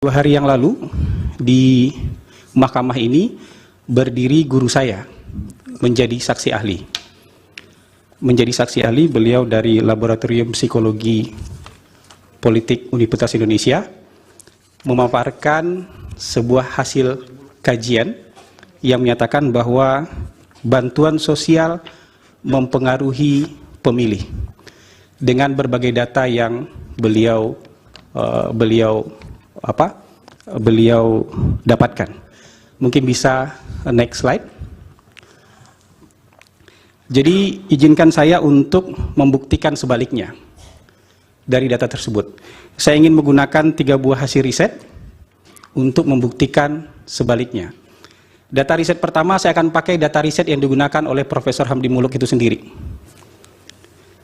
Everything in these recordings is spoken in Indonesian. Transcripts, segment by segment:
2 hari yang lalu di mahkamah ini berdiri guru saya menjadi saksi ahli. Menjadi saksi ahli beliau dari Laboratorium Psikologi Politik Universitas Indonesia memaparkan sebuah hasil kajian yang menyatakan bahwa bantuan sosial mempengaruhi pemilih dengan berbagai data yang beliau dapatkan. Mungkin bisa next slide. Jadi izinkan saya untuk membuktikan sebaliknya dari data tersebut. Saya ingin menggunakan 3 buah hasil riset untuk membuktikan sebaliknya. Data riset pertama saya akan pakai data riset yang digunakan oleh Profesor Hamdi Muluk itu sendiri.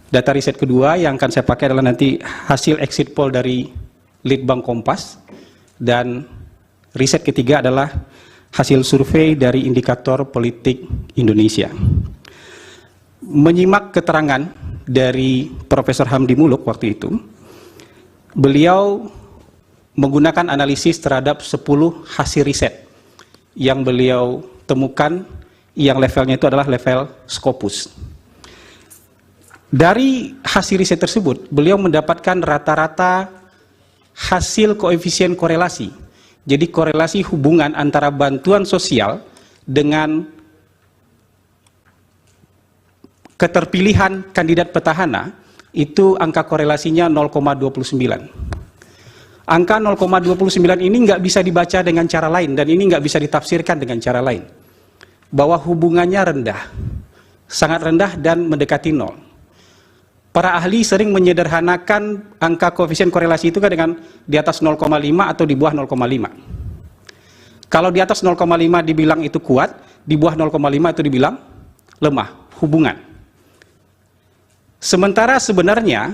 Data riset kedua yang akan saya pakai adalah nanti hasil exit poll dari Litbang Kompas. Dan riset ketiga adalah hasil survei dari Indikator Politik Indonesia. Menyimak keterangan dari Profesor Hamdi Muluk waktu itu, beliau menggunakan analisis terhadap 10 hasil riset yang beliau temukan yang levelnya itu adalah level Scopus. Dari hasil riset tersebut, beliau mendapatkan rata-rata hasil koefisien korelasi. Jadi korelasi hubungan antara bantuan sosial dengan keterpilihan kandidat petahana itu angka korelasinya 0,29. Angka 0,29 ini nggak bisa dibaca dengan cara lain dan ini nggak bisa ditafsirkan dengan cara lain. Bahwa hubungannya rendah, sangat rendah dan mendekati 0. Para ahli sering menyederhanakan angka koefisien korelasi itu kan dengan di atas 0,5 atau di bawah 0,5. Kalau di atas 0,5 dibilang itu kuat, di bawah 0,5 itu dibilang lemah, hubungan. Sementara sebenarnya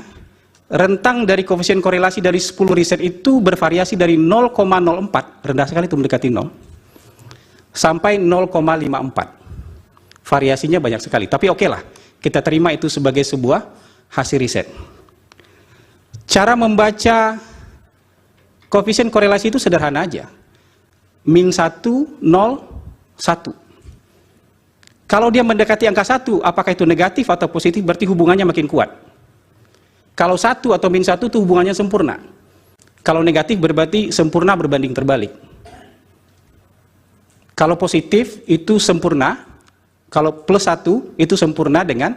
rentang dari koefisien korelasi dari 10 riset itu bervariasi dari 0,04, rendah sekali itu mendekati 0, sampai 0,54. Variasinya banyak sekali, tapi oke lah, kita terima itu sebagai sebuah hasil riset. Cara membaca koefisien korelasi itu sederhana aja. Min 1, 0, 1. Kalau dia mendekati angka 1, apakah itu negatif atau positif, berarti hubungannya makin kuat. Kalau 1 atau min 1 itu hubungannya sempurna. Kalau negatif berarti sempurna berbanding terbalik. Kalau positif itu sempurna, kalau plus 1 itu sempurna dengan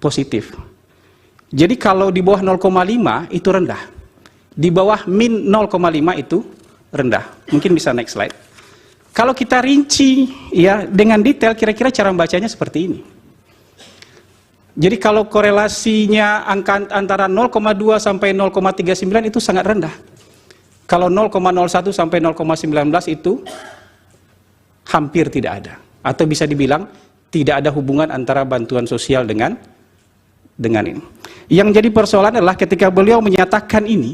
positif. Jadi kalau di bawah 0,5 itu rendah. Di bawah min 0,5 itu rendah. Mungkin bisa next slide. Kalau kita rinci ya dengan detail, kira-kira cara membacanya seperti ini. Jadi kalau korelasinya angka antara 0,2 sampai 0,39 itu sangat rendah. Kalau 0,01 sampai 0,19 itu hampir tidak ada. Atau bisa dibilang tidak ada hubungan antara bantuan sosial dengan ini. Yang jadi persoalan adalah ketika beliau menyatakan ini,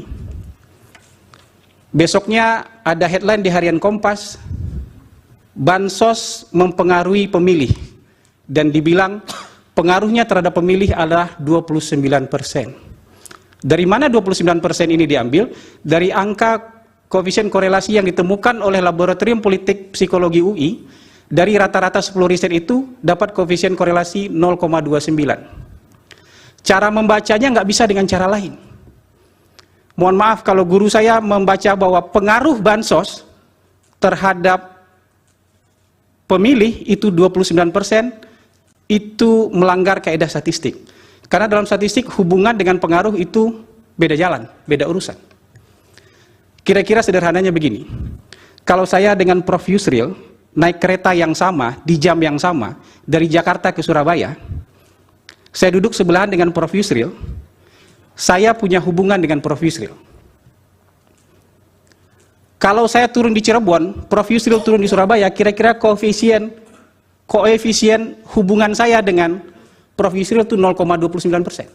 besoknya ada headline di harian Kompas, bansos mempengaruhi pemilih, dan dibilang pengaruhnya terhadap pemilih adalah 29%. Dari mana 29% ini diambil? Dari angka koefisien korelasi yang ditemukan oleh Laboratorium Politik Psikologi UI. Dari rata-rata 10 riset itu dapat koefisien korelasi 0,29. Cara membacanya nggak bisa dengan cara lain. Mohon maaf kalau guru saya membaca bahwa pengaruh bansos terhadap pemilih itu 29%, itu melanggar kaidah statistik. Karena dalam statistik hubungan dengan pengaruh itu beda jalan, beda urusan. Kira-kira sederhananya begini. Kalau saya dengan Prof. Yusril naik kereta yang sama, di jam yang sama, dari Jakarta ke Surabaya, saya duduk sebelahan dengan Prof. Yusril, saya punya hubungan dengan Prof. Yusril. Kalau saya turun di Cirebon, Prof. Yusril turun di Surabaya, kira-kira koefisien hubungan saya dengan Prof. Yusril itu 0,29%.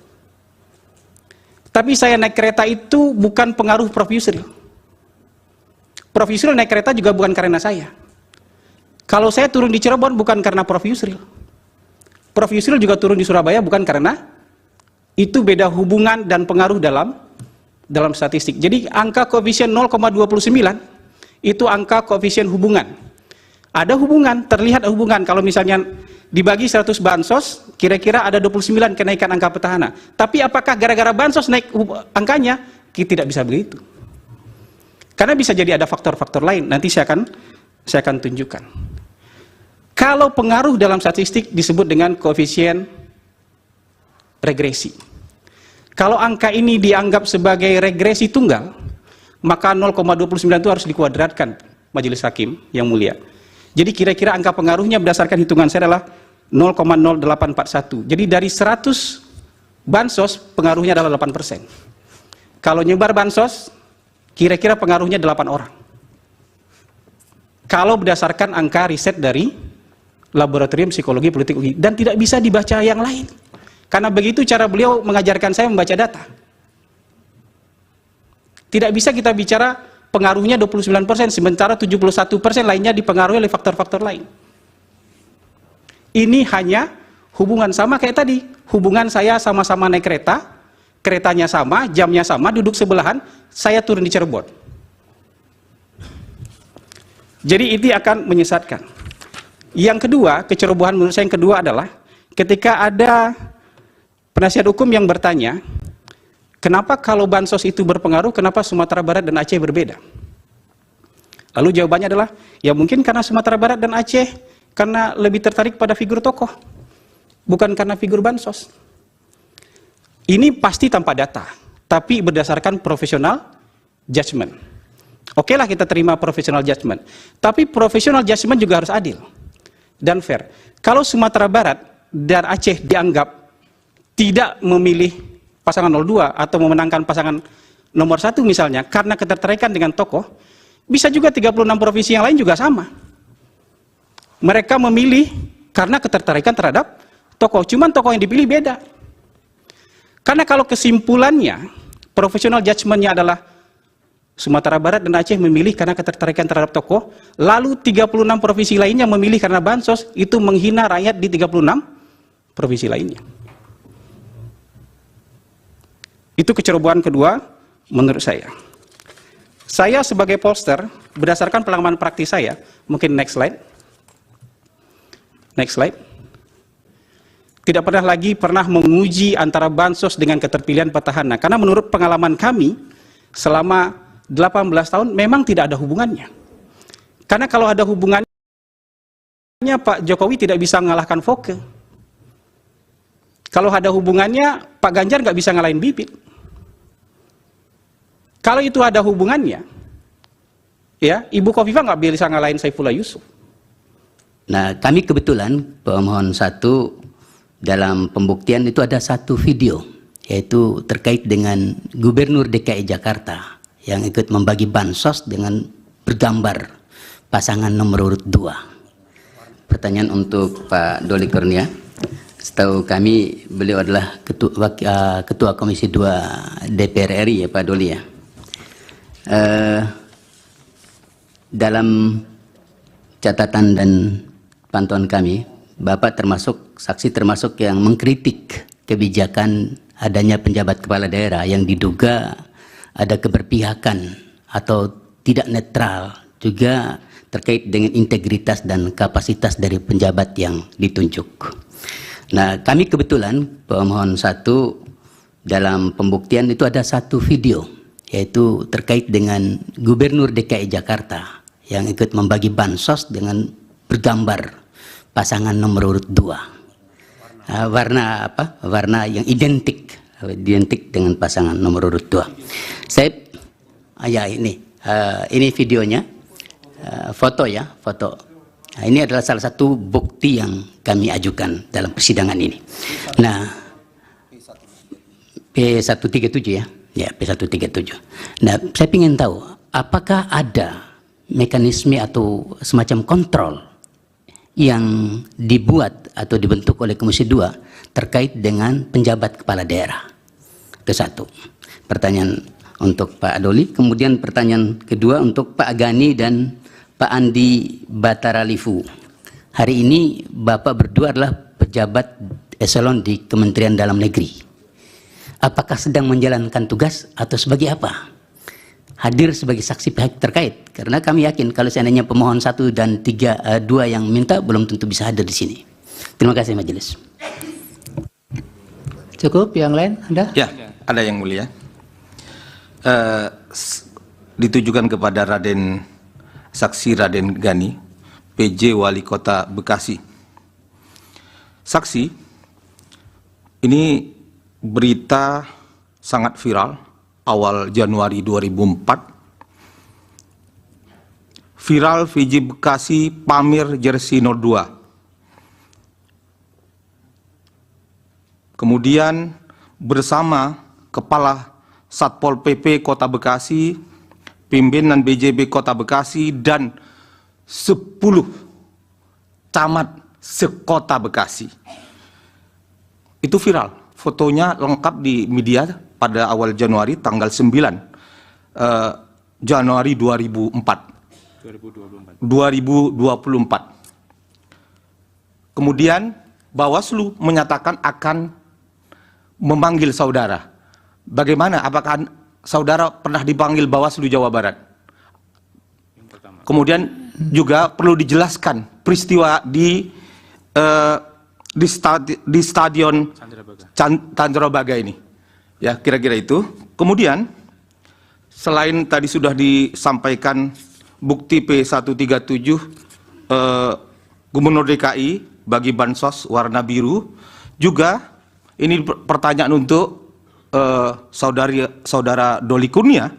Tapi saya naik kereta itu bukan pengaruh Prof. Yusril. Prof. Yusril naik kereta juga bukan karena saya. Kalau saya turun di Cirebon bukan karena Prof. Yusril. Prof. Yusril juga turun di Surabaya bukan karena itu beda hubungan dan pengaruh dalam dalam statistik. Jadi angka koefisien 0,29 itu angka koefisien hubungan. Ada hubungan, terlihat hubungan. Kalau misalnya dibagi 100 bansos, kira-kira ada 29 kenaikan angka petahana. Tapi apakah gara-gara bansos naik angkanya? Kita tidak bisa begitu. Karena bisa jadi ada faktor-faktor lain. Nanti saya akan tunjukkan. Kalau pengaruh dalam statistik disebut dengan koefisien regresi. Kalau angka ini dianggap sebagai regresi tunggal, maka 0,29 itu harus dikuadratkan, Majelis Hakim yang mulia. Jadi kira-kira angka pengaruhnya berdasarkan hitungan saya adalah 0,0841. Jadi dari 100 bansos, pengaruhnya adalah 8%. Kalau nyebar bansos, kira-kira pengaruhnya 8 orang. Kalau berdasarkan angka riset dari Laboratorium Psikologi Politik UI. Dan tidak bisa dibaca yang lain. Karena begitu cara beliau mengajarkan saya membaca data. Tidak bisa kita bicara pengaruhnya 29%, sementara 71% lainnya dipengaruhi oleh faktor-faktor lain. Ini hanya hubungan sama kayak tadi. Hubungan saya sama-sama naik kereta, keretanya sama, jamnya sama, duduk sebelahan, saya turun di Cirebon. Jadi itu akan menyesatkan. Yang kedua, kecerobohan menurut saya yang kedua adalah ketika ada penasihat hukum yang bertanya, kenapa kalau bansos itu berpengaruh, kenapa Sumatera Barat dan Aceh berbeda? Lalu jawabannya adalah, ya mungkin karena Sumatera Barat dan Aceh karena lebih tertarik pada figur tokoh, bukan karena figur bansos. Ini pasti tanpa data, tapi berdasarkan profesional judgment. Oke lah kita terima profesional judgment, tapi profesional judgment juga harus adil dan fair. Kalau Sumatera Barat dan Aceh dianggap tidak memilih pasangan 02 atau memenangkan pasangan nomor 1 misalnya karena ketertarikan dengan tokoh, bisa juga 36 provinsi yang lain juga sama. Mereka memilih karena ketertarikan terhadap tokoh, cuman tokoh yang dipilih beda. Karena kalau kesimpulannya, profesional judgment-nya adalah Sumatera Barat dan Aceh memilih karena ketertarikan terhadap tokoh, lalu 36 provinsi lainnya memilih karena bansos, itu menghina rakyat di 36 provinsi lainnya. Itu kecerobohan kedua menurut saya. Saya sebagai pollster, berdasarkan pengalaman praktis saya, mungkin next slide. Next slide. Tidak pernah menguji antara bansos dengan keterpilihan petahana. Karena menurut pengalaman kami, selama 18 tahun memang tidak ada hubungannya. Karena kalau ada hubungannya, Pak Jokowi tidak bisa mengalahkan Foke. Kalau ada hubungannya, Pak Ganjar nggak bisa ngalahin Bibit. Kalau itu ada hubungannya, ya Ibu Kofifa nggak bisa ngalahin Saifullah Yusuf. Nah, kami kebetulan pemohon 1 dalam pembuktian itu ada satu video, yaitu terkait dengan Gubernur DKI Jakarta yang ikut membagi bansos dengan bergambar pasangan nomor urut 2. Pertanyaan untuk Pak Doli Kurnia. Setahu kami beliau adalah ketua Komisi 2 DPR RI ya Pak Doli ya. Dalam catatan dan pantauan kami, Bapak termasuk saksi termasuk yang mengkritik kebijakan adanya penjabat kepala daerah yang diduga ada keberpihakan atau tidak netral, juga terkait dengan integritas dan kapasitas dari penjabat yang ditunjuk. Nah, kami kebetulan pemohon 1 dalam pembuktian itu ada satu video, yaitu terkait dengan Gubernur DKI Jakarta yang ikut membagi bansos dengan bergambar pasangan nomor urut 2. Warna apa? Warna yang identik dengan pasangan nomor urut 2. Saya ya ini videonya, foto ya, foto. Nah, ini adalah salah satu bukti yang kami ajukan dalam persidangan ini. Nah, P137 ya. Ya, P137. Nah, saya ingin tahu apakah ada mekanisme atau semacam kontrol yang dibuat atau dibentuk oleh Komisi 2 terkait dengan penjabat kepala daerah. Itu satu. Pertanyaan untuk Pak Doli. Kemudian pertanyaan kedua untuk Pak Gani dan Pak Andi Bataralifu. Hari ini Bapak berdua adalah pejabat eselon di Kementerian Dalam Negeri. apakah sedang menjalankan tugas atau sebagai apa? Hadir sebagai saksi pihak terkait, karena kami yakin kalau seandainya pemohon 1 dan 2 yang minta belum tentu bisa hadir di sini. Terima kasih majelis. Cukup, yang lain ada? Ya, ada yang mulia. Ditujukan kepada Saksi Raden Gani, PJ Wali Kota Bekasi. Saksi, ini berita sangat viral awal Januari 2004. Viral VJ Bekasi pamer jersey 02. Kemudian bersama Kepala Satpol PP Kota Bekasi, pimpinan BJB Kota Bekasi, dan 10 camat sekota Bekasi. Itu viral. Fotonya lengkap di media pada awal Januari, tanggal 9 Januari 2024. Kemudian Bawaslu menyatakan akan memanggil saudara. Bagaimana? Apakah saudara pernah dipanggil Bawaslu Jawa Barat? Kemudian juga perlu dijelaskan peristiwa di stadion Candrabaga ini. Ya, kira-kira itu. Kemudian selain tadi sudah disampaikan bukti P137 Gubernur DKI bagi bansos warna biru, juga ini pertanyaan untuk saudara Doli Kurnia.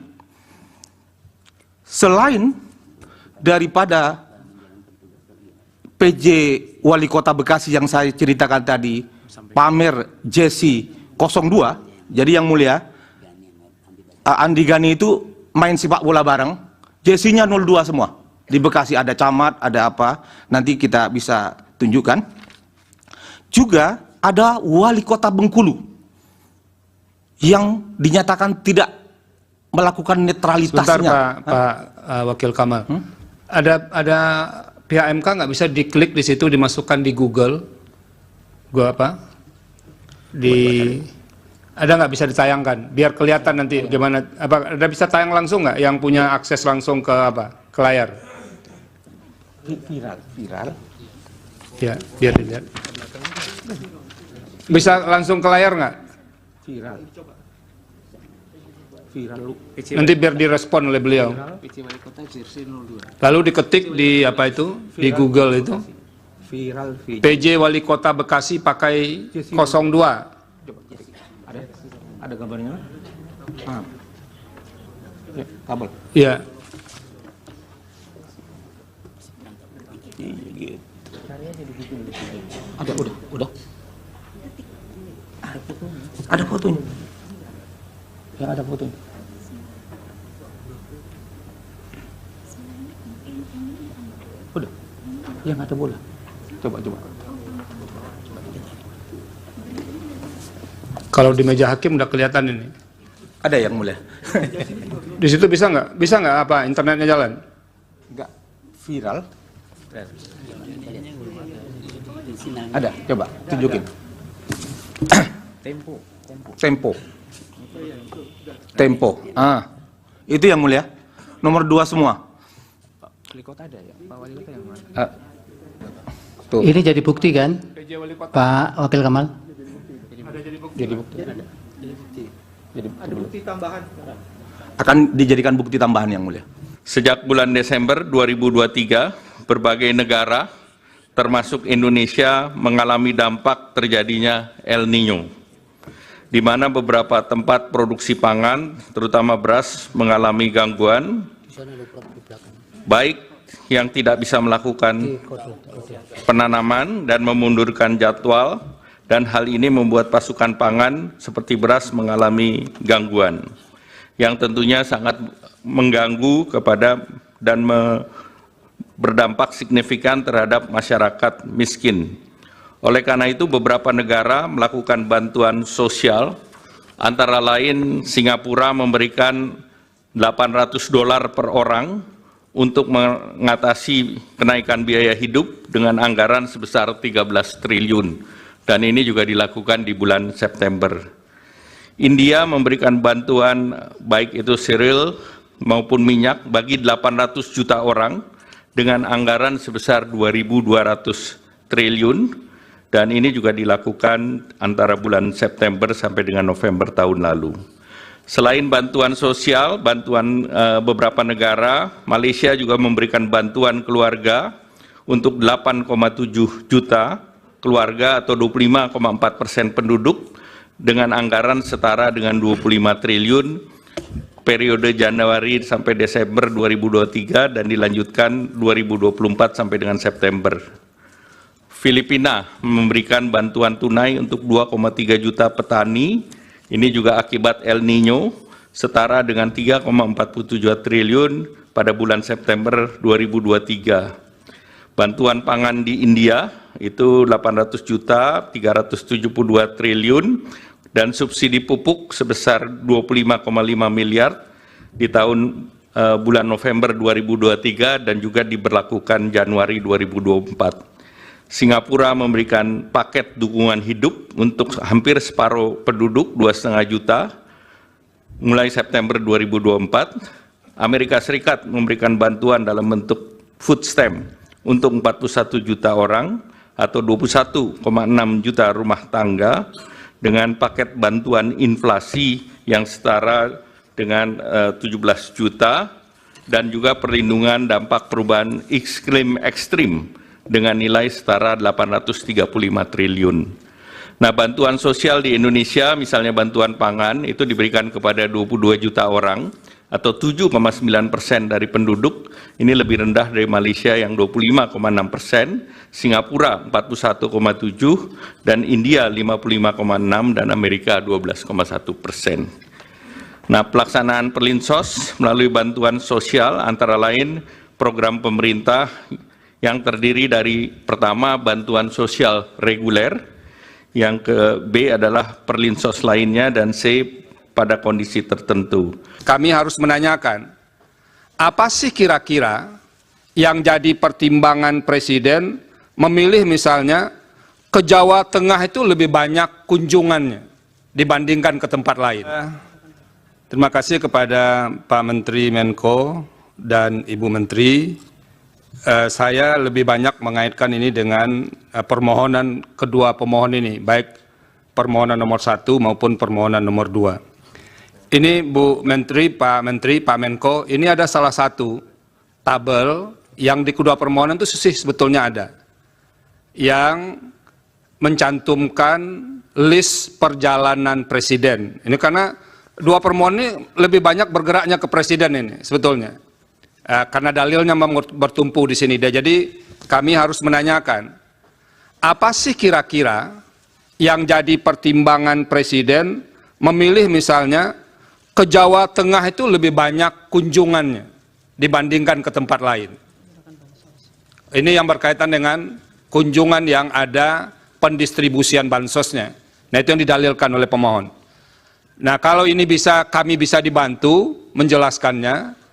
Selain daripada PJ Wali Kota Bekasi yang saya ceritakan tadi, pamer jersey 02, jadi yang mulia, Andi Gani itu main sepak bola bareng, jersey-nya 02 semua. Di Bekasi ada camat, ada apa, nanti kita bisa tunjukkan. Juga ada Wali Kota Bengkulu yang dinyatakan tidak melakukan netralitasnya. Sebentar Pak Wakil Kamal, ada pihak MK nggak bisa diklik di situ, dimasukkan di Google, ada nggak bisa ditayangkan biar kelihatan nanti gimana? Apa ada bisa tayang langsung nggak yang punya akses langsung ke ke layar? Viral. Ya, biar dilihat. Bisa langsung ke layar nggak? Viral. Nanti biar direspon oleh beliau. Lalu diketik di di Google itu. Viral. PJ Wali Kota Bekasi pakai 02. Ada gambarnya? Ya, kabel. Iya. Udah. Ada fotonya. Ya, ada fotonya. Udah. Yang ada bola. Coba. Kalau di meja hakim udah kelihatan ini. Ada yang mulia. Di situ bisa nggak? Bisa nggak internetnya jalan? Enggak viral. Ada, coba tunjukin. Tempo. Itu yang mulia. Nomor 2 semua. Tuh. Ini jadi bukti kan, Pak Wakil Kamal? Jadi bukti. Ada bukti tambahan. Akan dijadikan bukti tambahan yang mulia. Sejak bulan Desember 2023, berbagai negara termasuk Indonesia mengalami dampak terjadinya El Niño, di mana beberapa tempat produksi pangan, terutama beras, mengalami gangguan, baik yang tidak bisa melakukan penanaman dan memundurkan jadwal, dan hal ini membuat pasokan pangan seperti beras mengalami gangguan, yang tentunya sangat mengganggu kepada dan berdampak signifikan terhadap masyarakat miskin. Oleh karena itu, beberapa negara melakukan bantuan sosial, antara lain Singapura memberikan $800 per orang untuk mengatasi kenaikan biaya hidup dengan anggaran sebesar 13 triliun. Dan ini juga dilakukan di bulan September. India memberikan bantuan baik itu cereal maupun minyak bagi 800 juta orang dengan anggaran sebesar 2.200 triliun, dan ini juga dilakukan antara bulan September sampai dengan November tahun lalu. Selain bantuan sosial, bantuan beberapa negara, Malaysia juga memberikan bantuan keluarga untuk 8,7 juta keluarga atau 25,4% penduduk dengan anggaran setara dengan 25 triliun periode Januari sampai Desember 2023 dan dilanjutkan 2024 sampai dengan September. Filipina memberikan bantuan tunai untuk 2,3 juta petani, ini juga akibat El Nino, setara dengan 3,47 triliun pada bulan September 2023. Bantuan pangan di India itu 800 juta, 372 triliun, dan subsidi pupuk sebesar 25,5 miliar di tahun bulan November 2023 dan juga diberlakukan Januari 2024. Singapura memberikan paket dukungan hidup untuk hampir separuh penduduk 2,5 juta mulai September 2024. Amerika Serikat memberikan bantuan dalam bentuk food stamp untuk 41 juta orang atau 21,6 juta rumah tangga dengan paket bantuan inflasi yang setara dengan 17 juta dan juga perlindungan dampak perubahan iklim ekstrim dengan nilai setara 835 triliun. Nah, bantuan sosial di Indonesia, misalnya bantuan pangan, itu diberikan kepada 22 juta orang atau 7,9% dari penduduk. Ini lebih rendah dari Malaysia yang 25,6%, Singapura 41,7%, dan India 55,6%, dan Amerika 12,1%. Nah, pelaksanaan Perlinsos melalui bantuan sosial antara lain program pemerintah yang terdiri dari pertama bantuan sosial reguler, yang ke B adalah Perlinsos lainnya, dan C pada kondisi tertentu. Kami harus menanyakan, apa sih kira-kira yang jadi pertimbangan Presiden memilih misalnya ke Jawa Tengah itu lebih banyak kunjungannya dibandingkan ke tempat lain? Terima kasih kepada Pak Menteri Menko dan Ibu Menteri. Saya lebih banyak mengaitkan ini dengan permohonan kedua pemohon ini, baik permohonan nomor 1 maupun permohonan nomor 2. Ini Bu Menteri, Pak Menko, ini ada salah satu tabel yang di kedua permohonan itu sebetulnya ada, yang mencantumkan list perjalanan Presiden. Ini karena dua permohonan ini lebih banyak bergeraknya ke Presiden ini sebetulnya. Karena dalilnya bertumpu di sini. Jadi kami harus menanyakan, apa sih kira-kira yang jadi pertimbangan Presiden memilih misalnya ke Jawa Tengah itu lebih banyak kunjungannya dibandingkan ke tempat lain? Ini yang berkaitan dengan kunjungan yang ada pendistribusian bansosnya. Nah, itu yang didalilkan oleh pemohon. Nah, kalau ini kami bisa dibantu menjelaskannya,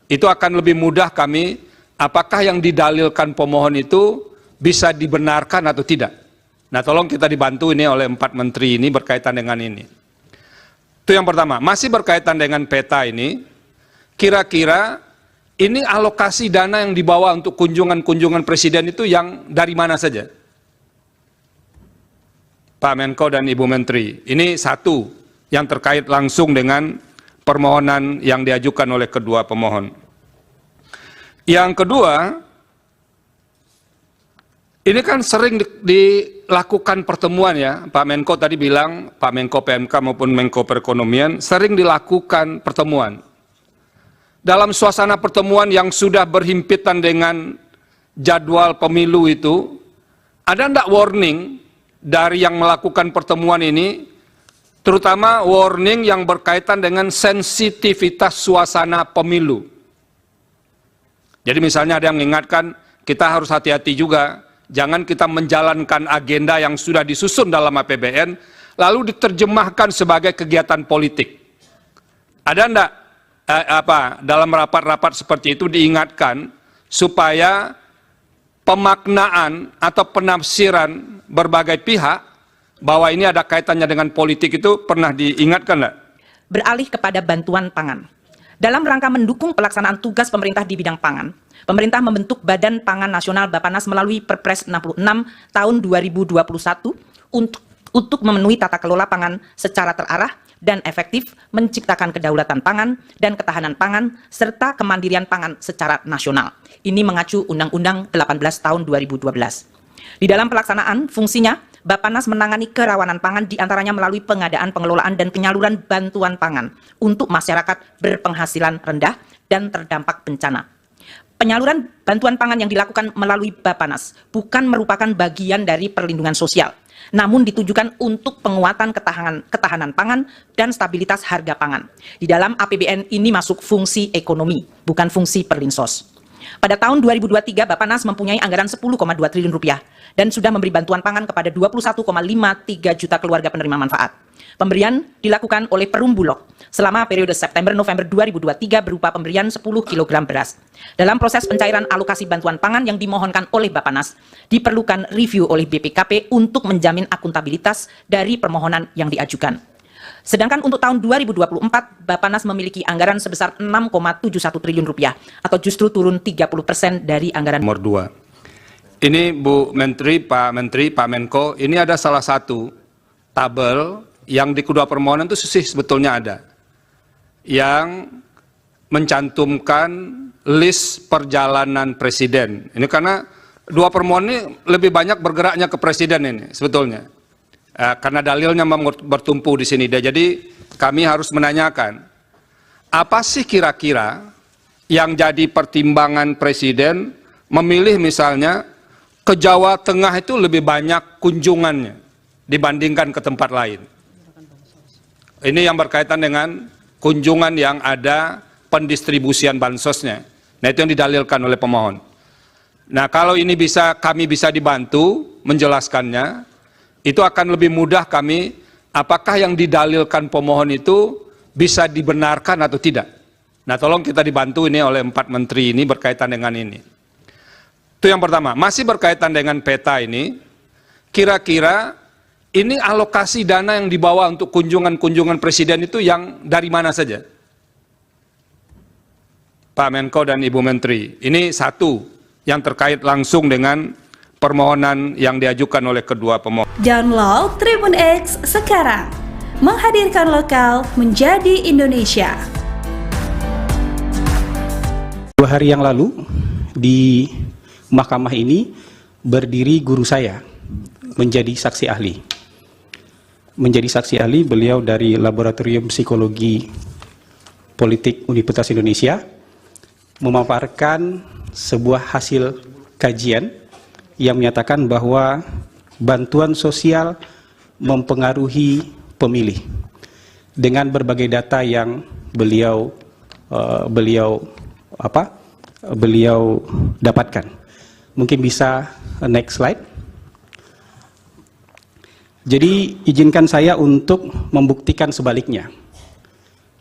itu akan lebih mudah kami, apakah yang didalilkan pemohon itu bisa dibenarkan atau tidak. Nah, tolong kita dibantu ini oleh 4 menteri ini berkaitan dengan ini. Itu yang pertama. Masih berkaitan dengan peta ini, kira-kira ini alokasi dana yang dibawa untuk kunjungan-kunjungan Presiden itu yang dari mana saja? Pak Menko dan Ibu Menteri, ini satu yang terkait langsung dengan permohonan yang diajukan oleh kedua pemohon. Yang kedua, ini kan sering dilakukan pertemuan ya, Pak Menko tadi bilang, Pak Menko PMK maupun Menko Perekonomian, sering dilakukan pertemuan. Dalam suasana pertemuan yang sudah berhimpitan dengan jadwal pemilu itu, ada enggak warning dari yang melakukan pertemuan ini, terutama warning yang berkaitan dengan sensitivitas suasana pemilu. Jadi misalnya ada yang mengingatkan, kita harus hati-hati juga, jangan kita menjalankan agenda yang sudah disusun dalam APBN, lalu diterjemahkan sebagai kegiatan politik. Ada enggak dalam rapat-rapat seperti itu diingatkan, supaya pemaknaan atau penafsiran berbagai pihak bahwa ini ada kaitannya dengan politik itu pernah diingatkan nggak? Beralih kepada bantuan pangan. Dalam rangka mendukung pelaksanaan tugas pemerintah di bidang pangan, pemerintah membentuk Badan Pangan Nasional Bappenas melalui Perpres 66 tahun 2021 untuk memenuhi tata kelola pangan secara terarah dan efektif, menciptakan kedaulatan pangan dan ketahanan pangan, serta kemandirian pangan secara nasional. Ini mengacu Undang-Undang 18 tahun 2012. Di dalam pelaksanaan fungsinya, Bappenas menangani kerawanan pangan diantaranya melalui pengadaan, pengelolaan, dan penyaluran bantuan pangan untuk masyarakat berpenghasilan rendah dan terdampak bencana. Penyaluran bantuan pangan yang dilakukan melalui Bappenas bukan merupakan bagian dari perlindungan sosial, namun ditujukan untuk penguatan ketahanan pangan dan stabilitas harga pangan. Di dalam APBN ini masuk fungsi ekonomi, bukan fungsi perlinsos. Pada tahun 2023, Bappenas mempunyai anggaran 10,2 triliun rupiah dan sudah memberi bantuan pangan kepada 21,53 juta keluarga penerima manfaat. Pemberian dilakukan oleh Perum Bulog selama periode September-November 2023 berupa pemberian 10 kg beras. Dalam proses pencairan alokasi bantuan pangan yang dimohonkan oleh Bappenas, diperlukan review oleh BPKP untuk menjamin akuntabilitas dari permohonan yang diajukan. Sedangkan untuk tahun 2024, Bappenas memiliki anggaran sebesar 6,71 triliun rupiah atau justru turun 30% dari anggaran. Nomor 2. Ini Bu Menteri, Pak Menko, ini ada salah satu tabel yang di kedua permohonan itu sebetulnya ada, yang mencantumkan list perjalanan presiden. Ini karena dua permohonan ini lebih banyak bergeraknya ke presiden ini sebetulnya. Karena dalilnya bertumpu di sini. Jadi kami harus menanyakan, apa sih kira-kira yang jadi pertimbangan presiden memilih misalnya ke Jawa Tengah itu lebih banyak kunjungannya dibandingkan ke tempat lain. Ini yang berkaitan dengan kunjungan yang ada pendistribusian bansosnya. Nah, itu yang didalilkan oleh pemohon. Nah, kalau ini kami bisa dibantu menjelaskannya, itu akan lebih mudah kami, apakah yang didalilkan pemohon itu bisa dibenarkan atau tidak. Nah, tolong kita dibantu ini oleh 4 menteri ini berkaitan dengan ini. Itu yang pertama. Masih berkaitan dengan peta ini, kira-kira ini alokasi dana yang dibawa untuk kunjungan-kunjungan presiden itu yang dari mana saja? Pak Menko dan Ibu Menteri, ini satu yang terkait langsung dengan permohonan yang diajukan oleh kedua pemohon. Download Tribun X sekarang, menghadirkan lokal menjadi Indonesia. 2 hari yang lalu di mahkamah ini berdiri guru saya menjadi saksi ahli. Menjadi saksi ahli beliau dari Laboratorium Psikologi Politik Universitas Indonesia memaparkan sebuah hasil kajian yang menyatakan bahwa bantuan sosial mempengaruhi pemilih dengan berbagai data yang beliau dapatkan. Mungkin bisa next slide. Jadi izinkan saya untuk membuktikan sebaliknya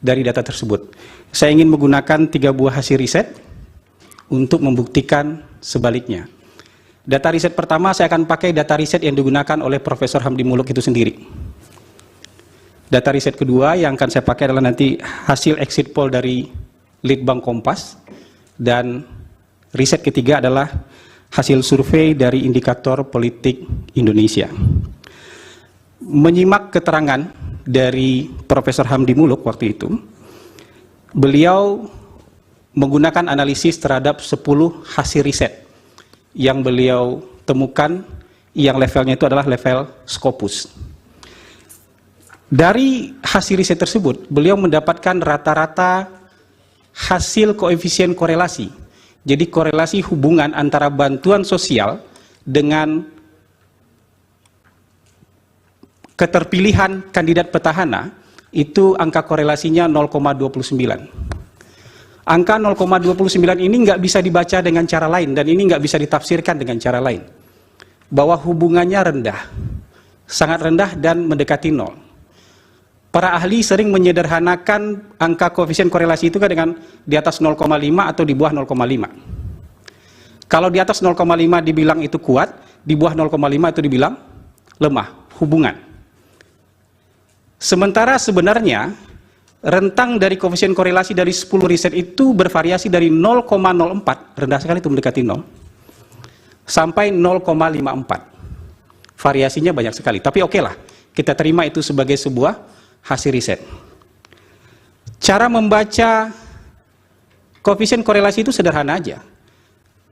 dari data tersebut. Saya ingin menggunakan 3 buah hasil riset untuk membuktikan sebaliknya. Data riset pertama saya akan pakai data riset yang digunakan oleh Profesor Hamdi Muluk itu sendiri. Data riset kedua yang akan saya pakai adalah nanti hasil exit poll dari Litbang Kompas. Dan riset ketiga adalah hasil survei dari Indikator Politik Indonesia. Menyimak keterangan dari Profesor Hamdi Muluk waktu itu, beliau menggunakan analisis terhadap 10 hasil riset yang beliau temukan yang levelnya itu adalah level Scopus. Dari hasil riset tersebut, beliau mendapatkan rata-rata hasil koefisien korelasi. Jadi korelasi hubungan antara bantuan sosial dengan keterpilihan kandidat petahana itu angka korelasinya 0,29. Angka 0,29 ini nggak bisa dibaca dengan cara lain dan ini nggak bisa ditafsirkan dengan cara lain. Bahwa hubungannya rendah, sangat rendah dan mendekati 0. Para ahli sering menyederhanakan angka koefisien korelasi itu kan dengan di atas 0,5 atau di bawah 0,5. Kalau di atas 0,5 dibilang itu kuat, di bawah 0,5 itu dibilang lemah, hubungan. Sementara sebenarnya rentang dari koefisien korelasi dari 10 riset itu bervariasi dari 0,04, rendah sekali itu mendekati 0, sampai 0,54. Variasinya banyak sekali, tapi oke lah, kita terima itu sebagai sebuah hasil riset. Cara membaca koefisien korelasi itu sederhana aja.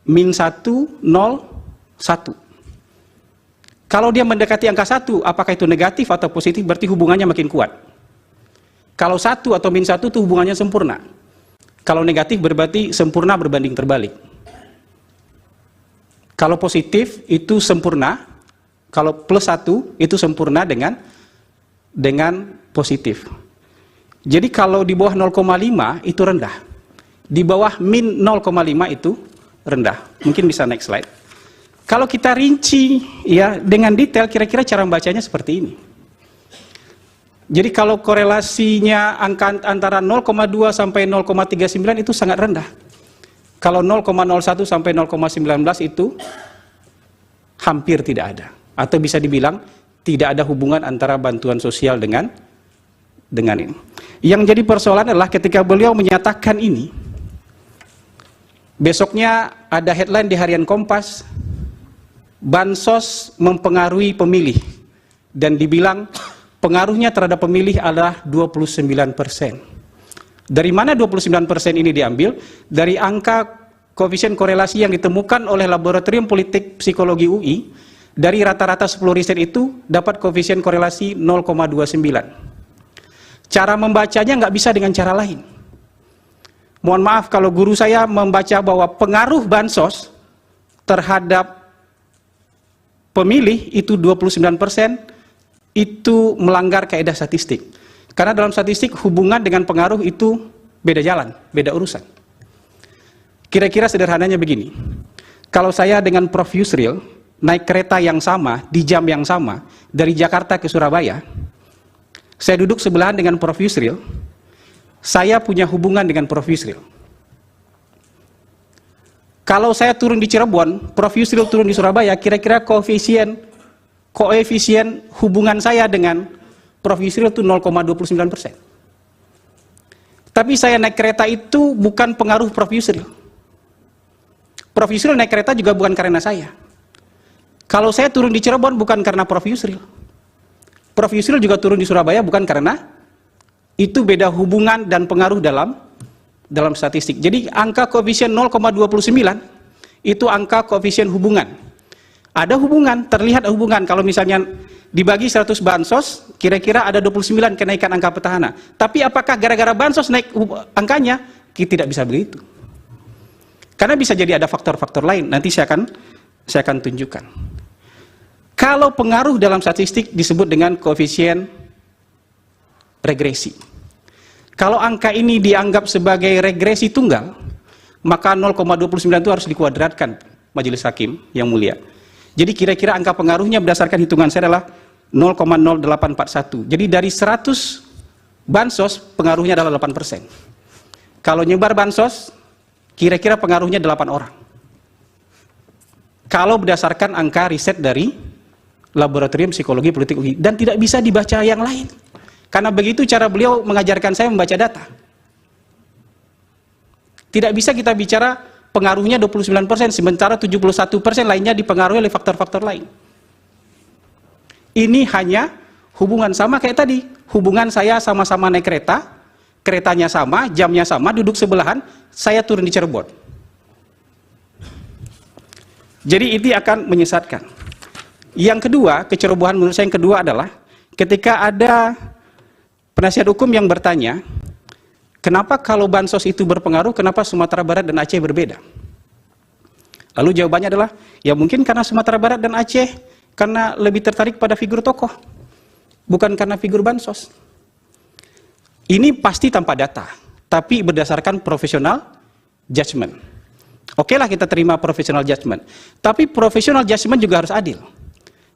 Min 1, 0, 1. Kalau dia mendekati angka 1, apakah itu negatif atau positif, berarti hubungannya makin kuat. Kalau 1 atau min 1 itu hubungannya sempurna. Kalau negatif berarti sempurna berbanding terbalik. Kalau positif itu sempurna, kalau plus 1 itu sempurna dengan positif. Jadi kalau di bawah 0,5 itu rendah. Di bawah min 0,5 itu rendah. Mungkin bisa next slide. Kalau kita rinci ya dengan detail, kira-kira cara membacanya seperti ini. Jadi kalau korelasinya angka antara 0,2 sampai 0,39 itu sangat rendah. Kalau 0,01 sampai 0,19 itu hampir tidak ada. Atau bisa dibilang tidak ada hubungan antara bantuan sosial dengan ini. Yang jadi persoalan adalah ketika beliau menyatakan ini, besoknya ada headline di Harian Kompas, bansos mempengaruhi pemilih, dan dibilang pengaruhnya terhadap pemilih adalah 29%. Dari mana 29% ini diambil? Dari angka koefisien korelasi yang ditemukan oleh Laboratorium Politik Psikologi UI. Dari rata-rata 10 riset itu dapat koefisien korelasi 0,29. Cara membacanya nggak bisa dengan cara lain. Mohon maaf kalau guru saya membaca bahwa pengaruh bansos terhadap pemilih itu 29%, itu melanggar kaidah statistik. Karena dalam statistik hubungan dengan pengaruh itu beda jalan, beda urusan. Kira-kira sederhananya begini. Kalau saya dengan Prof. Yusril naik kereta yang sama, di jam yang sama, dari Jakarta ke Surabaya, saya duduk sebelahan dengan Prof. Yusril, saya punya hubungan dengan Prof. Yusril. Kalau saya turun di Cirebon, Prof. Yusril turun di Surabaya, kira-kira koefisien hubungan saya dengan Prof. Yusril itu 0,29%. Tapi saya naik kereta itu bukan pengaruh Prof. Yusril. Prof. Yusril naik kereta juga bukan karena saya. Kalau saya turun di Cirebon bukan karena Prof. Yusril. Prof. Yusril juga turun di Surabaya bukan karena itu, beda hubungan dan pengaruh dalam statistik. Jadi angka koefisien 0,29 itu angka koefisien hubungan. Ada hubungan, terlihat hubungan. Kalau misalnya dibagi 100 bansos, kira-kira ada 29 kenaikan angka petahana. Tapi apakah gara-gara bansos naik angkanya? Kita tidak bisa begitu. Karena bisa jadi ada faktor-faktor lain. Nanti saya akan tunjukkan. Kalau pengaruh dalam statistik disebut dengan koefisien regresi. Kalau angka ini dianggap sebagai regresi tunggal, maka 0,29 itu harus dikuadratkan Majelis Hakim yang mulia. Jadi kira-kira angka pengaruhnya berdasarkan hitungan saya adalah 0,0841. Jadi dari 100 bansos pengaruhnya adalah 8%. Kalau nyebar bansos, kira-kira pengaruhnya 8 orang. Kalau berdasarkan angka riset dari Laboratorium Psikologi Politik UI, dan tidak bisa dibaca yang lain. Karena begitu cara beliau mengajarkan saya membaca data. Tidak bisa kita bicara pengaruhnya 29%, sementara 71% lainnya dipengaruhi oleh faktor-faktor lain. Ini hanya hubungan sama kayak tadi. Hubungan saya sama-sama naik kereta, keretanya sama, jamnya sama, duduk sebelahan, saya turun di Cirebon. Jadi ini akan menyesatkan. Yang kedua, kecerobohan menurut saya yang kedua adalah ketika ada penasihat hukum yang bertanya, kenapa kalau bansos itu berpengaruh, kenapa Sumatera Barat dan Aceh berbeda? Lalu jawabannya adalah, ya mungkin karena Sumatera Barat dan Aceh karena lebih tertarik pada figur tokoh, bukan karena figur bansos. Ini pasti tanpa data, tapi berdasarkan profesional judgment. Oke lah kita terima profesional judgment, tapi profesional judgment juga harus adil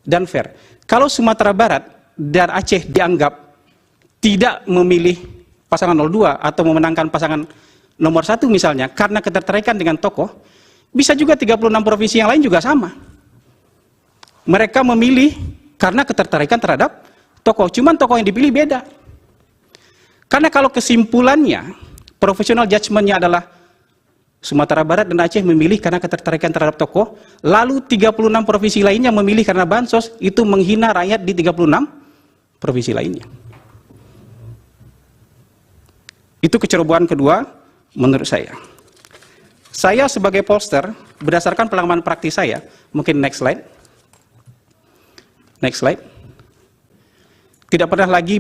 dan fair. Kalau Sumatera Barat dan Aceh dianggap tidak memilih pasangan 02 atau memenangkan pasangan nomor 1 misalnya karena ketertarikan dengan tokoh, bisa juga 36 provinsi yang lain juga sama. Mereka memilih karena ketertarikan terhadap tokoh, cuman tokoh yang dipilih beda. Karena kalau kesimpulannya, professional judgment-nya adalah Sumatera Barat dan Aceh memilih karena ketertarikan terhadap tokoh, lalu 36 provinsi lainnya memilih karena bansos, itu menghina rakyat di 36 provinsi lainnya. Itu kecerobohan kedua menurut saya. Saya sebagai pollster, berdasarkan pengalaman praktis saya, mungkin next slide. Next slide. Tidak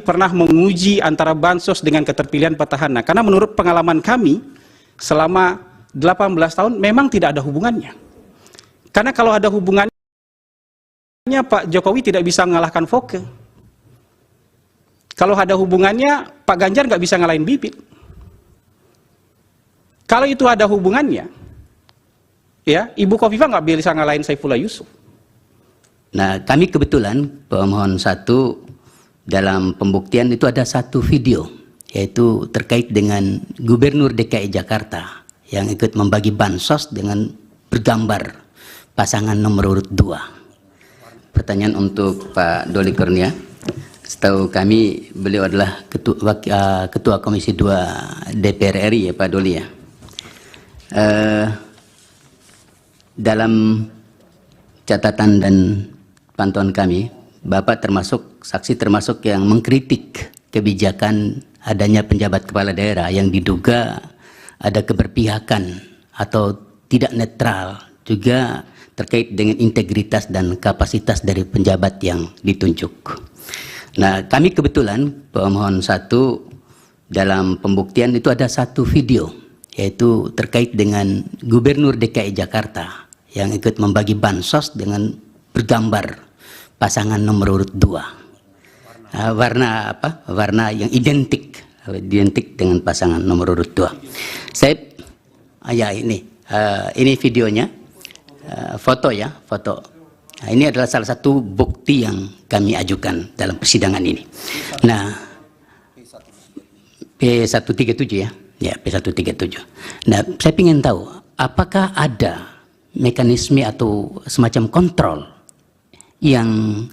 pernah menguji antara bansos dengan keterpilihan petahana. Karena menurut pengalaman kami, selama 18 tahun memang tidak ada hubungannya. Karena kalau ada hubungannya, Pak Jokowi tidak bisa mengalahkan Foke. Kalau ada hubungannya, Pak Ganjar nggak bisa ngalahin Bibit. Kalau itu ada hubungannya, ya Ibu Khofifah nggak bisa ngalahin Saifullah Yusuf. Nah, kami kebetulan pemohon 1 dalam pembuktian itu ada satu video, yaitu terkait dengan Gubernur DKI Jakarta yang ikut membagi bansos dengan bergambar pasangan nomor urut 2. Pertanyaan untuk Pak Doli Kurnia. Setahu kami beliau adalah Ketua Komisi 2 DPR RI ya Pak Doli ya. Dalam catatan dan pantauan kami, Bapak termasuk saksi termasuk yang mengkritik kebijakan adanya penjabat kepala daerah yang diduga ada keberpihakan atau tidak netral, juga terkait dengan integritas dan kapasitas dari penjabat yang ditunjuk. Nah, kami kebetulan pemohon 1 dalam pembuktian itu ada satu video, yaitu terkait dengan Gubernur DKI Jakarta yang ikut membagi bansos dengan bergambar pasangan nomor urut 2. Warna apa? Warna yang identik dengan pasangan nomor urut 2. Saya ya ini videonya, foto ya, foto. Nah, ini adalah salah satu bukti yang kami ajukan dalam persidangan ini. Nah, P137 ya. Ya, P137. Nah, saya ingin tahu apakah ada mekanisme atau semacam kontrol yang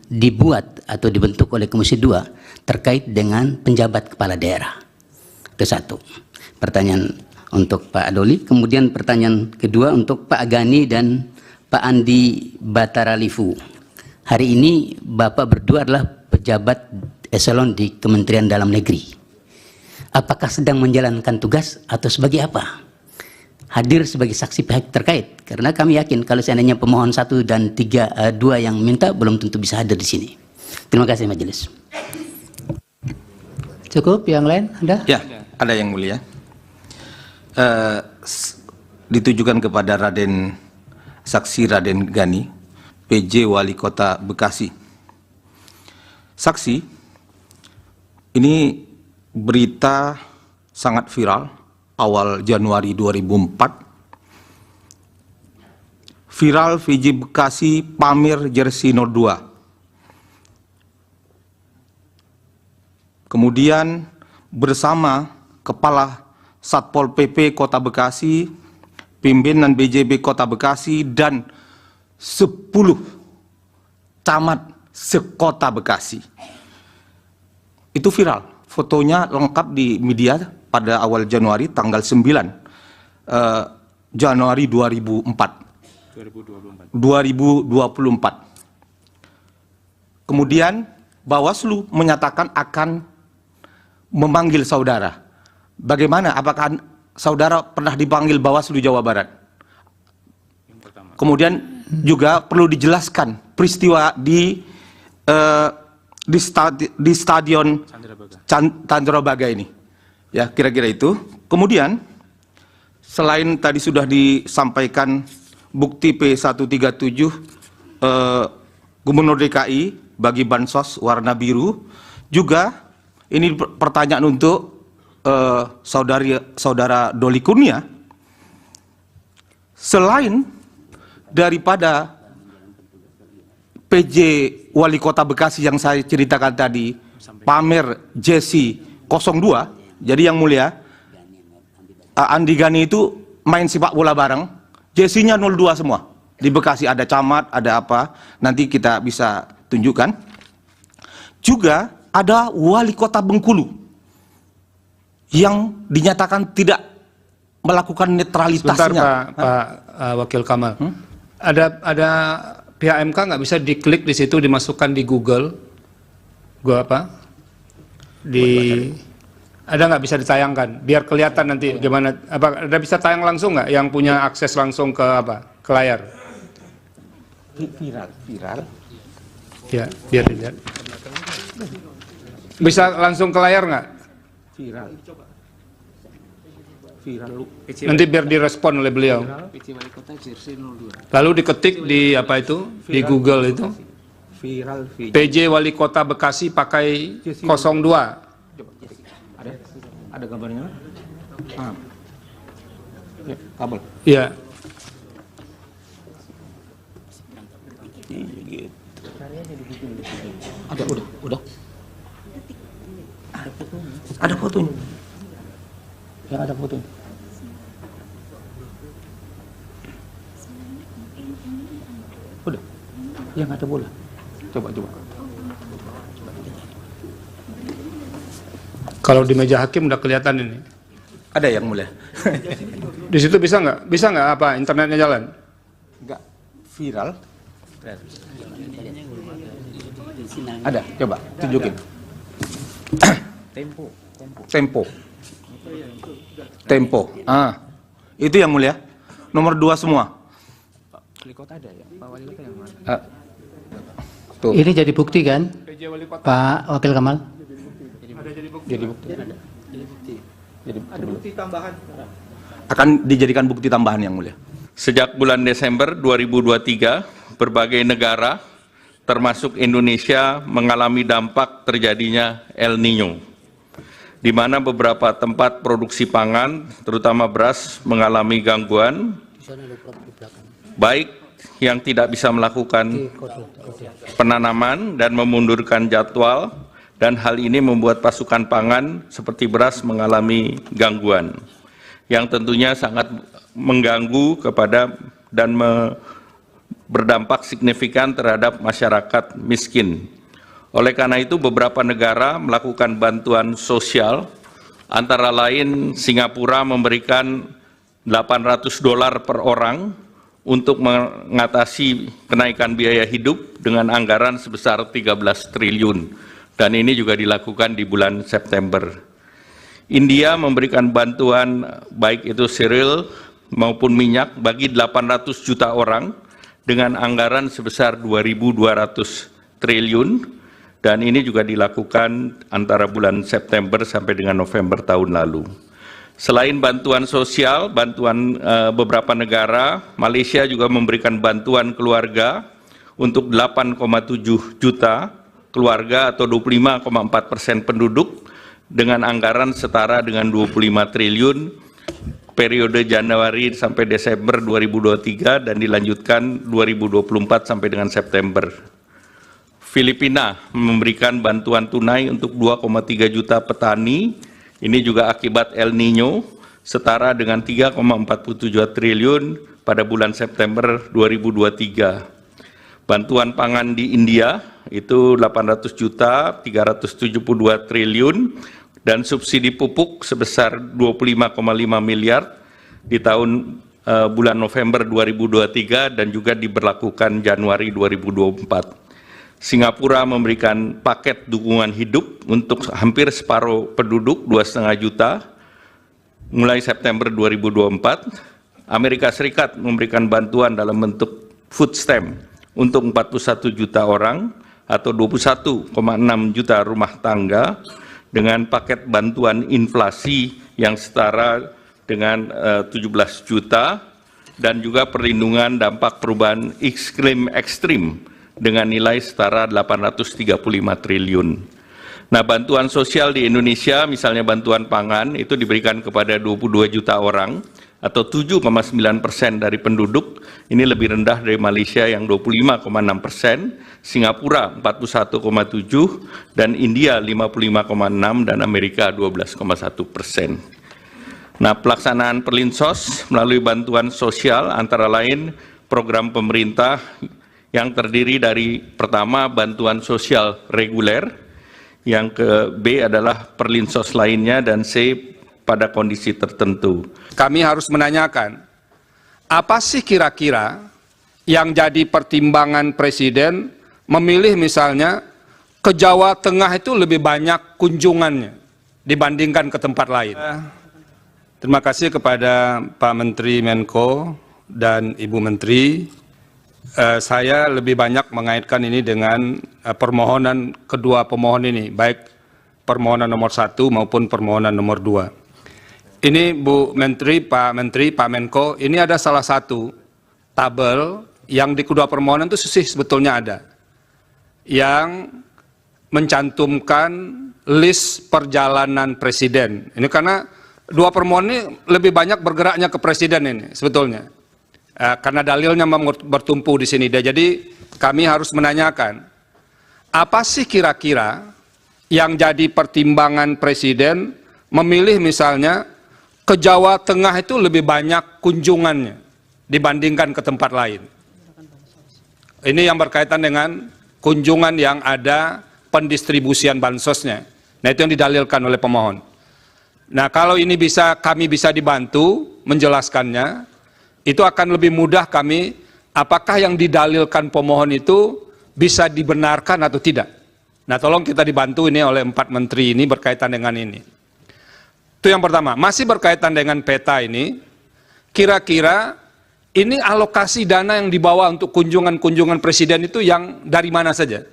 dibuat atau dibentuk oleh Komisi 2 terkait dengan penjabat kepala daerah. Itu satu. Pertanyaan untuk Pak Doli. Kemudian pertanyaan kedua untuk Pak Gani dan Pak Andi Bataralifu. Hari ini Bapak berdua adalah pejabat eselon di Kementerian Dalam Negeri. Apakah sedang menjalankan tugas atau sebagai apa? Hadir sebagai saksi pihak terkait, karena kami yakin kalau seandainya pemohon 1 dan 2 yang minta belum tentu bisa hadir di sini. Terima kasih majelis. Cukup, yang lain ada? Ya, ada yang mulia. Ditujukan kepada Saksi Raden Gani, PJ Wali Kota Bekasi. Saksi, ini berita sangat viral awal Januari 2004. Viral VJ Bekasi pamer jersey 02. Kemudian bersama Kepala Satpol PP Kota Bekasi, pimpinan BJB Kota Bekasi, dan 10 camat sekota Bekasi. Itu viral. Fotonya lengkap di media pada awal Januari, tanggal 9 Januari 2024. Kemudian Bawaslu menyatakan akan memanggil saudara. Bagaimana? Apakah saudara pernah dipanggil Bawaslu Jawa Barat? Kemudian juga perlu dijelaskan peristiwa di stadion Candrabaga ini. Ya, kira-kira itu. Kemudian selain tadi sudah disampaikan bukti P137 Gubernur DKI bagi bansos warna biru, juga ini pertanyaan untuk saudara Doli Kurnia. Selain daripada PJ Wali Kota Bekasi yang saya ceritakan tadi, pamer jersey 02, jadi yang mulia, Andi Gani itu main sepak bola bareng, jersey-nya 02 semua. Di Bekasi ada camat, ada apa, nanti kita bisa tunjukkan. Juga ada wali kota Bengkulu yang dinyatakan tidak melakukan netralitasnya. Sebentar Pak Wakil Kamal. Ada pihak MK nggak bisa diklik di situ, dimasukkan di Google? Ada nggak bisa ditayangkan biar kelihatan nanti gimana? Apa ada bisa tayang langsung nggak yang punya akses langsung ke layar? Viral. Ya, biar dilihat. Bisa langsung ke layar nggak? Viral. Nanti biar direspon oleh beliau. Lalu diketik di di Google itu. Viral. PJ Wali Kota Bekasi pakai 02. Ada gambarnya? Ya, kabel. Iya. Ada, udah. Ada fotonya. Ya, ada fotonya. Udah. Yang ada bola. Coba. Kalau di meja hakim udah kelihatan ini. Ada yang mulia. Di situ bisa nggak? Bisa nggak internetnya jalan? Enggak viral. Ada, coba tunjukin. Tempo. Itu yang mulia. Nomor 2 semua. Tuh. Ini jadi bukti kan, Pak Wakil Kamal? Jadi bukti. Akan dijadikan bukti tambahan yang mulia. Sejak bulan Desember 2023, berbagai negara termasuk Indonesia mengalami dampak terjadinya El Niño, di mana beberapa tempat produksi pangan, terutama beras, mengalami gangguan, baik yang tidak bisa melakukan penanaman dan memundurkan jadwal, dan hal ini membuat pasukan pangan seperti beras mengalami gangguan, yang tentunya sangat mengganggu kepada dan berdampak signifikan terhadap masyarakat miskin. Oleh karena itu, beberapa negara melakukan bantuan sosial, antara lain Singapura memberikan $800 per orang untuk mengatasi kenaikan biaya hidup dengan anggaran sebesar 13 triliun. Dan ini juga dilakukan di bulan September. India memberikan bantuan baik itu cereal maupun minyak bagi 800 juta orang dengan anggaran sebesar 2.200 triliun, dan ini juga dilakukan antara bulan September sampai dengan November tahun lalu. Selain bantuan sosial, bantuan beberapa negara, Malaysia juga memberikan bantuan keluarga untuk 8,7 juta keluarga atau 25,4% penduduk dengan anggaran setara dengan 25 triliun periode Januari sampai Desember 2023 dan dilanjutkan 2024 sampai dengan September. Filipina memberikan bantuan tunai untuk 2,3 juta petani, ini juga akibat El Niño, setara dengan 3,47 triliun pada bulan September 2023. Bantuan pangan di India itu 800 juta, 372 triliun, dan subsidi pupuk sebesar 25,5 miliar di tahun bulan November 2023 dan juga diberlakukan Januari 2024. Singapura memberikan paket dukungan hidup untuk hampir separuh penduduk, 2,5 juta, mulai September 2024. Amerika Serikat memberikan bantuan dalam bentuk food stamp untuk 41 juta orang atau 21,6 juta rumah tangga dengan paket bantuan inflasi yang setara dengan 17 juta dan juga perlindungan dampak perubahan iklim ekstrim dengan nilai setara 835 triliun. Nah, bantuan sosial di Indonesia, misalnya bantuan pangan, itu diberikan kepada 22 juta orang atau 7,9% dari penduduk. Ini lebih rendah dari Malaysia yang 25,6%, Singapura 41,7%, dan India 55,6%, dan Amerika 12,1%. Nah, pelaksanaan Perlinsos melalui bantuan sosial antara lain program pemerintah yang terdiri dari pertama bantuan sosial reguler, yang ke B adalah perlinsos lainnya, dan C pada kondisi tertentu. Kami harus menanyakan, apa sih kira-kira yang jadi pertimbangan Presiden memilih misalnya ke Jawa Tengah itu lebih banyak kunjungannya dibandingkan ke tempat lain? Terima kasih kepada Pak Menteri Menko dan Ibu Menteri. Saya lebih banyak mengaitkan ini dengan permohonan kedua pemohon ini, baik permohonan nomor 1 maupun permohonan nomor 2. Ini Bu Menteri, Pak Menko, ini ada salah satu tabel yang di kedua permohonan itu sebetulnya ada, yang mencantumkan list perjalanan Presiden. Ini karena dua permohonan ini lebih banyak bergeraknya ke Presiden ini sebetulnya. Karena dalilnya bertumpu di sini. Jadi kami harus menanyakan, apa sih kira-kira yang jadi pertimbangan Presiden memilih misalnya ke Jawa Tengah itu lebih banyak kunjungannya dibandingkan ke tempat lain? Ini yang berkaitan dengan kunjungan yang ada pendistribusian bansosnya. Nah, itu yang didalilkan oleh pemohon. Nah, kalau ini kami bisa dibantu menjelaskannya, itu akan lebih mudah kami, apakah yang didalilkan pemohon itu bisa dibenarkan atau tidak. Nah, tolong kita dibantu ini oleh 4 menteri ini berkaitan dengan ini. Itu yang pertama. Masih berkaitan dengan peta ini, kira-kira ini alokasi dana yang dibawa untuk kunjungan-kunjungan Presiden itu yang dari mana saja?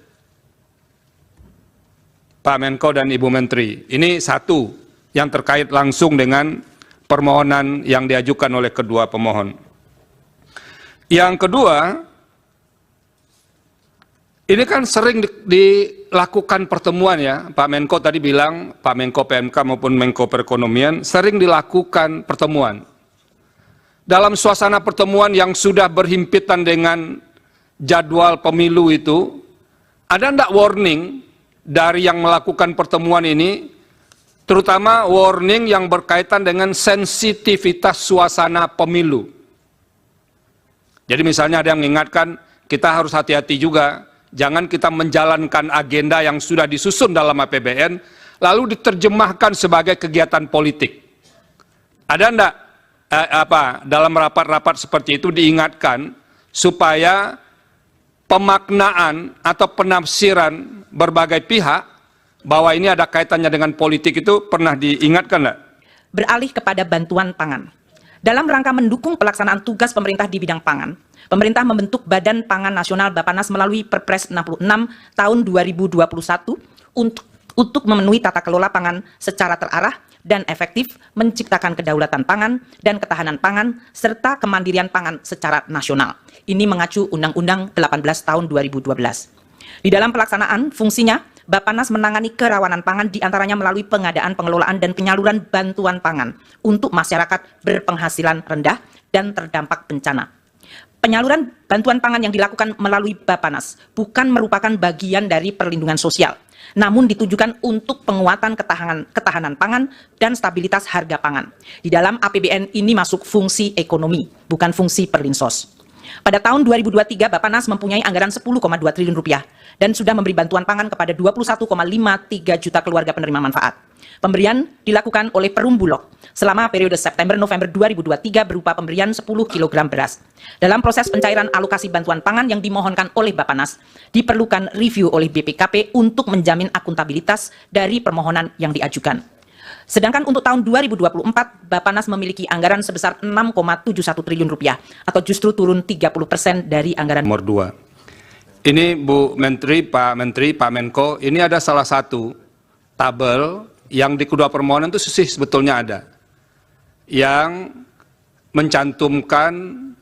Pak Menko dan Ibu Menteri, ini satu yang terkait langsung dengan permohonan yang diajukan oleh kedua pemohon. Yang kedua, ini kan sering dilakukan pertemuan ya, Pak Menko tadi bilang, Pak Menko PMK maupun Menko Perekonomian, sering dilakukan pertemuan. Dalam suasana pertemuan yang sudah berhimpitan dengan jadwal pemilu itu, ada enggak warning dari yang melakukan pertemuan ini, terutama warning yang berkaitan dengan sensitivitas suasana pemilu. Jadi misalnya ada yang mengingatkan, kita harus hati-hati juga, jangan kita menjalankan agenda yang sudah disusun dalam APBN, lalu diterjemahkan sebagai kegiatan politik. Ada enggak dalam rapat-rapat seperti itu diingatkan, supaya pemaknaan atau penafsiran berbagai pihak, bahwa ini ada kaitannya dengan politik itu pernah diingatkan enggak? Beralih kepada bantuan pangan. Dalam rangka mendukung pelaksanaan tugas pemerintah di bidang pangan, pemerintah membentuk Badan Pangan Nasional Bappenas melalui Perpres 66 tahun 2021 untuk memenuhi tata kelola pangan secara terarah dan efektif, menciptakan kedaulatan pangan dan ketahanan pangan, serta kemandirian pangan secara nasional. Ini mengacu Undang-Undang 18 tahun 2012. Di dalam pelaksanaan fungsinya, Bappenas menangani kerawanan pangan diantaranya melalui pengadaan, pengelolaan, dan penyaluran bantuan pangan untuk masyarakat berpenghasilan rendah dan terdampak bencana. Penyaluran bantuan pangan yang dilakukan melalui Bappenas bukan merupakan bagian dari perlindungan sosial, namun ditujukan untuk penguatan ketahanan pangan dan stabilitas harga pangan. Di dalam APBN ini masuk fungsi ekonomi, bukan fungsi perlinsos. Pada tahun 2023, Bappenas mempunyai anggaran 10,2 triliun rupiah dan sudah memberi bantuan pangan kepada 21,53 juta keluarga penerima manfaat. Pemberian dilakukan oleh Perum Bulog selama periode September-November 2023 berupa pemberian 10 kg beras. Dalam proses pencairan alokasi bantuan pangan yang dimohonkan oleh Bappenas, diperlukan review oleh BPKP untuk menjamin akuntabilitas dari permohonan yang diajukan. Sedangkan untuk tahun 2024, Bappenas memiliki anggaran sebesar 6,71 triliun rupiah atau justru turun 30% dari anggaran nomor 2. Ini Bu Menteri, Pak Menko, ini ada salah satu tabel yang di kedua permohonan itu sebetulnya ada, yang mencantumkan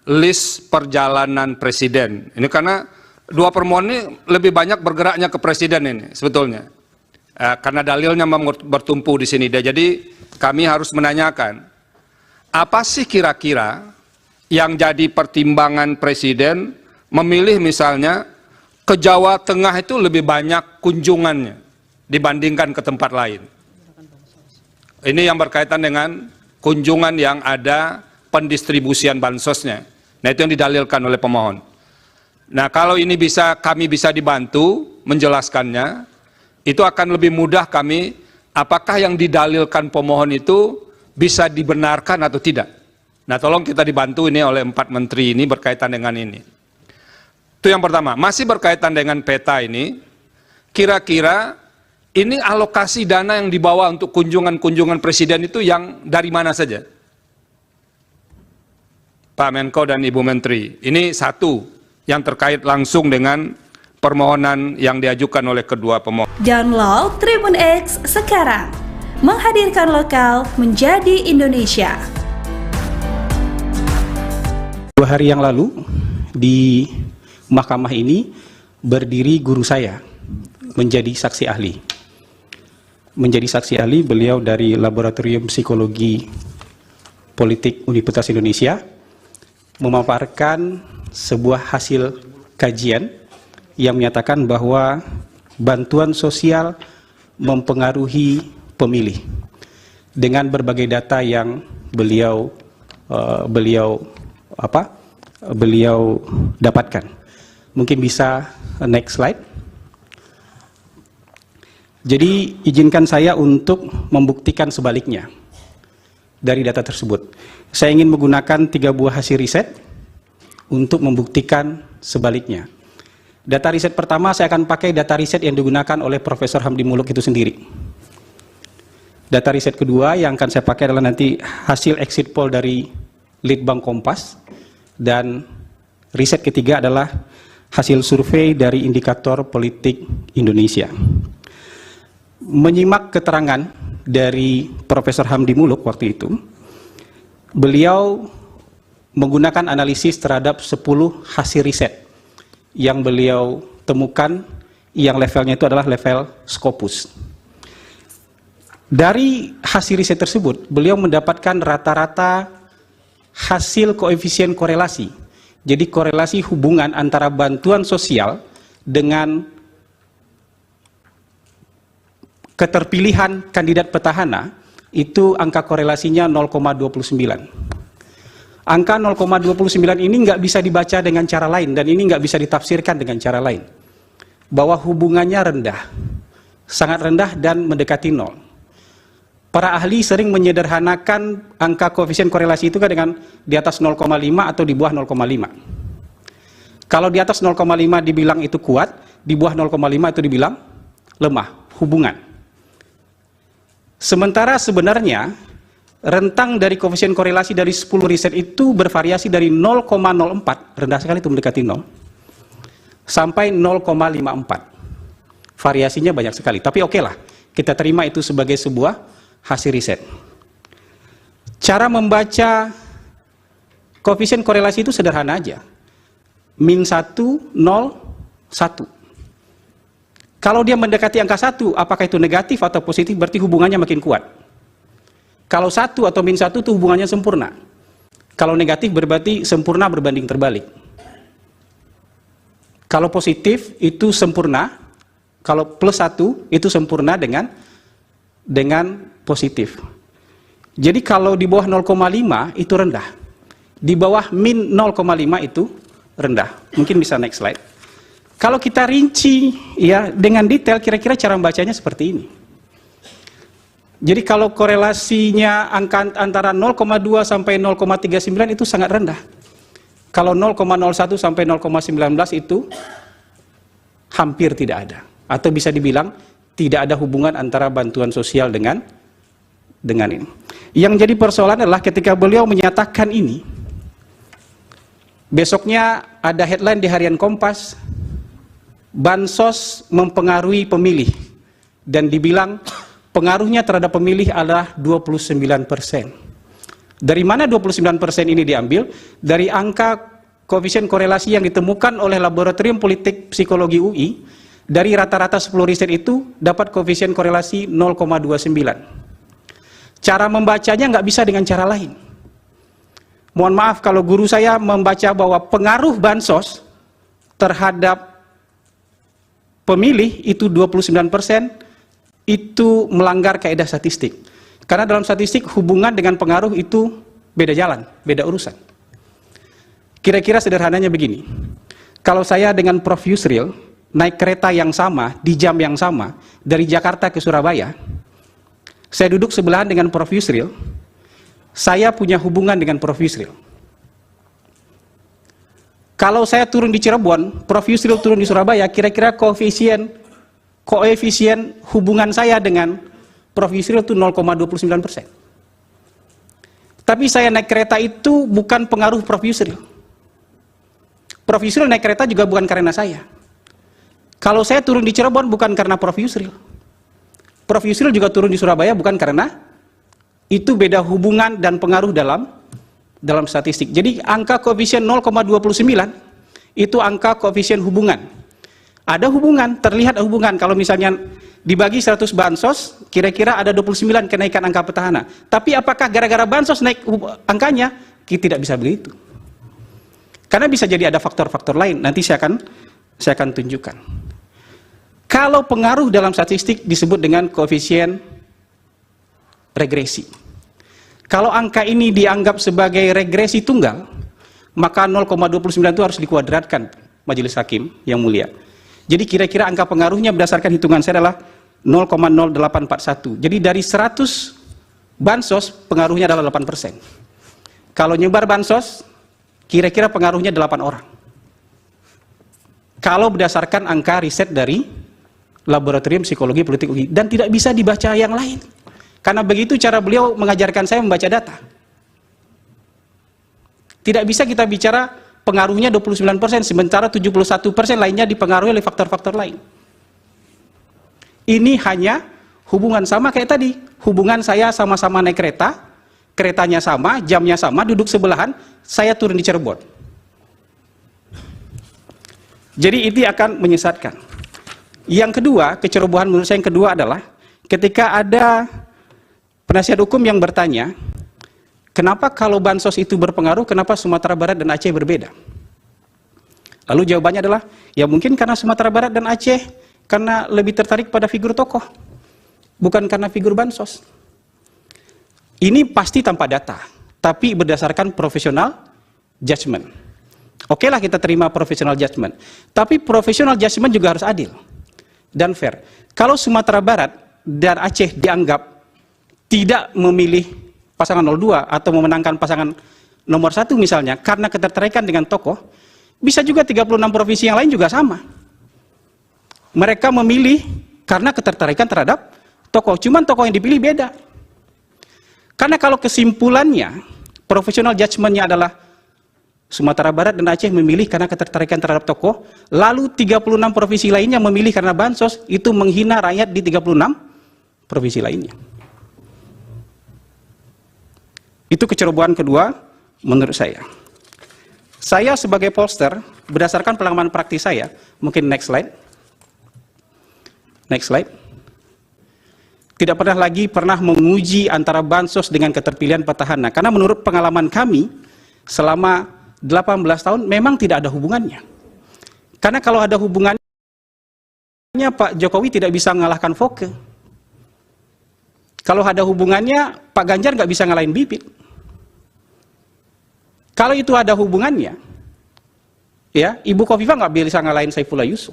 list perjalanan Presiden. Ini karena dua permohonan ini lebih banyak bergeraknya ke Presiden ini sebetulnya. Karena dalilnya bertumpu di sini. Jadi kami harus menanyakan, apa sih kira-kira yang jadi pertimbangan Presiden memilih misalnya ke Jawa Tengah itu lebih banyak kunjungannya dibandingkan ke tempat lain? Ini yang berkaitan dengan kunjungan yang ada pendistribusian bansosnya. Nah, itu yang didalilkan oleh pemohon. Nah, kalau ini kami bisa dibantu menjelaskannya, Itu akan lebih mudah kami, apakah yang didalilkan pemohon itu bisa dibenarkan atau tidak. Nah, tolong kita dibantu ini oleh 4 menteri ini berkaitan dengan ini. Itu yang pertama. Masih berkaitan dengan peta ini, kira-kira ini alokasi dana yang dibawa untuk kunjungan-kunjungan presiden itu yang dari mana saja? Pak Menko dan Ibu Menteri, ini satu yang terkait langsung dengan permohonan yang diajukan oleh kedua pemohon. Download Tribun X sekarang, menghadirkan lokal menjadi Indonesia. 2 hari yang lalu di mahkamah ini berdiri guru saya menjadi saksi ahli. Menjadi saksi ahli beliau dari Laboratorium Psikologi Politik Universitas Indonesia memaparkan sebuah hasil kajian yang menyatakan bahwa bantuan sosial mempengaruhi pemilih dengan berbagai data yang beliau dapatkan. Mungkin bisa next slide. Jadi izinkan saya untuk membuktikan sebaliknya dari data tersebut. Saya ingin menggunakan 3 buah hasil riset untuk membuktikan sebaliknya. Data riset pertama saya akan pakai data riset yang digunakan oleh Profesor Hamdi Muluk itu sendiri. Data riset kedua yang akan saya pakai adalah nanti hasil exit poll dari Litbang Kompas, dan riset ketiga adalah hasil survei dari Indikator Politik Indonesia. Menyimak keterangan dari Profesor Hamdi Muluk waktu itu, beliau menggunakan analisis terhadap 10 hasil riset yang beliau temukan yang levelnya itu adalah level Scopus. Dari hasil riset tersebut, beliau mendapatkan rata-rata hasil koefisien korelasi. Jadi korelasi hubungan antara bantuan sosial dengan keterpilihan kandidat petahana itu angka korelasinya 0,29. Angka 0,29 ini nggak bisa dibaca dengan cara lain dan ini nggak bisa ditafsirkan dengan cara lain. Bahwa hubungannya rendah, sangat rendah dan mendekati 0. Para ahli sering menyederhanakan angka koefisien korelasi itu kan dengan di atas 0,5 atau di bawah 0,5. Kalau di atas 0,5 dibilang itu kuat, di bawah 0,5 itu dibilang lemah, hubungan. Sementara sebenarnya rentang dari koefisien korelasi dari 10 riset itu bervariasi dari 0,04, rendah sekali itu mendekati 0, sampai 0,54. Variasinya banyak sekali, tapi oke lah, kita terima itu sebagai sebuah hasil riset. Cara membaca koefisien korelasi itu sederhana aja. Min 1, 0, 1. Kalau dia mendekati angka 1, apakah itu negatif atau positif, berarti hubungannya makin kuat. Kalau 1 atau min 1 itu hubungannya sempurna. Kalau negatif berarti sempurna berbanding terbalik. Kalau positif itu sempurna, kalau plus 1 itu sempurna dengan positif. Jadi kalau di bawah 0,5 itu rendah. Di bawah min 0,5 itu rendah. Mungkin bisa next slide. Kalau kita rinci ya dengan detail, kira-kira cara membacanya seperti ini. Jadi kalau korelasinya angka antara 0,2 sampai 0,39 itu sangat rendah. Kalau 0,01 sampai 0,19 itu hampir tidak ada. Atau bisa dibilang tidak ada hubungan antara bantuan sosial dengan ini. Yang jadi persoalan adalah ketika beliau menyatakan ini, besoknya ada headline di Harian Kompas, bansos mempengaruhi pemilih, dan dibilang pengaruhnya terhadap pemilih adalah 29%. Dari mana 29% ini diambil? Dari angka koefisien korelasi yang ditemukan oleh Laboratorium Politik Psikologi UI, dari rata-rata 10 riset itu dapat koefisien korelasi 0,29. Cara membacanya nggak bisa dengan cara lain. Mohon maaf kalau guru saya membaca bahwa pengaruh bansos terhadap pemilih itu 29%, itu melanggar kaidah statistik. Karena dalam statistik hubungan dengan pengaruh itu beda jalan, beda urusan. Kira-kira sederhananya begini. Kalau saya dengan Prof. Yusril naik kereta yang sama, di jam yang sama, dari Jakarta ke Surabaya, saya duduk sebelahan dengan Prof. Yusril, saya punya hubungan dengan Prof. Yusril. Kalau saya turun di Cirebon, Prof. Yusril turun di Surabaya, kira-kira koefisien hubungan saya dengan Prof. Yusril itu 0,29%. Tapi saya naik kereta itu bukan pengaruh Prof. Yusril. Prof. Yusril naik kereta juga bukan karena saya. Kalau saya turun di Cirebon bukan karena Prof. Yusril. Prof. Yusril juga turun di Surabaya bukan karena itu, beda hubungan dan pengaruh dalam statistik. Jadi angka koefisien 0,29 itu angka koefisien hubungan. Ada hubungan, terlihat hubungan. Kalau misalnya dibagi 100 bansos, kira-kira ada 29 kenaikan angka petahana. Tapi apakah gara-gara bansos naik angkanya? Kita tidak bisa begitu. Karena bisa jadi ada faktor-faktor lain. Nanti saya akan tunjukkan. Kalau pengaruh dalam statistik disebut dengan koefisien regresi. Kalau angka ini dianggap sebagai regresi tunggal, maka 0,29 itu harus dikuadratkan, Majelis Hakim yang mulia. Jadi kira-kira angka pengaruhnya berdasarkan hitungan saya adalah 0,0841. Jadi dari 100 bansos pengaruhnya adalah 8%. Kalau nyebar bansos, kira-kira pengaruhnya 8 orang. Kalau berdasarkan angka riset dari Laboratorium Psikologi Politik UI, dan tidak bisa dibaca yang lain. Karena begitu cara beliau mengajarkan saya membaca data. Tidak bisa kita bicara pengaruhnya 29%, sementara 71% lainnya dipengaruhi oleh faktor-faktor lain. Ini hanya hubungan sama kayak tadi. Hubungan saya sama-sama naik kereta, keretanya sama, jamnya sama, duduk sebelahan, saya turun di Cirebon. Jadi itu akan menyesatkan. Yang kedua, kecerobohan menurut saya yang kedua adalah ketika ada penasihat hukum yang bertanya, kenapa kalau bansos itu berpengaruh, kenapa Sumatera Barat dan Aceh berbeda? Lalu jawabannya adalah, ya mungkin karena Sumatera Barat dan Aceh karena lebih tertarik pada figur tokoh, bukan karena figur bansos. Ini pasti tanpa data, tapi berdasarkan profesional judgment. Oke lah kita terima profesional judgment, tapi profesional judgment juga harus adil dan fair. Kalau Sumatera Barat dan Aceh dianggap tidak memilih pasangan 02 atau memenangkan pasangan nomor 1 misalnya karena ketertarikan dengan tokoh, bisa juga 36 provinsi yang lain juga sama. Mereka memilih karena ketertarikan terhadap tokoh, cuman tokoh yang dipilih beda. Karena kalau kesimpulannya, profesional judgment-nya adalah Sumatera Barat dan Aceh memilih karena ketertarikan terhadap tokoh, lalu 36 provinsi lainnya memilih karena bansos, itu menghina rakyat di 36 provinsi lainnya. Itu kecerobohan kedua menurut saya. Saya sebagai pollster, berdasarkan pengalaman praktis saya, mungkin next slide. Next slide. Tidak pernah menguji antara bansos dengan keterpilihan petahana. Karena menurut pengalaman kami, selama 18 tahun memang tidak ada hubungannya. Karena kalau ada hubungannya, Pak Jokowi tidak bisa mengalahkan Foke. Kalau ada hubungannya, Pak Ganjar nggak bisa ngalahin Bibit. Kalau itu ada hubungannya, ya Ibu Khofifah nggak bisa ngalahin Saifullah Yusuf.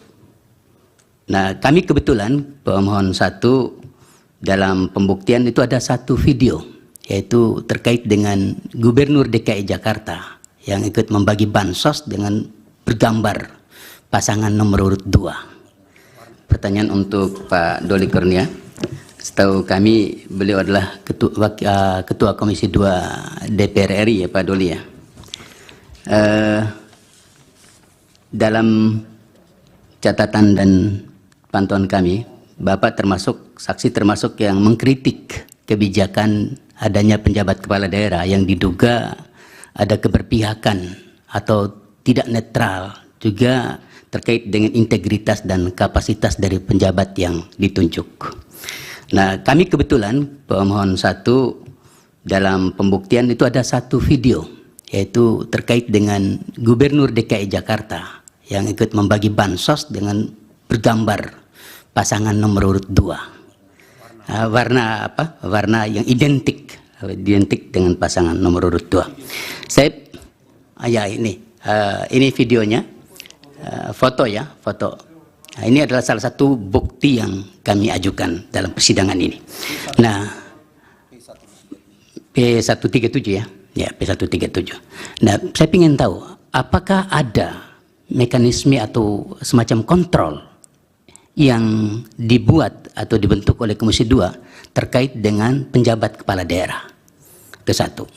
Nah, kami kebetulan pemohon 1 dalam pembuktian itu ada satu video, yaitu terkait dengan Gubernur DKI Jakarta yang ikut membagi bansos dengan bergambar pasangan nomor urut 2. Pertanyaan untuk Pak Doli Kurnia. Setahu kami beliau adalah ketua Komisi 2 DPR RI ya Pak Doli ya. Dalam catatan dan pantauan kami, Bapak saksi termasuk yang mengkritik kebijakan adanya penjabat kepala daerah yang diduga ada keberpihakan atau tidak netral, juga terkait dengan integritas dan kapasitas dari penjabat yang ditunjuk. Nah, kami kebetulan pemohon 1 dalam pembuktian itu ada satu video, yaitu terkait dengan Gubernur DKI Jakarta yang ikut membagi bansos dengan bergambar pasangan nomor urut 2. Warna apa? Warna yang identik dengan pasangan nomor urut 2. Saya ya ini videonya, foto ya, foto. Nah, ini adalah salah satu bukti yang kami ajukan dalam persidangan ini. Nah, P137 ya. Ya, P137. Nah, saya ingin tahu, apakah ada mekanisme atau semacam kontrol yang dibuat atau dibentuk oleh Komisi 2 terkait dengan penjabat kepala daerah? Itu satu.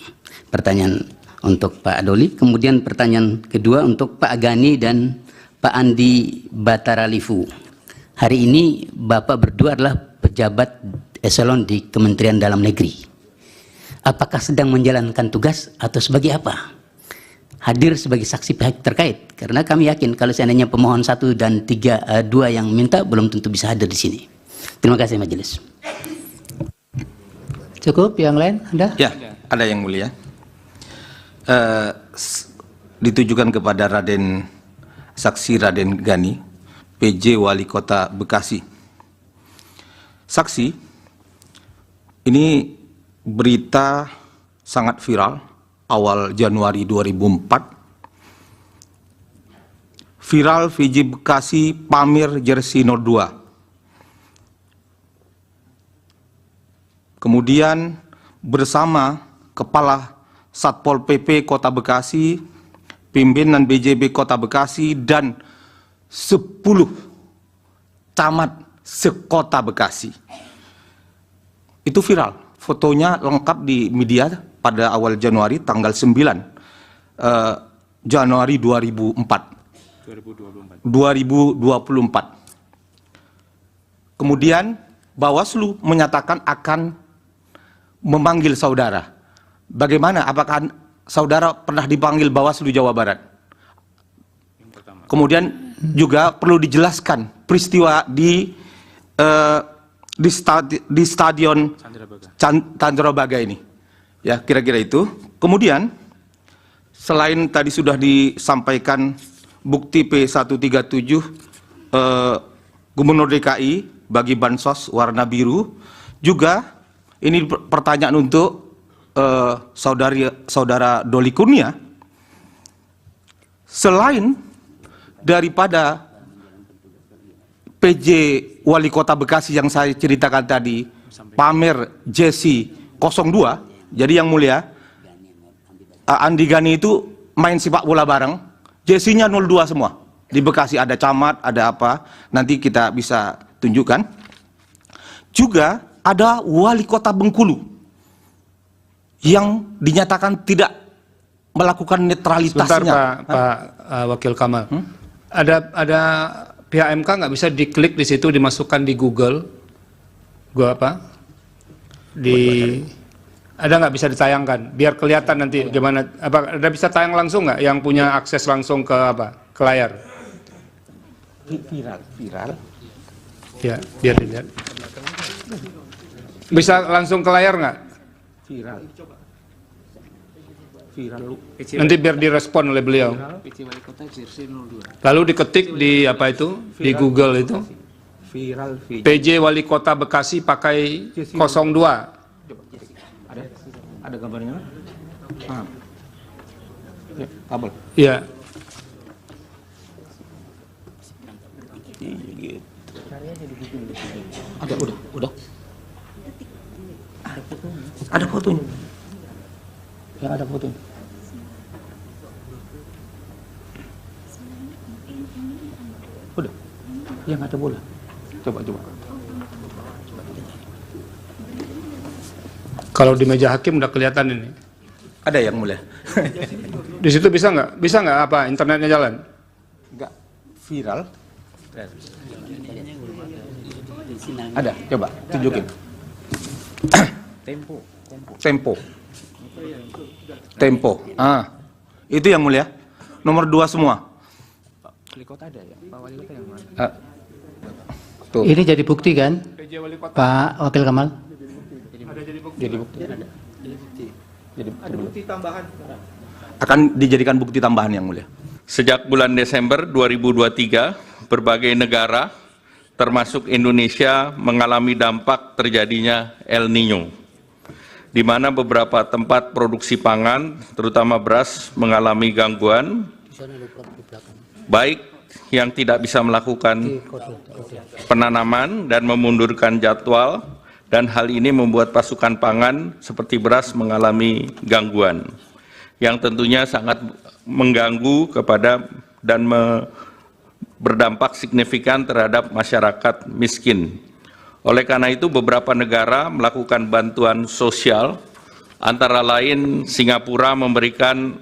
Pertanyaan untuk Pak Adoli. Kemudian pertanyaan kedua untuk Pak Agani dan Pak Andi Bataralifu. Hari ini Bapak berdua adalah pejabat eselon di Kementerian Dalam Negeri. Apakah sedang menjalankan tugas atau sebagai apa? Hadir sebagai saksi pihak terkait. Karena kami yakin kalau seandainya pemohon 1 dan 2 yang minta belum tentu bisa hadir di sini. Terima kasih majelis. Cukup, yang lain ada? Ya, ada yang mulia. Ditujukan kepada Saksi Raden Gani, PJ Wali Kota Bekasi. Saksi, ini berita sangat viral awal Januari 2004. Viral VJ Bekasi pamer jersey 02. Kemudian bersama Kepala Satpol PP Kota Bekasi, pimpinan BJB Kota Bekasi, dan 10 camat sekota Bekasi. Itu viral. Fotonya lengkap di media pada awal Januari, tanggal 9 Januari 2024. Kemudian Bawaslu menyatakan akan memanggil saudara. Bagaimana? Apakah saudara pernah dipanggil Bawaslu Jawa Barat? Kemudian juga perlu dijelaskan peristiwa di stadion Candrabaga ini. Ya, kira-kira itu. Kemudian selain tadi sudah disampaikan bukti P137 Gubernur DKI bagi bansos warna biru, juga ini pertanyaan untuk saudara Doli Kurnia. Selain daripada PJ Wali Kota Bekasi yang saya ceritakan tadi, pamer jersey 02, jadi yang mulia, Andi Gani itu main sepak bola bareng, jersey-nya 02 semua. Di Bekasi ada camat, ada apa, nanti kita bisa tunjukkan. Juga ada Wali Kota Bengkulu yang dinyatakan tidak melakukan netralitasnya. Sebentar Pak Wakil Kamal. Ada pihak MK nggak bisa diklik di situ, dimasukkan di Google, ada nggak bisa ditayangkan biar kelihatan nanti gimana? Apa ada bisa tayang langsung nggak yang punya akses langsung ke ke layar? Viral. Ya, biar dilihat. Bisa langsung ke layar nggak? Viral. Nanti biar direspon oleh beliau. Lalu diketik di apa itu? Di Google itu. Viral. PJ Wali Kota Bekasi pakai 02. Ada gambarnya? Ya, kabel. Iya. Ada, udah. Ada fotonya. Ya, ada fotonya. Udah. Yang ada bola. Coba. Kalau di meja hakim udah kelihatan ini. Ada yang mulia. Di situ bisa nggak? Bisa nggak apa? Internetnya jalan? Enggak viral. Ada, coba tunjukin. Tempo. Itu yang mulia. Nomor 2 semua. Wali kota ada ya? Pak Wali kota yang mana? Tuh. Ini jadi bukti kan, Pak Wakil Kamal? Jadi bukti tambahan. Akan dijadikan bukti tambahan yang mulia. Sejak bulan Desember 2023, berbagai negara termasuk Indonesia mengalami dampak terjadinya El Niño, di mana beberapa tempat produksi pangan, terutama beras, mengalami gangguan, baik yang tidak bisa melakukan penanaman dan memundurkan jadwal, dan hal ini membuat pasokan pangan seperti beras mengalami gangguan yang tentunya sangat mengganggu kepada dan berdampak signifikan terhadap masyarakat miskin. Oleh karena itu, beberapa negara melakukan bantuan sosial, antara lain Singapura memberikan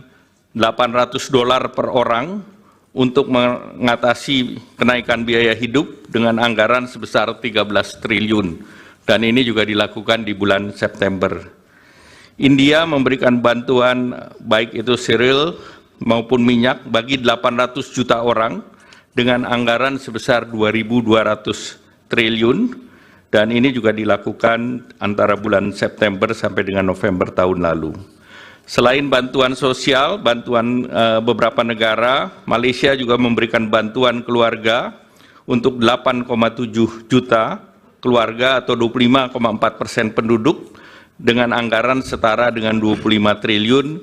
$800 per orang untuk mengatasi kenaikan biaya hidup dengan anggaran sebesar 13 triliun, dan ini juga dilakukan di bulan September. India memberikan bantuan baik itu cereal maupun minyak bagi 800 juta orang dengan anggaran sebesar 2.200 triliun, dan ini juga dilakukan antara bulan September sampai dengan November tahun lalu. Selain bantuan sosial, bantuan beberapa negara, Malaysia juga memberikan bantuan keluarga untuk 8,7 juta keluarga atau 25,4% penduduk dengan anggaran setara dengan 25 triliun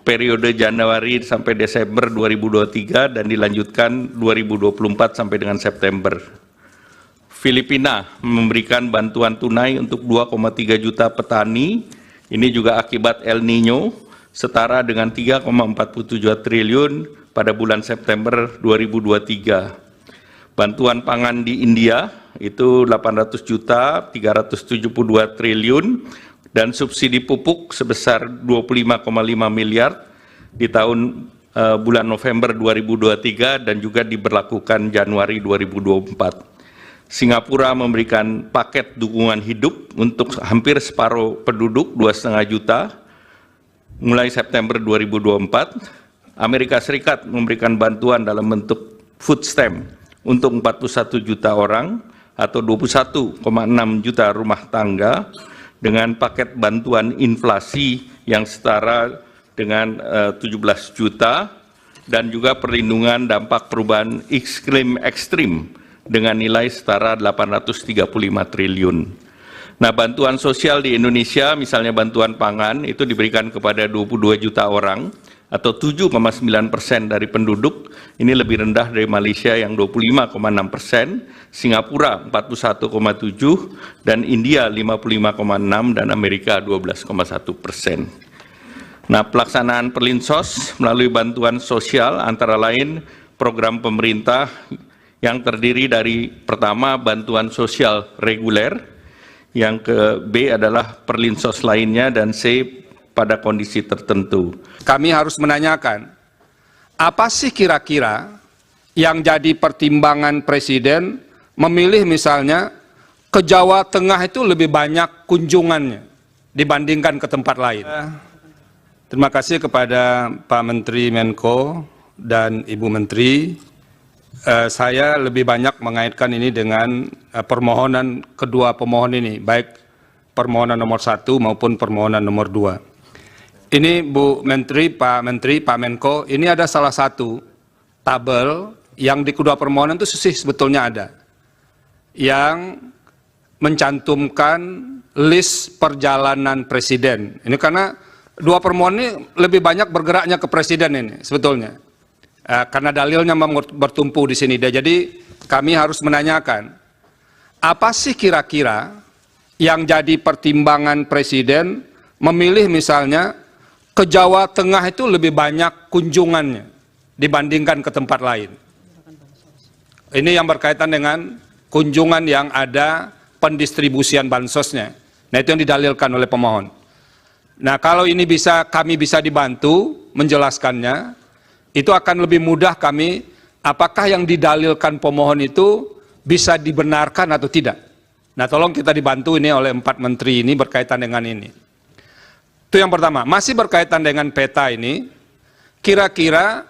periode Januari sampai Desember 2023 dan dilanjutkan 2024 sampai dengan September. Filipina memberikan bantuan tunai untuk 2,3 juta petani, ini juga akibat El Nino, setara dengan 3,47 triliun pada bulan September 2023. Bantuan pangan di India itu 800 juta, 372 triliun, dan subsidi pupuk sebesar 25,5 miliar di tahun bulan November 2023 dan juga diberlakukan Januari 2024. Singapura memberikan paket dukungan hidup untuk hampir separuh penduduk 2,5 juta mulai September 2024. Amerika Serikat memberikan bantuan dalam bentuk food stamp untuk 41 juta orang atau 21,6 juta rumah tangga dengan paket bantuan inflasi yang setara dengan 17 juta dan juga perlindungan dampak perubahan iklim ekstrim dengan nilai setara 835 triliun. Nah, bantuan sosial di Indonesia, misalnya bantuan pangan, itu diberikan kepada 22 juta orang atau 7,9% dari penduduk. Ini lebih rendah dari Malaysia yang 25,6%, Singapura 41,7%, dan India 55,6%, dan Amerika 12,1%. Nah, pelaksanaan Perlinsos melalui bantuan sosial antara lain program pemerintah yang terdiri dari pertama bantuan sosial reguler, yang ke B adalah Perlinsos lainnya, dan C pada kondisi tertentu. Kami harus menanyakan, apa sih kira-kira yang jadi pertimbangan Presiden memilih misalnya ke Jawa Tengah itu lebih banyak kunjungannya dibandingkan ke tempat lain? Terima kasih kepada Pak Menteri Menko dan Ibu Menteri. Saya lebih banyak mengaitkan ini dengan permohonan kedua pemohon ini, baik permohonan nomor 1 maupun permohonan nomor 2. Ini Bu Menteri, Pak Menko, ini ada salah satu tabel yang di kedua permohonan itu sebetulnya ada, yang mencantumkan list perjalanan Presiden. Ini karena dua permohonan ini lebih banyak bergeraknya ke Presiden ini sebetulnya. Karena dalilnya bertumpu di sini. Jadi kami harus menanyakan, apa sih kira-kira yang jadi pertimbangan Presiden memilih misalnya ke Jawa Tengah itu lebih banyak kunjungannya dibandingkan ke tempat lain? Ini yang berkaitan dengan kunjungan yang ada pendistribusian bansosnya. Nah, itu yang didalilkan oleh pemohon. Nah, kalau ini kami bisa dibantu menjelaskannya, itu akan lebih mudah kami, apakah yang didalilkan pemohon itu bisa dibenarkan atau tidak. Nah, tolong kita dibantu ini oleh 4 menteri ini berkaitan dengan ini. Itu yang pertama. Masih berkaitan dengan peta ini, kira-kira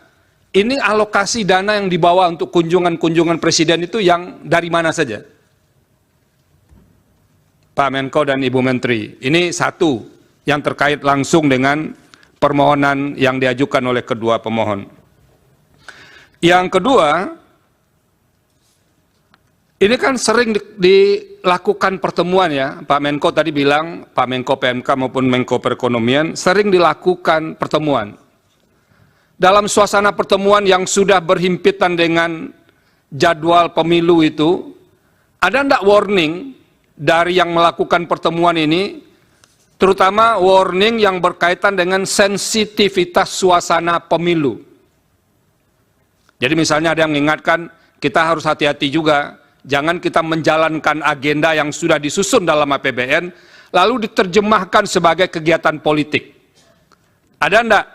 ini alokasi dana yang dibawa untuk kunjungan-kunjungan Presiden itu yang dari mana saja? Pak Menko dan Ibu Menteri, ini satu yang terkait langsung dengan permohonan yang diajukan oleh kedua pemohon. Yang kedua, ini kan sering dilakukan pertemuan ya, Pak Menko tadi bilang, Pak Menko PMK maupun Menko Perekonomian, sering dilakukan pertemuan. dalam suasana pertemuan yang sudah berhimpitan dengan jadwal pemilu itu, ada enggak warning dari yang melakukan pertemuan ini, terutama warning yang berkaitan dengan sensitivitas suasana pemilu. Jadi misalnya ada yang mengingatkan, kita harus hati-hati juga, jangan kita menjalankan agenda yang sudah disusun dalam APBN, lalu diterjemahkan sebagai kegiatan politik. Ada enggak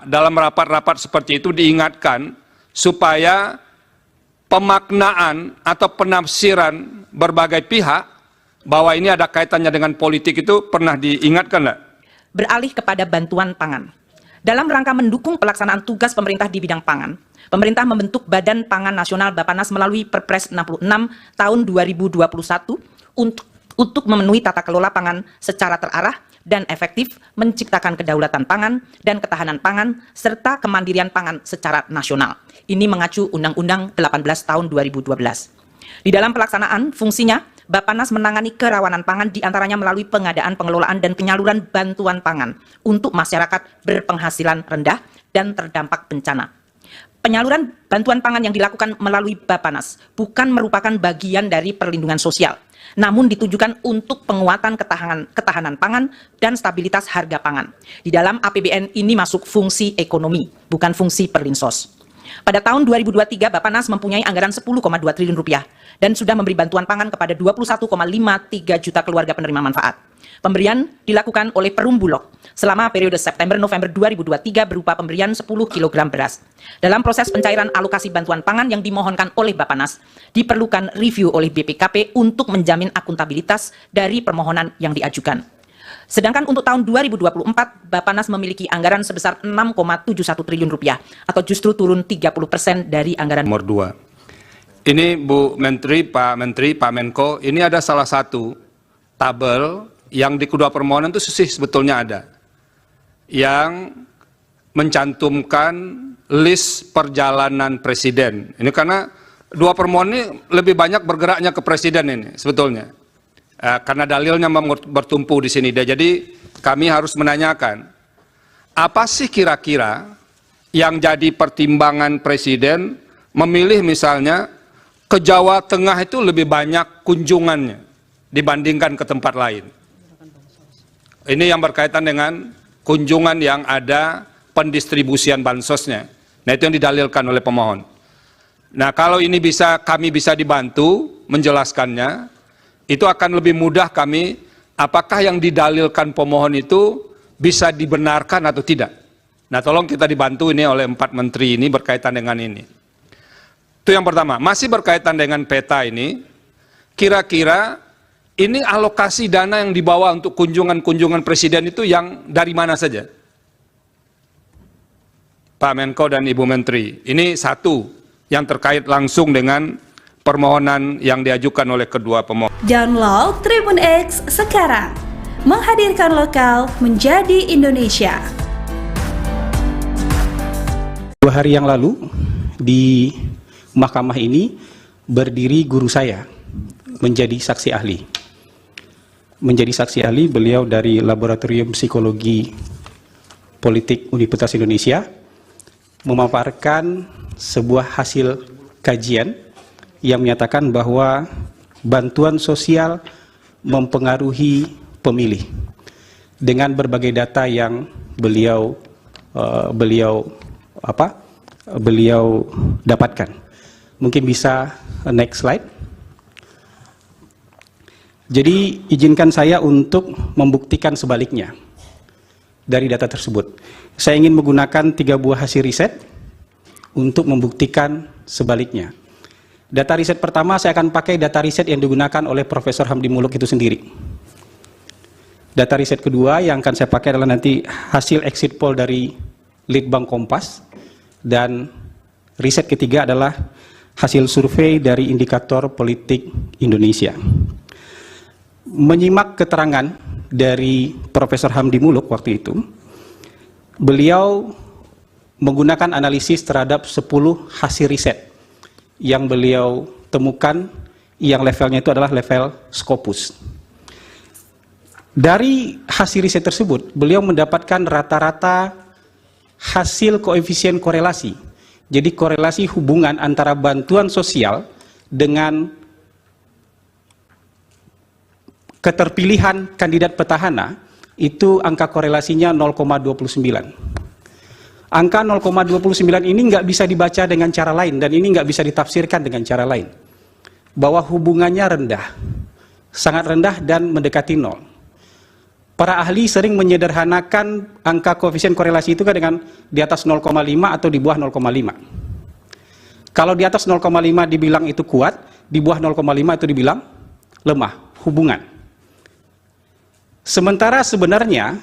dalam rapat-rapat seperti itu diingatkan supaya pemaknaan atau penafsiran berbagai pihak bahwa ini ada kaitannya dengan politik itu pernah diingatkan enggak? Beralih kepada bantuan pangan. Dalam rangka mendukung pelaksanaan tugas pemerintah di bidang pangan, pemerintah membentuk Badan Pangan Nasional Bappenas melalui Perpres 66 tahun 2021 untuk memenuhi tata kelola pangan secara terarah dan efektif, menciptakan kedaulatan pangan dan ketahanan pangan, serta kemandirian pangan secara nasional. Ini mengacu Undang-Undang 18 tahun 2012. Di dalam pelaksanaan fungsinya, Bappenas menangani kerawanan pangan diantaranya melalui pengadaan, pengelolaan, dan penyaluran bantuan pangan untuk masyarakat berpenghasilan rendah dan terdampak bencana. Penyaluran bantuan pangan yang dilakukan melalui Bappenas bukan merupakan bagian dari perlindungan sosial, namun ditujukan untuk penguatan ketahanan pangan dan stabilitas harga pangan. Di dalam APBN ini masuk fungsi ekonomi, bukan fungsi perlinsos. Pada tahun 2023, Bappenas mempunyai anggaran 10,2 triliun rupiah dan sudah memberi bantuan pangan kepada 21,53 juta keluarga penerima manfaat. Pemberian dilakukan oleh Perum Bulog selama periode September-November 2023 berupa pemberian 10 kg beras. Dalam proses pencairan alokasi bantuan pangan yang dimohonkan oleh Bappenas, diperlukan review oleh BPKP untuk menjamin akuntabilitas dari permohonan yang diajukan. Sedangkan untuk tahun 2024, Bappenas memiliki anggaran sebesar 6,71 triliun rupiah atau justru turun 30% dari anggaran. Nomor 2. Ini Bu Menteri, Pak Menko, ini ada salah satu tabel yang di kedua permohonan itu sebetulnya ada, yang mencantumkan list perjalanan presiden. Ini karena dua permohonan ini lebih banyak bergeraknya ke presiden ini sebetulnya. Karena dalilnya bertumpu di sini. Jadi kami harus menanyakan, apa sih kira-kira yang jadi pertimbangan presiden memilih misalnya ke Jawa Tengah itu lebih banyak kunjungannya dibandingkan ke tempat lain. Ini yang berkaitan dengan kunjungan yang ada pendistribusian bansosnya. Nah, itu yang didalilkan oleh pemohon. Nah, kalau ini kami bisa dibantu menjelaskannya, itu akan lebih mudah kami, apakah yang didalilkan pemohon itu bisa dibenarkan atau tidak. Nah, tolong kita dibantu ini oleh 4 menteri ini berkaitan dengan ini. Itu yang pertama. Masih berkaitan dengan peta ini, kira-kira ini alokasi dana yang dibawa untuk kunjungan-kunjungan presiden itu yang dari mana saja? Pak Menko dan Ibu Menteri, ini satu yang terkait langsung dengan permohonan yang diajukan oleh kedua pemohon. Download Tribun X sekarang. Menghadirkan lokal menjadi Indonesia. 2 hari yang lalu di mahkamah ini berdiri guru saya menjadi saksi ahli. Menjadi saksi ahli beliau dari Laboratorium Psikologi Politik Universitas Indonesia memaparkan sebuah hasil kajian yang menyatakan bahwa bantuan sosial mempengaruhi pemilih dengan berbagai data yang beliau dapatkan. Mungkin bisa next slide. Jadi izinkan saya untuk membuktikan sebaliknya dari data tersebut. Saya ingin menggunakan 3 buah hasil riset untuk membuktikan sebaliknya. Data riset pertama saya akan pakai data riset yang digunakan oleh Profesor Hamdi Muluk itu sendiri. Data riset kedua yang akan saya pakai adalah nanti hasil exit poll dari Litbang Kompas. Dan riset ketiga adalah hasil survei dari Indikator Politik Indonesia. Menyimak keterangan dari Profesor Hamdi Muluk waktu itu, beliau menggunakan analisis terhadap 10 hasil riset yang beliau temukan yang levelnya itu adalah level Scopus. Dari hasil riset tersebut, beliau mendapatkan rata-rata hasil koefisien korelasi. Jadi korelasi hubungan antara bantuan sosial dengan keterpilihan kandidat petahana, itu angka korelasinya 0,29. Angka 0,29 ini nggak bisa dibaca dengan cara lain, dan ini nggak bisa ditafsirkan dengan cara lain. Bahwa hubungannya rendah, sangat rendah dan mendekati 0. Para ahli sering menyederhanakan angka koefisien korelasi itu kan dengan di atas 0,5 atau di bawah 0,5. Kalau di atas 0,5 dibilang itu kuat, di bawah 0,5 itu dibilang lemah, hubungan. Sementara sebenarnya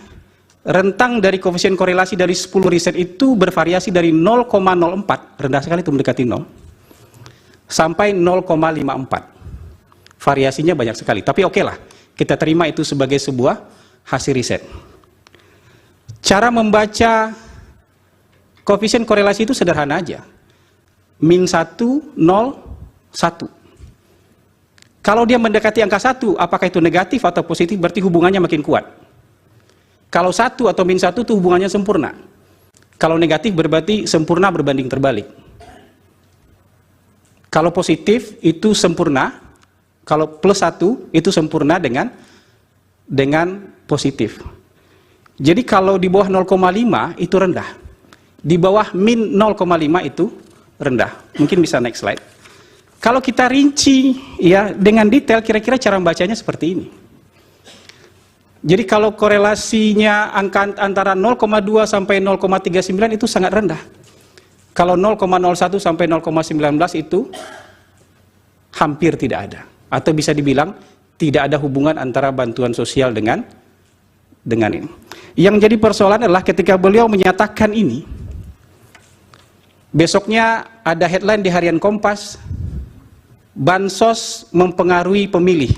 rentang dari koefisien korelasi dari 10 riset itu bervariasi dari 0,04, rendah sekali itu mendekati 0, sampai 0,54. Variasinya banyak sekali, tapi oke lah, kita terima itu sebagai sebuah hasil riset. Cara membaca koefisien korelasi itu sederhana aja. Min 1, 0, 1. Kalau dia mendekati angka 1, apakah itu negatif atau positif, berarti hubungannya makin kuat. Kalau 1 atau min 1 itu hubungannya sempurna. Kalau negatif berarti sempurna berbanding terbalik. Kalau positif itu sempurna, kalau plus 1 itu sempurna dengan positif. Jadi kalau di bawah 0,5 itu rendah. Di bawah min 0,5 itu rendah. Mungkin bisa next slide. Kalau kita rinci ya dengan detail, kira-kira cara membacanya seperti ini. Jadi kalau korelasinya angka antara 0,2 sampai 0,39 itu sangat rendah. Kalau 0,01 sampai 0,19 itu hampir tidak ada. Atau bisa dibilang tidak ada hubungan antara bantuan sosial dengan ini. Yang jadi persoalan adalah ketika beliau menyatakan ini, besoknya ada headline di Harian Kompas, bansos mempengaruhi pemilih,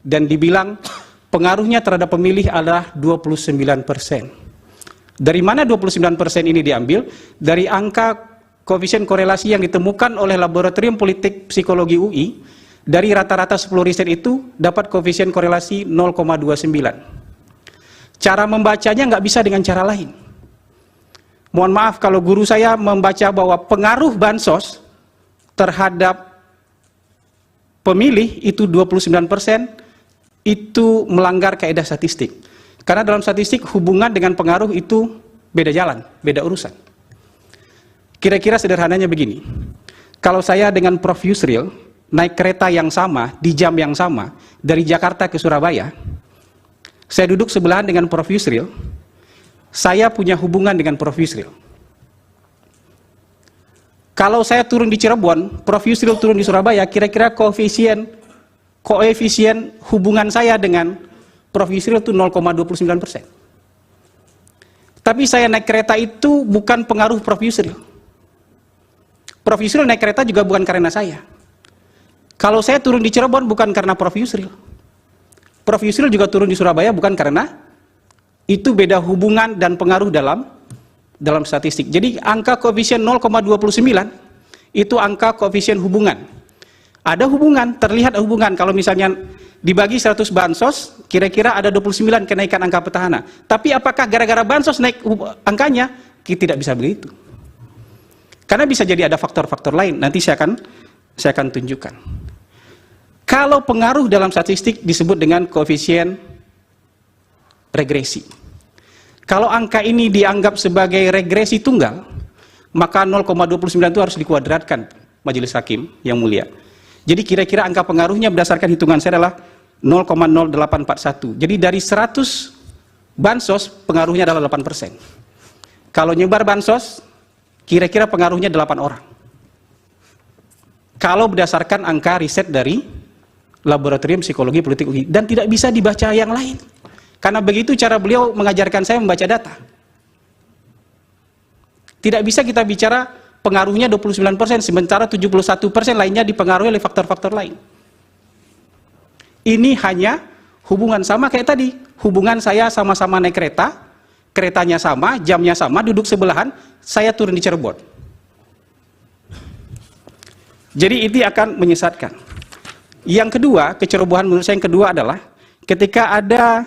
dan dibilang pengaruhnya terhadap pemilih adalah 29%. Dari mana 29% ini diambil? Dari angka koefisien korelasi yang ditemukan oleh Laboratorium Politik Psikologi UI. Dari rata-rata 10 riset itu dapat koefisien korelasi 0,29. Cara membacanya nggak bisa dengan cara lain. Mohon maaf kalau guru saya membaca bahwa pengaruh bansos terhadap pemilih itu 29%, itu melanggar kaidah statistik. Karena dalam statistik hubungan dengan pengaruh itu beda jalan, beda urusan. Kira-kira sederhananya begini. Kalau saya dengan Prof. Yusril naik kereta yang sama, di jam yang sama, dari Jakarta ke Surabaya, saya duduk sebelahan dengan Prof. Yusril, saya punya hubungan dengan Prof. Yusril. Kalau saya turun di Cirebon, Prof. Yusril turun di Surabaya, kira-kira koefisien hubungan saya dengan Prof. Yusril itu 0,29%. Tapi saya naik kereta itu bukan pengaruh Prof. Yusril. Prof. Yusril naik kereta juga bukan karena saya. Kalau saya turun di Cirebon bukan karena Prof. Yusril. Prof. Yusril juga turun di Surabaya bukan karena itu, beda hubungan dan pengaruh dalam statistik. Jadi angka koefisien 0,29 itu angka koefisien hubungan. Ada hubungan, terlihat hubungan. Kalau misalnya dibagi 100 bansos, kira-kira ada 29 kenaikan angka petahana. Tapi apakah gara-gara bansos naik angkanya? Kita tidak bisa begitu. Karena bisa jadi ada faktor-faktor lain. Nanti saya akan tunjukkan. Kalau pengaruh dalam statistik disebut dengan koefisien regresi. Kalau angka ini dianggap sebagai regresi tunggal, maka 0,29 itu harus dikuadratkan Majelis Hakim yang mulia. Jadi kira-kira angka pengaruhnya berdasarkan hitungan saya adalah 0,0841. Jadi dari 100 bansos pengaruhnya adalah 8%. Kalau nyebar bansos, kira-kira pengaruhnya 8 orang. Kalau berdasarkan angka riset dari Laboratorium Psikologi Politik UI, dan tidak bisa dibaca yang lain. Karena begitu cara beliau mengajarkan saya membaca data. Tidak bisa kita bicara pengaruhnya 29%, sementara 71% lainnya dipengaruhi oleh faktor-faktor lain. Ini hanya hubungan sama kayak tadi. Hubungan saya sama-sama naik kereta, keretanya sama, jamnya sama, duduk sebelahan, saya turun di Cirebon. Jadi ini akan menyesatkan. Yang kedua, kecerobohan menurut saya yang kedua adalah ketika ada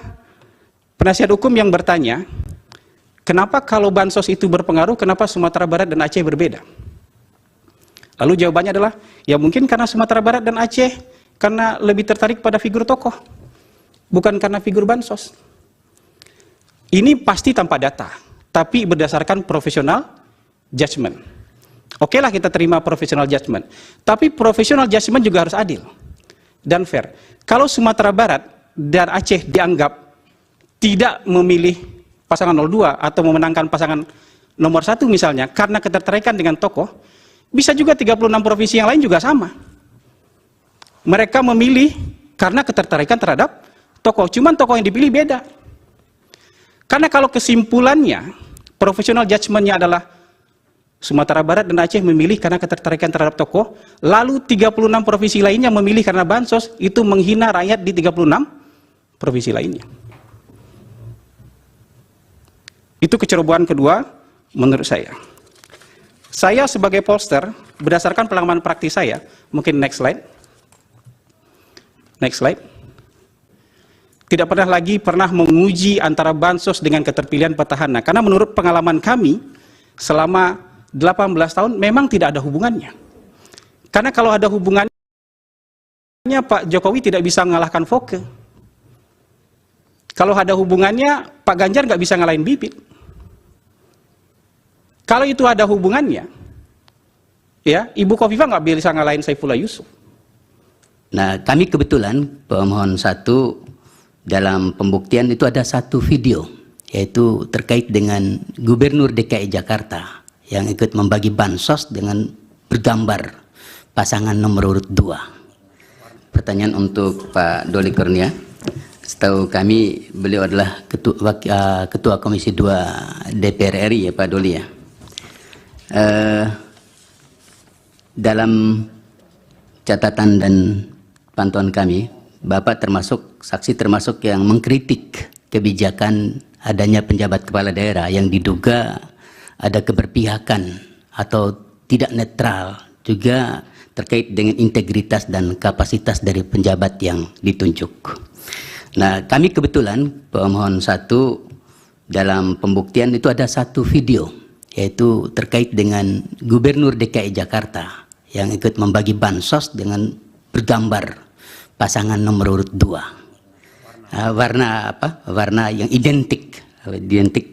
penasihat hukum yang bertanya, Kenapa kalau bansos itu berpengaruh, kenapa Sumatera Barat dan Aceh berbeda? Lalu jawabannya adalah, ya mungkin karena Sumatera Barat dan Aceh karena lebih tertarik pada figur tokoh, bukan karena figur bansos. Ini pasti tanpa data, tapi berdasarkan professional judgment. Oke lah kita terima professional judgment, tapi professional judgment juga harus adil dan fair. Kalau Sumatera Barat dan Aceh dianggap tidak memilih pasangan 02 atau memenangkan pasangan nomor 1 misalnya karena ketertarikan dengan tokoh, bisa juga 36 provinsi yang lain juga sama. Mereka memilih karena ketertarikan terhadap tokoh, cuman tokoh yang dipilih beda. Karena kalau kesimpulannya, professional judgment-nya adalah Sumatera Barat dan Aceh memilih karena ketertarikan terhadap tokoh, lalu 36 provinsi lainnya memilih karena bansos, itu menghina rakyat di 36 provinsi lainnya. Itu kecerobohan kedua menurut saya. Saya sebagai pollster, berdasarkan pengalaman praktis saya, mungkin next slide. Next slide. Tidak pernah menguji antara bansos dengan keterpilihan petahana. Karena menurut pengalaman kami, selama 18 tahun memang tidak ada hubungannya. Karena kalau ada hubungannya, Pak Jokowi tidak bisa mengalahkan Foke. Kalau ada hubungannya, Pak Ganjar nggak bisa ngalahin Bibit. Kalau itu ada hubungannya, ya Ibu Khofifah nggak bisa ngalahin Saifullah Yusuf. Nah, kami kebetulan pemohon 1 dalam pembuktian itu ada satu video, yaitu terkait dengan Gubernur DKI Jakarta yang ikut membagi bansos dengan bergambar pasangan nomor urut 2. Pertanyaan untuk Pak Doli Kurnia. Setahu kami beliau adalah Ketua Komisi 2 DPR RI ya Pak Doli ya. Dalam catatan dan pantauan kami, Bapak saksi termasuk yang mengkritik kebijakan adanya penjabat kepala daerah yang diduga ada keberpihakan atau tidak netral, juga terkait dengan integritas dan kapasitas dari penjabat yang ditunjuk. Nah, kami kebetulan pemohon 1 dalam pembuktian itu ada satu video, yaitu terkait dengan Gubernur DKI Jakarta yang ikut membagi bansos dengan bergambar pasangan nomor urut 2. Warna apa? Warna yang identik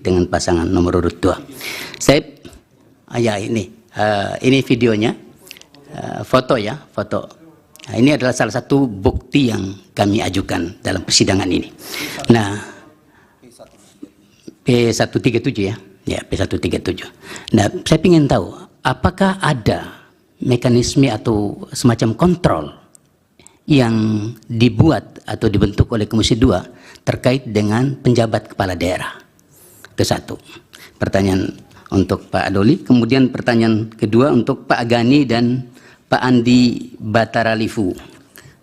dengan pasangan nomor urut 2. Ini videonya, foto ya, foto. Nah, ini adalah salah satu bukti yang kami ajukan dalam persidangan ini. Nah, P137 ya. Ya, P137. Nah, saya ingin tahu, apakah ada mekanisme atau semacam kontrol yang dibuat atau dibentuk oleh Komisi 2 terkait dengan penjabat kepala daerah? Itu satu. Pertanyaan untuk Pak Doli. Kemudian pertanyaan kedua untuk Pak Gani dan Pak Andi Bataralifu.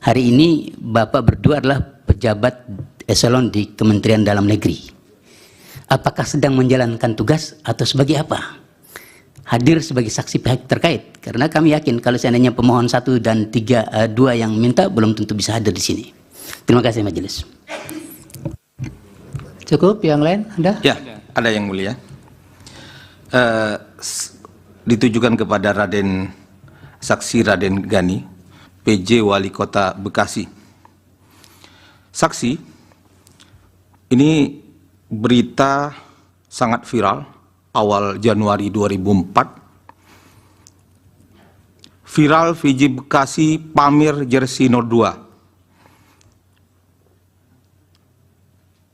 Hari ini Bapak berdua adalah pejabat eselon di Kementerian Dalam Negeri. Apakah sedang menjalankan tugas atau sebagai apa? Hadir sebagai saksi pihak terkait, karena kami yakin kalau seandainya pemohon 1 dan 2 yang minta belum tentu bisa hadir di sini. Terima kasih majelis. Cukup, yang lain Anda? Ya, ada yang mulia. Ditujukan kepada Saksi Raden Gani, PJ Wali Kota Bekasi. Saksi, ini berita sangat viral awal Januari 2004. Viral VJ Bekasi pamer jersey 02.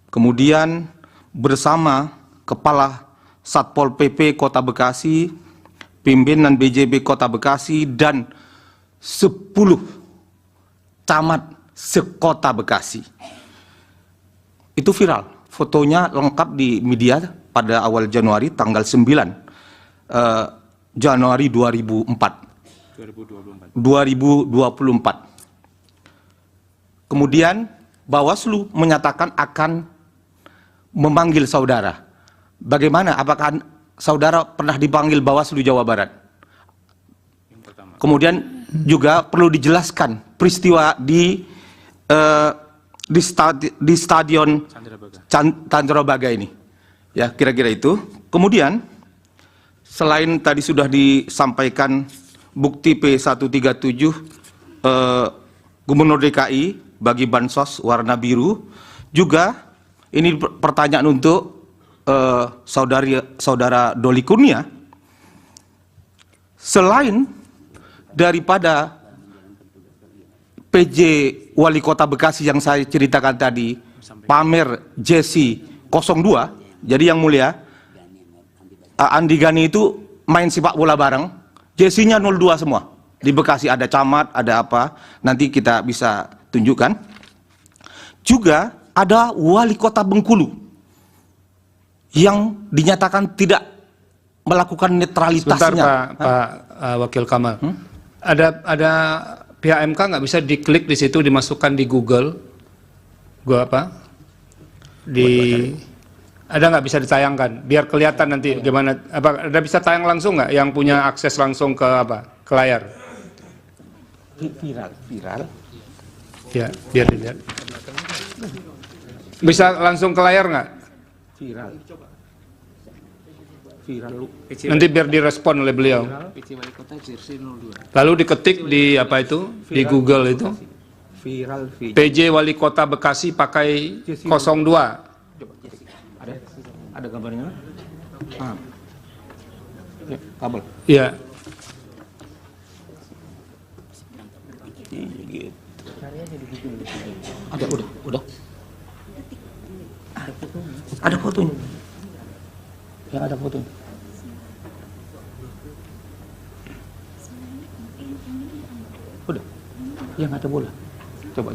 Kemudian bersama Kepala Satpol PP Kota Bekasi, pimpinan BJB Kota Bekasi, dan 10 camat sekota Bekasi. Itu viral. Fotonya lengkap di media pada awal Januari, tanggal 9 Januari 2024. Kemudian Bawaslu menyatakan akan memanggil saudara. Bagaimana? Apakah saudara pernah dipanggil Bawaslu Jawa Barat? Kemudian juga perlu dijelaskan peristiwa di Stadion Candrabaga ini. Ya, kira-kira itu. Kemudian, selain tadi sudah disampaikan bukti P137 Gubernur DKI bagi Bansos warna biru, juga ini pertanyaan untuk saudara Doli Kurnia. Selain daripada PJ Wali Kota Bekasi yang saya ceritakan tadi, pamer Jesi 02, jadi yang mulia, Andi Gani itu main sepak bola bareng, Jesinya 02 semua. Di Bekasi ada camat, ada apa, nanti kita bisa tunjukkan. Juga ada Wali Kota Bengkulu yang dinyatakan tidak melakukan netralitasnya. Sebentar Pak Wakil Kamal. Ada pihak MK nggak bisa diklik di situ, dimasukkan di Google. Gua apa? Ada nggak bisa ditayangkan? Biar kelihatan nanti gimana. Apa ada bisa tayang langsung nggak? Yang punya akses langsung ke ke layar? Viral. Ya, biar dilihat. Bisa langsung ke layar nggak? Viral. Nanti biar direspon oleh beliau. Lalu diketik di apa itu? Di Google itu. Viral. PJ Wali Kota Bekasi pakai 02. Ada gambarnya? Ya, kabel. Iya. Ada, udah. Ada fotonya. Yang ada fotonya. Udah. Yang ada bola. Coba.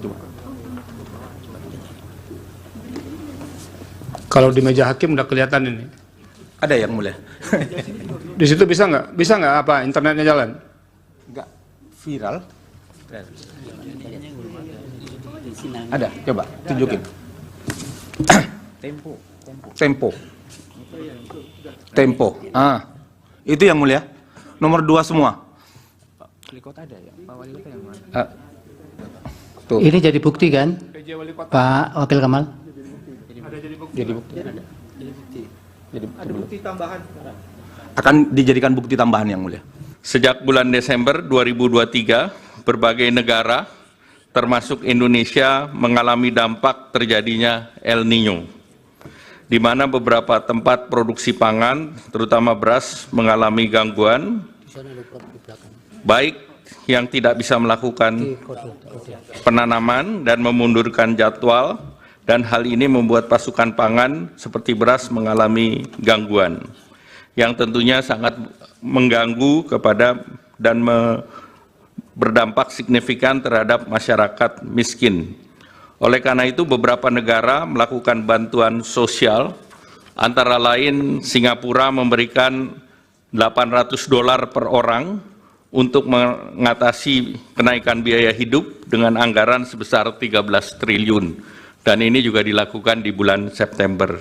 Kalau di meja hakim udah kelihatan ini. Ada yang mulia. Di situ bisa nggak? Bisa nggak apa internetnya jalan? Enggak viral. Ada, coba tunjukin. Tempo. Itu yang mulia. Nomor 2 semua. Tuh. Ini jadi bukti kan, Pak Wakil Kamal? Jadi bukti. Akan dijadikan bukti tambahan yang mulia. Sejak bulan Desember 2023, berbagai negara termasuk Indonesia mengalami dampak terjadinya El Niño, di mana beberapa tempat produksi pangan, terutama beras, mengalami gangguan, baik yang tidak bisa melakukan penanaman dan memundurkan jadwal, dan hal ini membuat pasokan pangan seperti beras mengalami gangguan, yang tentunya sangat mengganggu kepada dan berdampak signifikan terhadap masyarakat miskin. Oleh karena itu, beberapa negara melakukan bantuan sosial, antara lain Singapura memberikan $800 per orang untuk mengatasi kenaikan biaya hidup dengan anggaran sebesar 13 triliun. Dan ini juga dilakukan di bulan September.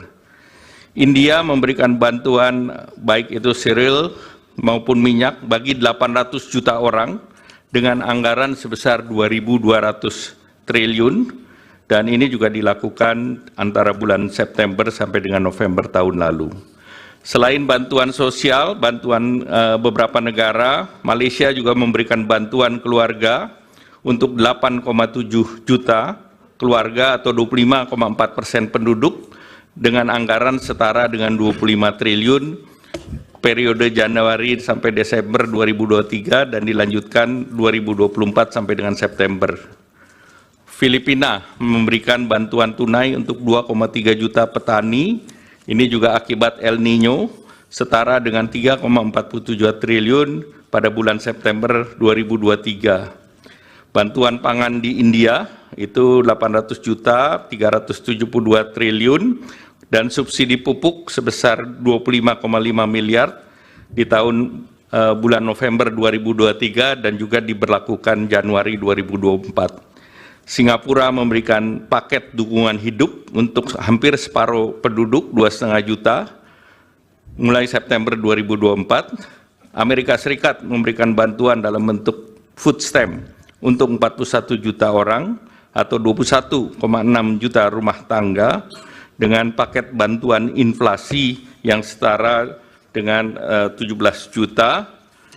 India memberikan bantuan baik itu cereal maupun minyak bagi 800 juta orang dengan anggaran sebesar 2.200 triliun, dan ini juga dilakukan antara bulan September sampai dengan November tahun lalu. Selain bantuan sosial, bantuan beberapa negara, Malaysia juga memberikan bantuan keluarga untuk 8,7 juta keluarga atau 25,4% penduduk dengan anggaran setara dengan 25 triliun periode Januari sampai Desember 2023 dan dilanjutkan 2024 sampai dengan September. Filipina memberikan bantuan tunai untuk 2,3 juta petani, ini juga akibat El Niño, setara dengan 3,47 triliun pada bulan September 2023. Bantuan pangan di India itu 800 juta, 372 triliun, dan subsidi pupuk sebesar 25,5 miliar di tahun bulan November 2023 dan juga diberlakukan Januari 2024. Singapura memberikan paket dukungan hidup untuk hampir separuh penduduk 2,5 juta mulai September 2024. Amerika Serikat memberikan bantuan dalam bentuk food stamp untuk 41 juta orang atau 21,6 juta rumah tangga, dengan paket bantuan inflasi yang setara dengan 17 juta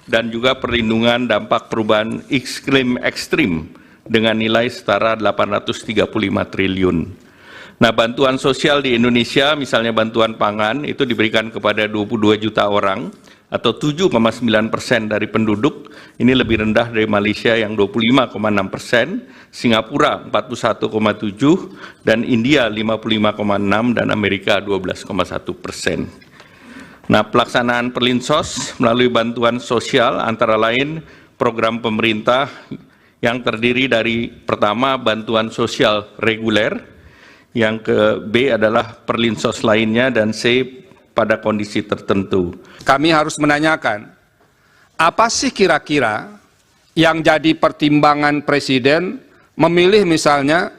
dan juga perlindungan dampak perubahan iklim ekstrim dengan nilai setara 835 triliun. Nah, bantuan sosial di Indonesia, misalnya bantuan pangan, itu diberikan kepada 22 juta orang atau 7,9% dari penduduk. Ini lebih rendah dari Malaysia yang 25,6%, Singapura 41,7%, dan India 55,6%, dan Amerika 12,1%. Nah, pelaksanaan Perlinsos melalui bantuan sosial antara lain program pemerintah yang terdiri dari pertama bantuan sosial reguler, yang ke B adalah Perlinsos lainnya, dan C pada kondisi tertentu. Kami harus menanyakan, apa sih kira-kira yang jadi pertimbangan Presiden memilih misalnya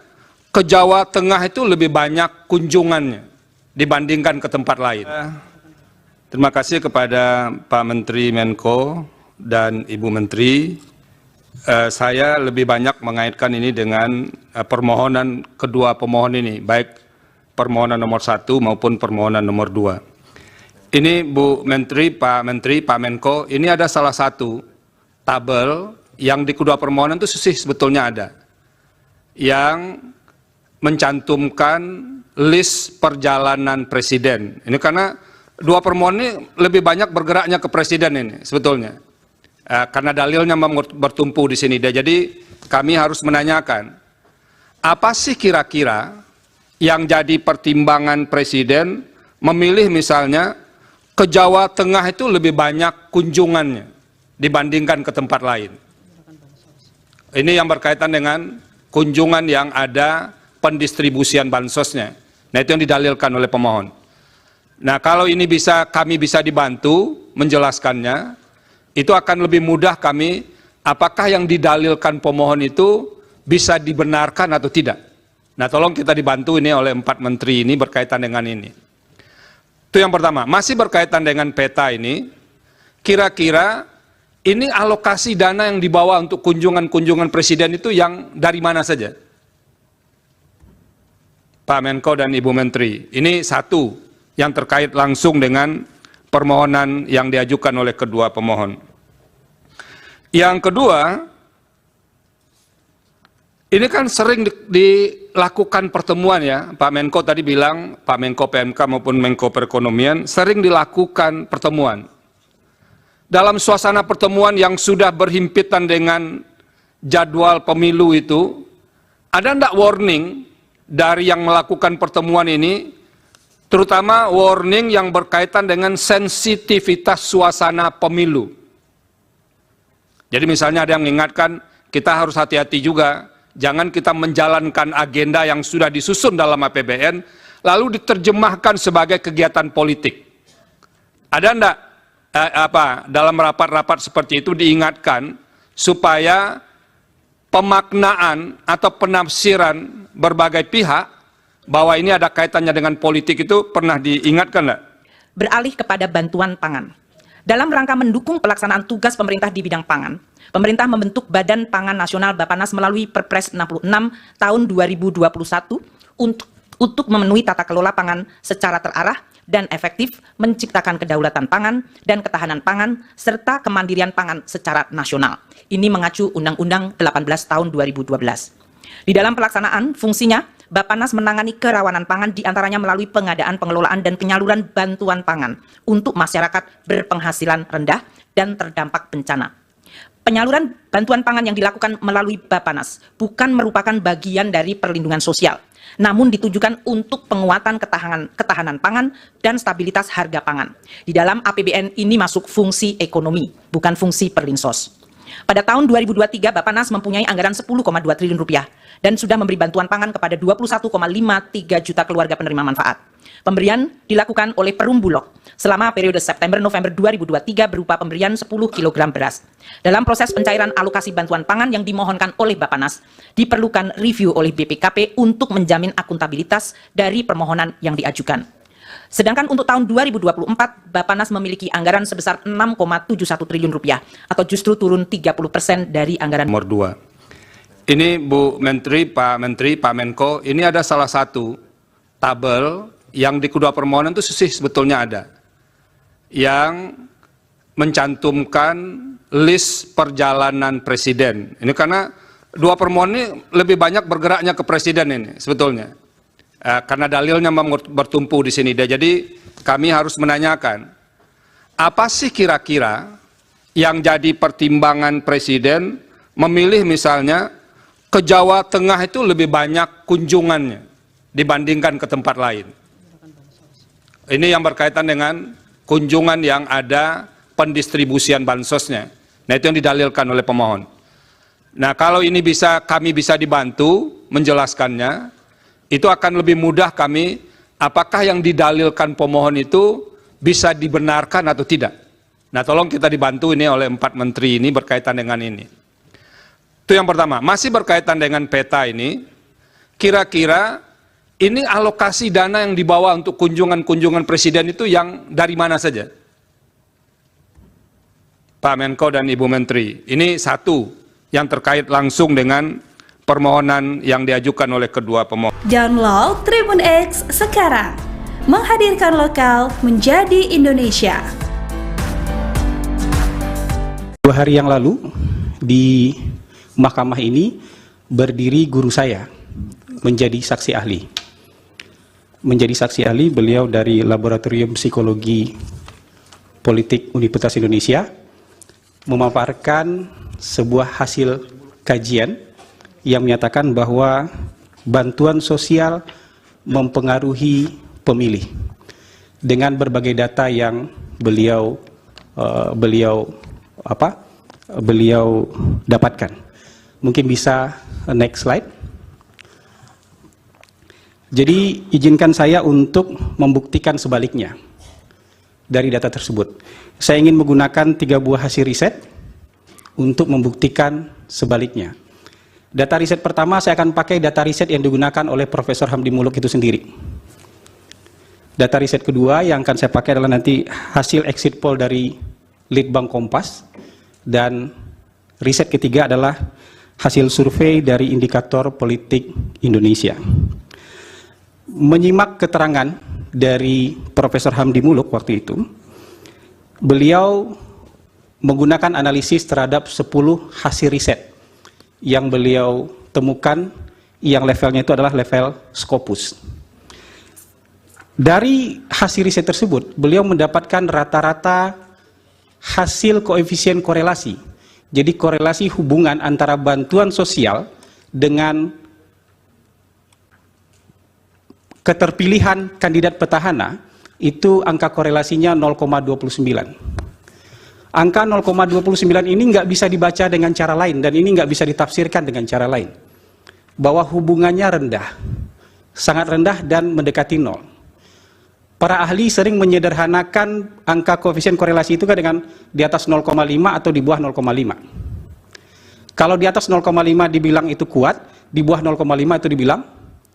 ke Jawa Tengah itu lebih banyak kunjungannya dibandingkan ke tempat lain? Terima kasih kepada Pak Menteri Menko dan Ibu Menteri. Saya lebih banyak mengaitkan ini dengan permohonan kedua pemohon ini, baik permohonan nomor 1 maupun permohonan nomor 2. Ini Bu Menteri, Pak Menko, ini ada salah satu tabel yang di kedua permohonan itu sebetulnya ada, yang mencantumkan list perjalanan Presiden. Ini karena dua permohonan ini lebih banyak bergeraknya ke Presiden ini sebetulnya. Karena dalilnya bertumpu di sini. Jadi kami harus menanyakan, apa sih kira-kira yang jadi pertimbangan Presiden memilih misalnya ke Jawa Tengah itu lebih banyak kunjungannya dibandingkan ke tempat lain? Ini yang berkaitan dengan kunjungan yang ada pendistribusian bansosnya. Nah, itu yang didalilkan oleh pemohon. Nah, kalau ini kami bisa dibantu menjelaskannya, itu akan lebih mudah kami, apakah yang didalilkan pemohon itu bisa dibenarkan atau tidak. Nah, tolong kita dibantu ini oleh 4 menteri ini berkaitan dengan ini. Itu yang pertama. Masih berkaitan dengan peta ini, kira-kira ini alokasi dana yang dibawa untuk kunjungan-kunjungan Presiden itu yang dari mana saja? Pak Menko dan Ibu Menteri, ini satu yang terkait langsung dengan permohonan yang diajukan oleh kedua pemohon. Yang kedua, ini kan sering dilakukan pertemuan ya, Pak Menko tadi bilang, Pak Menko PMK maupun Menko Perekonomian, sering dilakukan pertemuan. Dalam suasana pertemuan yang sudah berhimpitan dengan jadwal pemilu itu, ada enggak warning dari yang melakukan pertemuan ini, terutama warning yang berkaitan dengan sensitivitas suasana pemilu. Jadi misalnya ada yang mengingatkan, kita harus hati-hati juga, jangan kita menjalankan agenda yang sudah disusun dalam APBN, lalu diterjemahkan sebagai kegiatan politik. Ada enggak dalam rapat-rapat seperti itu diingatkan, supaya pemaknaan atau penafsiran berbagai pihak, bahwa ini ada kaitannya dengan politik itu pernah diingatkan enggak? Beralih kepada bantuan pangan. Dalam rangka mendukung pelaksanaan tugas pemerintah di bidang pangan, pemerintah membentuk Badan Pangan Nasional Bappenas melalui Perpres 66 tahun 2021 untuk memenuhi tata kelola pangan secara terarah dan efektif, menciptakan kedaulatan pangan dan ketahanan pangan, serta kemandirian pangan secara nasional. Ini mengacu Undang-Undang 18 tahun 2012. Di dalam pelaksanaan fungsinya, Bappenas menangani kerawanan pangan diantaranya melalui pengadaan, pengelolaan, dan penyaluran bantuan pangan untuk masyarakat berpenghasilan rendah dan terdampak bencana. Penyaluran bantuan pangan yang dilakukan melalui Bappenas bukan merupakan bagian dari perlindungan sosial, namun ditujukan untuk penguatan ketahanan pangan dan stabilitas harga pangan. Di dalam APBN ini masuk fungsi ekonomi, bukan fungsi perlinsos. Pada tahun 2023, Bappenas mempunyai anggaran 10,2 triliun rupiah dan sudah memberi bantuan pangan kepada 21,53 juta keluarga penerima manfaat. Pemberian dilakukan oleh Perum Bulog selama periode September-November 2023 berupa pemberian 10 kg beras. Dalam proses pencairan alokasi bantuan pangan yang dimohonkan oleh Bappenas, diperlukan review oleh BPKP untuk menjamin akuntabilitas dari permohonan yang diajukan. Sedangkan untuk tahun 2024, Bappenas memiliki anggaran sebesar 6,71 triliun rupiah, atau justru turun 30% dari anggaran. Nomor 2. Ini Bu Menteri, Pak Menko, ini ada salah satu tabel yang di kedua permohonan itu sih sebetulnya ada yang mencantumkan list perjalanan presiden. Ini karena dua permohonan ini lebih banyak bergeraknya ke presiden ini sebetulnya. Karena dalilnya bertumpu di sini. Jadi kami harus menanyakan, apa sih kira-kira yang jadi pertimbangan presiden memilih misalnya ke Jawa Tengah itu lebih banyak kunjungannya dibandingkan ke tempat lain. Ini yang berkaitan dengan kunjungan yang ada pendistribusian bansosnya. Nah, itu yang didalilkan oleh pemohon. Nah, kalau ini kami bisa dibantu menjelaskannya, itu akan lebih mudah kami, apakah yang didalilkan pemohon itu bisa dibenarkan atau tidak. Nah, tolong kita dibantu ini oleh 4 menteri ini berkaitan dengan ini. Itu yang pertama. Masih berkaitan dengan peta ini, kira-kira ini alokasi dana yang dibawa untuk kunjungan-kunjungan presiden itu yang dari mana saja? Pak Menko dan Ibu Menteri, ini satu yang terkait langsung dengan permohonan yang diajukan oleh kedua pemohon. Download Tribun X sekarang. Menghadirkan lokal menjadi Indonesia. 2 hari yang lalu di mahkamah ini berdiri guru saya menjadi saksi ahli. Menjadi saksi ahli beliau dari Laboratorium Psikologi Politik Universitas Indonesia memaparkan sebuah hasil kajian yang menyatakan bahwa bantuan sosial mempengaruhi pemilih dengan berbagai data yang beliau dapatkan. Mungkin bisa next slide. Jadi izinkan saya untuk membuktikan sebaliknya dari data tersebut. Saya ingin menggunakan 3 buah hasil riset untuk membuktikan sebaliknya. Data riset pertama saya akan pakai data riset yang digunakan oleh Profesor Hamdi Muluk itu sendiri. Data riset kedua yang akan saya pakai adalah nanti hasil exit poll dari Litbang Kompas. Dan riset ketiga adalah hasil survei dari Indikator Politik Indonesia. Menyimak keterangan dari Profesor Hamdi Muluk waktu itu, beliau menggunakan analisis terhadap 10 hasil riset yang beliau temukan yang levelnya itu adalah level Scopus. Dari hasil riset tersebut, beliau mendapatkan rata-rata hasil koefisien korelasi. Jadi korelasi hubungan antara bantuan sosial dengan keterpilihan kandidat petahana itu angka korelasinya 0,29. Angka 0,29 ini nggak bisa dibaca dengan cara lain dan ini nggak bisa ditafsirkan dengan cara lain. Bahwa hubungannya rendah, sangat rendah dan mendekati 0. Para ahli sering menyederhanakan angka koefisien korelasi itu kan dengan di atas 0,5 atau di bawah 0,5. Kalau di atas 0,5 dibilang itu kuat, di bawah 0,5 itu dibilang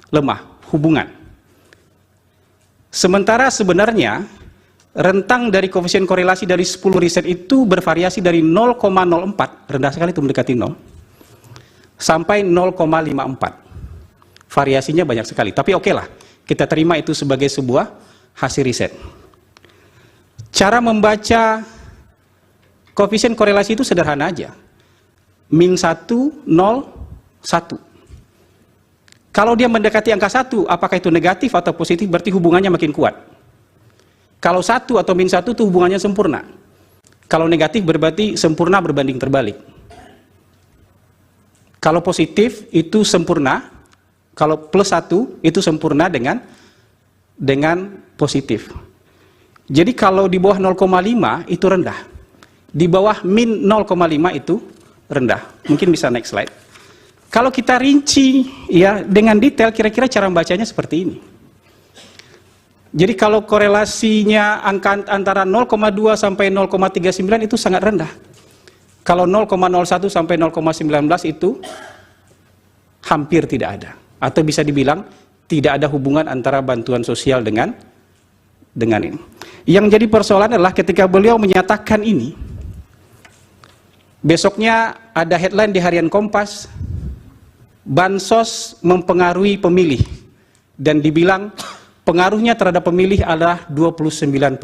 lemah, hubungan. Sementara sebenarnya rentang dari koefisien korelasi dari 10 riset itu bervariasi dari 0,04, rendah sekali itu mendekati 0, sampai 0,54. Variasinya banyak sekali, tapi oke lah, kita terima itu sebagai sebuah hasil riset. Cara membaca koefisien korelasi itu sederhana aja. Min 1, 0, 1. Kalau dia mendekati angka 1, apakah itu negatif atau positif, berarti hubungannya makin kuat. Kalau 1 atau min 1 itu hubungannya sempurna. Kalau negatif berarti sempurna berbanding terbalik. Kalau positif itu sempurna, kalau plus 1 itu sempurna dengan positif. Jadi kalau di bawah 0,5 itu rendah. Di bawah min 0,5 itu rendah. Mungkin bisa next slide. Kalau kita rinci ya dengan detail, kira-kira cara membacanya seperti ini. Jadi kalau korelasinya angka antara 0,2 sampai 0,39 itu sangat rendah. Kalau 0,01 sampai 0,19 itu hampir tidak ada. Atau bisa dibilang tidak ada hubungan antara bantuan sosial dengan ini. Yang jadi persoalan adalah ketika beliau menyatakan ini, besoknya ada headline di Harian Kompas, bansos mempengaruhi pemilih, dan dibilang pengaruhnya terhadap pemilih adalah 29%.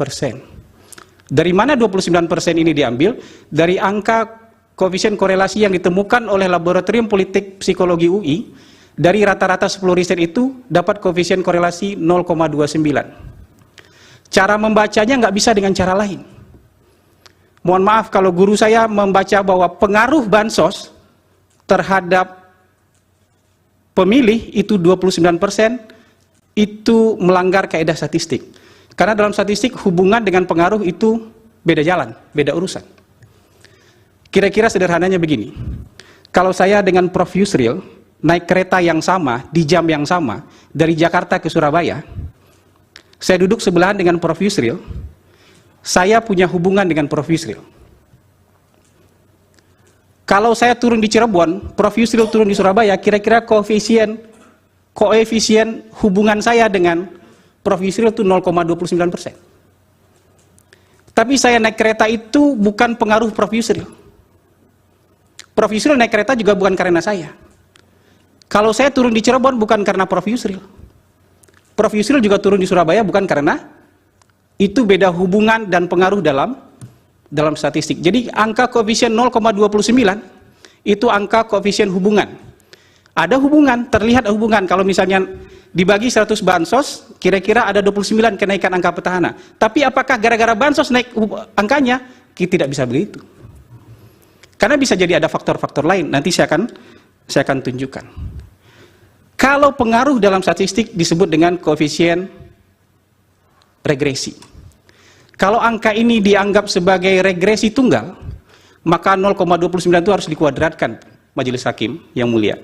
Dari mana 29% ini diambil? Dari angka koefisien korelasi yang ditemukan oleh Laboratorium Politik Psikologi UI. Dari rata-rata 10 riset itu dapat koefisien korelasi 0,29. Cara membacanya nggak bisa dengan cara lain. Mohon maaf kalau guru saya membaca bahwa pengaruh bansos terhadap pemilih itu 29%, itu melanggar kaidah statistik. Karena dalam statistik hubungan dengan pengaruh itu beda jalan, beda urusan. Kira-kira sederhananya begini. Kalau saya dengan Prof. Yusril naik kereta yang sama, di jam yang sama, dari Jakarta ke Surabaya, saya duduk sebelahan dengan Prof. Yusril, saya punya hubungan dengan Prof. Yusril. Kalau saya turun di Cirebon, Prof. Yusril turun di Surabaya, kira-kira koefisien hubungan saya dengan Prof. Yusril itu 0,29%. Tapi saya naik kereta itu bukan pengaruh Prof. Yusril. Prof. Yusril naik kereta juga bukan karena saya. Kalau saya turun di Cirebon bukan karena Prof. Yusril. Prof. Yusril juga turun di Surabaya bukan karena itu beda hubungan dan pengaruh dalam statistik. Jadi angka koefisien 0,29 itu angka koefisien hubungan. Ada hubungan, terlihat hubungan. Kalau misalnya dibagi 100 bansos, kira-kira ada 29 kenaikan angka petahana. Tapi apakah gara-gara bansos naik angkanya? Kita tidak bisa begitu. Karena bisa jadi ada faktor-faktor lain. Nanti saya akan tunjukkan. Kalau pengaruh dalam statistik disebut dengan koefisien regresi. Kalau angka ini dianggap sebagai regresi tunggal, maka 0,29 itu harus dikuadratkan Majelis Hakim yang mulia.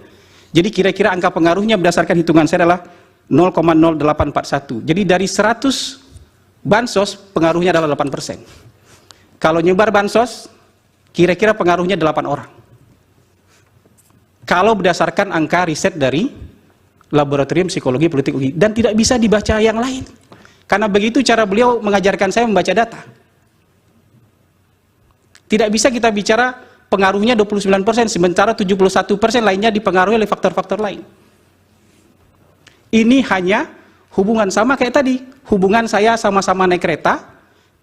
Jadi kira-kira angka pengaruhnya berdasarkan hitungan saya adalah 0,0841. Jadi dari 100 bansos pengaruhnya adalah 8%. Kalau nyebar bansos, kira-kira pengaruhnya 8 orang. Kalau berdasarkan angka riset dari Laboratorium Psikologi Politik UI. Dan tidak bisa dibaca yang lain. Karena begitu cara beliau mengajarkan saya membaca data. Tidak bisa kita bicara pengaruhnya 29%, sementara 71% lainnya dipengaruhi oleh faktor-faktor lain. Ini hanya hubungan sama kayak tadi. Hubungan saya sama-sama naik kereta,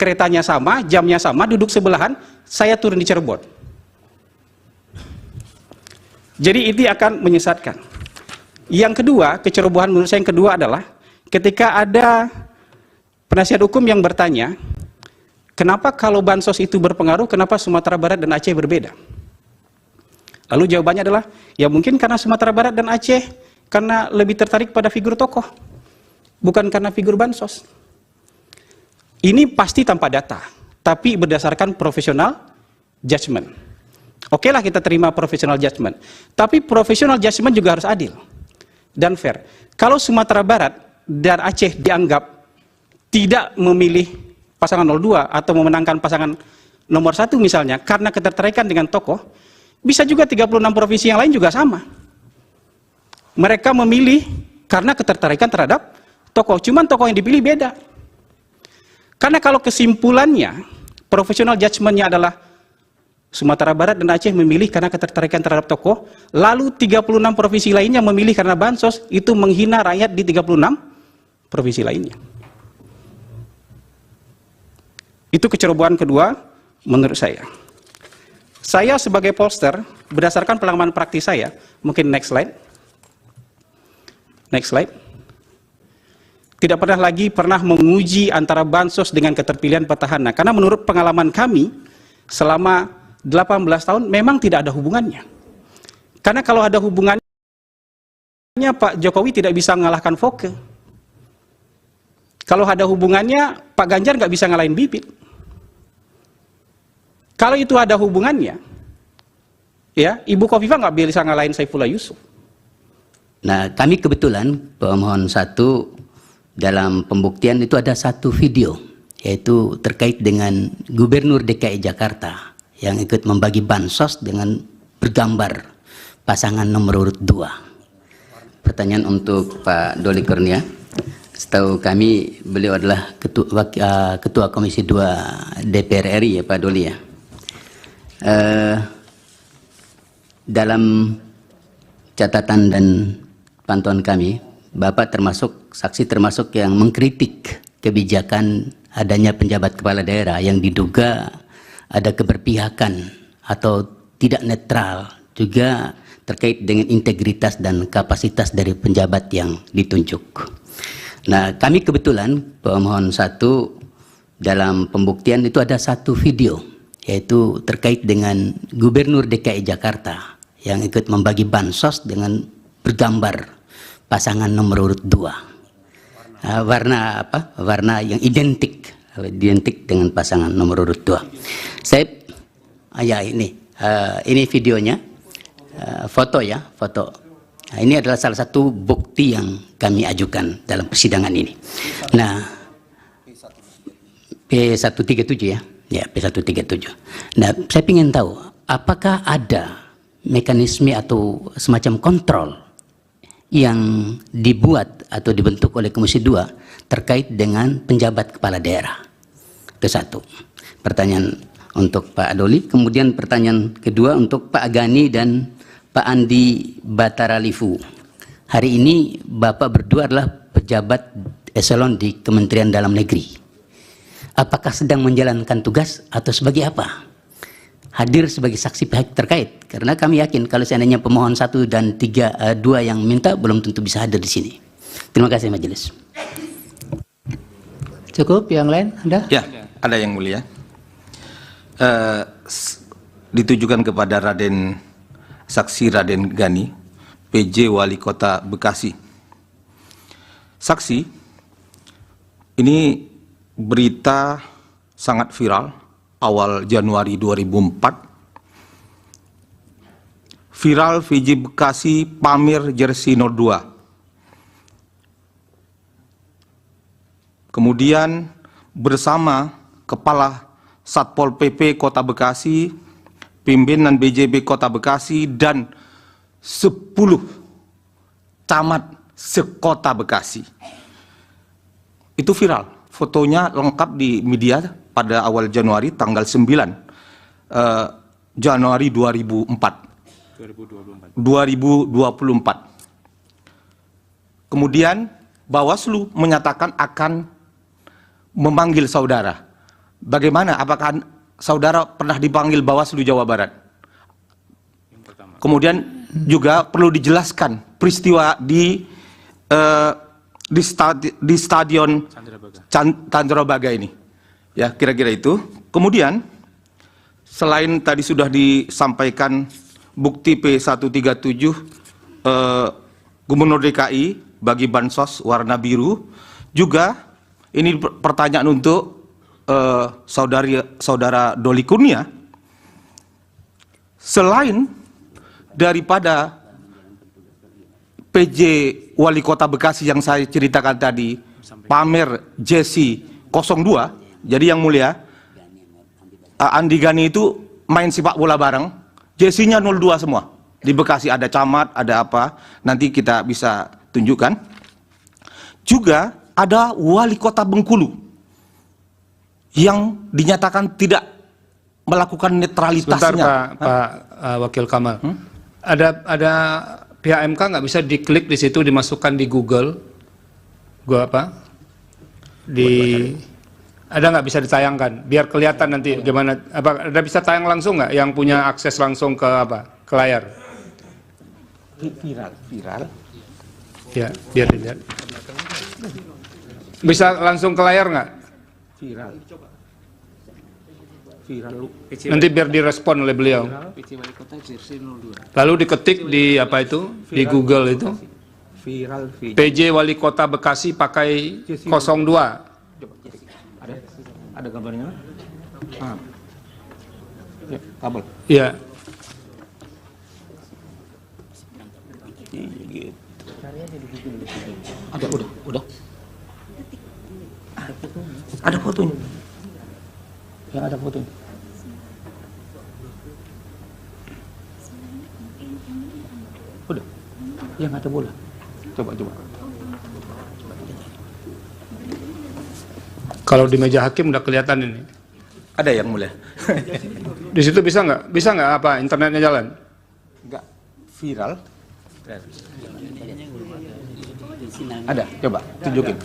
keretanya sama, jamnya sama, duduk sebelahan, saya turun di Cirebon. Jadi ini akan menyesatkan. Yang kedua, kecerobohan menurut saya yang kedua adalah ketika ada penasihat hukum yang bertanya, kenapa kalau bansos itu berpengaruh, kenapa Sumatera Barat dan Aceh berbeda? Lalu jawabannya adalah, ya mungkin karena Sumatera Barat dan Aceh karena lebih tertarik pada figur tokoh, bukan karena figur bansos. Ini pasti tanpa data, tapi berdasarkan profesional judgment. Oke lah kita terima profesional judgment, tapi profesional judgment juga harus adil dan fair. Kalau Sumatera Barat dan Aceh dianggap tidak memilih pasangan 02 atau memenangkan pasangan nomor 1 misalnya karena ketertarikan dengan tokoh, bisa juga 36 provinsi yang lain juga sama. Mereka memilih karena ketertarikan terhadap tokoh, cuman tokoh yang dipilih beda. Karena kalau kesimpulannya, profesional judgment-nya adalah Sumatera Barat dan Aceh memilih karena ketertarikan terhadap tokoh, lalu 36 provinsi lainnya memilih karena bansos, itu menghina rakyat di 36 provinsi lainnya. Itu kecerobohan kedua menurut saya. Saya sebagai pollster, berdasarkan pengalaman praktis saya, mungkin next slide. Next slide. Tidak pernah menguji antara bansos dengan keterpilihan petahana. Karena menurut pengalaman kami, selama 18 tahun memang tidak ada hubungannya. Karena kalau ada hubungannya, Pak Jokowi tidak bisa mengalahkan Foke. Kalau ada hubungannya, Pak Ganjar nggak bisa ngalahin Bibit. Kalau itu ada hubungannya, ya Ibu Kofifa nggak bisa ngalahin Saifullah Yusuf. Nah, kami kebetulan pemohon 1 dalam pembuktian itu ada satu video, yaitu terkait dengan Gubernur DKI Jakarta yang ikut membagi bansos dengan bergambar pasangan nomor urut 2. Pertanyaan untuk Pak Doli Kurnia. Setahu kami beliau adalah ketua Komisi 2 DPR RI ya Pak Doli ya. Dalam catatan dan pantauan kami, Bapak termasuk saksi termasuk yang mengkritik kebijakan adanya penjabat kepala daerah yang diduga ada keberpihakan atau tidak netral, juga terkait dengan integritas dan kapasitas dari penjabat yang ditunjuk. Nah, kami kebetulan pemohon 1 dalam pembuktian itu ada satu video, yaitu terkait dengan Gubernur DKI Jakarta yang ikut membagi bansos dengan bergambar pasangan nomor urut 2. Warna apa? Warna yang identik dengan pasangan nomor urut 2. Saya ya ini videonya, foto ya, foto. Nah, ini adalah salah satu bukti yang kami ajukan dalam persidangan ini. Nah, P137 ya. Ya, P137. Nah, saya ingin tahu apakah ada mekanisme atau semacam kontrol yang dibuat atau dibentuk oleh Komisi 2 terkait dengan penjabat kepala daerah. Itu satu. Pertanyaan untuk Pak Doli. Kemudian pertanyaan kedua untuk Pak Gani dan Pak Andi Bataralifu. Hari ini Bapak berdua adalah pejabat eselon di Kementerian Dalam Negeri. Apakah sedang menjalankan tugas atau sebagai apa? Hadir sebagai saksi pihak terkait, karena kami yakin kalau seandainya pemohon 1 dan 2 yang minta belum tentu bisa hadir di sini. Terima kasih majelis. Cukup, yang lain ada? Ya, ada yang mulia. Ditujukan kepada Saksi Raden Gani, PJ Wali Kota Bekasi. Saksi, ini berita sangat viral awal Januari 2004. Viral VJ Bekasi pamer jersey 02. Kemudian bersama Kepala Satpol PP Kota Bekasi, pimpinan BJB Kota Bekasi, dan 10 camat sekota Bekasi. Itu viral. Fotonya lengkap di media pada awal Januari, tanggal 9 Januari 2024. Kemudian Bawaslu menyatakan akan memanggil saudara. Bagaimana? Apakah saudara pernah dipanggil Bawaslu Jawa Barat? Kemudian juga perlu dijelaskan peristiwa di stadion Candrabaga ini. Ya, kira-kira itu. Kemudian selain tadi sudah disampaikan bukti P137 Gubernur DKI bagi bansos warna biru, juga ini pertanyaan untuk saudara Doli Kurnia. Selain daripada PJ Wali Kota Bekasi yang saya ceritakan tadi, pamer jersey 02, jadi yang mulia, Andi Gani itu main sepak bola bareng, jersey-nya 02 semua. Di Bekasi ada camat, ada apa, nanti kita bisa tunjukkan. Juga ada Wali Kota Bengkulu yang dinyatakan tidak melakukan netralitasnya. Sebentar Pak Wakil Kamal. Ada pihak MK nggak bisa diklik di situ, dimasukkan di Google, ada nggak bisa ditayangkan, biar kelihatan nanti gimana? Apa ada bisa tayang langsung nggak, yang punya akses langsung ke ke layar? Viral. Ya, biar dilihat. Bisa langsung ke layar nggak? Viral. Nanti biar direspon oleh beliau. Lalu diketik di di Google itu. Viral. PJ Wali Kota Bekasi pakai 02. Ada gambarnya? Ya, kabel. Iya. Udah. Ada fotonya. Ya, ada fotonya. Udah. Yang ada bola. Coba. Kalau di meja hakim udah kelihatan ini. Ada yang mulia. Di situ bisa nggak? Bisa nggak internetnya jalan? Enggak. Viral. Ada, coba tunjukin.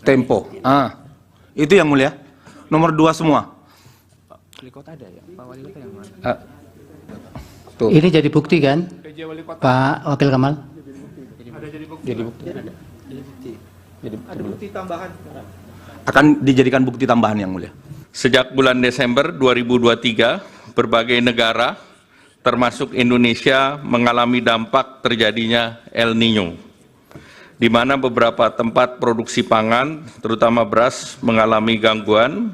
Tempo. Itu yang mulia. Nomor 2 semua. Tuh. Ini jadi bukti kan, Pak Wakil Kamal? Jadi bukti. Akan dijadikan bukti tambahan yang mulia. Sejak bulan Desember 2023, berbagai negara, termasuk Indonesia, mengalami dampak terjadinya El Niño, di mana beberapa tempat produksi pangan, terutama beras, mengalami gangguan,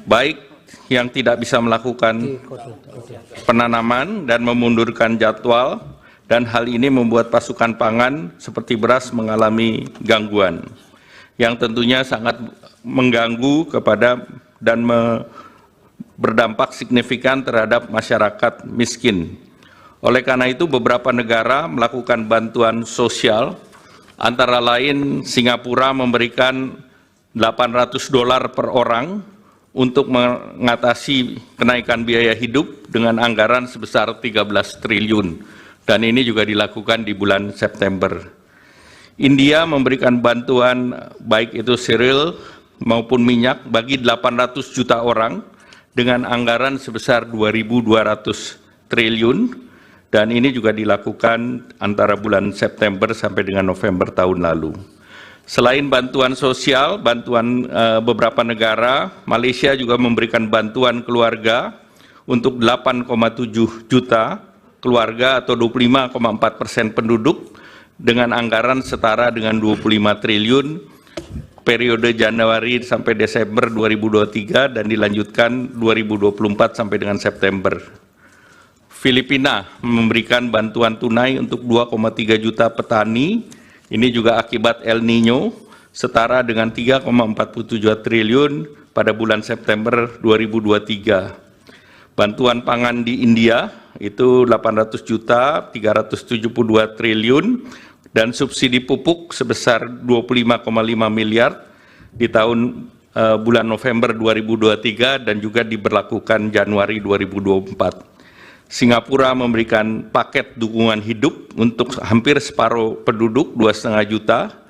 baik yang tidak bisa melakukan penanaman dan memundurkan jadwal, dan hal ini membuat pasukan pangan seperti beras mengalami gangguan, yang tentunya sangat mengganggu kepada dan berdampak signifikan terhadap masyarakat miskin. Oleh karena itu, beberapa negara melakukan bantuan sosial, antara lain Singapura memberikan $800 per orang untuk mengatasi kenaikan biaya hidup dengan anggaran sebesar 13 triliun. Dan ini juga dilakukan di bulan September. India memberikan bantuan baik itu cereal maupun minyak bagi 800 juta orang dengan anggaran sebesar 2.200 triliun, dan ini juga dilakukan antara bulan September sampai dengan November tahun lalu. Selain bantuan sosial, bantuan beberapa negara, Malaysia juga memberikan bantuan keluarga untuk 8,7 juta keluarga atau 25,4% penduduk dengan anggaran setara dengan 25 triliun periode Januari sampai Desember 2023 dan dilanjutkan 2024 sampai dengan September. Filipina memberikan bantuan tunai untuk 2,3 juta petani, ini juga akibat El Niño, setara dengan 3,47 triliun pada bulan September 2023. Bantuan pangan di India itu 800 juta, 372 triliun, dan subsidi pupuk sebesar 25,5 miliar di tahun bulan November 2023 dan juga diberlakukan Januari 2024. Singapura memberikan paket dukungan hidup untuk hampir separuh penduduk 2,5 juta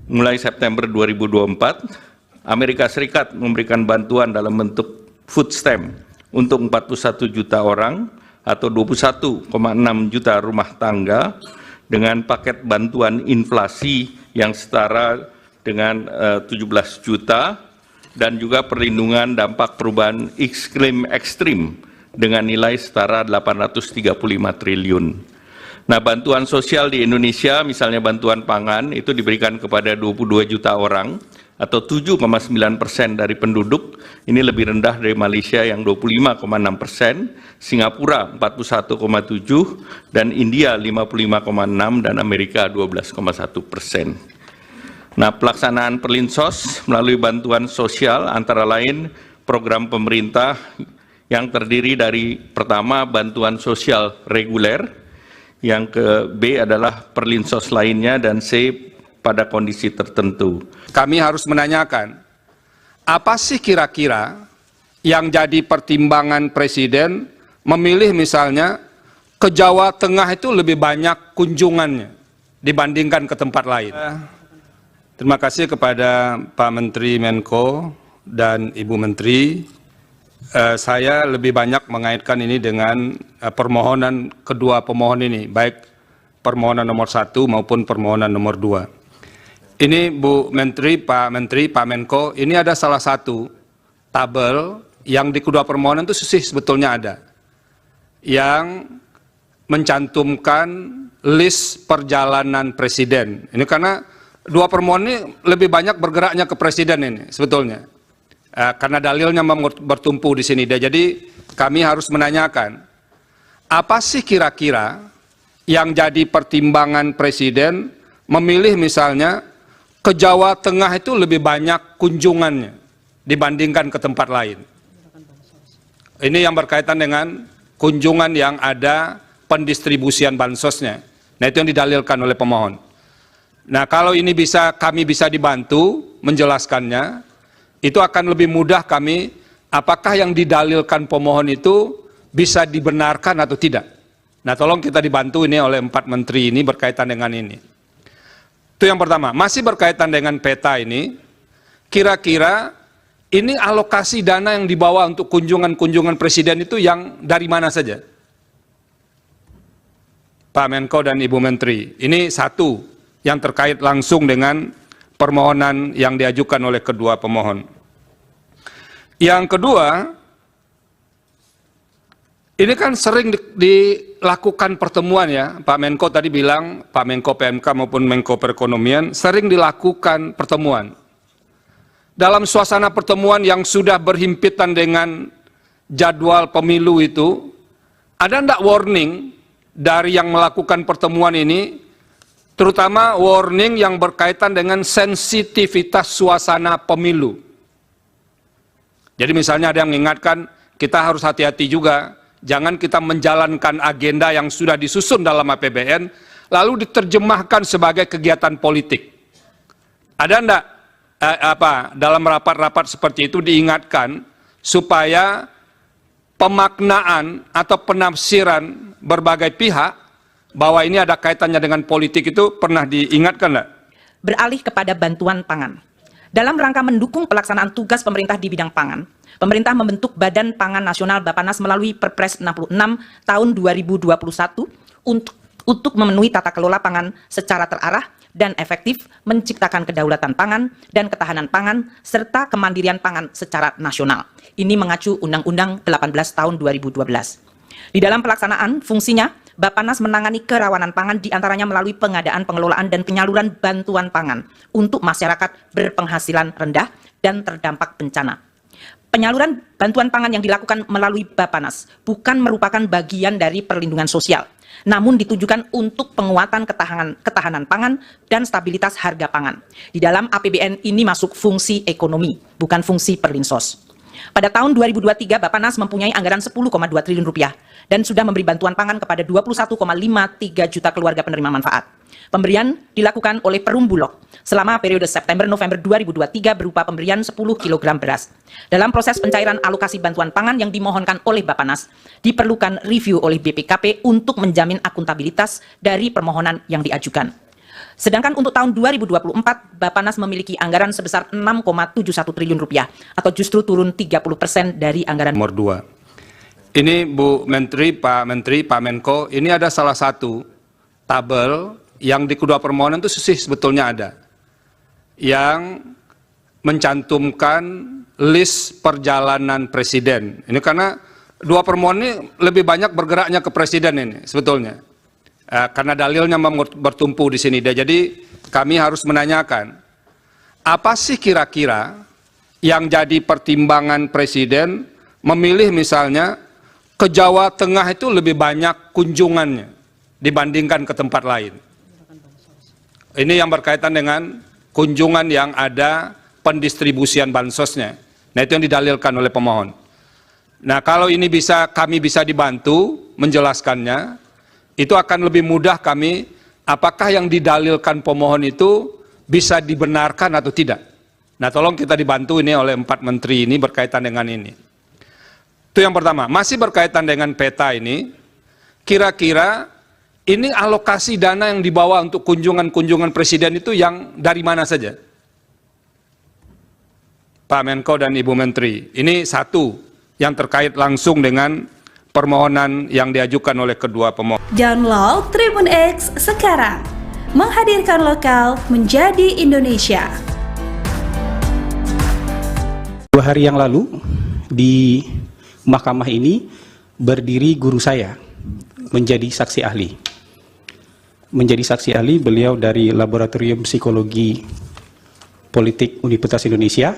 mulai September 2024. Amerika Serikat memberikan bantuan dalam bentuk food stamp untuk 41 juta orang atau 21,6 juta rumah tangga dengan paket bantuan inflasi yang setara dengan 17 juta dan juga perlindungan dampak perubahan iklim ekstrim dengan nilai setara 835 triliun. Nah, bantuan sosial di Indonesia, misalnya bantuan pangan, itu diberikan kepada 22 juta orang atau 7,9% dari penduduk. Ini lebih rendah dari Malaysia yang 25,6%, Singapura 41,7%, dan India 55,6%, dan Amerika 12,1%. Nah, pelaksanaan Perlinsos melalui bantuan sosial antara lain program pemerintah yang terdiri dari pertama bantuan sosial reguler, yang ke B adalah Perlinsos lainnya, dan C pada kondisi tertentu. Kami harus menanyakan, apa sih kira-kira yang jadi pertimbangan Presiden memilih misalnya ke Jawa Tengah itu lebih banyak kunjungannya dibandingkan ke tempat lain? Terima kasih kepada Pak Menteri Menko dan Ibu Menteri. Saya lebih banyak mengaitkan ini dengan permohonan kedua pemohon ini, baik permohonan nomor 1 maupun permohonan nomor 2. Ini Bu Menteri, Pak Menko, ini ada salah satu tabel yang di kedua permohonan itu sebetulnya ada, yang mencantumkan list perjalanan Presiden. Ini karena dua permohonan ini lebih banyak bergeraknya ke Presiden ini sebetulnya. Karena dalilnya bertumpu di sini. Jadi kami harus menanyakan, apa sih kira-kira yang jadi pertimbangan Presiden memilih misalnya ke Jawa Tengah itu lebih banyak kunjungannya dibandingkan ke tempat lain? Ini yang berkaitan dengan kunjungan yang ada pendistribusian bansosnya. Nah, itu yang didalilkan oleh pemohon. Nah, kalau ini kami bisa dibantu menjelaskannya, itu akan lebih mudah kami, apakah yang didalilkan pemohon itu bisa dibenarkan atau tidak. Nah, tolong kita dibantu ini oleh 4 menteri ini berkaitan dengan ini. Itu yang pertama. Masih berkaitan dengan peta ini, kira-kira ini alokasi dana yang dibawa untuk kunjungan-kunjungan presiden itu yang dari mana saja? Pak Menko dan Ibu Menteri, ini satu yang terkait langsung dengan permohonan yang diajukan oleh kedua pemohon. Yang kedua, ini kan sering dilakukan pertemuan ya, Pak Menko tadi bilang, Pak Menko PMK maupun Menko Perekonomian, sering dilakukan pertemuan. Dalam suasana pertemuan yang sudah berhimpitan dengan jadwal pemilu itu, ada enggak warning dari yang melakukan pertemuan ini, terutama warning yang berkaitan dengan sensitivitas suasana pemilu. Jadi misalnya ada yang mengingatkan, kita harus hati-hati juga, jangan kita menjalankan agenda yang sudah disusun dalam APBN, lalu diterjemahkan sebagai kegiatan politik. Ada enggak dalam rapat-rapat seperti itu diingatkan supaya pemaknaan atau penafsiran berbagai pihak bahwa ini ada kaitannya dengan politik itu pernah diingatkan enggak? Beralih kepada bantuan pangan. Dalam rangka mendukung pelaksanaan tugas pemerintah di bidang pangan, pemerintah membentuk Badan Pangan Nasional Bappenas melalui Perpres 66 tahun 2021 untuk memenuhi tata kelola pangan secara terarah dan efektif, menciptakan kedaulatan pangan dan ketahanan pangan, serta kemandirian pangan secara nasional. Ini mengacu Undang-Undang 18 tahun 2012. Di dalam pelaksanaan fungsinya, Bappenas menangani kerawanan pangan diantaranya melalui pengadaan, pengelolaan, dan penyaluran bantuan pangan untuk masyarakat berpenghasilan rendah dan terdampak bencana. Penyaluran bantuan pangan yang dilakukan melalui Bappenas bukan merupakan bagian dari perlindungan sosial, namun ditujukan untuk penguatan ketahanan pangan dan stabilitas harga pangan. Di dalam APBN ini masuk fungsi ekonomi, bukan fungsi perlinsos. Pada tahun 2023, Bappenas mempunyai anggaran 10,2 triliun rupiah dan sudah memberi bantuan pangan kepada 21,53 juta keluarga penerima manfaat. Pemberian dilakukan oleh Perum Bulog selama periode September-November 2023 berupa pemberian 10 kg beras. Dalam proses pencairan alokasi bantuan pangan yang dimohonkan oleh Bappenas, diperlukan review oleh BPKP untuk menjamin akuntabilitas dari permohonan yang diajukan. Sedangkan untuk tahun 2024, Bappenas memiliki anggaran sebesar 6,71 triliun rupiah atau justru turun 30% dari anggaran. Nomor 2. Ini Bu Menteri, Pak Menko, ini ada salah satu tabel yang di kedua permohonan itu sebetulnya ada yang mencantumkan list perjalanan presiden. Ini karena dua permohonan ini lebih banyak bergeraknya ke presiden ini sebetulnya. Karena dalilnya bertumpu di sini. Jadi kami harus menanyakan, apa sih kira-kira yang jadi pertimbangan presiden memilih misalnya ke Jawa Tengah itu lebih banyak kunjungannya dibandingkan ke tempat lain. Ini yang berkaitan dengan kunjungan yang ada pendistribusian bansosnya. Nah, itu yang didalilkan oleh pemohon. Nah, kalau ini kami bisa dibantu menjelaskannya, itu akan lebih mudah kami, apakah yang didalilkan pemohon itu bisa dibenarkan atau tidak. Nah, tolong kita dibantu ini oleh 4 menteri ini berkaitan dengan ini. Itu yang pertama. Masih berkaitan dengan peta ini, kira-kira ini alokasi dana yang dibawa untuk kunjungan-kunjungan presiden itu yang dari mana saja? Pak Menko dan Ibu Menteri, ini satu yang terkait langsung dengan permohonan yang diajukan oleh kedua pemohon. Download Tribun X sekarang, menghadirkan lokal menjadi Indonesia. 2 hari yang lalu di mahkamah ini berdiri guru saya menjadi saksi ahli. Menjadi saksi ahli beliau dari Laboratorium Psikologi Politik Universitas Indonesia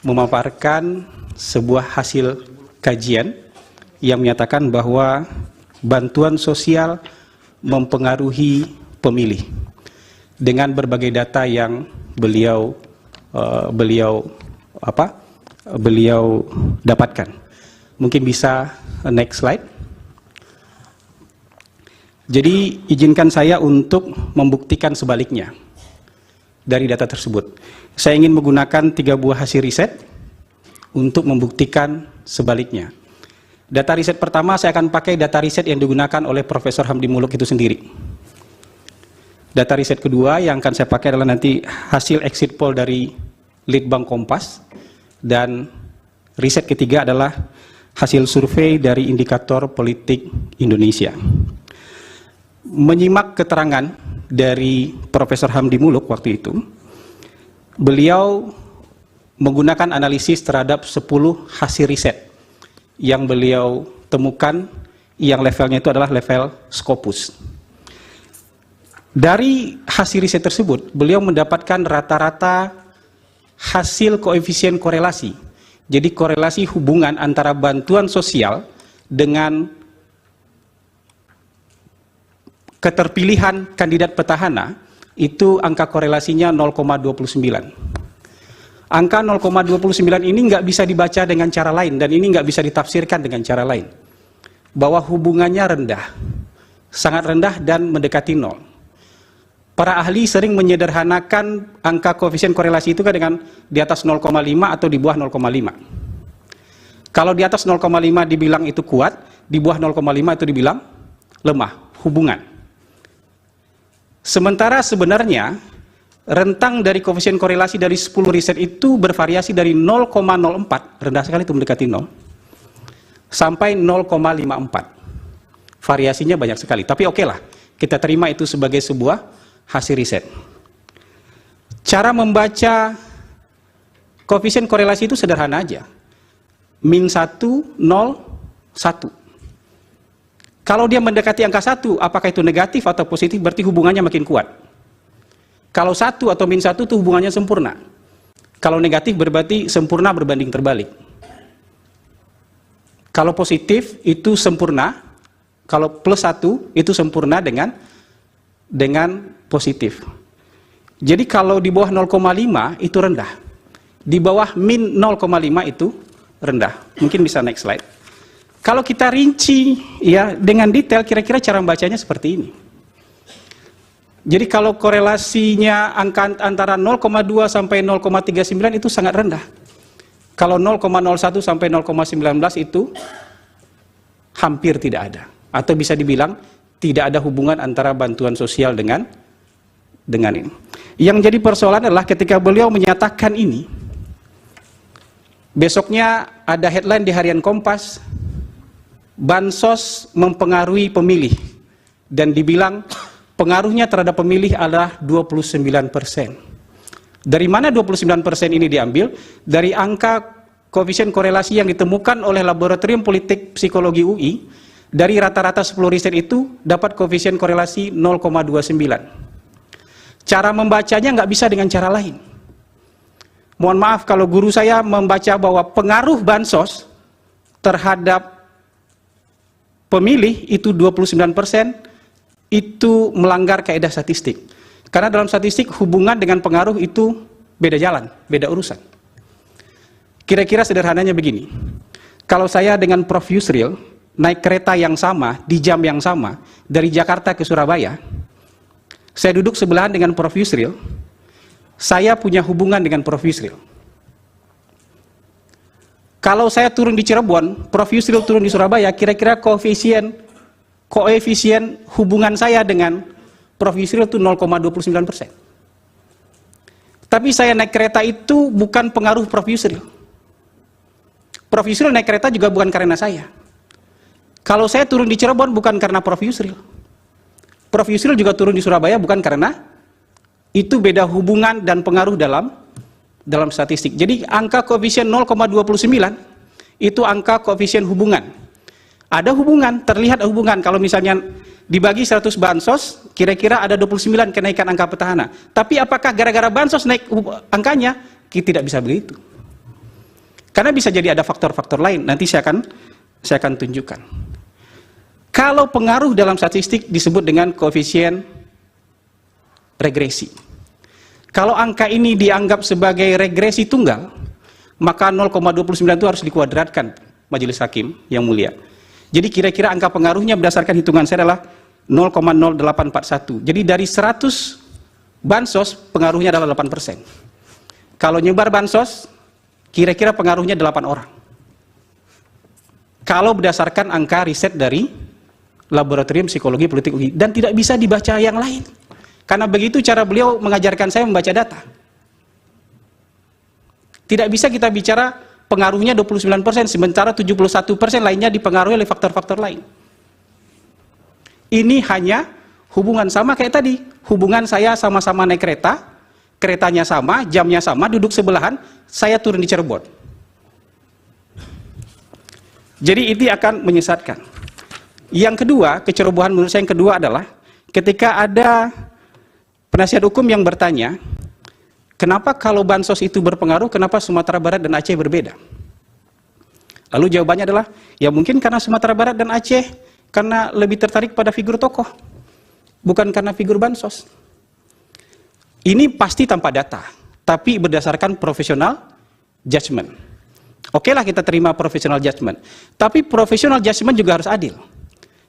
memaparkan sebuah hasil kajian yang menyatakan bahwa bantuan sosial mempengaruhi pemilih dengan berbagai data yang beliau dapatkan. Mungkin bisa next slide. Jadi izinkan saya untuk membuktikan sebaliknya dari data tersebut. Saya ingin menggunakan 3 buah hasil riset untuk membuktikan sebaliknya. Data riset pertama saya akan pakai data riset yang digunakan oleh Profesor Hamdi Muluk itu sendiri. Data riset kedua yang akan saya pakai adalah nanti hasil exit poll dari Litbang Kompas, dan riset ketiga adalah hasil survei dari Indikator Politik Indonesia. Menyimak keterangan dari Profesor Hamdi Muluk waktu itu, beliau menggunakan analisis terhadap 10 hasil riset yang beliau temukan, yang levelnya itu adalah level Scopus. Dari hasil riset tersebut, beliau mendapatkan rata-rata hasil koefisien korelasi. Jadi korelasi hubungan antara bantuan sosial dengan keterpilihan kandidat petahana, itu angka korelasinya 0,29. Angka 0,29 ini nggak bisa dibaca dengan cara lain, dan ini nggak bisa ditafsirkan dengan cara lain. Bahwa hubungannya rendah, sangat rendah dan mendekati 0. Para ahli sering menyederhanakan angka koefisien korelasi itu kan dengan di atas 0,5 atau di bawah 0,5. Kalau di atas 0,5 dibilang itu kuat, di bawah 0,5 itu dibilang lemah, hubungan. Sementara sebenarnya rentang dari koefisien korelasi dari 10 riset itu bervariasi dari 0,04, rendah sekali itu mendekati 0, sampai 0,54. Variasinya banyak sekali, tapi oke lah, kita terima itu sebagai sebuah hasil riset. Cara membaca koefisien korelasi itu sederhana aja. Min 1, 0, 1. Kalau dia mendekati angka 1, apakah itu negatif atau positif, berarti hubungannya makin kuat. Kalau 1 atau min 1 itu hubungannya sempurna. Kalau negatif berarti sempurna berbanding terbalik. Kalau positif itu sempurna, kalau plus 1 itu sempurna dengan positif. Jadi kalau di bawah 0,5 itu rendah. Di bawah min 0,5 itu rendah. Mungkin bisa next slide. Kalau kita rinci ya dengan detail, kira-kira cara membacanya seperti ini. Jadi kalau korelasinya angka antara 0,2 sampai 0,39 itu sangat rendah. Kalau 0,01 sampai 0,19 itu hampir tidak ada. Atau bisa dibilang tidak ada hubungan antara bantuan sosial dengan ini. Yang jadi persoalan adalah ketika beliau menyatakan ini, besoknya ada headline di Harian Kompas, bansos mempengaruhi pemilih, dan dibilang pengaruhnya terhadap pemilih adalah 29%. Dari mana 29% ini diambil? Dari angka koefisien korelasi yang ditemukan oleh Laboratorium Politik Psikologi UI. Dari rata-rata 10 riset itu dapat koefisien korelasi 0,29. Cara membacanya nggak bisa dengan cara lain. Mohon maaf kalau guru saya membaca bahwa pengaruh bansos terhadap pemilih itu 29%, itu melanggar kaidah statistik. Karena dalam statistik hubungan dengan pengaruh itu beda jalan, beda urusan. Kira-kira sederhananya begini. Kalau saya dengan Prof. Yusril naik kereta yang sama, di jam yang sama, dari Jakarta ke Surabaya, saya duduk sebelahan dengan Prof. Yusril, saya punya hubungan dengan Prof. Yusril. Kalau saya turun di Cirebon, Prof. Yusril turun di Surabaya, kira-kira koefisien hubungan saya dengan Prof. Yusril itu 0,29%. Tapi saya naik kereta itu bukan pengaruh Prof. Yusril. Prof. Yusril naik kereta juga bukan karena saya. Kalau saya turun di Cirebon bukan karena Prof. Yusril. Prof. Yusril juga turun di Surabaya bukan karena, itu beda hubungan dan pengaruh dalam statistik. Jadi angka koefisien 0,29 itu angka koefisien hubungan. Ada hubungan, terlihat hubungan. Kalau misalnya dibagi 100 bansos, kira-kira ada 29 kenaikan angka petahana. Tapi apakah gara-gara bansos naik angkanya? Kita tidak bisa begitu. Karena bisa jadi ada faktor-faktor lain. Nanti saya akan tunjukkan. Kalau pengaruh dalam statistik disebut dengan koefisien regresi. Kalau angka ini dianggap sebagai regresi tunggal, maka 0,29 itu harus dikuadratkan Majelis Hakim yang mulia. Jadi kira-kira angka pengaruhnya berdasarkan hitungan saya adalah 0,0841. Jadi dari 100 bansos pengaruhnya adalah 8%. Kalau nyebar bansos, kira-kira pengaruhnya 8 orang. kalau berdasarkan angka riset dari Laboratorium Psikologi Politik UI, dan tidak bisa dibaca yang lain. Karena begitu cara beliau mengajarkan saya membaca data. Tidak bisa kita bicara pengaruhnya 29%, sementara 71% lainnya dipengaruhi oleh faktor-faktor lain. Ini hanya hubungan sama kayak tadi. Hubungan saya sama-sama naik kereta, keretanya sama, jamnya sama, duduk sebelahan, saya turun di Cirebon. Jadi ini akan menyesatkan. Yang kedua, kecerobohan menurut saya yang kedua adalah ketika ada penasihat hukum yang bertanya, kenapa kalau bansos itu berpengaruh, kenapa Sumatera Barat dan Aceh berbeda? Lalu jawabannya adalah, ya mungkin karena Sumatera Barat dan Aceh karena lebih tertarik pada figur tokoh, bukan karena figur bansos. Ini pasti tanpa data, tapi berdasarkan profesional judgment. Oke lah kita terima profesional judgment, tapi profesional judgment juga harus adil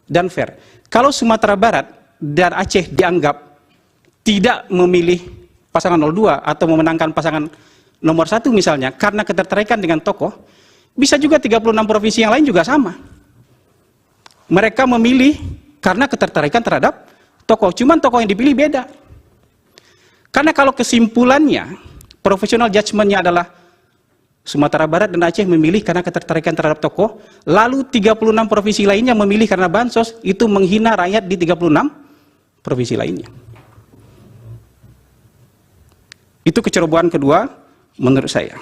dan fair. Kalau Sumatera Barat dan Aceh dianggap tidak memilih pasangan 02 atau memenangkan pasangan nomor 1 misalnya karena ketertarikan dengan tokoh, bisa juga 36 provinsi yang lain juga sama. Mereka memilih karena ketertarikan terhadap tokoh, cuman tokoh yang dipilih beda. Karena kalau kesimpulannya, profesional judgment-nya adalah Sumatera Barat dan Aceh memilih karena ketertarikan terhadap tokoh, lalu 36 provinsi lainnya memilih karena bansos, itu menghina rakyat di 36 provinsi lainnya. Itu kecerobohan kedua menurut saya.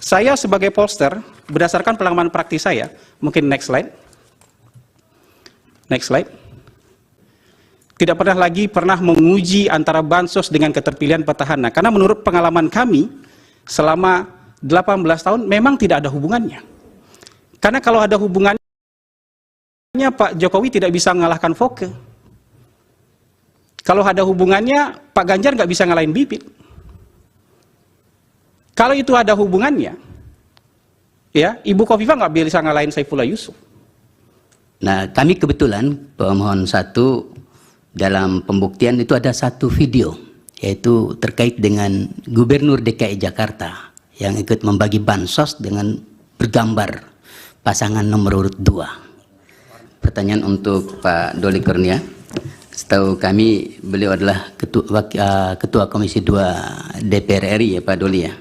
Saya sebagai pollster, berdasarkan pengalaman praktis saya, mungkin next slide. Next slide. Tidak pernah menguji antara bansos dengan keterpilihan petahana. Karena menurut pengalaman kami, selama 18 tahun memang tidak ada hubungannya. Karena kalau ada hubungannya, Pak Jokowi tidak bisa mengalahkan Foke. Kalau ada hubungannya, Pak Ganjar nggak bisa ngalahin Bibit. Kalau itu ada hubungannya, ya Ibu Kofifa nggak bisa ngalahin Saifullah Yusuf. Nah, kami kebetulan pemohon 1 dalam pembuktian itu ada satu video, yaitu terkait dengan Gubernur DKI Jakarta yang ikut membagi bansos dengan bergambar pasangan nomor urut 2. Pertanyaan untuk Pak Doli Kurnia. Setahu kami beliau adalah ketua Komisi 2 DPR RI ya Pak Doli ya.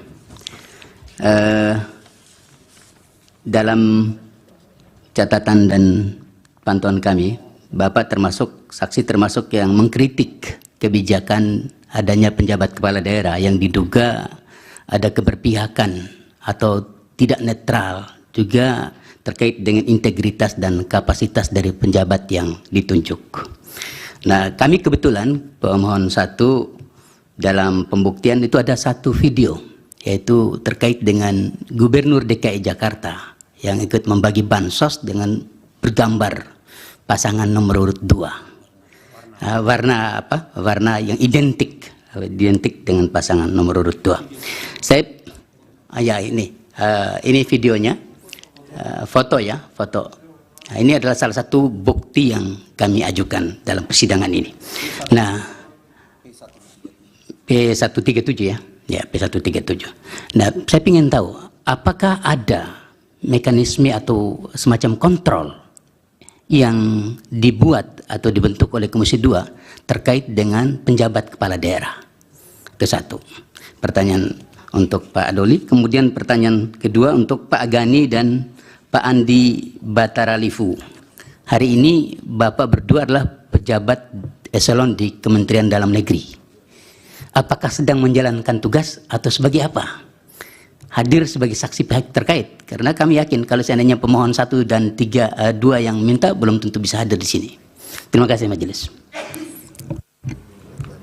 Dalam catatan dan pantauan kami, Bapak termasuk saksi termasuk yang mengkritik kebijakan adanya penjabat kepala daerah yang diduga ada keberpihakan atau tidak netral, juga terkait dengan integritas dan kapasitas dari penjabat yang ditunjuk. Nah, kami kebetulan pemohon 1 dalam pembuktian itu ada satu video, yaitu terkait dengan Gubernur DKI Jakarta yang ikut membagi bansos dengan bergambar pasangan nomor urut 2. Warna apa? Warna yang identik dengan pasangan nomor urut 2. Saya ya ini videonya, foto ya, foto. Nah, ini adalah salah satu bukti yang kami ajukan dalam persidangan ini. Nah, P137 ya. Ya, P137. Nah, saya ingin tahu apakah ada mekanisme atau semacam kontrol yang dibuat atau dibentuk oleh Komisi 2 terkait dengan penjabat kepala daerah. Itu satu. Pertanyaan untuk Pak Doli. Kemudian pertanyaan kedua untuk Pak Gani dan Pak Andi Bataralifu. Hari ini Bapak berdua adalah pejabat eselon di Kementerian Dalam Negeri. Apakah sedang menjalankan tugas atau sebagai apa? Hadir sebagai saksi pihak terkait. Karena kami yakin kalau seandainya pemohon 1 dan 2 yang minta belum tentu bisa hadir di sini. Terima kasih majelis.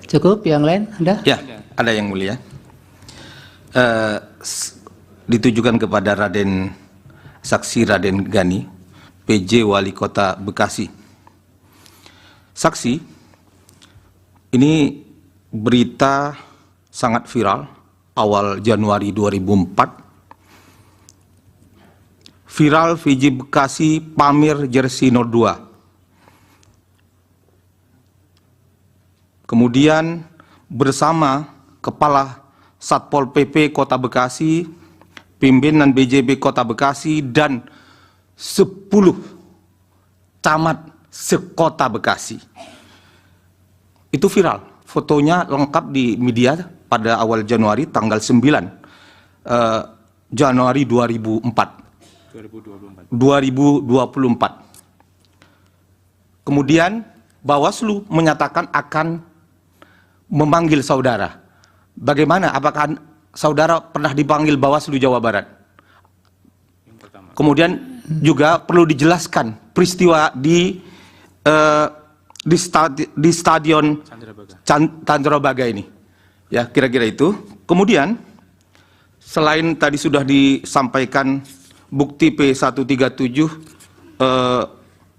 Cukup, yang lain ada? Ya, ada yang mulia. Ditujukan kepada Saksi Raden Gani, PJ Wali Kota Bekasi. Saksi, ini berita sangat viral awal Januari 2004. Viral VJ Bekasi pamer jersey 02. Kemudian bersama Kepala Satpol PP Kota Bekasi, pimpinan BJB Kota Bekasi, dan 10 camat sekota Bekasi. Itu viral. Fotonya lengkap di media pada awal Januari, tanggal 9 Januari 2024. Kemudian Bawaslu menyatakan akan memanggil saudara. Bagaimana? Apakah saudara pernah dipanggil Bawaslu Jawa Barat? Kemudian juga perlu dijelaskan peristiwa di stadion Candrabaga ini. Ya, kira-kira itu. Kemudian selain tadi sudah disampaikan bukti P137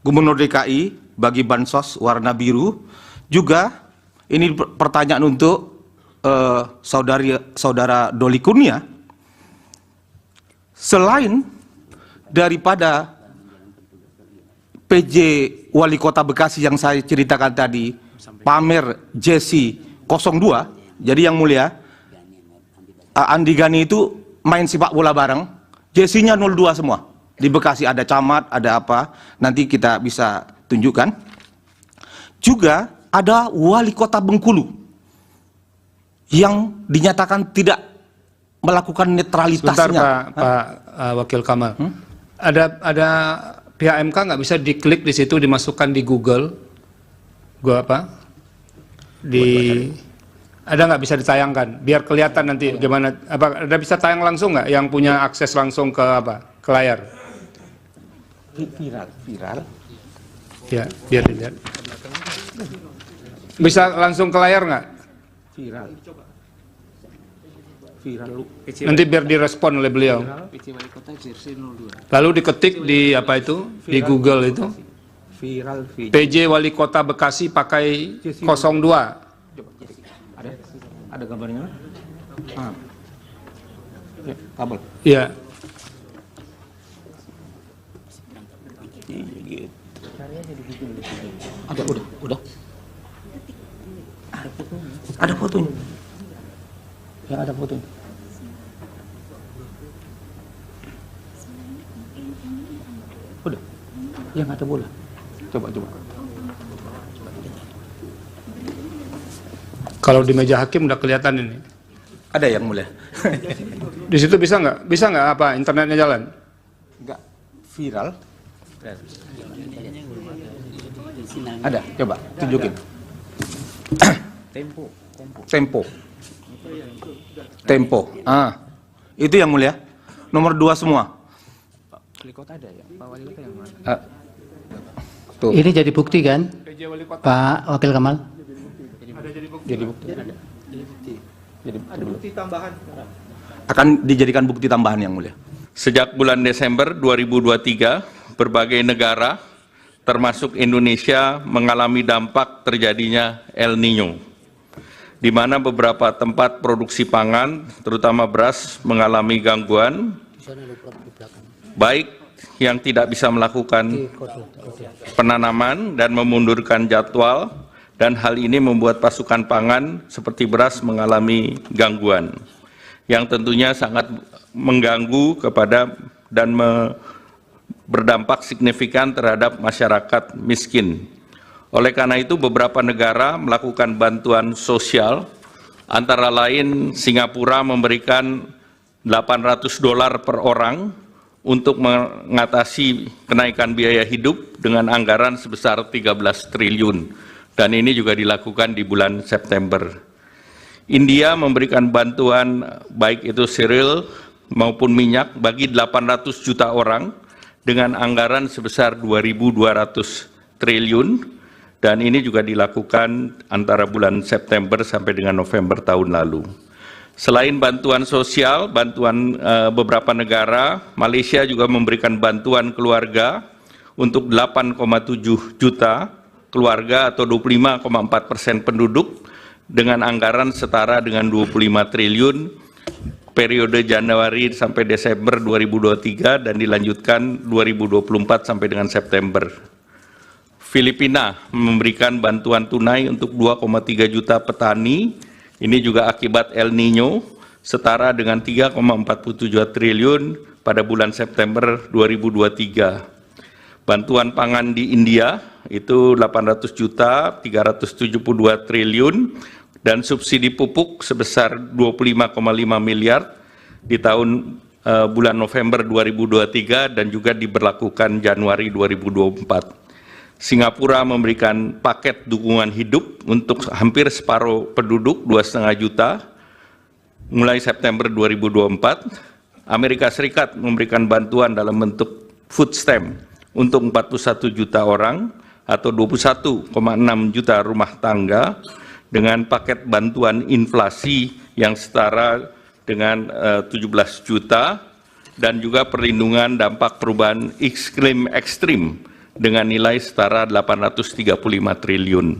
Gubernur DKI bagi bansos warna biru, juga ini pertanyaan untuk saudara Doli Kurnia. Selain daripada PJ Wali Kota Bekasi yang saya ceritakan tadi, pamer Jesi 02, jadi yang mulia, Andi Gani itu main sepak bola bareng, Jesinya 02 semua. Di Bekasi ada camat, ada apa, nanti kita bisa tunjukkan. Juga ada Wali Kota Bengkulu yang dinyatakan tidak melakukan netralitasnya. Sebentar Pak Wakil Kamal. Ada pihak MK nggak bisa diklik di situ, dimasukkan di Google, ada nggak bisa ditayangkan, biar kelihatan nanti gimana? Apa ada bisa tayang langsung nggak, yang punya akses langsung ke ke layar? Viral. Ya, biar dilihat. Bisa langsung ke layar nggak? Viral. Nanti biar direspon oleh beliau. Lalu diketik di apa itu, di Google itu, PJ Wali Kota Bekasi pakai 02. Ada gambarnya? Kabel. Ya. Ada, udah. Ada fotonya. Ya, ada fotonya. Udah. Yang ada bola. Coba. Kalau di meja hakim udah kelihatan ini. Ada yang mulia. Di situ bisa nggak? Bisa nggak apa internetnya jalan? Enggak viral. Ada, coba tunjukin. Tempo. Itu yang mulia. Nomor 2 semua. Tuh. Ini jadi bukti kan, Pak Wakil Kamal? Jadi bukti. Akan dijadikan bukti tambahan yang mulia. Sejak bulan Desember 2023, berbagai negara termasuk Indonesia mengalami dampak terjadinya El Niño, di mana beberapa tempat produksi pangan, terutama beras, mengalami gangguan, baik yang tidak bisa melakukan penanaman dan memundurkan jadwal, dan hal ini membuat pasokan pangan seperti beras mengalami gangguan, yang tentunya sangat mengganggu kepada dan berdampak signifikan terhadap masyarakat miskin. Oleh karena itu, beberapa negara melakukan bantuan sosial, antara lain Singapura memberikan $800 per orang untuk mengatasi kenaikan biaya hidup dengan anggaran sebesar 13 triliun. Dan ini juga dilakukan di bulan September. India memberikan bantuan baik itu cereal maupun minyak bagi 800 juta orang dengan anggaran sebesar 2.200 triliun, dan ini juga dilakukan antara bulan September sampai dengan November tahun lalu. Selain bantuan sosial, bantuan beberapa negara, Malaysia juga memberikan bantuan keluarga untuk 8,7 juta keluarga atau 25,4% penduduk dengan anggaran setara dengan 25 triliun periode Januari sampai Desember 2023 dan dilanjutkan 2024 sampai dengan September. Filipina memberikan bantuan tunai untuk 2,3 juta petani, ini juga akibat El Niño, setara dengan 3,47 triliun pada bulan September 2023. Bantuan pangan di India itu 800 juta 372 triliun dan subsidi pupuk sebesar 25,5 miliar di tahun bulan November 2023 dan juga diberlakukan Januari 2024. Singapura memberikan paket dukungan hidup untuk hampir separuh penduduk 2,5 juta mulai September 2024. Amerika Serikat memberikan bantuan dalam bentuk food stamp untuk 41 juta orang atau 21,6 juta rumah tangga dengan paket bantuan inflasi yang setara dengan 17 juta dan juga perlindungan dampak perubahan iklim ekstrim dengan nilai setara 835 triliun.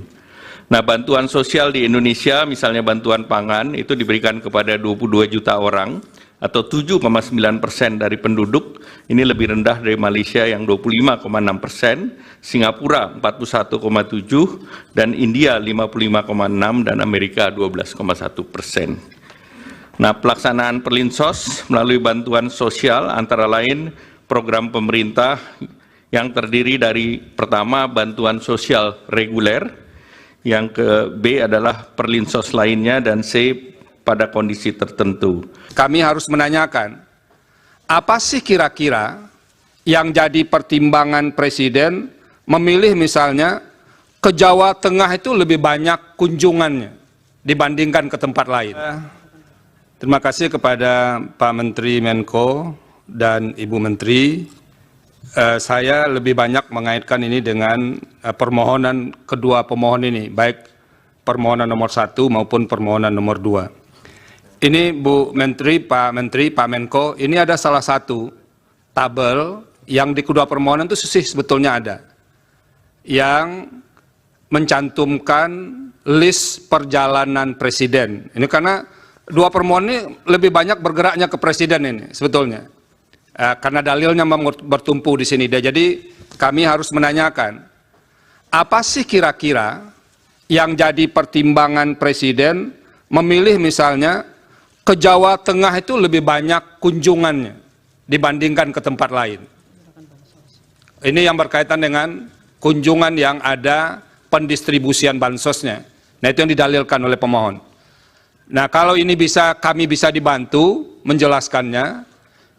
Nah, bantuan sosial di Indonesia, misalnya bantuan pangan, itu diberikan kepada 22 juta orang atau 7,9% dari penduduk. Ini lebih rendah dari Malaysia yang 25,6%, Singapura 41,7%, dan India 55,6% dan Amerika 12,1%. Nah, pelaksanaan Perlinsos melalui bantuan sosial antara lain program pemerintah yang terdiri dari pertama bantuan sosial reguler, yang ke B adalah Perlinsos lainnya, dan C pada kondisi tertentu. Kami harus menanyakan, apa sih kira-kira yang jadi pertimbangan Presiden memilih misalnya ke Jawa Tengah itu lebih banyak kunjungannya dibandingkan ke tempat lain? Terima kasih kepada Pak Menteri Menko dan Ibu Menteri. Saya lebih banyak mengaitkan ini dengan permohonan kedua pemohon ini, baik permohonan nomor 1 maupun permohonan nomor 2. Ini Bu Menteri, Pak Menko, ini ada salah satu tabel yang di kedua permohonan itu sebetulnya ada, yang mencantumkan list perjalanan Presiden. Ini karena dua permohonan ini lebih banyak bergeraknya ke Presiden ini sebetulnya. Karena dalilnya bertumpu di sini. Jadi kami harus menanyakan, apa sih kira-kira yang jadi pertimbangan Presiden memilih misalnya ke Jawa Tengah itu lebih banyak kunjungannya dibandingkan ke tempat lain? Ini yang berkaitan dengan kunjungan yang ada pendistribusian bansosnya. Nah, itu yang didalilkan oleh pemohon. Nah, kalau ini kami bisa dibantu menjelaskannya,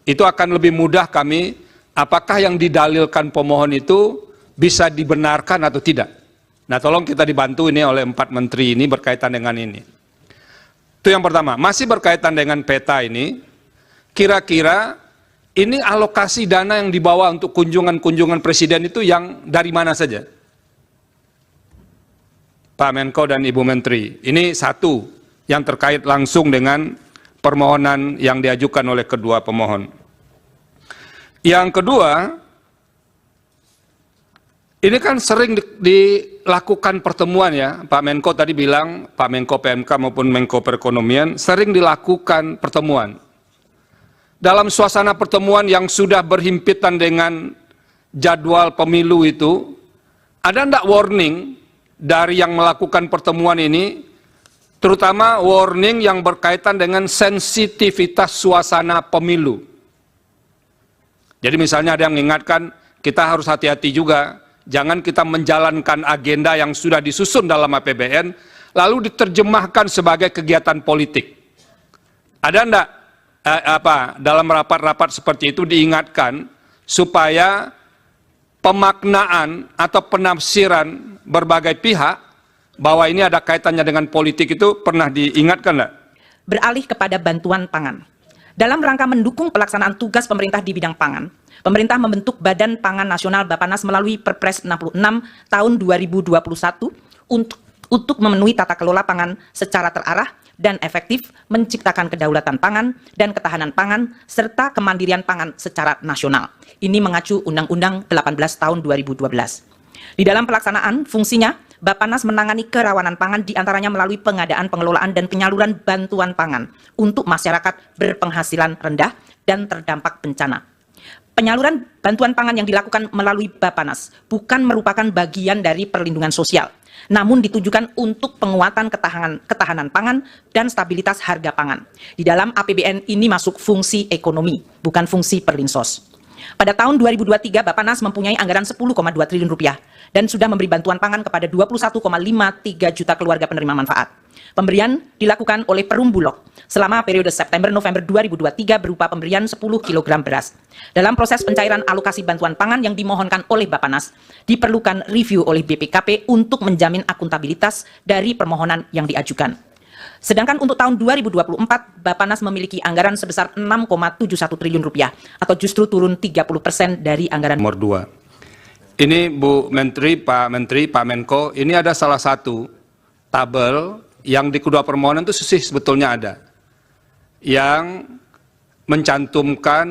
itu akan lebih mudah kami, apakah yang didalilkan pemohon itu bisa dibenarkan atau tidak. Nah, tolong kita dibantu ini oleh 4 menteri ini berkaitan dengan ini. Itu yang pertama. Masih berkaitan dengan peta ini, kira-kira ini alokasi dana yang dibawa untuk kunjungan-kunjungan Presiden itu yang dari mana saja? Pak Menko dan Ibu Menteri, ini satu yang terkait langsung dengan permohonan yang diajukan oleh kedua pemohon. Yang kedua, ini kan sering dilakukan pertemuan ya, Pak Menko tadi bilang, Pak Menko PMK maupun Menko Perekonomian, sering dilakukan pertemuan. Dalam suasana pertemuan yang sudah berhimpitan dengan jadwal pemilu itu, ada enggak warning dari yang melakukan pertemuan ini, terutama warning yang berkaitan dengan sensitivitas suasana pemilu. Jadi misalnya ada yang mengingatkan, kita harus hati-hati juga, jangan kita menjalankan agenda yang sudah disusun dalam APBN, lalu diterjemahkan sebagai kegiatan politik. Ada enggak dalam rapat-rapat seperti itu diingatkan, supaya pemaknaan atau penafsiran berbagai pihak bahwa ini ada kaitannya dengan politik itu pernah diingatkan enggak? Beralih kepada bantuan pangan. Dalam rangka mendukung pelaksanaan tugas pemerintah di bidang pangan, pemerintah membentuk Badan Pangan Nasional Bappenas melalui Perpres 66 tahun 2021 untuk memenuhi tata kelola pangan secara terarah dan efektif, menciptakan kedaulatan pangan dan ketahanan pangan, serta kemandirian pangan secara nasional. Ini mengacu Undang-Undang 18 tahun 2012. Di dalam pelaksanaan fungsinya, Bappenas menangani kerawanan pangan diantaranya melalui pengadaan, pengelolaan, dan penyaluran bantuan pangan untuk masyarakat berpenghasilan rendah dan terdampak bencana. Penyaluran bantuan pangan yang dilakukan melalui Bappenas bukan merupakan bagian dari perlindungan sosial, namun ditujukan untuk penguatan ketahanan pangan dan stabilitas harga pangan. Di dalam APBN ini masuk fungsi ekonomi, bukan fungsi perlinsos. Pada tahun 2023, Bappenas mempunyai anggaran 10,2 triliun rupiah dan sudah memberi bantuan pangan kepada 21,53 juta keluarga penerima manfaat. Pemberian dilakukan oleh Perum Bulog selama periode September-November 2023 berupa pemberian 10 kg beras. Dalam proses pencairan alokasi bantuan pangan yang dimohonkan oleh Bappenas, diperlukan review oleh BPKP untuk menjamin akuntabilitas dari permohonan yang diajukan. Sedangkan untuk tahun 2024, Bappenas memiliki anggaran sebesar 6,71 triliun rupiah atau justru turun 30% dari anggaran. Nomor 2. Ini Bu Menteri, Pak Menko, ini ada salah satu tabel yang di kedua permohonan itu sebetulnya ada, yang mencantumkan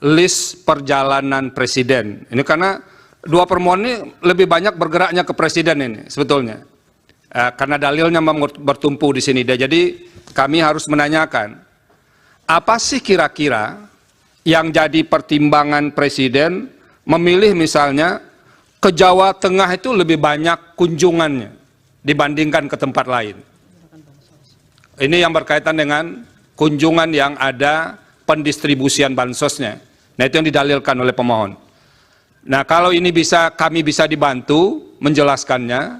list perjalanan presiden. Ini karena dua permohonan ini lebih banyak bergeraknya ke presiden ini sebetulnya. Karena dalilnya bertumpu di sini. Jadi kami harus menanyakan, apa sih kira-kira yang jadi pertimbangan presiden memilih misalnya ke Jawa Tengah itu lebih banyak kunjungannya dibandingkan ke tempat lain. Ini yang berkaitan dengan kunjungan yang ada pendistribusian bansosnya. Nah, itu yang didalilkan oleh pemohon. Nah, kalau ini kami bisa dibantu menjelaskannya,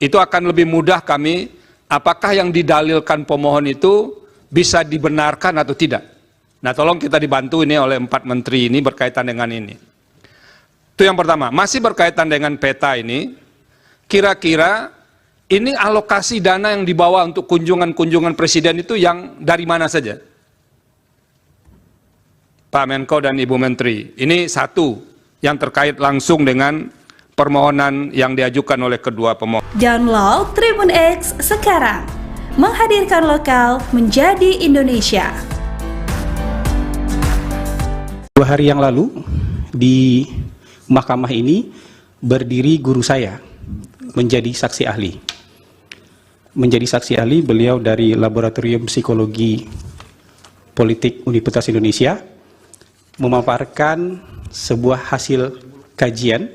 itu akan lebih mudah kami, apakah yang didalilkan pemohon itu bisa dibenarkan atau tidak. Nah, tolong kita dibantu ini oleh 4 menteri ini berkaitan dengan ini. Itu yang pertama. Masih berkaitan dengan peta ini, kira-kira ini alokasi dana yang dibawa untuk kunjungan-kunjungan presiden itu yang dari mana saja? Pak Menko dan Ibu Menteri, ini satu yang terkait langsung dengan permohonan yang diajukan oleh kedua pemohon. Download Tribun X sekarang, menghadirkan lokal menjadi Indonesia. 2 hari yang lalu di mahkamah ini berdiri guru saya menjadi saksi ahli. Menjadi saksi ahli, beliau dari Laboratorium Psikologi Politik Universitas Indonesia memaparkan sebuah hasil kajian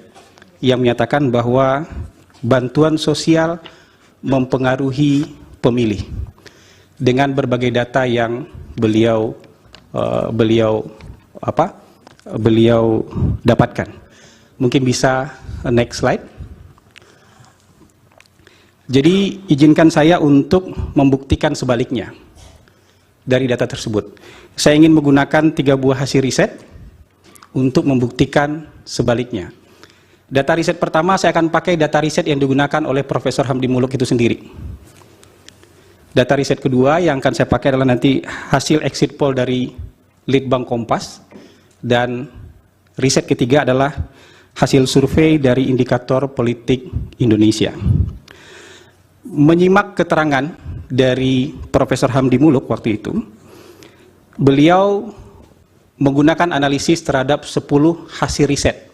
yang menyatakan bahwa bantuan sosial mempengaruhi pemilih dengan berbagai data yang beliau dapatkan. Mungkin bisa next slide. Jadi izinkan saya untuk membuktikan sebaliknya dari data tersebut. Saya ingin menggunakan 3 buah hasil riset untuk membuktikan sebaliknya. Data riset pertama saya akan pakai data riset yang digunakan oleh Profesor Hamdi Muluk itu sendiri. Data riset kedua yang akan saya pakai adalah nanti hasil exit poll dari Litbang Kompas. Dan riset ketiga adalah hasil survei dari Indikator Politik Indonesia. Menyimak keterangan dari Profesor Hamdi Muluk waktu itu, beliau menggunakan analisis terhadap 10 hasil riset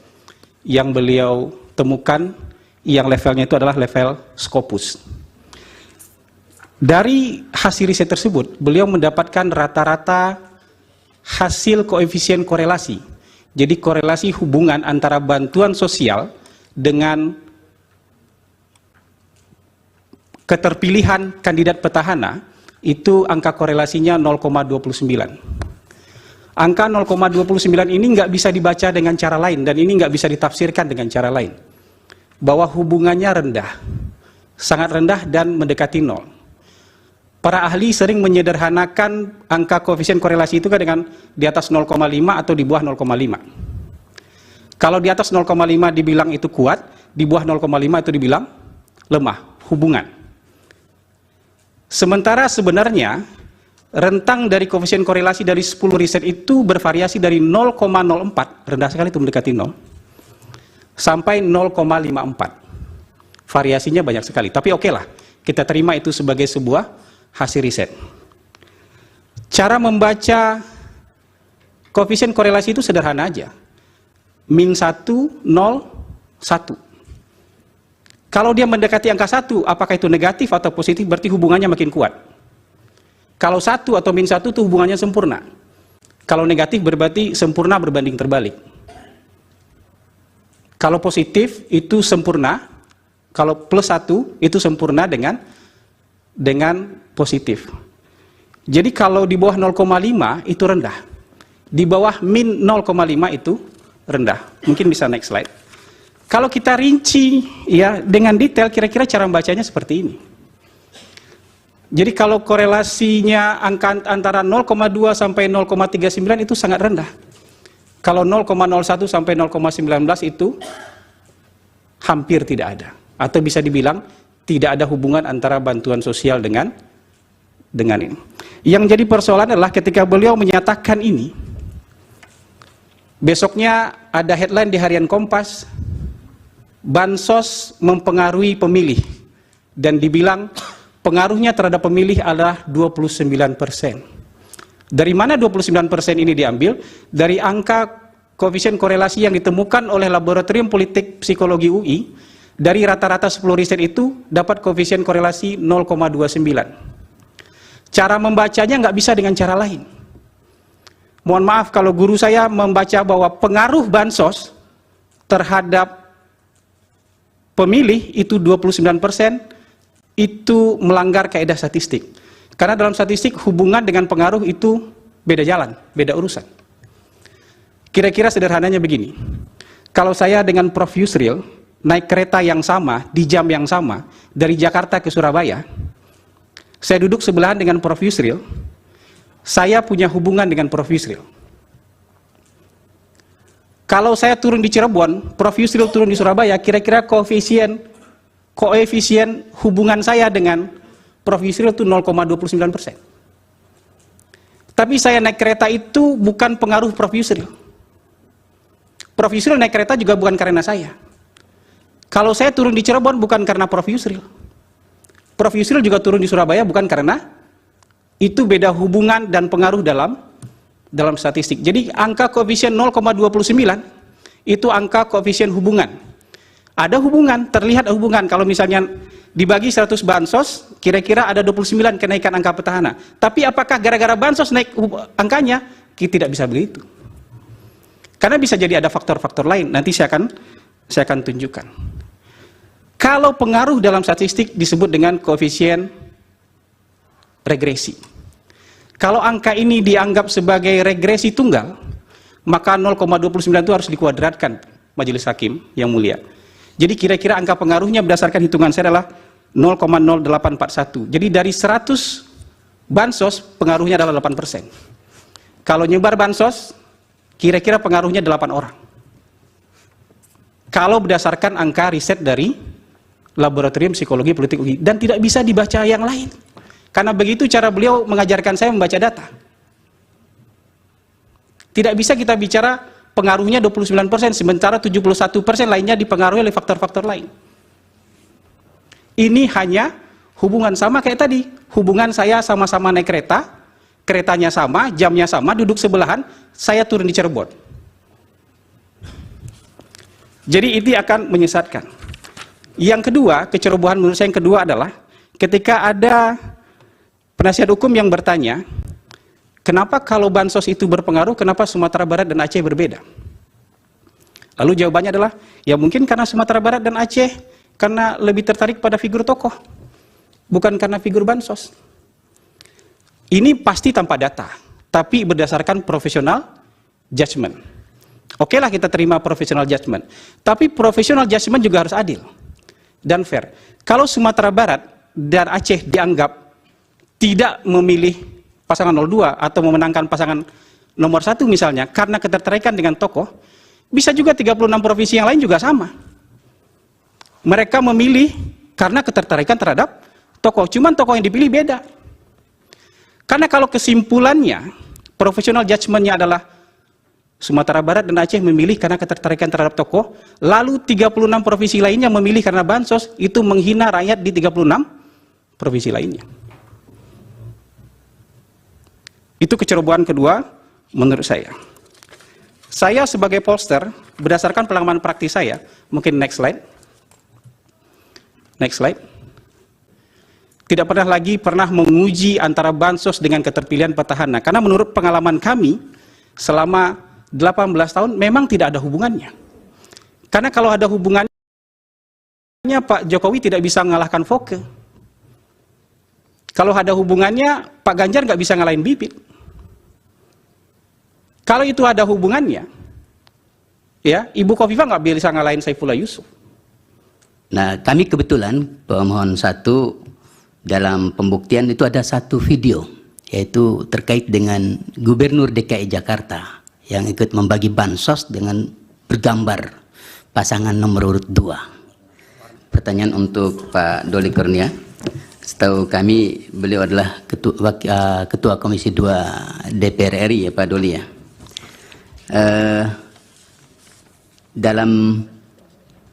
yang beliau temukan yang levelnya itu adalah level Scopus. Dari hasil riset tersebut, beliau mendapatkan rata-rata hasil koefisien korelasi. Jadi korelasi hubungan antara bantuan sosial dengan keterpilihan kandidat petahana itu angka korelasinya 0,29. Angka 0,29 ini nggak bisa dibaca dengan cara lain dan ini nggak bisa ditafsirkan dengan cara lain. Bahwa hubungannya rendah, sangat rendah dan mendekati 0. Para ahli sering menyederhanakan angka koefisien korelasi itu kan dengan di atas 0,5 atau di bawah 0,5. Kalau di atas 0,5 dibilang itu kuat, di bawah 0,5 itu dibilang lemah, hubungan. Sementara sebenarnya rentang dari koefisien korelasi dari 10 riset itu bervariasi dari 0,04, rendah sekali itu mendekati 0, sampai 0,54. Variasinya banyak sekali, tapi oke lah, kita terima itu sebagai sebuah hasil riset. Cara membaca koefisien korelasi itu sederhana aja. Min 1, 0, 1. Kalau dia mendekati angka 1, apakah itu negatif atau positif, berarti hubungannya makin kuat. Kalau 1 atau min 1 itu hubungannya sempurna. Kalau negatif berarti sempurna berbanding terbalik. Kalau positif itu sempurna, kalau +1 itu sempurna dengan positif. Jadi kalau di bawah 0,5 itu rendah. Di bawah min 0,5 itu rendah. Mungkin bisa next slide. Kalau kita rinci ya dengan detail, kira-kira cara membacanya seperti ini. Jadi kalau korelasinya angka antara 0,2 sampai 0,39 itu sangat rendah. Kalau 0,01 sampai 0,19 itu hampir tidak ada. Atau bisa dibilang tidak ada hubungan antara bantuan sosial dengan ini. Yang jadi persoalan adalah ketika beliau menyatakan ini, besoknya ada headline di Harian Kompas, bansos mempengaruhi pemilih, dan dibilang pengaruhnya terhadap pemilih adalah 29%. Dari mana 29% ini diambil? Dari angka koefisien korelasi yang ditemukan oleh Laboratorium Politik Psikologi UI, dari rata-rata 10 riset itu dapat koefisien korelasi 0,29. Cara membacanya nggak bisa dengan cara lain. Mohon maaf kalau guru saya membaca bahwa pengaruh bansos terhadap pemilih itu 29%, itu melanggar kaidah statistik. Karena dalam statistik hubungan dengan pengaruh itu beda jalan, beda urusan. Kira-kira sederhananya begini. Kalau saya dengan Prof. Yusril naik kereta yang sama, di jam yang sama, dari Jakarta ke Surabaya, saya duduk sebelahan dengan Prof. Yusril, saya punya hubungan dengan Prof. Yusril. Kalau saya turun di Cirebon, Prof. Yusril turun di Surabaya, kira-kira koefisien hubungan saya dengan Prof. Yusril itu 0,29%. Tapi saya naik kereta itu bukan pengaruh Prof. Yusril. Prof. Yusril naik kereta juga bukan karena saya. Kalau saya turun di Cirebon bukan karena Prof. Yusril. Prof. Yusril juga turun di Surabaya bukan karena itu beda hubungan dan pengaruh dalam statistik. Jadi angka koefisien 0,29 itu angka koefisien hubungan. Ada hubungan, terlihat hubungan. Kalau misalnya dibagi 100 bansos, kira-kira ada 29 kenaikan angka petahana. Tapi apakah gara-gara bansos naik angkanya? Kita tidak bisa begitu. Karena bisa jadi ada faktor-faktor lain. Nanti saya akan tunjukkan. Kalau pengaruh dalam statistik disebut dengan koefisien regresi. Kalau angka ini dianggap sebagai regresi tunggal, maka 0,29 itu harus dikuadratkan Majelis Hakim yang mulia. Jadi kira-kira angka pengaruhnya berdasarkan hitungan saya adalah 0,0841. Jadi dari 100 bansos pengaruhnya adalah 8%. Kalau nyebar bansos, kira-kira pengaruhnya 8 orang. Kalau berdasarkan angka riset dari Laboratorium Psikologi Politik UI, dan tidak bisa dibaca yang lain. Karena begitu cara beliau mengajarkan saya membaca data. Tidak bisa kita bicara pengaruhnya 29%, sementara 71% lainnya dipengaruhi oleh faktor-faktor lain. Ini hanya hubungan sama kayak tadi. Hubungan saya sama-sama naik kereta, keretanya sama, jamnya sama, duduk sebelahan, saya turun di Cirebon. Jadi ini akan menyesatkan. Yang kedua, kecerobohan menurut saya yang kedua adalah ketika ada penasihat hukum yang bertanya, kenapa kalau bansos itu berpengaruh, kenapa Sumatera Barat dan Aceh berbeda? Lalu jawabannya adalah, ya mungkin karena Sumatera Barat dan Aceh karena lebih tertarik pada figur tokoh, bukan karena figur bansos. Ini pasti tanpa data, tapi berdasarkan profesional judgment. Oke lah kita terima profesional judgment, tapi profesional judgment juga harus adil dan fair. Kalau Sumatera Barat dan Aceh dianggap tidak memilih pasangan 02 atau memenangkan pasangan nomor 1 misalnya karena ketertarikan dengan tokoh, bisa juga 36 provinsi yang lain juga sama. Mereka memilih karena ketertarikan terhadap tokoh, cuman tokoh yang dipilih beda. Karena kalau kesimpulannya, profesional judgment-nya adalah Sumatera Barat dan Aceh memilih karena ketertarikan terhadap tokoh, lalu 36 provinsi lainnya memilih karena bansos, itu menghina rakyat di 36 provinsi lainnya. Itu kecerobohan kedua menurut saya. Saya sebagai pollster, berdasarkan pengalaman praktis saya, mungkin next slide. Next slide. Tidak pernah menguji antara bansos dengan keterpilihan petahana. Karena menurut pengalaman kami, selama 18 tahun memang tidak ada hubungannya. Karena kalau ada hubungannya, Pak Jokowi tidak bisa mengalahkan Foke. Kalau ada hubungannya, Pak Ganjar nggak bisa ngalahin Bibit. Kalau itu ada hubungannya, ya Ibu Kofifa nggak bisa ngalahin Saifullah Yusuf. Nah, kami kebetulan pemohon 1 dalam pembuktian itu ada satu video, yaitu terkait dengan Gubernur DKI Jakarta yang ikut membagi bansos dengan bergambar pasangan nomor urut 2. Pertanyaan untuk Pak Doli Kurnia. Setahu kami beliau adalah ketua Komisi 2 DPR RI ya Pak Doli ya. Dalam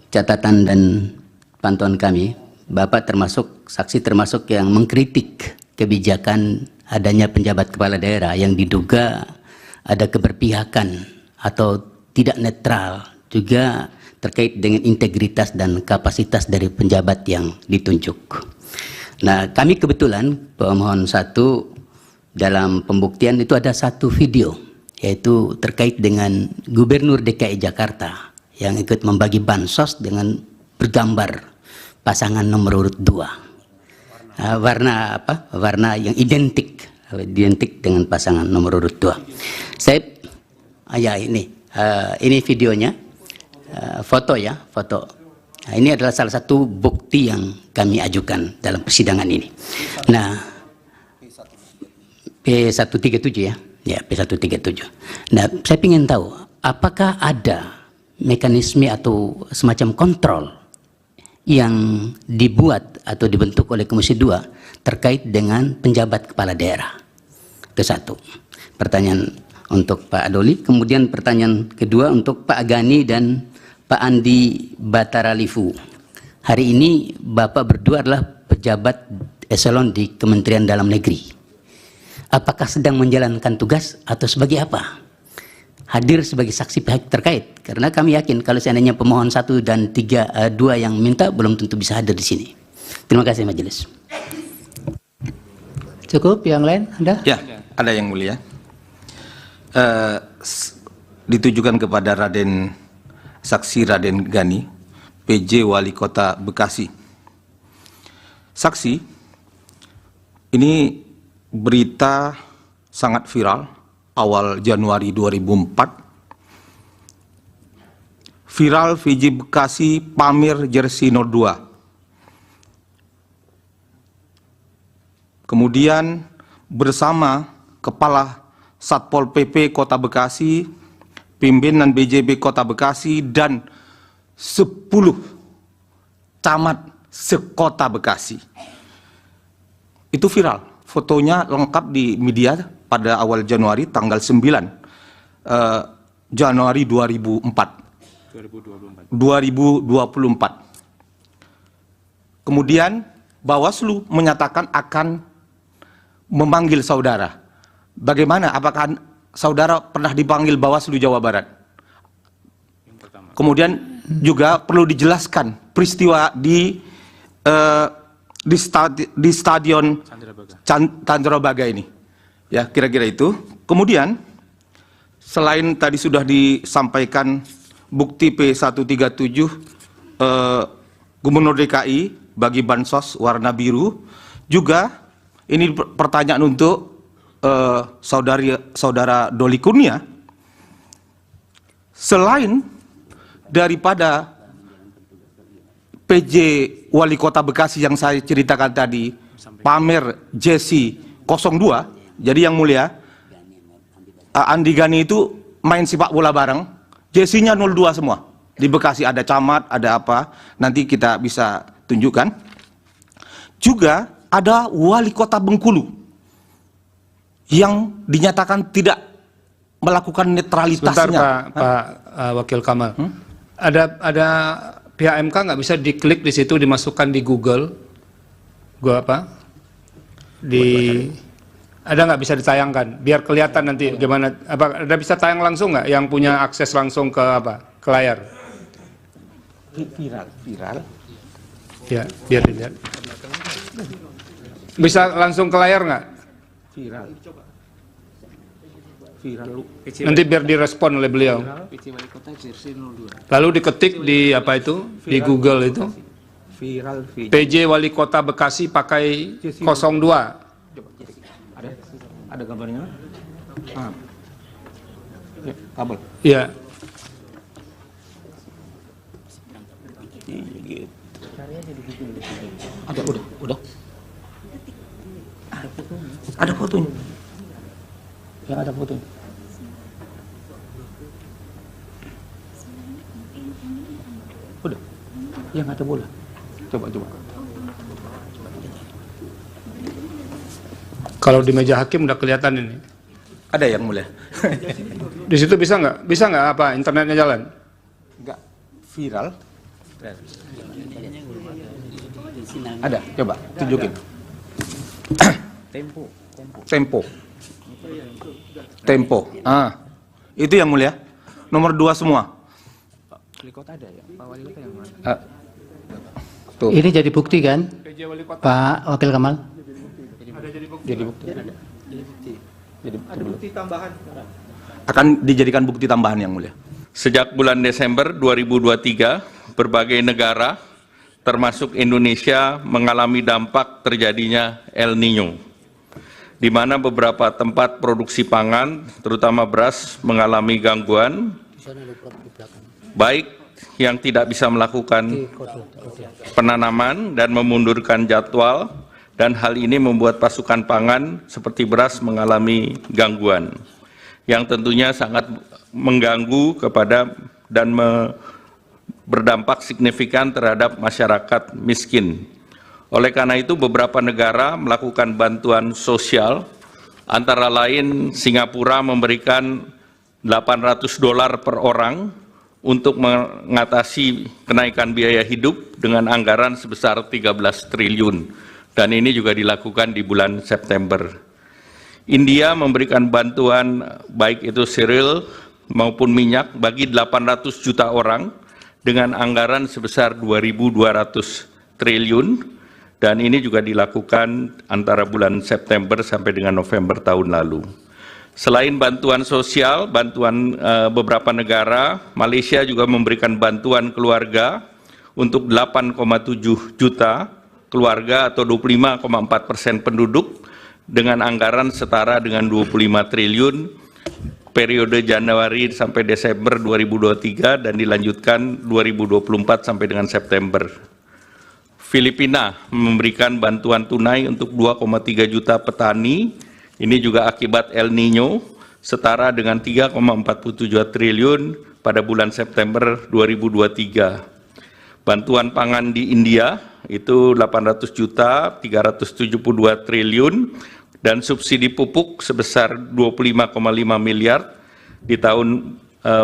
catatan dan pantauan kami, Bapak termasuk saksi termasuk yang mengkritik kebijakan adanya penjabat kepala daerah yang diduga ada keberpihakan atau tidak netral, juga terkait dengan integritas dan kapasitas dari penjabat yang ditunjuk. Nah, kami kebetulan pemohon 1 dalam pembuktian itu ada satu video, yaitu terkait dengan Gubernur DKI Jakarta yang ikut membagi bansos dengan bergambar pasangan nomor urut 2. Warna apa? Warna yang identik dengan pasangan nomor urut 2. Saya ya ini videonya, foto ya, foto. Nah, ini adalah salah satu bukti yang kami ajukan dalam persidangan ini. Nah, P137 ya. Ya, P137. Nah, saya ingin tahu apakah ada mekanisme atau semacam kontrol yang dibuat atau dibentuk oleh Komisi 2 terkait dengan penjabat kepala daerah. Itu satu. Pertanyaan untuk Pak Doli. Kemudian pertanyaan kedua untuk Pak Gani dan Pak Andi Bataralifu. Hari ini Bapak berdua adalah pejabat eselon di Kementerian Dalam Negeri. Apakah sedang menjalankan tugas atau sebagai apa? Hadir sebagai saksi pihak terkait, karena kami yakin kalau seandainya pemohon 1 dan 2 yang minta belum tentu bisa hadir di sini. Terima kasih majelis. Cukup, yang lain ada? Ya, ada yang mulia. Ditujukan kepada Saksi Raden Gani, PJ Wali Kota Bekasi. Saksi, ini berita sangat viral awal Januari 2004. Viral VJ Bekasi pamer jersey 02. Kemudian bersama Kepala Satpol PP Kota Bekasi, pimpinan BJB Kota Bekasi, dan 10 camat sekota Bekasi. Itu viral. Fotonya lengkap di media pada awal Januari, tanggal 9 Januari 2024. Kemudian Bawaslu menyatakan akan memanggil saudara. Bagaimana? Apakah saudara pernah dipanggil Bawaslu Jawa Barat? Kemudian juga perlu dijelaskan peristiwa di stadion Candrabaga ini. Ya, kira-kira itu. Kemudian selain tadi sudah disampaikan bukti P137 Gubernur DKI bagi bansos warna biru, juga ini pertanyaan untuk saudara Doli Kurnia. Selain daripada PJ Wali Kota Bekasi yang saya ceritakan tadi, pamer jersey 02, jadi yang mulia, Andi Gani itu main sepak bola bareng, jersey-nya 02 semua. Di Bekasi ada camat, ada apa, nanti kita bisa tunjukkan. Juga ada Wali Kota Bengkulu yang dinyatakan tidak melakukan netralitasnya. Sebentar Pak Wakil Kamal. Ada pihak MK nggak bisa diklik di situ, dimasukkan di Google, ada nggak bisa ditayangkan biar kelihatan nanti gimana? Apa ada bisa tayang langsung nggak yang punya akses langsung ke ke layar? Viral. Ya, biar dilihat. Bisa langsung ke layar nggak? Nanti biar direspon oleh beliau. Lalu diketik di apa itu? Di Google itu. PJ Wali Kota Bekasi pakai 02. Ada gambarnya? Ya, kabel. Iya. Ada, udah. Ada fotonya. Ya, ada fotonya. Udah. Yang ada bola. Coba. Kalau di meja hakim udah kelihatan ini. Ada yang mulia. Di situ bisa nggak? Bisa nggak apa internetnya jalan? Enggak viral. Ada, coba tunjukin. Tempo. Itu yang mulia. Nomor 2 semua. Tuh. Ini jadi bukti kan, Pak Wakil Kamal? Jadi bukti. Akan dijadikan bukti tambahan yang mulia. Sejak bulan Desember 2023, berbagai negara, termasuk Indonesia, mengalami dampak terjadinya El Niño, di mana beberapa tempat produksi pangan, terutama beras, mengalami gangguan, baik yang tidak bisa melakukan penanaman dan memundurkan jadwal, dan hal ini membuat pasokan pangan seperti beras mengalami gangguan, yang tentunya sangat mengganggu kepada dan berdampak signifikan terhadap masyarakat miskin. Oleh karena itu, beberapa negara melakukan bantuan sosial, antara lain Singapura memberikan $800 per orang untuk mengatasi kenaikan biaya hidup dengan anggaran sebesar 13 triliun. Dan ini juga dilakukan di bulan September. India memberikan bantuan baik itu cereal maupun minyak bagi 800 juta orang dengan anggaran sebesar 2.200 triliun, dan ini juga dilakukan antara bulan September sampai dengan November tahun lalu. Selain bantuan sosial, bantuan beberapa negara, Malaysia juga memberikan bantuan keluarga untuk 8,7 juta keluarga atau 25,4% penduduk dengan anggaran setara dengan 25 triliun periode Januari sampai Desember 2023 dan dilanjutkan 2024 sampai dengan September. Filipina memberikan bantuan tunai untuk 2,3 juta petani, ini juga akibat El Niño, setara dengan 3,47 triliun pada bulan September 2023. Bantuan pangan di India itu 800 juta, 372 triliun, dan subsidi pupuk sebesar 25,5 miliar di tahun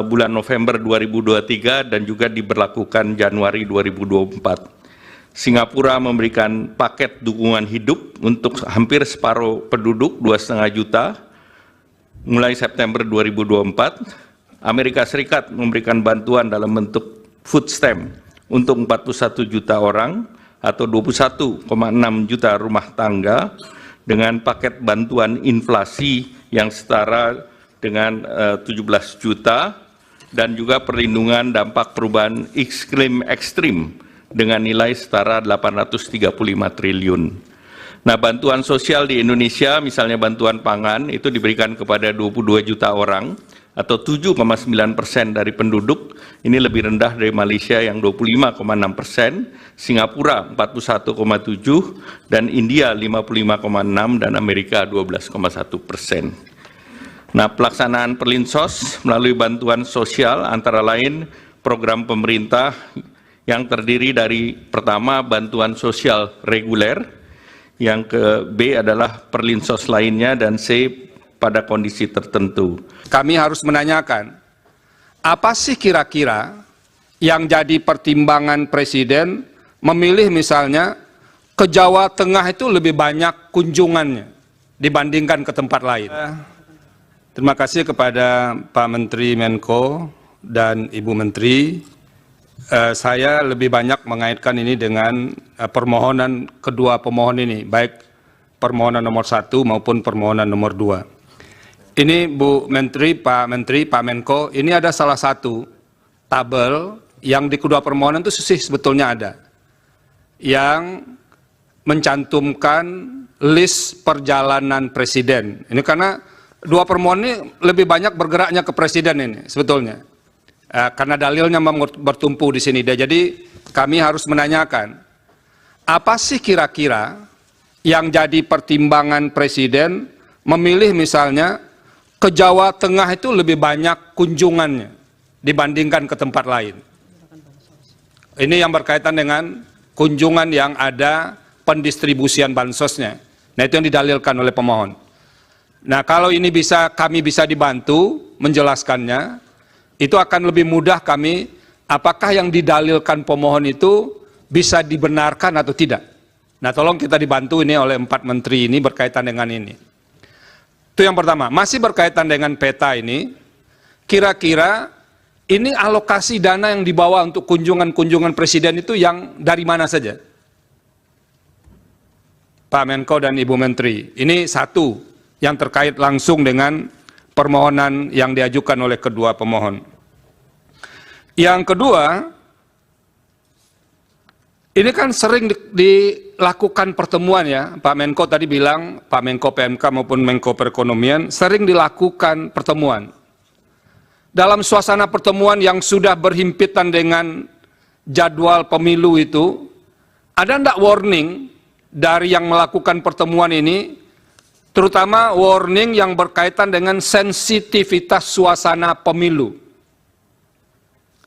bulan November 2023 dan juga diberlakukan Januari 2024. Singapura memberikan paket dukungan hidup untuk hampir separuh penduduk 2,5 juta mulai September 2024. Amerika Serikat memberikan bantuan dalam bentuk food stamp untuk 41 juta orang atau 21,6 juta rumah tangga dengan paket bantuan inflasi yang setara dengan 17 juta dan juga perlindungan dampak perubahan iklim ekstrim dengan nilai setara 835 triliun. Nah, bantuan sosial di Indonesia, misalnya bantuan pangan, itu diberikan kepada 22 juta orang atau 7,9% dari penduduk. Ini lebih rendah dari Malaysia yang 25,6%, Singapura 41,7%, dan India 55,6%, dan Amerika 12,1%. Nah, pelaksanaan Perlinsos melalui bantuan sosial antara lain program pemerintah yang terdiri dari pertama bantuan sosial reguler, yang ke B adalah Perlinsos lainnya, dan C pada kondisi tertentu. Kami harus menanyakan, apa sih kira-kira yang jadi pertimbangan Presiden memilih misalnya ke Jawa Tengah itu lebih banyak kunjungannya dibandingkan ke tempat lain? Terima kasih kepada Pak Menteri Menko dan Ibu Menteri. Saya lebih banyak mengaitkan ini dengan permohonan kedua pemohon ini, baik permohonan nomor 1 maupun permohonan nomor 2. Ini Bu Menteri, Pak Menko, ini ada salah satu tabel yang di kedua permohonan itu sebetulnya ada, yang mencantumkan list perjalanan presiden. Ini karena dua permohonan ini lebih banyak bergeraknya ke presiden ini sebetulnya. Karena dalilnya bertumpu di sini. Jadi kami harus menanyakan, apa sih kira-kira yang jadi pertimbangan presiden memilih misalnya ke Jawa Tengah itu lebih banyak kunjungannya dibandingkan ke tempat lain. Ini yang berkaitan dengan kunjungan yang ada pendistribusian bansosnya. Nah, itu yang didalilkan oleh pemohon. Nah, kalau ini kami bisa dibantu menjelaskannya, itu akan lebih mudah kami, apakah yang didalilkan pemohon itu bisa dibenarkan atau tidak. Nah, tolong kita dibantu ini oleh 4 menteri ini berkaitan dengan ini. Itu yang pertama. Masih berkaitan dengan peta ini, kira-kira ini alokasi dana yang dibawa untuk kunjungan-kunjungan presiden itu yang dari mana saja? Pak Menko dan Ibu Menteri, ini satu yang terkait langsung dengan permohonan yang diajukan oleh kedua pemohon. Yang kedua, ini kan sering dilakukan pertemuan ya, Pak Menko tadi bilang, Pak Menko PMK maupun Menko Perekonomian, sering dilakukan pertemuan. Dalam suasana pertemuan yang sudah berhimpitan dengan jadwal pemilu itu, ada enggak warning dari yang melakukan pertemuan ini, terutama warning yang berkaitan dengan sensitivitas suasana pemilu.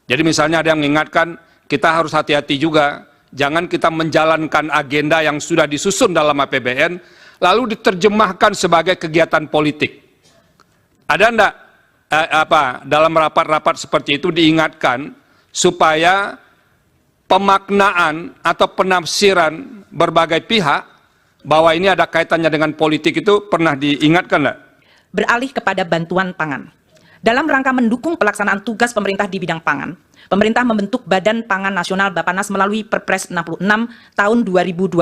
Jadi misalnya ada yang mengingatkan, kita harus hati-hati juga, jangan kita menjalankan agenda yang sudah disusun dalam APBN, lalu diterjemahkan sebagai kegiatan politik. Ada enggak dalam rapat-rapat seperti itu diingatkan, supaya pemaknaan atau penafsiran berbagai pihak bahwa ini ada kaitannya dengan politik itu pernah diingatkan enggak? Beralih kepada bantuan pangan. Dalam rangka mendukung pelaksanaan tugas pemerintah di bidang pangan, pemerintah membentuk Badan Pangan Nasional Bappenas melalui Perpres 66 tahun 2021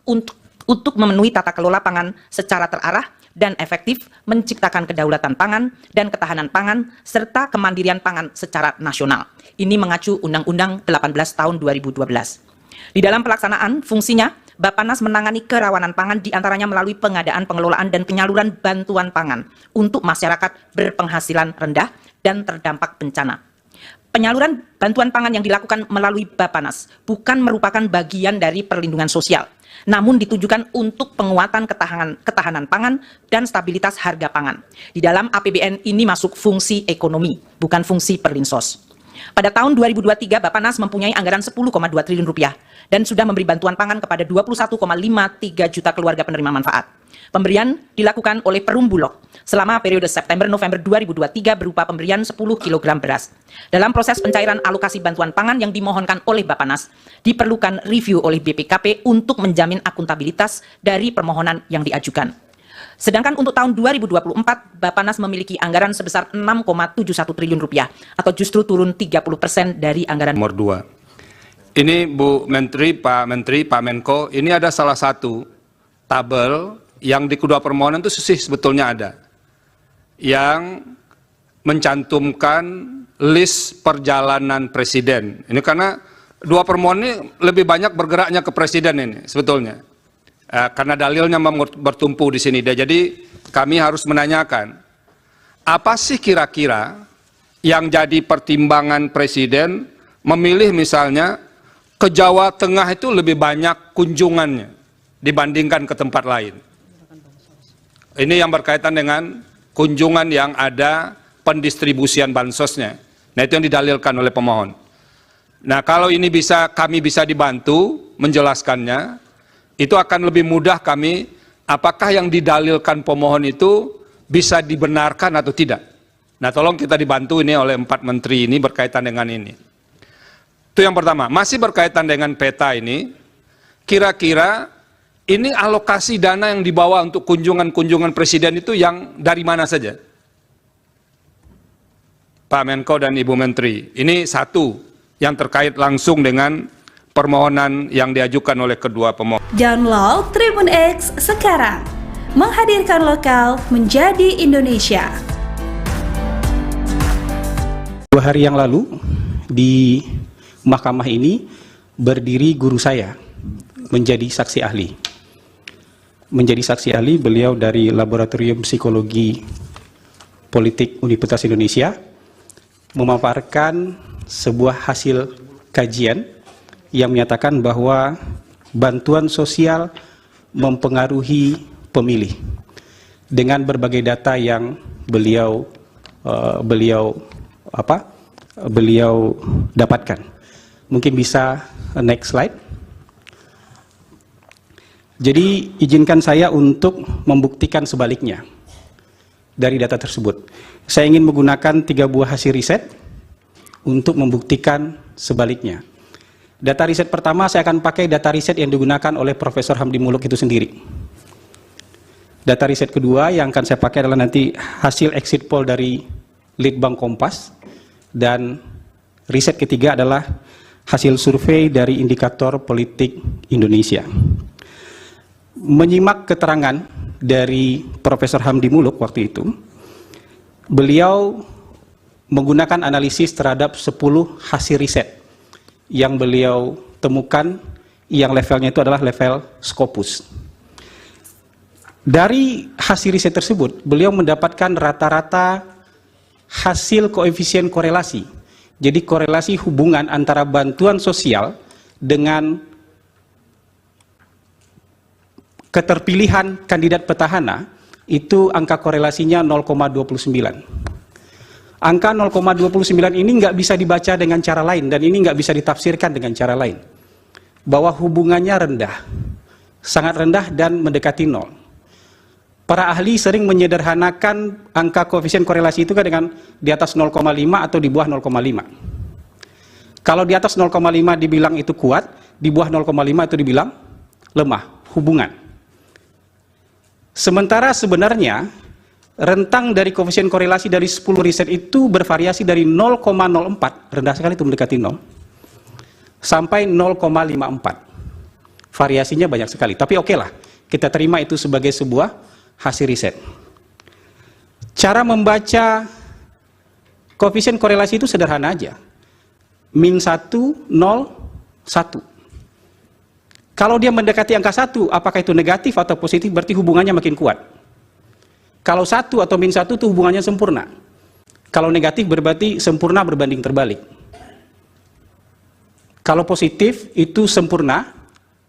untuk memenuhi tata kelola pangan secara terarah dan efektif, menciptakan kedaulatan pangan dan ketahanan pangan, serta kemandirian pangan secara nasional. Ini mengacu Undang-Undang 18 tahun 2012. Di dalam pelaksanaan fungsinya, Bappenas menangani kerawanan pangan diantaranya melalui pengadaan, pengelolaan, dan penyaluran bantuan pangan untuk masyarakat berpenghasilan rendah dan terdampak bencana. Penyaluran bantuan pangan yang dilakukan melalui Bappenas bukan merupakan bagian dari perlindungan sosial, namun ditujukan untuk penguatan ketahanan pangan dan stabilitas harga pangan. Di dalam APBN ini masuk fungsi ekonomi, bukan fungsi perlinsos. Pada tahun 2023, Bappenas mempunyai anggaran 10,2 triliun rupiah dan sudah memberi bantuan pangan kepada 21,53 juta keluarga penerima manfaat. Pemberian dilakukan oleh Perum Bulog selama periode September-November 2023 berupa pemberian 10 kg beras. Dalam proses pencairan alokasi bantuan pangan yang dimohonkan oleh Bappenas, diperlukan review oleh BPKP untuk menjamin akuntabilitas dari permohonan yang diajukan. Sedangkan untuk tahun 2024, Bappenas memiliki anggaran sebesar 6,71 triliun rupiah atau justru turun 30% dari anggaran. Nomor 2. Ini Bu Menteri, Pak Menko, ini ada salah satu tabel yang di kedua permohonan itu sebetulnya ada, yang mencantumkan list perjalanan presiden. Ini karena dua permohonan ini lebih banyak bergeraknya ke presiden ini sebetulnya. Karena dalilnya bertumpu di sini. Jadi kami harus menanyakan, apa sih kira-kira yang jadi pertimbangan presiden memilih misalnya ke Jawa Tengah itu lebih banyak kunjungannya dibandingkan ke tempat lain. Ini yang berkaitan dengan kunjungan yang ada pendistribusian bansosnya. Nah, itu yang didalilkan oleh pemohon. Nah, kalau ini kami bisa dibantu menjelaskannya, itu akan lebih mudah kami, apakah yang didalilkan pemohon itu bisa dibenarkan atau tidak. Nah, tolong kita dibantu ini oleh 4 menteri ini berkaitan dengan ini. Itu yang pertama. Masih berkaitan dengan peta ini, kira-kira ini alokasi dana yang dibawa untuk kunjungan-kunjungan presiden itu yang dari mana saja? Pak Menko dan Ibu Menteri, ini satu yang terkait langsung dengan permohonan yang diajukan oleh kedua pemohon. Download Tribun X sekarang. menghadirkan lokal menjadi Indonesia. 2 hari yang lalu di mahkamah ini berdiri guru saya menjadi saksi ahli. Menjadi saksi ahli beliau dari Laboratorium Psikologi Politik Universitas Indonesia memaparkan sebuah hasil kajian yang menyatakan bahwa bantuan sosial mempengaruhi pemilih dengan berbagai data yang beliau dapatkan. Mungkin bisa next slide. Jadi izinkan saya untuk membuktikan sebaliknya dari data tersebut. Saya ingin menggunakan 3 buah hasil riset untuk membuktikan sebaliknya. Data riset pertama saya akan pakai data riset yang digunakan oleh Profesor Hamdi Muluk itu sendiri. Data riset kedua yang akan saya pakai adalah nanti hasil exit poll dari Litbang Kompas. Dan riset ketiga adalah hasil survei dari Indikator Politik Indonesia. Menyimak keterangan dari Profesor Hamdi Muluk waktu itu, beliau menggunakan analisis terhadap 10 hasil riset yang beliau temukan yang levelnya itu adalah level Scopus. Dari hasil riset tersebut, beliau mendapatkan rata-rata hasil koefisien korelasi. Jadi korelasi hubungan antara bantuan sosial dengan keterpilihan kandidat petahana itu angka korelasinya 0,29. Angka 0,29 ini nggak bisa dibaca dengan cara lain dan ini nggak bisa ditafsirkan dengan cara lain. Bahwa hubungannya rendah, sangat rendah dan mendekati 0. Para ahli sering menyederhanakan angka koefisien korelasi itu kan dengan di atas 0,5 atau di bawah 0,5. Kalau di atas 0,5 dibilang itu kuat, di bawah 0,5 itu dibilang lemah, hubungan. Sementara sebenarnya rentang dari koefisien korelasi dari 10 riset itu bervariasi dari 0,04, rendah sekali itu mendekati 0, sampai 0,54. Variasinya banyak sekali, tapi oke lah, kita terima itu sebagai sebuah hasil riset. Cara membaca koefisien korelasi itu sederhana aja. Min 1, 0, 1. Kalau dia mendekati angka 1, apakah itu negatif atau positif, berarti hubungannya makin kuat. Kalau 1 atau min 1 itu hubungannya sempurna. Kalau negatif berarti sempurna berbanding terbalik. Kalau positif itu sempurna,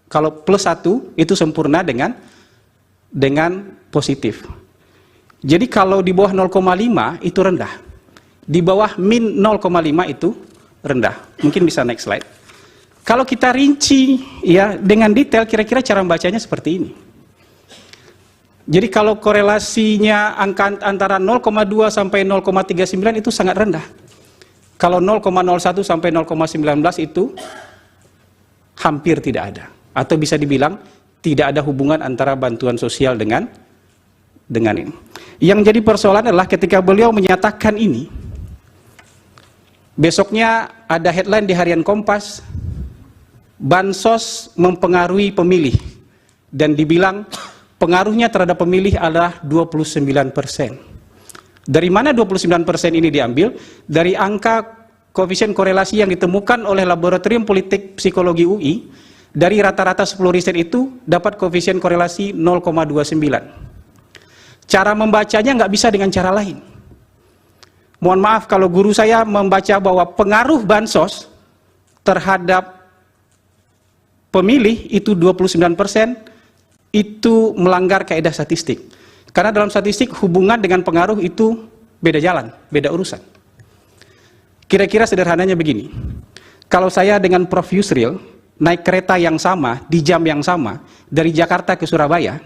kalau plus 1 itu sempurna dengan positif. Jadi kalau di bawah 0,5 itu rendah. Di bawah min 0,5 itu rendah. Mungkin bisa next slide. Kalau kita rinci ya dengan detail, kira-kira cara membacanya seperti ini. Jadi kalau korelasinya angka antara 0,2 sampai 0,39 itu sangat rendah. Kalau 0,01 sampai 0,19 itu hampir tidak ada. Atau bisa dibilang tidak ada hubungan antara bantuan sosial dengan ini. Yang jadi persoalan adalah ketika beliau menyatakan ini, besoknya ada headline di Harian Kompas, bansos mempengaruhi pemilih, dan dibilang pengaruhnya terhadap pemilih adalah 29%. Dari mana 29% ini diambil? Dari angka koefisien korelasi yang ditemukan oleh Laboratorium Politik Psikologi UI. Dari rata-rata 10 riset itu dapat koefisien korelasi 0,29. Cara membacanya nggak bisa dengan cara lain. Mohon maaf kalau guru saya membaca bahwa pengaruh bansos terhadap pemilih itu 29%, itu melanggar kaidah statistik. Karena dalam statistik hubungan dengan pengaruh itu beda jalan, beda urusan. Kira-kira sederhananya begini. Kalau saya dengan Prof. Yusril naik kereta yang sama, di jam yang sama, dari Jakarta ke Surabaya,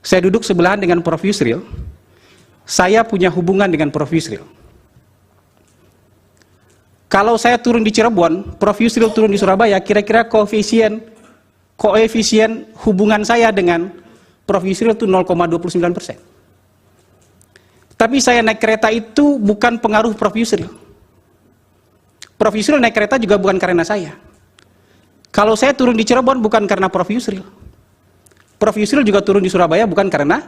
saya duduk sebelahan dengan Prof. Yusril, saya punya hubungan dengan Prof. Yusril. Kalau saya turun di Cirebon, Prof. Yusril turun di Surabaya, kira-kira koefisien hubungan saya dengan Prof. Yusril itu 0,29%. Tapi saya naik kereta itu bukan pengaruh Prof. Yusril. Prof. Yusril naik kereta juga bukan karena saya. Kalau saya turun di Cirebon bukan karena Prof. Yusril. Prof. Yusril juga turun di Surabaya bukan karena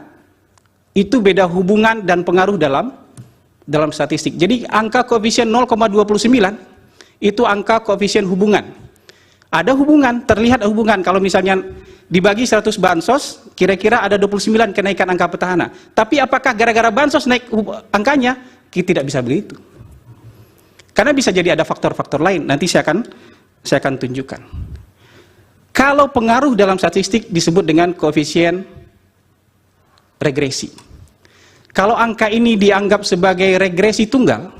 itu beda hubungan dan pengaruh dalam statistik. Jadi angka koefisien 0,29 itu angka koefisien hubungan. Ada hubungan, terlihat hubungan. Kalau misalnya dibagi 100 bansos, kira-kira ada 29 kenaikan angka petahana. Tapi apakah gara-gara bansos naik angkanya? Kita tidak bisa begitu. Karena bisa jadi ada faktor-faktor lain. Nanti saya akan tunjukkan. Kalau pengaruh dalam statistik disebut dengan koefisien regresi. Kalau angka ini dianggap sebagai regresi tunggal,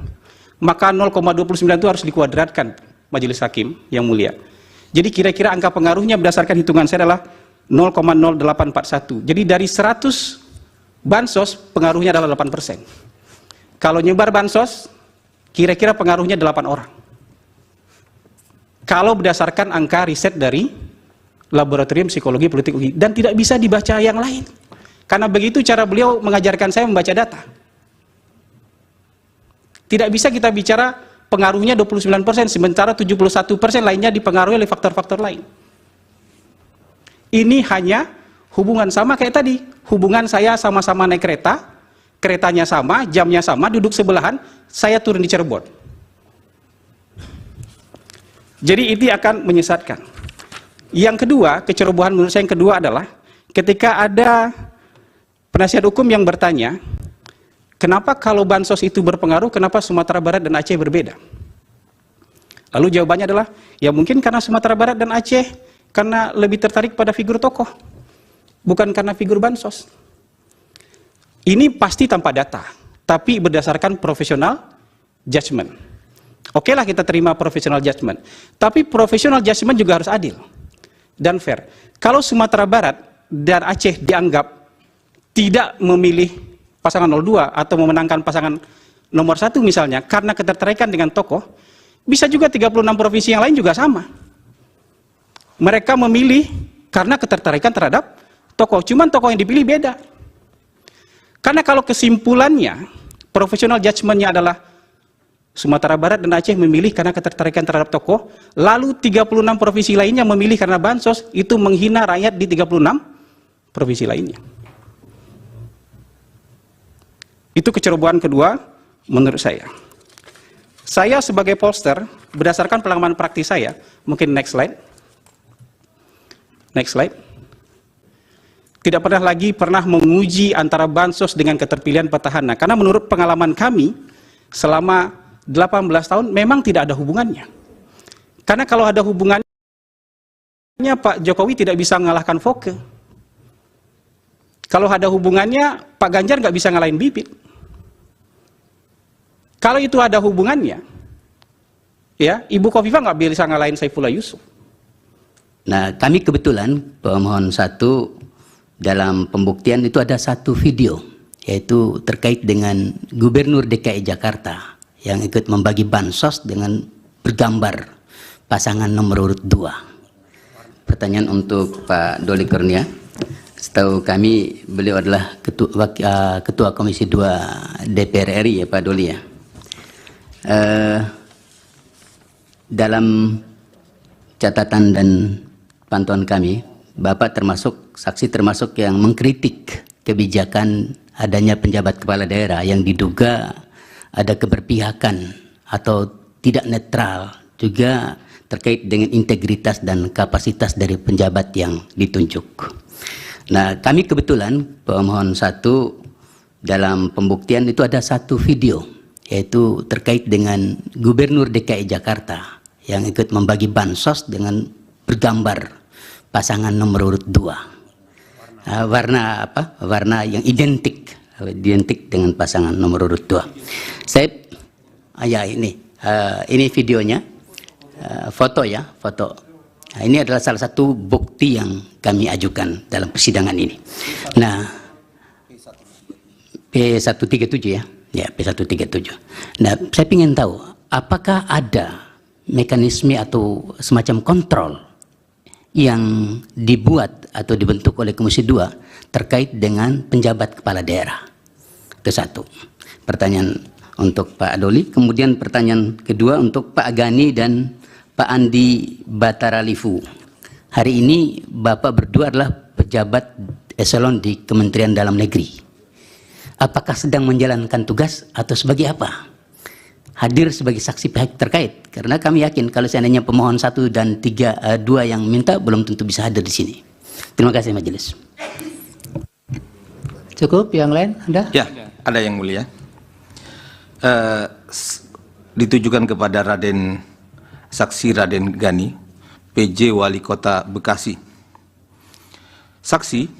maka 0,29 itu harus dikuadratkan majelis hakim yang mulia. Jadi kira-kira angka pengaruhnya berdasarkan hitungan saya adalah 0,0841. Jadi dari 100 bansos pengaruhnya adalah 8%. Kalau nyebar bansos, kira-kira pengaruhnya 8 orang. Kalau berdasarkan angka riset dari Laboratorium Psikologi Politik UI, dan tidak bisa dibaca yang lain. Karena begitu cara beliau mengajarkan saya membaca data. Tidak bisa kita bicara pengaruhnya 29%, sementara 71% lainnya dipengaruhi oleh faktor-faktor lain. Ini hanya hubungan sama kayak tadi. Hubungan saya sama-sama naik kereta, keretanya sama, jamnya sama, duduk sebelahan, saya turun di Cirebon. Jadi itu akan menyesatkan. Yang kedua, kecerobohan menurut saya yang kedua adalah ketika ada penasihat hukum yang bertanya, kenapa kalau bansos itu berpengaruh, kenapa Sumatera Barat dan Aceh berbeda? Lalu jawabannya adalah, ya mungkin karena Sumatera Barat dan Aceh karena lebih tertarik pada figur tokoh, bukan karena figur bansos. Ini pasti tanpa data, tapi berdasarkan profesional judgment. Oke lah kita terima profesional judgment, tapi profesional judgment juga harus adil dan fair. Kalau Sumatera Barat dan Aceh dianggap tidak memilih pasangan 02 atau memenangkan pasangan nomor 1 misalnya karena ketertarikan dengan tokoh, bisa juga 36 provinsi yang lain juga sama. Mereka memilih karena ketertarikan terhadap tokoh, cuman tokoh yang dipilih beda. Karena kalau kesimpulannya, profesional judgment-nya adalah Sumatera Barat dan Aceh memilih karena ketertarikan terhadap tokoh, lalu 36 provinsi lainnya memilih karena bansos, itu menghina rakyat di 36 provinsi lainnya. Itu kecerobohan kedua menurut saya. Saya sebagai pollster, berdasarkan pengalaman praktis saya, mungkin next slide. Next slide. Tidak pernah menguji antara bansos dengan keterpilihan petahana. Karena menurut pengalaman kami, selama 18 tahun memang tidak ada hubungannya. Karena kalau ada hubungannya, Pak Jokowi tidak bisa mengalahkan Foke. Kalau ada hubungannya, Pak Ganjar nggak bisa ngalahin Bibit. Kalau itu ada hubungannya, ya Ibu Kofifa nggak bisa ngalahin Saifullah Yusuf. Nah, kami kebetulan pemohon 1 dalam pembuktian itu ada satu video, yaitu terkait dengan Gubernur DKI Jakarta yang ikut membagi bansos dengan bergambar pasangan nomor urut 2. Pertanyaan untuk Pak Doli Kurnia. Setahu kami beliau adalah Ketua Komisi 2 DPR RI ya Pak Doli ya. Dalam catatan dan pantauan kami, Bapak saksi termasuk yang mengkritik kebijakan adanya penjabat kepala daerah yang diduga ada keberpihakan atau tidak netral, juga terkait dengan integritas dan kapasitas dari penjabat yang ditunjuk. Nah, kami kebetulan pemohon 1 dalam pembuktian itu ada satu video, yaitu terkait dengan Gubernur DKI Jakarta yang ikut membagi bansos dengan bergambar pasangan nomor urut 2. Warna apa? Warna yang identik dengan pasangan nomor urut 2. Saya ini videonya, foto ya, foto. Nah, ini adalah salah satu bukti yang kami ajukan dalam persidangan ini. Nah, P137 ya. Ya, P137. Nah, saya ingin tahu apakah ada mekanisme atau semacam kontrol yang dibuat atau dibentuk oleh Komisi 2 terkait dengan penjabat kepala daerah. Itu satu. Pertanyaan untuk Pak Doli. Kemudian pertanyaan kedua untuk Pak Gani dan Pak Andi Bataralifu. Hari ini Bapak berdua adalah pejabat eselon di Kementerian Dalam Negeri. Apakah sedang menjalankan tugas atau sebagai apa? Hadir sebagai saksi pihak terkait, karena kami yakin kalau seandainya pemohon 1 dan 2 yang minta belum tentu bisa hadir di sini. Terima kasih majelis. Cukup, yang lain ada? Ya, ada yang mulia. Ditujukan kepada Saksi Raden Gani, PJ Wali Kota Bekasi. Saksi,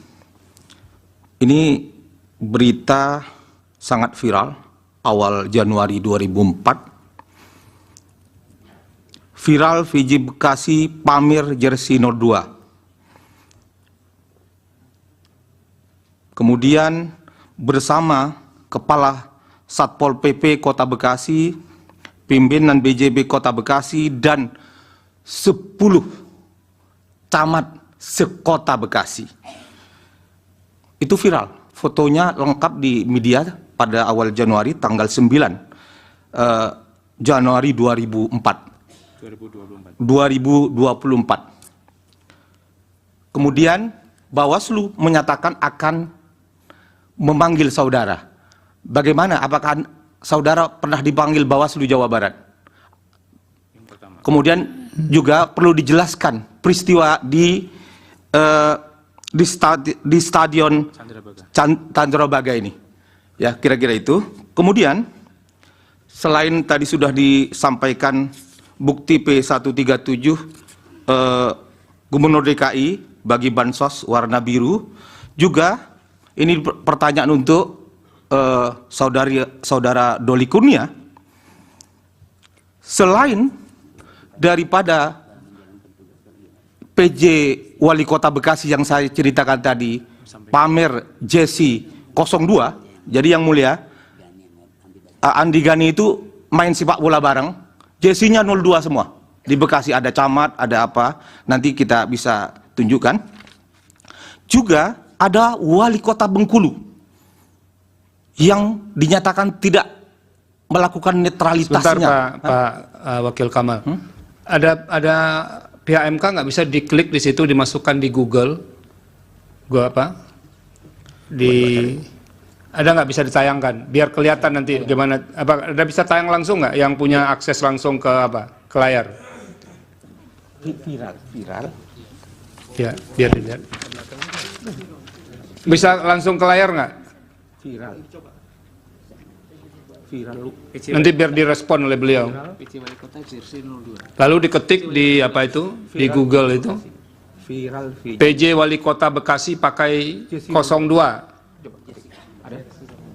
ini berita sangat viral awal Januari 2004. Viral VJ Bekasi pamer jersey 02. Kemudian bersama Kepala Satpol PP Kota Bekasi, pimpinan BJB Kota Bekasi, dan 10 camat sekota Bekasi. Itu viral. Fotonya lengkap di media pada awal Januari, tanggal 9 Januari 2024. Kemudian Bawaslu menyatakan akan memanggil saudara. Bagaimana? Apakah saudara pernah dipanggil Bawaslu Jawa Barat? Kemudian juga perlu dijelaskan peristiwa di stadion Candrabaga ini. Ya, kira-kira itu. Kemudian selain tadi sudah disampaikan bukti P137 Gubernur DKI bagi bansos warna biru, juga ini pertanyaan untuk saudara Doli Kurnia. Selain daripada PJ Wali Kota Bekasi yang saya ceritakan tadi, pamer jersey 02, jadi yang mulia, Andi Gani itu main sepak bola bareng, jersey-nya 02 semua. Di Bekasi ada camat, ada apa, nanti kita bisa tunjukkan. Juga ada Wali Kota Bengkulu yang dinyatakan tidak melakukan netralitasnya. Sebentar Pak Wakil Kamal. Ada pihak MK nggak bisa diklik di situ, dimasukkan di Google, ada nggak bisa ditayangkan biar kelihatan nanti gimana? Apa ada bisa tayang langsung nggak yang punya akses langsung ke ke layar? Viral. Ya, biar dilihat. Bisa langsung ke layar nggak? Viral. Nanti biar direspon oleh beliau. Lalu diketik di di Google itu. Viral. PJ Wali Kota Bekasi pakai 02.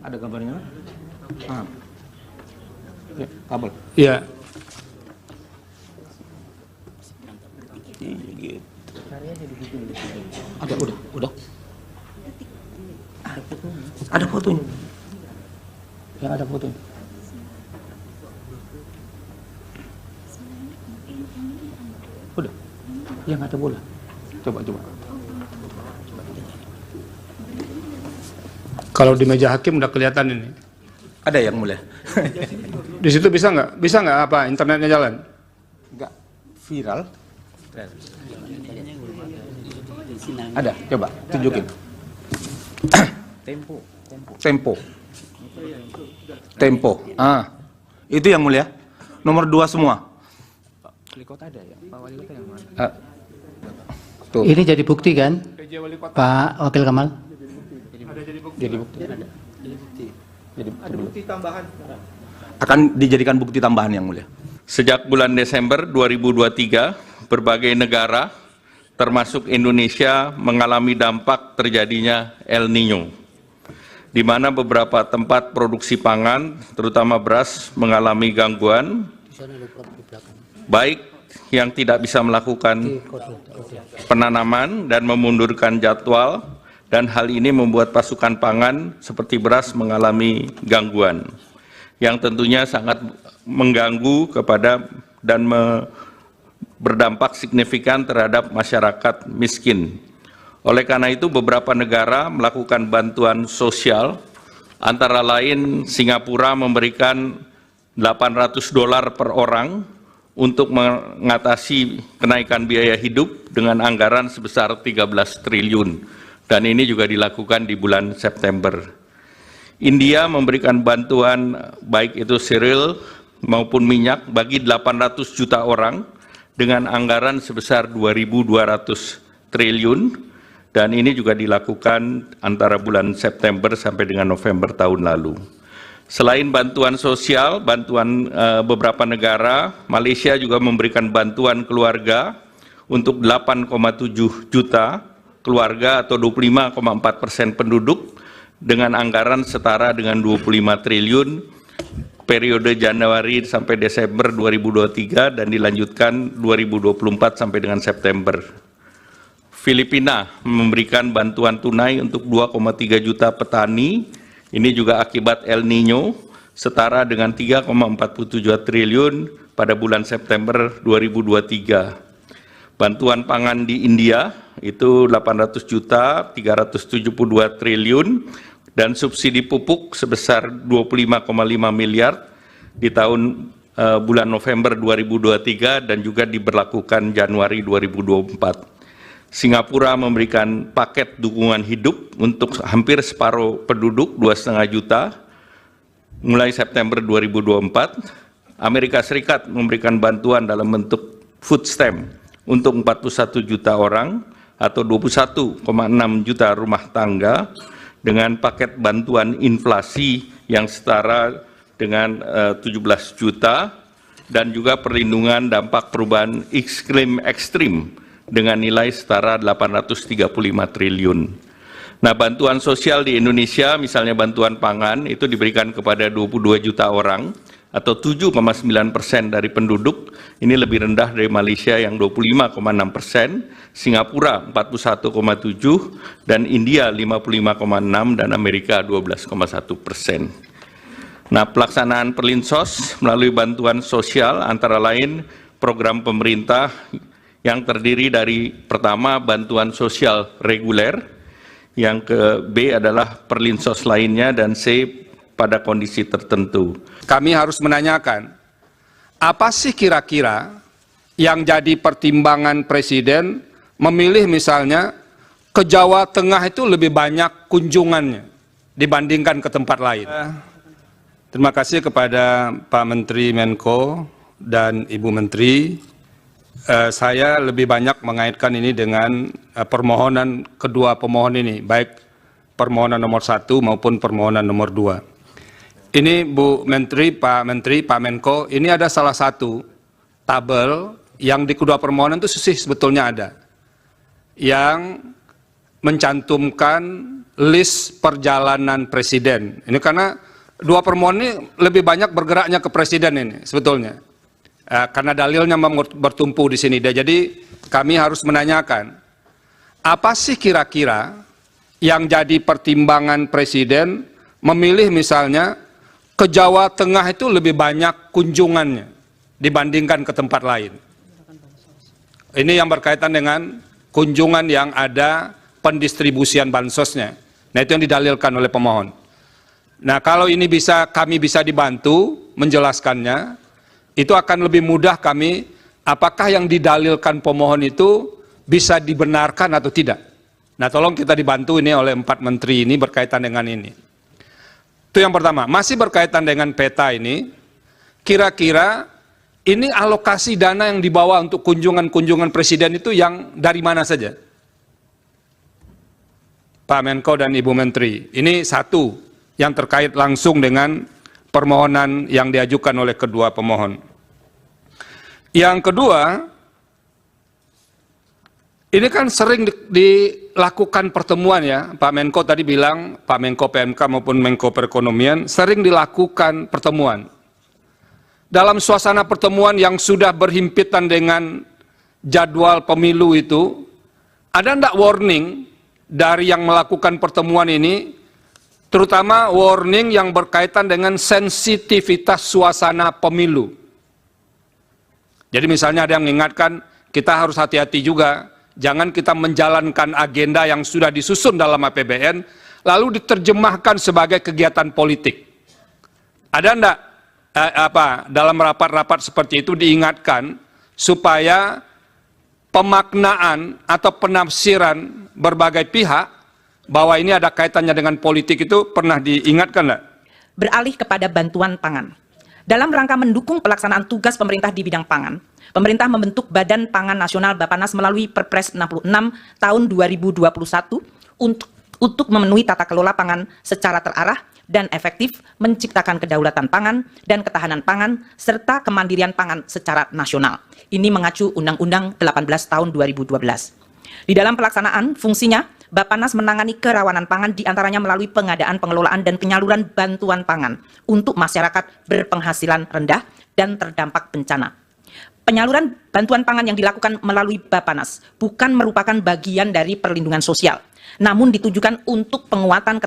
Ada gambarnya? Ya, kabel. Iya. Ada, udah. Ada fotonya. Yang ada fotonya. Udah. Yang ada bola. Coba. Kalau di meja hakim udah kelihatan ini. Ada yang mulia. Di situ bisa nggak? Bisa nggak internetnya jalan? Enggak viral. Ada, coba tunjukin. Tempo. Itu yang mulia. Nomor 2 semua. Tuh. Ini jadi bukti kan, Pak Wakil Kamal? Jadi bukti. Ada bukti tambahan. Akan dijadikan bukti tambahan yang mulia. Sejak bulan Desember 2023, berbagai negara termasuk Indonesia mengalami dampak terjadinya El Niño, di mana beberapa tempat produksi pangan, terutama beras, mengalami gangguan, baik yang tidak bisa melakukan penanaman dan memundurkan jadwal, dan hal ini membuat pasukan pangan seperti beras mengalami gangguan, yang tentunya sangat mengganggu kepada dan berdampak signifikan terhadap masyarakat miskin. Oleh karena itu, beberapa negara melakukan bantuan sosial, antara lain Singapura memberikan $800 per orang untuk mengatasi kenaikan biaya hidup dengan anggaran sebesar 13 triliun. dan ini juga dilakukan di bulan September. India memberikan bantuan baik itu cereal maupun minyak bagi 800 juta orang dengan anggaran sebesar 2.200 triliun, dan ini juga dilakukan antara bulan September sampai dengan November tahun lalu. Selain bantuan sosial, bantuan beberapa negara, Malaysia juga memberikan bantuan keluarga untuk 8,7 juta keluarga atau 25,4% penduduk dengan anggaran setara dengan 25 triliun periode Januari sampai Desember 2023 dan dilanjutkan 2024 sampai dengan September. Filipina memberikan bantuan tunai untuk 2,3 juta petani, ini juga akibat El Nino, setara dengan 3,47 triliun pada bulan September 2023. Bantuan pangan di India itu 800 juta, 372 triliun, dan subsidi pupuk sebesar 25,5 miliar di tahun bulan November 2023 dan juga diberlakukan Januari 2024. Singapura memberikan paket dukungan hidup untuk hampir separuh penduduk 2,5 juta mulai September 2024. Amerika Serikat memberikan bantuan dalam bentuk food stamp untuk 41 juta orang atau 21,6 juta rumah tangga dengan paket bantuan inflasi yang setara dengan 17 juta dan juga perlindungan dampak perubahan iklim ekstrim dengan nilai setara 835 triliun. Nah, bantuan sosial di Indonesia, misalnya bantuan pangan, itu diberikan kepada 22 juta orang atau 7,9% dari penduduk. Ini lebih rendah dari Malaysia yang 25,6%, Singapura 41,7%, dan India 55,6%, dan Amerika 12,1%. Nah, pelaksanaan Perlinsos melalui bantuan sosial antara lain program pemerintah yang terdiri dari pertama bantuan sosial reguler, yang ke B adalah perlinsos lainnya, dan C pada kondisi tertentu. Kami harus menanyakan, apa sih kira-kira yang jadi pertimbangan Presiden memilih misalnya ke Jawa Tengah itu lebih banyak kunjungannya dibandingkan ke tempat lain? Terima kasih kepada Pak Menteri Menko dan Ibu Menteri. Saya lebih banyak mengaitkan ini dengan permohonan kedua pemohon ini, baik permohonan nomor 1 maupun permohonan nomor 2. Ini Bu Menteri, Pak Menko, ini ada salah satu tabel yang di kedua permohonan itu sebetulnya ada, yang mencantumkan list perjalanan Presiden. Ini karena dua permohonan ini lebih banyak bergeraknya ke Presiden ini sebetulnya. Karena dalilnya bertumpu di sini. Jadi kami harus menanyakan, apa sih kira-kira yang jadi pertimbangan Presiden memilih misalnya ke Jawa Tengah itu lebih banyak kunjungannya dibandingkan ke tempat lain? Ini yang berkaitan dengan kunjungan yang ada pendistribusian bansosnya. Nah, itu yang didalilkan oleh pemohon. Nah, kalau ini kami bisa dibantu menjelaskannya, itu akan lebih mudah kami, apakah yang didalilkan pemohon itu bisa dibenarkan atau tidak. Nah, tolong kita dibantu ini oleh 4 menteri ini berkaitan dengan ini. Itu yang pertama. Masih berkaitan dengan peta ini, kira-kira ini alokasi dana yang dibawa untuk kunjungan-kunjungan Presiden itu yang dari mana saja? Pak Menko dan Ibu Menteri, ini satu yang terkait langsung dengan permohonan yang diajukan oleh kedua pemohon. Yang kedua, ini kan sering dilakukan pertemuan ya, Pak Menko tadi bilang, Pak Menko PMK maupun Menko Perekonomian, sering dilakukan pertemuan. Dalam suasana pertemuan yang sudah berhimpitan dengan jadwal pemilu itu, ada enggak warning dari yang melakukan pertemuan ini, terutama warning yang berkaitan dengan sensitivitas suasana pemilu. Jadi misalnya ada yang mengingatkan, kita harus hati-hati juga, jangan kita menjalankan agenda yang sudah disusun dalam APBN, lalu diterjemahkan sebagai kegiatan politik. Ada enggak dalam rapat-rapat seperti itu diingatkan, supaya pemaknaan atau penafsiran berbagai pihak bahwa ini ada kaitannya dengan politik itu pernah diingatkan nggak? Beralih kepada bantuan pangan. Dalam rangka mendukung pelaksanaan tugas pemerintah di bidang pangan, pemerintah membentuk Badan Pangan Nasional Bappenas melalui Perpres 66 tahun 2021 untuk memenuhi tata kelola pangan secara terarah dan efektif, menciptakan kedaulatan pangan dan ketahanan pangan, serta kemandirian pangan secara nasional. Ini mengacu Undang-Undang 18 tahun 2012. Di dalam pelaksanaan, fungsinya Bappenas menangani kerawanan pangan diantaranya melalui pengadaan, pengelolaan, dan penyaluran bantuan pangan untuk masyarakat berpenghasilan rendah dan terdampak bencana. Penyaluran bantuan pangan yang dilakukan melalui Bappenas bukan merupakan bagian dari perlindungan sosial, namun ditujukan untuk penguatan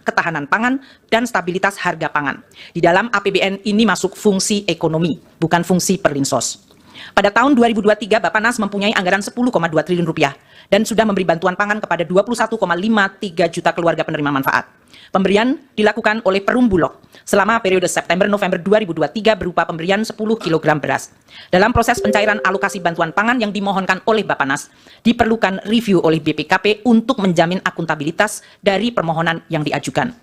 ketahanan pangan dan stabilitas harga pangan. Di dalam APBN ini masuk fungsi ekonomi, bukan fungsi perlinsos. Pada tahun 2023, Bappenas mempunyai anggaran 10,2 triliun rupiah dan sudah memberi bantuan pangan kepada 21,53 juta keluarga penerima manfaat. Pemberian dilakukan oleh Perum Bulog selama periode September-November 2023 berupa pemberian 10 kg beras. Dalam proses pencairan alokasi bantuan pangan yang dimohonkan oleh Bappenas, diperlukan review oleh BPKP untuk menjamin akuntabilitas dari permohonan yang diajukan.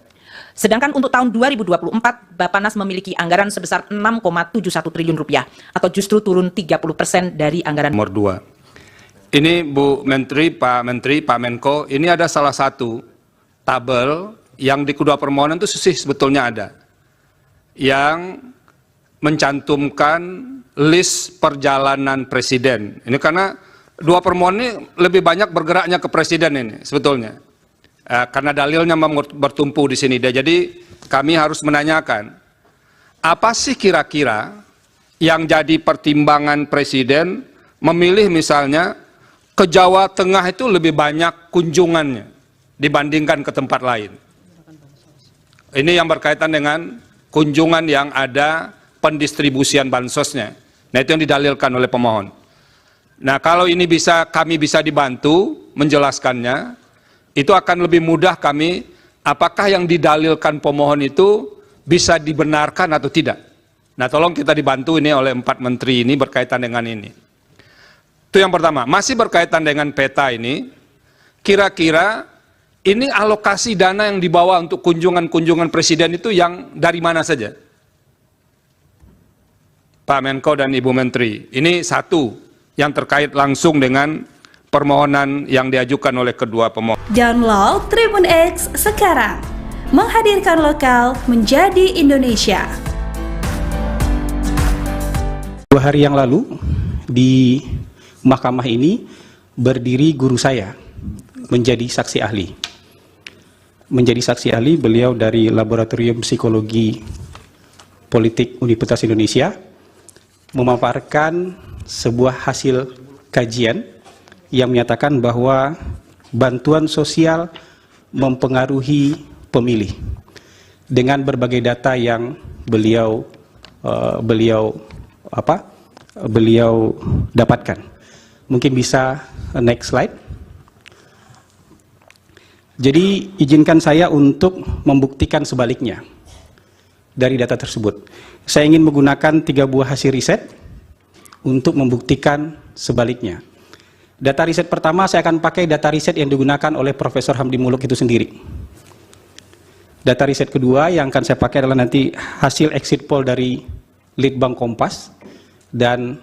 Sedangkan untuk tahun 2024, Bappenas memiliki anggaran sebesar 6,71 triliun rupiah atau justru turun 30% dari anggaran. Nomor 2. Ini Bu Menteri, Pak Menteri, Pak Menko, ini ada salah satu tabel yang di kedua permohonan itu sebetulnya ada yang mencantumkan list perjalanan presiden. Ini karena dua permohonan ini lebih banyak bergeraknya ke presiden ini sebetulnya. Karena dalilnya bertumpu di sini. Jadi kami harus menanyakan, apa sih kira-kira yang jadi pertimbangan presiden memilih misalnya ke Jawa Tengah itu lebih banyak kunjungannya dibandingkan ke tempat lain. Ini yang berkaitan dengan kunjungan yang ada pendistribusian bansosnya. Nah, itu yang didalilkan oleh pemohon. Nah, kalau ini kami bisa dibantu menjelaskannya, itu akan lebih mudah kami, apakah yang didalilkan pemohon itu bisa dibenarkan atau tidak. Nah, tolong kita dibantu ini oleh 4 menteri ini berkaitan dengan ini. Itu yang pertama. Masih berkaitan dengan peta ini, kira-kira ini alokasi dana yang dibawa untuk kunjungan-kunjungan presiden itu yang dari mana saja? Pak Menko dan Ibu Menteri, ini satu yang terkait langsung dengan permohonan yang diajukan oleh kedua pemohon. Download Tribun X sekarang. Menghadirkan lokal menjadi Indonesia. 2 hari yang lalu di mahkamah ini berdiri guru saya menjadi saksi ahli. Menjadi saksi ahli beliau dari Laboratorium Psikologi Politik Universitas Indonesia memaparkan sebuah hasil kajian yang menyatakan bahwa bantuan sosial mempengaruhi pemilih dengan berbagai data yang beliau dapatkan. Mungkin bisa next slide. Jadi izinkan saya untuk membuktikan sebaliknya dari data tersebut. Saya ingin menggunakan 3 buah hasil riset untuk membuktikan sebaliknya. Data riset pertama saya akan pakai data riset yang digunakan oleh Profesor Hamdi Muluk itu sendiri. Data riset kedua yang akan saya pakai adalah nanti hasil exit poll dari Litbang Kompas. Dan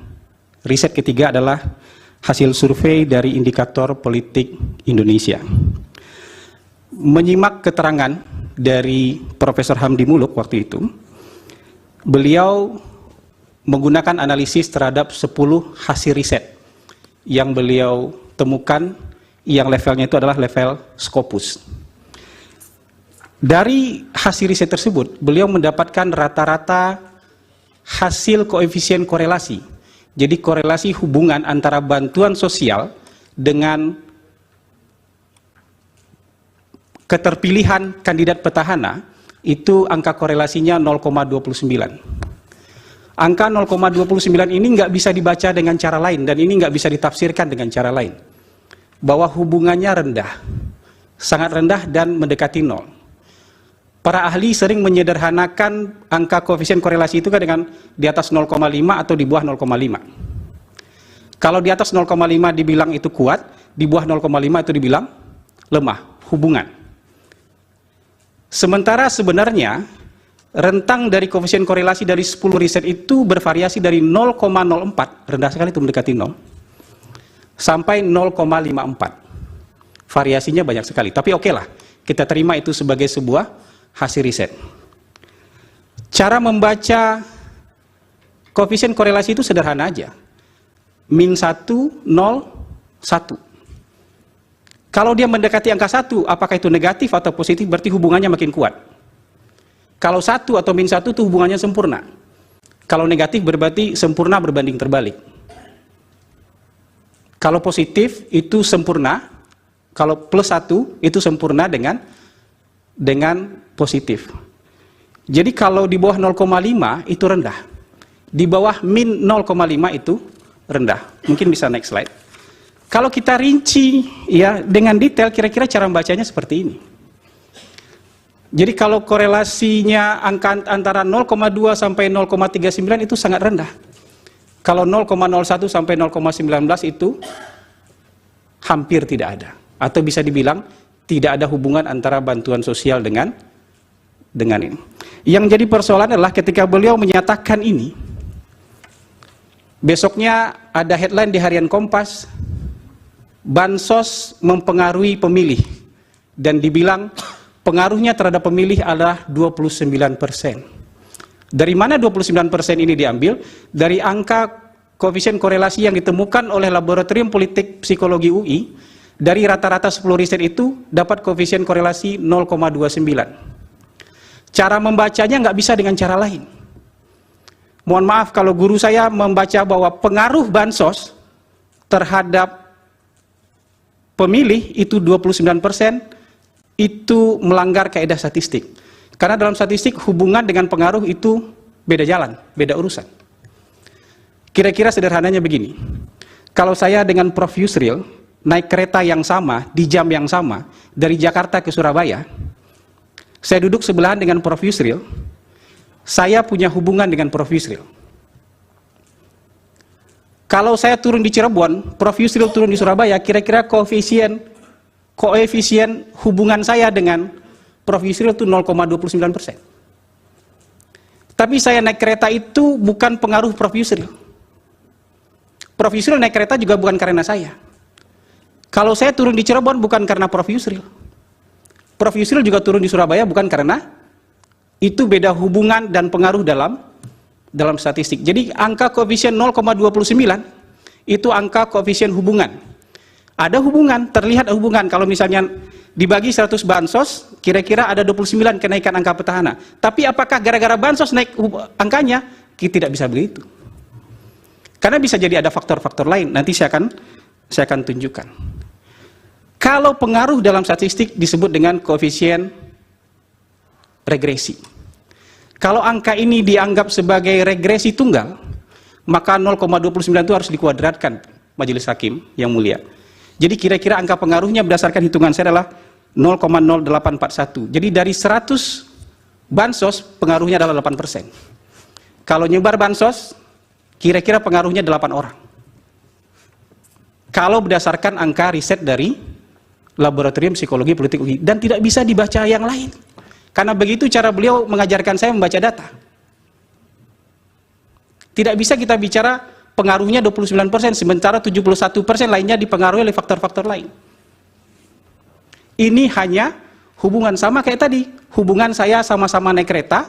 riset ketiga adalah hasil survei dari Indikator Politik Indonesia. Menyimak keterangan dari Profesor Hamdi Muluk waktu itu, beliau menggunakan analisis terhadap 10 hasil riset yang beliau temukan yang levelnya itu adalah level Scopus. Dari hasil riset tersebut, beliau mendapatkan rata-rata hasil koefisien korelasi. Jadi korelasi hubungan antara bantuan sosial dengan keterpilihan kandidat petahana itu angka korelasinya 0,29. Angka 0,29 ini nggak bisa dibaca dengan cara lain dan ini nggak bisa ditafsirkan dengan cara lain. Bahwa hubungannya rendah, sangat rendah dan mendekati 0. Para ahli sering menyederhanakan angka koefisien korelasi itu kan dengan di atas 0,5 atau di bawah 0,5. Kalau di atas 0,5 dibilang itu kuat, di bawah 0,5 itu dibilang lemah, hubungan. Sementara sebenarnya rentang dari koefisien korelasi dari 10 riset itu bervariasi dari 0,04, rendah sekali itu mendekati 0, sampai 0,54. Variasinya banyak sekali, tapi oke lah, kita terima itu sebagai sebuah hasil riset. Cara membaca koefisien korelasi itu sederhana aja. Min 1, 0, 1. Kalau dia mendekati angka 1, apakah itu negatif atau positif, berarti hubungannya makin kuat. Kalau 1 atau min 1 itu hubungannya sempurna. Kalau negatif berarti sempurna berbanding terbalik. Kalau positif itu sempurna, kalau plus 1 itu sempurna dengan positif. Jadi kalau di bawah 0,5 itu rendah. Di bawah min 0,5 itu rendah. Mungkin bisa next slide. Kalau kita rinci ya dengan detail, kira-kira cara membacanya seperti ini. Jadi kalau korelasinya angka antara 0,2 sampai 0,39 itu sangat rendah. Kalau 0,01 sampai 0,19 itu hampir tidak ada. Atau bisa dibilang tidak ada hubungan antara bantuan sosial dengan ini. Yang jadi persoalan adalah ketika beliau menyatakan ini, besoknya ada headline di Harian Kompas, bansos mempengaruhi pemilih, dan dibilang pengaruhnya terhadap pemilih adalah 29%. Dari mana 29% ini diambil? Dari angka koefisien korelasi yang ditemukan oleh Laboratorium Politik Psikologi UI. Dari rata-rata 10 riset itu dapat koefisien korelasi 0,29. Cara membacanya nggak bisa dengan cara lain. Mohon maaf kalau guru saya membaca bahwa pengaruh bansos terhadap pemilih itu 29%, itu melanggar kaidah statistik. Karena dalam statistik hubungan dengan pengaruh itu beda jalan, beda urusan. Kira-kira sederhananya begini. Kalau saya dengan Prof. Yusril naik kereta yang sama, di jam yang sama, dari Jakarta ke Surabaya, saya duduk sebelahan dengan Prof. Yusril, saya punya hubungan dengan Prof. Yusril. Kalau saya turun di Cirebon, Prof. Yusril turun di Surabaya, kira-kira koefisien hubungan saya dengan Prof. Yusril itu 0,29%. Tapi saya naik kereta itu bukan pengaruh Prof. Yusril. Prof. Yusril naik kereta juga bukan karena saya. Kalau saya turun di Cirebon bukan karena Prof. Yusril. Prof. Yusril juga turun di Surabaya bukan karena itu, beda hubungan dan pengaruh dalam statistik. Jadi angka koefisien 0,29 itu angka koefisien hubungan. Ada hubungan, terlihat hubungan. Kalau misalnya dibagi 100 bansos, kira-kira ada 29 kenaikan angka petahana. Tapi apakah gara-gara bansos naik angkanya? Kita tidak bisa begitu. Karena bisa jadi ada faktor-faktor lain. Nanti saya akan tunjukkan. Kalau pengaruh dalam statistik disebut dengan koefisien regresi. Kalau angka ini dianggap sebagai regresi tunggal, maka 0,29 itu harus dikuadratkan Majelis Hakim yang mulia. Jadi kira-kira angka pengaruhnya berdasarkan hitungan saya adalah 0,0841. Jadi dari 100 bansos pengaruhnya adalah 8%. Kalau nyebar bansos, kira-kira pengaruhnya 8 orang. Kalau berdasarkan angka riset dari Laboratorium Psikologi Politik UI, dan tidak bisa dibaca yang lain. Karena begitu cara beliau mengajarkan saya membaca data. Tidak bisa kita bicara pengaruhnya 29%, sementara 71% lainnya dipengaruhi oleh faktor-faktor lain. Ini hanya hubungan sama kayak tadi. Hubungan saya sama-sama naik kereta,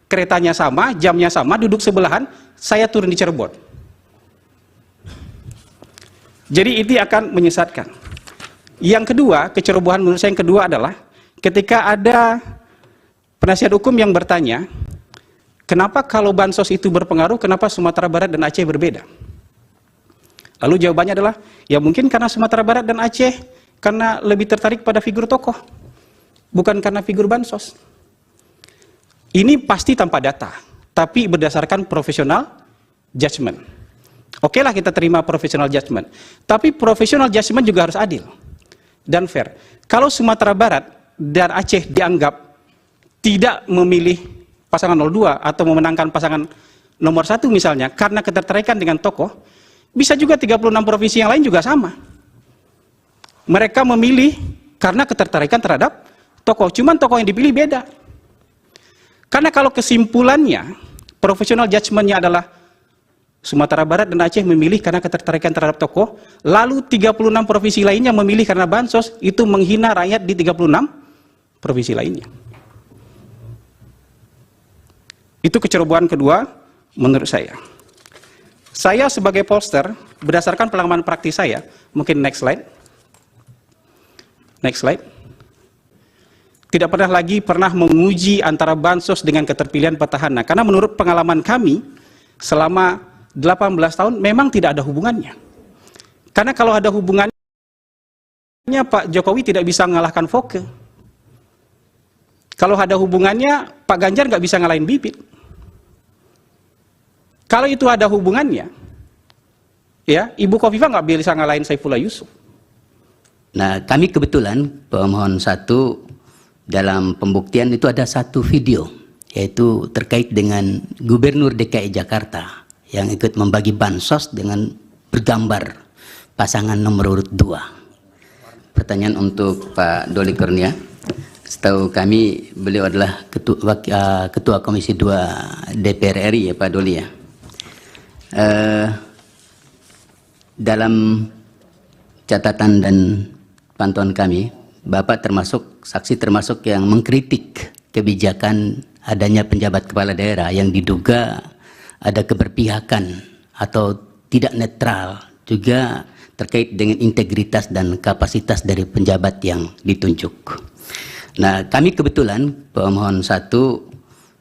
keretanya sama, jamnya sama, duduk sebelahan, saya turun di Cirebon. Jadi itu akan menyesatkan. Yang kedua, kecerobohan menurut saya yang kedua adalah ketika ada penasihat hukum yang bertanya, kenapa kalau bansos itu berpengaruh, kenapa Sumatera Barat dan Aceh berbeda? Lalu jawabannya adalah, ya mungkin karena Sumatera Barat dan Aceh karena lebih tertarik pada figur tokoh, bukan karena figur bansos. Ini pasti tanpa data, tapi berdasarkan profesional judgment. Oke lah kita terima profesional judgment, tapi profesional judgment juga harus adil dan fair. Kalau Sumatera Barat dan Aceh dianggap tidak memilih pasangan 02 atau memenangkan pasangan nomor 1 misalnya karena ketertarikan dengan tokoh, bisa juga 36 provinsi yang lain juga sama. Mereka memilih karena ketertarikan terhadap tokoh, cuman tokoh yang dipilih beda. Karena kalau kesimpulannya, professional judgment-nya adalah Sumatera Barat dan Aceh memilih karena ketertarikan terhadap tokoh, lalu 36 provinsi lainnya memilih karena bansos, itu menghina rakyat di 36 provinsi lainnya. Itu kecerobohan kedua menurut saya. Saya sebagai pollster, berdasarkan pengalaman praktis saya, mungkin next slide. Next slide. Tidak pernah menguji antara bansos dengan keterpilihan petahana. Karena menurut pengalaman kami, selama 18 tahun memang tidak ada hubungannya. Karena kalau ada hubungannya, Pak Jokowi tidak bisa mengalahkan Foke. Kalau ada hubungannya, Pak Ganjar nggak bisa ngalahin Bibit. Kalau itu ada hubungannya, ya Ibu Kofifa nggak bisa ngalahin Saifullah Yusuf. Nah, kami kebetulan pemohon 1 dalam pembuktian itu ada satu video, yaitu terkait dengan Gubernur DKI Jakarta yang ikut membagi bansos dengan bergambar pasangan nomor urut 2. Pertanyaan untuk Pak Doli Kurnia. Setahu kami beliau adalah Ketua Komisi 2 DPR RI ya Pak Doli ya. Dalam catatan dan pantauan kami, Bapak termasuk saksi termasuk yang mengkritik kebijakan adanya penjabat kepala daerah yang diduga ada keberpihakan atau tidak netral, juga terkait dengan integritas dan kapasitas dari penjabat yang ditunjuk. Nah, kami kebetulan pemohon 1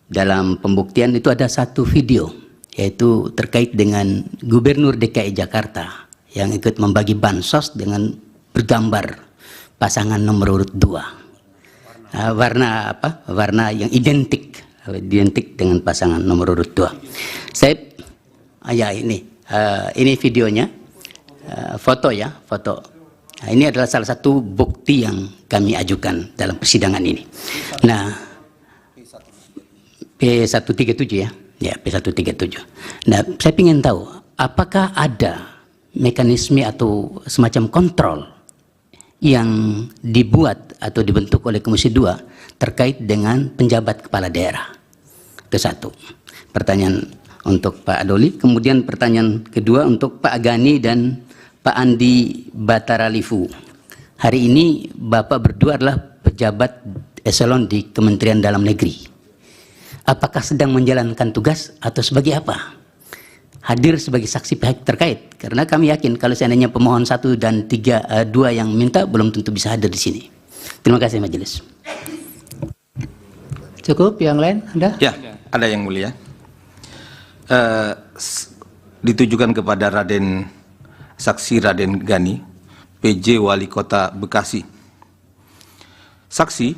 dalam pembuktian itu ada satu video, yaitu terkait dengan Gubernur DKI Jakarta yang ikut membagi bansos dengan bergambar pasangan nomor urut 2. Warna apa? Warna yang identik dengan pasangan nomor urut 2. Saya, ya ini videonya, foto ya, foto. Nah, ini adalah salah satu bukti yang kami ajukan dalam persidangan ini. Nah, P137 ya. Ya, P137. Nah, saya ingin tahu, apakah ada mekanisme atau semacam kontrol yang dibuat atau dibentuk oleh Komisi 2 terkait dengan penjabat kepala daerah? Itu satu. Pertanyaan untuk Pak Doli. Kemudian pertanyaan kedua untuk Pak Gani dan Pak Andi Bataralifu. Hari ini Bapak berdua adalah pejabat eselon di Kementerian Dalam Negeri. Apakah sedang menjalankan tugas atau sebagai apa? Hadir sebagai saksi pihak terkait. Karena kami yakin kalau seandainya pemohon 1 dan 2 yang minta belum tentu bisa hadir di sini. Terima kasih majelis. Cukup, yang lain ada? Ya, ada yang mulia. Ditujukan kepada Saksi Raden Gani, PJ Wali Kota Bekasi. Saksi,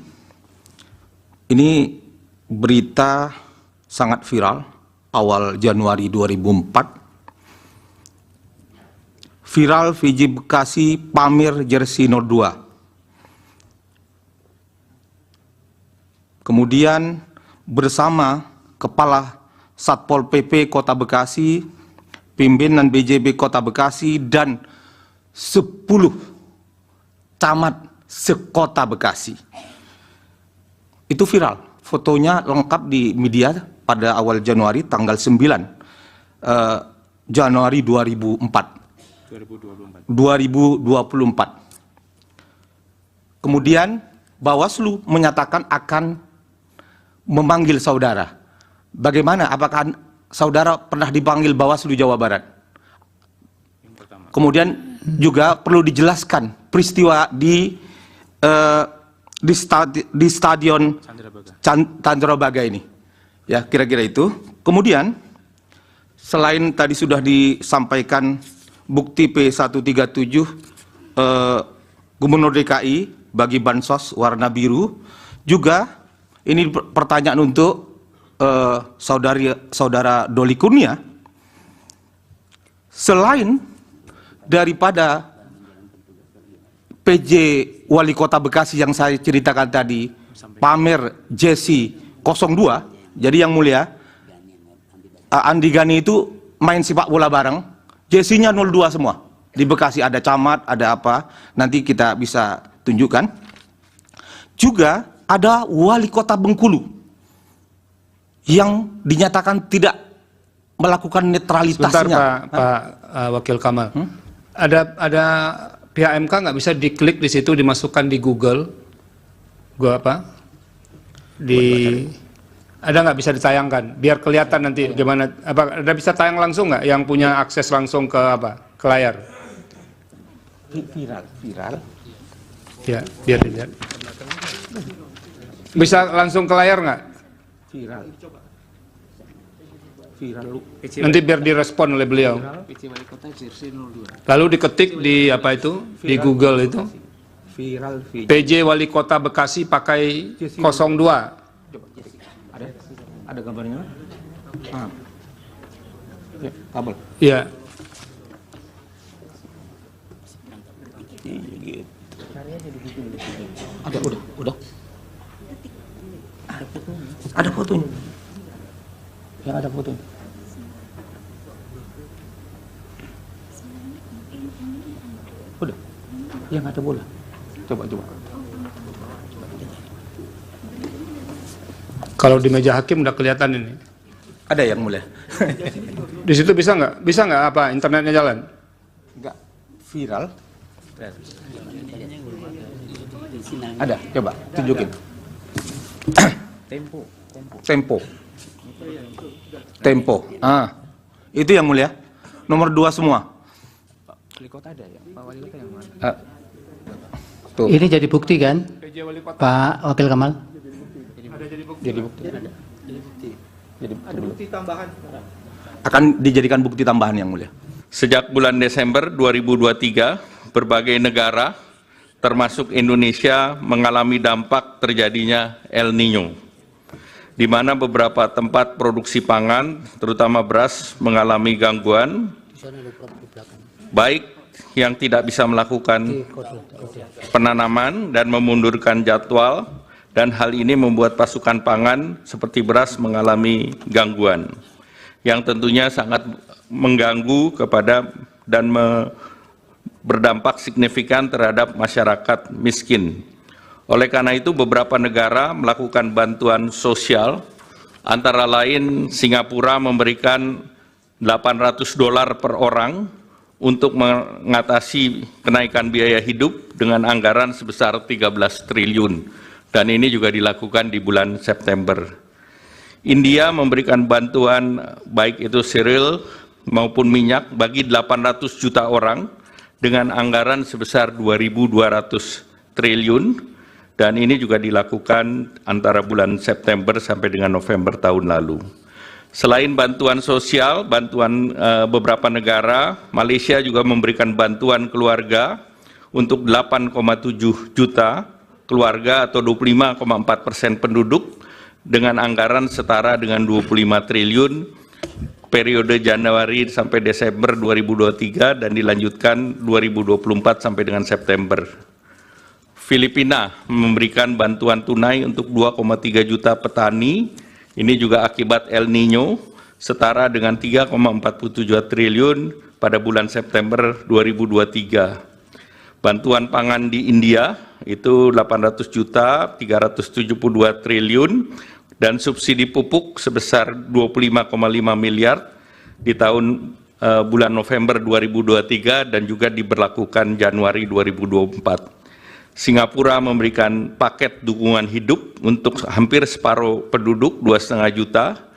ini berita sangat viral awal Januari 2004. Viral VJ Bekasi pamer jersey 02. Kemudian bersama Kepala Satpol PP Kota Bekasi, pimpinan BJB Kota Bekasi, dan 10 camat sekota Bekasi. Itu viral. Fotonya lengkap di media pada awal Januari, tanggal 9 Januari 2024. Kemudian Bawaslu menyatakan akan memanggil saudara. Bagaimana? Apakah saudara pernah dipanggil Bawaslu Jawa Barat? Kemudian juga perlu dijelaskan peristiwa di stadion Candrabaga ini. Ya, kira-kira itu. Kemudian selain tadi sudah disampaikan bukti P137 Gubernur DKI bagi bansos warna biru, juga ini pertanyaan untuk saudara Doli Kurnia. Selain daripada PJ Wali Kota Bekasi yang saya ceritakan tadi, pamer jersey 02, jadi yang mulia, Andi Gani itu main sepak bola bareng, jersey-nya 02 semua. Di Bekasi ada camat, ada apa, nanti kita bisa tunjukkan. Juga ada wali kota Bengkulu yang dinyatakan tidak melakukan netralitasnya. Sebentar Pak Wakil Kamal. Ada pihak MK nggak bisa diklik di situ, dimasukkan di Google? Ada nggak bisa ditayangkan biar kelihatan nanti gimana? Apa ada bisa tayang langsung nggak yang punya akses langsung ke layar? Viral. Ya, biar dilihat. Bisa langsung ke layar nggak? Viral. Nanti biar direspon oleh beliau. Lalu diketik di di Google itu. Viral. PJ Wali Kota Bekasi pakai 02. Ada gambarnya? Ya, kabel. Iya. Ada, udah. Ada fotonya. Yang ada fotonya. Udah. Yang ada bola. Coba. Kalau di meja hakim udah kelihatan ini. Ada yang mulia. Di situ bisa nggak? Bisa nggak internetnya jalan? Enggak viral. Ada, coba tunjukin. Tempo. Itu yang mulia. Nomor 2 semua. Tuh. Ini jadi bukti kan, Pak Wakil Kamal? Jadi bukti. Ada bukti tambahan. Akan dijadikan bukti tambahan yang mulia. Sejak bulan Desember 2023, berbagai negara termasuk Indonesia mengalami dampak terjadinya El Niño, di mana beberapa tempat produksi pangan, terutama beras, mengalami gangguan, baik yang tidak bisa melakukan penanaman dan memundurkan jadwal, dan hal ini membuat pasukan pangan seperti beras mengalami gangguan, yang tentunya sangat mengganggu kepada dan berdampak signifikan terhadap masyarakat miskin. Oleh karena itu, beberapa negara melakukan bantuan sosial, antara lain Singapura memberikan $800 per orang untuk mengatasi kenaikan biaya hidup dengan anggaran sebesar 13 triliun. Dan ini juga dilakukan di bulan September. India memberikan bantuan baik itu cereal maupun minyak bagi 800 juta orang dengan anggaran sebesar 2.200 triliun, dan ini juga dilakukan antara bulan September sampai dengan November tahun lalu. Selain bantuan sosial, bantuan beberapa negara, Malaysia juga memberikan bantuan keluarga untuk 8,7 juta keluarga atau 25,4% penduduk dengan anggaran setara dengan 25 triliun periode Januari sampai Desember 2023 dan dilanjutkan 2024 sampai dengan September. Filipina memberikan bantuan tunai untuk 2,3 juta petani, ini juga akibat El Niño, setara dengan 3,47 triliun pada bulan September 2023. Bantuan pangan di India itu 800 juta, 372 triliun, dan subsidi pupuk sebesar 25,5 miliar di tahun bulan November 2023 dan juga diberlakukan Januari 2024. Singapura memberikan paket dukungan hidup untuk hampir separuh penduduk, 2,5 juta,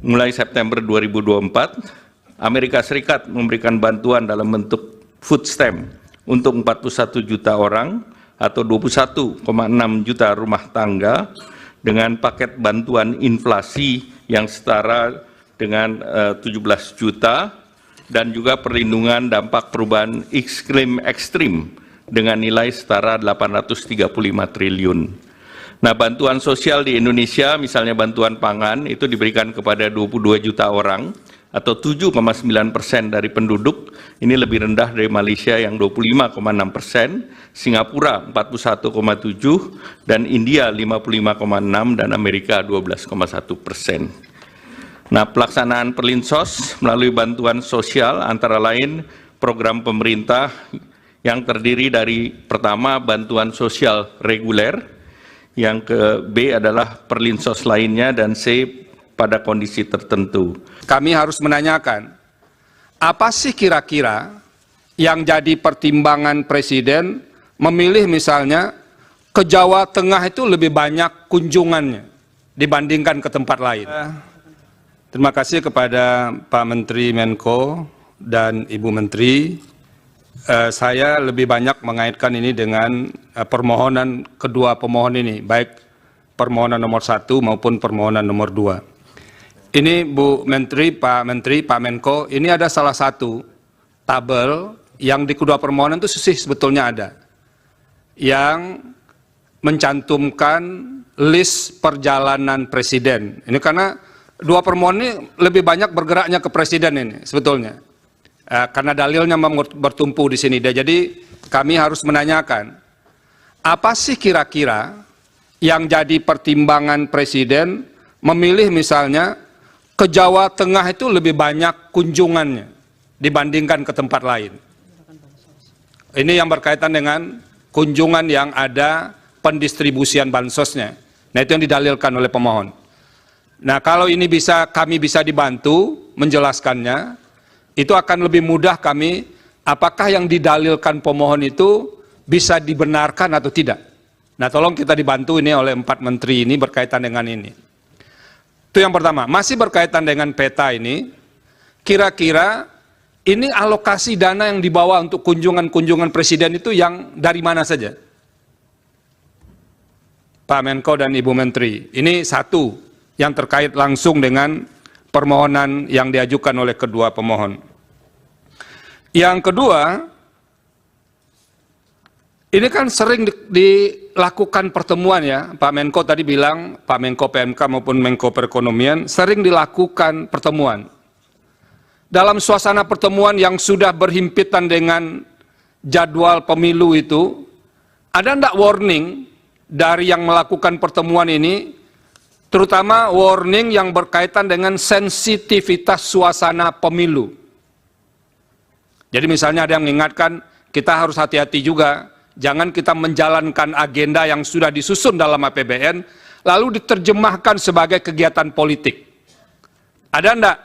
mulai September 2024. Amerika Serikat memberikan bantuan dalam bentuk food stamp untuk 41 juta orang atau 21,6 juta rumah tangga dengan paket bantuan inflasi yang setara dengan 17 juta dan juga perlindungan dampak perubahan iklim ekstrim dengan nilai setara 835 triliun. Nah, bantuan sosial di Indonesia, misalnya bantuan pangan, itu diberikan kepada 22 juta orang atau 7,9% dari penduduk. Ini lebih rendah dari Malaysia yang 25,6%, Singapura 41,7%, dan India 55,6%, dan Amerika 12,1%. Nah, pelaksanaan Perlinsos melalui bantuan sosial antara lain program pemerintah yang terdiri dari pertama bantuan sosial reguler yang ke B adalah perlinsos lainnya, dan C pada kondisi tertentu. Kami harus menanyakan, apa sih kira-kira yang jadi pertimbangan Presiden memilih misalnya ke Jawa Tengah itu lebih banyak kunjungannya dibandingkan ke tempat lain? Terima kasih kepada Pak Menteri Menko dan Ibu Menteri. Saya lebih banyak mengaitkan ini dengan permohonan kedua pemohon ini, baik permohonan nomor 1 maupun permohonan nomor 2. Ini Bu Menteri, Pak Menko, ini ada salah satu tabel yang di kedua permohonan itu sebetulnya ada, yang mencantumkan list perjalanan Presiden. Ini karena dua permohonan ini lebih banyak bergeraknya ke Presiden ini sebetulnya. Karena dalilnya bertumpu di sini. Jadi kami harus menanyakan, apa sih kira-kira yang jadi pertimbangan Presiden memilih misalnya ke Jawa Tengah itu lebih banyak kunjungannya dibandingkan ke tempat lain? Ini yang berkaitan dengan kunjungan yang ada pendistribusian bansosnya. Nah, itu yang didalilkan oleh pemohon. Nah, kalau ini kami bisa dibantu menjelaskannya, itu akan lebih mudah kami, apakah yang didalilkan pemohon itu bisa dibenarkan atau tidak. Nah, tolong kita dibantu ini oleh 4 menteri ini berkaitan dengan ini. Itu yang pertama. Masih berkaitan dengan peta ini, kira-kira ini alokasi dana yang dibawa untuk kunjungan-kunjungan Presiden itu yang dari mana saja? Pak Menko dan Ibu Menteri, ini satu yang terkait langsung dengan permohonan yang diajukan oleh kedua pemohon. Yang kedua, ini kan sering dilakukan pertemuan ya, Pak Menko tadi bilang, Pak Menko PMK maupun Menko Perekonomian, sering dilakukan pertemuan. Dalam suasana pertemuan yang sudah berhimpitan dengan jadwal pemilu itu, ada enggak warning dari yang melakukan pertemuan ini, terutama warning yang berkaitan dengan sensitivitas suasana pemilu. Jadi misalnya ada yang mengingatkan, kita harus hati-hati juga, jangan kita menjalankan agenda yang sudah disusun dalam APBN, lalu diterjemahkan sebagai kegiatan politik. Ada enggak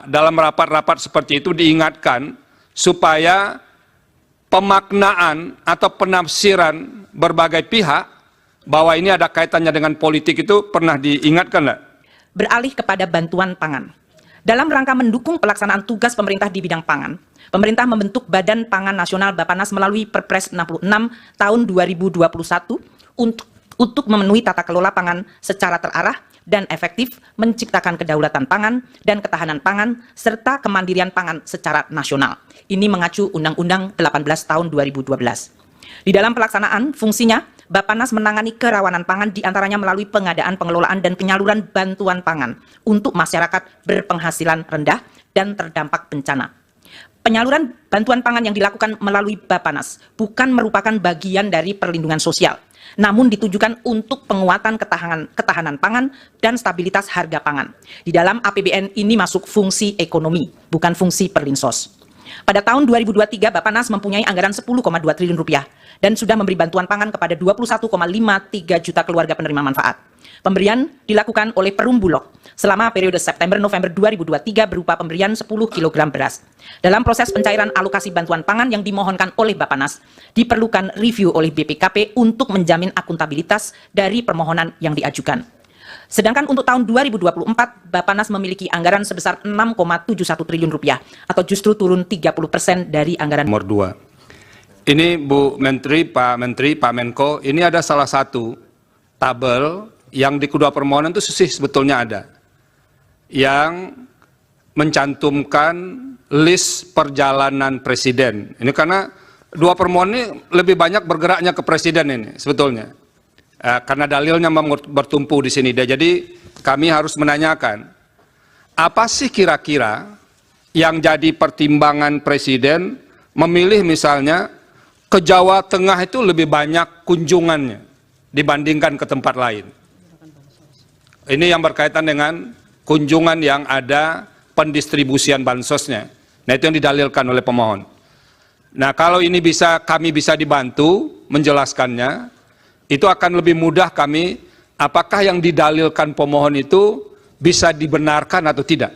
dalam rapat-rapat seperti itu diingatkan supaya pemaknaan atau penafsiran berbagai pihak bahwa ini ada kaitannya dengan politik itu pernah diingatkan enggak? Beralih kepada bantuan pangan. Dalam rangka mendukung pelaksanaan tugas pemerintah di bidang pangan, pemerintah membentuk Badan Pangan Nasional Bappenas melalui Perpres 66 tahun 2021 untuk memenuhi tata kelola pangan secara terarah dan efektif, menciptakan kedaulatan pangan dan ketahanan pangan, serta kemandirian pangan secara nasional. Ini mengacu Undang-Undang 18 tahun 2012. Di dalam pelaksanaan fungsinya, Bappenas menangani kerawanan pangan diantaranya melalui pengadaan, pengelolaan, dan penyaluran bantuan pangan untuk masyarakat berpenghasilan rendah dan terdampak bencana. Penyaluran bantuan pangan yang dilakukan melalui Bappenas bukan merupakan bagian dari perlindungan sosial, namun ditujukan untuk penguatan ketahanan pangan dan stabilitas harga pangan. Di dalam APBN ini masuk fungsi ekonomi, bukan fungsi perlinsos. Pada tahun 2023, Bappenas mempunyai anggaran 10,2 triliun rupiah dan sudah memberi bantuan pangan kepada 21,53 juta keluarga penerima manfaat. Pemberian dilakukan oleh Perum Bulog selama periode September-November 2023 berupa pemberian 10 kg beras. Dalam proses pencairan alokasi bantuan pangan yang dimohonkan oleh Bappenas, diperlukan review oleh BPKP untuk menjamin akuntabilitas dari permohonan yang diajukan. Sedangkan untuk tahun 2024, Bappenas memiliki anggaran sebesar 6,71 triliun rupiah atau justru turun 30% dari anggaran nomor 2. Ini Bu Menteri, Pak Menko, ini ada salah satu tabel yang di kedua permohonan itu sebetulnya ada, yang mencantumkan list perjalanan Presiden. Ini karena dua permohonan ini lebih banyak bergeraknya ke Presiden ini sebetulnya. Karena dalilnya bertumpu di sini. Jadi kami harus menanyakan, apa sih kira-kira yang jadi pertimbangan Presiden memilih misalnya ke Jawa Tengah itu lebih banyak kunjungannya dibandingkan ke tempat lain? Ini yang berkaitan dengan kunjungan yang ada pendistribusian bansosnya. Nah, itu yang didalilkan oleh pemohon. Nah, kalau ini kami bisa dibantu menjelaskannya, Itu akan lebih mudah kami, apakah yang didalilkan pemohon itu bisa dibenarkan atau tidak.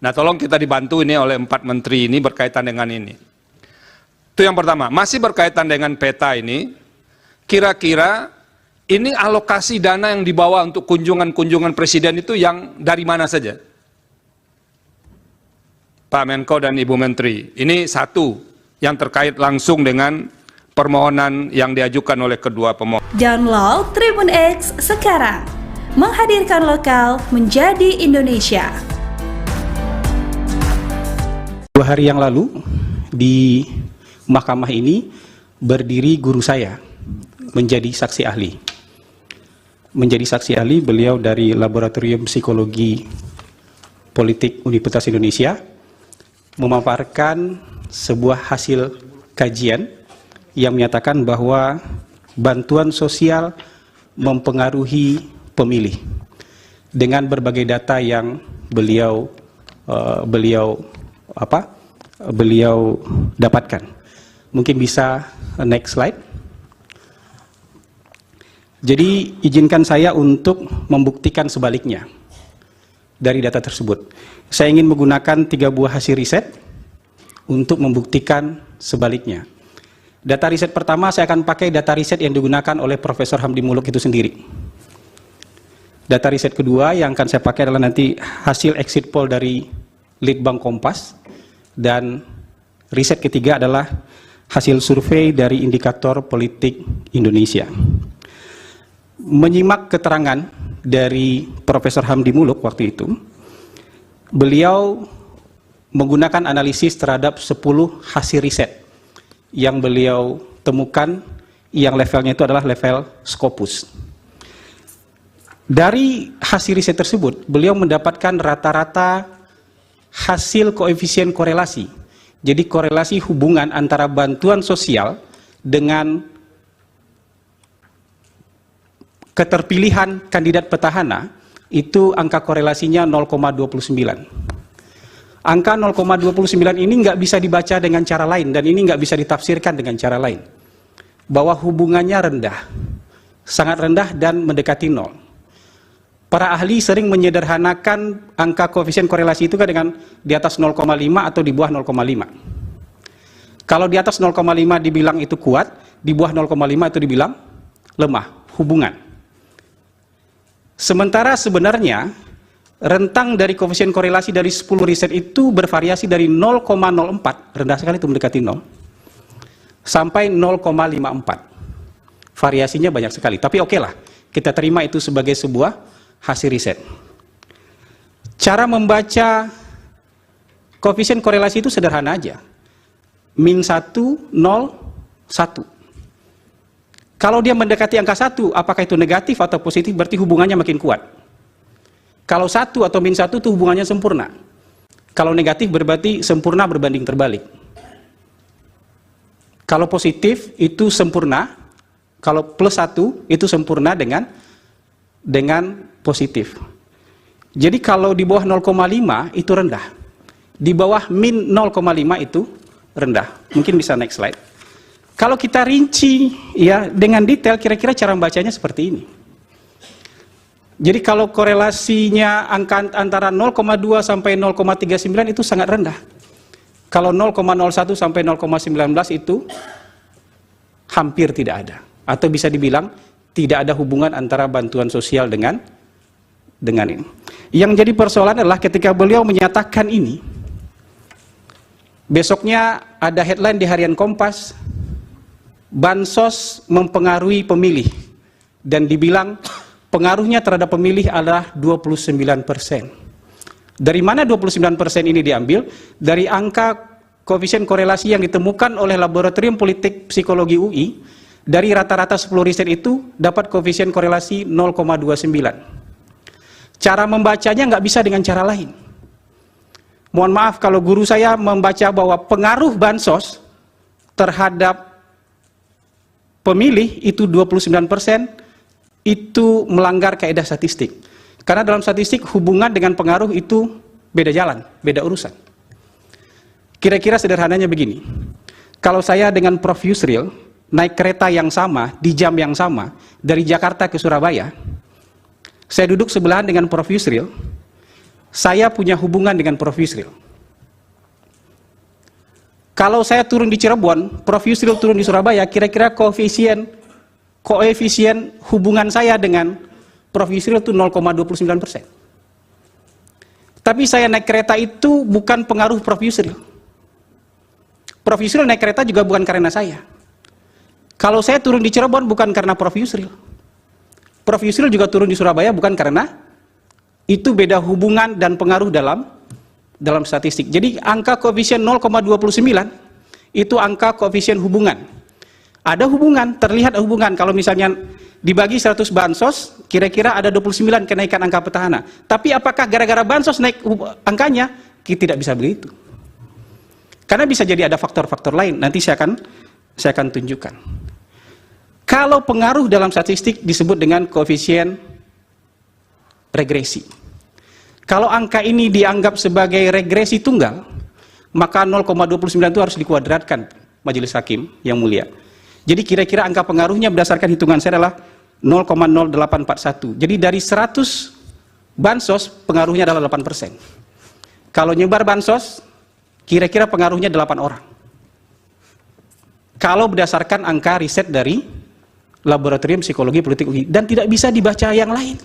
Nah, tolong kita dibantu ini oleh 4 menteri ini berkaitan dengan ini. Itu yang pertama. Masih berkaitan dengan peta ini, kira-kira ini alokasi dana yang dibawa untuk kunjungan-kunjungan presiden itu yang dari mana saja? Pak Menko dan Ibu Menteri, ini satu yang terkait langsung dengan permohonan yang diajukan oleh kedua pemohon. Download Tribun X sekarang. Menghadirkan lokal menjadi Indonesia. 2 hari yang lalu di mahkamah ini berdiri guru saya menjadi saksi ahli. Menjadi saksi ahli beliau dari Laboratorium Psikologi Politik Universitas Indonesia memaparkan sebuah hasil kajian yang menyatakan bahwa bantuan sosial mempengaruhi pemilih dengan berbagai data yang beliau dapatkan. Mungkin bisa next slide. Jadi izinkan saya untuk membuktikan sebaliknya dari data tersebut. Saya ingin menggunakan 3 buah hasil riset untuk membuktikan sebaliknya. Data riset pertama saya akan pakai data riset yang digunakan oleh Profesor Hamdi Muluk itu sendiri. Data riset kedua yang akan saya pakai adalah nanti hasil exit poll dari Litbang Kompas. Dan riset ketiga adalah hasil survei dari Indikator Politik Indonesia. Menyimak keterangan dari Profesor Hamdi Muluk waktu itu, beliau menggunakan analisis terhadap 10 hasil riset yang beliau temukan yang levelnya itu adalah level Scopus. Dari hasil riset tersebut, beliau mendapatkan rata-rata hasil koefisien korelasi. Jadi korelasi hubungan antara bantuan sosial dengan keterpilihan kandidat petahana itu angka korelasinya 0,29. Angka 0,29 ini nggak bisa dibaca dengan cara lain dan ini nggak bisa ditafsirkan dengan cara lain. Bahwa hubungannya rendah, sangat rendah dan mendekati 0. Para ahli sering menyederhanakan angka koefisien korelasi itu kan dengan di atas 0,5 atau di bawah 0,5. Kalau di atas 0,5 dibilang itu kuat, di bawah 0,5 itu dibilang lemah, hubungan. Sementara sebenarnya rentang dari koefisien korelasi dari 10 riset itu bervariasi dari 0,04, rendah sekali itu mendekati 0, sampai 0,54. Variasinya banyak sekali, tapi oke lah, kita terima itu sebagai sebuah hasil riset. Cara membaca koefisien korelasi itu sederhana aja. Min 1, 0, 1. Kalau dia mendekati angka 1, apakah itu negatif atau positif, berarti hubungannya makin kuat. Kalau 1 atau min 1 itu hubungannya sempurna. Kalau negatif berarti sempurna berbanding terbalik. Kalau positif itu sempurna, kalau plus 1 itu sempurna dengan positif. Jadi kalau di bawah 0,5 itu rendah. Di bawah min 0,5 itu rendah. Mungkin bisa next slide. Kalau kita rinci ya dengan detail kira-kira cara membacanya seperti ini. Jadi kalau korelasinya angka antara 0,2 sampai 0,39 itu sangat rendah. Kalau 0,01 sampai 0,19 itu hampir tidak ada. Atau bisa dibilang tidak ada hubungan antara bantuan sosial dengan ini. Yang jadi persoalan adalah ketika beliau menyatakan ini, besoknya ada headline di Harian Kompas, bansos mempengaruhi pemilih, dan dibilang pengaruhnya terhadap pemilih adalah 29%. Dari mana 29% ini diambil? Dari angka koefisien korelasi yang ditemukan oleh Laboratorium Politik Psikologi UI. Dari rata-rata 10 riset itu dapat koefisien korelasi 0,29. Cara membacanya nggak bisa dengan cara lain. Mohon maaf kalau guru saya membaca bahwa pengaruh bansos terhadap pemilih itu 29%, itu melanggar kaidah statistik. Karena dalam statistik hubungan dengan pengaruh itu beda jalan, beda urusan. Kira-kira sederhananya begini. Kalau saya dengan Prof. Yusril naik kereta yang sama, di jam yang sama, dari Jakarta ke Surabaya, saya duduk sebelahan dengan Prof. Yusril, saya punya hubungan dengan Prof. Yusril. Kalau saya turun di Cirebon, Prof. Yusril turun di Surabaya, kira-kira koefisien hubungan saya dengan Prof. Yusril itu 0,29%. Tapi saya naik kereta itu bukan pengaruh Prof. Yusril. Prof. Yusril naik kereta juga bukan karena saya. Kalau saya turun di Cirebon bukan karena Prof. Yusril. Prof. Yusril juga turun di Surabaya bukan karena itu beda hubungan dan pengaruh dalam statistik. Jadi angka koefisien 0,29 itu angka koefisien hubungan. Ada hubungan, terlihat hubungan. Kalau misalnya dibagi 100 bansos, kira-kira ada 29 kenaikan angka petahana. Tapi apakah gara-gara bansos naik angkanya? Kita tidak bisa begitu. Karena bisa jadi ada faktor-faktor lain. Nanti saya akan tunjukkan. Kalau pengaruh dalam statistik disebut dengan koefisien regresi. Kalau angka ini dianggap sebagai regresi tunggal, maka 0,29 itu harus dikuadratkan Majelis Hakim yang mulia. Jadi kira-kira angka pengaruhnya berdasarkan hitungan saya adalah 0,0841. Jadi dari 100 bansos pengaruhnya adalah 8%. Kalau nyebar bansos, kira-kira pengaruhnya 8 orang. Kalau berdasarkan angka riset dari Laboratorium Psikologi Politik UI, dan tidak bisa dibaca yang lain.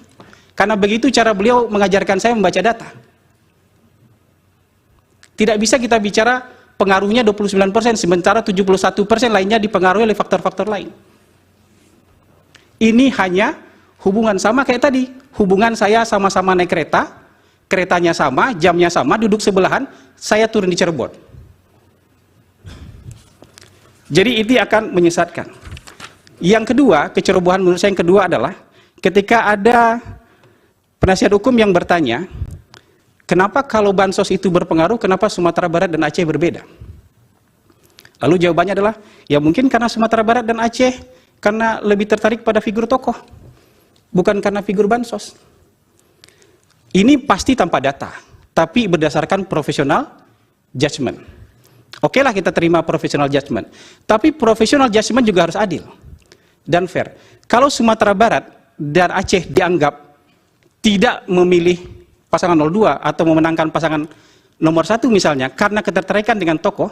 Karena begitu cara beliau mengajarkan saya membaca data. Tidak bisa kita bicara pengaruhnya 29%, sementara 71% lainnya dipengaruhi oleh faktor-faktor lain. Ini hanya hubungan sama kayak tadi. Hubungan saya sama-sama naik kereta, keretanya sama, jamnya sama, duduk sebelahan, saya turun di Cirebon. Jadi itu akan menyesatkan. Yang kedua, kecerobohan menurut saya yang kedua adalah ketika ada penasihat hukum yang bertanya, kenapa kalau bansos itu berpengaruh, kenapa Sumatera Barat dan Aceh berbeda? Lalu jawabannya adalah, ya mungkin karena Sumatera Barat dan Aceh karena lebih tertarik pada figur tokoh, bukan karena figur bansos. Ini pasti tanpa data, tapi berdasarkan profesional judgment. Oke lah kita terima profesional judgment, tapi profesional judgment juga harus adil dan fair. Kalau Sumatera Barat dan Aceh dianggap tidak memilih pasangan 02 atau memenangkan pasangan nomor 1 misalnya karena ketertarikan dengan tokoh,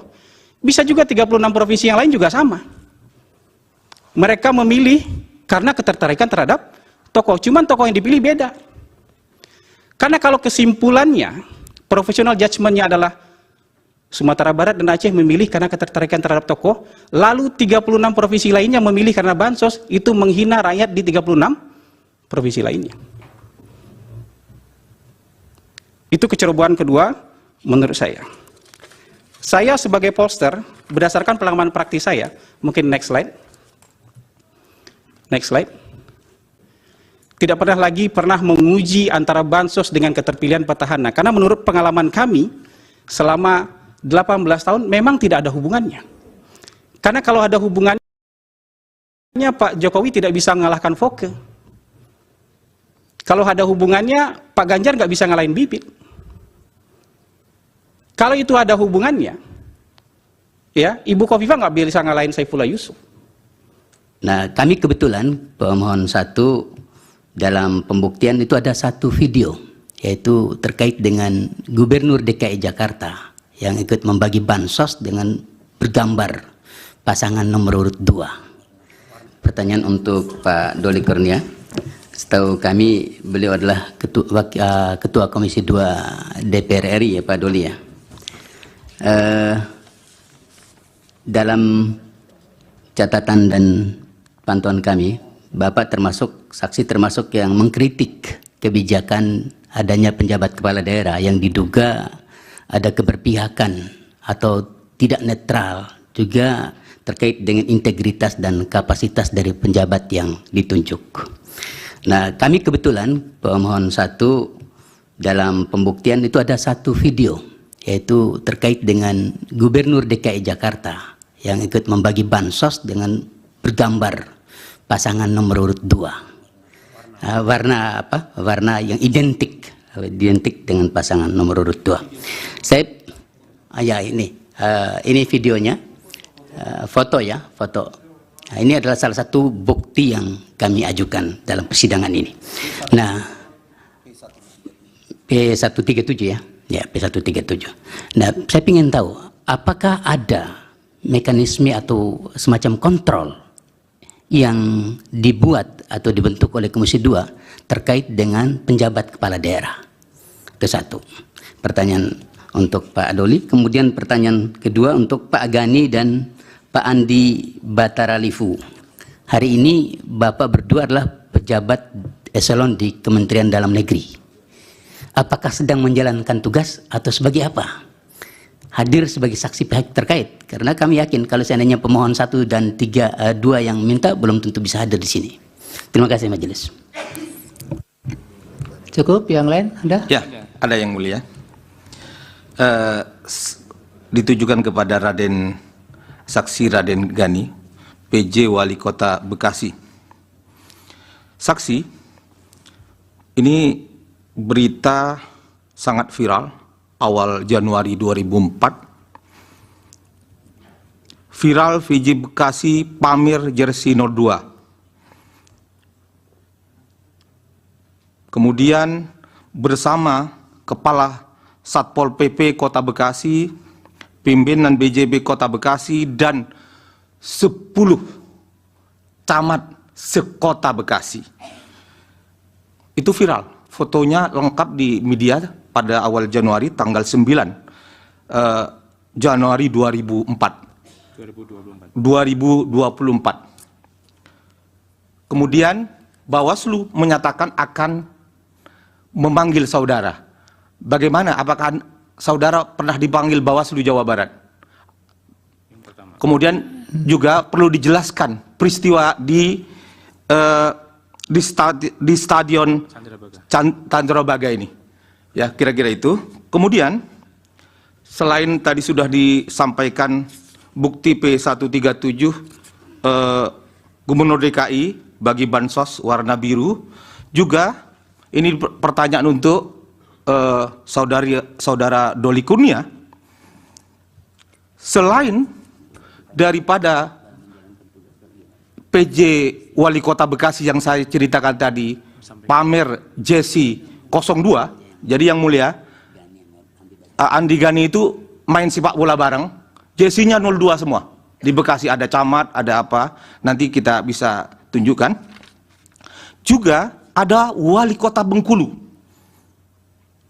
bisa juga 36 provinsi yang lain juga sama. Mereka memilih karena ketertarikan terhadap tokoh, cuman tokoh yang dipilih beda. Karena kalau kesimpulannya, profesional judgment-nya adalah Sumatera Barat dan Aceh memilih karena ketertarikan terhadap tokoh, lalu 36 provinsi lainnya memilih karena bansos, itu menghina rakyat di 36 provinsi lainnya. Itu kecerobohan kedua menurut saya. Saya sebagai pollster, berdasarkan pengalaman praktis saya, mungkin next slide. Next slide. Tidak pernah menguji antara bansos dengan keterpilihan petahana. Karena menurut pengalaman kami, selama 18 tahun memang tidak ada hubungannya. Karena kalau ada hubungannya, Pak Jokowi tidak bisa mengalahkan Foke. Kalau ada hubungannya, Pak Ganjar nggak bisa ngalahin Bibit. Kalau itu ada hubungannya, ya Ibu Kofifa nggak bisa ngalahin Saifullah Yusuf. Nah, kami kebetulan pemohon 1 dalam pembuktian itu ada satu video, yaitu terkait dengan Gubernur DKI Jakarta yang ikut membagi bansos dengan bergambar pasangan nomor urut 2. Pertanyaan untuk Pak Doli Kurnia. Setahu kami beliau adalah Ketua Komisi 2 DPR RI ya Pak Doli ya. Dalam catatan dan pantauan kami, Bapak saksi termasuk yang mengkritik kebijakan adanya penjabat kepala daerah yang diduga ada keberpihakan atau tidak netral, juga terkait dengan integritas dan kapasitas dari penjabat yang ditunjuk. Nah, kami kebetulan pemohon 1 dalam pembuktian itu ada satu video, yaitu terkait dengan Gubernur DKI Jakarta yang ikut membagi bansos dengan bergambar pasangan nomor urut 2. Warna apa? Warna yang identik dengan pasangan nomor urut 2. Saya ini videonya, foto ya, foto. Nah, ini adalah salah satu bukti yang kami ajukan dalam persidangan ini. Nah, P137 ya, P137. Nah, saya ingin tahu apakah ada mekanisme atau semacam kontrol yang dibuat atau dibentuk oleh Komisi 2 terkait dengan penjabat kepala daerah. Itu satu. Pertanyaan untuk Pak Adoli. Kemudian pertanyaan kedua untuk Pak Agani dan Pak Andi Bataralifu. Hari ini Bapak berdua adalah pejabat eselon di Kementerian Dalam Negeri. Apakah sedang menjalankan tugas atau sebagai apa? Hadir sebagai saksi pihak terkait, karena kami yakin kalau seandainya pemohon 1 dan 2 yang minta belum tentu bisa hadir di sini. Terima kasih majelis. Cukup, yang lain ada? Ya, ada yang mulia. Ditujukan kepada Saksi Raden Gani, PJ Wali Kota Bekasi. Saksi, ini berita sangat viral awal Januari 2004. Viral VJ Bekasi pamer jersey 02. Kemudian bersama Kepala Satpol PP Kota Bekasi, pimpinan BJB Kota Bekasi, dan 10 camat sekota Bekasi. Itu viral. Fotonya lengkap di media pada awal Januari, tanggal 9 Januari 2024. Kemudian Bawaslu menyatakan akan memanggil saudara. Bagaimana? Apakah saudara pernah dipanggil Bawaslu Jawa Barat? Kemudian juga perlu dijelaskan peristiwa di stadion Candrabaga ini. Ya, kira-kira itu. Kemudian selain tadi sudah disampaikan bukti P137 Gubernur DKI bagi bansos warna biru, juga ini pertanyaan untuk saudara Doli Kurnia. Selain daripada PJ Wali Kota Bekasi yang saya ceritakan tadi, pamer jersey 02, jadi yang mulia, Andi Gani itu main sepak bola bareng, jersey-nya 02 semua. Di Bekasi ada camat, ada apa, nanti kita bisa tunjukkan. Juga ada Wali Kota Bengkulu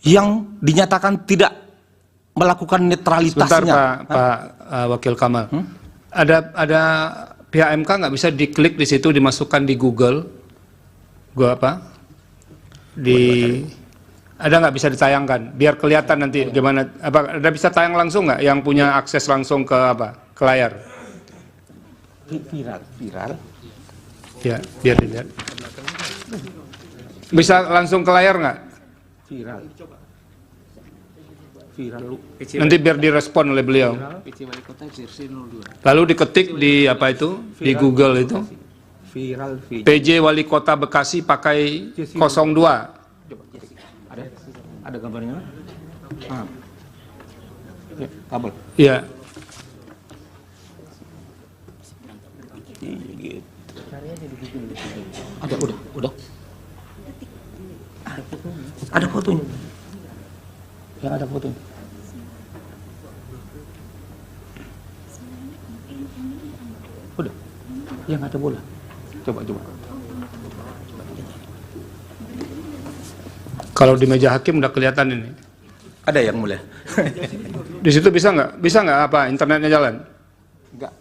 yang dinyatakan tidak melakukan netralitasnya. Sebentar Pak Wakil Kamal. Ada pihak MK nggak bisa diklik di situ, dimasukkan di Google, ada nggak bisa ditayangkan biar kelihatan nanti gimana? Apa ada bisa tayang langsung nggak yang punya akses langsung ke ke layar? Viral. Ya, biar dilihat. Bisa langsung ke layar nggak? Viral. Nanti biar direspon oleh beliau. Lalu diketik di di Google itu. Viral. PJ Wali Kota Bekasi pakai 02. Ada gambarnya? Ya, kabel. Iya. Ada, udah. Ada fotonya. Yang ada fotonya. Udah. Yang ada bola. Coba. Kalau di meja hakim udah kelihatan ini. Ada yang mulia. Di situ bisa nggak? Bisa nggak internetnya jalan? Enggak.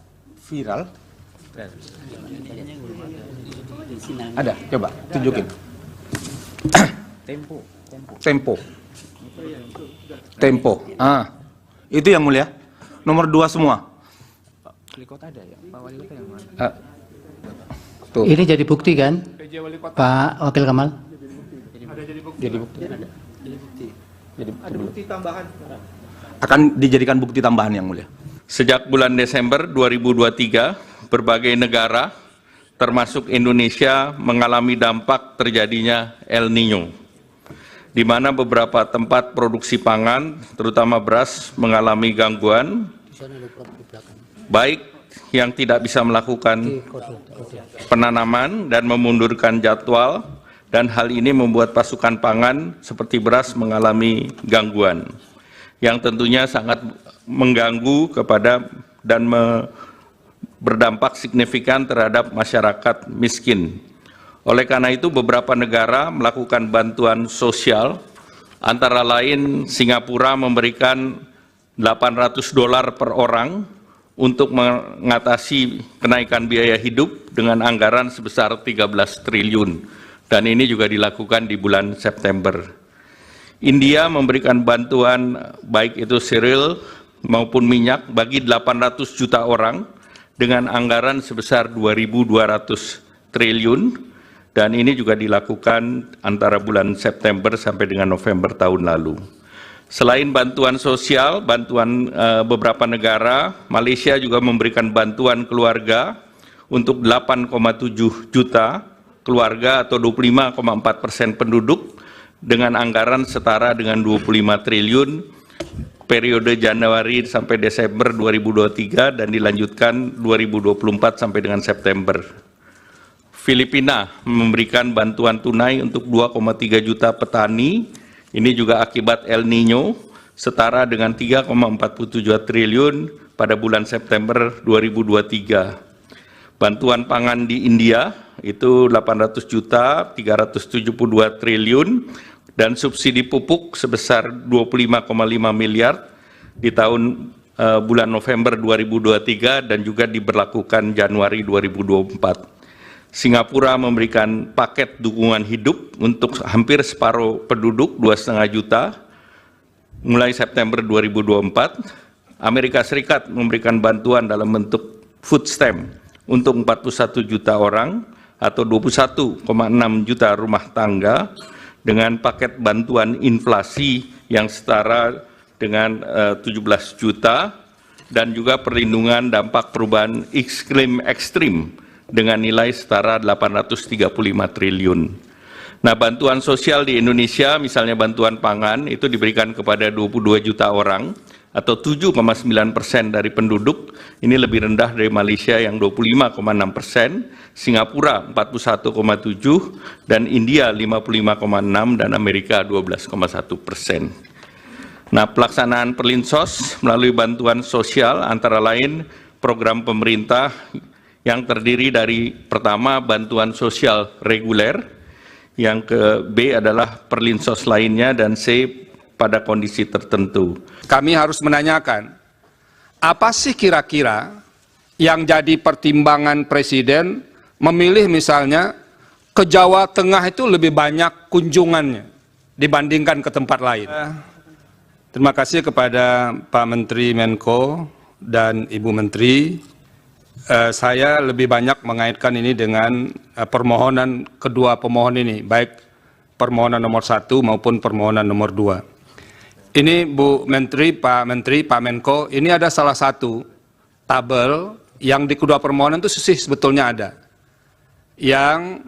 Viral. Ada, coba tunjukin. Tempo. Itu yang mulia. Nomor 2 semua. Tuh. Ini jadi bukti kan, Pak Wakil Kamal? Jadi bukti. Ada bukti tambahan. Akan dijadikan bukti tambahan yang mulia. Sejak bulan Desember 2023, berbagai negara termasuk Indonesia mengalami dampak terjadinya El Niño, di mana beberapa tempat produksi pangan, terutama beras, mengalami gangguan, baik yang tidak bisa melakukan penanaman dan memundurkan jadwal, dan hal ini membuat pasokan pangan seperti beras mengalami gangguan yang tentunya sangat mengganggu kepada dan berdampak signifikan terhadap masyarakat miskin. Oleh karena itu, beberapa negara melakukan bantuan sosial, antara lain Singapura memberikan $800 per orang untuk mengatasi kenaikan biaya hidup dengan anggaran sebesar 13 triliun. Dan ini juga dilakukan di bulan September. India memberikan bantuan baik itu cereal maupun minyak bagi 800 juta orang dengan anggaran sebesar 2.200 triliun, dan ini juga dilakukan antara bulan September sampai dengan November tahun lalu. Selain bantuan sosial, bantuan beberapa negara, Malaysia juga memberikan bantuan keluarga untuk 8,7 juta keluarga atau 25,4% penduduk dengan anggaran setara dengan 25 triliun periode Januari sampai Desember 2023 dan dilanjutkan 2024 sampai dengan September. Filipina memberikan bantuan tunai untuk 2,3 juta petani, ini juga akibat El Nino, setara dengan 3,47 triliun pada bulan September 2023. Bantuan pangan di India itu 800 juta, 372 triliun, dan subsidi pupuk sebesar 25,5 miliar di tahun bulan November 2023 dan juga diberlakukan Januari 2024. Singapura memberikan paket dukungan hidup untuk hampir separuh penduduk 2,5 juta mulai September 2024. Amerika Serikat memberikan bantuan dalam bentuk food stamp untuk 41 juta orang atau 21,6 juta rumah tangga dengan paket bantuan inflasi yang setara dengan 17 juta dan juga perlindungan dampak perubahan iklim ekstrim dengan nilai setara 835 triliun. Nah, bantuan sosial di Indonesia, misalnya bantuan pangan, itu diberikan kepada 22 juta orang atau 7,9% dari penduduk. Ini lebih rendah dari Malaysia yang 25,6%, Singapura 41,7%, dan India 55,6%, dan Amerika 12,1%. Nah, pelaksanaan Perlinsos melalui bantuan sosial antara lain program pemerintah yang terdiri dari pertama bantuan sosial reguler, yang ke B adalah Perlinsos lainnya, dan C pada kondisi tertentu. Kami harus menanyakan, apa sih kira-kira yang jadi pertimbangan Presiden memilih misalnya ke Jawa Tengah itu lebih banyak kunjungannya dibandingkan ke tempat lain? Terima kasih kepada Pak Menteri Menko dan Ibu Menteri. Saya lebih banyak mengaitkan ini dengan permohonan kedua pemohon ini, baik permohonan nomor 1 maupun permohonan nomor 2. Ini Bu Menteri, Pak Menko, ini ada salah satu tabel yang di kedua permohonan itu sebetulnya ada, yang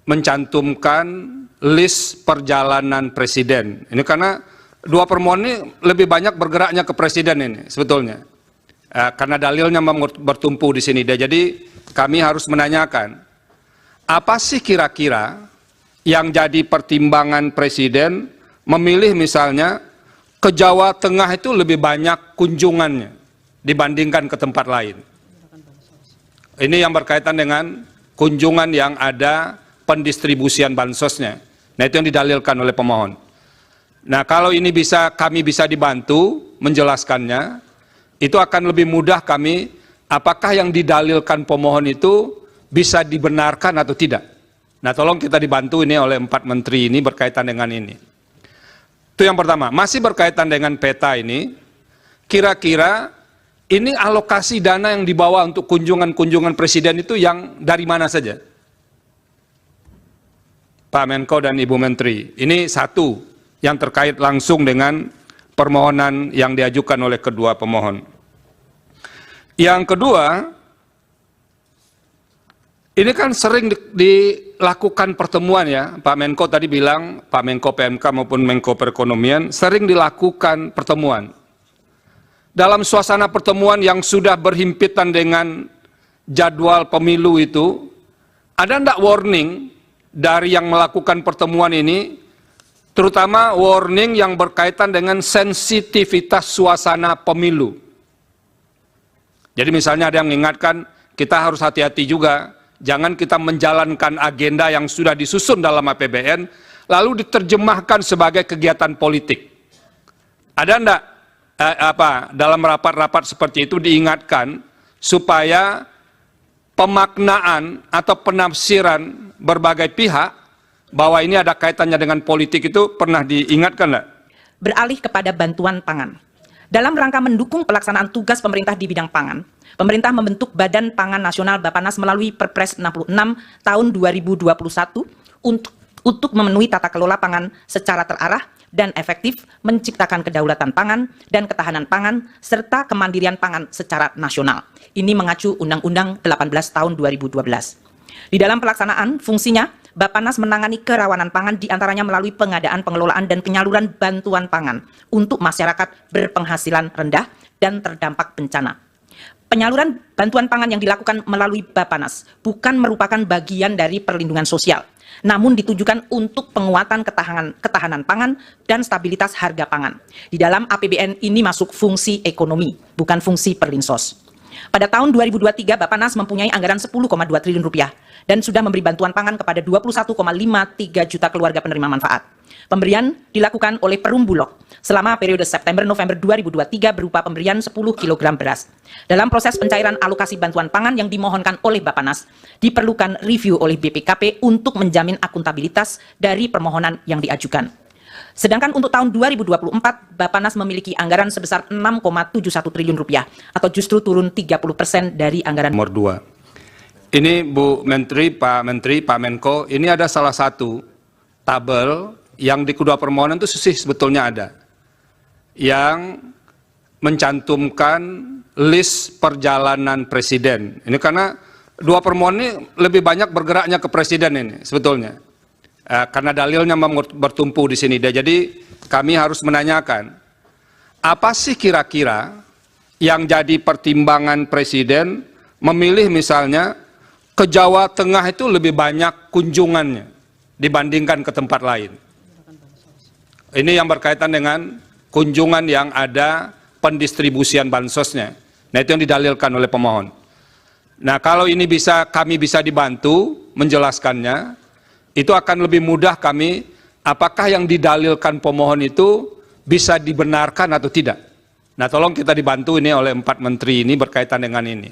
mencantumkan list perjalanan Presiden. Ini karena dua permohonan ini lebih banyak bergeraknya ke Presiden ini sebetulnya. Karena dalilnya bertumpu di sini. Jadi kami harus menanyakan, apa sih kira-kira yang jadi pertimbangan Presiden memilih misalnya ke Jawa Tengah itu lebih banyak kunjungannya dibandingkan ke tempat lain? Ini yang berkaitan dengan kunjungan yang ada pendistribusian bansosnya. Nah, itu yang didalilkan oleh pemohon. Nah, kalau ini kami bisa dibantu menjelaskannya, itu akan lebih mudah kami, apakah yang didalilkan pemohon itu bisa dibenarkan atau tidak. Nah, tolong kita dibantu ini oleh 4 menteri ini berkaitan dengan ini. Itu yang pertama. Masih berkaitan dengan peta ini, kira-kira ini alokasi dana yang dibawa untuk kunjungan-kunjungan Presiden itu yang dari mana saja? Pak Menko dan Ibu Menteri, ini satu yang terkait langsung dengan permohonan yang diajukan oleh kedua pemohon. Yang kedua, ini kan sering dilakukan pertemuan ya, Pak Menko tadi bilang, Pak Menko PMK maupun Menko Perekonomian sering dilakukan pertemuan. dalam suasana pertemuan yang sudah berhimpitan dengan jadwal pemilu itu, ada enggak warning dari yang melakukan pertemuan ini, terutama warning yang berkaitan dengan sensitivitas suasana pemilu. Jadi misalnya ada yang mengingatkan, kita harus hati-hati juga, jangan kita menjalankan agenda yang sudah disusun dalam APBN, lalu diterjemahkan sebagai kegiatan politik. Ada enggak dalam rapat-rapat seperti itu diingatkan supaya pemaknaan atau penafsiran berbagai pihak bahwa ini ada kaitannya dengan politik itu pernah diingatkan enggak? Beralih kepada bantuan pangan. Dalam rangka mendukung pelaksanaan tugas pemerintah di bidang pangan, pemerintah membentuk Badan Pangan Nasional Bappenas melalui Perpres 66 tahun 2021 untuk memenuhi tata kelola pangan secara terarah dan efektif, menciptakan kedaulatan pangan dan ketahanan pangan, serta kemandirian pangan secara nasional. Ini mengacu Undang-Undang 18 tahun 2012. Di dalam pelaksanaan, fungsinya, Bappenas menangani kerawanan pangan diantaranya melalui pengadaan, pengelolaan, dan penyaluran bantuan pangan untuk masyarakat berpenghasilan rendah dan terdampak bencana. Penyaluran bantuan pangan yang dilakukan melalui Bappenas bukan merupakan bagian dari perlindungan sosial, namun ditujukan untuk penguatan ketahanan pangan dan stabilitas harga pangan. Di dalam APBN ini masuk fungsi ekonomi, bukan fungsi perlinsos. Pada tahun 2023, Bappenas mempunyai anggaran 10,2 triliun rupiah dan sudah memberi bantuan pangan kepada 21,53 juta keluarga penerima manfaat. Pemberian dilakukan oleh Perum Bulog selama periode September-November 2023 berupa pemberian 10 kg beras. Dalam proses pencairan alokasi bantuan pangan yang dimohonkan oleh Bappenas, diperlukan review oleh BPKP untuk menjamin akuntabilitas dari permohonan yang diajukan. Sedangkan untuk tahun 2024, Bappenas memiliki anggaran sebesar 6,71 triliun rupiah atau justru turun 30% dari anggaran. Nomor 2. Ini Bu Menteri, Pak Menteri, Pak Menko, ini ada salah satu tabel yang di kedua permohonan itu sebetulnya ada. Yang mencantumkan list perjalanan presiden. Ini karena dua permohonan ini lebih banyak bergeraknya ke presiden ini sebetulnya. Karena dalilnya bertumpu di sini. Jadi kami harus menanyakan, apa sih kira-kira yang jadi pertimbangan presiden memilih misalnya ke Jawa Tengah itu lebih banyak kunjungannya dibandingkan ke tempat lain. Ini yang berkaitan dengan kunjungan yang ada pendistribusian bansosnya. Nah itu yang didalilkan oleh pemohon. Nah kalau ini kami bisa dibantu menjelaskannya, itu akan lebih mudah kami, apakah yang didalilkan pemohon itu bisa dibenarkan atau tidak. Nah tolong kita dibantu ini oleh 4 menteri ini berkaitan dengan ini.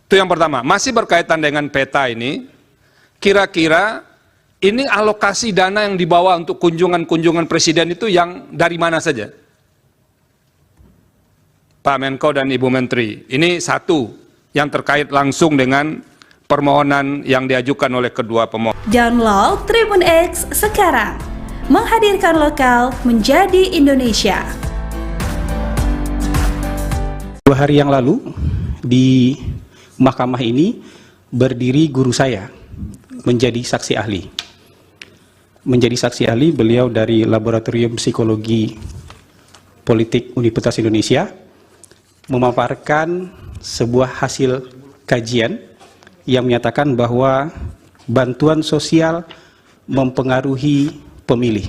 Itu yang pertama. Masih berkaitan dengan peta ini, kira-kira ini alokasi dana yang dibawa untuk kunjungan-kunjungan presiden itu yang dari mana saja? Pak Menko dan Ibu Menteri, ini satu yang terkait langsung dengan permohonan yang diajukan oleh kedua pemohon. Download Tribun X sekarang, menghadirkan lokal menjadi Indonesia. 2 hari yang lalu di mahkamah ini berdiri guru saya menjadi saksi ahli. Menjadi saksi ahli beliau dari Laboratorium Psikologi Politik Universitas Indonesia memaparkan sebuah hasil kajian yang menyatakan bahwa bantuan sosial mempengaruhi pemilih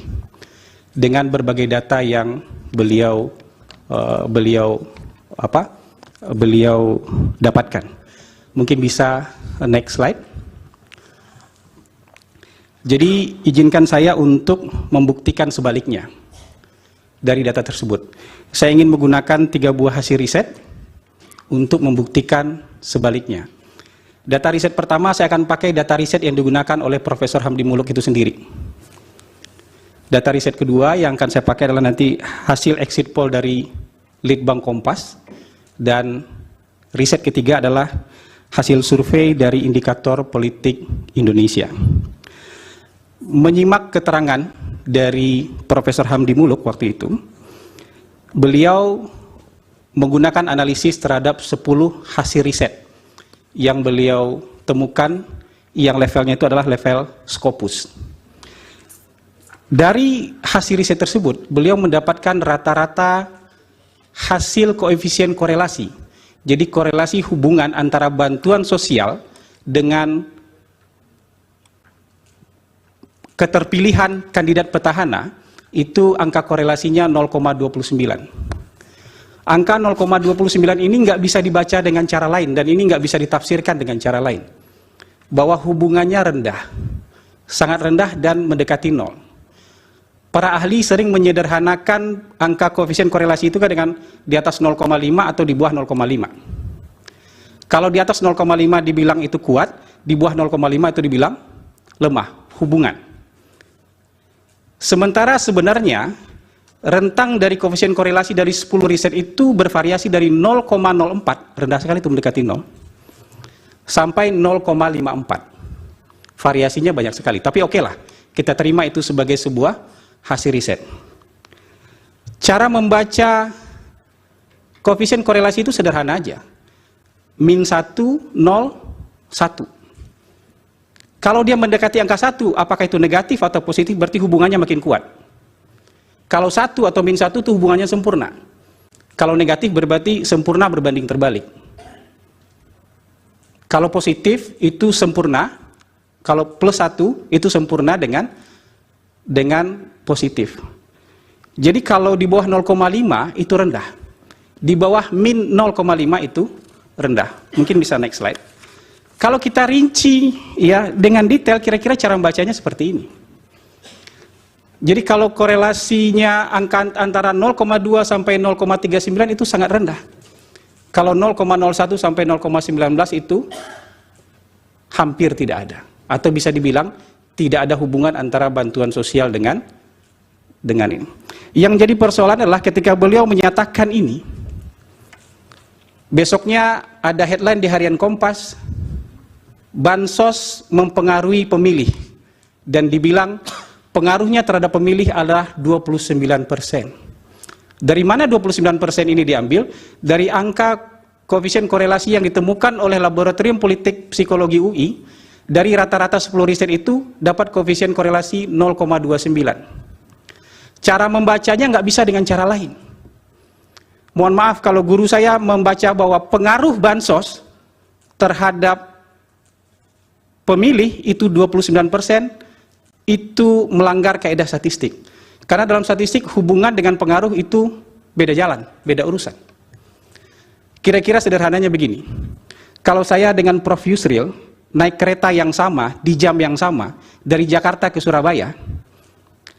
dengan berbagai data yang beliau dapatkan. Mungkin bisa next slide. Jadi izinkan saya untuk membuktikan sebaliknya dari data tersebut. Saya ingin menggunakan 3 buah hasil riset untuk membuktikan sebaliknya. Data riset pertama saya akan pakai data riset yang digunakan oleh Profesor Hamdi Muluk itu sendiri. Data riset kedua yang akan saya pakai adalah nanti hasil exit poll dari Litbang Kompas. Dan riset ketiga adalah hasil survei dari Indikator Politik Indonesia. Menyimak keterangan dari Profesor Hamdi Muluk waktu itu, beliau menggunakan analisis terhadap 10 hasil riset yang beliau temukan yang levelnya itu adalah level Scopus. Dari hasil riset tersebut, beliau mendapatkan rata-rata hasil koefisien korelasi. Jadi korelasi hubungan antara bantuan sosial dengan keterpilihan kandidat petahana, itu angka korelasinya 0,29. Angka 0,29 ini nggak bisa dibaca dengan cara lain, dan ini nggak bisa ditafsirkan dengan cara lain. Bahwa hubungannya rendah, sangat rendah dan mendekati 0. Para ahli sering menyederhanakan angka koefisien korelasi itu kan dengan di atas 0,5 atau di bawah 0,5. Kalau di atas 0,5 dibilang itu kuat, di bawah 0,5 itu dibilang lemah, hubungan. Sementara sebenarnya rentang dari koefisien korelasi dari 10 riset itu bervariasi dari 0,04, rendah sekali itu mendekati 0, sampai 0,54. Variasinya banyak sekali, tapi oke lah, kita terima itu sebagai sebuah hasil riset. Cara membaca koefisien korelasi itu sederhana aja. Min 1, 0, 1. Kalau dia mendekati angka 1, apakah itu negatif atau positif, berarti hubungannya makin kuat. Kalau 1 atau min 1 itu hubungannya sempurna. Kalau negatif berarti sempurna berbanding terbalik. Kalau positif itu sempurna, kalau plus 1 itu sempurna dengan positif. Jadi kalau di bawah 0,5 itu rendah. Di bawah min 0,5 itu rendah. Mungkin bisa next slide. Kalau kita rinci ya dengan detail, kira-kira cara membacanya seperti ini. Jadi kalau korelasinya angka antara 0,2 sampai 0,39 itu sangat rendah. Kalau 0,01 sampai 0,19 itu hampir tidak ada. Atau bisa dibilang tidak ada hubungan antara bantuan sosial dengan ini. Yang jadi persoalan adalah ketika beliau menyatakan ini, besoknya ada headline di Harian Kompas, bansos mempengaruhi pemilih, dan dibilang pengaruhnya terhadap pemilih adalah 29%. Dari mana 29% ini diambil? Dari angka koefisien korelasi yang ditemukan oleh Laboratorium Politik Psikologi UI. Dari rata-rata 10 riset itu dapat koefisien korelasi 0,29. Cara membacanya nggak bisa dengan cara lain. Mohon maaf kalau guru saya membaca bahwa pengaruh bansos terhadap pemilih itu 29%, itu melanggar kaidah statistik. Karena dalam statistik hubungan dengan pengaruh itu beda jalan, beda urusan. Kira-kira sederhananya begini. Kalau saya dengan Prof. Yusril naik kereta yang sama, di jam yang sama, dari Jakarta ke Surabaya,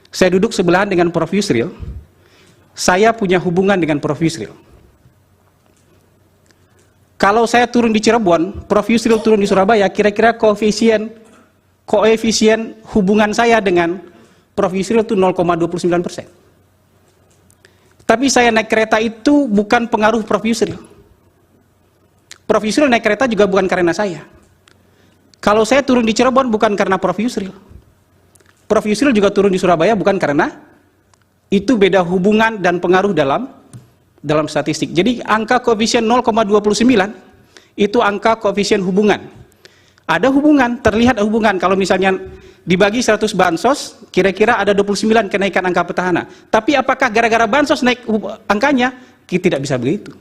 saya duduk sebelahan dengan Prof. Yusril, saya punya hubungan dengan Prof. Yusril. Kalau saya turun di Cirebon, Prof. Yusril turun di Surabaya, kira-kira koefisien hubungan saya dengan Prof. Yusril itu 0,29%. Tapi saya naik kereta itu bukan pengaruh Prof. Yusril. Prof. Yusril naik kereta juga bukan karena saya. Kalau saya turun di Cirebon bukan karena Prof. Yusril. Prof. Yusril juga turun di Surabaya bukan karena, itu beda hubungan dan pengaruh dalam statistik. Jadi angka koefisien 0,29 itu angka koefisien hubungan. Ada hubungan, terlihat hubungan. Kalau misalnya dibagi 100 bansos, kira-kira ada 29 kenaikan angka petahana. Tapi apakah gara-gara bansos naik angkanya? Tidak bisa begitu.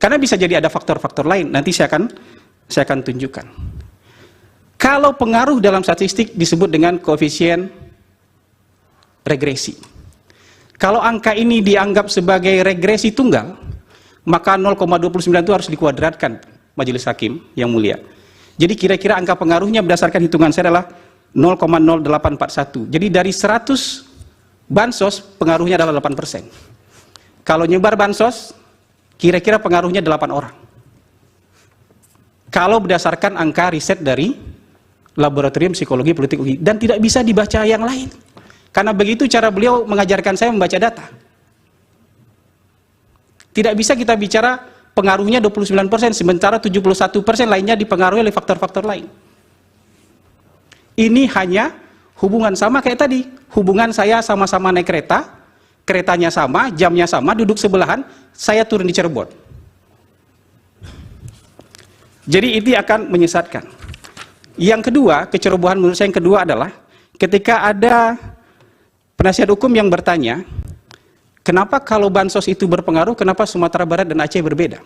Karena bisa jadi ada faktor-faktor lain. Nanti saya akan tunjukkan. Kalau pengaruh dalam statistik disebut dengan koefisien regresi. Kalau angka ini dianggap sebagai regresi tunggal, maka 0,29 itu harus dikuadratkan majelis hakim yang mulia. Jadi kira-kira angka pengaruhnya berdasarkan hitungan saya adalah 0,0841. Jadi dari 100 bansos pengaruhnya adalah 8%. Kalau nyebar bansos, kira-kira pengaruhnya 8 orang. Kalau berdasarkan angka riset dari Laboratorium Psikologi Politik UI, dan tidak bisa dibaca yang lain. Karena begitu cara beliau mengajarkan saya membaca data. Tidak bisa kita bicara pengaruhnya 29%, sementara 71% lainnya dipengaruhi oleh faktor-faktor lain. Ini hanya hubungan sama kayak tadi. Hubungan saya sama-sama naik kereta, keretanya sama, jamnya sama, duduk sebelahan, saya turun di Cirebon. Jadi ini akan menyesatkan. Yang kedua, kecerobohan menurut saya yang kedua adalah ketika ada penasihat hukum yang bertanya, Kenapa kalau bansos itu berpengaruh, kenapa Sumatera Barat dan Aceh berbeda?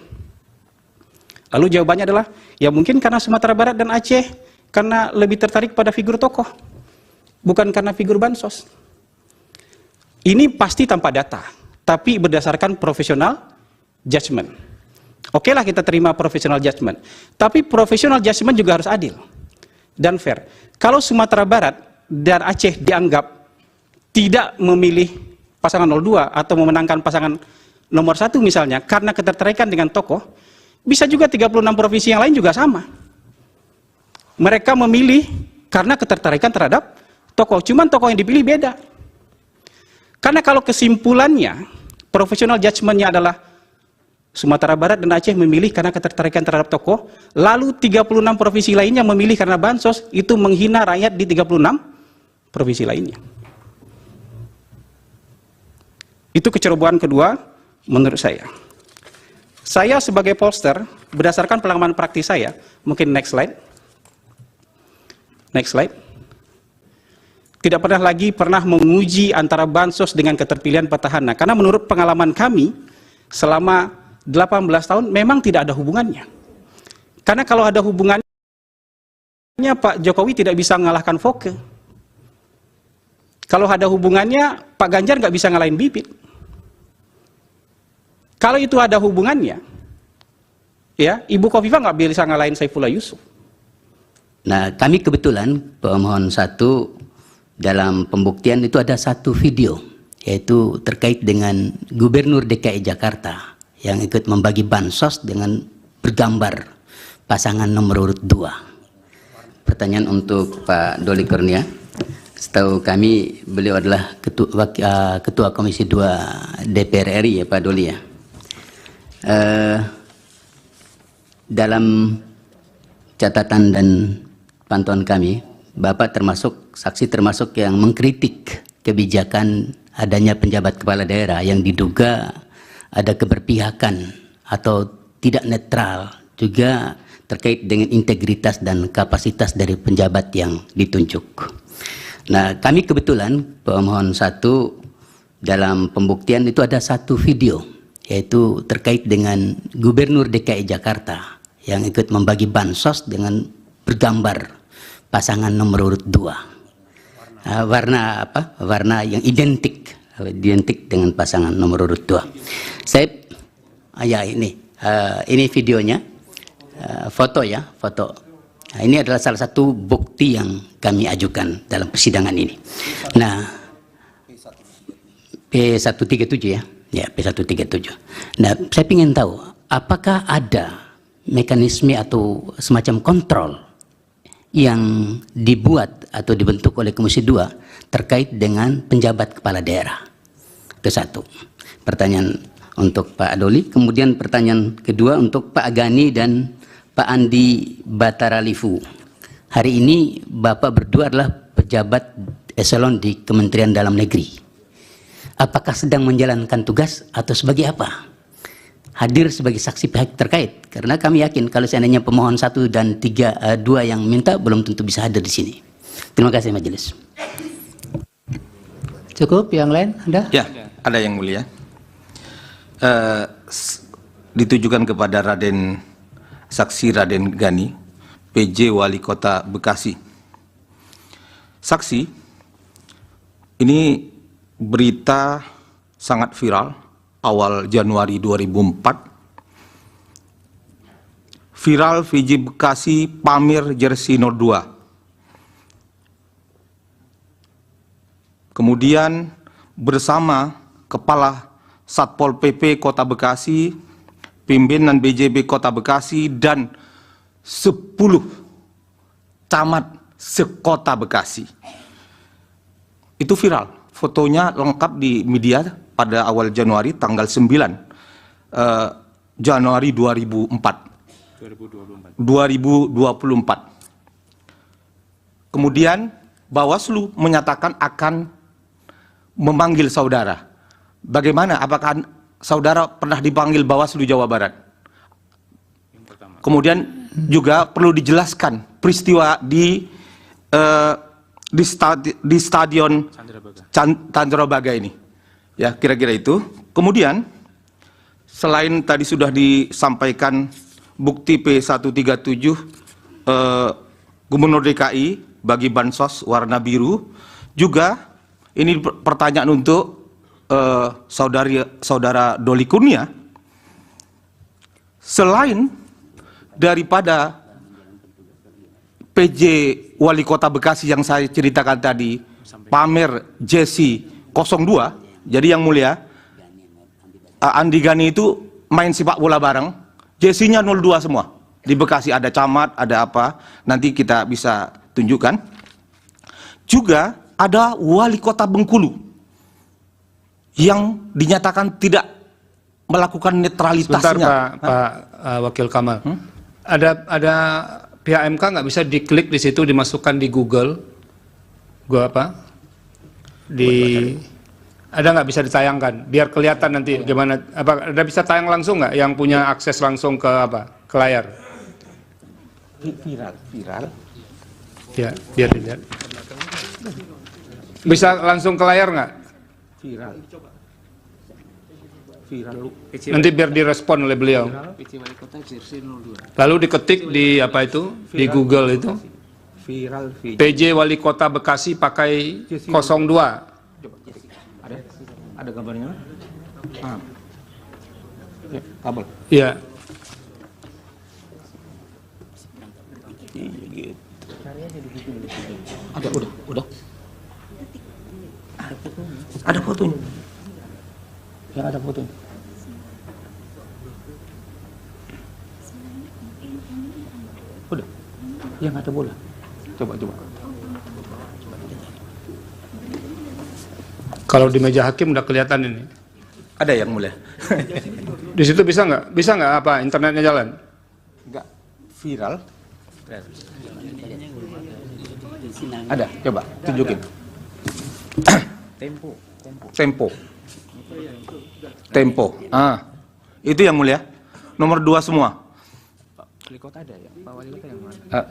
Lalu jawabannya adalah, ya mungkin karena Sumatera Barat dan Aceh karena lebih tertarik pada figur tokoh, bukan karena figur bansos. Ini pasti tanpa data, tapi berdasarkan profesional judgment. Oke lah kita terima profesional judgment, tapi profesional judgment juga harus adil dan fair. Kalau Sumatera Barat dan Aceh dianggap tidak memilih pasangan 02 atau memenangkan pasangan nomor 1 misalnya karena ketertarikan dengan tokoh, bisa juga 36 provinsi yang lain juga sama. Mereka memilih karena ketertarikan terhadap tokoh, cuman tokoh yang dipilih beda. Karena kalau kesimpulannya, profesional judgment-nya adalah Sumatera Barat dan Aceh memilih karena ketertarikan terhadap tokoh, lalu 36 provinsi lainnya memilih karena bansos, itu menghina rakyat di 36 provinsi lainnya. Itu kecerobohan kedua menurut saya. Saya sebagai pollster, berdasarkan pengalaman praktis saya, mungkin next slide. Next slide. Tidak pernah menguji antara bansos dengan keterpilihan petahana. Karena menurut pengalaman kami, selama 18 tahun memang tidak ada hubungannya. Karena kalau ada hubungannya, Pak Jokowi tidak bisa mengalahkan Foke. Kalau ada hubungannya, Pak Ganjar nggak bisa ngalahin Bibit. Kalau itu ada hubungannya, ya Ibu Khofifah nggak bisa ngalahin Saifullah Yusuf. Nah, kami kebetulan pemohon 1 dalam pembuktian itu ada satu video, yaitu terkait dengan Gubernur DKI Jakarta yang ikut membagi bansos dengan bergambar pasangan nomor urut 2. Pertanyaan untuk Pak Doli Kurnia. Setahu kami beliau adalah Ketua Komisi 2 DPR RI ya Pak Doli ya. Dalam catatan dan pantauan kami, Bapak termasuk saksi termasuk yang mengkritik kebijakan adanya penjabat kepala daerah yang diduga ada keberpihakan atau tidak netral, juga terkait dengan integritas dan kapasitas dari penjabat yang ditunjuk. Nah, kami kebetulan pemohon 1 dalam pembuktian itu ada satu video, yaitu terkait dengan Gubernur DKI Jakarta yang ikut membagi bansos dengan bergambar pasangan nomor urut 2. Warna apa? Warna yang identik dengan pasangan nomor urut 2. Saya, ya ini videonya, foto ya, foto. Nah, ini adalah salah satu bukti yang kami ajukan dalam persidangan ini. Nah, P137 ya. Ya, P137. Nah, saya ingin tahu, apakah ada mekanisme atau semacam kontrol yang dibuat atau dibentuk oleh Komisi 2 terkait dengan penjabat kepala daerah? Itu satu. Pertanyaan untuk Pak Doli. Kemudian pertanyaan kedua untuk Pak Gani dan Pak Andi Bataralifu. Hari ini Bapak berdua adalah pejabat eselon di Kementerian Dalam Negeri. Apakah sedang menjalankan tugas atau sebagai apa? Hadir sebagai saksi pihak terkait. Karena kami yakin kalau seandainya pemohon 1 dan 2 yang minta belum tentu bisa hadir di sini. Terima kasih majelis. Cukup, yang lain Anda? Ya, ada yang mulia. Ditujukan kepada Saksi Raden Gani, PJ Wali Kota Bekasi. Saksi, ini berita sangat viral awal Januari 2004. Viral VJ Bekasi pamer jersey 02. Kemudian bersama Kepala Satpol PP Kota Bekasi, pimpinan BJB Kota Bekasi, dan 10 camat sekota Bekasi. Itu viral. Fotonya lengkap di media pada awal Januari, tanggal 9 Januari 2024. Kemudian Bawaslu menyatakan akan memanggil saudara. Bagaimana? Apakah saudara pernah dipanggil Bawaslu Jawa Barat? Kemudian juga perlu dijelaskan peristiwa di Stadion Candrabaga ini. Ya, kira-kira itu. Kemudian, selain tadi sudah disampaikan bukti P137 Gubernur DKI bagi bansos warna biru, juga ini pertanyaan untuk saudara Doli Kurnia. Selain daripada PJ Wali Kota Bekasi yang saya ceritakan tadi, pamer Jesi 02, jadi yang mulia, Andi Gani itu main sepak bola bareng, Jesinya 02 semua. Di Bekasi ada camat, ada apa, nanti kita bisa tunjukkan. Juga ada Wali Kota Bengkulu yang dinyatakan tidak melakukan netralitasnya. Sebentar Pak Wakil Kamal, ada pihak MK nggak bisa diklik di situ, dimasukkan di Google, ada nggak bisa ditayangkan, biar kelihatan nanti gimana? Apa ada bisa tayang langsung nggak, yang punya akses langsung ke ke layar? Viral. Ya, biar dilihat. Bisa langsung ke layar nggak? Viral. Nanti biar direspon oleh beliau. Lalu diketik di di Google itu. Viral. PJ Wali Kota Bekasi pakai 02. Ada gambarnya? Ya, kabel. Iya. Ada, udah. Ada fotonya. Ya, ada fotonya. Udah. Yang ada bola. Coba. Kalau di meja hakim udah kelihatan ini. Ada yang mulia. Di situ bisa nggak? Bisa nggak internetnya jalan? Enggak viral. Ada, coba tunjukin. Tempo. Itu yang mulia. Nomor 2 semua. Wali kota ada ya? Pak Wali kota yang mana?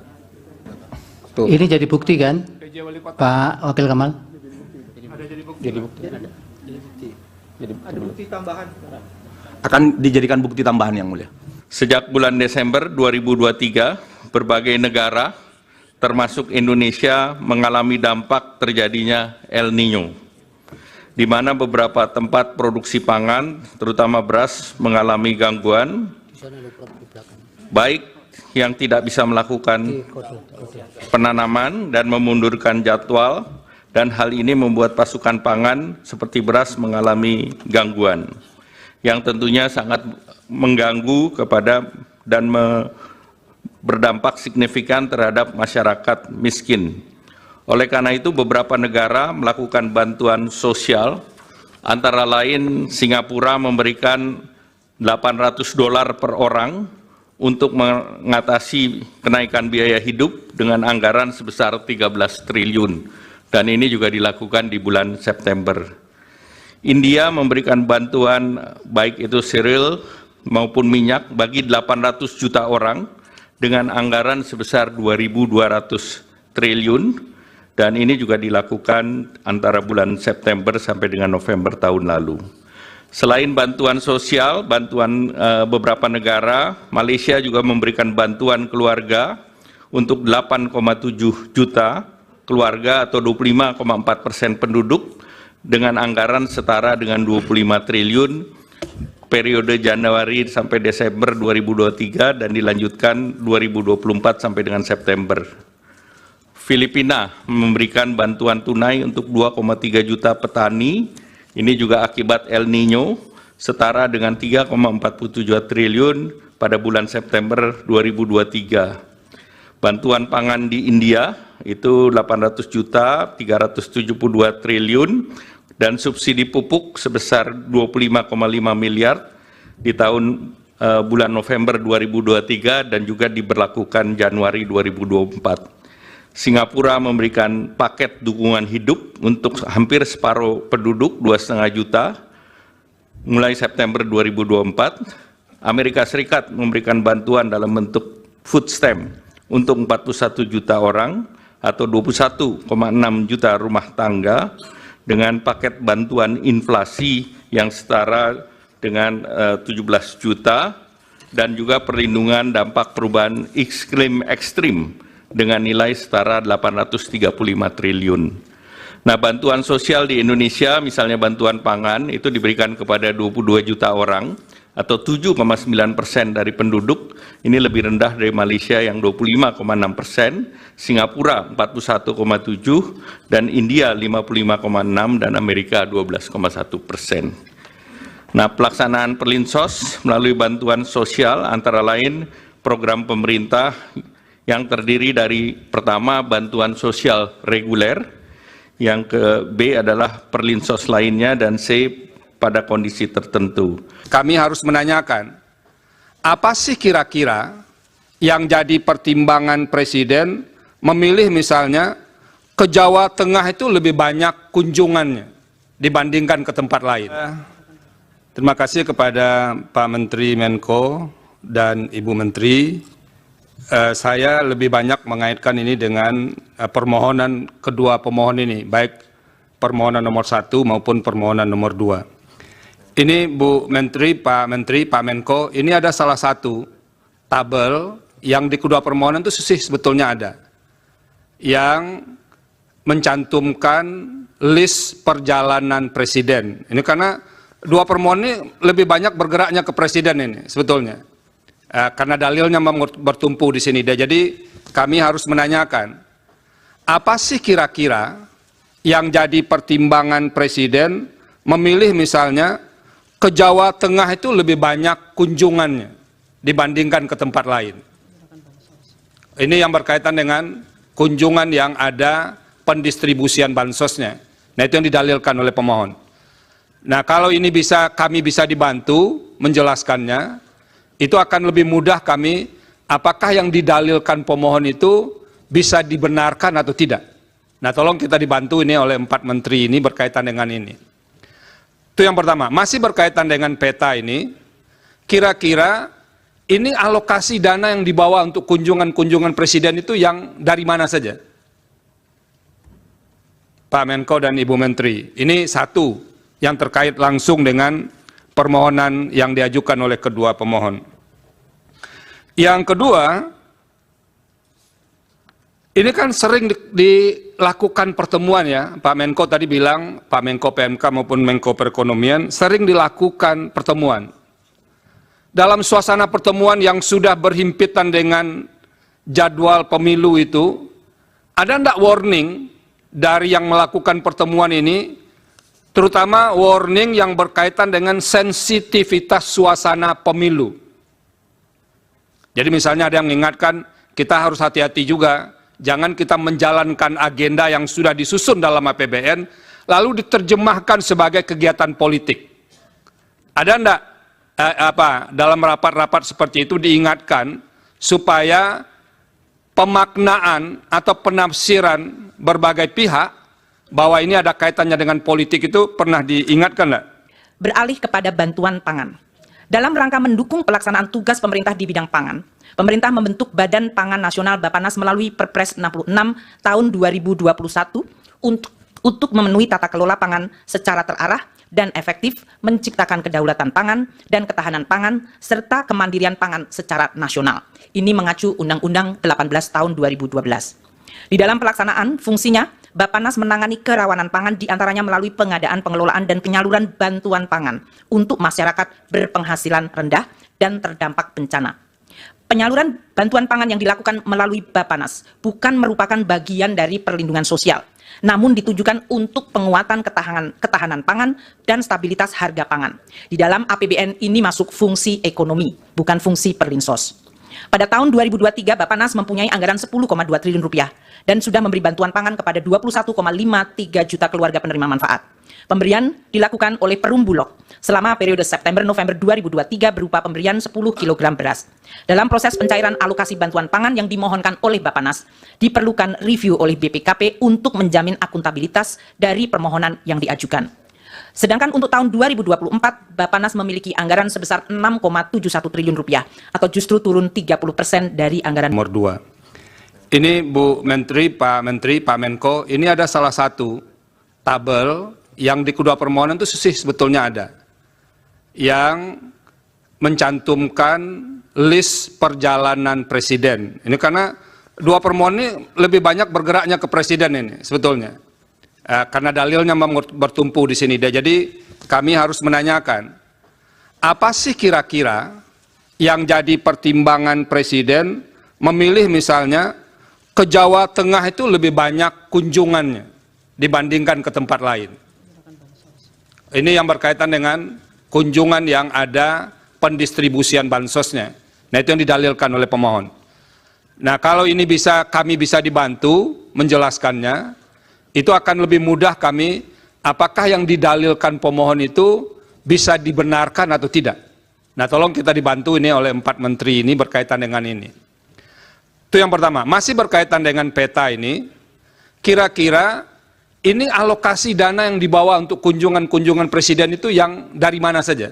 Tuh. Ini jadi bukti kan, Pak Wakil Kamal? Jadi bukti tambahan. Akan dijadikan bukti tambahan yang mulia. Sejak bulan Desember 2023, berbagai negara termasuk Indonesia mengalami dampak terjadinya El Niño, di mana beberapa tempat produksi pangan, terutama beras, mengalami gangguan, baik yang tidak bisa melakukan penanaman dan memundurkan jadwal, dan hal ini membuat pasokan pangan seperti beras mengalami gangguan, yang tentunya sangat mengganggu kepada dan berdampak signifikan terhadap masyarakat miskin. Oleh karena itu, beberapa negara melakukan bantuan sosial, antara lain Singapura memberikan $800 per orang untuk mengatasi kenaikan biaya hidup dengan anggaran sebesar 13 triliun. Dan ini juga dilakukan di bulan September. India memberikan bantuan baik itu cereal maupun minyak bagi 800 juta orang dengan anggaran sebesar 2.200 triliun, dan ini juga dilakukan antara bulan September sampai dengan November tahun lalu. Selain bantuan sosial, bantuan beberapa negara, Malaysia juga memberikan bantuan keluarga untuk 8,7 juta keluarga atau 25,4% penduduk dengan anggaran setara dengan 25 triliun periode Januari sampai Desember 2023 dan dilanjutkan 2024 sampai dengan September. Filipina memberikan bantuan tunai untuk 2,3 juta petani, ini juga akibat El Niño, setara dengan 3,47 triliun pada bulan September 2023. Bantuan pangan di India itu 800 juta, 372 triliun, dan subsidi pupuk sebesar 25,5 miliar di tahun bulan November 2023 dan juga diberlakukan Januari 2024. Singapura memberikan paket dukungan hidup untuk hampir separuh penduduk 2,5 juta mulai September 2024. Amerika Serikat memberikan bantuan dalam bentuk food stamp untuk 41 juta orang atau 21,6 juta rumah tangga, dengan paket bantuan inflasi yang setara dengan 17 juta dan juga perlindungan dampak perubahan iklim ekstrim dengan nilai setara 835 triliun. Nah, bantuan sosial di Indonesia, misalnya bantuan pangan, itu diberikan kepada 22 juta orang atau 7,9% dari penduduk. Ini lebih rendah dari Malaysia yang 25,6%, Singapura 41,7%, dan India 55,6%, dan Amerika 12,1%. Nah, pelaksanaan Perlinsos melalui bantuan sosial antara lain program pemerintah yang terdiri dari pertama bantuan sosial reguler, yang ke B adalah Perlinsos lainnya, dan C pada kondisi tertentu. Kami harus menanyakan, apa sih kira-kira yang jadi pertimbangan Presiden memilih misalnya ke Jawa Tengah itu lebih banyak kunjungannya dibandingkan ke tempat lain? Terima kasih kepada Pak Menteri Menko dan Ibu Menteri. Saya lebih banyak mengaitkan ini dengan permohonan kedua pemohon ini, baik permohonan nomor 1 maupun permohonan nomor 2. Ini Bu Menteri, Pak Menko, ini ada salah satu tabel yang di kedua permohonan itu sebetulnya ada, yang mencantumkan list perjalanan Presiden. Ini karena dua permohonan ini lebih banyak bergeraknya ke Presiden ini sebetulnya. Karena dalilnya bertumpu di sini. Jadi kami harus menanyakan, apa sih kira-kira yang jadi pertimbangan Presiden memilih misalnya ke Jawa Tengah itu lebih banyak kunjungannya dibandingkan ke tempat lain? Ini yang berkaitan dengan kunjungan yang ada pendistribusian bansosnya. Nah, itu yang didalilkan oleh pemohon. Nah, kalau ini kami bisa dibantu menjelaskannya, itu akan lebih mudah kami, apakah yang didalilkan pemohon itu bisa dibenarkan atau tidak. Nah, tolong kita dibantu ini oleh 4 menteri ini berkaitan dengan ini. Itu yang pertama. Masih berkaitan dengan peta ini, kira-kira ini alokasi dana yang dibawa untuk kunjungan-kunjungan Presiden itu yang dari mana saja? Pak Menko dan Ibu Menteri, ini satu yang terkait langsung dengan permohonan yang diajukan oleh kedua pemohon. Yang kedua, ini kan sering dilakukan pertemuan ya, Pak Menko tadi bilang, Pak Menko PMK maupun Menko Perekonomian, sering dilakukan pertemuan. Dalam suasana pertemuan yang sudah berhimpitan dengan jadwal pemilu itu, ada enggak warning dari yang melakukan pertemuan ini, terutama warning yang berkaitan dengan sensitivitas suasana pemilu. Jadi misalnya ada yang mengingatkan, kita harus hati-hati juga, jangan kita menjalankan agenda yang sudah disusun dalam APBN, lalu diterjemahkan sebagai kegiatan politik. Ada enggak dalam rapat-rapat seperti itu diingatkan, supaya pemaknaan atau penafsiran berbagai pihak, bahwa ini ada kaitannya dengan politik itu pernah diingatkan enggak? Beralih kepada bantuan pangan. Dalam rangka mendukung pelaksanaan tugas pemerintah di bidang pangan, pemerintah membentuk Badan Pangan Nasional Bappenas melalui Perpres 66 tahun 2021 untuk memenuhi tata kelola pangan secara terarah dan efektif, menciptakan kedaulatan pangan dan ketahanan pangan, serta kemandirian pangan secara nasional. Ini mengacu Undang-Undang 18 tahun 2012. Di dalam pelaksanaan fungsinya, Bappenas menangani kerawanan pangan diantaranya melalui pengadaan, pengelolaan, dan penyaluran bantuan pangan untuk masyarakat berpenghasilan rendah dan terdampak bencana. Penyaluran bantuan pangan yang dilakukan melalui Bappenas bukan merupakan bagian dari perlindungan sosial, namun ditujukan untuk penguatan ketahanan pangan dan stabilitas harga pangan. Di dalam APBN ini masuk fungsi ekonomi, bukan fungsi perlinsos. Pada tahun 2023, Bappenas mempunyai anggaran 10,2 triliun rupiah dan sudah memberi bantuan pangan kepada 21,53 juta keluarga penerima manfaat. Pemberian dilakukan oleh Perum Bulog selama periode September-November 2023 berupa pemberian 10 kg beras. Dalam proses pencairan alokasi bantuan pangan yang dimohonkan oleh Bappenas, diperlukan review oleh BPKP untuk menjamin akuntabilitas dari permohonan yang diajukan. Sedangkan untuk tahun 2024, Bappenas memiliki anggaran sebesar 6,71 triliun rupiah atau justru turun 30% dari anggaran nomor 2. Ini Bu Menteri, Pak Menko, ini ada salah satu tabel yang di kedua permohonan itu sih sebetulnya ada yang mencantumkan list perjalanan presiden. Ini karena dua permohonan ini lebih banyak bergeraknya ke presiden ini sebetulnya. Karena dalilnya bertumpu di sini. Jadi kami harus menanyakan, apa sih kira-kira yang jadi pertimbangan presiden memilih misalnya ke Jawa Tengah itu lebih banyak kunjungannya dibandingkan ke tempat lain. Ini yang berkaitan dengan kunjungan yang ada pendistribusian bansosnya. Nah, itu yang didalilkan oleh pemohon. Nah, kalau ini kami bisa dibantu menjelaskannya, itu akan lebih mudah kami, apakah yang didalilkan pemohon itu bisa dibenarkan atau tidak. Nah, tolong kita dibantu ini oleh 4 menteri ini berkaitan dengan ini. Itu yang pertama. Masih berkaitan dengan peta ini, kira-kira ini alokasi dana yang dibawa untuk kunjungan-kunjungan presiden itu yang dari mana saja?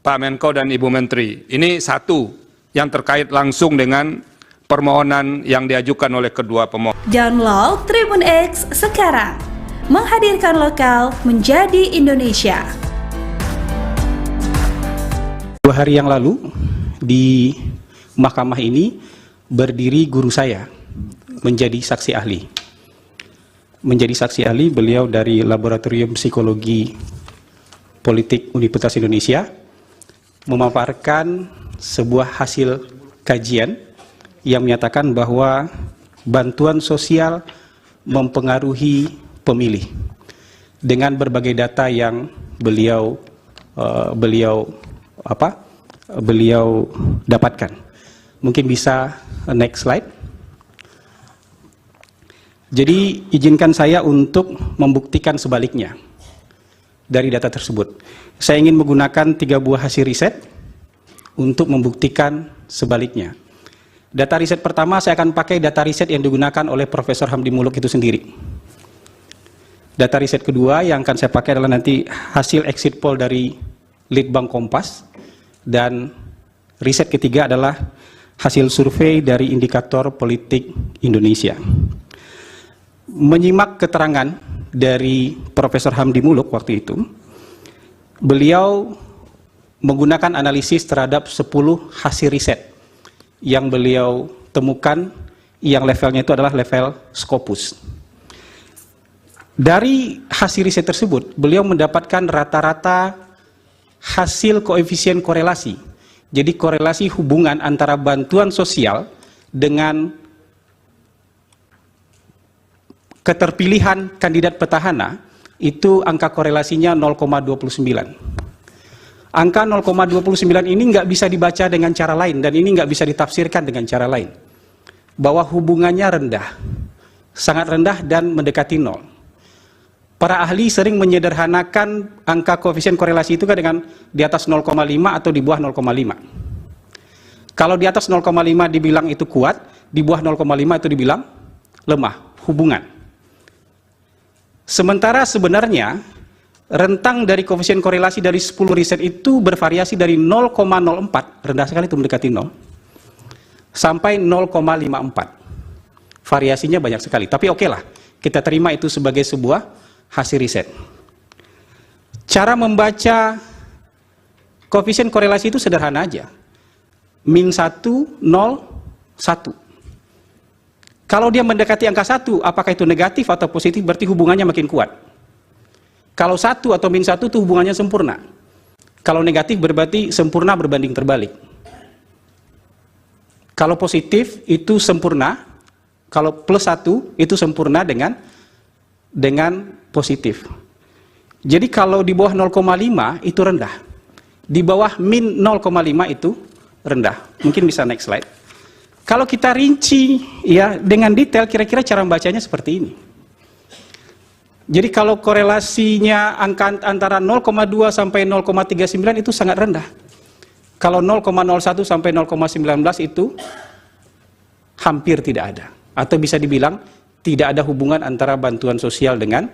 Pak Menko dan Ibu Menteri, ini satu yang terkait langsung dengan permohonan yang diajukan oleh kedua pemohon. Download Tribun X sekarang, menghadirkan lokal menjadi Indonesia. 2 hari yang lalu di mahkamah ini berdiri guru saya menjadi saksi ahli. Menjadi saksi ahli beliau dari Laboratorium Psikologi Politik Universitas Indonesia memaparkan sebuah hasil kajian yang menyatakan bahwa bantuan sosial mempengaruhi pemilih dengan berbagai data yang beliau dapatkan. Mungkin bisa next slide. Jadi izinkan saya untuk membuktikan sebaliknya dari data tersebut. Saya ingin menggunakan 3 buah hasil riset untuk membuktikan sebaliknya. Data riset pertama saya akan pakai data riset yang digunakan oleh Profesor Hamdi Muluk itu sendiri. Data riset kedua yang akan saya pakai adalah nanti hasil exit poll dari Litbang Kompas. Dan riset ketiga adalah hasil survei dari Indikator Politik Indonesia. Menyimak keterangan dari Profesor Hamdi Muluk waktu itu, beliau menggunakan analisis terhadap 10 hasil riset yang beliau temukan yang levelnya itu adalah level Scopus. Dari hasil riset tersebut, beliau mendapatkan rata-rata hasil koefisien korelasi. Jadi korelasi hubungan antara bantuan sosial dengan keterpilihan kandidat petahana, itu angka korelasinya 0,29. Angka 0,29 ini nggak bisa dibaca dengan cara lain, dan ini nggak bisa ditafsirkan dengan cara lain. Bahwa hubungannya rendah, sangat rendah dan mendekati 0. Para ahli sering menyederhanakan angka koefisien korelasi itu kan dengan di atas 0,5 atau di bawah 0,5. Kalau di atas 0,5 dibilang itu kuat, di bawah 0,5 itu dibilang lemah, hubungan. Sementara sebenarnya rentang dari koefisien korelasi dari 10 riset itu bervariasi dari 0,04, rendah sekali itu mendekati 0, sampai 0,54. Variasinya banyak sekali, tapi oke lah, kita terima itu sebagai sebuah hasil riset. Cara membaca koefisien korelasi itu sederhana aja. Min 1, 0, 1. Kalau dia mendekati angka 1, apakah itu negatif atau positif, berarti hubungannya makin kuat. Kalau 1 atau min 1 itu hubungannya sempurna. Kalau negatif berarti sempurna berbanding terbalik. Kalau positif itu sempurna, kalau plus 1 itu sempurna dengan positif. Jadi kalau di bawah 0,5 itu rendah. Di bawah min 0,5 itu rendah. Mungkin bisa next slide. Kalau kita rinci ya dengan detail, kira-kira cara membacanya seperti ini. Jadi kalau korelasinya angka antara 0,2 sampai 0,39 itu sangat rendah. Kalau 0,01 sampai 0,19 itu hampir tidak ada. Atau bisa dibilang tidak ada hubungan antara bantuan sosial dengan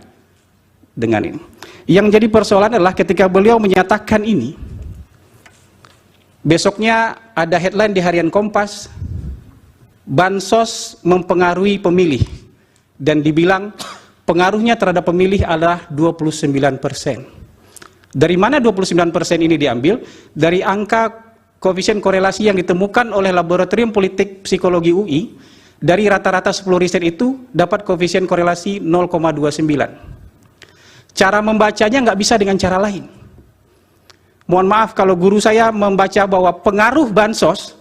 ini. Yang jadi persoalan adalah ketika beliau menyatakan ini, besoknya ada headline di Harian Kompas, bansos mempengaruhi pemilih, dan dibilang pengaruhnya terhadap pemilih adalah 29%. Dari mana 29% ini diambil? Dari angka koefisien korelasi yang ditemukan oleh Laboratorium Politik Psikologi UI. Dari rata-rata 10 riset itu dapat koefisien korelasi 0,29. Cara membacanya nggak bisa dengan cara lain. Mohon maaf kalau guru saya membaca bahwa pengaruh bansos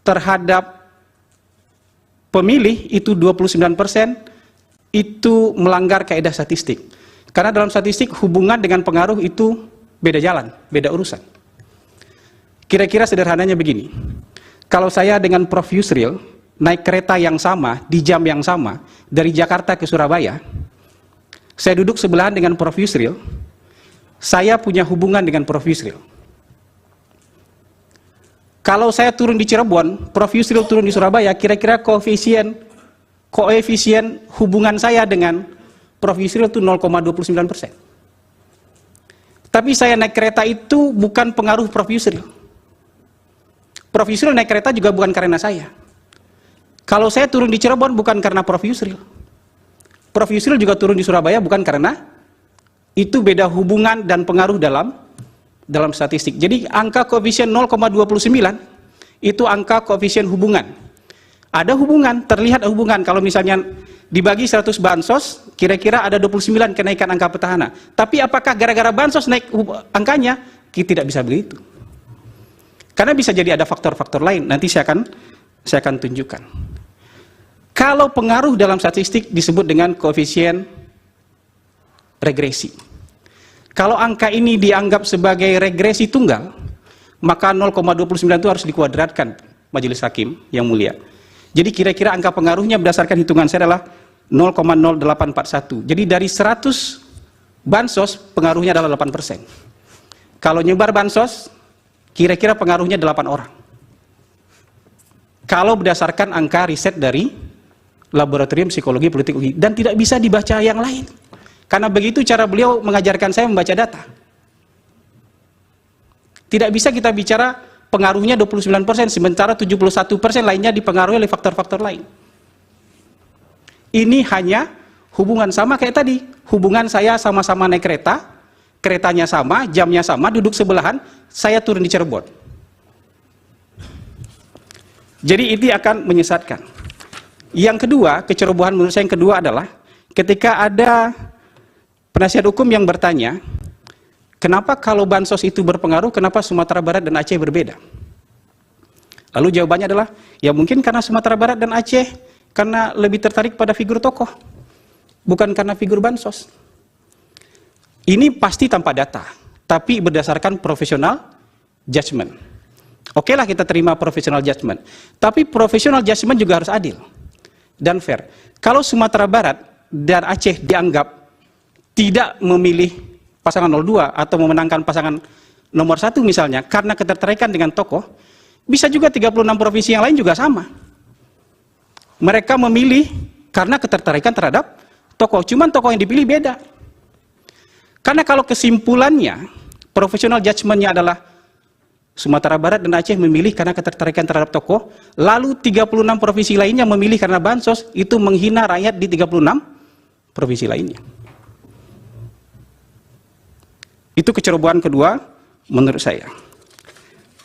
terhadap pemilih itu 29%, itu melanggar kaidah statistik. Karena dalam statistik hubungan dengan pengaruh itu beda jalan, beda urusan. Kira-kira sederhananya begini. Kalau saya dengan Prof. Yusril naik kereta yang sama, di jam yang sama, dari Jakarta ke Surabaya, saya duduk sebelahan dengan Prof. Yusril, saya punya hubungan dengan Prof. Yusril. Kalau saya turun di Cirebon, Prof. Yusril turun di Surabaya, kira-kira koefisien hubungan saya dengan Prof. Yusril itu 0,29%. Tapi saya naik kereta itu bukan pengaruh Prof. Yusril. Prof. Yusril naik kereta juga bukan karena saya. Kalau saya turun di Cirebon bukan karena Prof. Yusril. Prof. Yusril juga turun di Surabaya bukan karena itu beda hubungan dan pengaruh dalam statistik. Jadi angka koefisien 0,29 itu angka koefisien hubungan. Ada hubungan, terlihat hubungan. Kalau misalnya dibagi 100 bansos, kira-kira ada 29 kenaikan angka petahana. Tapi apakah gara-gara bansos naik angkanya? Kita tidak bisa begitu. Karena bisa jadi ada faktor-faktor lain. Nanti saya akan tunjukkan. Kalau pengaruh dalam statistik disebut dengan koefisien regresi. Kalau angka ini dianggap sebagai regresi tunggal, maka 0,29 itu harus dikuadratkan Majelis Hakim yang mulia. Jadi kira-kira angka pengaruhnya berdasarkan hitungan saya adalah 0,0841. Jadi dari 100 bansos pengaruhnya adalah 8%. Kalau nyebar bansos, kira-kira pengaruhnya 8 orang. Kalau berdasarkan angka riset dari Laboratorium Psikologi Politik UI, dan tidak bisa dibaca yang lain. Karena begitu cara beliau mengajarkan saya membaca data. Tidak bisa kita bicara pengaruhnya 29%, sementara 71% lainnya dipengaruhi oleh faktor-faktor lain. Ini hanya hubungan sama kayak tadi. Hubungan saya sama-sama naik kereta, keretanya sama, jamnya sama, duduk sebelahan, saya turun di Cirebon. Jadi ini akan menyesatkan. Yang kedua, kecerobohan menurut saya yang kedua adalah ketika ada penasihat hukum yang bertanya, kenapa kalau bansos itu berpengaruh, kenapa Sumatera Barat dan Aceh berbeda? Lalu jawabannya adalah, ya mungkin karena Sumatera Barat dan Aceh karena lebih tertarik pada figur tokoh, bukan karena figur bansos. Ini pasti tanpa data, tapi berdasarkan profesional judgment. Oke lah kita terima profesional judgment, tapi profesional judgment juga harus adil dan fair. Kalau Sumatera Barat dan Aceh dianggap tidak memilih pasangan 02 atau memenangkan pasangan nomor 1 misalnya karena ketertarikan dengan tokoh, bisa juga 36 provinsi yang lain juga sama. Mereka memilih karena ketertarikan terhadap tokoh, cuman tokoh yang dipilih beda. Karena kalau kesimpulannya, profesional judgment-nya adalah Sumatera Barat dan Aceh memilih karena ketertarikan terhadap tokoh, lalu 36 provinsi lainnya memilih karena bansos, itu menghina rakyat di 36 provinsi lainnya. Itu kecerobohan kedua menurut saya.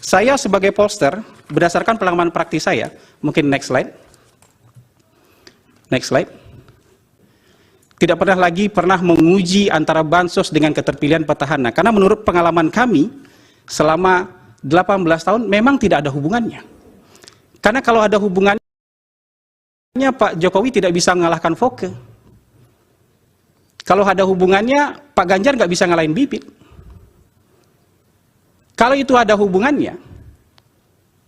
Saya sebagai pollster, berdasarkan pengalaman praktis saya, mungkin next slide. Next slide. Tidak pernah menguji antara bansos dengan keterpilihan petahana. Karena menurut pengalaman kami, selama 18 tahun memang tidak ada hubungannya. Karena kalau ada hubungannya, Pak Jokowi tidak bisa mengalahkan Foke. Kalau ada hubungannya, Pak Ganjar nggak bisa ngalahin Bibit. Kalau itu ada hubungannya,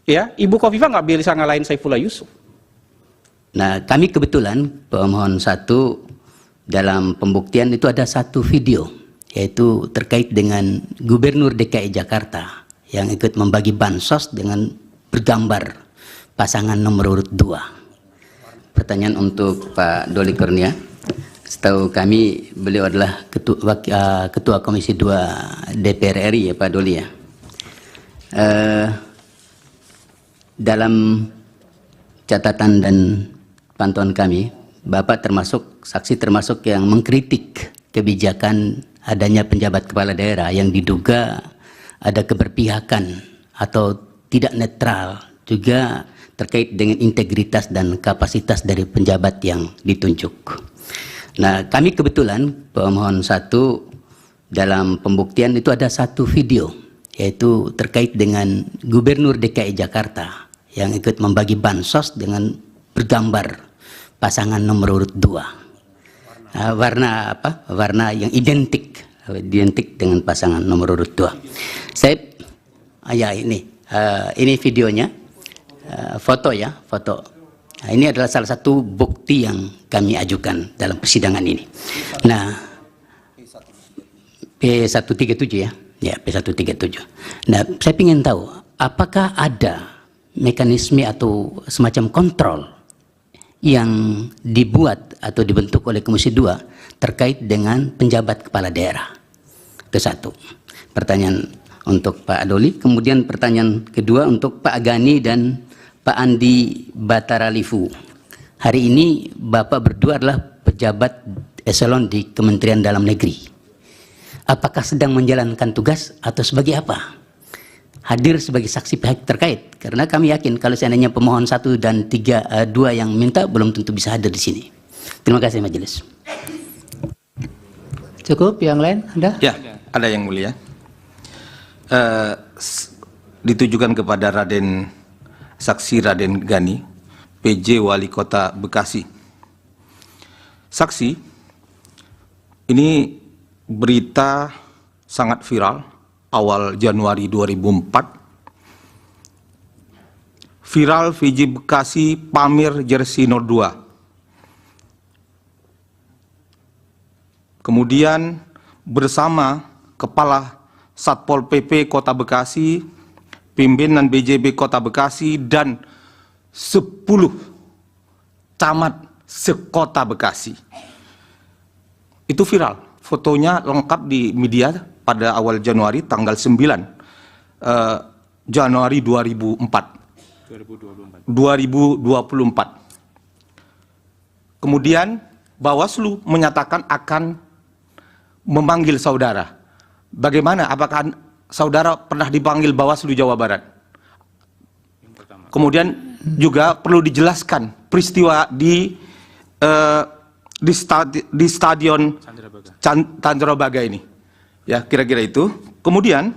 ya Ibu Khofifah nggak bisa ngalahin Saifullah Yusuf. Nah, kami kebetulan pemohon 1 dalam pembuktian itu ada satu video, yaitu terkait dengan Gubernur DKI Jakarta yang ikut membagi bansos dengan bergambar pasangan nomor urut 2. Pertanyaan untuk Pak Doli Kurnia. Setahu kami beliau adalah Ketua Komisi 2 DPR RI ya Pak Doli ya. Dalam catatan dan pantauan kami Bapak termasuk saksi termasuk yang mengkritik kebijakan adanya penjabat kepala daerah yang diduga ada keberpihakan atau tidak netral, juga terkait dengan integritas dan kapasitas dari penjabat yang ditunjuk. Nah, kami kebetulan pemohon 1 dalam pembuktian itu ada satu video, yaitu terkait dengan Gubernur DKI Jakarta yang ikut membagi bansos dengan bergambar pasangan nomor urut 2. Warna apa? Warna yang identik dengan pasangan nomor urut 2. Saya ini videonya, foto ya, foto. Nah, ini adalah salah satu bukti yang kami ajukan dalam persidangan ini. Nah, P137 ya. Ya, P137. Nah, saya ingin tahu apakah ada mekanisme atau semacam kontrol yang dibuat atau dibentuk oleh Komisi 2 terkait dengan penjabat kepala daerah. Itu satu. Pertanyaan untuk Pak Adoli. Kemudian pertanyaan kedua untuk Pak Gani dan Pak Andi Bataralifu. Hari ini Bapak berdua adalah pejabat eselon di Kementerian Dalam Negeri. Apakah sedang menjalankan tugas atau sebagai apa? Hadir sebagai saksi pihak terkait, karena kami yakin kalau seandainya pemohon 1 dan 2 yang minta belum tentu bisa hadir di sini. Terima kasih majelis. Cukup, yang lain Anda? Ya, ada yang mulia. Ditujukan kepada Saksi Raden Gani, PJ Wali Kota Bekasi. Saksi, ini berita sangat viral. Awal Januari 2004, viral VJ Bekasi pamer jersey 02. Kemudian bersama Kepala Satpol PP Kota Bekasi, pimpinan BJB Kota Bekasi, dan 10 camat sekota Bekasi. Itu viral. Fotonya lengkap di media pada awal Januari, tanggal 9 Januari 2024. Kemudian Bawaslu menyatakan akan memanggil saudara. Bagaimana? Apakah saudara pernah dipanggil Bawaslu Jawa Barat? Kemudian juga perlu dijelaskan peristiwa di stadion Candrabaga ini. Ya, kira-kira itu. Kemudian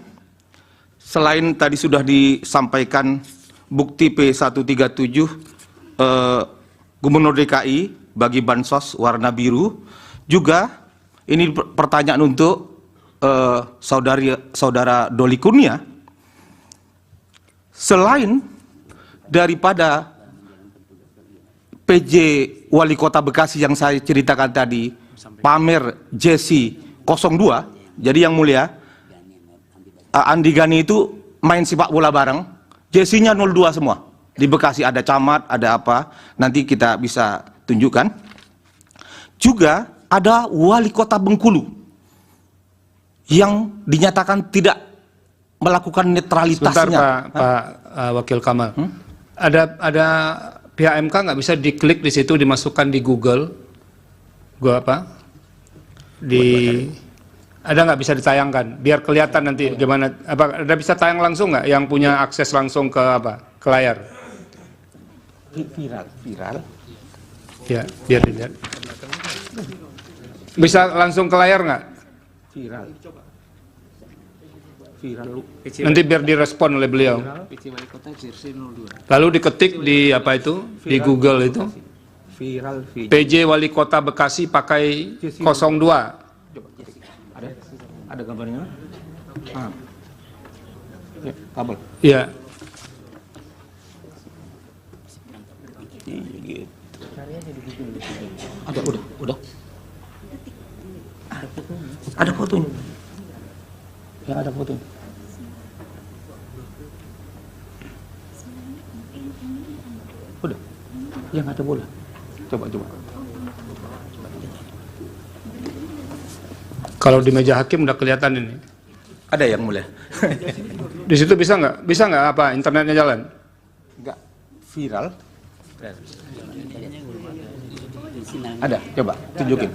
selain tadi sudah disampaikan bukti P137 Gubernur DKI bagi bansos warna biru, juga ini pertanyaan untuk saudara Doli Kurnia. Selain daripada PJ Wali Kota Bekasi yang saya ceritakan tadi, pamer jersey 02, jadi yang mulia, Andi Gani itu main sepak bola bareng, jersey-nya 02 semua. Di Bekasi ada camat, ada apa, nanti kita bisa tunjukkan. Juga ada Wali Kota Bengkulu yang dinyatakan tidak melakukan netralitasnya. Sebentar Pak Wakil Kamal. Ada pihak MK nggak bisa diklik di situ, dimasukkan di Google, ada nggak bisa ditayangkan biar kelihatan nanti gimana? Apa ada bisa tayang langsung nggak yang punya akses langsung ke ke layar? Viral. Ya, biar dilihat. Bisa langsung ke layar nggak? Viral. Nanti biar direspon oleh beliau. Lalu diketik di di Google itu. Viral. PJ Wali Kota Bekasi pakai 02. Ada gambarnya? Ya, kabel. Iya. Ada, udah. Ada fotonya. Ya, ada fotonya. Udah. Yang ada bola. Coba. Kalau di meja hakim udah kelihatan ini. Ada yang mulia. Di situ bisa nggak? Bisa nggak internetnya jalan? Enggak viral. Ada, coba tunjukin.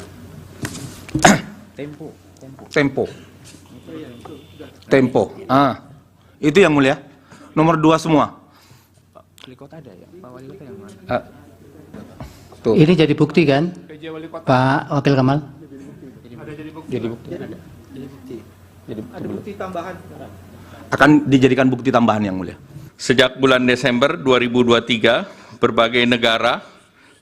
Tempo. Itu yang mulia. Nomor 2 semua. Tuh. Ini jadi bukti kan, Pak Wakil Kamal? Jadi bukti. Akan dijadikan bukti tambahan yang mulia. Sejak bulan Desember 2023, berbagai negara,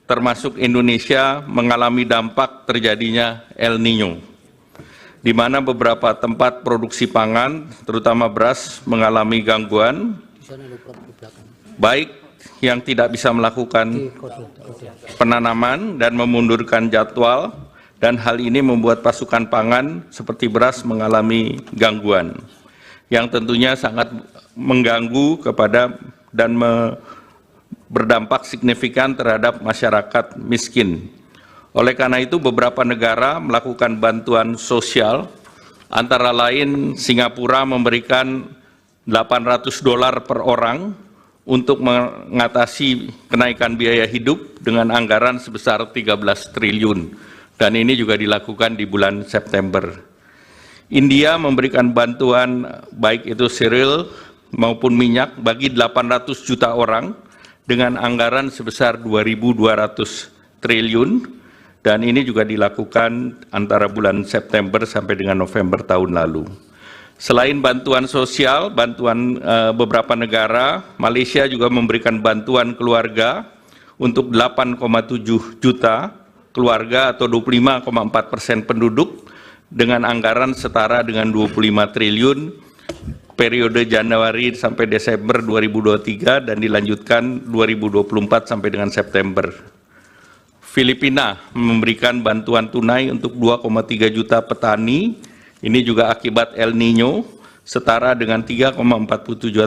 termasuk Indonesia, mengalami dampak terjadinya El Niño, di mana beberapa tempat produksi pangan, terutama beras, mengalami gangguan, baik yang tidak bisa melakukan penanaman dan memundurkan jadwal, dan hal ini membuat pasokan pangan seperti beras mengalami gangguan, yang tentunya sangat mengganggu kepada dan berdampak signifikan terhadap masyarakat miskin. Oleh karena itu, beberapa negara melakukan bantuan sosial, antara lain Singapura memberikan $800 per orang untuk mengatasi kenaikan biaya hidup dengan anggaran sebesar 13 triliun. Dan ini juga dilakukan di bulan September. India memberikan bantuan baik itu cereal maupun minyak bagi 800 juta orang dengan anggaran sebesar 2.200 triliun, dan ini juga dilakukan antara bulan September sampai dengan November tahun lalu. Selain bantuan sosial, bantuan beberapa negara, Malaysia juga memberikan bantuan keluarga untuk 8,7 juta keluarga atau 25,4% penduduk dengan anggaran setara dengan 25 triliun periode Januari sampai Desember 2023 dan dilanjutkan 2024 sampai dengan September. Filipina memberikan bantuan tunai untuk 2,3 juta petani, ini juga akibat El Niño, setara dengan 3,47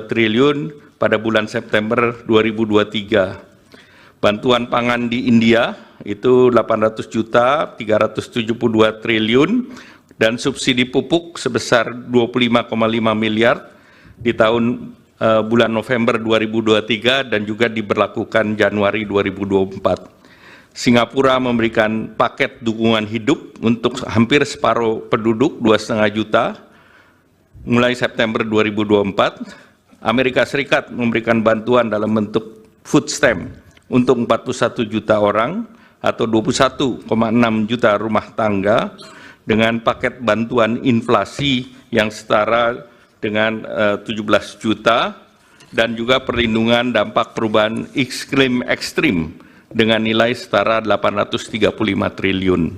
triliun pada bulan September 2023. Bantuan pangan di India itu 800 juta, 372 triliun, dan subsidi pupuk sebesar 25,5 miliar di tahun bulan November 2023 dan juga diberlakukan Januari 2024. Singapura memberikan paket dukungan hidup untuk hampir separuh penduduk 2,5 juta mulai September 2024. Amerika Serikat memberikan bantuan dalam bentuk food stamp untuk 41 juta orang atau 21,6 juta rumah tangga dengan paket bantuan inflasi yang setara dengan 17 juta dan juga perlindungan dampak perubahan iklim ekstrim dengan nilai setara 835 triliun.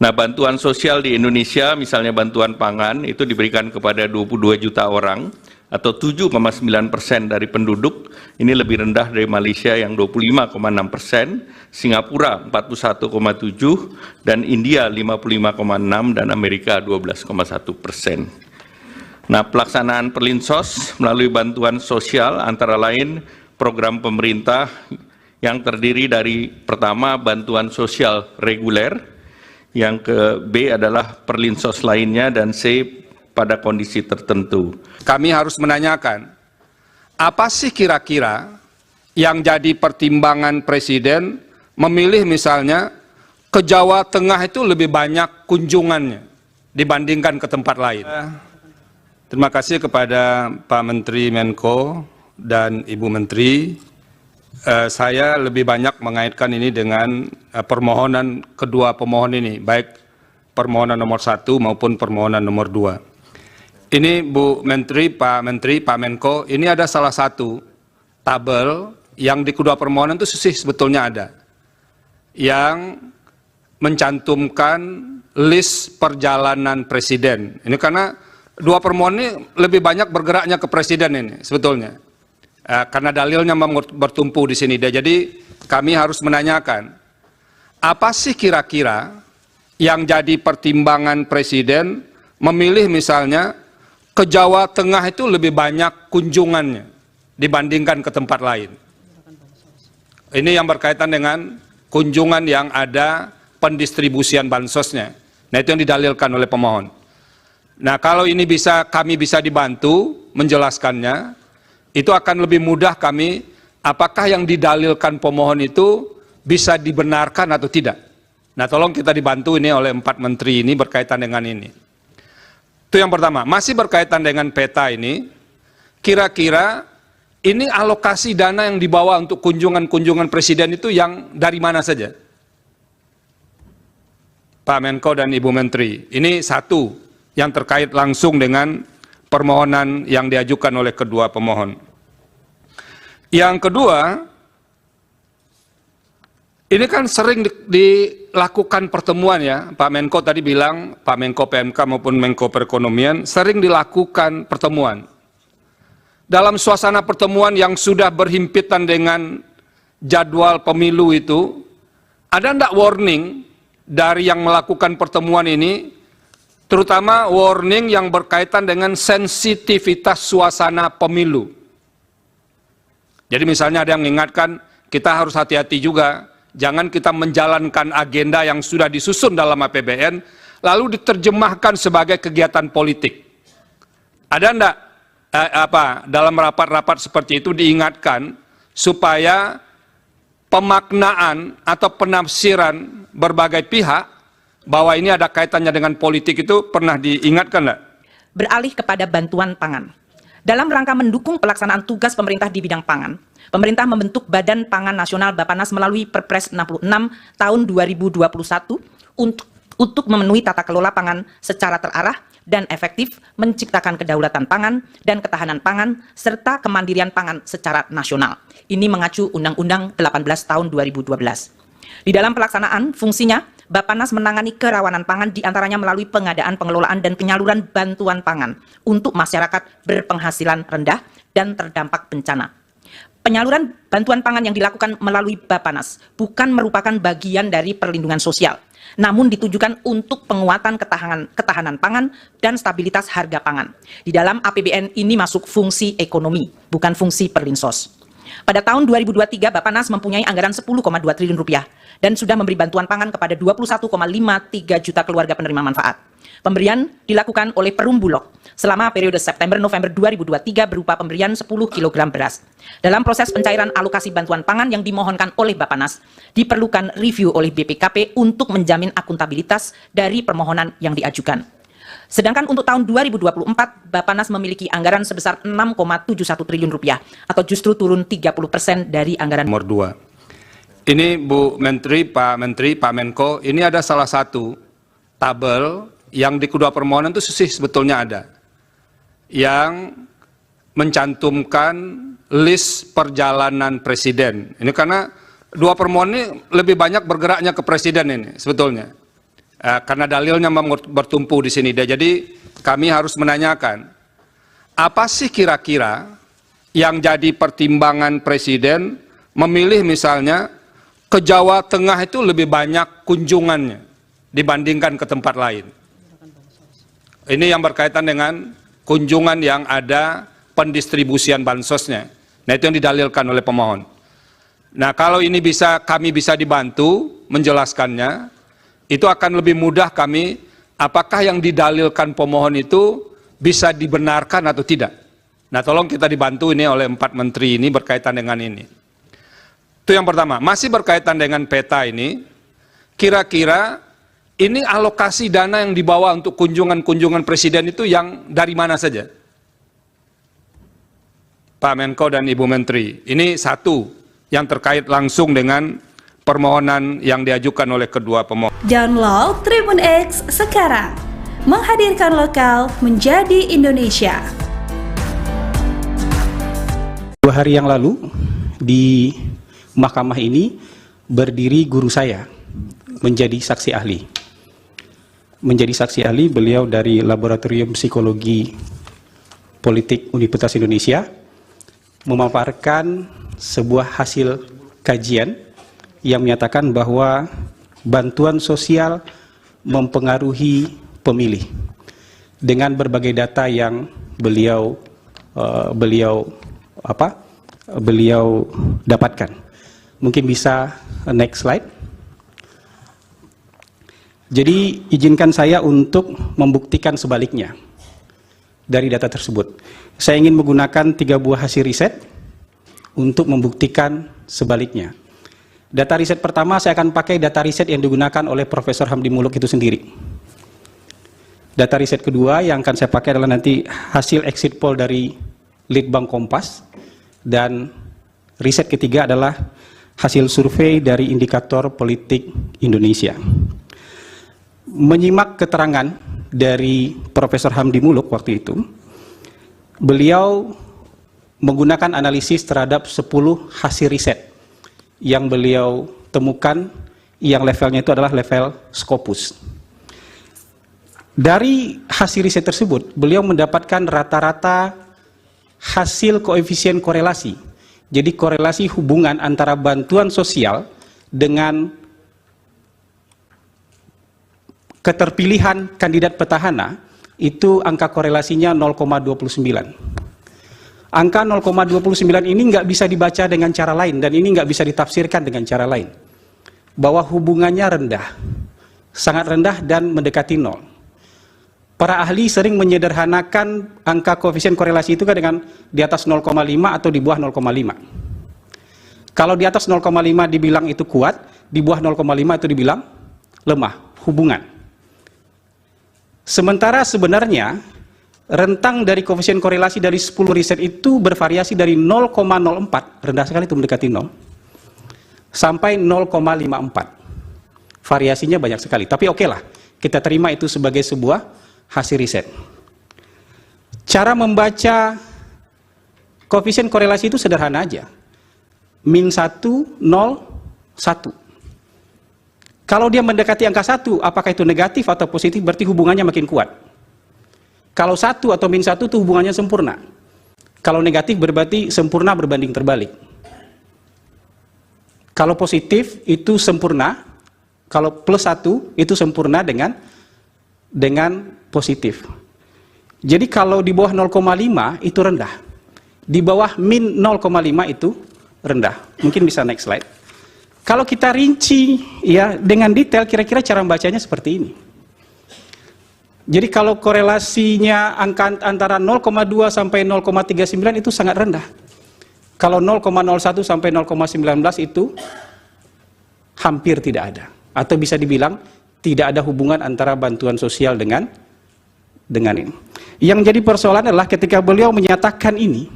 Nah, bantuan sosial di Indonesia, misalnya bantuan pangan, itu diberikan kepada 22 juta orang atau 7,9% dari penduduk. Ini lebih rendah dari Malaysia yang 25,6%, Singapura 41,7%, dan India 55,6%, dan Amerika 12,1%. Nah, pelaksanaan Perlinsos melalui bantuan sosial antara lain program pemerintah yang terdiri dari pertama bantuan sosial reguler, yang ke B adalah Perlinsos lainnya, dan C pada kondisi tertentu. Kami harus menanyakan, apa sih kira-kira yang jadi pertimbangan Presiden memilih misalnya ke Jawa Tengah itu lebih banyak kunjungannya dibandingkan ke tempat lain? Terima kasih kepada Pak Menteri Menko dan Ibu Menteri. Saya lebih banyak mengaitkan ini dengan permohonan kedua pemohon ini, baik permohonan nomor 1 maupun permohonan nomor 2. Ini Bu Menteri, Pak Menko, ini ada salah satu tabel yang di kedua permohonan itu sebetulnya ada, yang mencantumkan list perjalanan Presiden. Ini karena dua permohonan ini lebih banyak bergeraknya ke Presiden ini sebetulnya. Karena dalilnya bertumpu di sini. Jadi kami harus menanyakan, apa sih kira-kira yang jadi pertimbangan Presiden memilih misalnya ke Jawa Tengah itu lebih banyak kunjungannya dibandingkan ke tempat lain? Ini yang berkaitan dengan kunjungan yang ada pendistribusian bansosnya. Nah, itu yang didalilkan oleh pemohon. Nah, kalau ini kami bisa dibantu menjelaskannya, itu akan lebih mudah kami apakah yang didalilkan pemohon itu bisa dibenarkan atau tidak. Nah, tolong kita dibantu ini oleh 4 menteri ini berkaitan dengan ini. Itu yang pertama. Masih berkaitan dengan peta ini, kira-kira ini alokasi dana yang dibawa untuk kunjungan-kunjungan presiden itu yang dari mana saja? Pak Menko dan Ibu Menteri, ini satu yang terkait langsung dengan permohonan yang diajukan oleh kedua pemohon. Yang kedua, ini kan sering dilakukan pertemuan ya, Pak Menko tadi bilang, Pak Menko PMK maupun Menko Perekonomian, sering dilakukan pertemuan. Dalam suasana pertemuan yang sudah berhimpitan dengan jadwal pemilu itu, ada enggak warning dari yang melakukan pertemuan ini, terutama warning yang berkaitan dengan sensitivitas suasana pemilu. Jadi misalnya ada yang mengingatkan, kita harus hati-hati juga, jangan kita menjalankan agenda yang sudah disusun dalam APBN, lalu diterjemahkan sebagai kegiatan politik. Ada enggak dalam rapat-rapat seperti itu diingatkan supaya pemaknaan atau penafsiran berbagai pihak bahwa ini ada kaitannya dengan politik itu pernah diingatkan enggak? Beralih kepada bantuan pangan. Dalam rangka mendukung pelaksanaan tugas pemerintah di bidang pangan, pemerintah membentuk Badan Pangan Nasional Bappenas melalui Perpres 66 tahun 2021 untuk memenuhi tata kelola pangan secara terarah dan efektif, menciptakan kedaulatan pangan dan ketahanan pangan, serta kemandirian pangan secara nasional. Ini mengacu Undang-Undang 18 tahun 2012. Di dalam pelaksanaan fungsinya, Bappenas menangani kerawanan pangan diantaranya melalui pengadaan, pengelolaan, dan penyaluran bantuan pangan untuk masyarakat berpenghasilan rendah dan terdampak bencana. Penyaluran bantuan pangan yang dilakukan melalui Bappenas bukan merupakan bagian dari perlindungan sosial, namun ditujukan untuk penguatan ketahanan pangan dan stabilitas harga pangan. Di dalam APBN ini masuk fungsi ekonomi, bukan fungsi perlinsos. Pada tahun 2023, Bappenas mempunyai anggaran 10,2 triliun rupiah dan sudah memberi bantuan pangan kepada 21,53 juta keluarga penerima manfaat. Pemberian dilakukan oleh Perum Bulog selama periode September-November 2023 berupa pemberian 10 kg beras. Dalam proses pencairan alokasi bantuan pangan yang dimohonkan oleh Bappenas, diperlukan review oleh BPKP untuk menjamin akuntabilitas dari permohonan yang diajukan. Sedangkan untuk tahun 2024, Bappenas memiliki anggaran sebesar 6,71 triliun rupiah atau justru turun 30% dari anggaran. Nomor 2. Ini Bu Menteri, Pak Menko, ini ada salah satu tabel yang di kedua permohonan itu sebetulnya ada, yang mencantumkan list perjalanan presiden. Ini karena dua permohonan ini lebih banyak bergeraknya ke presiden ini sebetulnya. Karena dalilnya bertumpu di sini. Jadi kami harus menanyakan, apa sih kira-kira yang jadi pertimbangan presiden memilih misalnya ke Jawa Tengah itu lebih banyak kunjungannya dibandingkan ke tempat lain. Ini yang berkaitan dengan kunjungan yang ada pendistribusian bansosnya. Nah, itu yang didalilkan oleh pemohon. Nah, kalau ini kami bisa dibantu menjelaskannya, itu akan lebih mudah kami, apakah yang didalilkan pemohon itu bisa dibenarkan atau tidak. Nah, tolong kita dibantu ini oleh 4 menteri ini berkaitan dengan ini. Itu yang pertama. Masih berkaitan dengan peta ini, kira-kira ini alokasi dana yang dibawa untuk kunjungan-kunjungan presiden itu yang dari mana saja? Pak Menko dan Ibu Menteri, ini satu yang terkait langsung dengan permohonan yang diajukan oleh kedua pemohon. Download Tribun X sekarang. Menghadirkan lokal menjadi Indonesia. 2 hari yang lalu di mahkamah ini berdiri guru saya menjadi saksi ahli. Menjadi saksi ahli beliau dari Laboratorium Psikologi Politik Universitas Indonesia memaparkan sebuah hasil kajian yang menyatakan bahwa bantuan sosial mempengaruhi pemilih dengan berbagai data yang beliau dapatkan. Mungkin bisa next slide. Jadi izinkan saya untuk membuktikan sebaliknya dari data tersebut. Saya ingin menggunakan 3 buah hasil riset untuk membuktikan sebaliknya. Data riset pertama saya akan pakai data riset yang digunakan oleh Profesor Hamdi Muluk itu sendiri. Data riset kedua yang akan saya pakai adalah nanti hasil exit poll dari Litbang Kompas, dan riset ketiga adalah hasil survei dari Indikator Politik Indonesia. Menyimak keterangan dari Profesor Hamdi Muluk waktu itu, beliau menggunakan analisis terhadap 10 hasil riset yang beliau temukan, yang levelnya itu adalah level Scopus. Dari hasil riset tersebut, beliau mendapatkan rata-rata hasil koefisien korelasi. Jadi korelasi hubungan antara bantuan sosial dengan keterpilihan kandidat petahana, itu angka korelasinya 0,29. Angka 0,29 ini nggak bisa dibaca dengan cara lain, dan ini nggak bisa ditafsirkan dengan cara lain. Bahwa hubungannya rendah, sangat rendah dan mendekati 0. Para ahli sering menyederhanakan angka koefisien korelasi itu kan dengan di atas 0,5 atau di bawah 0,5. Kalau di atas 0,5 dibilang itu kuat, di bawah 0,5 itu dibilang lemah, hubungan. Sementara sebenarnya rentang dari koefisien korelasi dari 10 riset itu bervariasi dari 0,04, rendah sekali itu mendekati 0, sampai 0,54. Variasinya banyak sekali, tapi oke lah, kita terima itu sebagai sebuah hasil riset. Cara membaca koefisien korelasi itu sederhana aja. Min 1, 0, 1. Kalau dia mendekati angka 1, apakah itu negatif atau positif, berarti hubungannya makin kuat. Kalau 1 atau min 1 itu hubungannya sempurna. Kalau negatif berarti sempurna berbanding terbalik. Kalau positif itu sempurna, kalau plus 1 itu sempurna dengan positif. Jadi kalau di bawah 0,5 itu rendah. Di bawah min 0,5 itu rendah. Mungkin bisa next slide. Kalau kita rinci ya dengan detail, kira-kira cara membacanya seperti ini. Jadi kalau korelasinya angka antara 0,2 sampai 0,39 itu sangat rendah. Kalau 0,01 sampai 0,19 itu hampir tidak ada. Atau bisa dibilang tidak ada hubungan antara bantuan sosial dengan ini. Yang jadi persoalan adalah ketika beliau menyatakan ini,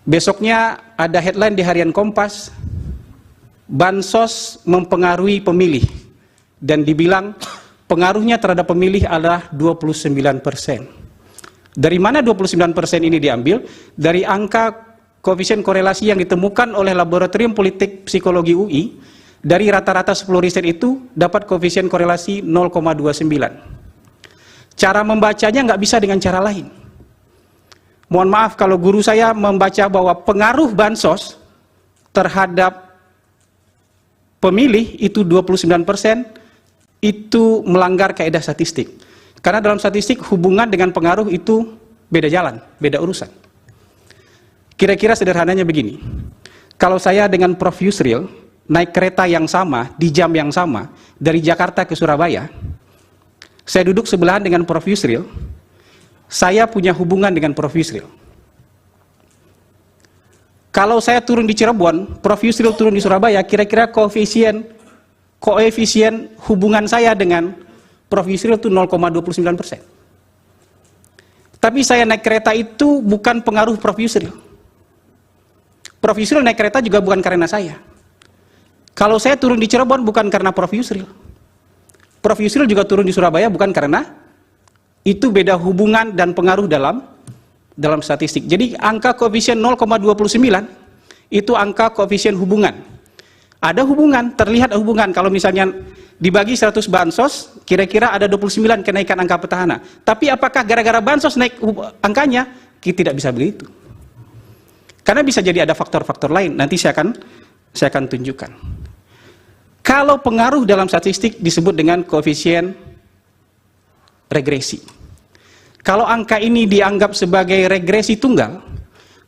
besoknya ada headline di Harian Kompas, bansos mempengaruhi pemilih, dan dibilang pengaruhnya terhadap pemilih adalah 29%. Dari mana 29% ini diambil? Dari angka koefisien korelasi yang ditemukan oleh Laboratorium Politik Psikologi UI. Dari rata-rata 10 riset itu dapat koefisien korelasi 0,29. Cara membacanya nggak bisa dengan cara lain. Mohon maaf kalau guru saya membaca bahwa pengaruh bansos terhadap pemilih itu 29%, itu melanggar kaidah statistik. Karena dalam statistik hubungan dengan pengaruh itu beda jalan, beda urusan. Kira-kira sederhananya begini. Kalau saya dengan Prof. Yusril naik kereta yang sama, di jam yang sama, dari Jakarta ke Surabaya, saya duduk sebelahan dengan Prof. Yusril, saya punya hubungan dengan Prof. Yusril. Kalau saya turun di Cirebon, Prof. Yusril turun di Surabaya, kira-kira koefisien hubungan saya dengan Prof. Yusril itu 0,29%. Tapi saya naik kereta itu bukan pengaruh Prof. Yusril. Prof. Yusril naik kereta juga bukan karena saya. Kalau saya turun di Cirebon bukan karena Prof. Yusril. Prof. Yusril juga turun di Surabaya bukan karena, itu beda hubungan dan pengaruh dalam statistik. Jadi angka koefisien 0,29 itu angka koefisien hubungan. Ada hubungan, terlihat hubungan. Kalau misalnya dibagi 100 bansos, kira-kira ada 29 kenaikan angka petahana. Tapi apakah gara-gara bansos naik angkanya? Kita tidak bisa begitu. Karena bisa jadi ada faktor-faktor lain. Nanti saya akan tunjukkan. Kalau pengaruh dalam statistik disebut dengan koefisien regresi. Kalau angka ini dianggap sebagai regresi tunggal,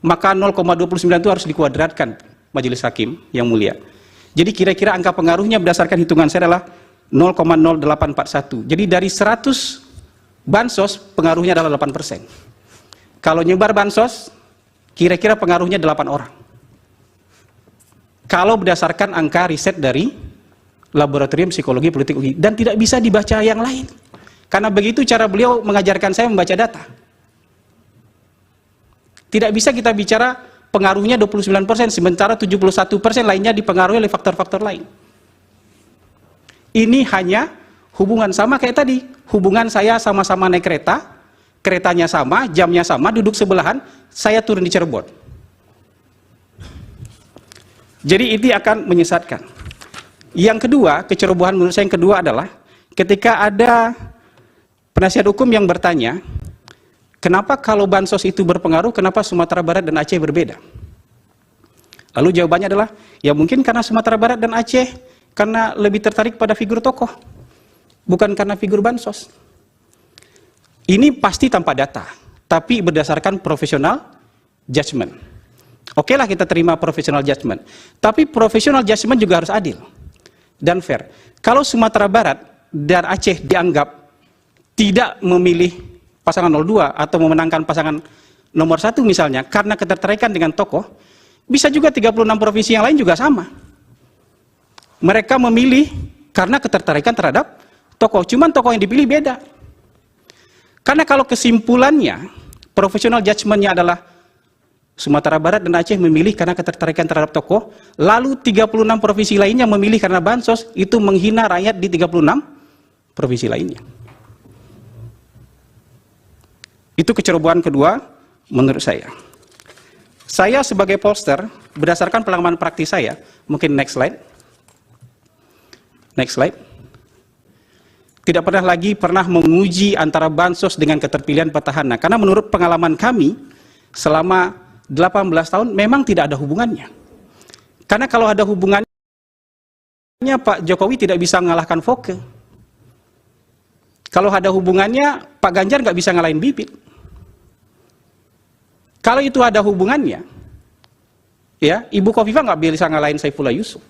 maka 0,29 itu harus dikuadratkan Majelis Hakim yang mulia. Jadi kira-kira angka pengaruhnya berdasarkan hitungan saya adalah 0,0841. Jadi dari 100 bansos pengaruhnya adalah 8%. Kalau nyebar bansos kira-kira pengaruhnya 8 orang. Kalau berdasarkan angka riset dari Laboratorium Psikologi Politik UI, dan tidak bisa dibaca yang lain. Karena begitu cara beliau mengajarkan saya membaca data. Tidak bisa kita bicara pengaruhnya 29%, sementara 71% lainnya dipengaruhi oleh faktor-faktor lain. Ini hanya hubungan sama kayak tadi. Hubungan saya sama-sama naik kereta, keretanya sama, jamnya sama, duduk sebelahan, saya turun di Cirebon. Jadi ini akan menyesatkan. Yang kedua, kecerobohan menurut saya yang kedua adalah ketika ada penasihat hukum yang bertanya, kenapa kalau bansos itu berpengaruh, kenapa Sumatera Barat dan Aceh berbeda? Lalu jawabannya adalah, ya mungkin karena Sumatera Barat dan Aceh karena lebih tertarik pada figur tokoh, bukan karena figur bansos. Ini pasti tanpa data, tapi berdasarkan profesional judgment. Oke lah kita terima profesional judgment, tapi profesional judgment juga harus adil dan fair. Kalau Sumatera Barat dan Aceh dianggap tidak memilih pasangan 02 atau memenangkan pasangan nomor 1 misalnya karena ketertarikan dengan tokoh, bisa juga 36 provinsi yang lain juga sama. Mereka memilih karena ketertarikan terhadap tokoh, cuman tokoh yang dipilih beda. Karena kalau kesimpulannya, profesional judgment-nya adalah Sumatera Barat dan Aceh memilih karena ketertarikan terhadap tokoh, lalu 36 provinsi lainnya memilih karena bansos, itu menghina rakyat di 36 provinsi lainnya. Itu kecerobohan kedua menurut saya. Saya sebagai pollster, berdasarkan pengalaman praktis saya, mungkin next slide. Next slide. Tidak pernah menguji antara bansos dengan keterpilihan petahana. Karena menurut pengalaman kami, selama 18 tahun memang tidak ada hubungannya. Karena kalau ada hubungannya, Pak Jokowi tidak bisa mengalahkan Foke. Kalau ada hubungannya, Pak Ganjar nggak bisa ngalahin Bibit. Kalau itu ada hubungannya, ya Ibu Kofifa nggak bisa ngalahin Saifullah Yusuf.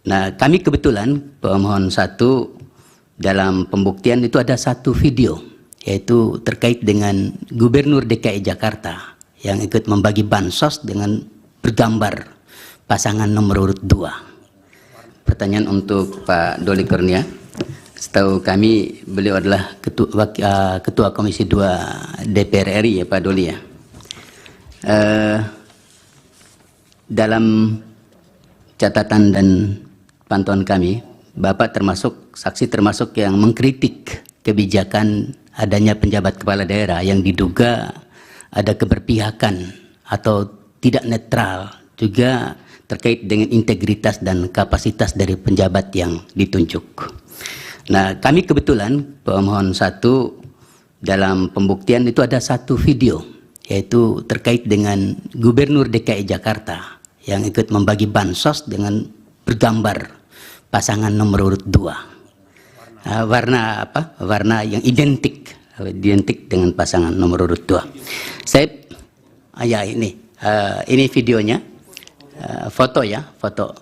Nah, kami kebetulan pemohon 1 dalam pembuktian itu ada satu video, yaitu terkait dengan Gubernur DKI Jakarta yang ikut membagi bansos dengan bergambar pasangan nomor urut 2. Pertanyaan untuk Pak Doli Kurnia. Setahu kami beliau adalah ketua Komisi 2 DPR RI ya Pak Doli ya. Dalam catatan dan pantauan kami, Bapak termasuk saksi termasuk yang mengkritik kebijakan adanya penjabat kepala daerah yang diduga ada keberpihakan atau tidak netral, juga terkait dengan integritas dan kapasitas dari penjabat yang ditunjuk. Nah, kami kebetulan pemohon 1 dalam pembuktian itu ada satu video, yaitu terkait dengan Gubernur DKI Jakarta yang ikut membagi bansos dengan bergambar pasangan nomor urut 2. Warna apa? Warna yang identik dengan pasangan nomor urut 2. Saya ya ini videonya, foto ya, foto.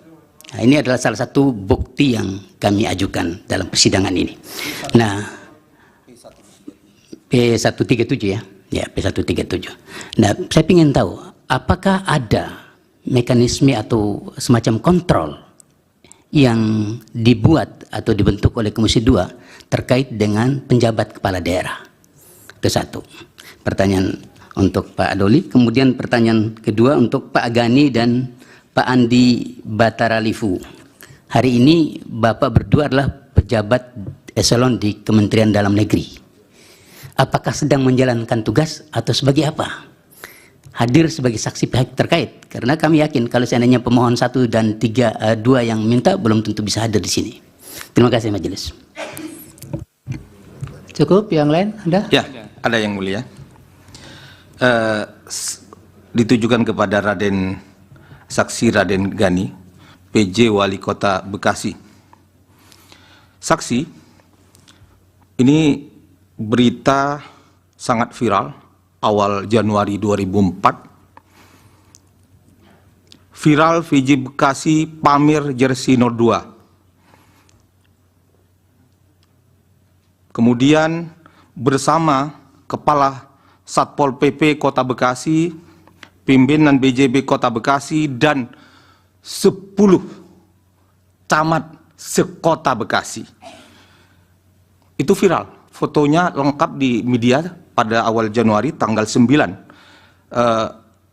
Nah, ini adalah salah satu bukti yang kami ajukan dalam persidangan ini. Nah, P137 ya. Ya, P137. Nah, saya ingin tahu apakah ada mekanisme atau semacam kontrol yang dibuat atau dibentuk oleh Komisi 2 terkait dengan penjabat kepala daerah. Itu satu. Pertanyaan untuk Pak Doli. Kemudian pertanyaan kedua untuk Pak Gani dan Pak Andi Bataralifu. Hari ini Bapak berdua adalah pejabat eselon di Kementerian Dalam Negeri. Apakah sedang menjalankan tugas atau sebagai apa? Hadir sebagai saksi pihak terkait. Karena kami yakin kalau seandainya pemohon 1 dan 2 yang minta belum tentu bisa hadir di sini. Terima kasih majelis. Cukup, yang lain ada? Ya, ada yang mulia. Ditujukan kepada Saksi Raden Gani, PJ Wali Kota Bekasi. Saksi, ini berita sangat viral awal Januari 2004. Viral VJ Bekasi pamer jersey 02. Kemudian bersama Kepala Satpol PP Kota Bekasi pimpinan BJB Kota Bekasi, dan 10 camat sekota Bekasi. Itu viral. Fotonya lengkap di media pada awal Januari, tanggal 9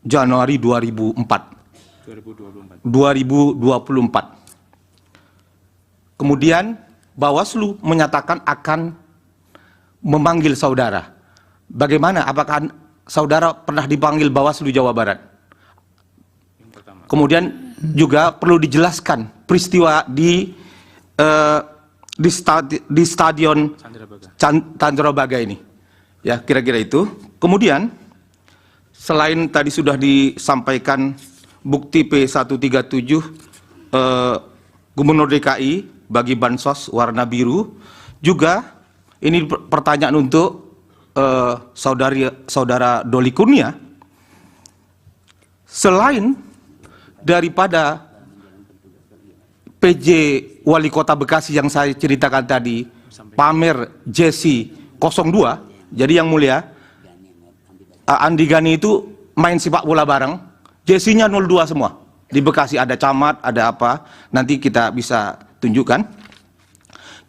Januari 2024. Kemudian Bawaslu menyatakan akan memanggil saudara. Bagaimana? Apakah saudara pernah dipanggil Bawaslu Jawa Barat? Kemudian juga perlu dijelaskan peristiwa di stadion Candrabaga ini. Ya, kira-kira itu. Kemudian selain tadi sudah disampaikan bukti P137 Gubernur DKI bagi bansos warna biru, juga ini pertanyaan untuk saudara Doli Kurnia. Selain daripada PJ Wali Kota Bekasi yang saya ceritakan tadi, pamer Jesi 02, jadi yang mulia, Andi Gani itu main sepak bola bareng, Jesinya 02 semua. Di Bekasi ada camat, ada apa, nanti kita bisa tunjukkan.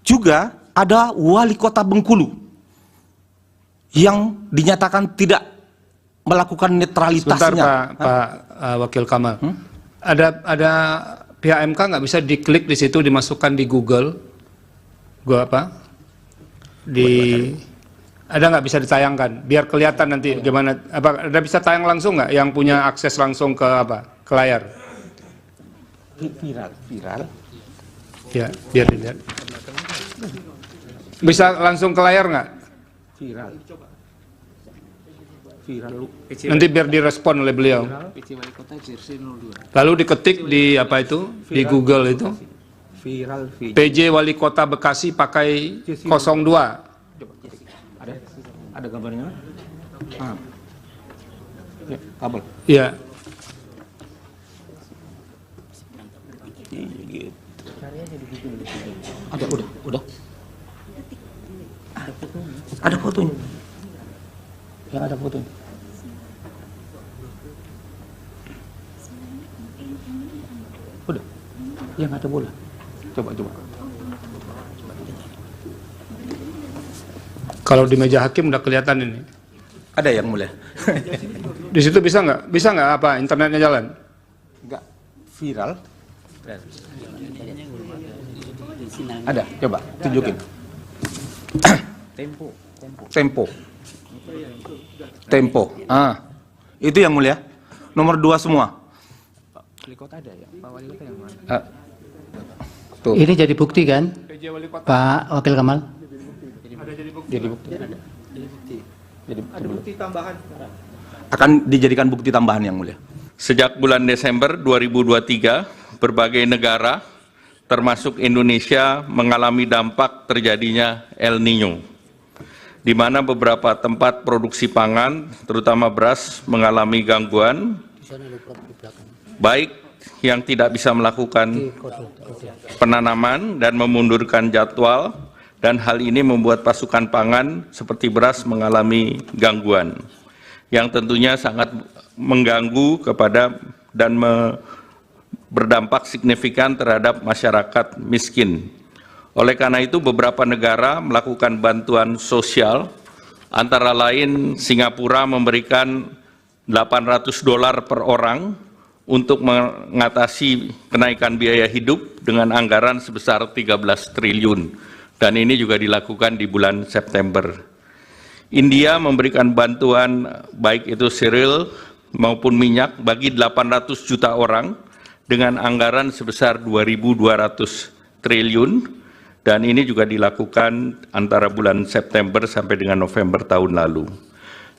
Juga ada Wali Kota Bengkulu yang dinyatakan tidak melakukan netralitasnya. Sebentar Pak Wakil Kamal. Ada pihak MK nggak bisa diklik di situ, dimasukkan di Google, ada nggak bisa ditayangkan, biar kelihatan nanti gimana? Apa ada bisa tayang langsung nggak, yang punya akses langsung ke ke layar? Viral. Ya, biar dilihat. Bisa langsung ke layar nggak? Viral. Nanti biar direspon oleh beliau. Lalu diketik di di Google itu. Viral. PJ Wali Kota Bekasi pakai 02. Ada gambarnya? Ya, kabel. Iya. Ada, udah. Ada fotonya. Ya, ada fotonya. Udah. Yang ada bola. Coba. Kalau di meja hakim udah kelihatan ini. Ada yang mulia. Di situ bisa nggak? Bisa nggak internetnya jalan? Enggak. Viral. Ada, coba tunjukin. Tempo. Itu yang mulia. Nomor 2 semua. Tuh. Ini jadi bukti kan, Pak Wakil Kamal? Jadi bukti. Akan dijadikan bukti tambahan yang mulia. Sejak bulan Desember 2023, berbagai negara termasuk Indonesia mengalami dampak terjadinya El Niño, di mana beberapa tempat produksi pangan, terutama beras, mengalami gangguan, baik yang tidak bisa melakukan penanaman dan memundurkan jadwal, dan hal ini membuat pasokan pangan seperti beras mengalami gangguan, yang tentunya sangat mengganggu kepada dan berdampak signifikan terhadap masyarakat miskin. Oleh karena itu, beberapa negara melakukan bantuan sosial, antara lain Singapura memberikan $800 per orang untuk mengatasi kenaikan biaya hidup dengan anggaran sebesar 13 triliun. Dan ini juga dilakukan di bulan September. India memberikan bantuan baik itu cereal maupun minyak bagi 800 juta orang dengan anggaran sebesar 2.200 triliun, dan ini juga dilakukan antara bulan September sampai dengan November tahun lalu.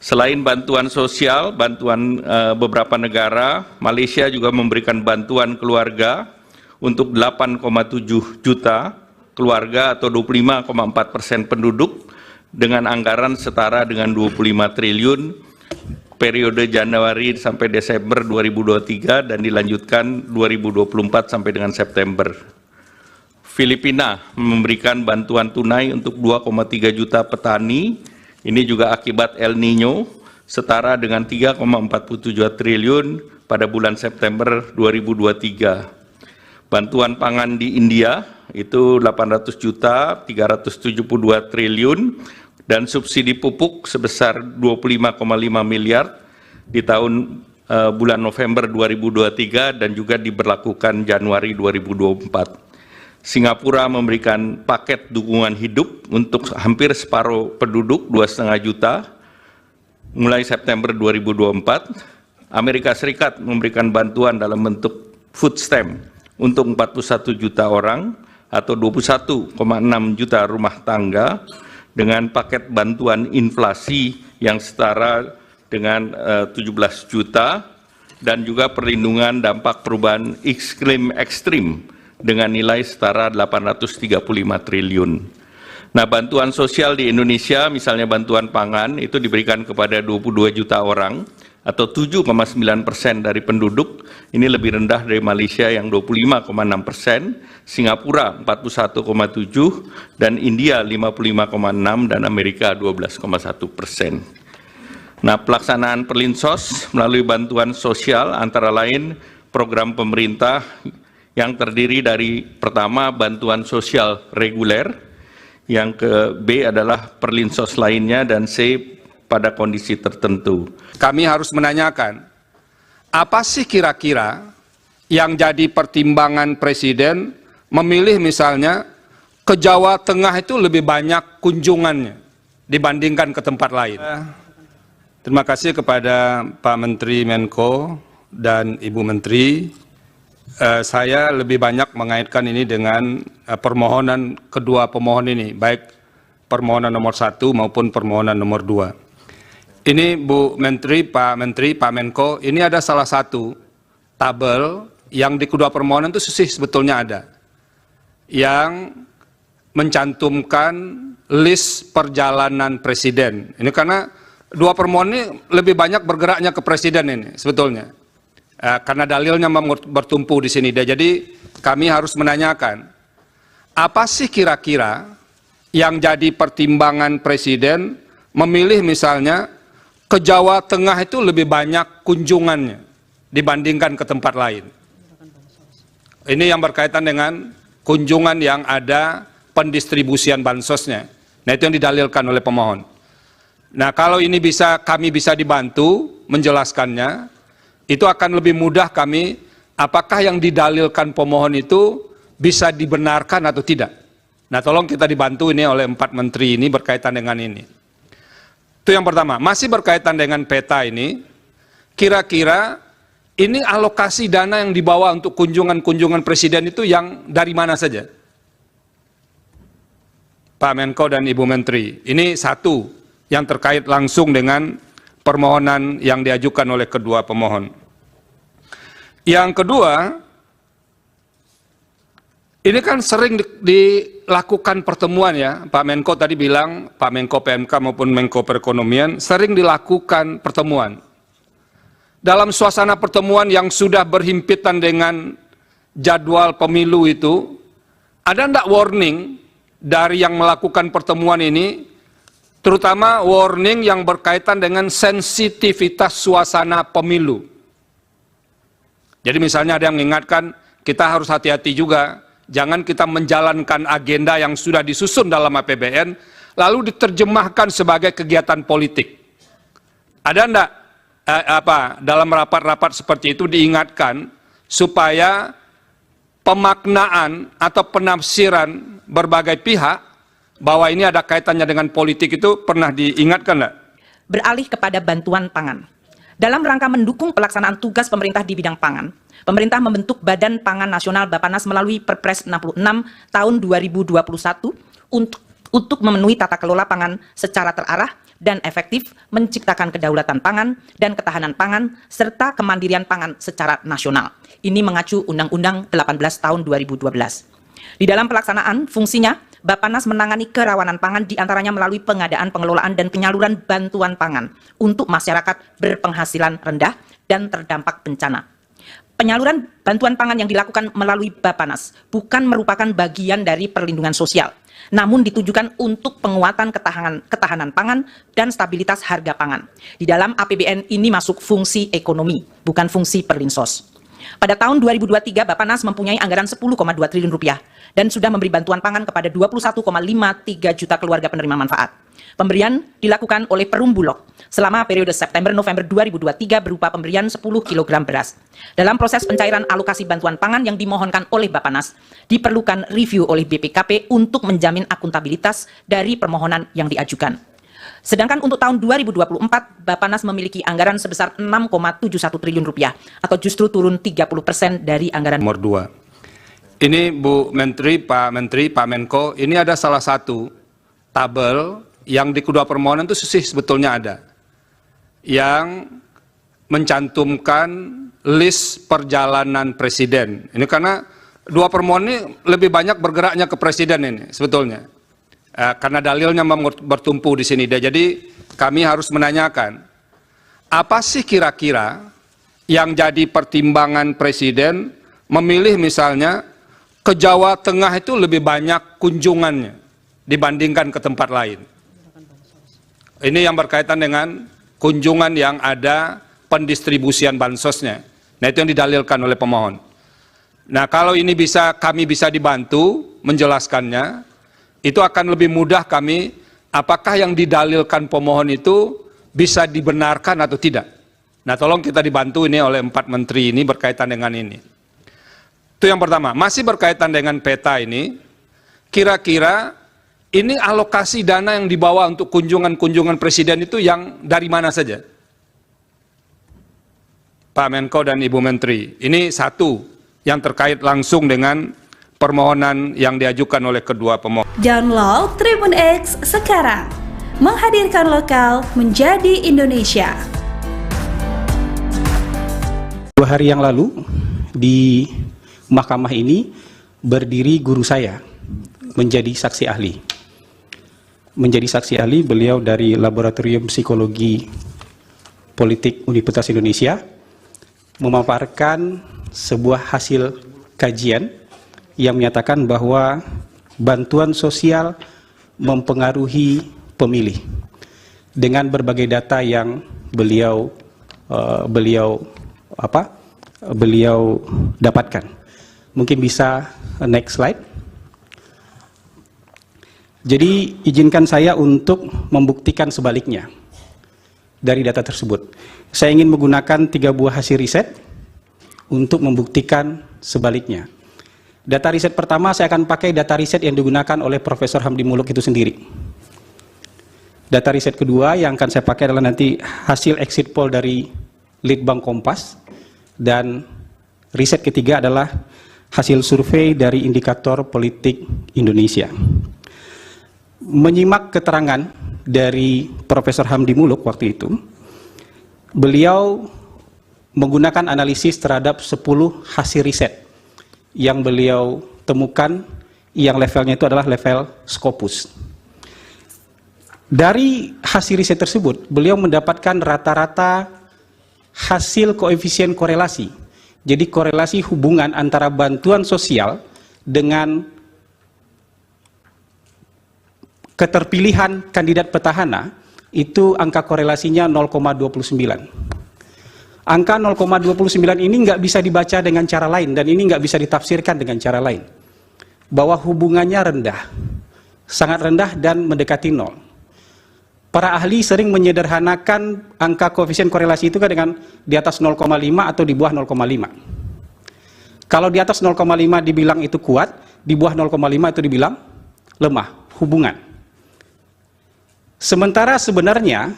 Selain bantuan sosial, bantuan beberapa negara, Malaysia juga memberikan bantuan keluarga untuk 8,7 juta keluarga atau 25,4% penduduk dengan anggaran setara dengan 25 triliun periode Januari sampai Desember 2023 dan dilanjutkan 2024 sampai dengan September. Filipina memberikan bantuan tunai untuk 2,3 juta petani, ini juga akibat El Niño, setara dengan 3,47 triliun pada bulan September 2023. Bantuan pangan di India itu 800 juta 372 triliun dan subsidi pupuk sebesar 25,5 miliar di tahun bulan November 2023 dan juga diberlakukan Januari 2024. Singapura memberikan paket dukungan hidup untuk hampir separuh penduduk 2,5 juta mulai September 2024. Amerika Serikat memberikan bantuan dalam bentuk food stamp untuk 41 juta orang atau 21,6 juta rumah tangga dengan paket bantuan inflasi yang setara dengan 17 juta dan juga perlindungan dampak perubahan iklim ekstrim dengan nilai setara 835 triliun. Nah, bantuan sosial di Indonesia, misalnya bantuan pangan, itu diberikan kepada 22 juta orang atau 7,9% dari penduduk. Ini lebih rendah dari Malaysia yang 25,6%, Singapura 41,7%, dan India 55,6% dan Amerika 12,1%. Nah, pelaksanaan Perlinsos melalui bantuan sosial antara lain program pemerintah yang terdiri dari pertama bantuan sosial reguler, yang ke B adalah Perlinsos lainnya, dan C pada kondisi tertentu. Kami harus menanyakan, apa sih kira-kira yang jadi pertimbangan Presiden memilih misalnya ke Jawa Tengah itu lebih banyak kunjungannya dibandingkan ke tempat lain? Terima kasih kepada Pak Menteri Menko dan Ibu Menteri. Saya lebih banyak mengaitkan ini dengan permohonan kedua pemohon ini, baik permohonan nomor 1 maupun permohonan nomor 2. Ini Bu Menteri, Pak Menko, ini ada salah satu tabel yang di kedua permohonan itu sebetulnya ada, yang mencantumkan list perjalanan Presiden. Ini karena dua permohonan ini lebih banyak bergeraknya ke Presiden ini sebetulnya. Karena dalilnya bertumpu di sini. Jadi kami harus menanyakan, apa sih kira-kira yang jadi pertimbangan Presiden memilih misalnya ke Jawa Tengah itu lebih banyak kunjungannya dibandingkan ke tempat lain? Ini yang berkaitan dengan kunjungan yang ada pendistribusian bansosnya. Nah, itu yang didalilkan oleh pemohon. Nah, kalau ini kami bisa dibantu menjelaskannya, itu akan lebih mudah kami, apakah yang didalilkan pemohon itu bisa dibenarkan atau tidak. Nah, tolong kita dibantu ini oleh 4 menteri ini berkaitan dengan ini. Itu yang pertama. Masih berkaitan dengan peta ini, kira-kira ini alokasi dana yang dibawa untuk kunjungan-kunjungan Presiden itu yang dari mana saja? Pak Menko dan Ibu Menteri, ini satu yang terkait langsung dengan permohonan yang diajukan oleh kedua pemohon. Yang kedua, ini kan sering dilakukan pertemuan ya, Pak Menko tadi bilang, Pak Menko PMK maupun Menko Perekonomian, sering dilakukan pertemuan. Dalam suasana pertemuan yang sudah berhimpitan dengan jadwal pemilu itu, ada enggak warning dari yang melakukan pertemuan ini, terutama warning yang berkaitan dengan sensitivitas suasana pemilu. Jadi misalnya ada yang mengingatkan, kita harus hati-hati juga, jangan kita menjalankan agenda yang sudah disusun dalam APBN, lalu diterjemahkan sebagai kegiatan politik. Ada enggak dalam rapat-rapat seperti itu diingatkan, supaya pemaknaan atau penafsiran berbagai pihak bahwa ini ada kaitannya dengan politik itu pernah diingatkan enggak? Beralih kepada bantuan pangan. Dalam rangka mendukung pelaksanaan tugas pemerintah di bidang pangan, pemerintah membentuk Badan Pangan Nasional Bappenas melalui Perpres 66 tahun 2021 untuk memenuhi tata kelola pangan secara terarah dan efektif, menciptakan kedaulatan pangan dan ketahanan pangan, serta kemandirian pangan secara nasional. Ini mengacu Undang-Undang 18 tahun 2012. Di dalam pelaksanaan fungsinya, Bappenas menangani kerawanan pangan diantaranya melalui pengadaan, pengelolaan, dan penyaluran bantuan pangan untuk masyarakat berpenghasilan rendah dan terdampak bencana. Penyaluran bantuan pangan yang dilakukan melalui Bappenas bukan merupakan bagian dari perlindungan sosial, namun ditujukan untuk penguatan ketahanan pangan dan stabilitas harga pangan. Di dalam APBN ini masuk fungsi ekonomi, bukan fungsi perlinsos. Pada tahun 2023, Bappenas mempunyai anggaran 10,2 triliun rupiah dan sudah memberi bantuan pangan kepada 21,53 juta keluarga penerima manfaat. Pemberian dilakukan oleh Perum Bulog selama periode September-November 2023 berupa pemberian 10 kg beras. Dalam proses pencairan alokasi bantuan pangan yang dimohonkan oleh Bappenas, diperlukan review oleh BPKP untuk menjamin akuntabilitas dari permohonan yang diajukan. Sedangkan untuk tahun 2024, Bappenas memiliki anggaran sebesar 6,71 triliun rupiah atau justru turun 30% dari anggaran. Nomor 2. Ini Bu Menteri, Pak Menko, ini ada salah satu tabel yang di kedua permohonan itu sebetulnya ada, yang mencantumkan list perjalanan presiden. Ini karena dua permohonan ini lebih banyak bergeraknya ke presiden ini sebetulnya. Karena dalilnya bertumpu di sini. Jadi kami harus menanyakan, apa sih kira-kira yang jadi pertimbangan presiden memilih misalnya ke Jawa Tengah itu lebih banyak kunjungannya dibandingkan ke tempat lain. Ini yang berkaitan dengan kunjungan yang ada pendistribusian bansosnya. Nah, itu yang didalilkan oleh pemohon. Nah, kalau ini kami bisa dibantu menjelaskannya, itu akan lebih mudah kami, apakah yang didalilkan pemohon itu bisa dibenarkan atau tidak. Nah, tolong kita dibantu ini oleh 4 menteri ini berkaitan dengan ini. Itu yang pertama. Masih berkaitan dengan peta ini, kira-kira ini alokasi dana yang dibawa untuk kunjungan-kunjungan presiden itu yang dari mana saja? Pak Menko dan Ibu Menteri, ini satu yang terkait langsung dengan permohonan yang diajukan oleh kedua pemohon. Download Tribun X sekarang, menghadirkan lokal menjadi Indonesia. 2 hari yang lalu di mahkamah ini berdiri guru saya menjadi saksi ahli. Menjadi saksi ahli, beliau dari Laboratorium Psikologi Politik Universitas Indonesia memaparkan sebuah hasil kajian yang menyatakan bahwa bantuan sosial mempengaruhi pemilih dengan berbagai data yang beliau dapatkan. Mungkin bisa next slide. Jadi izinkan saya untuk membuktikan sebaliknya dari data tersebut. Saya ingin menggunakan 3 buah hasil riset untuk membuktikan sebaliknya. Data riset pertama saya akan pakai data riset yang digunakan oleh Profesor Hamdi Muluk itu sendiri. Data riset kedua yang akan saya pakai adalah nanti hasil exit poll dari Litbang Kompas. Dan riset ketiga adalah hasil survei dari Indikator Politik Indonesia. Menyimak keterangan dari Profesor Hamdi Muluk waktu itu, beliau menggunakan analisis terhadap 10 hasil riset yang beliau temukan, yang levelnya itu adalah level Scopus. Dari hasil riset tersebut, beliau mendapatkan rata-rata hasil koefisien korelasi. Jadi korelasi hubungan antara bantuan sosial dengan keterpilihan kandidat petahana, itu angka korelasinya 0,29. Angka 0,29 ini nggak bisa dibaca dengan cara lain, dan ini nggak bisa ditafsirkan dengan cara lain. Bahwa hubungannya rendah, sangat rendah dan mendekati 0. Para ahli sering menyederhanakan angka koefisien korelasi itu kan dengan di atas 0,5 atau di bawah 0,5. Kalau di atas 0,5 dibilang itu kuat, di bawah 0,5 itu dibilang lemah, hubungan. Sementara sebenarnya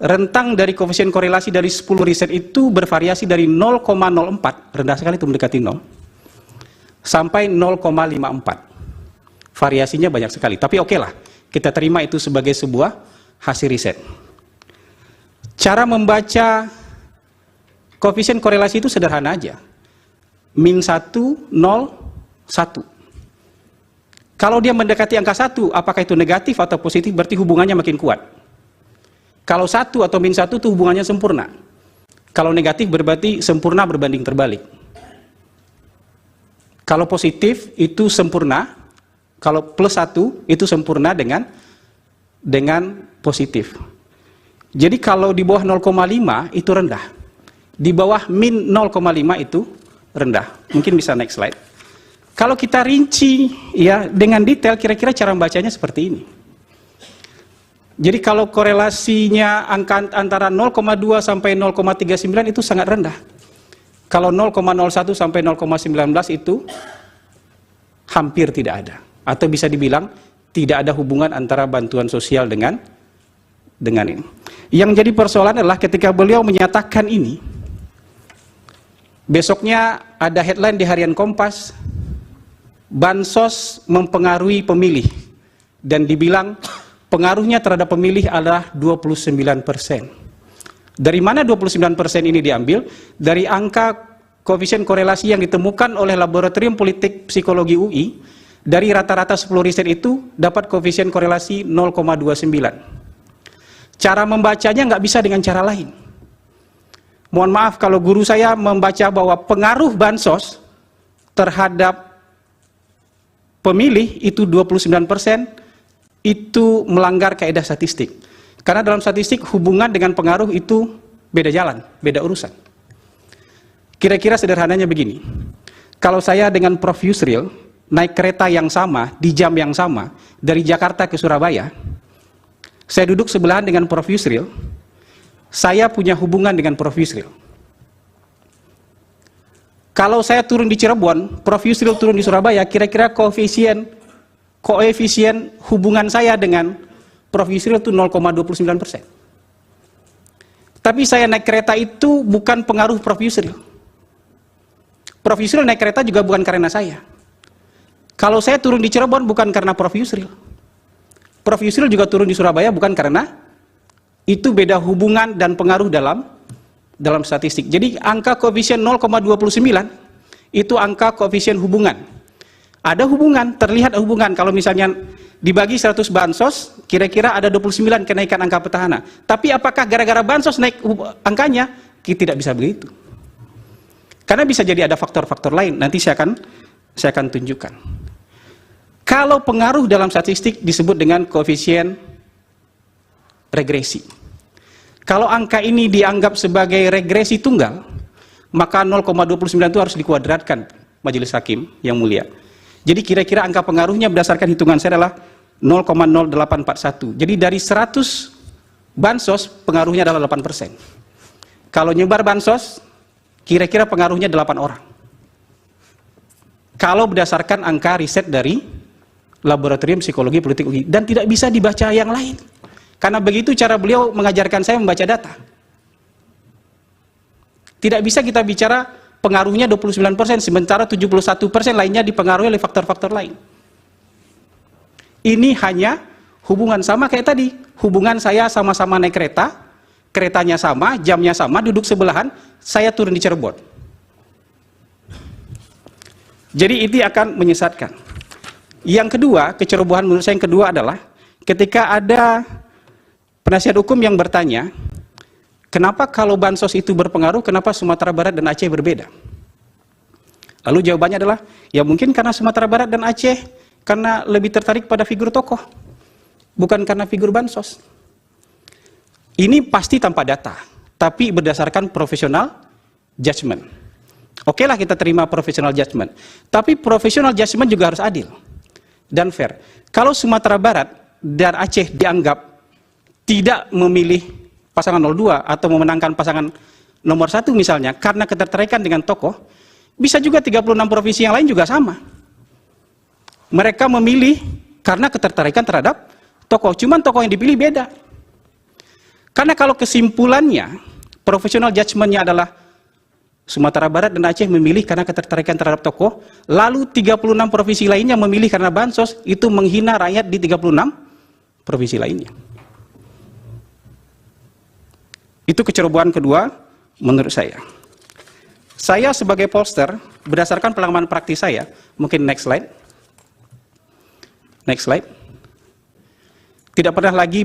rentang dari koefisien korelasi dari 10 riset itu bervariasi dari 0,04, rendah sekali itu mendekati 0, sampai 0,54. Variasinya banyak sekali, tapi oke lah, kita terima itu sebagai sebuah hasil riset. Cara membaca koefisien korelasi itu sederhana aja. Min 1, 0, 1. Kalau dia mendekati angka 1, apakah itu negatif atau positif, berarti hubungannya makin kuat. Kalau 1 atau min 1 itu hubungannya sempurna. Kalau negatif berarti sempurna berbanding terbalik. Kalau positif itu sempurna, kalau plus 1 itu sempurna dengan positif. Jadi kalau di bawah 0,5 itu rendah. Di bawah min 0,5 itu rendah. Mungkin bisa next slide. Kalau kita rinci ya dengan detail, kira-kira cara membacanya seperti ini. Jadi kalau korelasinya angka antara 0,2 sampai 0,39 itu sangat rendah. Kalau 0,01 sampai 0,19 itu hampir tidak ada. Atau bisa dibilang tidak ada hubungan antara bantuan sosial dengan ini. Yang jadi persoalan adalah ketika beliau menyatakan ini, besoknya ada headline di Harian Kompas, bansos mempengaruhi pemilih, dan dibilang pengaruhnya terhadap pemilih adalah 29%. Dari mana 29% ini diambil? Dari angka koefisien korelasi yang ditemukan oleh Laboratorium Politik Psikologi UI. Dari rata-rata 10 riset itu dapat koefisien korelasi 0,29. Cara membacanya nggak bisa dengan cara lain. Mohon maaf kalau guru saya membaca bahwa pengaruh bansos terhadap pemilih itu 29%, itu melanggar kaidah statistik. Karena dalam statistik hubungan dengan pengaruh itu beda jalan, beda urusan. Kira-kira sederhananya begini. Kalau saya dengan Prof. Yusril naik kereta yang sama, di jam yang sama, dari Jakarta ke Surabaya, saya duduk sebelahan dengan Prof. Yusril, saya punya hubungan dengan Prof. Yusril. Kalau saya turun di Cirebon, Prof. Yusril turun di Surabaya, kira-kira koefisien hubungan saya dengan Prof. Yusril itu 0,29%. Tapi saya naik kereta itu bukan pengaruh Prof. Yusril. Prof. Yusril naik kereta juga bukan karena saya. Kalau saya turun di Cirebon bukan karena Prof. Yusril. Prof. Yusril juga turun di Surabaya bukan karena itu beda hubungan dan pengaruh dalam statistik. Jadi angka koefisien 0,29 itu angka koefisien hubungan. Ada hubungan, terlihat hubungan. Kalau misalnya dibagi 100 bansos, kira-kira ada 29 kenaikan angka petahana. Tapi apakah gara-gara bansos naik angkanya? Kita tidak bisa begitu. Karena bisa jadi ada faktor-faktor lain. Nanti saya akan tunjukkan. Kalau pengaruh dalam statistik disebut dengan koefisien regresi. Kalau angka ini dianggap sebagai regresi tunggal, maka 0,29 itu harus dikuadratkan Majelis Hakim yang mulia. Jadi kira-kira angka pengaruhnya berdasarkan hitungan saya adalah 0,0841. Jadi dari 100 bansos pengaruhnya adalah 8%. Kalau nyebar bansos, kira-kira pengaruhnya 8 orang. Kalau berdasarkan angka riset dari Laboratorium Psikologi Politik UI, dan tidak bisa dibaca yang lain. Karena begitu cara beliau mengajarkan saya membaca data. Tidak bisa kita bicara pengaruhnya 29%, sementara 71% lainnya dipengaruhi oleh faktor-faktor lain. Ini hanya hubungan sama kayak tadi. Hubungan saya sama-sama naik kereta, keretanya sama, jamnya sama, duduk sebelahan, saya turun di Cirebon. Jadi itu akan menyesatkan. Yang kedua, kecerobohan menurut saya yang kedua adalah ketika ada penasihat hukum yang bertanya, kenapa kalau bansos itu berpengaruh, kenapa Sumatera Barat dan Aceh berbeda? Lalu jawabannya adalah, ya mungkin karena Sumatera Barat dan Aceh karena lebih tertarik pada figur tokoh, bukan karena figur bansos. Ini pasti tanpa data, tapi berdasarkan profesional judgment. Oke lah kita terima profesional judgment, tapi profesional judgment juga harus adil dan fair. Kalau Sumatera Barat dan Aceh dianggap tidak memilih pasangan 02 atau memenangkan pasangan nomor 1 misalnya karena ketertarikan dengan tokoh, bisa juga 36 provinsi yang lain juga sama. Mereka memilih karena ketertarikan terhadap tokoh, cuman tokoh yang dipilih beda. Karena kalau kesimpulannya, profesional judgment-nya adalah Sumatera Barat dan Aceh memilih karena ketertarikan terhadap tokoh, lalu 36 provinsi lainnya memilih karena bansos, itu menghina rakyat di 36 provinsi lainnya. Itu kecerobohan kedua menurut saya. Saya sebagai pollster, berdasarkan pengalaman praktis saya, mungkin next slide. Next slide. Tidak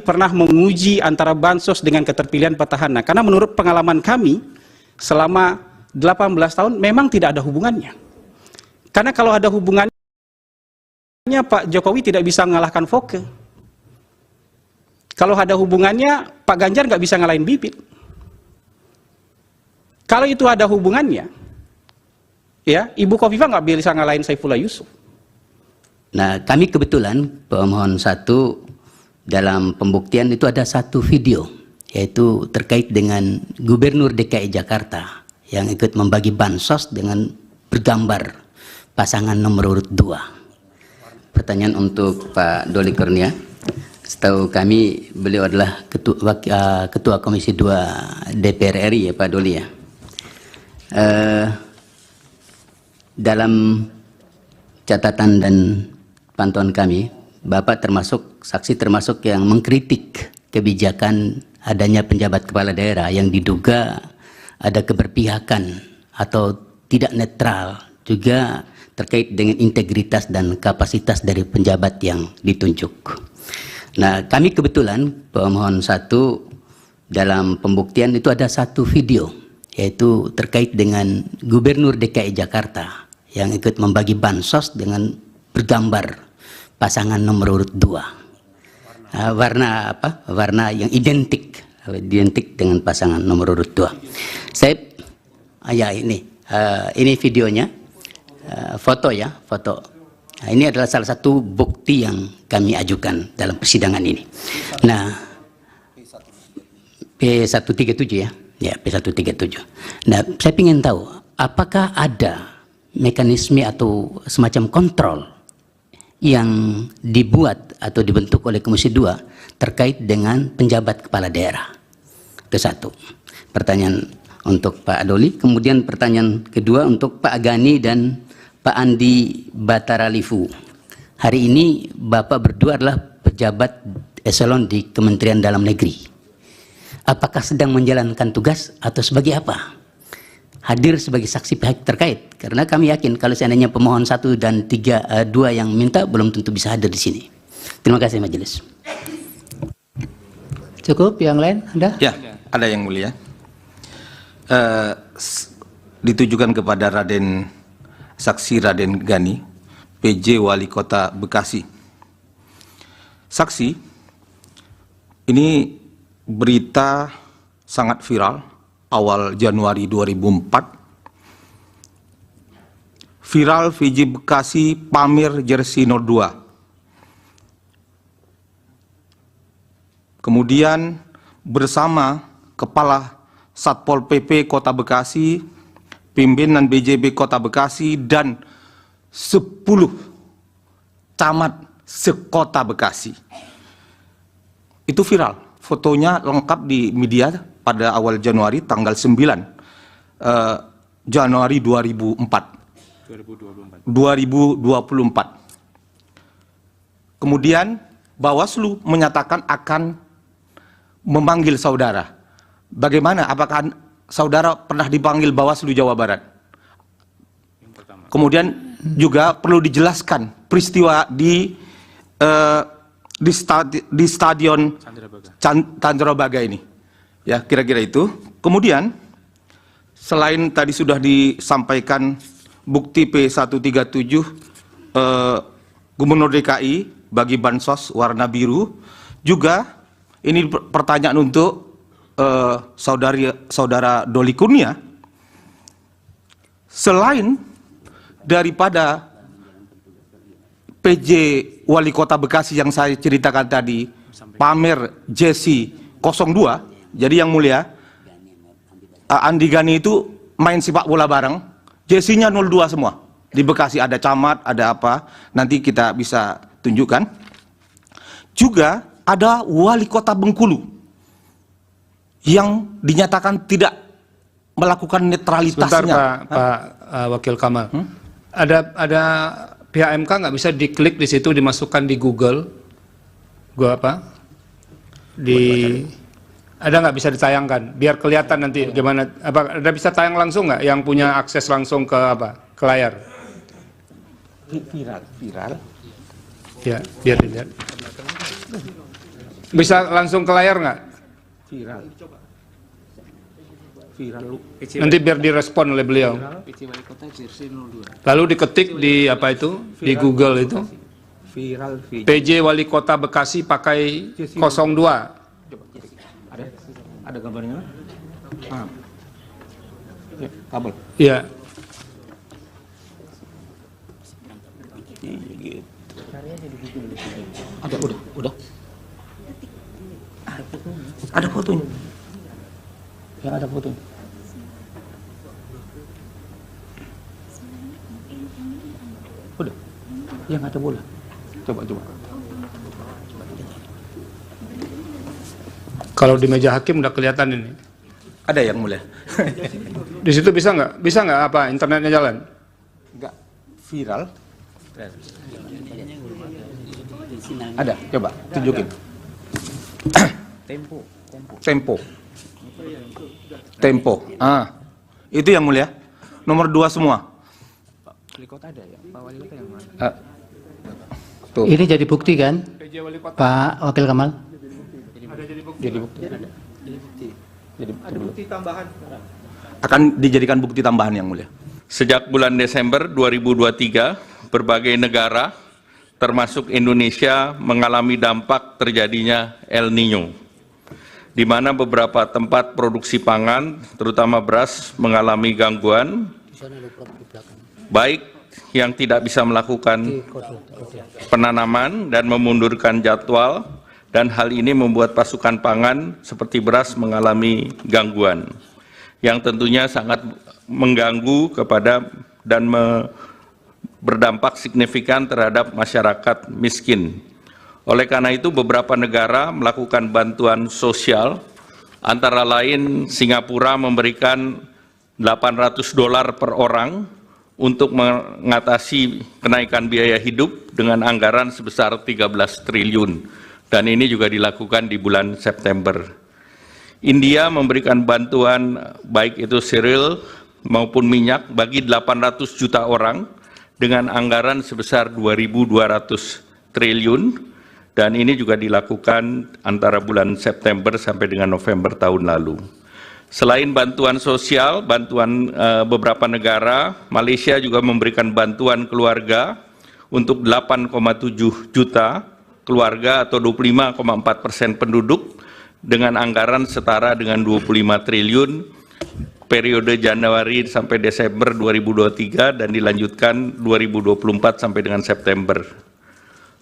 pernah menguji antara bansos dengan keterpilihan petahana. Karena menurut pengalaman kami, selama 18 tahun memang tidak ada hubungannya. Karena kalau ada hubungannya, Pak Jokowi tidak bisa mengalahkan Foke. Kalau ada hubungannya, Pak Ganjar nggak bisa ngalahin Bibit. Kalau itu ada hubungannya, ya Ibu Kofifa nggak bisa ngalahin Saifullah Yusuf. Nah, kami kebetulan pemohon 1 dalam pembuktian itu ada satu video, yaitu terkait dengan Gubernur DKI Jakarta yang ikut membagi bansos dengan bergambar pasangan nomor urut 2. Pertanyaan untuk Pak Doli Kurnia. Setahu kami beliau adalah ketua Komisi 2 DPR RI ya Pak Doli ya. Dalam catatan dan pantauan kami, Bapak termasuk saksi termasuk yang mengkritik kebijakan adanya penjabat kepala daerah yang diduga ada keberpihakan atau tidak netral, juga terkait dengan integritas dan kapasitas dari penjabat yang ditunjuk. Nah, kami kebetulan pemohon 1 dalam pembuktian itu ada satu video, yaitu terkait dengan Gubernur DKI Jakarta yang ikut membagi bansos dengan bergambar pasangan nomor urut 2. Warna apa? Warna yang identik dengan pasangan nomor urut 2. Saya ya ini videonya, foto ya, foto. Nah, ini adalah salah satu bukti yang kami ajukan dalam persidangan ini. Nah, P137 ya. Ya, P137. Nah, saya ingin tahu apakah ada mekanisme atau semacam kontrol yang dibuat atau dibentuk oleh Komisi 2 terkait dengan penjabat kepala daerah. Itu satu. Pertanyaan untuk Pak Doli. Kemudian pertanyaan kedua untuk Pak Gani dan Pak Andi Bataralifu. Hari ini Bapak berdua adalah pejabat eselon di Kementerian Dalam Negeri. Apakah sedang menjalankan tugas atau sebagai apa? Hadir sebagai saksi pihak terkait. Karena kami yakin kalau seandainya pemohon 1 dan 2 yang minta belum tentu bisa hadir di sini. Terima kasih majelis. Cukup, yang lain ada? Ya, ada yang mulia. Ditujukan kepada Saksi Raden Gani, PJ Wali Kota Bekasi. Saksi, ini berita sangat viral awal Januari 2004. Viral VJ Bekasi pamer jersey 02. Kemudian bersama Kepala Satpol PP Kota Bekasi, pimpinan BJB Kota Bekasi, dan 10 camat sekota Bekasi. Itu viral. Fotonya lengkap di media pada awal Januari, tanggal 9 Januari 2024. Kemudian Bawaslu menyatakan akan memanggil saudara. Bagaimana? Apakah saudara pernah dipanggil Bawaslu Jawa Barat? Kemudian juga perlu dijelaskan peristiwa di stadion Candrabaga ini. Ya, kira-kira itu. Kemudian selain tadi sudah disampaikan bukti P137 Gubernur DKI bagi bansos warna biru, juga ini pertanyaan untuk saudara Doli Kurnia. Selain daripada PJ Wali Kota Bekasi yang saya ceritakan tadi, pamer jersey 02, jadi yang mulia, Andi Gani itu main sepak bola bareng, jersey-nya 02 semua. Di Bekasi ada camat, ada apa, nanti kita bisa tunjukkan. Juga ada Wali Kota Bengkulu yang dinyatakan tidak melakukan netralitasnya. Sebentar Pak Wakil Kamal. Ada pihak MK nggak bisa diklik di situ, dimasukkan di Google, ada nggak bisa ditayangkan biar kelihatan nanti gimana? Apa ada bisa tayang langsung nggak yang punya akses langsung ke ke layar? Viral. Ya, biar dilihat. Bisa langsung ke layar nggak? Nanti biar direspon oleh beliau. Lalu diketik di apa itu? Di Google itu. PJ Wali Kota Bekasi pakai 02. Ada gambarnya? Ya, kabel. Iya. Ada, udah. Ada fotonya. Ya, ada fotonya. Udah. Yang ada bola. Coba. Kalau di meja hakim udah kelihatan ini. Ada yang mulia. Di situ bisa nggak? Bisa nggak apa internetnya jalan? Enggak viral. Ada, coba tunjukin. Tempo. Itu yang mulia. Nomor 2 semua. Tuh. Ini jadi bukti kan, Pak Wakil Kamal? Jadi bukti tambahan. Akan dijadikan bukti tambahan yang mulia. Sejak bulan Desember 2023, berbagai negara termasuk Indonesia mengalami dampak terjadinya El Niño, di mana beberapa tempat produksi pangan, terutama beras, mengalami gangguan, baik yang tidak bisa melakukan penanaman dan memundurkan jadwal, dan hal ini membuat pasukan pangan seperti beras mengalami gangguan, yang tentunya sangat mengganggu kepada dan berdampak signifikan terhadap masyarakat miskin. Oleh karena itu, beberapa negara melakukan bantuan sosial, antara lain Singapura memberikan $800 per orang untuk mengatasi kenaikan biaya hidup dengan anggaran sebesar 13 triliun. Dan ini juga dilakukan di bulan September. India memberikan bantuan baik itu cereal maupun minyak bagi 800 juta orang dengan anggaran sebesar 2.200 triliun, dan ini juga dilakukan antara bulan September sampai dengan November tahun lalu. Selain bantuan sosial, bantuan beberapa negara, Malaysia juga memberikan bantuan keluarga untuk 8,7 juta keluarga atau 25,4% penduduk dengan anggaran setara dengan 25 triliun periode Januari sampai Desember 2023 dan dilanjutkan 2024 sampai dengan September.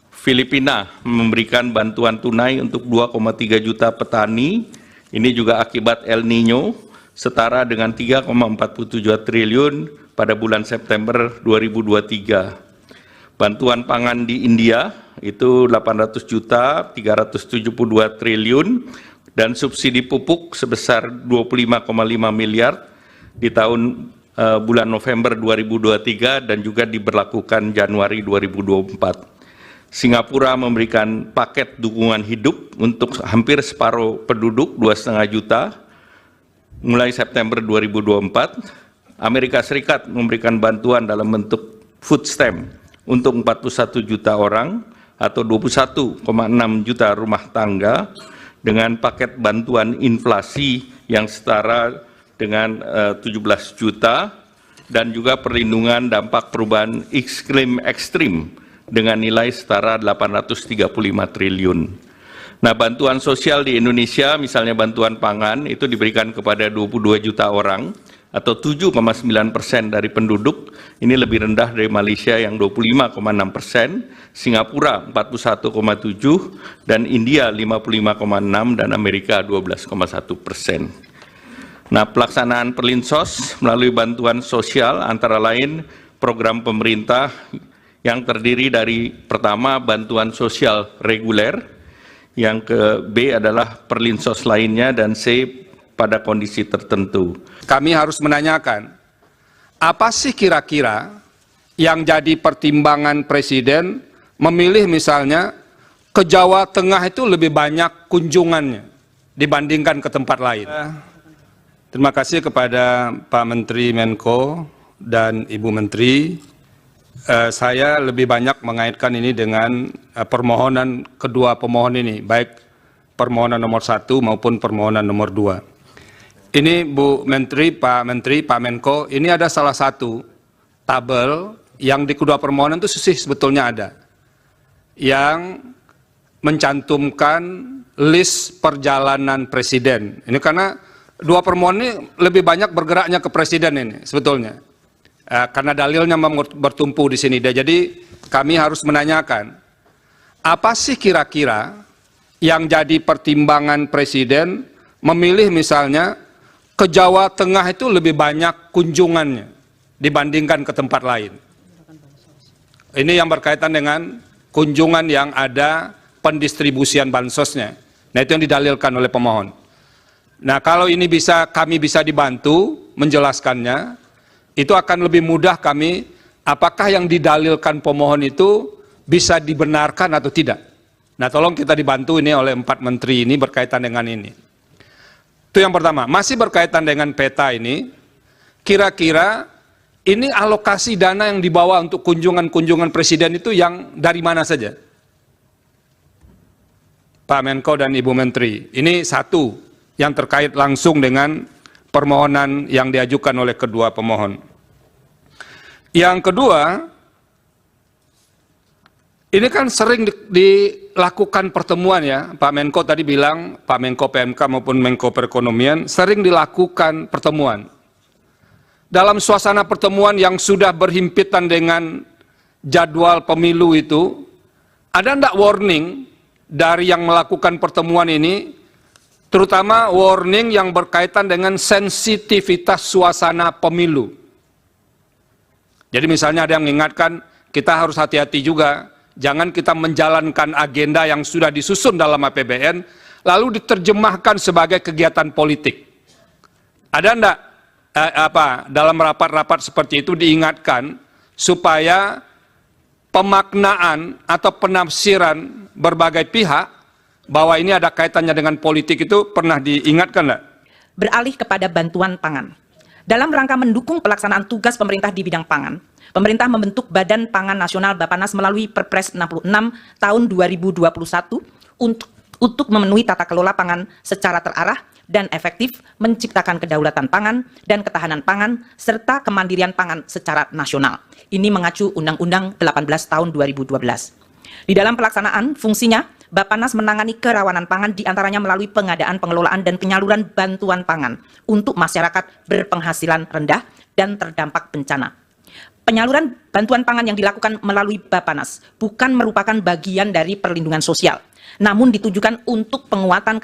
Filipina memberikan bantuan tunai untuk 2,3 juta petani, ini juga akibat El Niño, setara dengan 3,47 triliun pada bulan September 2023. Bantuan pangan di India itu 800 juta, 372 triliun, dan subsidi pupuk sebesar 25,5 miliar di tahun bulan November 2023 dan juga diberlakukan Januari 2024. Singapura memberikan paket dukungan hidup untuk hampir separuh penduduk, 2,5 juta, mulai September 2024. Amerika Serikat memberikan bantuan dalam bentuk food stamp untuk 41 juta orang atau 21,6 juta rumah tangga dengan paket bantuan inflasi yang setara dengan 17 juta dan juga perlindungan dampak perubahan iklim ekstrim dengan nilai setara 835 triliun. Nah, bantuan sosial di Indonesia, misalnya bantuan pangan, itu diberikan kepada 22 juta orang atau 7,9% dari penduduk. Ini lebih rendah dari Malaysia yang 25,6%, Singapura 41,7%, dan India 55,6%, dan Amerika 12,1%. Nah, pelaksanaan Perlinsos melalui bantuan sosial antara lain program pemerintah yang terdiri dari pertama bantuan sosial reguler, yang ke B adalah Perlinsos lainnya, dan C pada kondisi tertentu. Kami harus menanyakan, apa sih kira-kira yang jadi pertimbangan Presiden memilih misalnya ke Jawa Tengah itu lebih banyak kunjungannya dibandingkan ke tempat lain? Terima kasih kepada Pak Menteri Menko dan Ibu Menteri. Saya lebih banyak mengaitkan ini dengan permohonan kedua pemohon ini, baik permohonan nomor 1 maupun permohonan nomor 2. Ini Bu Menteri, Pak Menko, ini ada salah satu tabel yang di kedua permohonan itu sebetulnya ada, yang mencantumkan list perjalanan presiden. Ini karena dua permohonan ini lebih banyak bergeraknya ke presiden ini sebetulnya. Karena dalilnya bertumpu di sini. Jadi kami harus menanyakan, apa sih kira-kira yang jadi pertimbangan presiden memilih misalnya ke Jawa Tengah itu lebih banyak kunjungannya dibandingkan ke tempat lain. Ini yang berkaitan dengan kunjungan yang ada pendistribusian bansosnya. Nah, itu yang didalilkan oleh pemohon. Nah, kalau ini kami bisa dibantu menjelaskannya, itu akan lebih mudah kami, apakah yang didalilkan pemohon itu bisa dibenarkan atau tidak. Nah, tolong kita dibantu ini oleh 4 menteri ini berkaitan dengan ini. Itu yang pertama. Masih berkaitan dengan peta ini, kira-kira ini alokasi dana yang dibawa untuk kunjungan-kunjungan presiden itu yang dari mana saja? Pak Menko dan Ibu Menteri, ini satu yang terkait langsung dengan permohonan yang diajukan oleh kedua pemohon. Yang kedua, ini kan sering dilakukan pertemuan ya, Pak Menko tadi bilang, Pak Menko PMK maupun Menko Perekonomian, sering dilakukan pertemuan. Dalam suasana pertemuan yang sudah berhimpitan dengan jadwal pemilu itu, ada enggak warning dari yang melakukan pertemuan ini, terutama warning yang berkaitan dengan sensitivitas suasana pemilu. Jadi misalnya ada yang mengingatkan, kita harus hati-hati juga, jangan kita menjalankan agenda yang sudah disusun dalam APBN, lalu diterjemahkan sebagai kegiatan politik. Ada enggak dalam rapat-rapat seperti itu diingatkan supaya pemaknaan atau penafsiran berbagai pihak bahwa ini ada kaitannya dengan politik itu pernah diingatkan enggak? Beralih kepada bantuan pangan. Dalam rangka mendukung pelaksanaan tugas pemerintah di bidang pangan, pemerintah membentuk Badan Pangan Nasional Bappenas melalui Perpres 66 tahun 2021 untuk memenuhi tata kelola pangan secara terarah dan efektif, menciptakan kedaulatan pangan dan ketahanan pangan, serta kemandirian pangan secara nasional. Ini mengacu Undang-Undang 18 tahun 2012. Di dalam pelaksanaan fungsinya, Bappenas menangani kerawanan pangan diantaranya melalui pengadaan, pengelolaan, dan penyaluran bantuan pangan untuk masyarakat berpenghasilan rendah dan terdampak bencana. Penyaluran bantuan pangan yang dilakukan melalui Bappenas bukan merupakan bagian dari perlindungan sosial, namun ditujukan untuk penguatan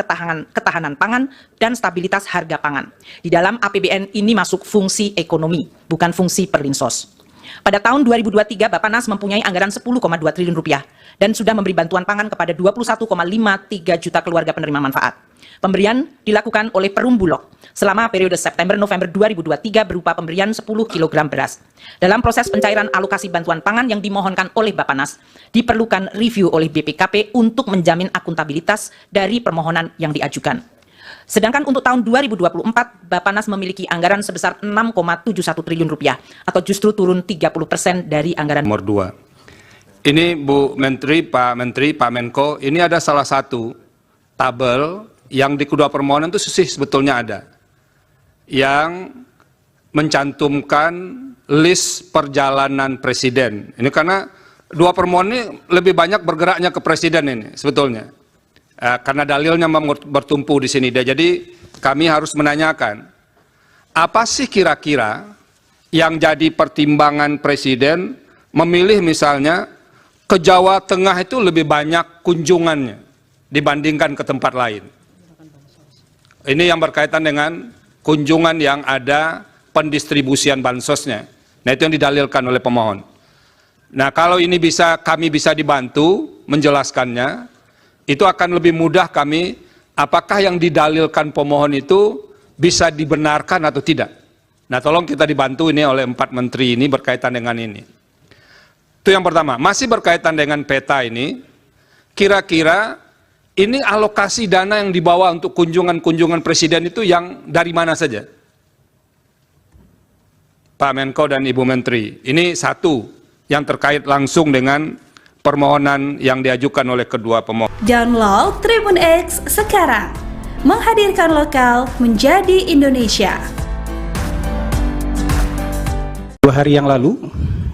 ketahanan pangan dan stabilitas harga pangan. Di dalam APBN ini masuk fungsi ekonomi, bukan fungsi perlinsos. Pada tahun 2023, Bappenas mempunyai anggaran 10,2 triliun rupiah dan sudah memberi bantuan pangan kepada 21,53 juta keluarga penerima manfaat. Pemberian dilakukan oleh Perum Bulog selama periode September-November 2023 berupa pemberian 10 kg beras. Dalam proses pencairan alokasi bantuan pangan yang dimohonkan oleh Bappenas, diperlukan review oleh BPKP untuk menjamin akuntabilitas dari permohonan yang diajukan. Sedangkan untuk tahun 2024, Bappenas memiliki anggaran sebesar 6,71 triliun rupiah atau justru turun 30% dari anggaran. Nomor 2. Ini Bu Menteri, Pak Menko, ini ada salah satu tabel yang di kedua permohonan itu sebetulnya ada, yang mencantumkan list perjalanan presiden. Ini karena dua permohonan ini lebih banyak bergeraknya ke presiden ini sebetulnya. Karena dalilnya bertumpu di sini. Jadi kami harus menanyakan, apa sih kira-kira yang jadi pertimbangan presiden memilih misalnya ke Jawa Tengah itu lebih banyak kunjungannya dibandingkan ke tempat lain. Ini yang berkaitan dengan kunjungan yang ada pendistribusian bansosnya. Nah, itu yang didalilkan oleh pemohon. Nah, kalau ini kami bisa dibantu menjelaskannya, itu akan lebih mudah kami, apakah yang didalilkan pemohon itu bisa dibenarkan atau tidak. Nah, tolong kita dibantu ini oleh 4 menteri ini berkaitan dengan ini. Itu yang pertama. Masih berkaitan dengan peta ini, kira-kira ini alokasi dana yang dibawa untuk kunjungan-kunjungan presiden itu yang dari mana saja? Pak Menko dan Ibu Menteri, ini satu yang terkait langsung dengan permohonan yang diajukan oleh kedua pemohon. Download Tribun X sekarang. menghadirkan lokal menjadi Indonesia. 2 hari yang lalu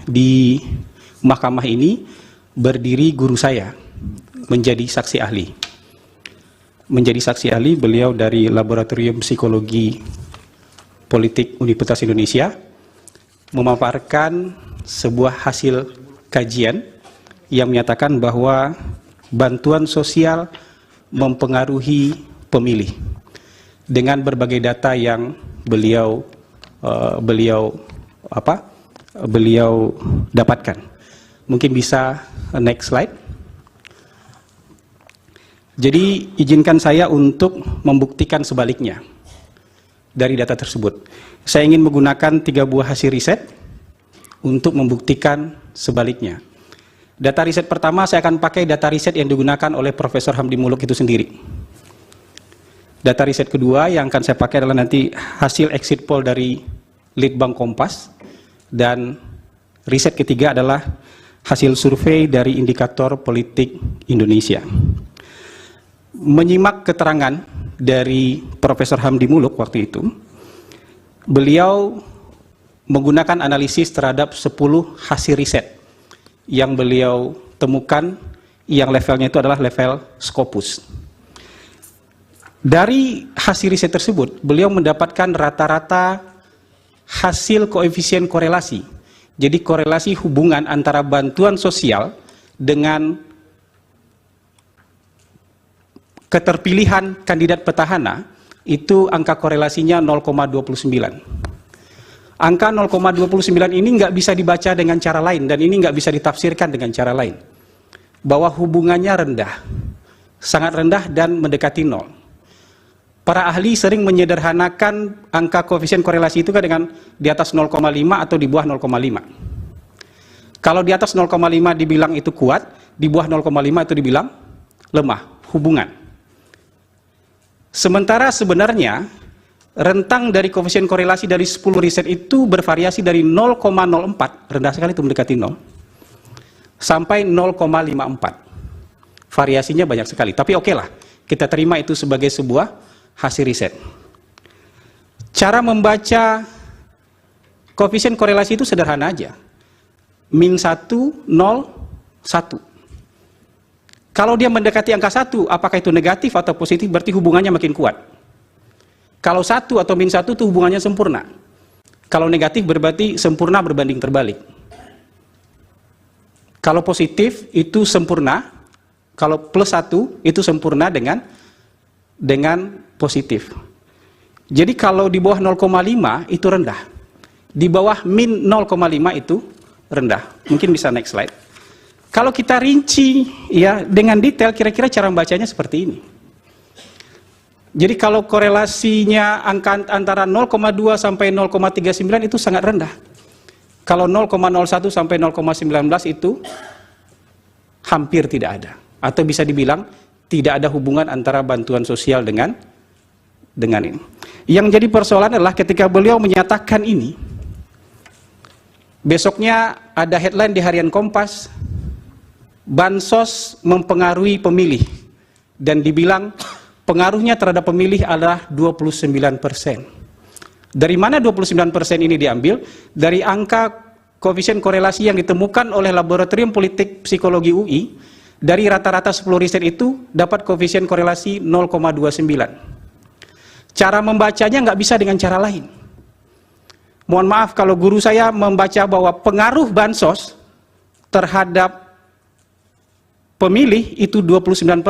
di mahkamah ini berdiri guru saya menjadi saksi ahli. Menjadi saksi ahli beliau dari Laboratorium Psikologi Politik Universitas Indonesia memaparkan sebuah hasil kajian yang menyatakan bahwa bantuan sosial mempengaruhi pemilih dengan berbagai data yang beliau dapatkan. Mungkin bisa next slide. Jadi izinkan saya untuk membuktikan sebaliknya dari data tersebut. Saya ingin menggunakan 3 buah hasil riset untuk membuktikan sebaliknya. Data riset pertama saya akan pakai data riset yang digunakan oleh Profesor Hamdi Muluk itu sendiri. Data riset kedua yang akan saya pakai adalah nanti hasil exit poll dari Litbang Kompas. Dan riset ketiga adalah hasil survei dari Indikator Politik Indonesia. Menyimak keterangan dari Profesor Hamdi Muluk waktu itu, beliau menggunakan analisis terhadap 10 hasil riset yang beliau temukan yang levelnya itu adalah level Scopus. Dari hasil riset tersebut, beliau mendapatkan rata-rata hasil koefisien korelasi. Jadi korelasi hubungan antara bantuan sosial dengan keterpilihan kandidat petahana itu angka korelasinya 0,29. Angka 0,29 ini nggak bisa dibaca dengan cara lain dan ini nggak bisa ditafsirkan dengan cara lain. Bahwa hubungannya rendah, sangat rendah dan mendekati 0. Para ahli sering menyederhanakan angka koefisien korelasi itu kan dengan di atas 0,5 atau di bawah 0,5. Kalau di atas 0,5 dibilang itu kuat, di bawah 0,5 itu dibilang lemah, hubungan. Sementara sebenarnya rentang dari koefisien korelasi dari 10 riset itu bervariasi dari 0,04, rendah sekali itu mendekati 0, sampai 0,54. Variasinya banyak sekali, tapi oke lah, kita terima itu sebagai sebuah hasil riset. Cara membaca koefisien korelasi itu sederhana aja. Min 1, 0, 1. Kalau dia mendekati angka 1, apakah itu negatif atau positif, berarti hubungannya makin kuat. Kalau 1 atau min 1 itu hubungannya sempurna. Kalau negatif berarti sempurna berbanding terbalik. Kalau positif itu sempurna, kalau plus 1 itu sempurna dengan positif. Jadi kalau di bawah 0,5 itu rendah. Di bawah min 0,5 itu rendah. Mungkin bisa next slide. Kalau kita rinci ya dengan detail kira-kira cara membacanya seperti ini. Jadi kalau korelasinya angka antara 0,2 sampai 0,39 itu sangat rendah. Kalau 0,01 sampai 0,19 itu hampir tidak ada. Atau bisa dibilang tidak ada hubungan antara bantuan sosial dengan ini. Yang jadi persoalan adalah ketika beliau menyatakan ini, besoknya ada headline di Harian Kompas, bansos mempengaruhi pemilih, dan dibilang pengaruhnya terhadap pemilih adalah 29%. Dari mana 29% ini diambil? Dari angka koefisien korelasi yang ditemukan oleh Laboratorium Politik Psikologi UI. Dari rata-rata 10 riset itu dapat koefisien korelasi 0,29. Cara membacanya nggak bisa dengan cara lain. Mohon maaf kalau guru saya membaca bahwa pengaruh bansos terhadap pemilih itu 29%,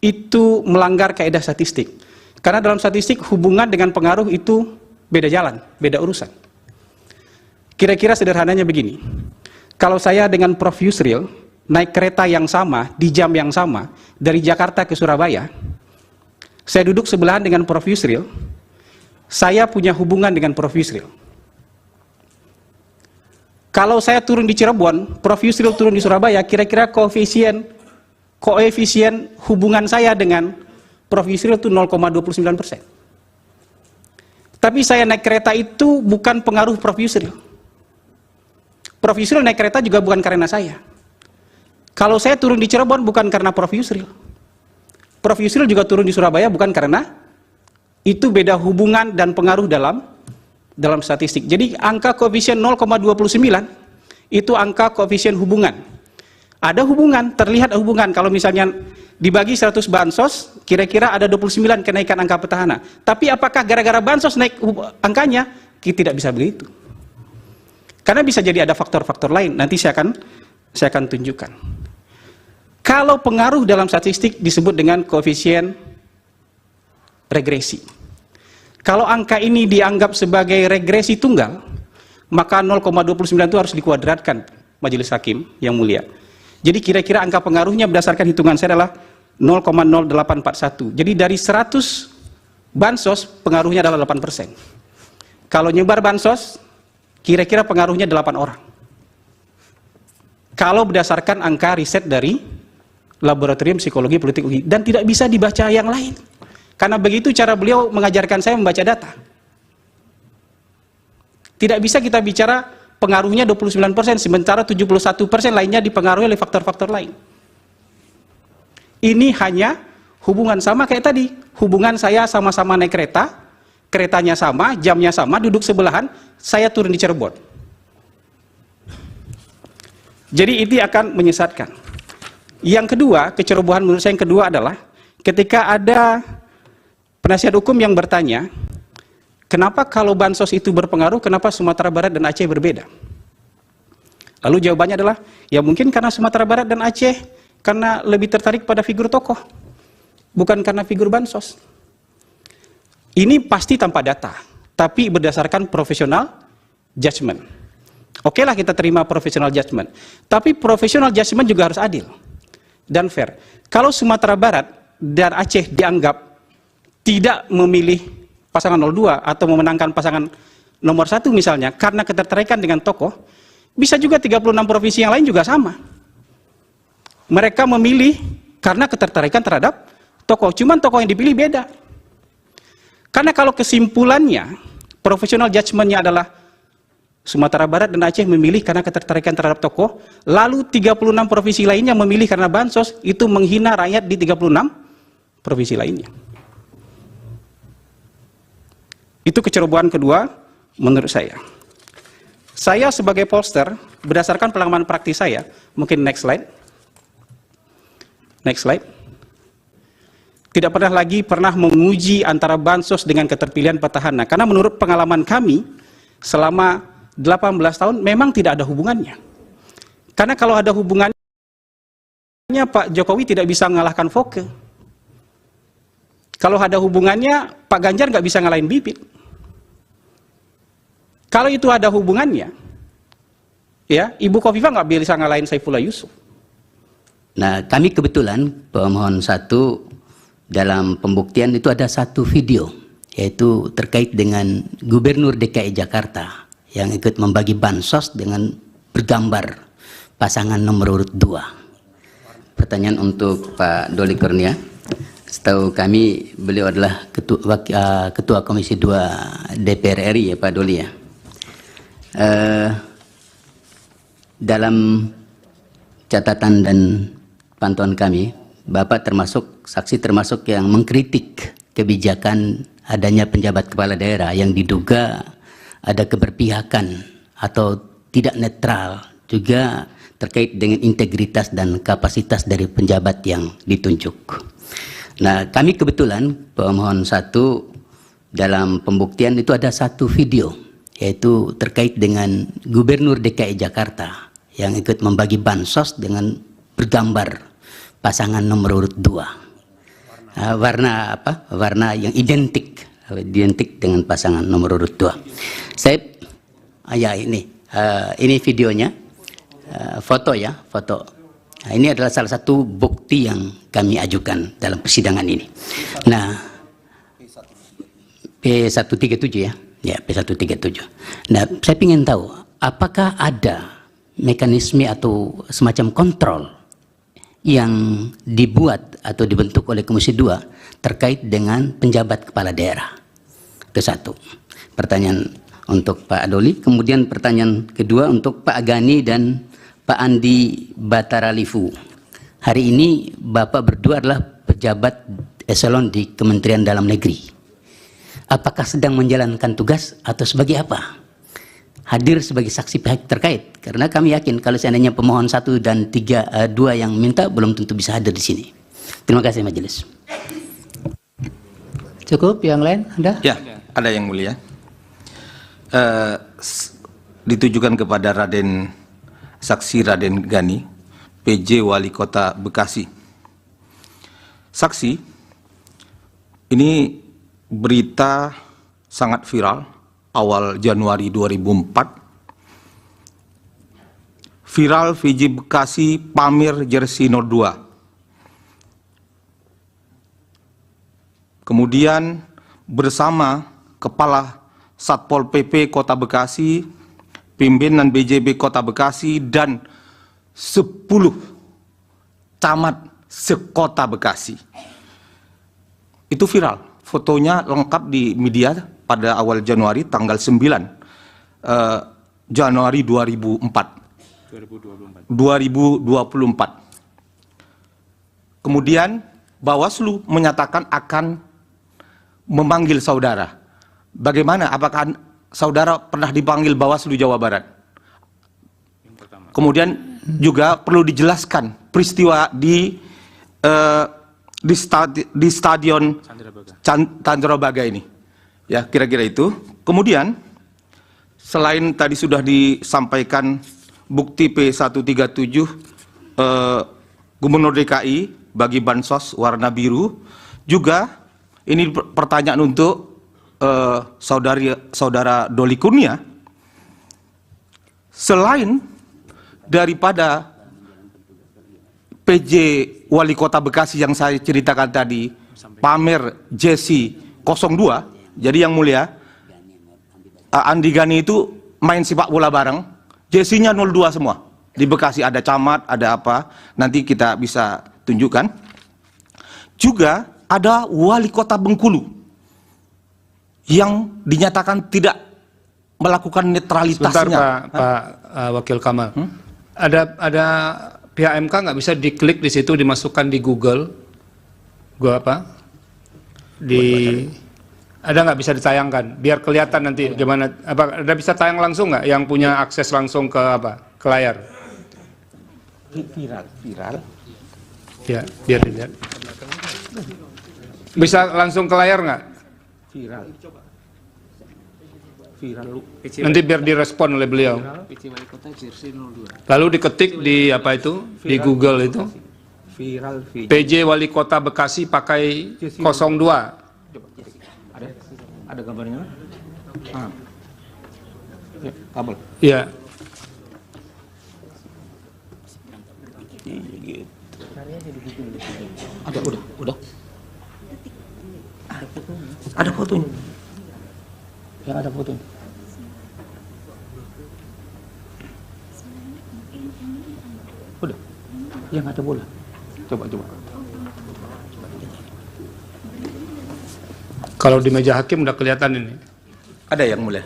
itu melanggar kaidah statistik. Karena dalam statistik hubungan dengan pengaruh itu beda jalan, beda urusan. Kira-kira sederhananya begini. Kalau saya dengan Prof. Yusril naik kereta yang sama, di jam yang sama, dari Jakarta ke Surabaya, saya duduk sebelahan dengan Prof. Yusril, saya punya hubungan dengan Prof. Yusril. Kalau saya turun di Cirebon, Prof. Yusril turun di Surabaya, kira-kira koefisien hubungan saya dengan Prof. Yusril itu 0,29%. Tapi saya naik kereta itu bukan pengaruh Prof. Yusril. Prof. Yusril naik kereta juga bukan karena saya. Kalau saya turun di Cirebon bukan karena Prof. Yusril. Prof. Yusril juga turun di Surabaya bukan karena itu beda hubungan dan pengaruh dalam statistik. Jadi angka koefisien 0,29 itu angka koefisien hubungan. Ada hubungan, terlihat hubungan. Kalau misalnya dibagi 100 bansos, kira-kira ada 29 kenaikan angka petahana. Tapi apakah gara-gara bansos naik angkanya? Kita tidak bisa begitu. Karena bisa jadi ada faktor-faktor lain. Nanti saya akan tunjukkan. Kalau pengaruh dalam statistik disebut dengan koefisien regresi. Kalau angka ini dianggap sebagai regresi tunggal, maka 0,29 itu harus dikuadratkan majelis hakim yang mulia. Jadi kira-kira angka pengaruhnya berdasarkan hitungan saya adalah 0,0841. Jadi dari 100 bansos pengaruhnya adalah 8%. Kalau nyebar bansos, kira-kira pengaruhnya 8 orang. Kalau berdasarkan angka riset dari Laboratorium Psikologi Politik UI, dan tidak bisa dibaca yang lain. Karena begitu cara beliau mengajarkan saya membaca data. Tidak bisa kita bicara pengaruhnya 29%, sementara 71% lainnya dipengaruhi oleh faktor-faktor lain. Ini hanya hubungan sama kayak tadi. Hubungan saya sama-sama naik kereta, keretanya sama, jamnya sama, duduk sebelahan, saya turun di Cirebon. Jadi itu akan menyesatkan. Yang kedua, kecerobohan menurut saya yang kedua adalah ketika ada penasihat hukum yang bertanya, kenapa kalau bansos itu berpengaruh, kenapa Sumatera Barat dan Aceh berbeda? Lalu jawabannya adalah, ya mungkin karena Sumatera Barat dan Aceh karena lebih tertarik pada figur tokoh, bukan karena figur bansos. Ini pasti tanpa data, tapi berdasarkan profesional judgment. Oke lah kita terima profesional judgment, tapi profesional judgment juga harus adil dan fair. Kalau Sumatera Barat dan Aceh dianggap tidak memilih pasangan 02 atau memenangkan pasangan nomor 1 misalnya karena ketertarikan dengan tokoh, bisa juga 36 provinsi yang lain juga sama. Mereka memilih karena ketertarikan terhadap tokoh, cuman tokoh yang dipilih beda. Karena kalau kesimpulannya, profesional judgment-nya adalah Sumatera Barat dan Aceh memilih karena ketertarikan terhadap tokoh, lalu 36 provinsi lainnya memilih karena bansos, itu menghina rakyat di 36 provinsi lainnya. Itu kecerobohan kedua menurut saya. Saya sebagai pollster, berdasarkan pengalaman praktis saya, mungkin next slide. Next slide. Tidak pernah menguji antara bansos dengan keterpilihan petahana. Karena menurut pengalaman kami, selama 18 tahun memang tidak ada hubungannya. Karena kalau ada hubungannya, Pak Jokowi tidak bisa mengalahkan Foke. Kalau ada hubungannya, Pak Ganjar nggak bisa ngalahin Bibit. Kalau itu ada hubungannya, ya Ibu Kofifa nggak bisa ngalahin Saifullah Yusuf. Nah, kami kebetulan pemohon 1 dalam pembuktian itu ada satu video, yaitu terkait dengan Gubernur DKI Jakarta yang ikut membagi bansos dengan bergambar pasangan nomor urut 2. Pertanyaan untuk Pak Doli Kurnia. Setahu kami beliau adalah Ketua Komisi 2 DPR RI ya Pak Doli ya. Dalam catatan dan pantauan kami, Bapak saksi termasuk yang mengkritik kebijakan adanya penjabat kepala daerah yang diduga ada keberpihakan atau tidak netral, juga terkait dengan integritas dan kapasitas dari penjabat yang ditunjuk. Nah, kami kebetulan pemohon 1 dalam pembuktian itu ada satu video, yaitu terkait dengan Gubernur DKI Jakarta yang ikut membagi bansos dengan bergambar pasangan nomor urut 2. Warna apa? Warna yang identik dengan pasangan nomor urut 2. Saya ya ini videonya, foto ya, foto. Nah, ini adalah salah satu bukti yang kami ajukan dalam persidangan ini. Nah, P137 ya. Ya, P137. Nah, saya ingin tahu apakah ada mekanisme atau semacam kontrol yang dibuat atau dibentuk oleh Komisi 2 terkait dengan penjabat kepala daerah. Itu satu. Pertanyaan untuk Pak Doli. Kemudian pertanyaan kedua untuk Pak Gani dan Pak Andi Bataralifu. Hari ini Bapak berdua adalah pejabat eselon di Kementerian Dalam Negeri. Apakah sedang menjalankan tugas atau sebagai apa? Hadir sebagai saksi pihak terkait, karena kami yakin kalau seandainya pemohon 1 dan 2 yang minta belum tentu bisa hadir di sini. Terima kasih majelis. Cukup, yang lain ada? Ya, ada yang mulia. Ditujukan kepada Saksi Raden Gani, PJ Wali Kota Bekasi. Saksi, ini berita sangat viral awal Januari 2004. Viral VJ Bekasi pamer jersey 02. Kemudian bersama Kepala Satpol PP Kota Bekasi, pimpinan BJB Kota Bekasi, dan 10 camat sekota Bekasi. Itu viral. Fotonya lengkap di media pada awal Januari, tanggal 9 Januari 2024. Kemudian Bawaslu menyatakan akan memanggil saudara. Bagaimana? Apakah saudara pernah dipanggil Bawaslu Jawa Barat? Kemudian juga perlu dijelaskan peristiwa di stadion Candrabaga ini. Ya, kira-kira itu. Kemudian selain tadi sudah disampaikan bukti P137 Gubernur DKI bagi bansos warna biru, juga ini pertanyaan untuk saudara Doli Kurnia. Selain daripada PJ Wali Kota Bekasi yang saya ceritakan tadi, pamer jersey 02, jadi yang mulia, Andi Gani itu main sepak bola bareng, jersey-nya 02 semua. Di Bekasi ada camat, ada apa, nanti kita bisa tunjukkan. Juga ada Wali Kota Bengkulu yang dinyatakan tidak melakukan netralitasnya. Sebentar Pak Wakil Kamal. Ada pihak MK nggak bisa diklik di situ, dimasukkan di Google, ada nggak bisa ditayangkan biar kelihatan nanti gimana? Apa ada bisa tayang langsung nggak yang punya akses langsung ke ke layar? Viral. Ya, biar dilihat. Bisa langsung ke layar nggak? Viral. Nanti biar direspon oleh beliau. Lalu diketik di apa itu? Di Google itu. Viral. PJ Wali Kota Bekasi pakai 02. Ada gambarnya? Ya, kabel. Iya. Ada, udah. Ada fotonya. Yang ada fotonya. Udah. Yang ada bola. Coba. Kalau di meja hakim udah kelihatan ini. Ada yang mulia.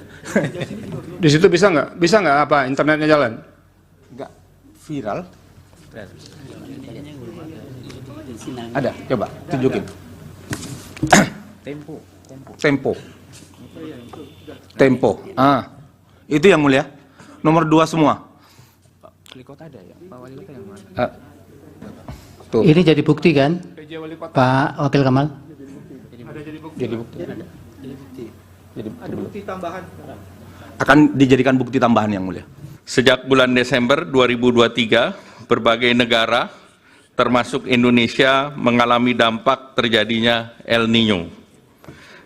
Di situ bisa nggak? Bisa nggak apa internetnya jalan? Enggak viral. Ada, coba tunjukin. Tempo. Itu yang mulia. Nomor 2 semua. Wali kota ada ya? Pak Wali kota yang mana? Tuh. Ini jadi bukti kan, Pak Wakil Kamal? Jadi bukti. Tambahan. Akan dijadikan bukti tambahan yang mulia. Sejak bulan Desember 2023, berbagai negara termasuk Indonesia mengalami dampak terjadinya El Niño,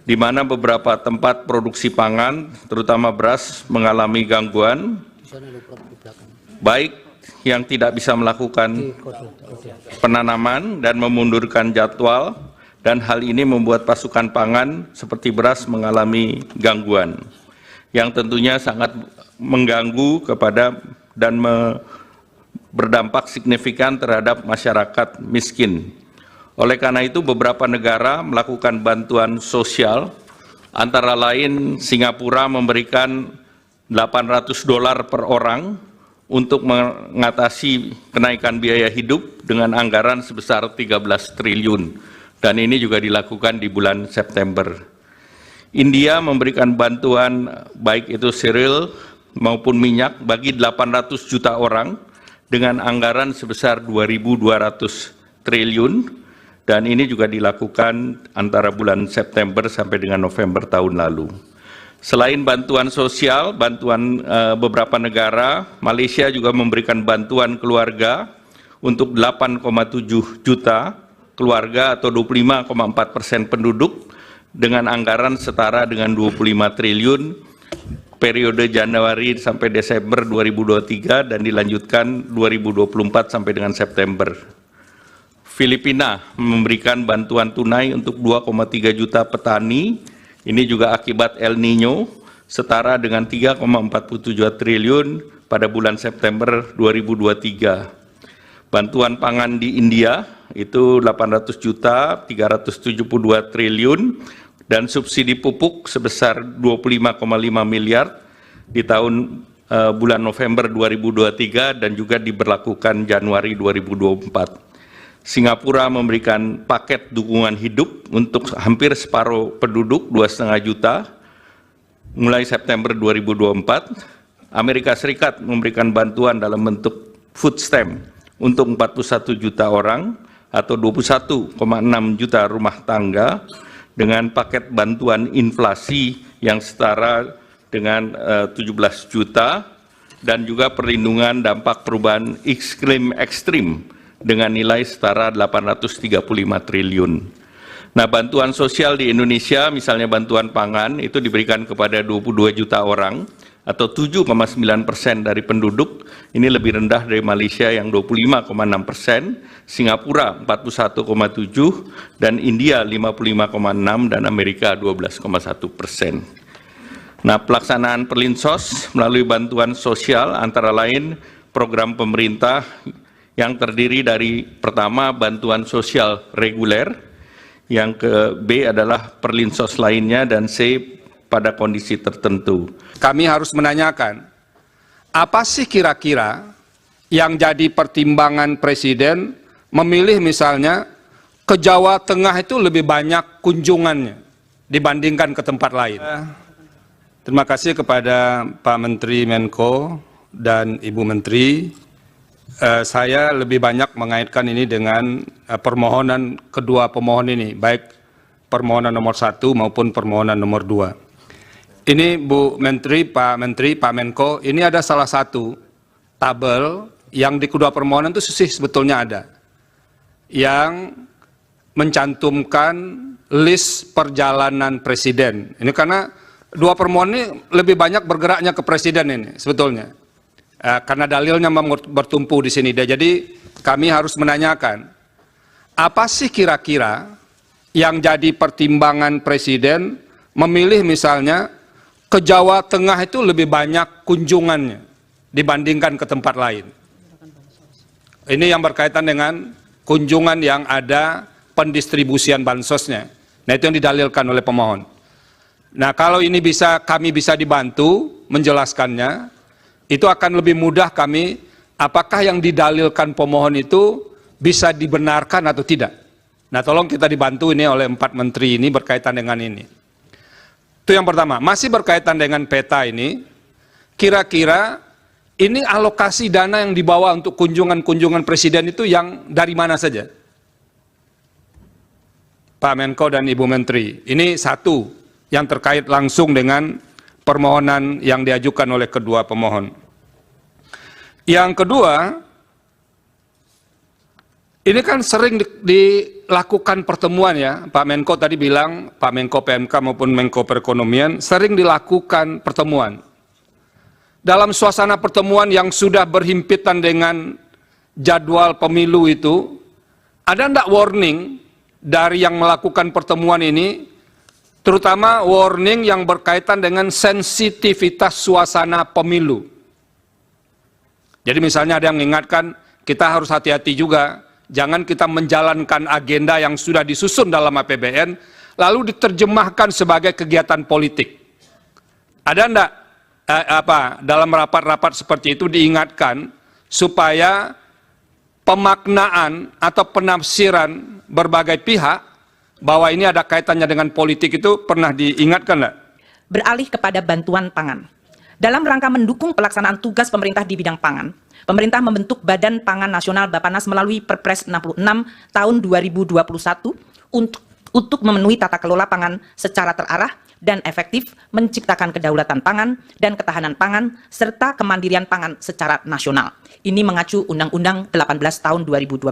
di mana beberapa tempat produksi pangan, terutama beras, mengalami gangguan, baik yang tidak bisa melakukan penanaman dan memundurkan jadwal, dan hal ini membuat pasukan pangan seperti beras mengalami gangguan, yang tentunya sangat mengganggu kepada dan berdampak signifikan terhadap masyarakat miskin. Oleh karena itu, beberapa negara melakukan bantuan sosial, antara lain Singapura memberikan $800 per orang untuk mengatasi kenaikan biaya hidup dengan anggaran sebesar 13 triliun. dan ini juga dilakukan di bulan September. India memberikan bantuan baik itu cereal maupun minyak bagi 800 juta orang dengan anggaran sebesar 2.200 triliun, dan ini juga dilakukan antara bulan September sampai dengan November tahun lalu. Selain bantuan sosial, bantuan beberapa negara, Malaysia juga memberikan bantuan keluarga untuk 8,7 juta keluarga atau 25,4% penduduk dengan anggaran setara dengan 25 triliun periode Januari sampai Desember 2023 dan dilanjutkan 2024 sampai dengan September. Filipina memberikan bantuan tunai untuk 2,3 juta petani, ini juga akibat El Nino, setara dengan 3,47 triliun pada bulan September 2023. Bantuan pangan di India itu 800 juta, 372 triliun, dan subsidi pupuk sebesar 25,5 miliar di tahun bulan November 2023 dan juga diberlakukan Januari 2024. Singapura memberikan paket dukungan hidup untuk hampir separuh penduduk 2,5 juta mulai September 2024. Amerika Serikat memberikan bantuan dalam bentuk food stamp untuk 41 juta orang atau 21,6 juta rumah tangga dengan paket bantuan inflasi yang setara dengan 17 juta dan juga perlindungan dampak perubahan iklim ekstrim dengan nilai setara 835 triliun. Nah, bantuan sosial di Indonesia, misalnya bantuan pangan, itu diberikan kepada 22 juta orang atau 7,9% dari penduduk. Ini lebih rendah dari Malaysia yang 25,6%, Singapura 41,7%, dan India 55,6%, dan Amerika 12,1%. Nah, pelaksanaan Perlinsos melalui bantuan sosial antara lain program pemerintah yang terdiri dari pertama bantuan sosial reguler, yang ke B adalah Perlinsos lainnya, dan C pada kondisi tertentu. Kami harus menanyakan, apa sih kira-kira yang jadi pertimbangan Presiden memilih misalnya ke Jawa Tengah itu lebih banyak kunjungannya dibandingkan ke tempat lain? Terima kasih kepada Pak Menteri Menko dan Ibu Menteri. Saya lebih banyak mengaitkan ini dengan permohonan kedua pemohon ini, baik permohonan nomor 1 maupun permohonan nomor 2. Ini Bu Menteri, Pak Menko, ini ada salah satu tabel yang di kedua permohonan itu sebetulnya ada, yang mencantumkan list perjalanan Presiden. Ini karena dua permohonan ini lebih banyak bergeraknya ke Presiden ini sebetulnya. Karena dalilnya bertumpu di sini. Jadi kami harus menanyakan, apa sih kira-kira yang jadi pertimbangan Presiden memilih misalnya ke Jawa Tengah itu lebih banyak kunjungannya dibandingkan ke tempat lain? Ini yang berkaitan dengan kunjungan yang ada pendistribusian bansosnya. Nah, itu yang didalilkan oleh pemohon. Nah, kalau ini kami bisa dibantu menjelaskannya, itu akan lebih mudah kami, apakah yang didalilkan pemohon itu bisa dibenarkan atau tidak. Nah, tolong kita dibantu ini oleh 4 menteri ini berkaitan dengan ini. Itu yang pertama. Masih berkaitan dengan peta ini, kira-kira ini alokasi dana yang dibawa untuk kunjungan-kunjungan Presiden itu yang dari mana saja? Pak Menko dan Ibu Menteri, ini satu yang terkait langsung dengan permohonan yang diajukan oleh kedua pemohon. Yang kedua, ini kan sering dilakukan pertemuan ya, Pak Menko tadi bilang, Pak Menko PMK maupun Menko Perekonomian, sering dilakukan pertemuan. Dalam suasana pertemuan yang sudah berhimpitan dengan jadwal pemilu itu, ada enggak warning dari yang melakukan pertemuan ini, terutama warning yang berkaitan dengan sensitivitas suasana pemilu. Jadi misalnya ada yang mengingatkan, kita harus hati-hati juga, jangan kita menjalankan agenda yang sudah disusun dalam APBN, lalu diterjemahkan sebagai kegiatan politik. Ada enggak dalam rapat-rapat seperti itu diingatkan supaya pemaknaan atau penafsiran berbagai pihak bahwa ini ada kaitannya dengan politik itu pernah diingatkan nggak? Beralih kepada bantuan pangan. Dalam rangka mendukung pelaksanaan tugas pemerintah di bidang pangan, pemerintah membentuk Badan Pangan Nasional Bappenas melalui Perpres 66 tahun 2021 untuk memenuhi tata kelola pangan secara terarah dan efektif, menciptakan kedaulatan pangan dan ketahanan pangan, serta kemandirian pangan secara nasional. Ini mengacu Undang-Undang 18 tahun 2012.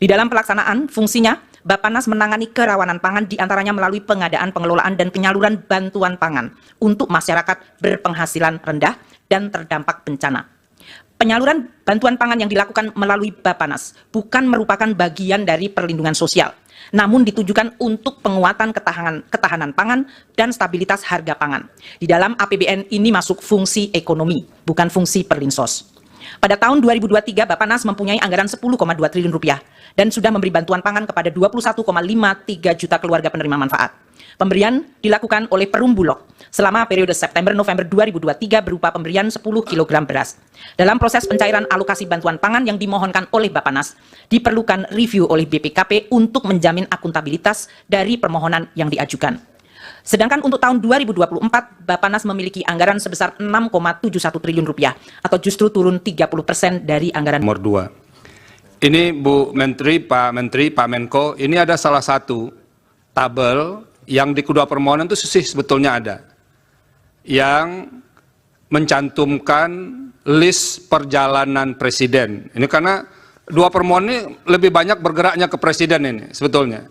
Di dalam pelaksanaan, fungsinya Bappenas menangani kerawanan pangan diantaranya melalui pengadaan, pengelolaan, dan penyaluran bantuan pangan untuk masyarakat berpenghasilan rendah dan terdampak bencana. Penyaluran bantuan pangan yang dilakukan melalui Bappenas bukan merupakan bagian dari perlindungan sosial, namun ditujukan untuk penguatan ketahanan pangan dan stabilitas harga pangan. Di dalam APBN ini masuk fungsi ekonomi, bukan fungsi perlinsos. Pada tahun 2023, Bappenas mempunyai anggaran 10,2 triliun rupiah dan sudah memberi bantuan pangan kepada 21,53 juta keluarga penerima manfaat. Pemberian dilakukan oleh Perum Bulog selama periode September-November 2023 berupa pemberian 10 kg beras. Dalam proses pencairan alokasi bantuan pangan yang dimohonkan oleh Bappenas, diperlukan review oleh BPKP untuk menjamin akuntabilitas dari permohonan yang diajukan. Sedangkan untuk tahun 2024, Bappenas memiliki anggaran sebesar 6,71 triliun rupiah atau justru turun 30% dari anggaran. Nomor 2. Ini Bu Menteri, Pak Menteri, Pak Menko, ini ada salah satu tabel yang di kedua permohonan itu sebetulnya ada. Yang mencantumkan list perjalanan presiden. Ini karena dua permohonan ini lebih banyak bergeraknya ke presiden ini sebetulnya.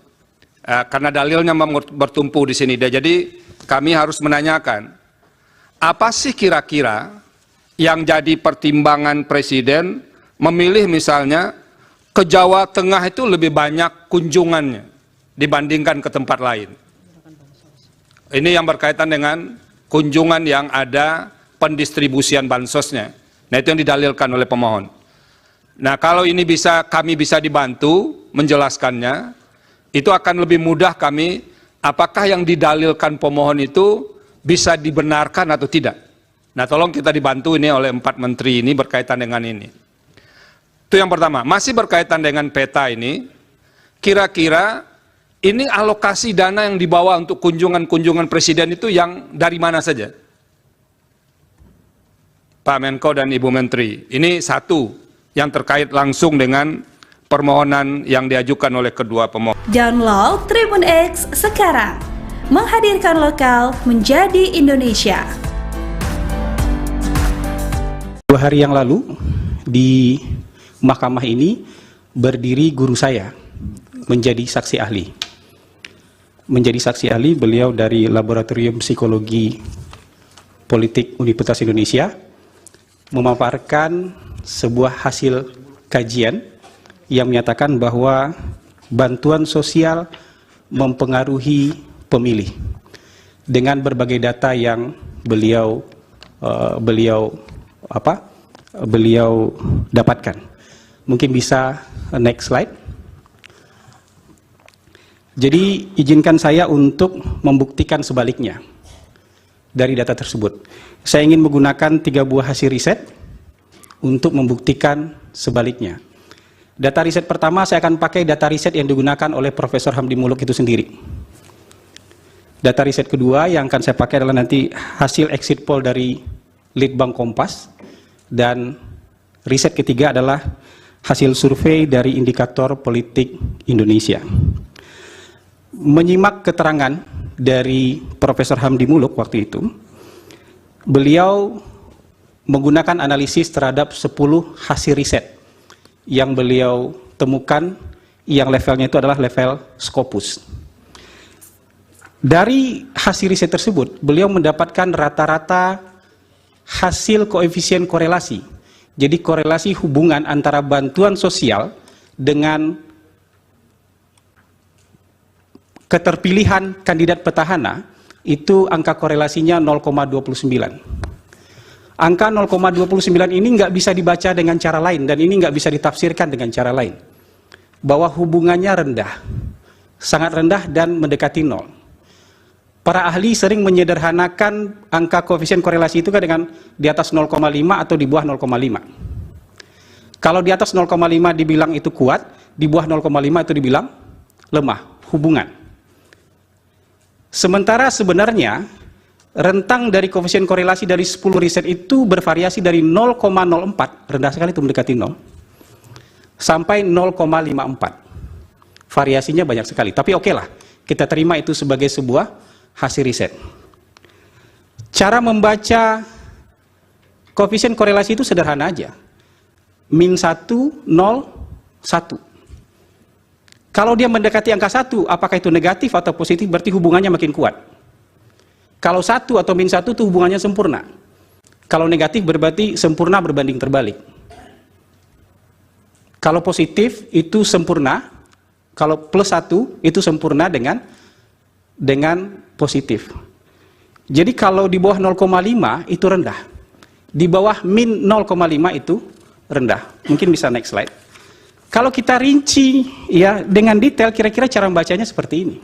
Karena dalilnya bertumpu di sini. Jadi kami harus menanyakan, apa sih kira-kira yang jadi pertimbangan presiden memilih misalnya ke Jawa Tengah itu lebih banyak kunjungannya dibandingkan ke tempat lain. Ini yang berkaitan dengan kunjungan yang ada pendistribusian bansosnya. Nah, itu yang didalilkan oleh pemohon. Nah, kalau ini kami bisa dibantu menjelaskannya, itu akan lebih mudah kami, apakah yang didalilkan pemohon itu bisa dibenarkan atau tidak. Nah, tolong kita dibantu ini oleh 4 menteri ini berkaitan dengan ini. Itu yang pertama. Masih berkaitan dengan peta ini, kira-kira ini alokasi dana yang dibawa untuk kunjungan-kunjungan presiden itu yang dari mana saja? Pak Menko dan Ibu Menteri, ini satu yang terkait langsung dengan permohonan yang diajukan oleh kedua pemohon. Download Tribun X sekarang. Menghadirkan lokal menjadi Indonesia. 2 hari yang lalu di mahkamah ini berdiri guru saya menjadi saksi ahli. Menjadi saksi ahli beliau dari Laboratorium Psikologi Politik Universitas Indonesia memaparkan sebuah hasil kajian yang menyatakan bahwa bantuan sosial mempengaruhi pemilih dengan berbagai data yang beliau dapatkan. Mungkin bisa next slide. Jadi izinkan saya untuk membuktikan sebaliknya dari data tersebut. Saya ingin menggunakan 3 buah hasil riset untuk membuktikan sebaliknya. Data riset pertama saya akan pakai data riset yang digunakan oleh Profesor Hamdi Muluk itu sendiri. Data riset kedua yang akan saya pakai adalah nanti hasil exit poll dari Litbang Kompas. Dan riset ketiga adalah hasil survei dari Indikator Politik Indonesia. Menyimak keterangan dari Profesor Hamdi Muluk waktu itu, beliau menggunakan analisis terhadap 10 hasil riset yang beliau temukan yang levelnya itu adalah level Scopus. Dari hasil riset tersebut, beliau mendapatkan rata-rata hasil koefisien korelasi. Jadi korelasi hubungan antara bantuan sosial dengan keterpilihan kandidat petahana itu angka korelasinya 0,29. Angka 0,29 ini nggak bisa dibaca dengan cara lain dan ini nggak bisa ditafsirkan dengan cara lain. Bahwa hubungannya rendah, sangat rendah dan mendekati 0. Para ahli sering menyederhanakan angka koefisien korelasi itu kan dengan di atas 0,5 atau di bawah 0,5. Kalau di atas 0,5 dibilang itu kuat, di bawah 0,5 itu dibilang lemah, hubungan. Sementara sebenarnya rentang dari koefisien korelasi dari 10 riset itu bervariasi dari 0,04, rendah sekali itu mendekati 0, sampai 0,54. Variasinya banyak sekali, tapi oke lah, kita terima itu sebagai sebuah hasil riset. Cara membaca koefisien korelasi itu sederhana aja. Min 1, 0, 1. Kalau dia mendekati angka 1, apakah itu negatif atau positif, berarti hubungannya makin kuat. Kalau 1 atau min 1 itu hubungannya sempurna. Kalau negatif berarti sempurna berbanding terbalik. Kalau positif itu sempurna, kalau plus 1 itu sempurna dengan positif. Jadi kalau di bawah 0,5 itu rendah. Di bawah min 0,5 itu rendah. Mungkin bisa next slide. Kalau kita rinci ya dengan detail, kira-kira cara membacanya seperti ini.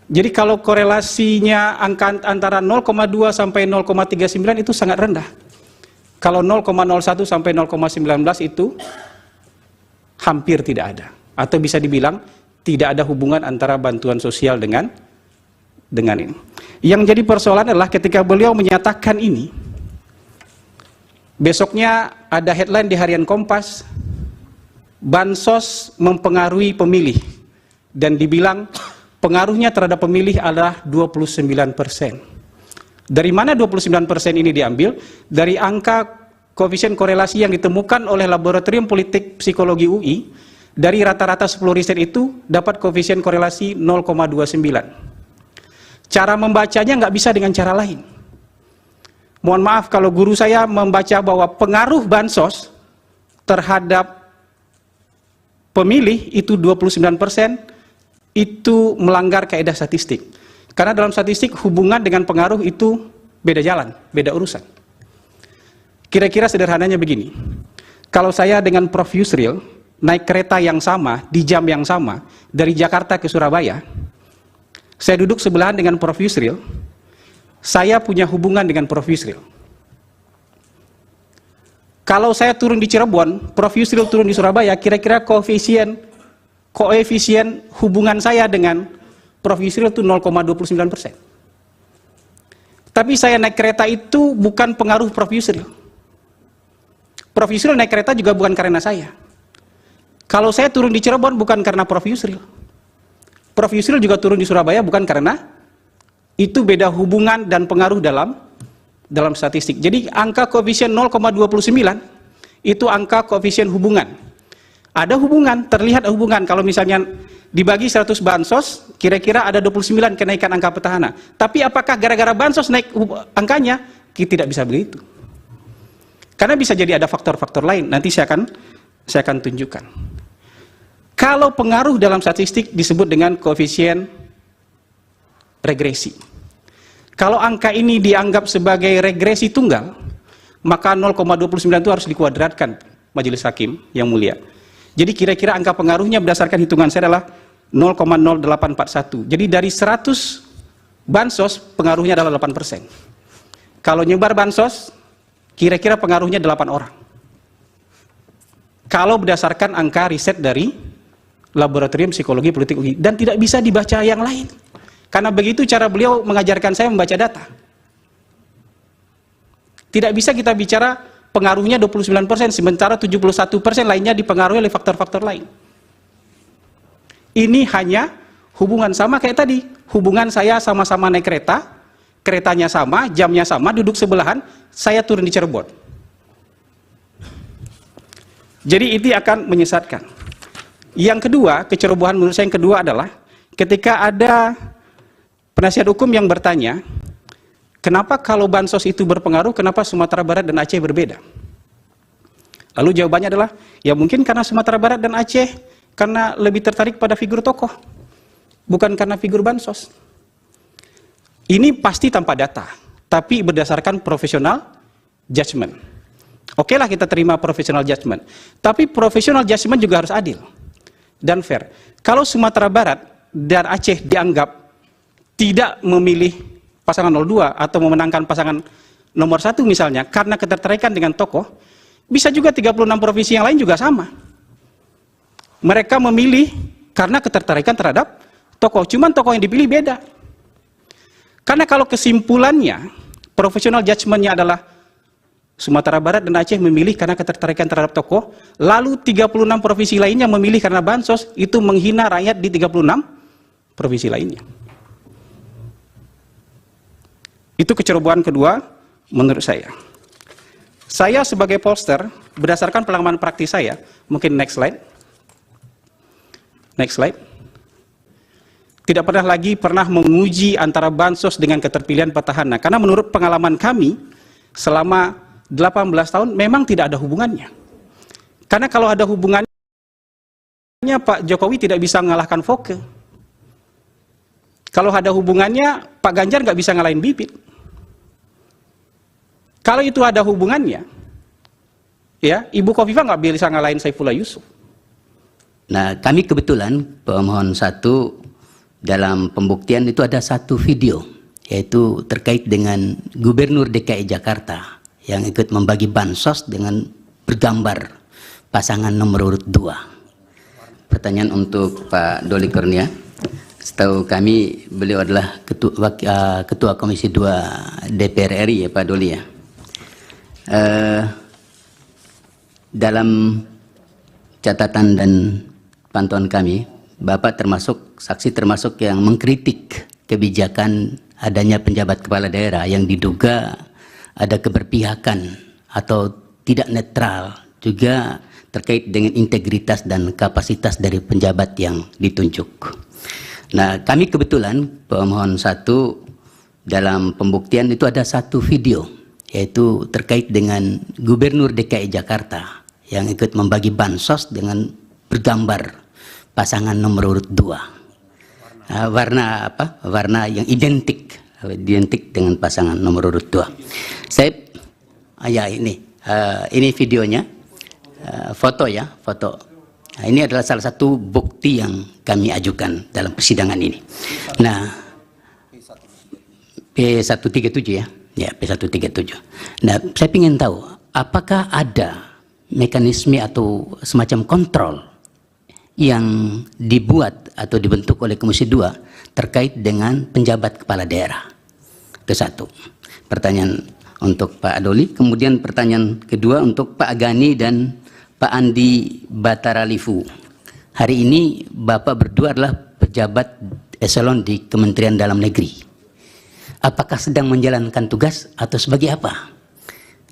Jadi kalau korelasinya angka antara 0,2 sampai 0,39 itu sangat rendah. Kalau 0,01 sampai 0,19 itu hampir tidak ada. Atau bisa dibilang tidak ada hubungan antara bantuan sosial dengan ini. Yang jadi persoalan adalah ketika beliau menyatakan ini, besoknya ada headline di Harian Kompas, bansos mempengaruhi pemilih, dan dibilang pengaruhnya terhadap pemilih adalah 29%. Dari mana 29% ini diambil? Dari angka koefisien korelasi yang ditemukan oleh Laboratorium Politik Psikologi UI. Dari rata-rata 10 riset itu dapat koefisien korelasi 0,29. Cara membacanya nggak bisa dengan cara lain. Mohon maaf kalau guru saya membaca bahwa pengaruh bansos terhadap pemilih itu 29%, itu melanggar kaidah statistik. Karena dalam statistik hubungan dengan pengaruh itu beda jalan, beda urusan. Kira-kira sederhananya begini. Kalau saya dengan Prof. Yusril naik kereta yang sama, di jam yang sama, dari Jakarta ke Surabaya, saya duduk sebelahan dengan Prof. Yusril, saya punya hubungan dengan Prof. Yusril. Kalau saya turun di Cirebon, Prof. Yusril turun di Surabaya, kira-kira koefisien hubungan saya dengan Prof. Yusril itu 0,29%. Tapi saya naik kereta itu bukan pengaruh Prof. Yusril. Prof. Yusril naik kereta juga bukan karena saya. Kalau saya turun di Cirebon bukan karena Prof. Yusril. Prof. Yusril juga turun di Surabaya bukan karena itu, beda hubungan dan pengaruh dalam statistik. Jadi angka koefisien 0,29 itu angka koefisien hubungan. Ada hubungan, terlihat hubungan. Kalau misalnya dibagi 100 bansos, kira-kira ada 29 kenaikan angka petahana. Tapi apakah gara-gara bansos naik angkanya? Kita tidak bisa begitu. Karena bisa jadi ada faktor-faktor lain. Nanti saya akan tunjukkan. Kalau pengaruh dalam statistik disebut dengan koefisien regresi. Kalau angka ini dianggap sebagai regresi tunggal, maka 0,29 itu harus dikuadratkan Majelis Hakim yang mulia. Jadi kira-kira angka pengaruhnya berdasarkan hitungan saya adalah 0,0841. Jadi dari 100 bansos pengaruhnya adalah 8%. Kalau nyebar bansos, kira-kira pengaruhnya 8 orang. Kalau berdasarkan angka riset dari Laboratorium Psikologi Politik UI, dan tidak bisa dibaca yang lain. Karena begitu cara beliau mengajarkan saya membaca data. Tidak bisa kita bicara pengaruhnya 29%, sementara 71% lainnya dipengaruhi oleh faktor-faktor lain. Ini hanya hubungan sama kayak tadi. Hubungan saya sama-sama naik kereta, keretanya sama, jamnya sama, duduk sebelahan, saya turun di Cirebon. Jadi itu akan menyesatkan. Yang kedua, kecerobohan menurut saya yang kedua adalah ketika ada penasihat hukum yang bertanya, kenapa kalau bansos itu berpengaruh, kenapa Sumatera Barat dan Aceh berbeda? Lalu jawabannya adalah, ya mungkin karena Sumatera Barat dan Aceh karena lebih tertarik pada figur tokoh, bukan karena figur bansos. Ini pasti tanpa data, tapi berdasarkan profesional judgment. Oke lah kita terima profesional judgment, tapi profesional judgment juga harus adil dan fair. Kalau Sumatera Barat dan Aceh dianggap tidak memilih pasangan 02 atau memenangkan pasangan nomor 1 misalnya karena ketertarikan dengan tokoh, bisa juga 36 provinsi yang lain juga sama. Mereka memilih karena ketertarikan terhadap tokoh, cuman tokoh yang dipilih beda. Karena kalau kesimpulannya, professional judgment-nya adalah Sumatera Barat dan Aceh memilih karena ketertarikan terhadap tokoh, lalu 36 provinsi lainnya memilih karena bansos, itu menghina rakyat di 36 provinsi lainnya. Itu kecerobohan kedua menurut saya. Saya sebagai pollster, berdasarkan pengalaman praktis saya, mungkin next slide. Next slide. Tidak pernah menguji antara bansos dengan keterpilihan petahana. Karena menurut pengalaman kami, selama 18 tahun memang tidak ada hubungannya. Karena kalau ada hubungannya, Pak Jokowi tidak bisa mengalahkan Foke. Kalau ada hubungannya, Pak Ganjar nggak bisa ngalahin Bibit. Kalau itu ada hubungannya, ya Ibu Khofifah nggak bisa ngalahin Saifullah Yusuf. Nah, kami kebetulan pemohon 1 dalam pembuktian itu ada satu video, yaitu terkait dengan Gubernur DKI Jakarta yang ikut membagi bansos dengan bergambar pasangan nomor urut 2. Pertanyaan untuk Pak Doli Kurnia. Setahu kami beliau adalah Ketua Komisi 2 DPR RI ya Pak Doli ya. Dalam catatan dan pantauan kami, Bapak termasuk saksi termasuk yang mengkritik kebijakan adanya penjabat kepala daerah yang diduga ada keberpihakan atau tidak netral, juga terkait dengan integritas dan kapasitas dari penjabat yang ditunjuk. Nah, kami kebetulan pemohon 1 dalam pembuktian itu ada satu video, yaitu terkait dengan Gubernur DKI Jakarta yang ikut membagi bansos dengan bergambar pasangan nomor urut 2. Warna apa? Warna yang identik dengan pasangan nomor urut 2. Saya ya ini videonya, foto ya, foto. Nah, ini adalah salah satu bukti yang kami ajukan dalam persidangan ini. Nah, P137 ya. Ya, P137. Nah, saya ingin tahu apakah ada mekanisme atau semacam kontrol yang dibuat atau dibentuk oleh Komisi 2 terkait dengan penjabat kepala daerah. Itu satu. Pertanyaan untuk Pak Doli. Kemudian pertanyaan kedua untuk Pak Gani dan Pak Andi Bataralifu. Hari ini Bapak berdua adalah pejabat eselon di Kementerian Dalam Negeri. Apakah sedang menjalankan tugas atau sebagai apa?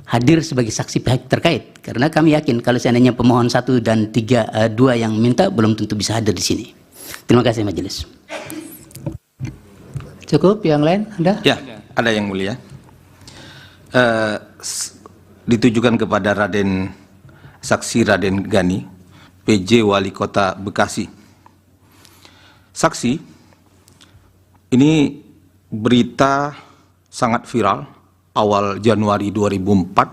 Hadir sebagai saksi pihak terkait, karena kami yakin kalau seandainya pemohon 1 dan 2 yang minta belum tentu bisa hadir di sini. Terima kasih majelis. Cukup, yang lain ada? Ya, ada yang mulia. Ditujukan kepada Saksi Raden Gani, PJ Wali Kota Bekasi. Saksi, ini berita sangat viral awal Januari 2004.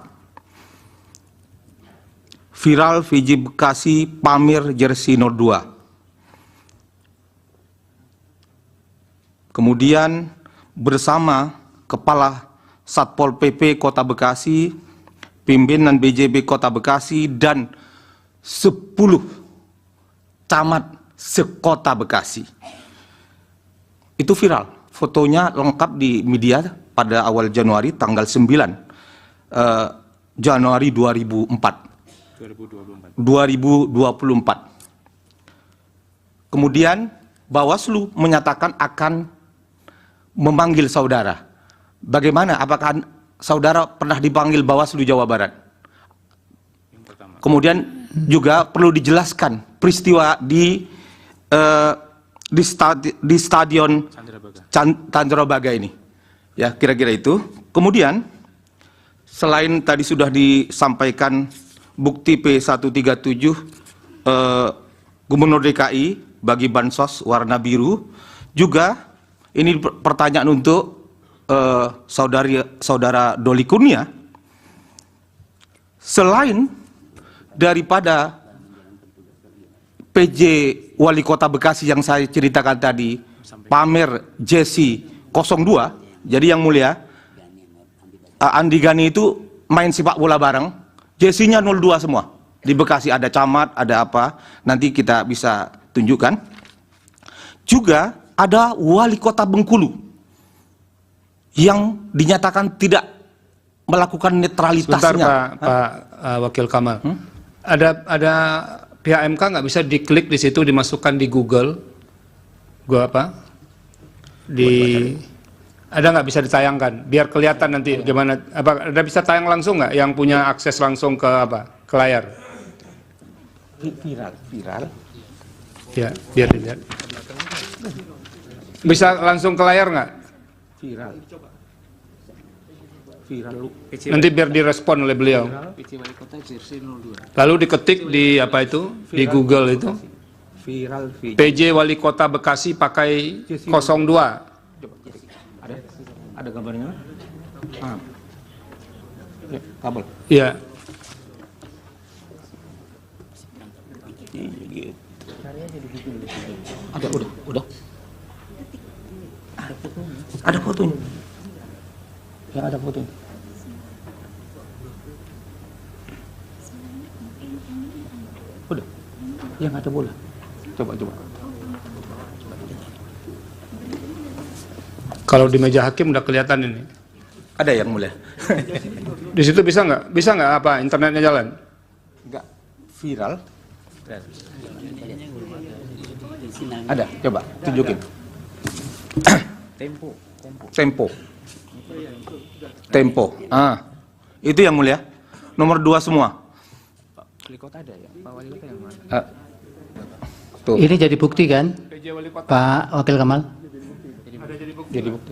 Viral VJ Bekasi pamer jersey 02. Kemudian bersama Kepala Satpol PP Kota Bekasi, pimpinan BJB Kota Bekasi, dan 10 camat sekota Bekasi. Itu viral. Fotonya lengkap di media pada awal Januari, tanggal 9 Januari 2024. Kemudian Bawaslu menyatakan akan memanggil saudara. Bagaimana? Apakah saudara pernah dipanggil Bawaslu Jawa Barat? Kemudian juga perlu dijelaskan peristiwa di stadion Candrabaga ini. Ya, kira-kira itu. Kemudian selain tadi sudah disampaikan bukti P137 Gubernur DKI bagi bansos warna biru, juga ini pertanyaan untuk saudara Doli Kurnia. Selain daripada PJ Wali Kota Bekasi yang saya ceritakan tadi, pamer jersey 02, jadi yang mulia, Andi Gani itu main sepak bola bareng, jersey-nya 02 semua. Di Bekasi ada camat, ada apa, nanti kita bisa tunjukkan. Juga ada wali kota Bengkulu yang dinyatakan tidak melakukan netralitasnya. Sebentar Pak Wakil Kamal. Ada pihak MK nggak bisa diklik di situ, dimasukkan di Google? Ada nggak bisa ditayangkan biar kelihatan nanti gimana? Apa ada bisa tayang langsung nggak yang punya akses langsung ke layar? Viral. Ya, biar dilihat. Bisa langsung ke layar nggak? Viral. Nanti biar direspon oleh beliau. Lalu diketik di di Google itu. Viral. PJ Wali Kota Bekasi pakai 02. Ada gambarnya? Kabel. Iya. Ada, udah. Ada fotonya. Ya, ada fotonya. Udah. Yang ada bola. Coba. Kalau di meja hakim udah kelihatan ini. Ada yang mulia. Di situ bisa nggak? Bisa nggak internetnya jalan? Enggak viral. Ada, coba tunjukin. Tempo. Itu yang mulia. Nomor 2 semua. Tuh. Ini jadi bukti kan, Pak Wakil Kamal? Jadi bukti.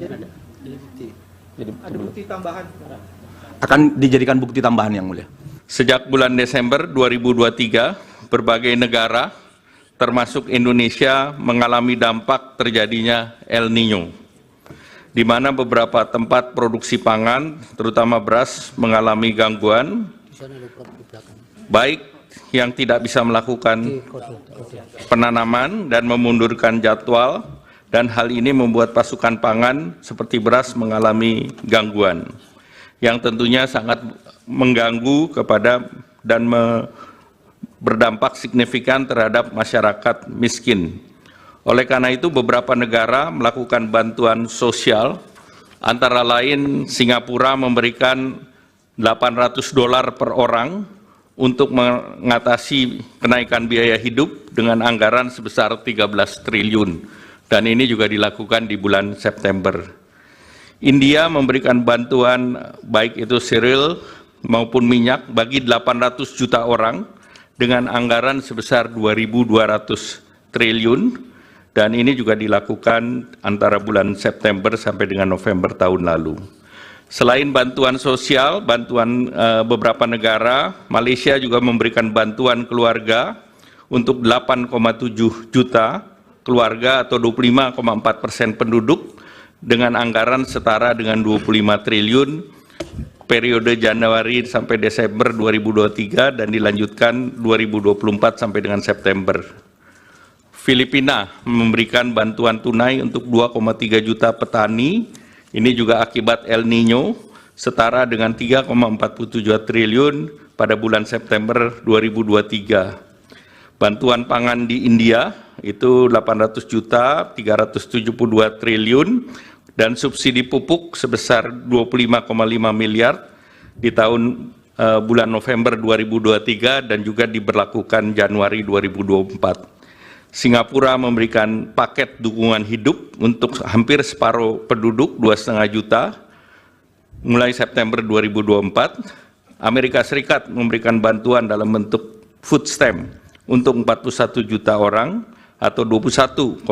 Akan dijadikan bukti tambahan yang mulia. Sejak bulan Desember 2023, berbagai negara termasuk Indonesia mengalami dampak terjadinya El Niño, di mana beberapa tempat produksi pangan, terutama beras, mengalami gangguan, baik yang tidak bisa melakukan penanaman dan memundurkan jadwal, dan hal ini membuat pasukan pangan seperti beras mengalami gangguan, yang tentunya sangat mengganggu kepada dan berdampak signifikan terhadap masyarakat miskin. Oleh karena itu, beberapa negara melakukan bantuan sosial, antara lain Singapura memberikan $800 per orang untuk mengatasi kenaikan biaya hidup dengan anggaran sebesar 13 triliun. Dan ini juga dilakukan di bulan September. India memberikan bantuan baik itu cereal maupun minyak bagi 800 juta orang dengan anggaran sebesar 2.200 triliun, dan ini juga dilakukan antara bulan September sampai dengan November tahun lalu. Selain bantuan sosial, bantuan beberapa negara, Malaysia juga memberikan bantuan keluarga untuk 8,7 juta keluarga atau 25,4% penduduk dengan anggaran setara dengan 25 triliun periode Januari sampai Desember 2023 dan dilanjutkan 2024 sampai dengan September. Filipina memberikan bantuan tunai untuk 2,3 juta petani, ini juga akibat El Niño, setara dengan 3,47 triliun pada bulan September 2023. Bantuan pangan di India itu 800 juta, 372 triliun, dan subsidi pupuk sebesar 25,5 miliar di tahun bulan November 2023 dan juga diberlakukan Januari 2024. Singapura memberikan paket dukungan hidup untuk hampir separuh penduduk 2,5 juta mulai September 2024. Amerika Serikat memberikan bantuan dalam bentuk food stamp untuk 41 juta orang atau 21,6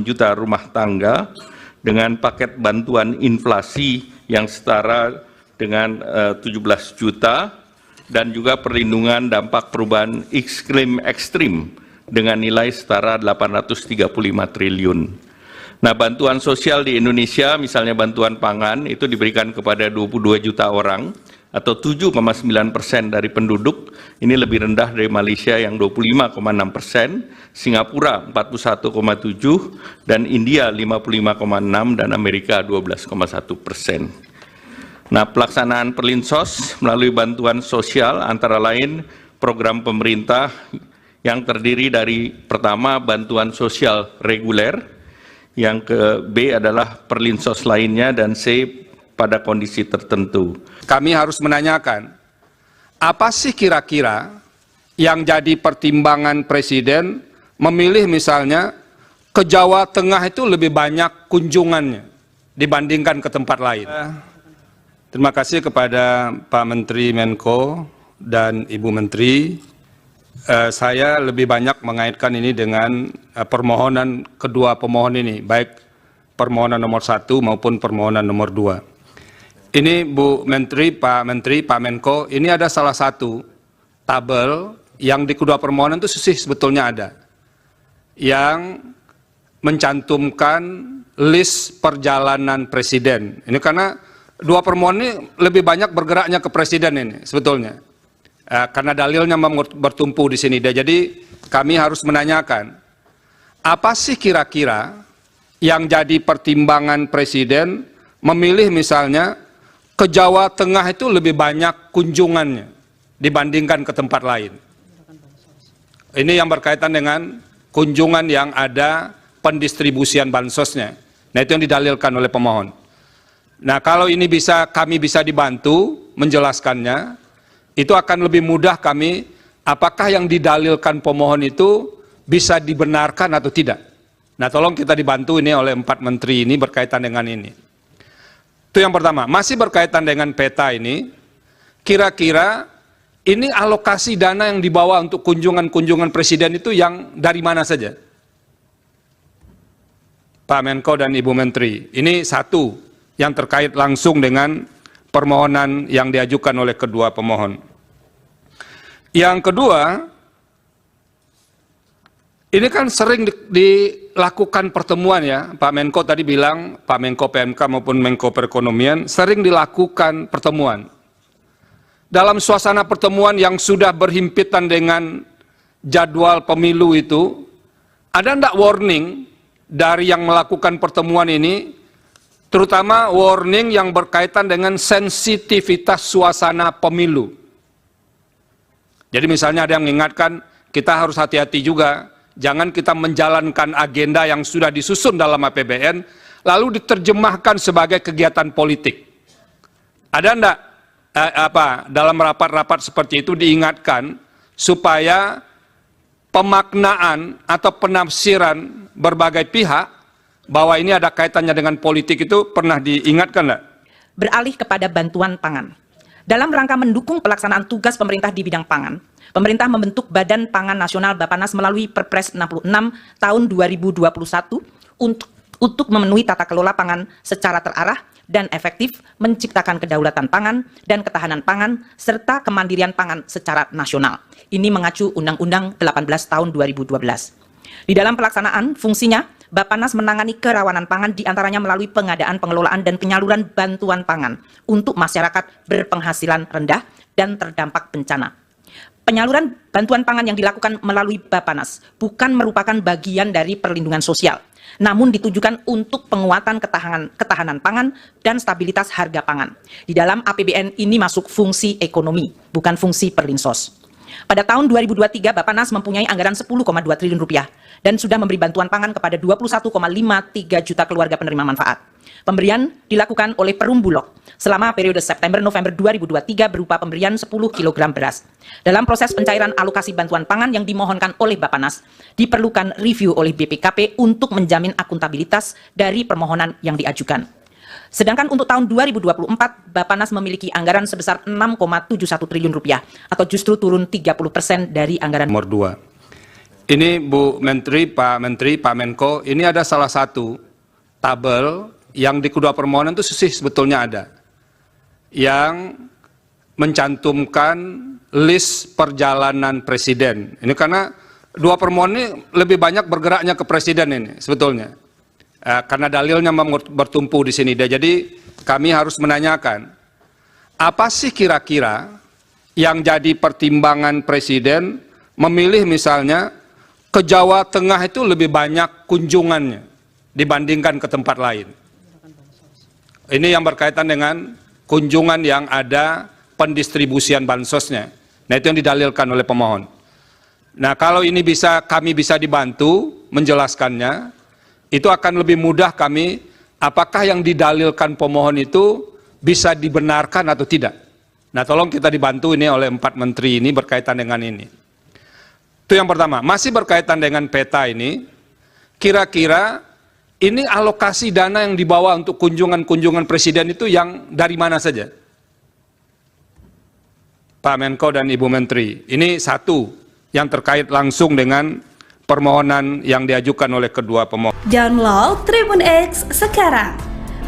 juta rumah tangga dengan paket bantuan inflasi yang setara dengan 17 juta dan juga perlindungan dampak perubahan iklim ekstrim dengan nilai setara 835 triliun. Nah, bantuan sosial di Indonesia, misalnya bantuan pangan, itu diberikan kepada 22 juta orang atau 7,9% dari penduduk. Ini lebih rendah dari Malaysia yang 25,6%, Singapura 41,7%, dan India 55,6%, dan Amerika 12,1%. Nah, pelaksanaan Perlinsos melalui bantuan sosial antara lain program pemerintah yang terdiri dari pertama bantuan sosial reguler, yang ke B adalah perlinsos lainnya, dan C pada kondisi tertentu. Kami harus menanyakan, apa sih kira-kira yang jadi pertimbangan Presiden memilih misalnya ke Jawa Tengah itu lebih banyak kunjungannya dibandingkan ke tempat lain? Terima kasih kepada Pak Menteri Menko dan Ibu Menteri. Saya lebih banyak mengaitkan ini dengan permohonan kedua pemohon ini, baik permohonan nomor 1 maupun permohonan nomor 2. Ini Bu Menteri, Pak Menko, ini ada salah satu tabel yang di kedua permohonan itu sebetulnya ada, yang mencantumkan list perjalanan Presiden. Ini karena dua permohonan ini lebih banyak bergeraknya ke Presiden ini sebetulnya. Karena dalilnya bertumpu di sini. Jadi kami harus menanyakan, apa sih kira-kira yang jadi pertimbangan Presiden memilih misalnya ke Jawa Tengah itu lebih banyak kunjungannya dibandingkan ke tempat lain? Ini yang berkaitan dengan kunjungan yang ada pendistribusian bansosnya. Nah, itu yang didalilkan oleh pemohon. Nah, kalau ini kami bisa dibantu menjelaskannya, itu akan lebih mudah kami, apakah yang didalilkan pemohon itu bisa dibenarkan atau tidak. Nah, tolong kita dibantu ini oleh 4 menteri ini berkaitan dengan ini. Itu yang pertama. Masih berkaitan dengan peta ini, kira-kira ini alokasi dana yang dibawa untuk kunjungan-kunjungan Presiden itu yang dari mana saja? Pak Menko dan Ibu Menteri, ini satu yang terkait langsung dengan permohonan yang diajukan oleh kedua pemohon. Yang kedua, ini kan sering dilakukan pertemuan ya, Pak Menko tadi bilang, Pak Menko PMK maupun Menko Perekonomian, sering dilakukan pertemuan. Dalam suasana pertemuan yang sudah berhimpitan dengan jadwal pemilu itu, ada enggak warning dari yang melakukan pertemuan ini, terutama warning yang berkaitan dengan sensitivitas suasana pemilu. Jadi misalnya ada yang mengingatkan, kita harus hati-hati juga, jangan kita menjalankan agenda yang sudah disusun dalam APBN, lalu diterjemahkan sebagai kegiatan politik. Ada enggak dalam rapat-rapat seperti itu diingatkan, supaya pemaknaan atau penafsiran berbagai pihak, bahwa ini ada kaitannya dengan politik itu pernah diingatkan enggak? Beralih kepada bantuan pangan. Dalam rangka mendukung pelaksanaan tugas pemerintah di bidang pangan, pemerintah membentuk Badan Pangan Nasional Bappenas melalui Perpres 66 tahun 2021 untuk memenuhi tata kelola pangan secara terarah dan efektif, menciptakan kedaulatan pangan dan ketahanan pangan, serta kemandirian pangan secara nasional. Ini mengacu Undang-Undang 18 tahun 2012. Di dalam pelaksanaan fungsinya, Bappenas menangani kerawanan pangan diantaranya melalui pengadaan, pengelolaan, dan penyaluran bantuan pangan untuk masyarakat berpenghasilan rendah dan terdampak bencana. Penyaluran bantuan pangan yang dilakukan melalui Bappenas bukan merupakan bagian dari perlindungan sosial, namun ditujukan untuk penguatan ketahanan pangan dan stabilitas harga pangan. Di dalam APBN ini masuk fungsi ekonomi, bukan fungsi perlinsos. Pada tahun 2023, Bappenas mempunyai anggaran 10,2 triliun rupiah dan sudah memberi bantuan pangan kepada 21,53 juta keluarga penerima manfaat. Pemberian dilakukan oleh Perum Bulog selama periode September-November 2023 berupa pemberian 10 kg beras. Dalam proses pencairan alokasi bantuan pangan yang dimohonkan oleh Bappenas, diperlukan review oleh BPKP untuk menjamin akuntabilitas dari permohonan yang diajukan. Sedangkan untuk tahun 2024, Bappenas memiliki anggaran sebesar 6,71 triliun rupiah atau justru turun 30% dari anggaran nomor 2. Ini Bu Menteri, Pak Menko, ini ada salah satu tabel yang di kedua permohonan itu sebetulnya ada, yang mencantumkan list perjalanan Presiden. Ini karena dua permohonan ini lebih banyak bergeraknya ke Presiden ini sebetulnya. Karena dalilnya bertumpu di sini. Jadi kami harus menanyakan, apa sih kira-kira yang jadi pertimbangan Presiden memilih misalnya ke Jawa Tengah itu lebih banyak kunjungannya dibandingkan ke tempat lain? Ini yang berkaitan dengan kunjungan yang ada pendistribusian bansosnya. Nah, itu yang didalilkan oleh pemohon. Nah, kalau ini kami bisa dibantu menjelaskannya, Itu akan lebih mudah kami, apakah yang didalilkan pemohon itu bisa dibenarkan atau tidak. Nah, tolong kita dibantu ini oleh 4 menteri ini berkaitan dengan ini. Itu yang pertama. Masih berkaitan dengan peta ini, kira-kira ini alokasi dana yang dibawa untuk kunjungan-kunjungan presiden itu yang dari mana saja? Pak Menko dan Ibu Menteri, ini satu yang terkait langsung dengan permohonan yang diajukan oleh kedua pemohon. Download Tribun X sekarang.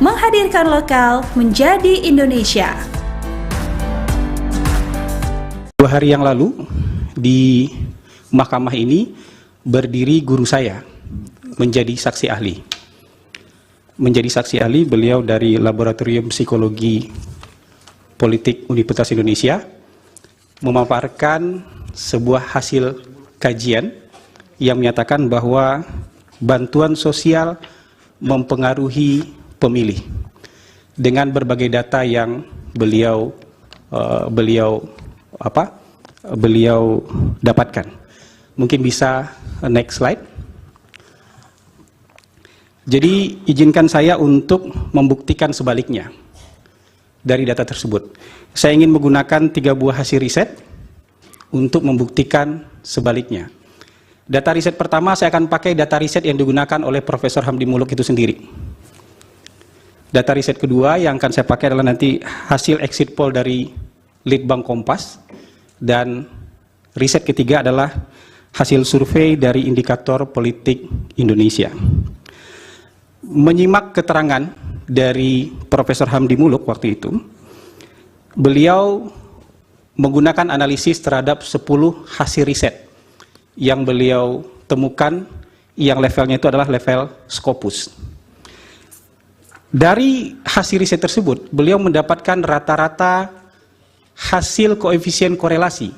Menghadirkan lokal menjadi Indonesia. 2 hari yang lalu di mahkamah ini berdiri guru saya menjadi saksi ahli. Menjadi saksi ahli beliau dari Laboratorium Psikologi Politik Universitas Indonesia memaparkan sebuah hasil kajian yang menyatakan bahwa bantuan sosial mempengaruhi pemilih dengan berbagai data yang beliau dapatkan. Mungkin bisa next slide. Jadi izinkan saya untuk membuktikan sebaliknya dari data tersebut. Saya ingin menggunakan 3 buah hasil riset untuk membuktikan sebaliknya. Data riset pertama saya akan pakai data riset yang digunakan oleh Profesor Hamdi Muluk itu sendiri. Data riset kedua yang akan saya pakai adalah nanti hasil exit poll dari Litbang Kompas. Dan riset ketiga adalah hasil survei dari Indikator Politik Indonesia. Menyimak keterangan dari Profesor Hamdi Muluk waktu itu, beliau menggunakan analisis terhadap 10 hasil riset yang beliau temukan yang levelnya itu adalah level Scopus. Dari hasil riset tersebut, beliau mendapatkan rata-rata hasil koefisien korelasi.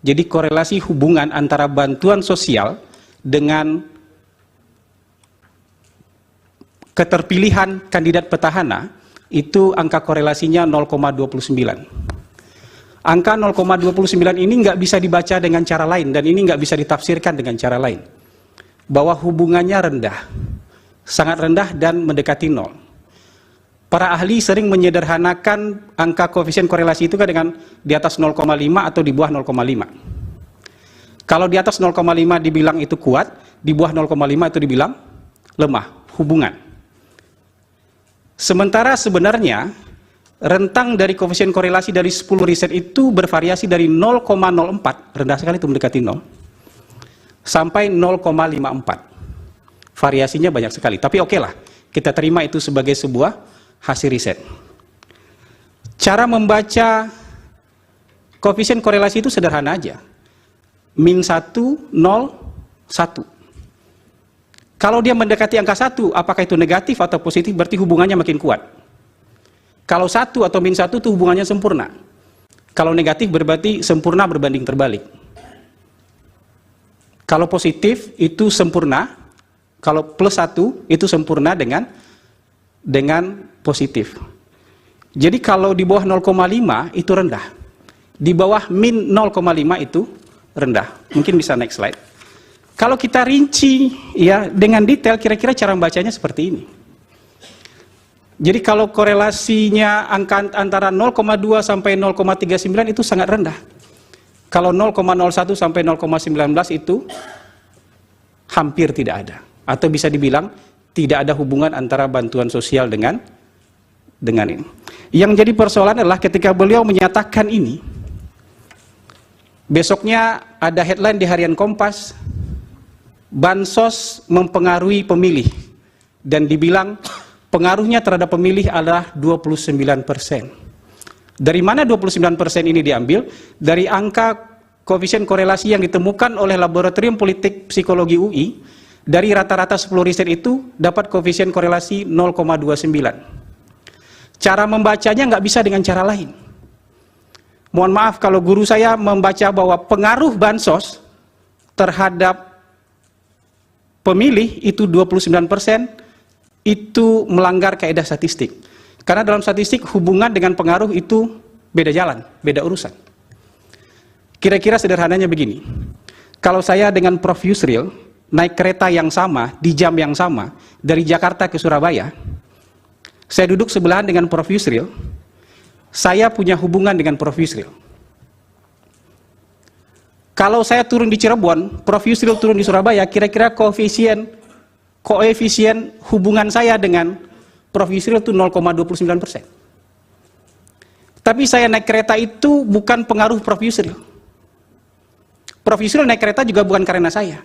Jadi korelasi hubungan antara bantuan sosial dengan keterpilihan kandidat petahana itu angka korelasinya 0,29. Angka 0,29 ini nggak bisa dibaca dengan cara lain dan ini nggak bisa ditafsirkan dengan cara lain. Bahwa hubungannya rendah, sangat rendah dan mendekati 0. Para ahli sering menyederhanakan angka koefisien korelasi itu kan dengan di atas 0,5 atau di bawah 0,5. Kalau di atas 0,5 dibilang itu kuat, di bawah 0,5 itu dibilang lemah, hubungan. Sementara sebenarnya rentang dari koefisien korelasi dari 10 riset itu bervariasi dari 0,04, rendah sekali itu mendekati 0, sampai 0,54. Variasinya banyak sekali, tapi oke lah, kita terima itu sebagai sebuah hasil riset. Cara membaca koefisien korelasi itu sederhana aja. Min 1, 0, 1. Kalau dia mendekati angka 1, apakah itu negatif atau positif, berarti hubungannya makin kuat. Kalau 1 atau min 1 itu hubungannya sempurna. Kalau negatif berarti sempurna berbanding terbalik. Kalau positif itu sempurna, kalau plus 1 itu sempurna dengan positif. Jadi kalau di bawah 0,5 itu rendah. Di bawah min 0,5 itu rendah. Mungkin bisa next slide. Kalau kita rinci ya dengan detail, kira-kira cara membacanya seperti ini. Jadi kalau korelasinya angka antara 0,2 sampai 0,39 itu sangat rendah. Kalau 0,01 sampai 0,19 itu hampir tidak ada. Atau bisa dibilang tidak ada hubungan antara bantuan sosial dengan ini. Yang jadi persoalan adalah ketika beliau menyatakan ini, besoknya ada headline di Harian Kompas, bansos mempengaruhi pemilih, dan dibilang pengaruhnya terhadap pemilih adalah 29%. Dari mana 29% ini diambil? Dari angka koefisien korelasi yang ditemukan oleh Laboratorium Politik Psikologi UI. Dari rata-rata 10 riset itu dapat koefisien korelasi 0,29. Cara membacanya nggak bisa dengan cara lain. Mohon maaf kalau guru saya membaca bahwa pengaruh bansos terhadap pemilih itu 29%, itu melanggar kaidah statistik. Karena dalam statistik hubungan dengan pengaruh itu beda jalan, beda urusan. Kira-kira sederhananya begini. Kalau saya dengan Prof. Yusril naik kereta yang sama, di jam yang sama, dari Jakarta ke Surabaya, saya duduk sebelahan dengan Prof. Yusril, saya punya hubungan dengan Prof. Yusril. Kalau saya turun di Cirebon, Prof. Yusril turun di Surabaya, kira-kira koefisien hubungan saya dengan Prof. Yusril itu 0,29%. Tapi saya naik kereta itu bukan pengaruh Prof. Yusril. Prof. Yusril naik kereta juga bukan karena saya.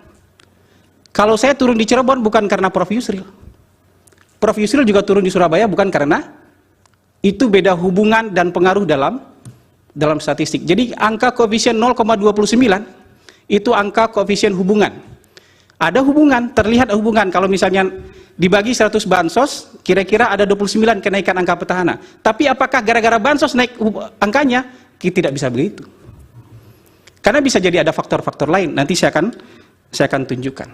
Kalau saya turun di Cirebon bukan karena Prof. Yusril. Prof. Yusril juga turun di Surabaya bukan karena itu beda hubungan dan pengaruh dalam statistik. Jadi angka koefisien 0,29 itu angka koefisien hubungan. Ada hubungan, terlihat hubungan. Kalau misalnya dibagi 100 bansos, kira-kira ada 29 kenaikan angka petahana. Tapi apakah gara-gara bansos naik angkanya? Kita tidak bisa begitu. Karena bisa jadi ada faktor-faktor lain. Nanti saya akan tunjukkan.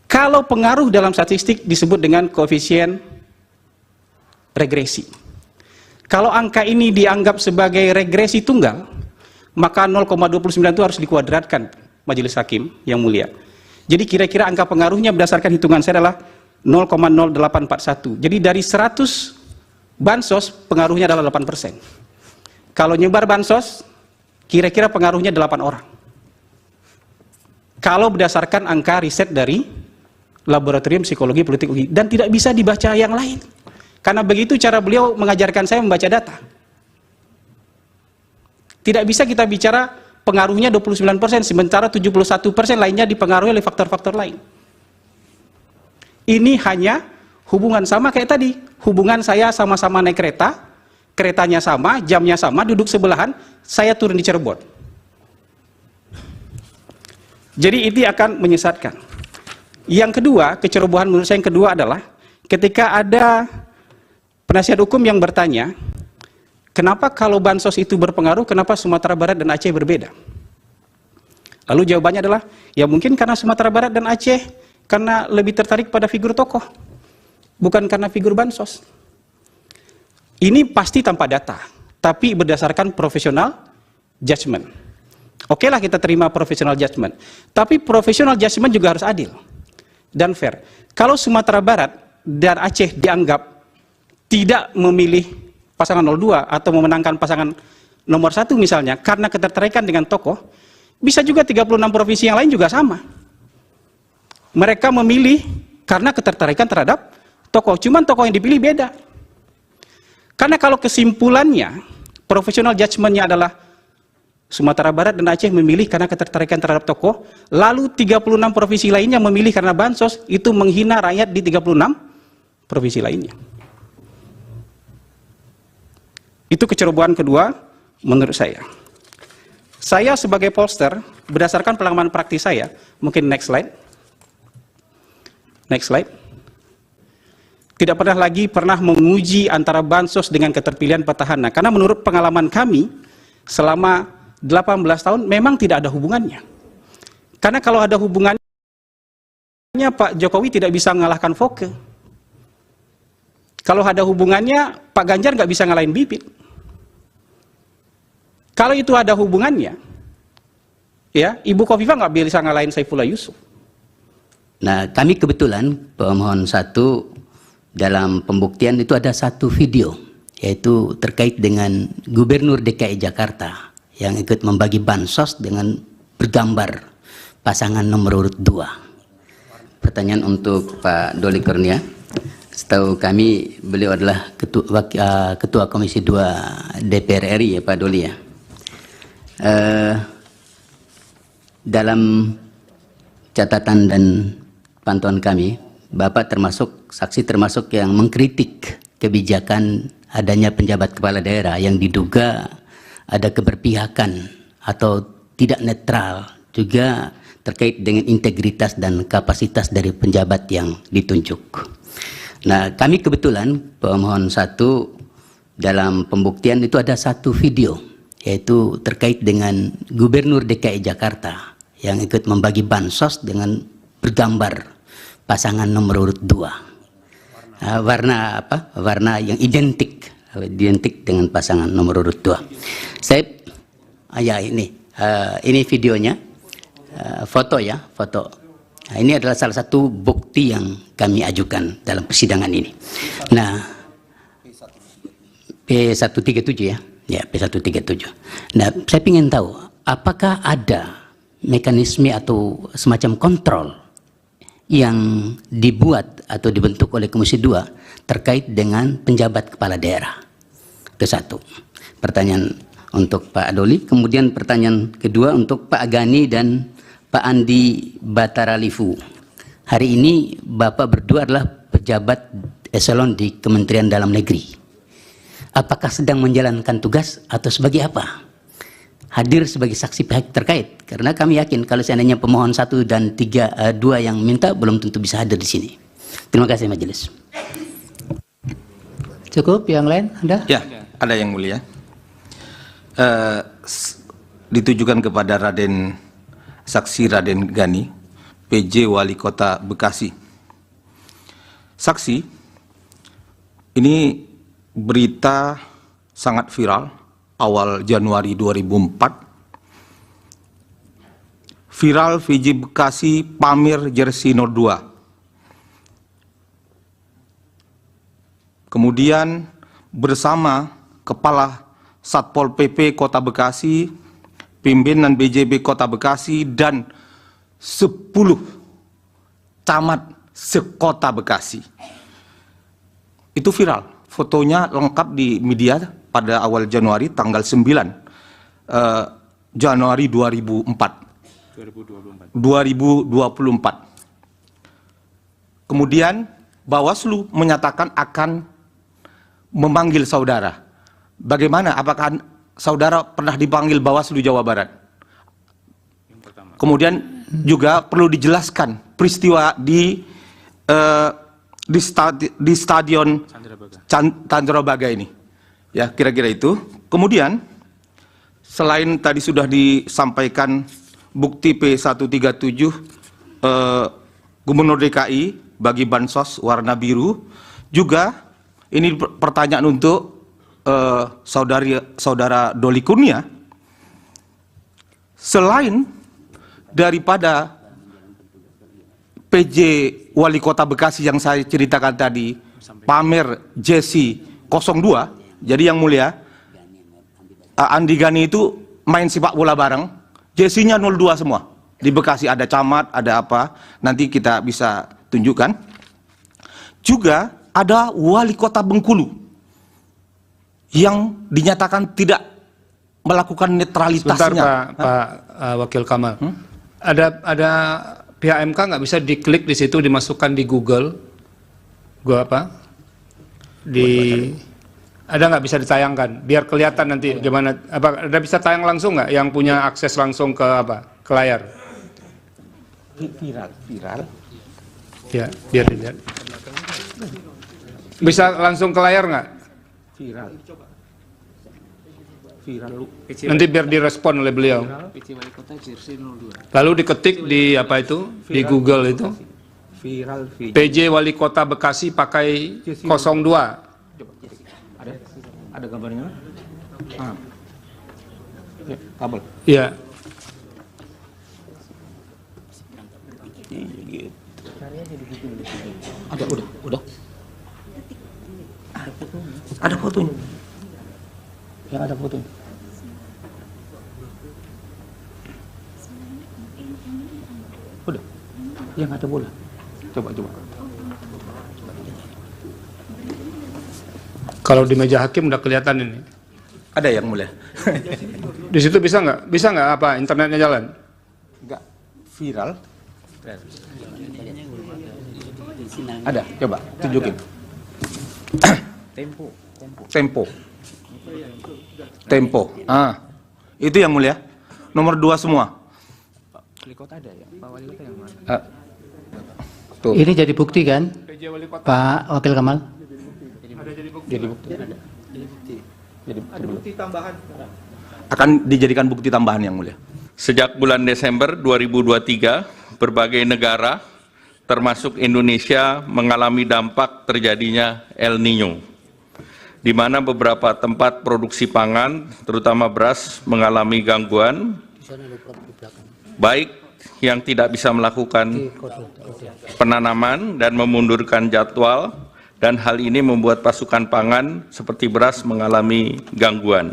Kalau pengaruh dalam statistik disebut dengan koefisien regresi. Kalau angka ini dianggap sebagai regresi tunggal, maka 0,29 itu harus dikuadratkan Majelis Hakim yang mulia. Jadi kira-kira angka pengaruhnya berdasarkan hitungan saya adalah 0,0841. Jadi dari 100 bansos pengaruhnya adalah 8%. Kalau nyebar bansos, kira-kira pengaruhnya 8 orang. Kalau berdasarkan angka riset dari Laboratorium Psikologi Politik UI, dan tidak bisa dibaca yang lain. Karena begitu cara beliau mengajarkan saya membaca data. Tidak bisa kita bicara pengaruhnya 29%, sementara 71% lainnya dipengaruhi oleh faktor-faktor lain. Ini hanya hubungan sama kayak tadi. Hubungan saya sama-sama naik kereta, keretanya sama, jamnya sama, duduk sebelahan, saya turun di Cirebon. Jadi ini akan menyesatkan. Yang kedua, kecerobohan menurut saya yang kedua adalah ketika ada penasihat hukum yang bertanya, kenapa kalau bansos itu berpengaruh, kenapa Sumatera Barat dan Aceh berbeda? Lalu jawabannya adalah, ya mungkin karena Sumatera Barat dan Aceh karena lebih tertarik pada figur tokoh, bukan karena figur bansos. Ini pasti tanpa data, tapi berdasarkan profesional judgment. Oke lah kita terima profesional judgment, tapi profesional judgment juga harus adil dan fair. Kalau Sumatera Barat dan Aceh dianggap tidak memilih pasangan 02 atau memenangkan pasangan nomor 1 misalnya karena ketertarikan dengan tokoh, bisa juga 36 provinsi yang lain juga sama. Mereka memilih karena ketertarikan terhadap tokoh, cuman tokoh yang dipilih beda. Karena kalau kesimpulannya, profesional judgment-nya adalah Sumatera Barat dan Aceh memilih karena ketertarikan terhadap tokoh, lalu 36 provinsi lainnya memilih karena bansos, itu menghina rakyat di 36 provinsi lainnya. Itu kecerobohan kedua menurut saya. Saya sebagai pollster, berdasarkan pengalaman praktis saya, mungkin next slide. Next slide. Tidak pernah menguji antara bansos dengan keterpilihan petahana. Karena menurut pengalaman kami, selama 18 tahun memang tidak ada hubungannya. Karena kalau ada hubungannya, Pak Jokowi tidak bisa mengalahkan Foke. Kalau ada hubungannya, Pak Ganjar nggak bisa ngalahin Bibit. Kalau itu ada hubungannya, ya Ibu Kofifa nggak bisa ngalahin Saifullah Yusuf. Nah, kami kebetulan pemohon 1 dalam pembuktian itu ada satu video, yaitu terkait dengan Gubernur DKI Jakarta yang ikut membagi bansos dengan bergambar pasangan nomor urut 2. Pertanyaan untuk Pak Doli Kurnia. Setahu kami beliau adalah ketua Komisi 2 DPR RI ya Pak Doli ya. Dalam catatan dan pantauan kami, Bapak saksi termasuk yang mengkritik kebijakan adanya penjabat kepala daerah yang diduga ada keberpihakan atau tidak netral, juga terkait dengan integritas dan kapasitas dari penjabat yang ditunjuk. Nah, kami kebetulan pemohon 1 dalam pembuktian itu ada satu video, yaitu terkait dengan Gubernur DKI Jakarta yang ikut membagi bansos dengan bergambar pasangan nomor urut 2. Warna apa? Warna yang identik dengan pasangan nomor urut 2. Saya ini videonya, foto ya, foto. Nah, ini adalah salah satu bukti yang kami ajukan dalam persidangan ini. Nah, P137 ya. Ya, P137. Nah, saya ingin tahu, apakah ada mekanisme atau semacam kontrol yang dibuat atau dibentuk oleh Komisi 2 terkait dengan penjabat kepala daerah? Itu satu. Pertanyaan untuk Pak Adoli. Kemudian pertanyaan kedua untuk Pak Agani dan Pak Andi Bataralifu. Hari ini Bapak berdua adalah pejabat eselon di Kementerian Dalam Negeri. Apakah sedang menjalankan tugas atau sebagai apa? Hadir sebagai saksi pihak terkait. Karena kami yakin kalau seandainya pemohon 1 dan 2 yang minta belum tentu bisa hadir di sini. Terima kasih majelis. Cukup, yang lain ada? Ya, ada yang mulia. Ditujukan kepada Saksi Raden Gani, PJ Wali Kota Bekasi. Saksi, ini berita sangat viral awal Januari 2004. Viral VJ Bekasi pamer jersey 02. Kemudian bersama Kepala Satpol PP Kota Bekasi, pimpinan BJB Kota Bekasi, dan 10 camat sekota Bekasi. Itu viral. Fotonya lengkap di media pada awal Januari, tanggal 9 Januari 2024. Kemudian Bawaslu menyatakan akan memanggil saudara. Bagaimana? Apakah saudara pernah dipanggil Bawaslu Jawa Barat? Kemudian juga perlu dijelaskan peristiwa di stadion Candrabaga ini. Ya, kira-kira itu. Kemudian selain tadi sudah disampaikan bukti P137 Gubernur DKI bagi bansos warna biru, juga ini pertanyaan untuk saudara Doli Kurnia. Selain daripada PJ Wali Kota Bekasi yang saya ceritakan tadi, pamer jersey 02, jadi yang mulia, Andi Gani itu main sepak bola bareng, jersey-nya 02 semua. Di Bekasi ada camat, ada apa, nanti kita bisa tunjukkan. Juga ada Wali Kota Bengkulu yang dinyatakan tidak melakukan netralitasnya. Sebentar Pak Wakil Kamal, ada pihak MK nggak bisa diklik di situ, dimasukkan di Google, ada nggak bisa ditayangkan, biar kelihatan nanti gimana? Apa ada bisa tayang langsung nggak, yang punya akses langsung ke ke layar? Viral. Ya, biar dilihat. Bisa langsung ke layar nggak? Viral. Nanti biar direspon oleh beliau. Lalu diketik di di Google itu. Viral. PJ Wali Kota Bekasi pakai 02. Ada gambarnya? Ya, kabel. Iya. Ada, udah. Ada fotonya. Ya, ada fotonya. Udah. Yang ada bola. Coba. Kalau di meja hakim udah kelihatan ini. Ada yang mulia. Di situ bisa nggak? Bisa nggak internetnya jalan? Enggak. Viral. Ada, coba tunjukin. Tempo. Itu yang mulia. Nomor 2 semua. Tuh. Ini jadi bukti kan, Pak Wakil Kamal? Jadi bukti. Ada bukti tambahan. Akan dijadikan bukti tambahan yang mulia. Sejak bulan Desember 2023, berbagai negara termasuk Indonesia mengalami dampak terjadinya El Niño, di mana beberapa tempat produksi pangan, terutama beras, mengalami gangguan, baik yang tidak bisa melakukan penanaman dan memundurkan jadwal, dan hal ini membuat pasokan pangan seperti beras mengalami gangguan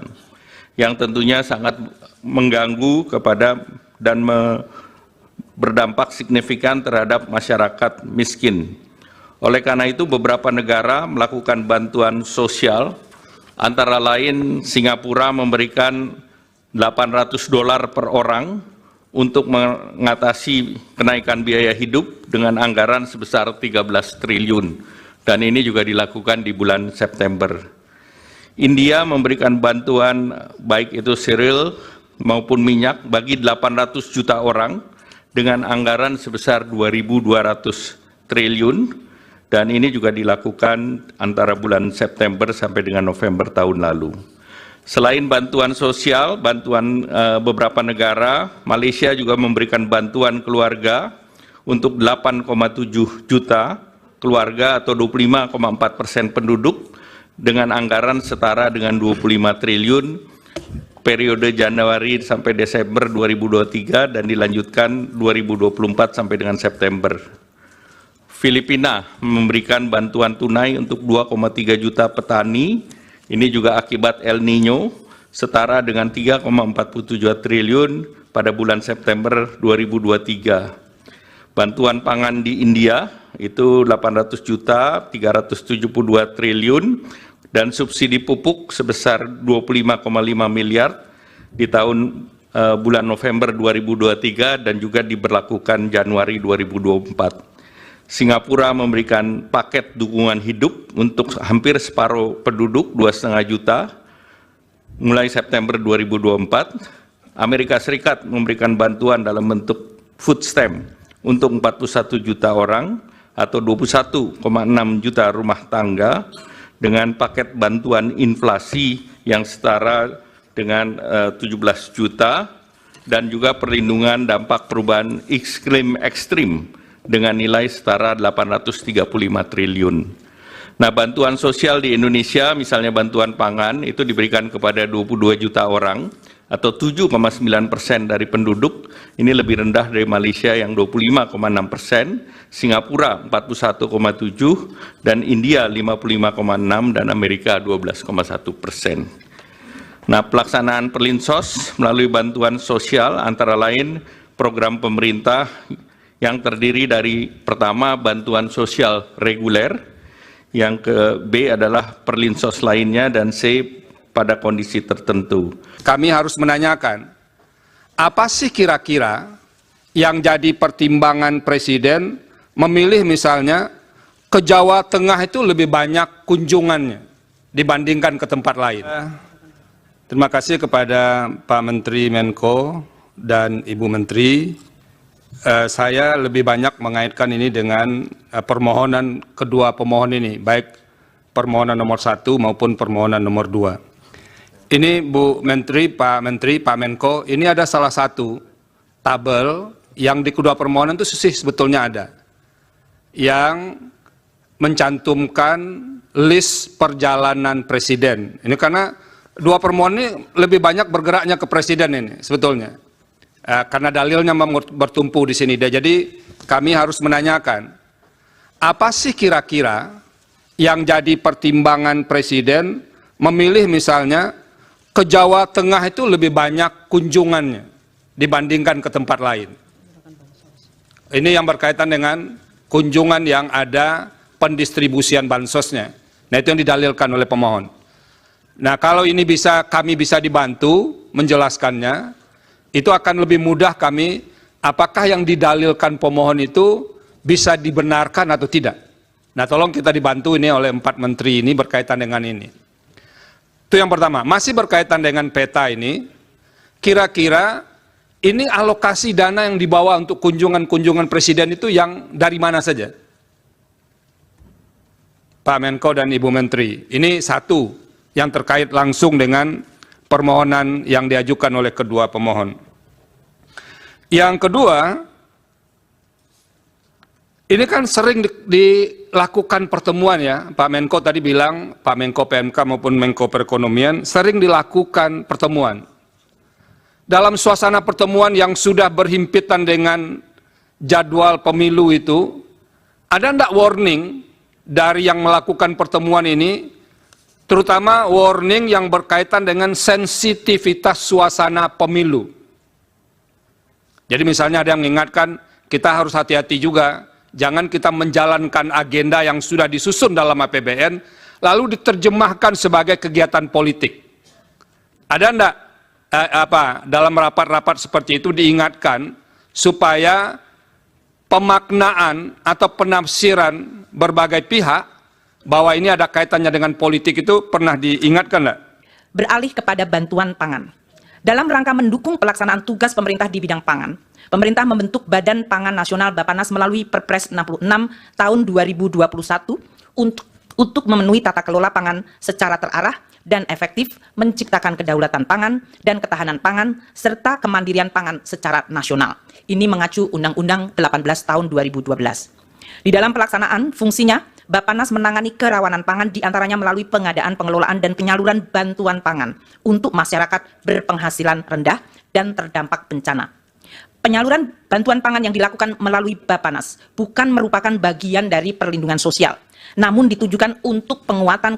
yang tentunya sangat mengganggu kepada dan berdampak signifikan terhadap masyarakat miskin. Oleh karena itu, beberapa negara melakukan bantuan sosial, antara lain Singapura memberikan $800 per orang untuk mengatasi kenaikan biaya hidup dengan anggaran sebesar 13 triliun. Dan ini juga dilakukan di bulan September. India memberikan bantuan baik itu cereal maupun minyak bagi 800 juta orang dengan anggaran sebesar 2.200 triliun, dan ini juga dilakukan antara bulan September sampai dengan November tahun lalu. Selain bantuan sosial, bantuan beberapa negara, Malaysia juga memberikan bantuan keluarga untuk 8,7 juta keluarga atau 25,4% penduduk dengan anggaran setara dengan 25 triliun periode Januari sampai Desember 2023 dan dilanjutkan 2024 sampai dengan September. Filipina memberikan bantuan tunai untuk 2,3 juta petani, ini juga akibat El Nino, setara dengan 3,47 triliun pada bulan September 2023. Bantuan pangan di India itu 800 juta, 372 triliun, dan subsidi pupuk sebesar 25,5 miliar di tahun bulan November 2023 dan juga diberlakukan Januari 2024. Singapura memberikan paket dukungan hidup untuk hampir separuh penduduk 2,5 juta mulai September 2024. Amerika Serikat memberikan bantuan dalam bentuk food stamp untuk 41 juta orang atau 21,6 juta rumah tangga dengan paket bantuan inflasi yang setara dengan 17 juta dan juga perlindungan dampak perubahan iklim ekstrim dengan nilai setara 835 triliun. Nah, bantuan sosial di Indonesia, misalnya bantuan pangan, itu diberikan kepada 22 juta orang atau 7,9% dari penduduk. Ini lebih rendah dari Malaysia yang 25,6%, Singapura 41,7%, dan India 55,6%, dan Amerika 12,1%. Nah, pelaksanaan Perlinsos melalui bantuan sosial antara lain program pemerintah yang terdiri dari pertama bantuan sosial reguler, yang ke B adalah Perlinsos lainnya, dan C pada kondisi tertentu. Kami harus menanyakan, apa sih kira-kira yang jadi pertimbangan Presiden memilih misalnya ke Jawa Tengah itu lebih banyak kunjungannya dibandingkan ke tempat lain? Terima kasih kepada Pak Menteri Menko dan Ibu Menteri. Saya lebih banyak mengaitkan ini dengan permohonan kedua pemohon ini, baik permohonan nomor 1 maupun permohonan nomor 2. Ini Bu Menteri, Pak Menko, ini ada salah satu tabel yang di kedua permohonan itu sebetulnya ada, yang mencantumkan list perjalanan Presiden. Ini karena dua permohonan ini lebih banyak bergeraknya ke Presiden ini sebetulnya. Karena dalilnya bertumpu di sini. Jadi kami harus menanyakan, apa sih kira-kira yang jadi pertimbangan Presiden memilih misalnya ke Jawa Tengah itu lebih banyak kunjungannya dibandingkan ke tempat lain? Ini yang berkaitan dengan kunjungan yang ada pendistribusian bansosnya. Nah, itu yang didalilkan oleh pemohon. Nah, kalau ini kami bisa dibantu menjelaskannya, itu akan lebih mudah kami, apakah yang didalilkan pemohon itu bisa dibenarkan atau tidak. Nah, tolong kita dibantu ini oleh 4 menteri ini berkaitan dengan ini. Itu yang pertama. Masih berkaitan dengan peta ini, kira-kira ini alokasi dana yang dibawa untuk kunjungan-kunjungan Presiden itu yang dari mana saja? Pak Menko dan Ibu Menteri, ini satu yang terkait langsung dengan permohonan yang diajukan oleh kedua pemohon. Yang kedua, ini kan sering dilakukan pertemuan ya, Pak Menko tadi bilang, Pak Menko PMK maupun Menko Perekonomian sering dilakukan pertemuan. dalam suasana pertemuan yang sudah berhimpitan dengan jadwal pemilu itu, ada enggak warning dari yang melakukan pertemuan ini, terutama warning yang berkaitan dengan sensitivitas suasana pemilu. Jadi misalnya ada yang mengingatkan, kita harus hati-hati juga, jangan kita menjalankan agenda yang sudah disusun dalam APBN, lalu diterjemahkan sebagai kegiatan politik. Ada enggak dalam rapat-rapat seperti itu diingatkan supaya pemaknaan atau penafsiran berbagai pihak bahwa ini ada kaitannya dengan politik itu pernah diingatkan enggak? Beralih kepada bantuan pangan. Dalam rangka mendukung pelaksanaan tugas pemerintah di bidang pangan, pemerintah membentuk Badan Pangan Nasional Bappenas melalui Perpres 66 tahun 2021 untuk memenuhi tata kelola pangan secara terarah dan efektif, menciptakan kedaulatan pangan dan ketahanan pangan, serta kemandirian pangan secara nasional. Ini mengacu Undang-Undang 18 tahun 2012. Di dalam pelaksanaan, fungsinya, Bappenas menangani kerawanan pangan diantaranya melalui pengadaan, pengelolaan, dan penyaluran bantuan pangan untuk masyarakat berpenghasilan rendah dan terdampak bencana. Penyaluran bantuan pangan yang dilakukan melalui Bappenas bukan merupakan bagian dari perlindungan sosial, namun ditujukan untuk penguatan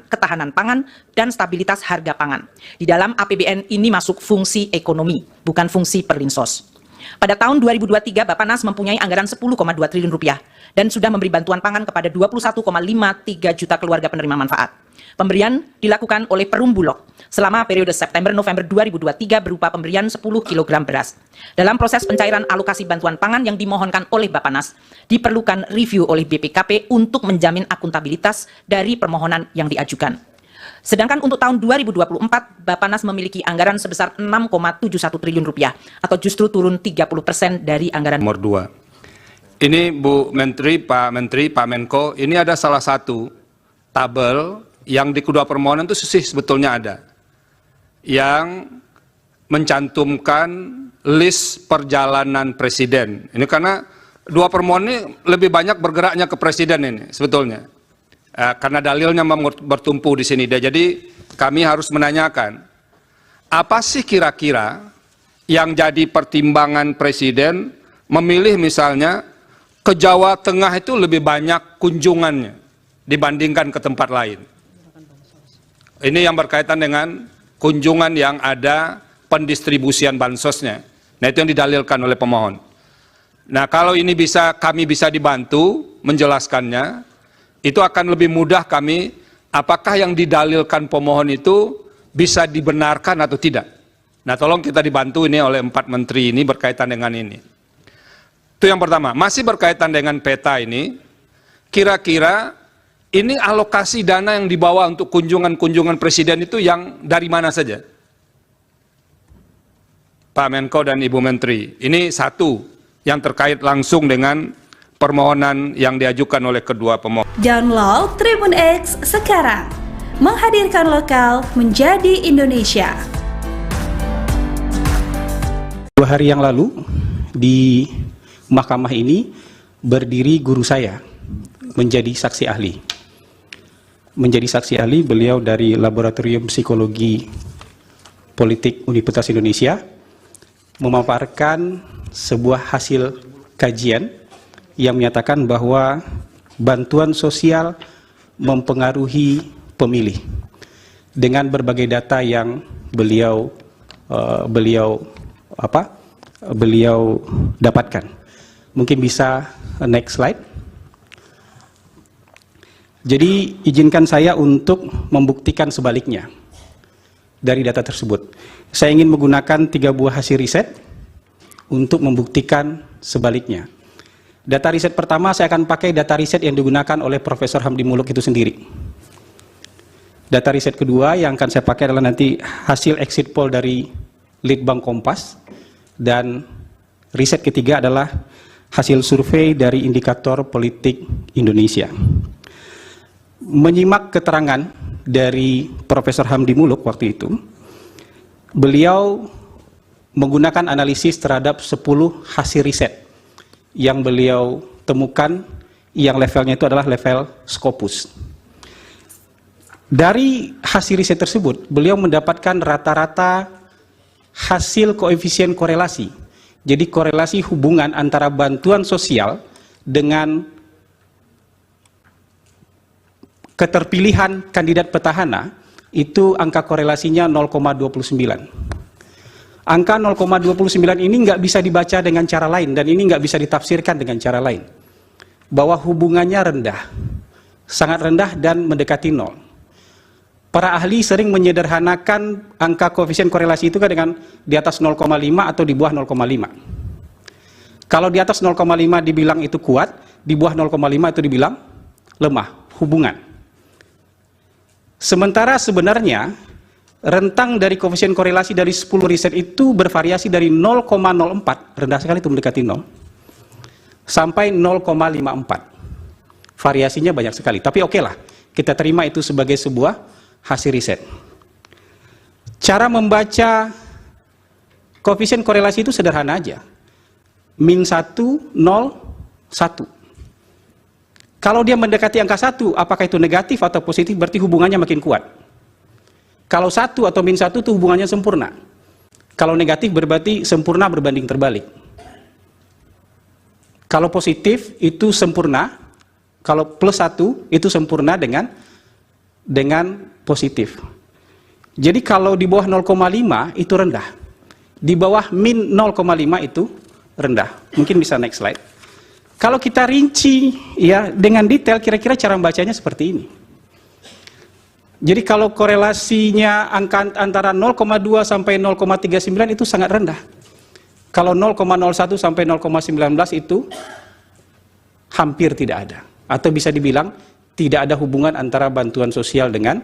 ketahanan pangan dan stabilitas harga pangan. Di dalam APBN ini masuk fungsi ekonomi, bukan fungsi perlinsos. Pada tahun 2023, Bappenas mempunyai anggaran 10,2 triliun rupiah dan sudah memberi bantuan pangan kepada 21,53 juta keluarga penerima manfaat. Pemberian dilakukan oleh Perum Bulog selama periode September-November 2023 berupa pemberian 10 kg beras. Dalam proses pencairan alokasi bantuan pangan yang dimohonkan oleh Bappenas, diperlukan review oleh BPKP untuk menjamin akuntabilitas dari permohonan yang diajukan. Sedangkan untuk tahun 2024, Bappenas memiliki anggaran sebesar 6,71 triliun rupiah atau justru turun 30% dari anggaran. Nomor 2. Ini Bu Menteri, Pak Menteri, Pak Menko, ini ada salah satu tabel yang di kedua permohonan itu sebetulnya ada. Yang mencantumkan list perjalanan presiden. Ini karena dua permohonan ini lebih banyak bergeraknya ke presiden ini sebetulnya. Karena dalilnya bertumpu di sini. Jadi kami harus menanyakan, apa sih kira-kira yang jadi pertimbangan presiden memilih misalnya ke Jawa Tengah itu lebih banyak kunjungannya dibandingkan ke tempat lain. Ini yang berkaitan dengan kunjungan yang ada pendistribusian bansosnya. Nah itu yang didalilkan oleh pemohon. Nah kalau ini kami bisa dibantu menjelaskannya, itu akan lebih mudah kami, apakah yang didalilkan pemohon itu bisa dibenarkan atau tidak. Nah tolong kita dibantu ini oleh 4 menteri ini berkaitan dengan ini. Itu yang pertama. Masih berkaitan dengan peta ini, kira-kira ini alokasi dana yang dibawa untuk kunjungan-kunjungan presiden itu yang dari mana saja? Pak Menko dan Ibu Menteri, ini satu yang terkait langsung dengan permohonan yang diajukan oleh kedua pemohon. Download Tribun X sekarang, menghadirkan lokal menjadi Indonesia. 2 hari yang lalu di mahkamah ini berdiri guru saya menjadi saksi ahli. Menjadi saksi ahli beliau dari Laboratorium Psikologi Politik Universitas Indonesia memaparkan sebuah hasil kajian yang menyatakan bahwa bantuan sosial mempengaruhi pemilih dengan berbagai data yang beliau dapatkan. Mungkin bisa next slide. Jadi izinkan saya untuk membuktikan sebaliknya dari data tersebut. Saya ingin menggunakan 3 buah hasil riset untuk membuktikan sebaliknya. Data riset pertama saya akan pakai data riset yang digunakan oleh Profesor Hamdi Muluk itu sendiri. Data riset kedua yang akan saya pakai adalah nanti hasil exit poll dari Litbang Kompas. Dan riset ketiga adalah hasil survei dari Indikator Politik Indonesia. Menyimak keterangan dari Profesor Hamdi Muluk waktu itu, beliau menggunakan analisis terhadap 10 hasil riset yang beliau temukan yang levelnya itu adalah level Scopus. Dari hasil riset tersebut, beliau mendapatkan rata-rata hasil koefisien korelasi. Jadi korelasi hubungan antara bantuan sosial dengan keterpilihan kandidat petahana, itu angka korelasinya 0,29. Angka 0,29 ini nggak bisa dibaca dengan cara lain, dan ini nggak bisa ditafsirkan dengan cara lain. Bahwa hubungannya rendah, sangat rendah dan mendekati 0. Para ahli sering menyederhanakan angka koefisien korelasi itu kan dengan di atas 0,5 atau di bawah 0,5. Kalau di atas 0,5 dibilang itu kuat, di bawah 0,5 itu dibilang lemah, hubungan. Sementara sebenarnya rentang dari koefisien korelasi dari 10 riset itu bervariasi dari 0,04, rendah sekali itu mendekati 0, sampai 0,54. Variasinya banyak sekali, tapi oke lah, kita terima itu sebagai sebuah hasil riset. Cara membaca koefisien korelasi itu sederhana aja. Min 1, 0, 1. Kalau dia mendekati angka 1, apakah itu negatif atau positif, berarti hubungannya makin kuat. Kalau 1 atau min 1 itu hubungannya sempurna. Kalau negatif berarti sempurna berbanding terbalik. Kalau positif itu sempurna, kalau plus 1 itu sempurna dengan positif. Jadi kalau di bawah 0,5 itu rendah. Di bawah min 0,5 itu rendah. Mungkin bisa next slide. Kalau kita rinci ya dengan detail, kira-kira cara membacanya seperti ini. Jadi kalau korelasinya angka antara 0,2 sampai 0,39 itu sangat rendah. Kalau 0,01 sampai 0,19 itu hampir tidak ada. Atau bisa dibilang tidak ada hubungan antara bantuan sosial dengan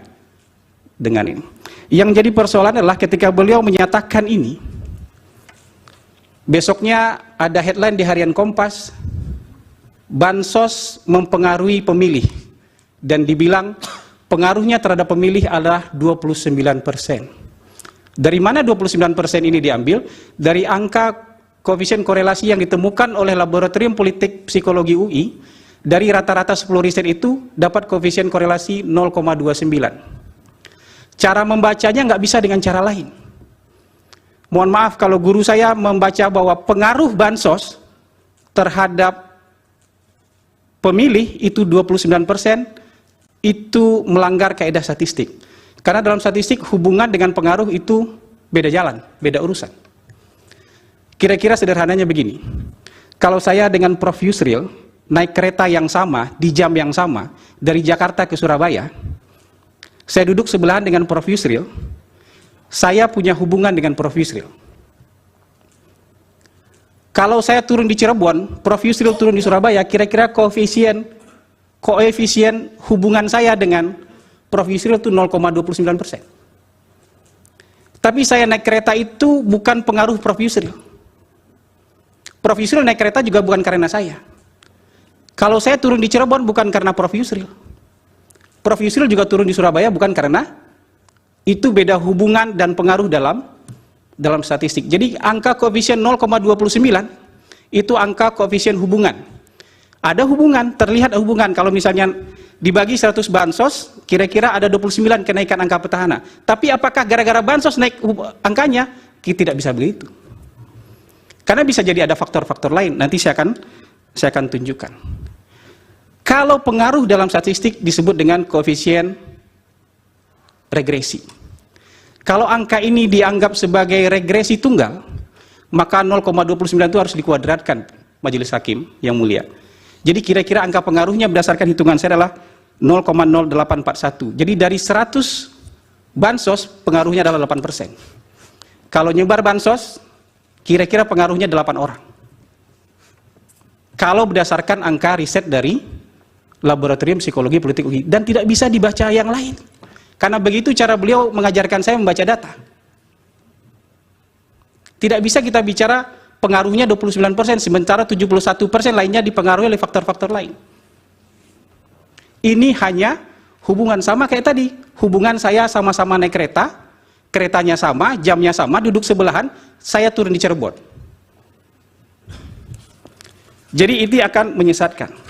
ini. Yang jadi persoalan adalah ketika beliau menyatakan ini, besoknya ada headline di Harian Kompas, bansos mempengaruhi pemilih, dan dibilang pengaruhnya terhadap pemilih adalah 29%. Dari mana 29% ini diambil? Dari angka koefisien korelasi yang ditemukan oleh Laboratorium Politik Psikologi UI. Dari rata-rata 10 riset itu dapat koefisien korelasi 0,29. Cara membacanya nggak bisa dengan cara lain. Mohon maaf kalau guru saya membaca bahwa pengaruh bansos terhadap pemilih itu 29%, itu melanggar kaidah statistik. Karena dalam statistik hubungan dengan pengaruh itu beda jalan, beda urusan. Kira-kira sederhananya begini. Kalau saya dengan Prof. Yusril naik kereta yang sama, di jam yang sama, dari Jakarta ke Surabaya, saya duduk sebelahan dengan Prof. Yusril, saya punya hubungan dengan Prof. Yusril. Kalau saya turun di Cirebon, Prof. Yusril turun di Surabaya, kira-kira koefisien hubungan saya dengan Prof. Yusril itu 0,29%. Tapi saya naik kereta itu bukan pengaruh Prof. Yusril. Prof. Yusril naik kereta juga bukan karena saya. Kalau saya turun di Cirebon bukan karena Prof. Yusril. Prof. Yusril juga turun di Surabaya bukan karena, itu beda hubungan dan pengaruh dalam statistik. Jadi angka koefisien 0,29 itu angka koefisien hubungan. Ada hubungan, terlihat hubungan. Kalau misalnya dibagi 100 bansos, kira-kira ada 29 kenaikan angka petahana. Tapi apakah gara-gara bansos naik angkanya? Tidak bisa begitu. Karena bisa jadi ada faktor-faktor lain. Nanti saya akan tunjukkan. Kalau pengaruh dalam statistik disebut dengan koefisien regresi. Kalau angka ini dianggap sebagai regresi tunggal, maka 0,29 itu harus dikuadratkan majelis hakim yang mulia. Jadi kira-kira angka pengaruhnya berdasarkan hitungan saya adalah 0,0841. Jadi dari 100 bansos pengaruhnya adalah 8%. Kalau nyebar bansos, kira-kira pengaruhnya 8 orang. Kalau berdasarkan angka riset dari Laboratorium Psikologi Politik UI, dan tidak bisa dibaca yang lain. Karena begitu cara beliau mengajarkan saya membaca data. Tidak bisa kita bicara pengaruhnya 29%, sementara 71% lainnya dipengaruhi oleh faktor-faktor lain. Ini hanya hubungan sama kayak tadi. Hubungan saya sama-sama naik kereta, keretanya sama, jamnya sama, duduk sebelahan, saya turun di Cirebon. Jadi itu akan menyesatkan.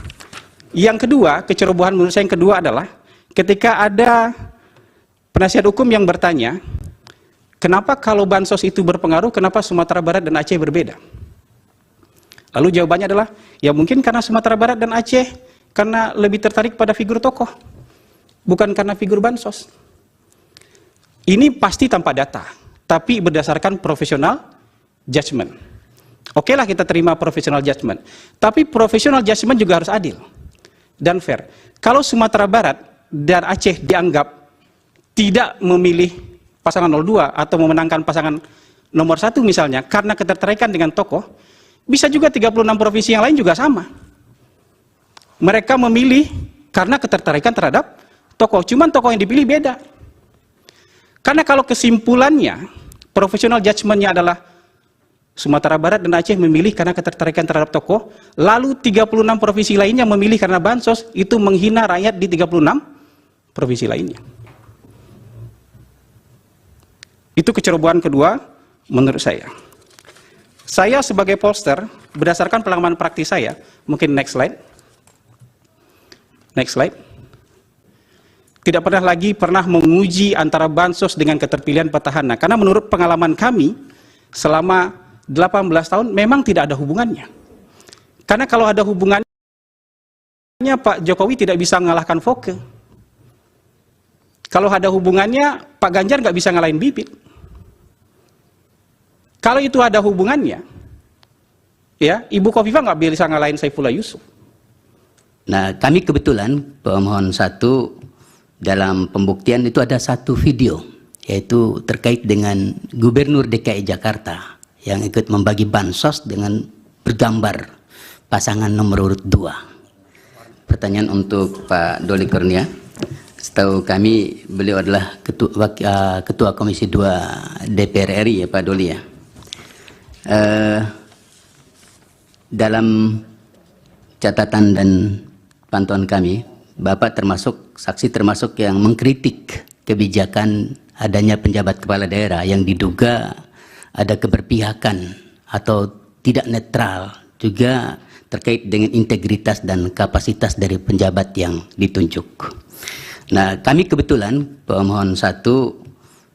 Yang kedua, kecerobohan menurut saya yang kedua adalah ketika ada penasihat hukum yang bertanya, Kenapa kalau bansos itu berpengaruh, kenapa Sumatera Barat dan Aceh berbeda? Lalu jawabannya adalah, ya mungkin karena Sumatera Barat dan Aceh karena lebih tertarik pada figur tokoh, bukan karena figur bansos. Ini pasti tanpa data, tapi berdasarkan profesional judgment. Oke lah kita terima profesional judgment, tapi profesional judgment juga harus adil dan fair. Kalau Sumatera Barat dan Aceh dianggap tidak memilih pasangan 02 atau memenangkan pasangan nomor 1 misalnya karena ketertarikan dengan tokoh, bisa juga 36 provinsi yang lain juga sama. Mereka memilih karena ketertarikan terhadap tokoh, cuman tokoh yang dipilih beda. Karena kalau kesimpulannya, profesional judgment-nya adalah Sumatera Barat dan Aceh memilih karena ketertarikan terhadap tokoh, lalu 36 provinsi lainnya memilih karena bansos, itu menghina rakyat di 36 provinsi lainnya. Itu kecerobohan kedua menurut saya. Saya sebagai pollster, berdasarkan pengalaman praktis saya, mungkin next slide. Next slide. Tidak pernah menguji antara bansos dengan keterpilihan petahana. Karena menurut pengalaman kami, selama 18 tahun memang tidak ada hubungannya. Karena kalau ada hubungannya, Pak Jokowi tidak bisa mengalahkan Foke. Kalau ada hubungannya, Pak Ganjar nggak bisa ngalahin Bibit. Kalau itu ada hubungannya, ya Ibu Khofifah nggak bisa ngalahin Saifullah Yusuf. Nah, kami kebetulan pemohon 1 dalam pembuktian itu ada satu video, yaitu terkait dengan Gubernur DKI Jakarta yang ikut membagi bansos dengan bergambar pasangan nomor urut 2. Pertanyaan untuk Pak Doli Kurnia. Setahu kami beliau adalah Ketua Komisi 2 DPR RI ya Pak Doli ya. Dalam catatan dan pantauan kami, Bapak termasuk saksi termasuk yang mengkritik kebijakan adanya penjabat kepala daerah yang diduga ada keberpihakan atau tidak netral, juga terkait dengan integritas dan kapasitas dari penjabat yang ditunjuk. Nah, kami kebetulan pemohon 1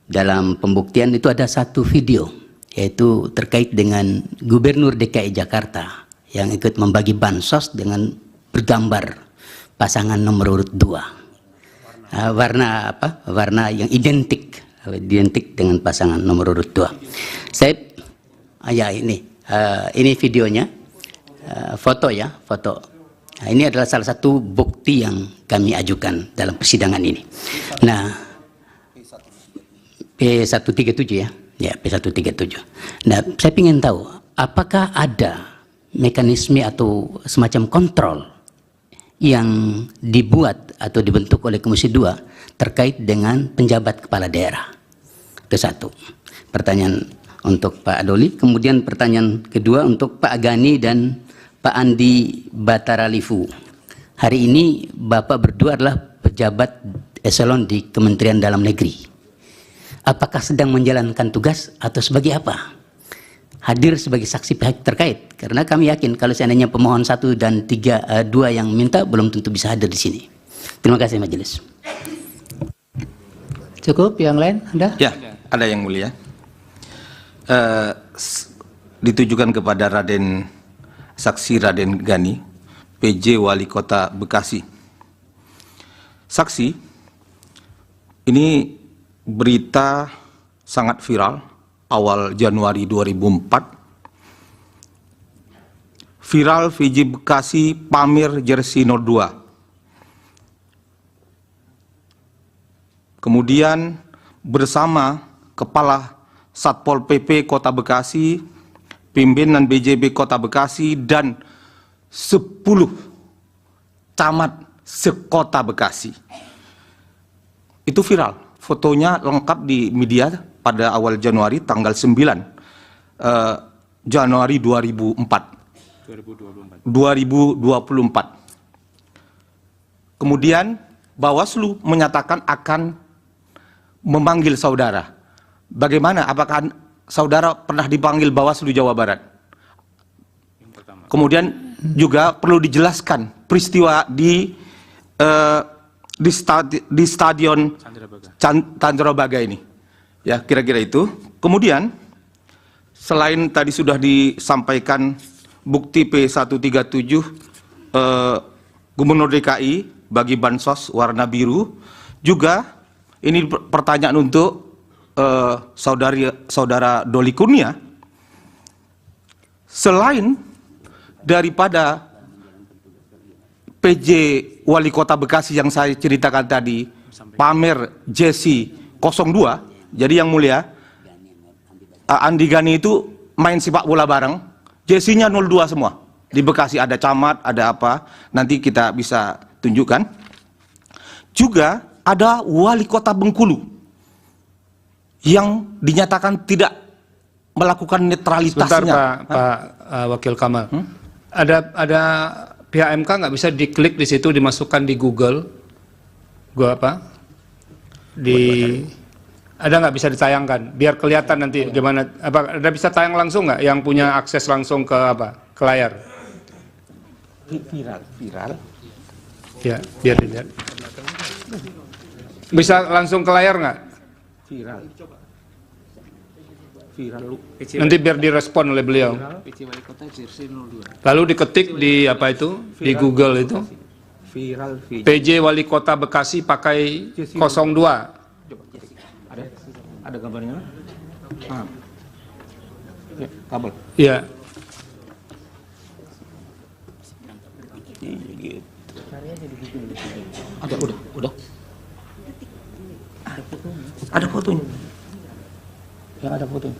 dalam pembuktian itu ada satu video, yaitu terkait dengan Gubernur DKI Jakarta yang ikut membagi bansos dengan bergambar pasangan nomor urut 2. Warna apa? Warna yang identik dengan pasangan nomor urut 2. Saya, ya ini videonya, foto ya, foto. Nah, ini adalah salah satu bukti yang kami ajukan dalam persidangan ini. Nah, P137 ya. Ya, P137. Nah, saya ingin tahu, apakah ada mekanisme atau semacam kontrol yang dibuat atau dibentuk oleh Komisi 2 terkait dengan penjabat kepala daerah? Itu satu. Pertanyaan untuk Pak Doli. Kemudian pertanyaan kedua untuk Pak Gani dan Pak Andi Bataralifu. Hari ini Bapak berdua adalah pejabat eselon di Kementerian Dalam Negeri. Apakah sedang menjalankan tugas atau sebagai apa? Hadir sebagai saksi pihak terkait. Karena kami yakin kalau seandainya pemohon 1 dan 2 yang minta belum tentu bisa hadir di sini. Terima kasih majelis. Cukup, yang lain Anda? Ya, ada yang mulia. Ditujukan kepada Saksi Raden Gani, PJ Wali Kota Bekasi. Saksi, ini berita sangat viral awal Januari 2004. Viral VJ Bekasi pamer jersey 02. Kemudian bersama Kepala Satpol PP Kota Bekasi, pimpinan BJB Kota Bekasi, dan 10 camat sekota Bekasi. Itu viral. Fotonya lengkap di media pada awal Januari, tanggal 9 Januari 2024. Kemudian Bawaslu menyatakan akan memanggil saudara. Bagaimana? Apakah saudara pernah dipanggil Bawaslu Jawa Barat? Kemudian juga perlu dijelaskan peristiwa di Stadion Candrabaga ini. Ya, kira-kira itu. Kemudian, selain tadi sudah disampaikan bukti P137 Gubernur DKI bagi bansos warna biru, juga ini pertanyaan untuk saudara Doli Kurnia. Selain daripada PJ Wali Kota Bekasi yang saya ceritakan tadi, pamer Jesi 02, jadi yang mulia, Andi Gani itu main sepak bola bareng, Jesinya 02 semua. Di Bekasi ada camat, ada apa, nanti kita bisa tunjukkan. Juga ada Wali Kota Bengkulu yang dinyatakan tidak melakukan netralitasnya. Sebentar Pak Wakil Kamal, ada pihak MK nggak bisa diklik di situ, dimasukkan di Google, ada nggak bisa ditayangkan, biar kelihatan nanti gimana? Apa ada bisa tayang langsung nggak, yang punya akses langsung ke ke layar? Viral. Ya, biar dilihat. Bisa langsung ke layar nggak? Viral. Nanti biar direspon oleh beliau. Lalu diketik di di Google itu. Viral. PJ Wali Kota Bekasi pakai 02. Ada gambarnya? Ya, kabel. Iya. Ada, udah. Ada fotonya. Yang ada fotonya.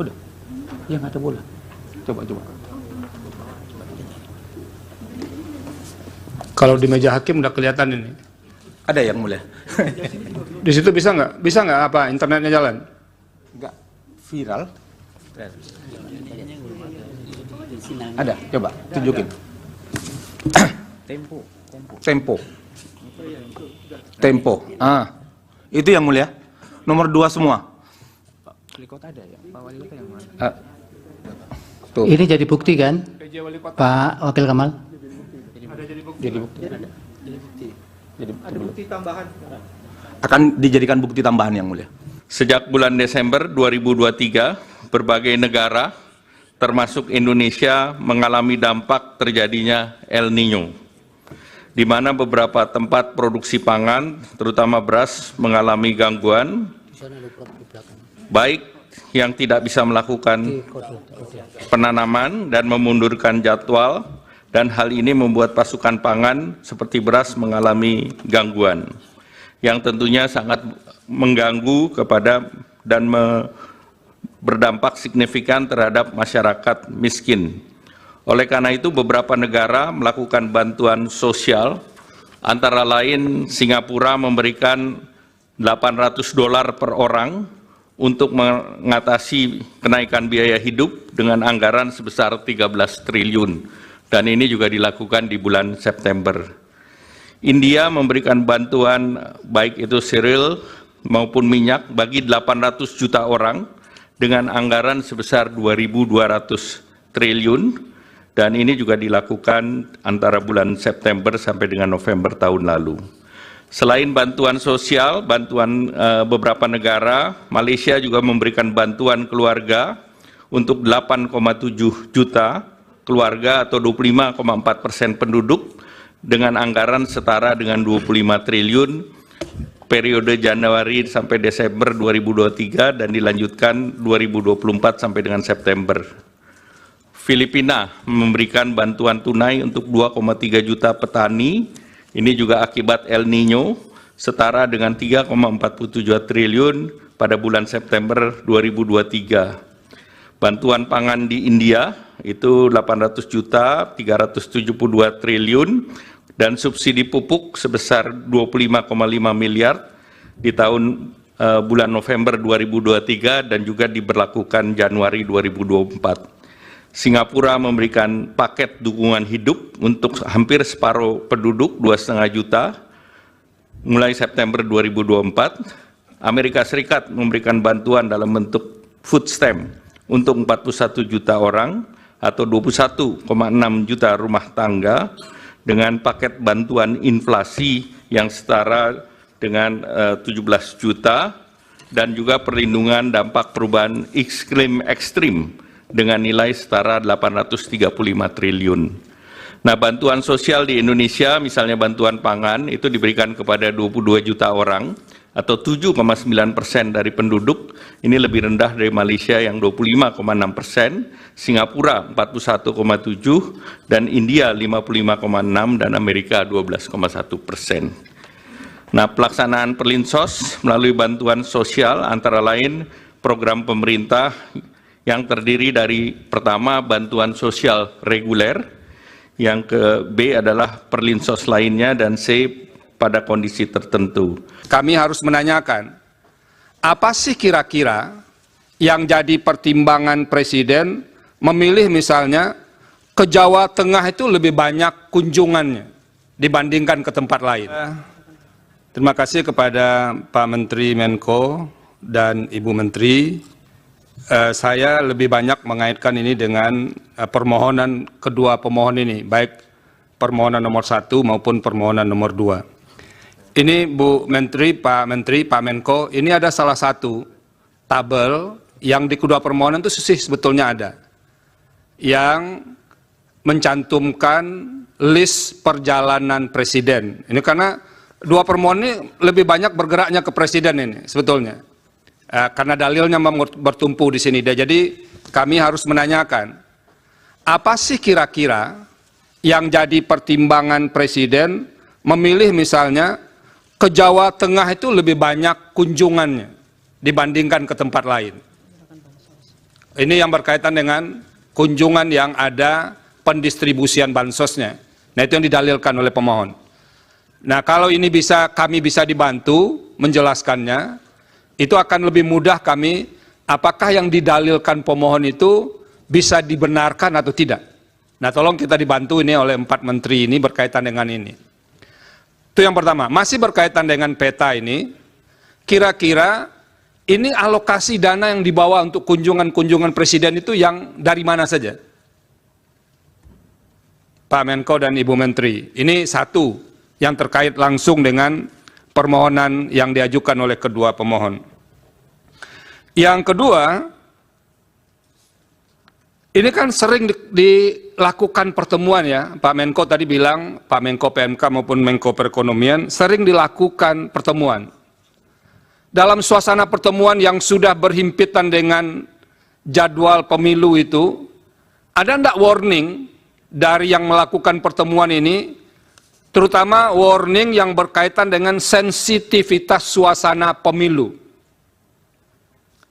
Udah. Yang ada bola. Coba. Kalau di meja hakim udah kelihatan ini. Ada yang mulia. Di situ bisa nggak? Bisa nggak internetnya jalan? Enggak viral. Ada, coba tunjukin. Tempo. Itu yang mulia. Nomor 2 semua. Wali Kota ada ya? Pak Wali Kota yang mana? Tuh. Ini jadi bukti kan, Pak Wakil Kamal? Jadi bukti tambahan. Akan dijadikan bukti tambahan yang mulia. Sejak bulan Desember 2023, berbagai negara termasuk Indonesia mengalami dampak terjadinya El Niño, di mana beberapa tempat produksi pangan, terutama beras, mengalami gangguan, baik yang tidak bisa melakukan penanaman dan memundurkan jadwal, dan hal ini membuat pasukan pangan seperti beras mengalami gangguan, yang tentunya sangat mengganggu kepada dan berdampak signifikan terhadap masyarakat miskin. Oleh karena itu, beberapa negara melakukan bantuan sosial, antara lain Singapura memberikan $800 per orang untuk mengatasi kenaikan biaya hidup dengan anggaran sebesar 13 triliun. Dan ini juga dilakukan di bulan September. India memberikan bantuan baik itu cereal maupun minyak bagi 800 juta orang dengan anggaran sebesar 2.200 triliun, dan ini juga dilakukan antara bulan September sampai dengan November tahun lalu. Selain bantuan sosial, bantuan beberapa negara, Malaysia juga memberikan bantuan keluarga untuk 8,7 juta keluarga atau 25,4% penduduk dengan anggaran setara dengan 25 triliun periode Januari sampai Desember 2023 dan dilanjutkan 2024 sampai dengan September. Filipina memberikan bantuan tunai untuk 2,3 juta petani, ini juga akibat El Niño, setara dengan 3,47 triliun pada bulan September 2023. Bantuan pangan di India itu 800 juta, 372 triliun, dan subsidi pupuk sebesar 25,5 miliar di tahun bulan November 2023 dan juga diberlakukan Januari 2024. Singapura memberikan paket dukungan hidup untuk hampir separuh penduduk, 2,5 juta, mulai September 2024. Amerika Serikat memberikan bantuan dalam bentuk food stamp untuk 41 juta orang atau 21,6 juta rumah tangga, dengan paket bantuan inflasi yang setara dengan 17 juta dan juga perlindungan dampak perubahan iklim ekstrim dengan nilai setara 835 triliun. Nah, bantuan sosial di Indonesia, misalnya bantuan pangan, itu diberikan kepada 22 juta orang, atau 7,9% dari penduduk. Ini lebih rendah dari Malaysia yang 25,6%, Singapura 41,7%, dan India 55,6%, dan Amerika 12,1%. Nah, pelaksanaan Perlinsos melalui bantuan sosial antara lain program pemerintah yang terdiri dari pertama bantuan sosial reguler, yang ke B adalah Perlinsos lainnya, dan C pada kondisi tertentu. Kami harus menanyakan, apa sih kira-kira yang jadi pertimbangan Presiden memilih misalnya ke Jawa Tengah itu lebih banyak kunjungannya dibandingkan ke tempat lain? Terima kasih kepada Pak Menteri Menko dan Ibu Menteri. Saya lebih banyak mengaitkan ini dengan permohonan kedua pemohon ini, baik permohonan nomor 1 maupun permohonan nomor 2. Ini Bu Menteri, Pak Menko, ini ada salah satu tabel yang di kedua permohonan itu sebetulnya ada, yang mencantumkan list perjalanan Presiden. Ini karena dua permohonan ini lebih banyak bergeraknya ke Presiden ini sebetulnya. Karena dalilnya bertumpu di sini. Jadi kami harus menanyakan, apa sih kira-kira yang jadi pertimbangan Presiden memilih misalnya ke Jawa Tengah itu lebih banyak kunjungannya dibandingkan ke tempat lain? Ini yang berkaitan dengan kunjungan yang ada pendistribusian bansosnya. Nah, itu yang didalilkan oleh pemohon. Nah, kalau ini kami bisa dibantu menjelaskannya, itu akan lebih mudah kami, apakah yang didalilkan pemohon itu bisa dibenarkan atau tidak. Nah, tolong kita dibantu ini oleh 4 menteri ini berkaitan dengan ini. Itu yang pertama. Masih berkaitan dengan peta ini, kira-kira ini alokasi dana yang dibawa untuk kunjungan-kunjungan Presiden itu yang dari mana saja? Pak Menko dan Ibu Menteri, ini satu yang terkait langsung dengan permohonan yang diajukan oleh kedua pemohon. Yang kedua, ini kan sering dilakukan pertemuan ya, Pak Menko tadi bilang, Pak Menko PMK maupun Menko Perekonomian, sering dilakukan pertemuan. Dalam suasana pertemuan yang sudah berhimpitan dengan jadwal pemilu itu, ada enggak warning dari yang melakukan pertemuan ini, terutama warning yang berkaitan dengan sensitivitas suasana pemilu.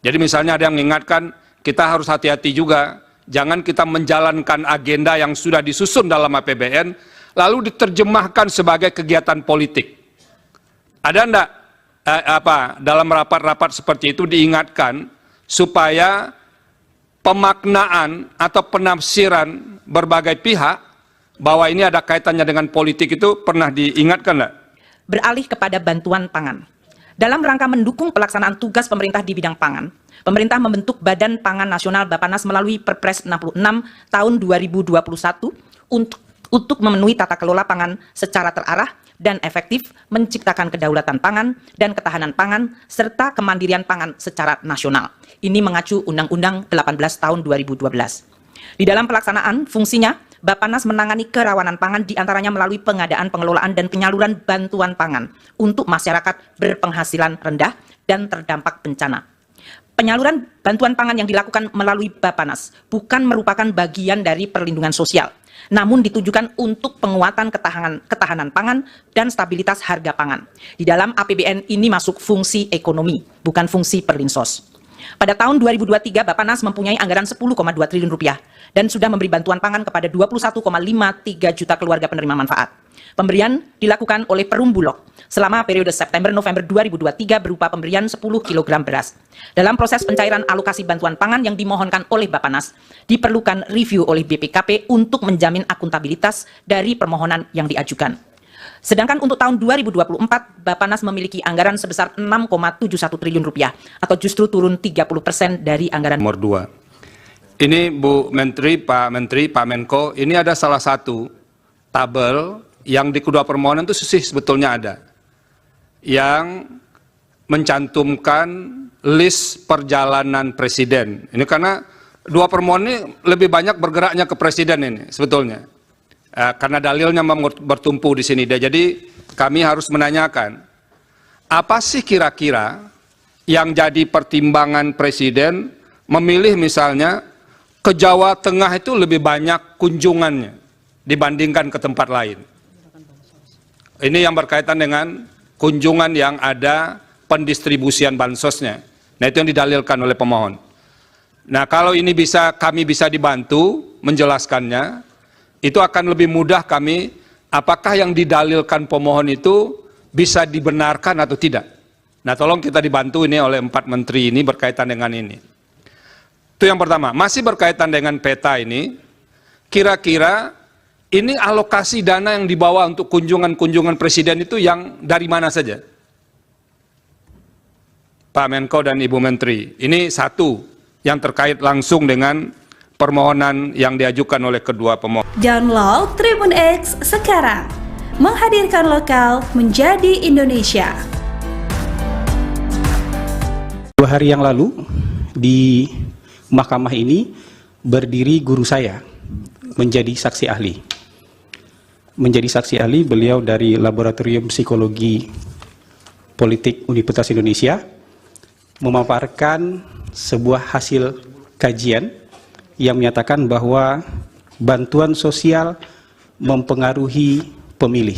Jadi misalnya ada yang mengingatkan, kita harus hati-hati juga, jangan kita menjalankan agenda yang sudah disusun dalam APBN, lalu diterjemahkan sebagai kegiatan politik. Ada enggak dalam rapat-rapat seperti itu diingatkan, supaya pemaknaan atau penafsiran berbagai pihak, bahwa ini ada kaitannya dengan politik itu pernah diingatkan enggak? Beralih kepada bantuan pangan. Dalam rangka mendukung pelaksanaan tugas pemerintah di bidang pangan, pemerintah membentuk Badan Pangan Nasional Bappenas melalui Perpres 66 tahun 2021 untuk memenuhi tata kelola pangan secara terarah dan efektif, menciptakan kedaulatan pangan dan ketahanan pangan, serta kemandirian pangan secara nasional. Ini mengacu Undang-Undang 18 tahun 2012. Di dalam pelaksanaan fungsinya, Bappenas menangani kerawanan pangan diantaranya melalui pengadaan, pengelolaan, dan penyaluran bantuan pangan untuk masyarakat berpenghasilan rendah dan terdampak bencana. Penyaluran bantuan pangan yang dilakukan melalui Bappenas bukan merupakan bagian dari perlindungan sosial, namun ditujukan untuk penguatan ketahanan pangan dan stabilitas harga pangan. Di dalam APBN ini masuk fungsi ekonomi, bukan fungsi perlinsos. Pada tahun 2023, Bappenas mempunyai anggaran 10,2 triliun rupiah dan sudah memberi bantuan pangan kepada 21,53 juta keluarga penerima manfaat. Pemberian dilakukan oleh Perum Bulog selama periode September-November 2023 berupa pemberian 10 kg beras. Dalam proses pencairan alokasi bantuan pangan yang dimohonkan oleh Bappenas, diperlukan review oleh BPKP untuk menjamin akuntabilitas dari permohonan yang diajukan. Sedangkan untuk tahun 2024, Bappenas memiliki anggaran sebesar 6,71 triliun rupiah, atau justru turun 30% dari anggaran. Nomor 2. Ini Bu Menteri, Pak Menko, ini ada salah satu tabel yang di kedua permohonan itu sih sebetulnya ada yang mencantumkan list perjalanan presiden. Ini karena dua permohonan ini lebih banyak bergeraknya ke presiden ini sebetulnya. Karena dalilnya bertumpu di sini. Jadi kami harus menanyakan, apa sih kira-kira yang jadi pertimbangan presiden memilih misalnya ke Jawa Tengah itu lebih banyak kunjungannya dibandingkan ke tempat lain. Ini yang berkaitan dengan kunjungan yang ada pendistribusian bansosnya. Nah, itu yang didalilkan oleh pemohon. Nah, kalau ini kami bisa dibantu menjelaskannya, itu akan lebih mudah kami apakah yang didalilkan pemohon itu bisa dibenarkan atau tidak. Nah, tolong kita dibantu ini oleh 4 menteri ini berkaitan dengan ini. Itu yang pertama. Masih berkaitan dengan peta ini, kira-kira ini alokasi dana yang dibawa untuk kunjungan-kunjungan presiden itu yang dari mana saja? Pak Menko dan Ibu Menteri, ini satu yang terkait langsung dengan permohonan yang diajukan oleh kedua pemohon. Download Tribun X sekarang, menghadirkan lokal menjadi Indonesia. 2 hari yang lalu di mahkamah ini berdiri guru saya menjadi saksi ahli. Menjadi saksi ahli beliau dari Laboratorium Psikologi Politik Universitas Indonesia memaparkan sebuah hasil kajian yang menyatakan bahwa bantuan sosial mempengaruhi pemilih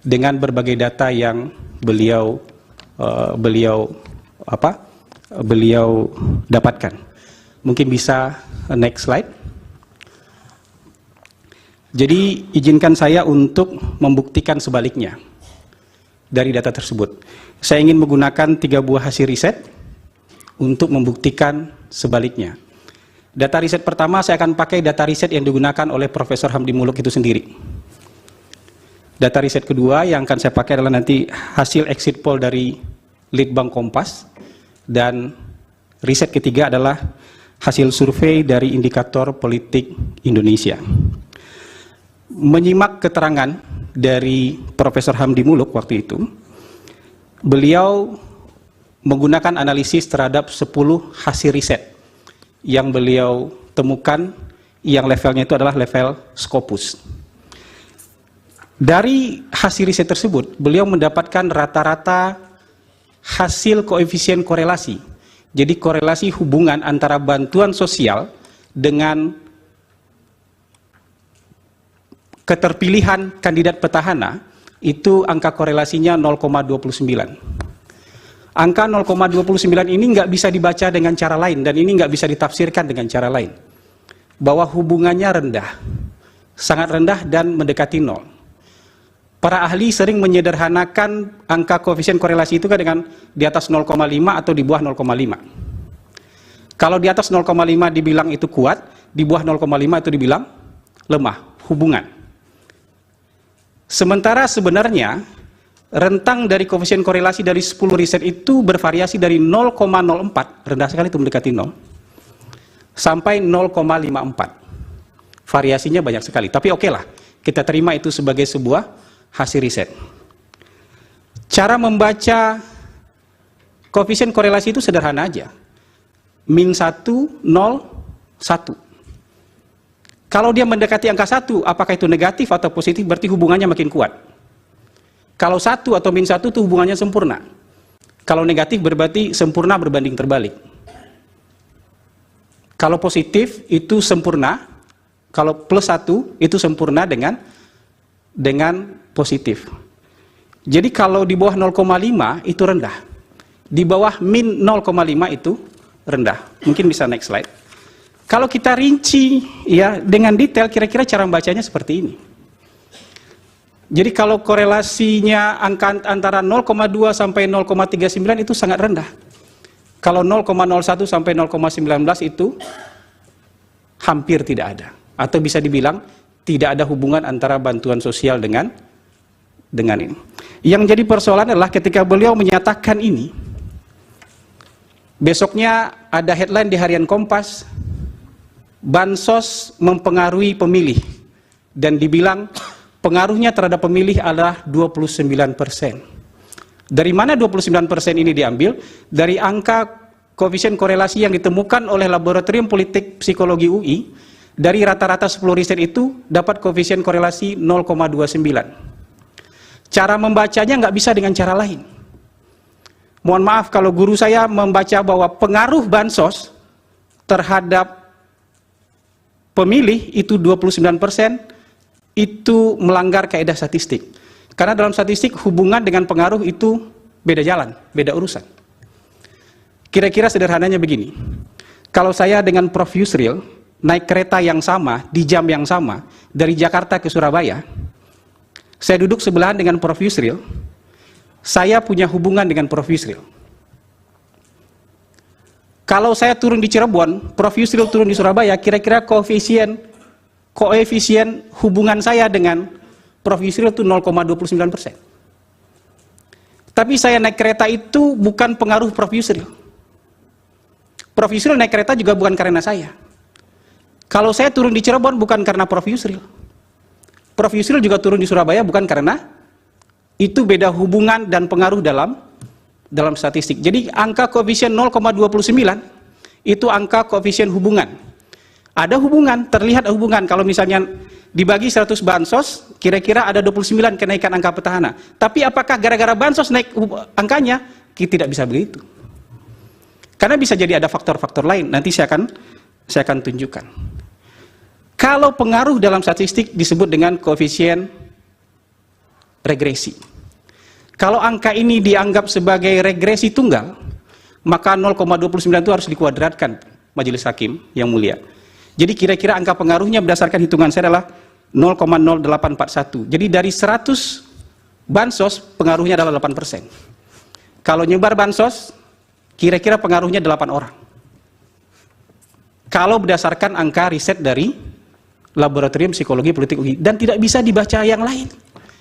dengan berbagai data yang beliau dapatkan. Mungkin bisa next slide. Jadi izinkan saya untuk membuktikan sebaliknya dari data tersebut. Saya ingin menggunakan 3 buah hasil riset untuk membuktikan sebaliknya. Data riset pertama saya akan pakai data riset yang digunakan oleh Profesor Hamdi Muluk itu sendiri. Data riset kedua yang akan saya pakai adalah nanti hasil exit poll dari Litbang Kompas. Dan riset ketiga adalah hasil survei dari Indikator Politik Indonesia. Menyimak keterangan dari Profesor Hamdi Muluk waktu itu, beliau menggunakan analisis terhadap 10 hasil riset yang beliau temukan yang levelnya itu adalah level Scopus. Dari hasil riset tersebut, beliau mendapatkan rata-rata hasil koefisien korelasi. Jadi korelasi hubungan antara bantuan sosial dengan keterpilihan kandidat petahana itu angka korelasinya 0,29. Angka 0,29 ini nggak bisa dibaca dengan cara lain dan ini nggak bisa ditafsirkan dengan cara lain. Bahwa hubungannya rendah, sangat rendah dan mendekati 0. Para ahli sering menyederhanakan angka koefisien korelasi itu kan dengan di atas 0,5 atau di bawah 0,5. Kalau di atas 0,5 dibilang itu kuat, di bawah 0,5 itu dibilang lemah, hubungan. Sementara sebenarnya rentang dari koefisien korelasi dari 10 riset itu bervariasi dari 0,04, rendah sekali itu mendekati 0, sampai 0,54. Variasinya banyak sekali, tapi oke lah, kita terima itu sebagai sebuah hasil riset. Cara membaca koefisien korelasi itu sederhana aja. Min 1, 0, 1. Kalau dia mendekati angka 1, apakah itu negatif atau positif, berarti hubungannya makin kuat. Kalau 1 atau min 1 itu hubungannya sempurna. Kalau negatif berarti sempurna berbanding terbalik. Kalau positif itu sempurna, kalau plus 1 itu sempurna dengan positif. Jadi kalau di bawah 0,5 itu rendah. Di bawah min 0,5 itu rendah. Mungkin bisa next slide. Kalau kita rinci ya dengan detail, kira-kira cara membacanya seperti ini. Jadi kalau korelasinya angka antara 0,2 sampai 0,39 itu sangat rendah. Kalau 0,01 sampai 0,19 itu hampir tidak ada. Atau bisa dibilang tidak ada hubungan antara bantuan sosial dengan ini. Yang jadi persoalan adalah ketika beliau menyatakan ini, besoknya ada headline di Harian Kompas, bansos mempengaruhi pemilih, dan dibilang pengaruhnya terhadap pemilih adalah 29%. Dari mana 29% ini diambil? Dari angka koefisien korelasi yang ditemukan oleh Laboratorium Politik Psikologi UI. Dari rata-rata 10 riset itu dapat koefisien korelasi 0,29. Cara membacanya nggak bisa dengan cara lain. Mohon maaf kalau guru saya membaca bahwa pengaruh bansos terhadap pemilih itu 29%, itu melanggar kaidah statistik. Karena dalam statistik hubungan dengan pengaruh itu beda jalan, beda urusan. Kira-kira sederhananya begini. Kalau saya dengan Prof. Yusril naik kereta yang sama, di jam yang sama, dari Jakarta ke Surabaya, saya duduk sebelahan dengan Prof. Yusril, saya punya hubungan dengan Prof. Yusril. Kalau saya turun di Cirebon, Prof. Yusril turun di Surabaya, kira-kira koefisien hubungan saya dengan Prof. Yusril itu 0,29%. Tapi saya naik kereta itu bukan pengaruh Prof. Yusril. Prof. Yusril naik kereta juga bukan karena saya. Kalau saya turun di Cirebon bukan karena Prof. Yusril. Prof. Yusril juga turun di Surabaya bukan karena itu beda hubungan dan pengaruh dalam statistik. Jadi angka koefisien 0,29 itu angka koefisien hubungan. Ada hubungan, terlihat hubungan. Kalau misalnya dibagi 100 bansos, kira-kira ada 29 kenaikan angka petahana. Tapi apakah gara-gara bansos naik angkanya? Tidak bisa begitu. Karena bisa jadi ada faktor-faktor lain. Nanti saya akan tunjukkan. Kalau pengaruh dalam statistik disebut dengan koefisien regresi. Kalau angka ini dianggap sebagai regresi tunggal, maka 0,29 itu harus dikuadratkan Majelis Hakim yang mulia. Jadi kira-kira angka pengaruhnya berdasarkan hitungan saya adalah 0,0841. Jadi dari 100 bansos pengaruhnya adalah 8%. Kalau nyebar bansos, kira-kira pengaruhnya 8 orang. Kalau berdasarkan angka riset dari Laboratorium Psikologi Politik UI. Dan tidak bisa dibaca yang lain.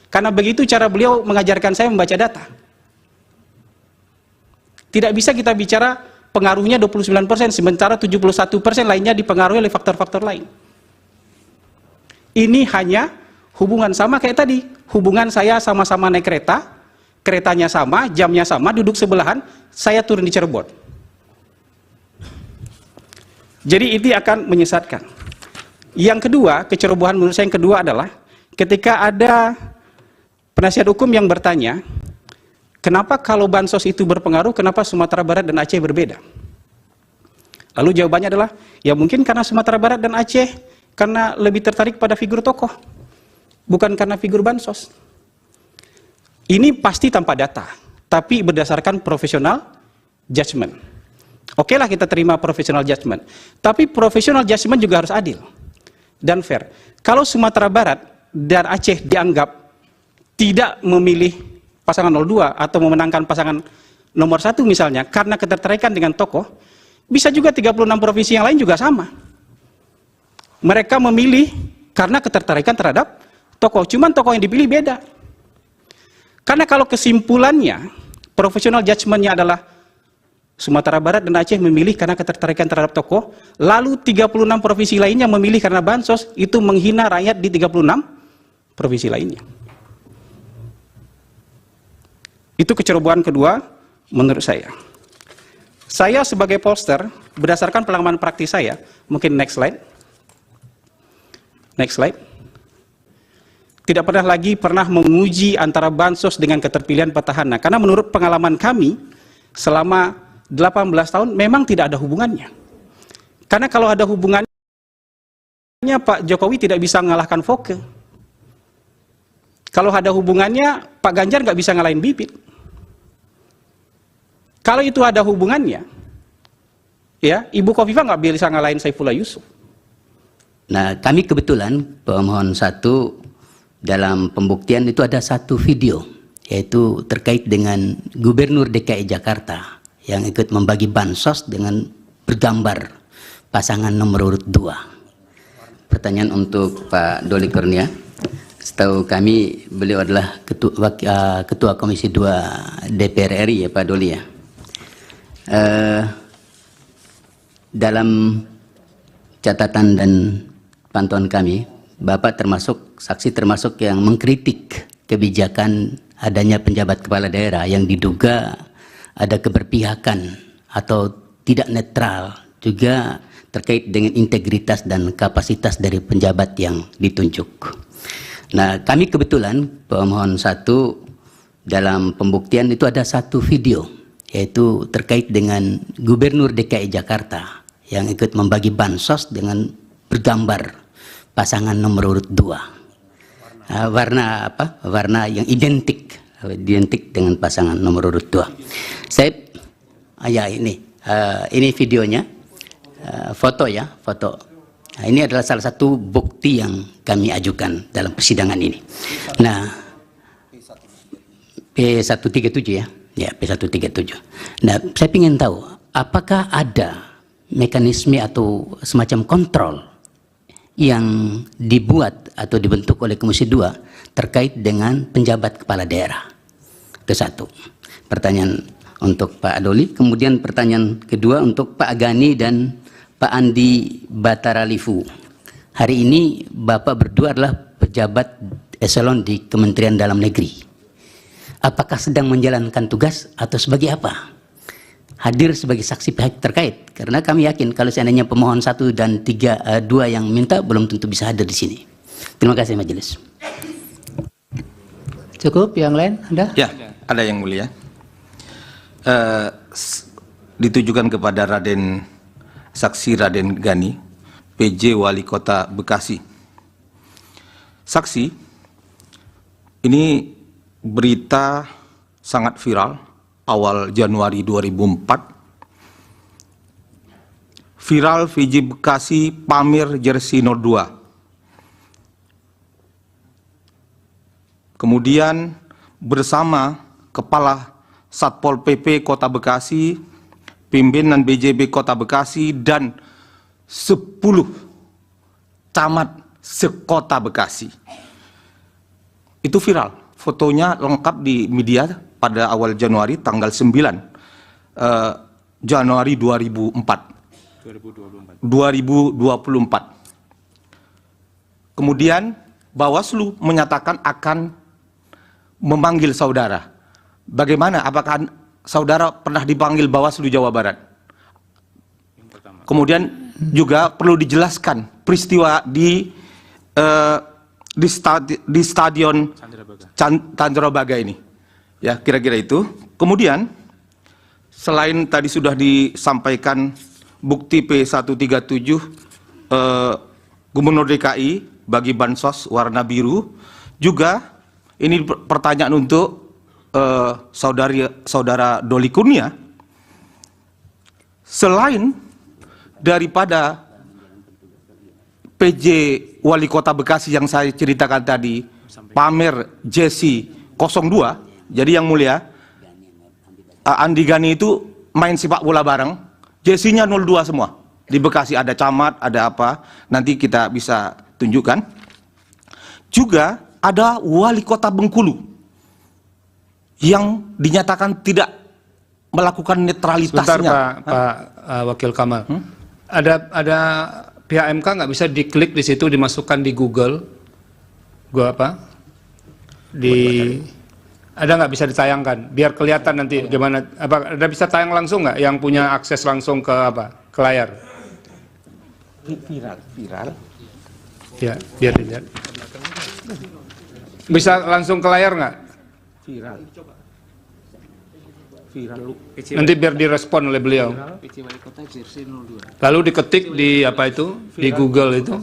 Karena begitu cara beliau mengajarkan saya membaca data. Tidak bisa kita bicara pengaruhnya 29%, sementara 71% lainnya dipengaruhi oleh faktor-faktor lain. Ini hanya hubungan sama kayak tadi. Hubungan saya sama-sama naik kereta, keretanya sama, jamnya sama, duduk sebelahan, saya turun di Cirebon. Jadi itu akan menyesatkan. Yang kedua, kecerobohan menurut saya yang kedua adalah ketika ada penasihat hukum yang bertanya, kenapa kalau bansos itu berpengaruh, kenapa Sumatera Barat dan Aceh berbeda? Lalu jawabannya adalah, ya mungkin karena Sumatera Barat dan Aceh karena lebih tertarik pada figur tokoh, bukan karena figur bansos. Ini pasti tanpa data, tapi berdasarkan profesional judgment. Oke lah kita terima profesional judgment, tapi profesional judgment juga harus adil dan fair. Kalau Sumatera Barat dan Aceh dianggap tidak memilih pasangan 02 atau memenangkan pasangan nomor 1 misalnya karena ketertarikan dengan tokoh, bisa juga 36 provinsi yang lain juga sama. Mereka memilih karena ketertarikan terhadap tokoh, cuman tokoh yang dipilih beda. Karena kalau kesimpulannya, profesional judgment-nya adalah Sumatera Barat dan Aceh memilih karena ketertarikan terhadap tokoh, lalu 36 provinsi lainnya memilih karena bansos, itu menghina rakyat di 36 provinsi lainnya. Itu kecerobohan kedua menurut saya. Saya sebagai pollster, berdasarkan pengalaman praktis saya, mungkin next slide. Next slide. Tidak pernah menguji antara bansos dengan keterpilihan petahana. Karena menurut pengalaman kami, selama 18 tahun memang tidak ada hubungannya. Karena kalau ada hubungannya, Pak Jokowi tidak bisa mengalahkan Foke. Kalau ada hubungannya, Pak Ganjar nggak bisa ngalahin Bibit. Kalau itu ada hubungannya, ya Ibu Khofifah nggak bisa ngalahin Saifullah Yusuf. Nah, kami kebetulan pemohon 1 dalam pembuktian itu ada satu video, yaitu terkait dengan Gubernur DKI Jakarta yang ikut membagi bansos dengan bergambar pasangan nomor urut 2. Pertanyaan untuk Pak Doli Kurnia. Setahu kami beliau adalah Ketua Komisi 2 DPR RI ya Pak Doli ya. Dalam catatan dan pantauan kami Bapak termasuk saksi termasuk yang mengkritik kebijakan adanya penjabat kepala daerah yang diduga ada keberpihakan atau tidak netral, juga terkait dengan integritas dan kapasitas dari penjabat yang ditunjuk. Nah, kami kebetulan pemohon 1 dalam pembuktian itu ada satu video, yaitu terkait dengan Gubernur DKI Jakarta yang ikut membagi bansos dengan bergambar pasangan nomor urut 2. Warna apa? Warna yang identik dengan pasangan nomor urut 2. Saya ya ini videonya, foto ya, foto. Nah, ini adalah salah satu bukti yang kami ajukan dalam persidangan ini. Nah, P137 ya, P137. Nah, saya ingin tahu apakah ada mekanisme atau semacam kontrol yang dibuat atau dibentuk oleh Komisi 2 terkait dengan penjabat kepala daerah. Itu satu. Pertanyaan untuk Pak Adoli. Kemudian pertanyaan kedua untuk Pak Agani dan Pak Andi Bataralifu. Hari ini Bapak berdua adalah pejabat eselon di Kementerian Dalam Negeri. Apakah sedang menjalankan tugas atau sebagai apa? Hadir sebagai saksi pihak terkait, karena kami yakin kalau seandainya pemohon 1 dan 2 yang minta belum tentu bisa hadir di sini. Terima kasih majelis. Cukup, yang lain ada? Ya, ada yang mulia. Ditujukan kepada Saksi Raden Gani, PJ Wali Kota Bekasi. Saksi, ini berita sangat viral. Awal Januari 2004, viral VJ Bekasi pamer jersey 02. Kemudian bersama Kepala Satpol PP Kota Bekasi, pimpinan BJB Kota Bekasi, dan 10 camat sekota Bekasi. Itu viral, fotonya lengkap di media pada awal Januari, tanggal 9 Januari 2024. Kemudian Bawaslu menyatakan akan memanggil saudara. Bagaimana? Apakah saudara pernah dipanggil Bawaslu Jawa Barat? Kemudian juga perlu dijelaskan peristiwa di stadion Candrabaga ini. Ya, kira-kira itu. Kemudian, selain tadi sudah disampaikan bukti P137 Gubernur DKI bagi bansos warna biru, juga ini pertanyaan untuk saudara Doli Kurnia. Selain daripada PJ Wali Kota Bekasi yang saya ceritakan tadi, pamer jersey 02, jadi yang mulia, Andi Gani itu main sepak bola bareng, jersey-nya 02 semua. Di Bekasi ada camat, ada apa, nanti kita bisa tunjukkan. Juga ada Wali Kota Bengkulu yang dinyatakan tidak melakukan netralitasnya. Sebentar Pak Wakil Kamal. Ada pihak MK nggak bisa diklik di situ, dimasukkan di Google, ada nggak bisa ditayangkan biar kelihatan nanti gimana? Apa ada bisa tayang langsung nggak yang punya akses langsung ke ke layar? Viral. Ya, biar dilihat. Bisa langsung ke layar nggak? Viral. Nanti biar direspon oleh beliau. Lalu diketik di apa itu? Di Google itu.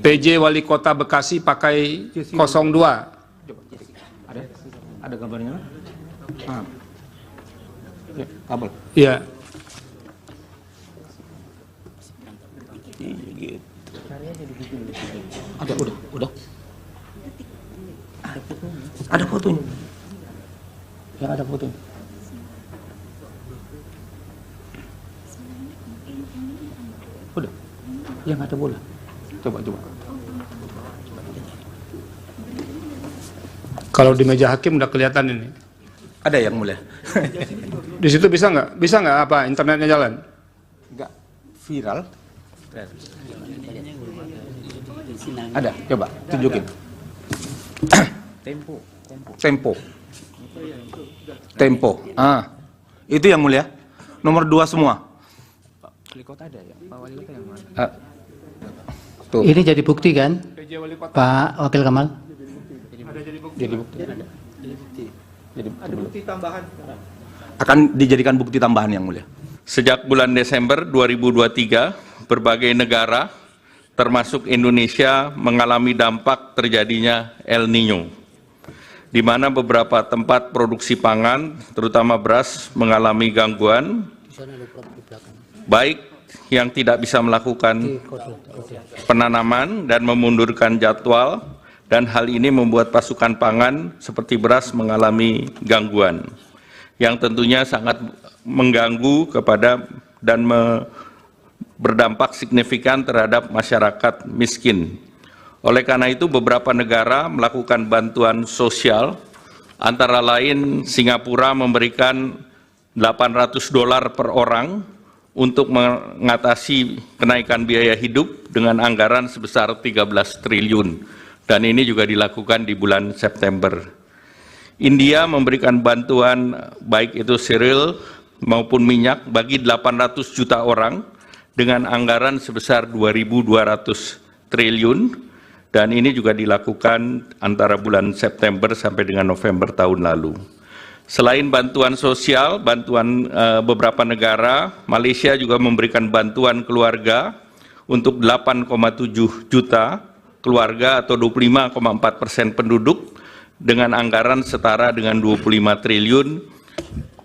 PJ Wali Kota Bekasi pakai 02. Ada gambarnya? Ya, kabel. Iya. Ada, udah. Ada fotonya. Ya, ada fotonya. Udah. Yang ada bola. Coba. Kalau di meja hakim udah kelihatan ini. Ada yang mulia. Di situ bisa nggak? Bisa nggak apa internetnya jalan? Enggak viral. Ada, coba tunjukin. Tempo. Itu yang mulia. Nomor 2 semua. Tuh. Ini jadi bukti kan, Pak Wakil Kamal? Jadi bukti. Akan dijadikan bukti tambahan yang mulia. Sejak bulan Desember 2023, berbagai negara, termasuk Indonesia, mengalami dampak terjadinya El Niño, di mana beberapa tempat produksi pangan, terutama beras, mengalami gangguan, baik yang tidak bisa melakukan penanaman dan memundurkan jadwal, dan hal ini membuat pasokan pangan seperti beras mengalami gangguan, yang tentunya sangat mengganggu kepada dan berdampak signifikan terhadap masyarakat miskin. Oleh karena itu, beberapa negara melakukan bantuan sosial, antara lain Singapura memberikan $800 per orang untuk mengatasi kenaikan biaya hidup dengan anggaran sebesar 13 triliun. Dan ini juga dilakukan di bulan September. India memberikan bantuan baik itu cereal maupun minyak bagi 800 juta orang dengan anggaran sebesar 2.200 triliun, dan ini juga dilakukan antara bulan September sampai dengan November tahun lalu. Selain bantuan sosial, bantuan beberapa negara, Malaysia juga memberikan bantuan keluarga untuk 8,7 juta keluarga atau 25,4% penduduk dengan anggaran setara dengan 25 triliun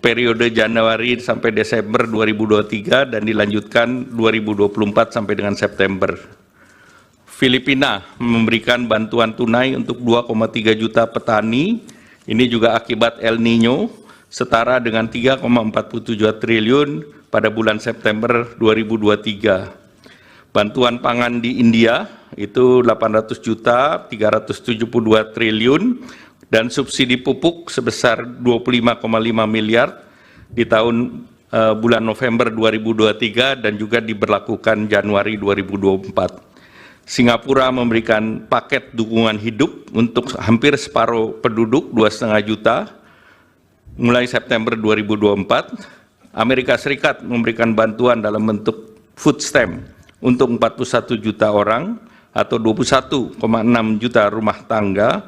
periode Januari sampai Desember 2023 dan dilanjutkan 2024 sampai dengan September. Filipina memberikan bantuan tunai untuk 2,3 juta petani, ini juga akibat El Niño, setara dengan 3,47 triliun pada bulan September 2023. Bantuan pangan di India itu 800 juta, 372 triliun, dan subsidi pupuk sebesar 25,5 miliar di tahun bulan November 2023 dan juga diberlakukan Januari 2024. Singapura memberikan paket dukungan hidup untuk hampir separuh penduduk 2,5 juta mulai September 2024. Amerika Serikat memberikan bantuan dalam bentuk food stamp untuk 41 juta orang atau 21,6 juta rumah tangga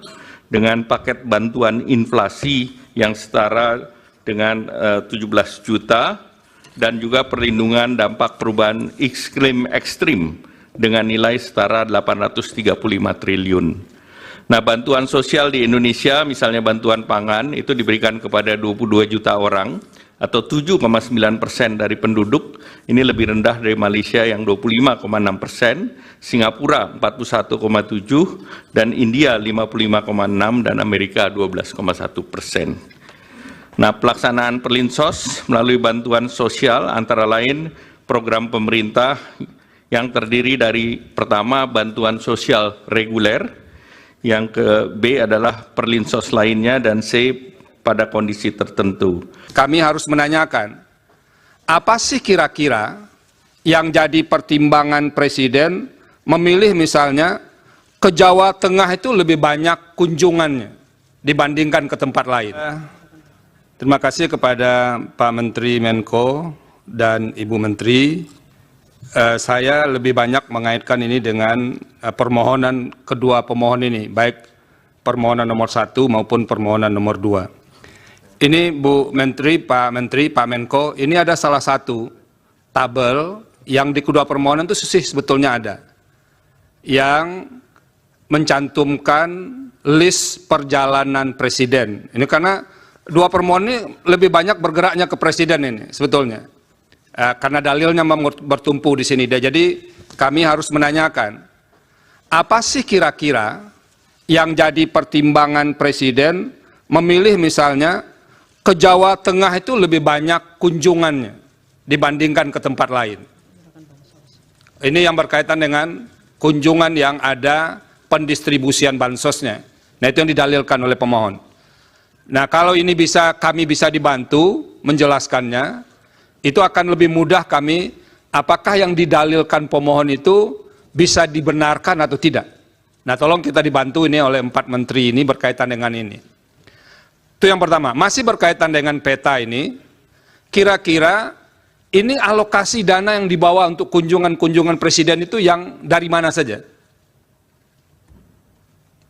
dengan paket bantuan inflasi yang setara dengan 17 juta dan juga perlindungan dampak perubahan iklim ekstrim dengan nilai setara 835 triliun. Nah, bantuan sosial di Indonesia, misalnya bantuan pangan, itu diberikan kepada 22 juta orang atau 7,9% dari penduduk. Ini lebih rendah dari Malaysia yang 25,6%, Singapura 41,7%, dan India 55,6%, dan Amerika 12,1%. Nah, pelaksanaan Perlinsos melalui bantuan sosial antara lain program pemerintah yang terdiri dari pertama bantuan sosial reguler, yang ke B adalah Perlinsos lainnya, dan C pada kondisi tertentu. Kami harus menanyakan, apa sih kira-kira yang jadi pertimbangan Presiden memilih misalnya ke Jawa Tengah itu lebih banyak kunjungannya dibandingkan ke tempat lain? Terima kasih kepada Pak Menteri Menko dan Ibu Menteri. Saya lebih banyak mengaitkan ini dengan permohonan kedua pemohon ini, baik permohonan nomor 1 maupun permohonan nomor 2. Ini Bu Menteri, Pak Menko, ini ada salah satu tabel yang di kedua permohonan itu sebetulnya ada, yang mencantumkan list perjalanan Presiden. Ini karena dua permohonan ini lebih banyak bergeraknya ke Presiden ini sebetulnya. Karena dalilnya bertumpu di sini. Jadi kami harus menanyakan, apa sih kira-kira yang jadi pertimbangan Presiden memilih misalnya ke Jawa Tengah itu lebih banyak kunjungannya dibandingkan ke tempat lain? Ini yang berkaitan dengan kunjungan yang ada pendistribusian bansosnya. Nah, itu yang didalilkan oleh pemohon. Nah, kalau ini kami bisa dibantu menjelaskannya, itu akan lebih mudah kami apakah yang didalilkan pemohon itu bisa dibenarkan atau tidak. Nah, tolong kita dibantu ini oleh 4 menteri ini berkaitan dengan ini. Itu yang pertama. Masih berkaitan dengan peta ini, kira-kira ini alokasi dana yang dibawa untuk kunjungan-kunjungan presiden itu yang dari mana saja?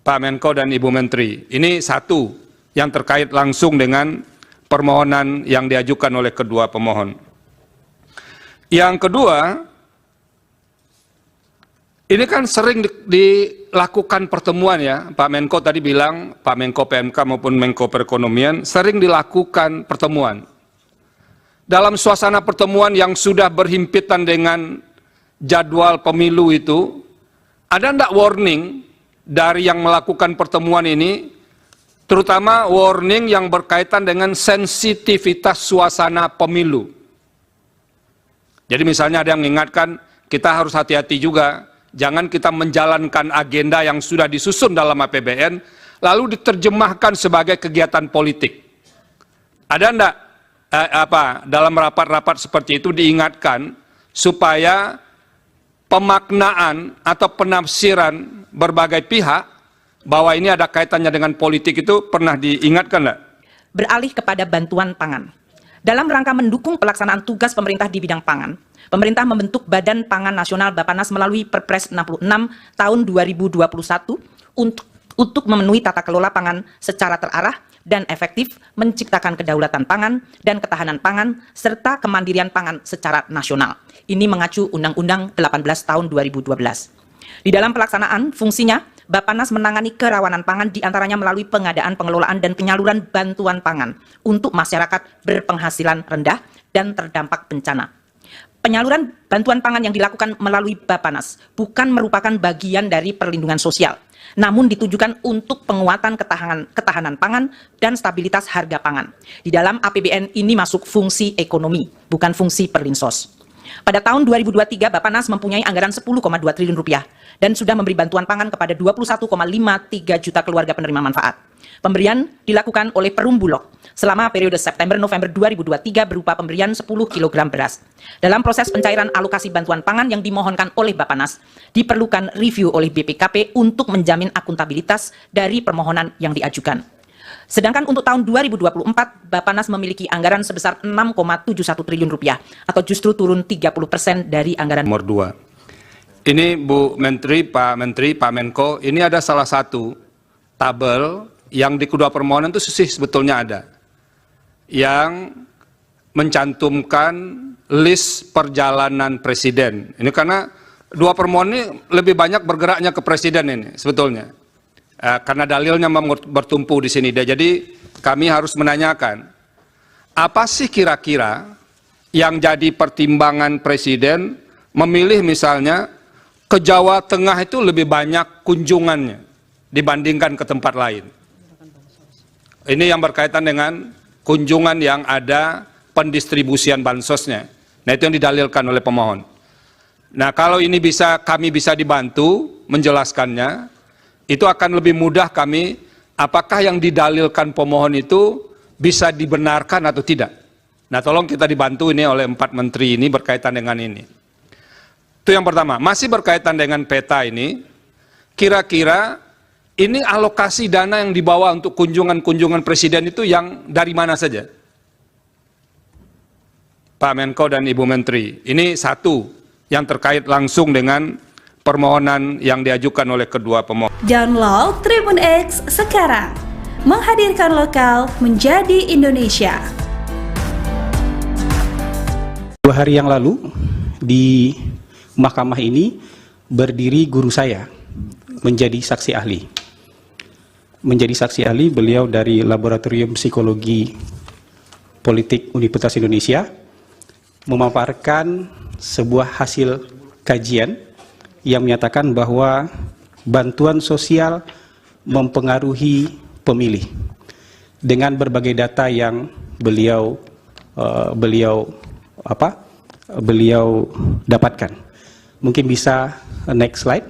Pak Menko dan Ibu Menteri, ini satu yang terkait langsung dengan permohonan yang diajukan oleh kedua pemohon. Yang kedua, ini kan sering dilakukan pertemuan ya, Pak Menko tadi bilang, Pak Menko PMK maupun Menko Perekonomian, sering dilakukan pertemuan. Dalam suasana pertemuan yang sudah berhimpitan dengan jadwal pemilu itu, ada enggak warning dari yang melakukan pertemuan ini, terutama warning yang berkaitan dengan sensitivitas suasana pemilu. Jadi misalnya ada yang mengingatkan, kita harus hati-hati juga, jangan kita menjalankan agenda yang sudah disusun dalam APBN, lalu diterjemahkan sebagai kegiatan politik. Ada enggak dalam rapat-rapat seperti itu diingatkan supaya pemaknaan atau penafsiran berbagai pihak bahwa ini ada kaitannya dengan politik itu pernah diingatkan enggak? Beralih kepada bantuan pangan. Dalam rangka mendukung pelaksanaan tugas pemerintah di bidang pangan, pemerintah membentuk Badan Pangan Nasional Bappenas melalui Perpres 66 tahun 2021 untuk memenuhi tata kelola pangan secara terarah dan efektif, menciptakan kedaulatan pangan dan ketahanan pangan, serta kemandirian pangan secara nasional. Ini mengacu Undang-Undang 18 tahun 2012. Di dalam pelaksanaan fungsinya, Bappenas menangani kerawanan pangan diantaranya melalui pengadaan, pengelolaan, dan penyaluran bantuan pangan untuk masyarakat berpenghasilan rendah dan terdampak bencana. Penyaluran bantuan pangan yang dilakukan melalui Bappenas bukan merupakan bagian dari perlindungan sosial, namun ditujukan untuk penguatan ketahanan pangan dan stabilitas harga pangan. Di dalam APBN ini masuk fungsi ekonomi, bukan fungsi perlinsos. Pada tahun 2023, Bappenas mempunyai anggaran 10,2 triliun rupiah dan sudah memberi bantuan pangan kepada 21,53 juta keluarga penerima manfaat. Pemberian dilakukan oleh Perum Bulog selama periode September-November 2023 berupa pemberian 10 kg beras. Dalam proses pencairan alokasi bantuan pangan yang dimohonkan oleh Bappenas, diperlukan review oleh BPKP untuk menjamin akuntabilitas dari permohonan yang diajukan. Sedangkan untuk tahun 2024, Bappenas memiliki anggaran sebesar 6,71 triliun rupiah atau justru turun 30% dari anggaran. Nomor 2. Ini Bu Menteri, Pak Menko, ini ada salah satu tabel yang di kedua permohonan itu sebetulnya ada yang mencantumkan list perjalanan presiden. Ini karena dua permohonan ini lebih banyak bergeraknya ke presiden ini sebetulnya. Karena dalilnya bertumpu di sini. Jadi kami harus menanyakan, apa sih kira-kira yang jadi pertimbangan presiden memilih misalnya ke Jawa Tengah itu lebih banyak kunjungannya dibandingkan ke tempat lain. Ini yang berkaitan dengan kunjungan yang ada pendistribusian bansosnya. Nah, itu yang didalilkan oleh pemohon. Nah, kalau ini kami bisa dibantu menjelaskannya, itu akan lebih mudah kami, apakah yang didalilkan pemohon itu bisa dibenarkan atau tidak. Nah, tolong kita dibantu ini oleh 4 menteri ini berkaitan dengan ini. Itu yang pertama. Masih berkaitan dengan peta ini, kira-kira ini alokasi dana yang dibawa untuk kunjungan-kunjungan presiden itu yang dari mana saja? Pak Menko dan Ibu Menteri, ini satu yang terkait langsung dengan permohonan yang diajukan oleh kedua pemohon. Download Tribun X sekarang. Menghadirkan lokal menjadi Indonesia. 2 hari yang lalu di mahkamah ini berdiri guru saya menjadi saksi ahli. Menjadi saksi ahli beliau dari Laboratorium Psikologi Politik Universitas Indonesia memaparkan sebuah hasil kajian yang menyatakan bahwa bantuan sosial mempengaruhi pemilih dengan berbagai data yang beliau dapatkan. Mungkin bisa next slide.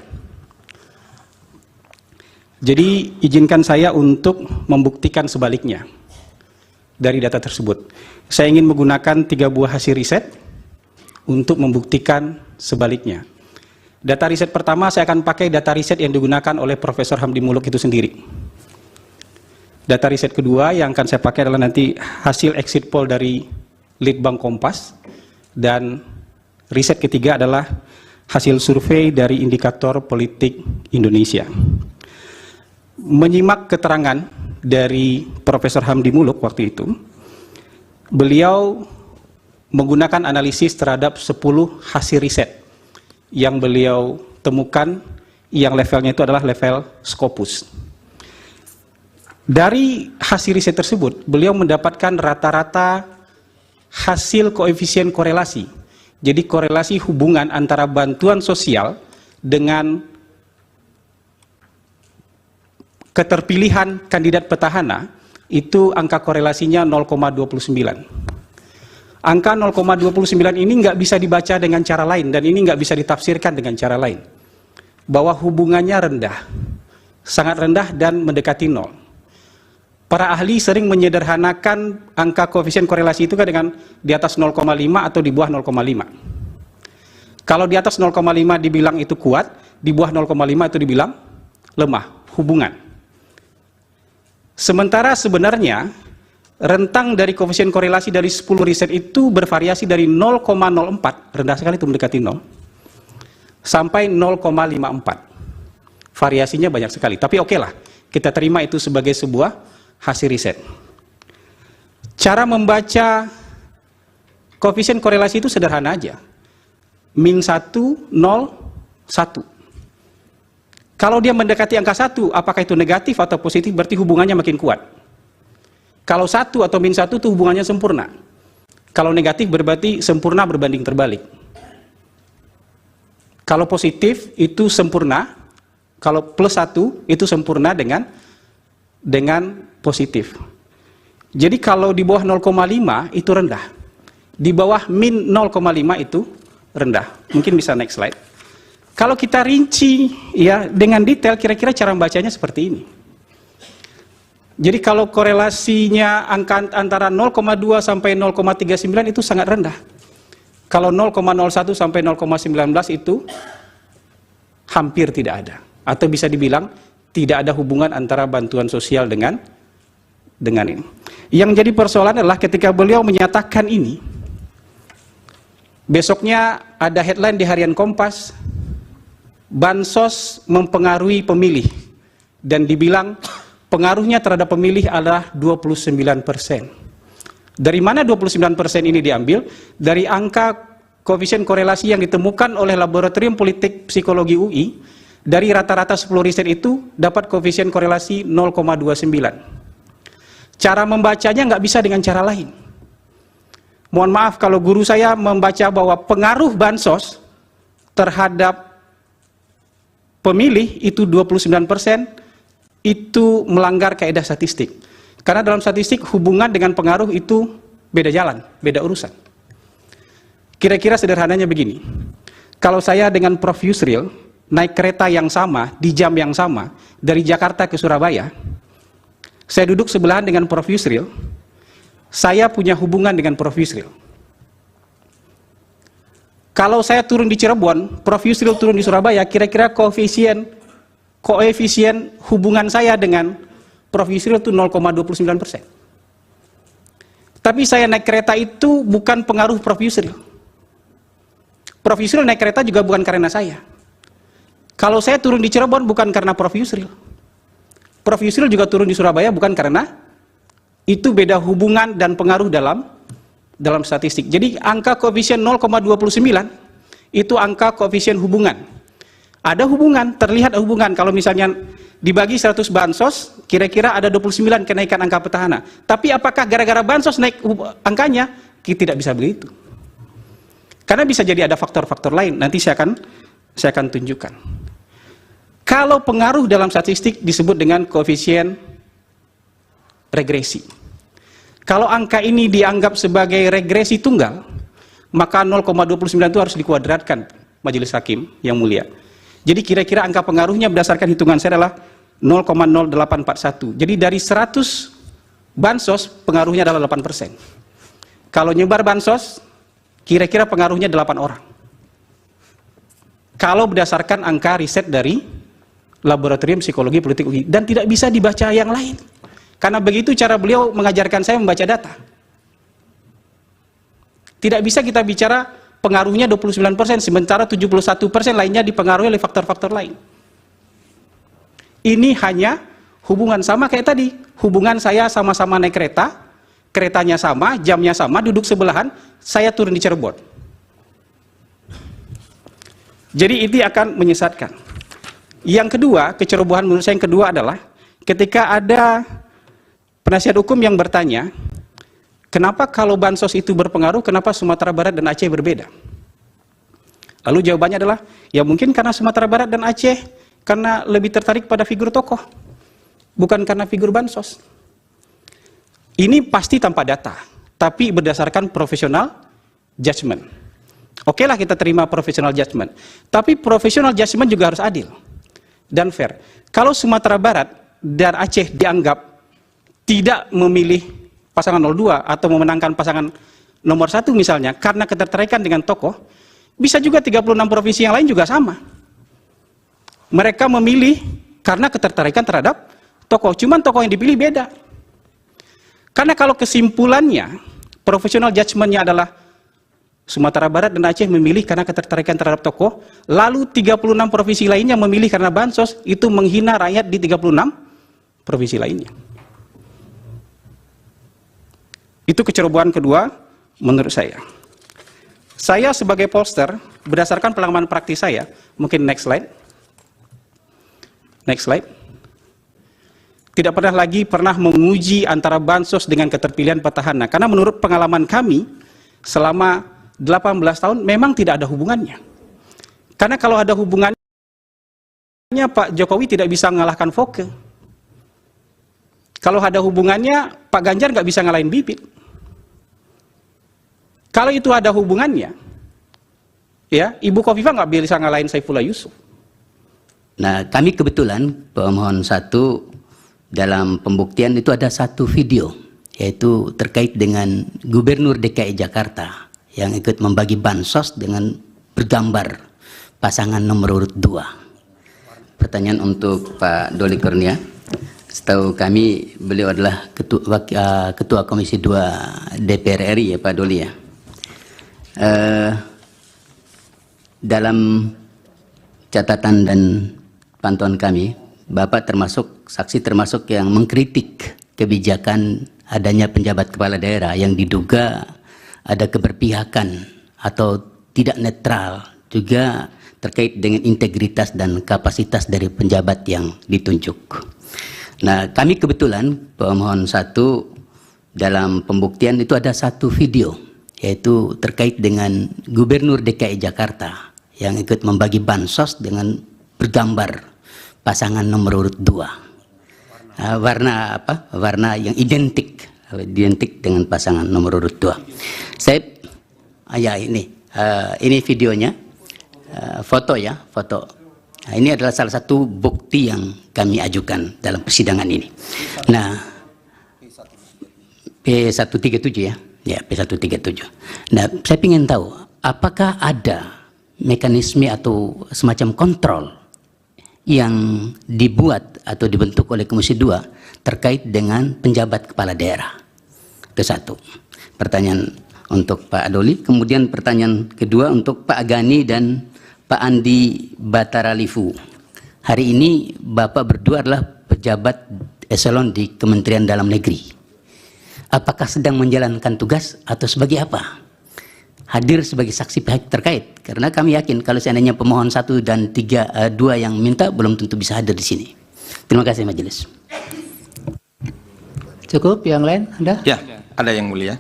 Jadi izinkan saya untuk membuktikan sebaliknya dari data tersebut. Saya ingin menggunakan 3 buah hasil riset untuk membuktikan sebaliknya. Data riset pertama saya akan pakai data riset yang digunakan oleh Profesor Hamdi Muluk itu sendiri. Data riset kedua yang akan saya pakai adalah nanti hasil exit poll dari Litbang Kompas, dan riset ketiga adalah hasil survei dari Indikator Politik Indonesia. Menyimak keterangan dari Profesor Hamdi Muluk waktu itu, beliau menggunakan analisis terhadap 10 hasil riset yang beliau temukan, yang levelnya itu adalah level Scopus. Dari hasil riset tersebut, beliau mendapatkan rata-rata hasil koefisien korelasi. Jadi korelasi hubungan antara bantuan sosial dengan keterpilihan kandidat petahana, itu angka korelasinya 0,29. Angka 0,29 ini nggak bisa dibaca dengan cara lain, dan ini nggak bisa ditafsirkan dengan cara lain. Bahwa hubungannya rendah, sangat rendah dan mendekati 0. Para ahli sering menyederhanakan angka koefisien korelasi itu kan dengan di atas 0,5 atau di bawah 0,5. Kalau di atas 0,5 dibilang itu kuat, di bawah 0,5 itu dibilang lemah, hubungan. Sementara sebenarnya rentang dari koefisien korelasi dari 10 riset itu bervariasi dari 0,04, rendah sekali itu mendekati 0, sampai 0,54. Variasinya banyak sekali, tapi oke lah, kita terima itu sebagai sebuah hasil riset. Cara membaca koefisien korelasi itu sederhana aja. Min 1, 0, 1. Kalau dia mendekati angka 1, apakah itu negatif atau positif, berarti hubungannya makin kuat. Kalau 1 atau min 1 itu hubungannya sempurna. Kalau negatif berarti sempurna berbanding terbalik. Kalau positif itu sempurna, kalau plus 1 itu sempurna dengan positif. Jadi kalau di bawah 0,5 itu rendah. Di bawah min 0,5 itu rendah. Mungkin bisa next slide. Kalau kita rinci ya dengan detail, kira-kira cara membacanya seperti ini. Jadi kalau korelasinya angka antara 0,2 sampai 0,39 itu sangat rendah. Kalau 0,01 sampai 0,19 itu hampir tidak ada. Atau bisa dibilang tidak ada hubungan antara bantuan sosial dengan ini. Yang jadi persoalan adalah ketika beliau menyatakan ini, besoknya ada headline di Harian Kompas, bansos mempengaruhi pemilih, dan dibilang pengaruhnya terhadap pemilih adalah 29%. Dari mana 29% ini diambil? Dari angka koefisien korelasi yang ditemukan oleh Laboratorium Politik Psikologi UI. Dari rata-rata 10 riset itu dapat koefisien korelasi 0,29. Cara membacanya nggak bisa dengan cara lain. Mohon maaf kalau guru saya membaca bahwa pengaruh bansos terhadap pemilih itu 29%, itu melanggar kaidah statistik. Karena dalam statistik hubungan dengan pengaruh itu beda jalan, beda urusan. Kira-kira sederhananya begini. Kalau saya dengan Prof. Yusril naik kereta yang sama, di jam yang sama, dari Jakarta ke Surabaya, saya duduk sebelahan dengan Prof. Yusril, saya punya hubungan dengan Prof. Yusril. Kalau saya turun di Cirebon, Prof. Yusril turun di Surabaya, kira-kira koefisien hubungan saya dengan Prof. Yusril itu 0,29%. Tapi saya naik kereta itu bukan pengaruh Prof. Yusril. Prof. Yusril naik kereta juga bukan karena saya. Kalau saya turun di Cirebon bukan karena Prof. Yusril. Prof. Yusril juga turun di Surabaya bukan karena itu, beda hubungan dan pengaruh dalam statistik. Jadi angka koefisien 0,29 itu angka koefisien hubungan. Ada hubungan, terlihat hubungan. Kalau misalnya dibagi 100 bansos, kira-kira ada 29 kenaikan angka petahana. Tapi apakah gara-gara bansos naik angkanya? Tidak bisa begitu. Karena bisa jadi ada faktor-faktor lain. Nanti saya akan tunjukkan. Kalau pengaruh dalam statistik disebut dengan koefisien regresi. Kalau angka ini dianggap sebagai regresi tunggal, maka 0,29 itu harus dikuadratkan Majelis Hakim yang mulia. Jadi kira-kira angka pengaruhnya berdasarkan hitungan saya adalah 0,0841. Jadi dari 100 bansos pengaruhnya adalah 8%. Kalau nyebar bansos kira-kira pengaruhnya 8 orang. Kalau berdasarkan angka riset dari Laboratorium Psikologi Politik UI, dan tidak bisa dibaca yang lain. Karena begitu cara beliau mengajarkan saya membaca data. Tidak bisa kita bicara pengaruhnya 29%, sementara 71% lainnya dipengaruhi oleh faktor-faktor lain. Ini hanya hubungan sama kayak tadi. Hubungan saya sama-sama naik kereta, keretanya sama, jamnya sama, duduk sebelahan, saya turun di Cirebon. Jadi itu akan menyesatkan. Yang kedua, kecerobohan menurut saya yang kedua adalah ketika ada penasihat hukum yang bertanya, kenapa kalau bansos itu berpengaruh, kenapa Sumatera Barat dan Aceh berbeda? Lalu jawabannya adalah, ya mungkin karena Sumatera Barat dan Aceh karena lebih tertarik pada figur tokoh, bukan karena figur bansos. Ini pasti tanpa data, tapi berdasarkan profesional judgment. Oke lah kita terima profesional judgment, tapi profesional judgment juga harus adil dan fair. Kalau Sumatera Barat dan Aceh dianggap tidak memilih pasangan 02 atau memenangkan pasangan nomor 1 misalnya karena ketertarikan dengan tokoh, bisa juga 36 provinsi yang lain juga sama. Mereka memilih karena ketertarikan terhadap tokoh, cuman tokoh yang dipilih beda. Karena kalau kesimpulannya, profesional judgment-nya adalah Sumatera Barat dan Aceh memilih karena ketertarikan terhadap tokoh, lalu 36 provinsi lainnya memilih karena bansos, itu menghina rakyat di 36 provinsi lainnya. Itu kecerobohan kedua menurut saya. Saya sebagai pollster, berdasarkan pengalaman praktis saya, mungkin next slide. Next slide. Tidak pernah menguji antara bansos dengan keterpilihan petahana, karena menurut pengalaman kami selama 18 tahun memang tidak ada hubungannya. Karena kalau ada hubungannya, Pak Jokowi tidak bisa mengalahkan Foke. Kalau ada hubungannya, Pak Ganjar nggak bisa ngalahin Bibit. Kalau itu ada hubungannya, ya Ibu Khofifah nggak bisa ngalahin Saifullah Yusuf. Nah, kami kebetulan pemohon 1 dalam pembuktian itu ada satu video, yaitu terkait dengan Gubernur DKI Jakarta yang ikut membagi bansos dengan bergambar pasangan nomor urut 2. Pertanyaan untuk Pak Doli Kurnia. Setahu kami beliau adalah Ketua Komisi 2 DPR RI ya Pak Doli ya. Dalam catatan dan pantauan kami, Bapak termasuk saksi termasuk yang mengkritik kebijakan adanya penjabat kepala daerah yang diduga ada keberpihakan atau tidak netral, juga terkait dengan integritas dan kapasitas dari penjabat yang ditunjuk. Nah, kami kebetulan pemohon 1 dalam pembuktian itu ada satu video, yaitu terkait dengan Gubernur DKI Jakarta yang ikut membagi bansos dengan bergambar pasangan nomor urut 2. Warna apa? Warna yang identik dengan pasangan nomor urut 2. Saya, ya ini videonya, foto ya, foto. Nah, ini adalah salah satu bukti yang kami ajukan dalam persidangan ini. Nah, P137 ya, P137. Nah, saya ingin tahu, apakah ada mekanisme atau semacam kontrol yang dibuat atau dibentuk oleh Komisi 2 terkait dengan penjabat kepala daerah? Itu satu. Pertanyaan untuk Pak Doli. Kemudian pertanyaan kedua untuk Pak Gani dan Pak Andi Bataralifu. Hari ini Bapak berdua adalah pejabat eselon di Kementerian Dalam Negeri. Apakah sedang menjalankan tugas atau sebagai apa? Hadir sebagai saksi pihak terkait. Karena kami yakin kalau seandainya pemohon 1 dan 2 yang minta belum tentu bisa hadir di sini. Terima kasih majelis. Cukup, yang lain ada? Ya, ada yang mulia.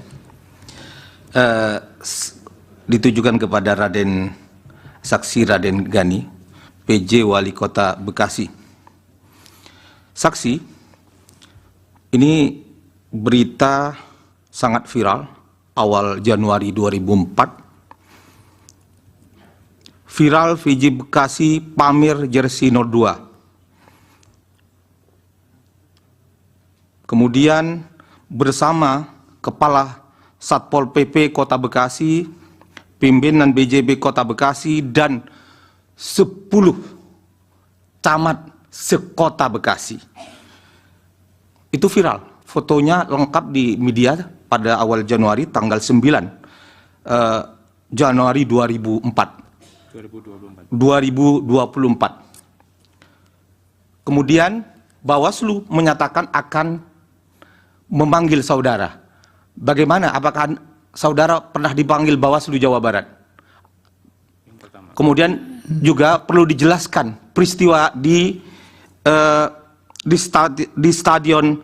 Ditujukan kepada Saksi Raden Gani, PJ Wali Kota Bekasi. Saksi, ini berita sangat viral awal Januari 2004. Viral VJ Bekasi pamer jersey 02. Kemudian bersama Kepala Satpol PP Kota Bekasi pimpinan BJB Kota Bekasi, dan 10 camat sekota Bekasi. Itu viral. Fotonya lengkap di media pada awal Januari, tanggal 9 Januari 2024. Kemudian Bawaslu menyatakan akan memanggil saudara. Bagaimana? Apakah saudara pernah dipanggil Bawaslu Jawa Barat? Kemudian juga perlu dijelaskan peristiwa di stadion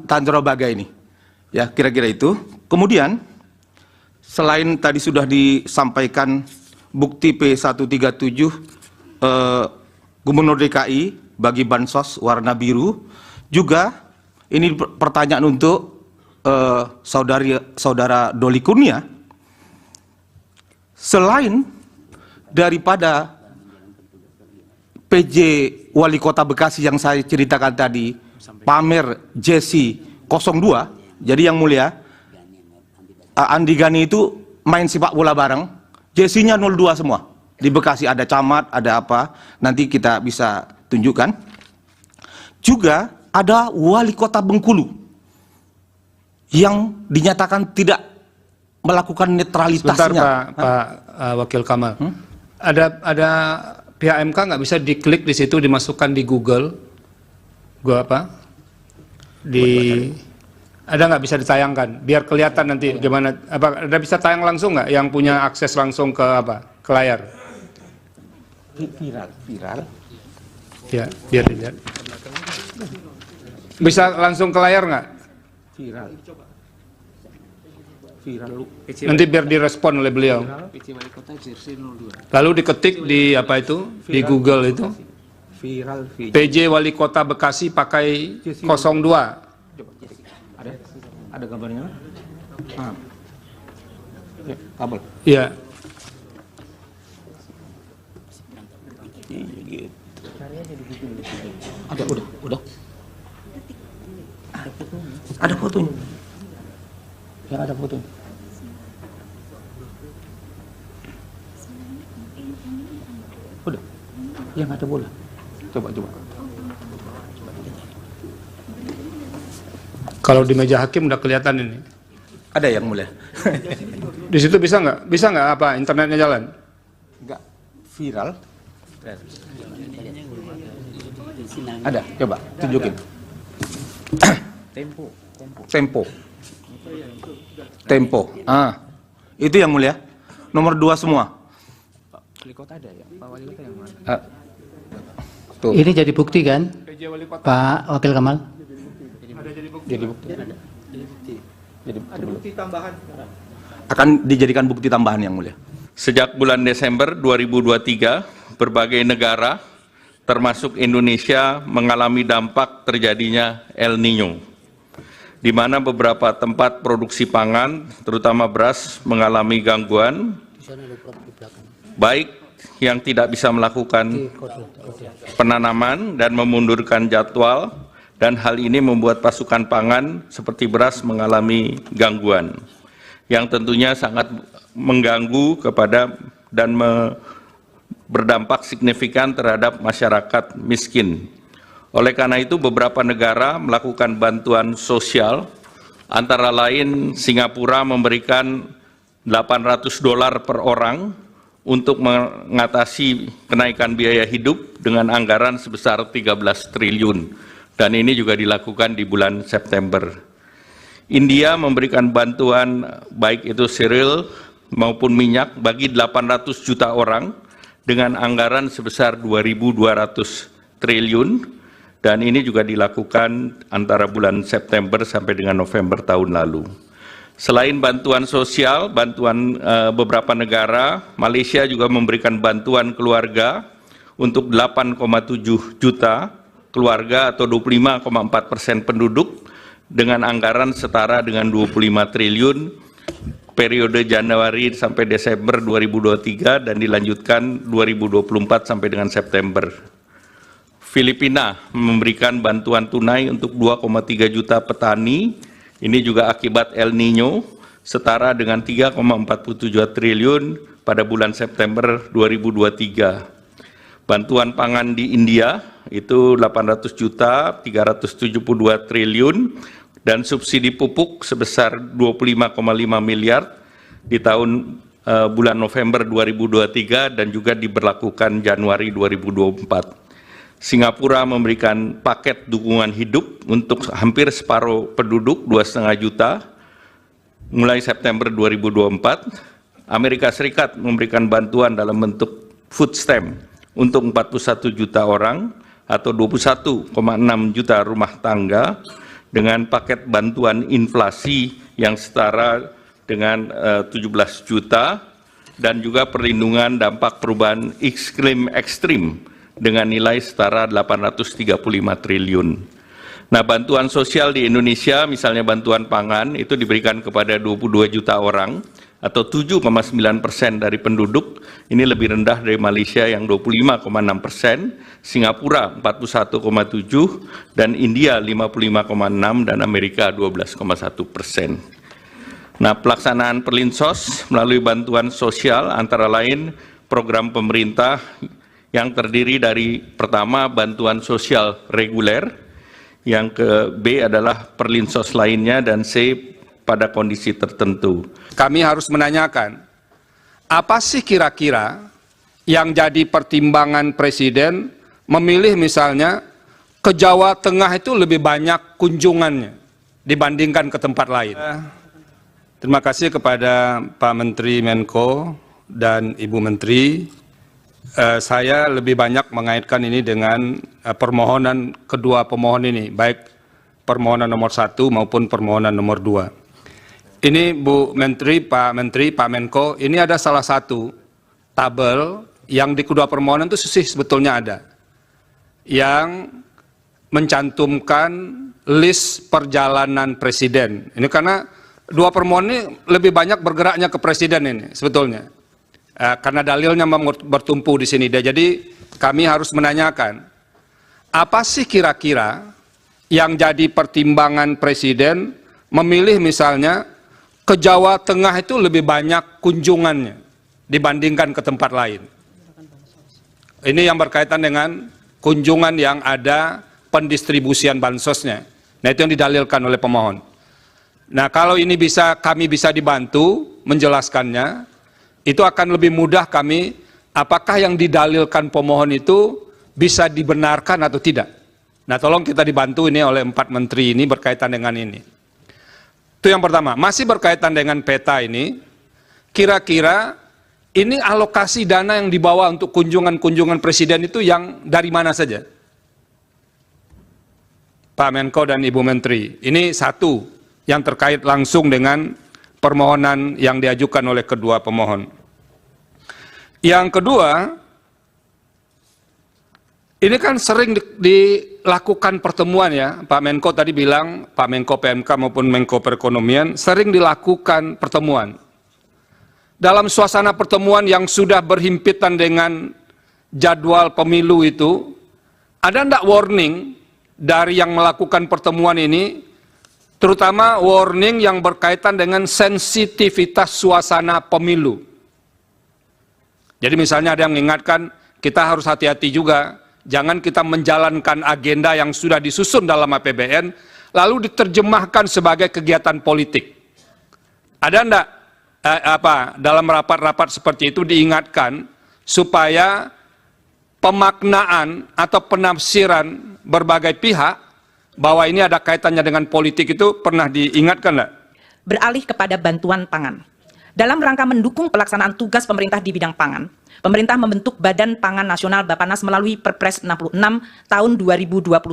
Candrabaga ini. Ya, kira-kira itu. Kemudian selain tadi sudah disampaikan bukti P137 Gubernur DKI bagi bansos warna biru, juga ini pertanyaan untuk saudara Doli Kurnia. Selain daripada PJ Wali Kota Bekasi yang saya ceritakan tadi, pamer Jesi 02, jadi yang mulia, Andi Gani itu main sepak bola bareng, Jesinya 02 semua. Di Bekasi ada camat, ada apa, nanti kita bisa tunjukkan. Juga ada Wali Kota Bengkulu yang dinyatakan tidak melakukan netralitasnya. Sebentar Pak Wakil Kamal. Ada pihak MK nggak bisa diklik di situ, dimasukkan di Google, ada nggak bisa ditayangkan biar kelihatan nanti gimana? Apa ada bisa tayang langsung nggak yang punya akses langsung ke ke layar? Viral. Ya, biar dilihat. Bisa langsung ke layar nggak? Viral. Nanti biar direspon oleh beliau. Lalu diketik di di Google itu. Viral. PJ Wali Kota Bekasi pakai 02. Ada gambarnya? Ya, kabel. Iya. Ada, udah. Ada fotonya. Ya, ada fotonya. Udah. Yang ada bola. Coba. Kalau di meja hakim udah kelihatan ini. Ada yang mulia. Di situ bisa nggak? Bisa nggak internetnya jalan? Enggak viral. Ada, coba tunjukin. Tempo. Itu yang mulia. Nomor 2 semua. Tuh. Ini jadi bukti kan, Pak Wakil Kamal? Jadi bukti tambahan. Akan dijadikan bukti tambahan yang mulia. Sejak bulan Desember 2023, berbagai negara termasuk Indonesia mengalami dampak terjadinya El Niño, di mana beberapa tempat produksi pangan, terutama beras, mengalami gangguan, baik yang tidak bisa melakukan penanaman dan memundurkan jadwal, dan hal ini membuat pasokan pangan seperti beras mengalami gangguan, yang tentunya sangat mengganggu kepada dan berdampak signifikan terhadap masyarakat miskin. Oleh karena itu, beberapa negara melakukan bantuan sosial, antara lain Singapura memberikan $800 per orang untuk mengatasi kenaikan biaya hidup dengan anggaran sebesar 13 triliun. Dan ini juga dilakukan di bulan September. India memberikan bantuan baik itu cereal maupun minyak bagi 800 juta orang dengan anggaran sebesar 2.200 triliun, dan ini juga dilakukan antara bulan September sampai dengan November tahun lalu. Selain bantuan sosial, bantuan beberapa negara, Malaysia juga memberikan bantuan keluarga untuk 8,7 juta keluarga atau 25,4% penduduk dengan anggaran setara dengan 25 triliun periode Januari sampai Desember 2023 dan dilanjutkan 2024 sampai dengan September. Filipina memberikan bantuan tunai untuk 2,3 juta petani, ini juga akibat El Niño, setara dengan 3,47 triliun pada bulan September 2023. Bantuan pangan di India itu 800 juta 372 triliun dan subsidi pupuk sebesar 25,5 miliar di tahun bulan November 2023 dan juga diberlakukan Januari 2024. Singapura memberikan paket dukungan hidup untuk hampir separuh penduduk 2,5 juta mulai September 2024. Amerika Serikat memberikan bantuan dalam bentuk food stamp untuk 41 juta orang atau 21,6 juta rumah tangga dengan paket bantuan inflasi yang setara dengan 17 juta dan juga perlindungan dampak perubahan iklim ekstrim dengan nilai setara 835 triliun. Nah, bantuan sosial di Indonesia, misalnya bantuan pangan, itu diberikan kepada 22 juta orang atau 7,9% dari penduduk. Ini lebih rendah dari Malaysia yang 25,6%, Singapura 41,7%, dan India 55,6% dan Amerika 12,1%. Nah, pelaksanaan Perlinsos melalui bantuan sosial antara lain program pemerintah yang terdiri dari pertama bantuan sosial reguler, yang ke B adalah Perlinsos lainnya, dan C pada kondisi tertentu. Kami harus menanyakan, apa sih kira-kira yang jadi pertimbangan Presiden memilih misalnya ke Jawa Tengah itu lebih banyak kunjungannya dibandingkan ke tempat lain? Terima kasih kepada Pak Menteri Menko dan Ibu Menteri. Saya lebih banyak mengaitkan ini dengan permohonan kedua pemohon ini, baik permohonan nomor 1 maupun permohonan nomor 2. Ini Bu Menteri, Pak Menko, ini ada salah satu tabel yang di kedua permohonan itu sebetulnya ada, yang mencantumkan list perjalanan Presiden. Ini karena dua permohonan ini lebih banyak bergeraknya ke Presiden ini sebetulnya. Karena dalilnya bertumpu di sini. Jadi kami harus menanyakan, apa sih kira-kira yang jadi pertimbangan Presiden memilih misalnya ke Jawa Tengah itu lebih banyak kunjungannya dibandingkan ke tempat lain? Ini yang berkaitan dengan kunjungan yang ada pendistribusian bansosnya. Nah, itu yang didalilkan oleh pemohon. Nah, kalau ini kami bisa dibantu menjelaskannya, itu akan lebih mudah kami, apakah yang didalilkan pemohon itu bisa dibenarkan atau tidak. Nah, tolong kita dibantu ini oleh 4 menteri ini berkaitan dengan ini. Itu yang pertama. Masih berkaitan dengan peta ini, kira-kira ini alokasi dana yang dibawa untuk kunjungan-kunjungan Presiden itu yang dari mana saja? Pak Menko dan Ibu Menteri, ini satu yang terkait langsung dengan permohonan yang diajukan oleh kedua pemohon. Yang kedua, ini kan sering dilakukan pertemuan ya, Pak Menko tadi bilang, Pak Menko PMK maupun Menko Perekonomian, sering dilakukan pertemuan. Dalam suasana pertemuan yang sudah berhimpitan dengan jadwal pemilu itu, ada enggak warning dari yang melakukan pertemuan ini, terutama warning yang berkaitan dengan sensitivitas suasana pemilu. Jadi misalnya ada yang mengingatkan, kita harus hati-hati juga, jangan kita menjalankan agenda yang sudah disusun dalam APBN, lalu diterjemahkan sebagai kegiatan politik. Ada enggak dalam rapat-rapat seperti itu diingatkan, supaya pemaknaan atau penafsiran berbagai pihak, bahwa ini ada kaitannya dengan politik itu pernah diingatkan enggak? Beralih kepada bantuan pangan. Dalam rangka mendukung pelaksanaan tugas pemerintah di bidang pangan, pemerintah membentuk Badan Pangan Nasional Bappenas melalui Perpres 66 tahun 2021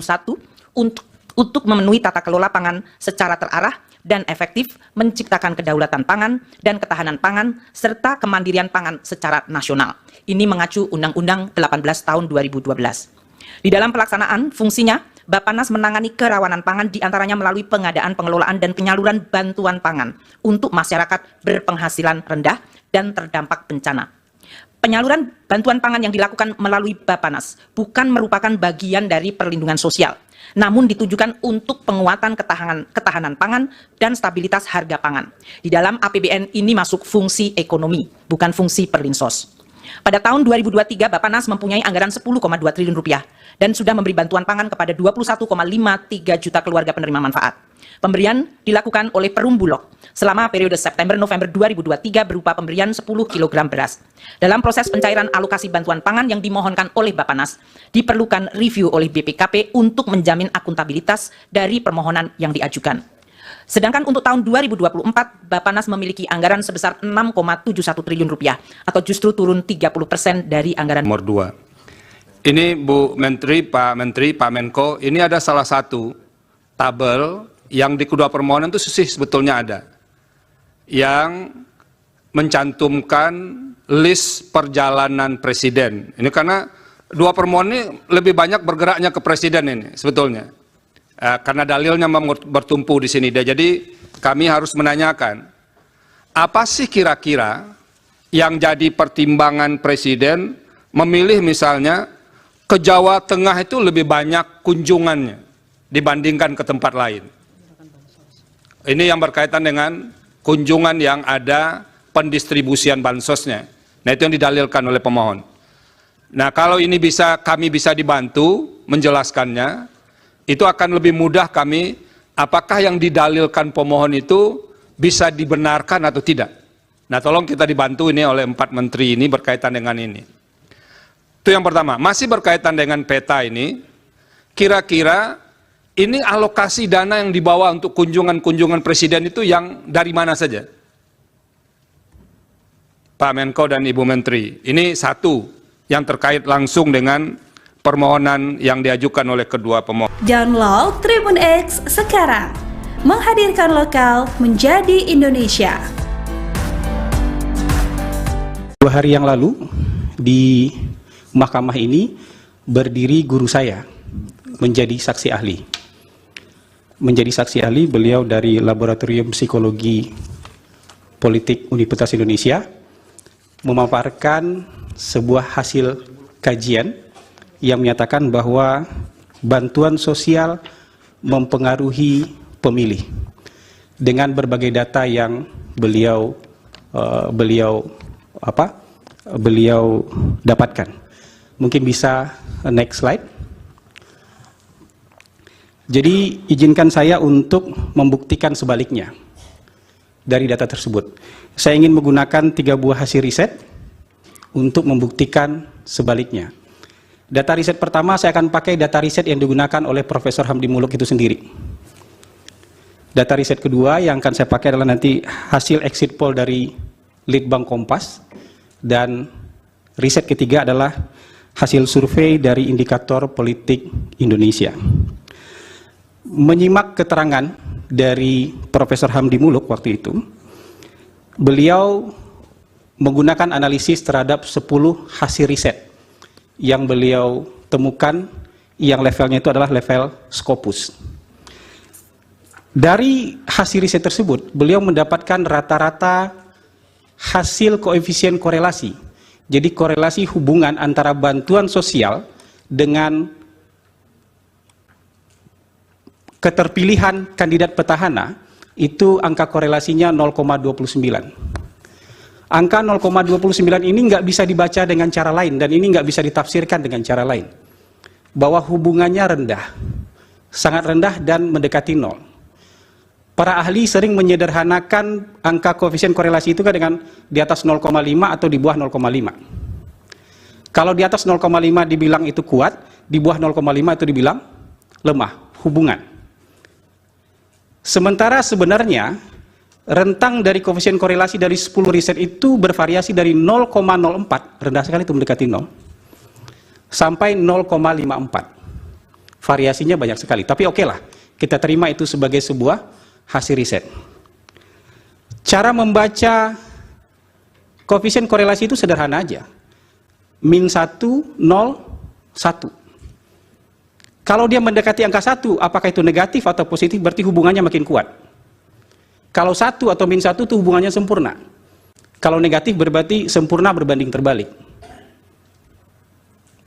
untuk memenuhi tata kelola pangan secara terarah dan efektif, menciptakan kedaulatan pangan dan ketahanan pangan, serta kemandirian pangan secara nasional. Ini mengacu Undang-Undang 18 tahun 2012. Di dalam pelaksanaan fungsinya, Bappenas menangani kerawanan pangan diantaranya melalui pengadaan, pengelolaan, dan penyaluran bantuan pangan untuk masyarakat berpenghasilan rendah dan terdampak bencana. Penyaluran bantuan pangan yang dilakukan melalui Bappenas bukan merupakan bagian dari perlindungan sosial, namun ditujukan untuk penguatan ketahanan pangan dan stabilitas harga pangan. Di dalam APBN ini masuk fungsi ekonomi, bukan fungsi perlinsos. Pada tahun 2023, Bappenas mempunyai anggaran 10,2 triliun rupiah dan sudah memberi bantuan pangan kepada 21,53 juta keluarga penerima manfaat. Pemberian dilakukan oleh Perum Bulog selama periode September-November 2023 berupa pemberian 10 kg beras. Dalam proses pencairan alokasi bantuan pangan yang dimohonkan oleh Bappenas, diperlukan review oleh BPKP untuk menjamin akuntabilitas dari permohonan yang diajukan. Sedangkan untuk tahun 2024, Bappenas memiliki anggaran sebesar 6,71 triliun rupiah atau justru turun 30% dari anggaran. Nomor 2. Ini Bu Menteri, Pak Menko, ini ada salah satu tabel yang di kedua permohonan itu sebetulnya ada yang mencantumkan list perjalanan presiden. Ini karena dua permohonan ini lebih banyak bergeraknya ke presiden ini sebetulnya. Karena dalilnya bertumpu di sini. Jadi kami harus menanyakan, apa sih kira-kira yang jadi pertimbangan presiden memilih misalnya ke Jawa Tengah itu lebih banyak kunjungannya dibandingkan ke tempat lain. Ini yang berkaitan dengan kunjungan yang ada pendistribusian bansosnya. Nah, itu yang didalilkan oleh pemohon. Nah, kalau ini kami bisa dibantu menjelaskannya, itu akan lebih mudah kami, apakah yang didalilkan pemohon itu bisa dibenarkan atau tidak. Nah, tolong kita dibantu ini oleh 4 menteri ini berkaitan dengan ini. Itu yang pertama. Masih berkaitan dengan peta ini, kira-kira ini alokasi dana yang dibawa untuk kunjungan-kunjungan presiden itu yang dari mana saja? Pak Menko dan Ibu Menteri, ini satu yang terkait langsung dengan permohonan yang diajukan oleh kedua pemohon. Download Tribun X sekarang, menghadirkan lokal menjadi Indonesia. 2 hari yang lalu di mahkamah ini berdiri guru saya menjadi saksi ahli. Menjadi saksi ahli, beliau dari Laboratorium Psikologi Politik Universitas Indonesia memaparkan sebuah hasil kajian yang menyatakan bahwa bantuan sosial mempengaruhi pemilih dengan berbagai data yang beliau dapatkan. Mungkin bisa next slide. Jadi izinkan saya untuk membuktikan sebaliknya dari data tersebut. Saya ingin menggunakan 3 buah hasil riset untuk membuktikan sebaliknya. Data riset pertama saya akan pakai data riset yang digunakan oleh Profesor Hamdi Muluk itu sendiri. Data riset kedua yang akan saya pakai adalah nanti hasil exit poll dari Litbang Kompas. Dan riset ketiga adalah hasil survei dari Indikator Politik Indonesia. Menyimak keterangan dari Profesor Hamdi Muluk waktu itu, beliau menggunakan analisis terhadap 10 hasil riset yang beliau temukan yang levelnya itu adalah level Scopus. Dari hasil riset tersebut, beliau mendapatkan rata-rata hasil koefisien korelasi. Jadi korelasi hubungan antara bantuan sosial dengan keterpilihan kandidat petahana itu angka korelasinya 0,29. Angka 0,29 ini nggak bisa dibaca dengan cara lain dan ini nggak bisa ditafsirkan dengan cara lain. Bahwa hubungannya rendah, sangat rendah dan mendekati 0. Para ahli sering menyederhanakan angka koefisien korelasi itu kan dengan di atas 0,5 atau di bawah 0,5. Kalau di atas 0,5 dibilang itu kuat, di bawah 0,5 itu dibilang lemah, hubungan. Sementara sebenarnya rentang dari koefisien korelasi dari 10 riset itu bervariasi dari 0,04, rendah sekali itu mendekati 0, sampai 0,54. Variasinya banyak sekali, tapi oke lah, kita terima itu sebagai sebuah hasil riset. Cara membaca koefisien korelasi itu sederhana aja. Min 1, 0, 1. Kalau dia mendekati angka 1, apakah itu negatif atau positif, berarti hubungannya makin kuat. Kalau 1 atau min 1 itu hubungannya sempurna. Kalau negatif berarti sempurna berbanding terbalik.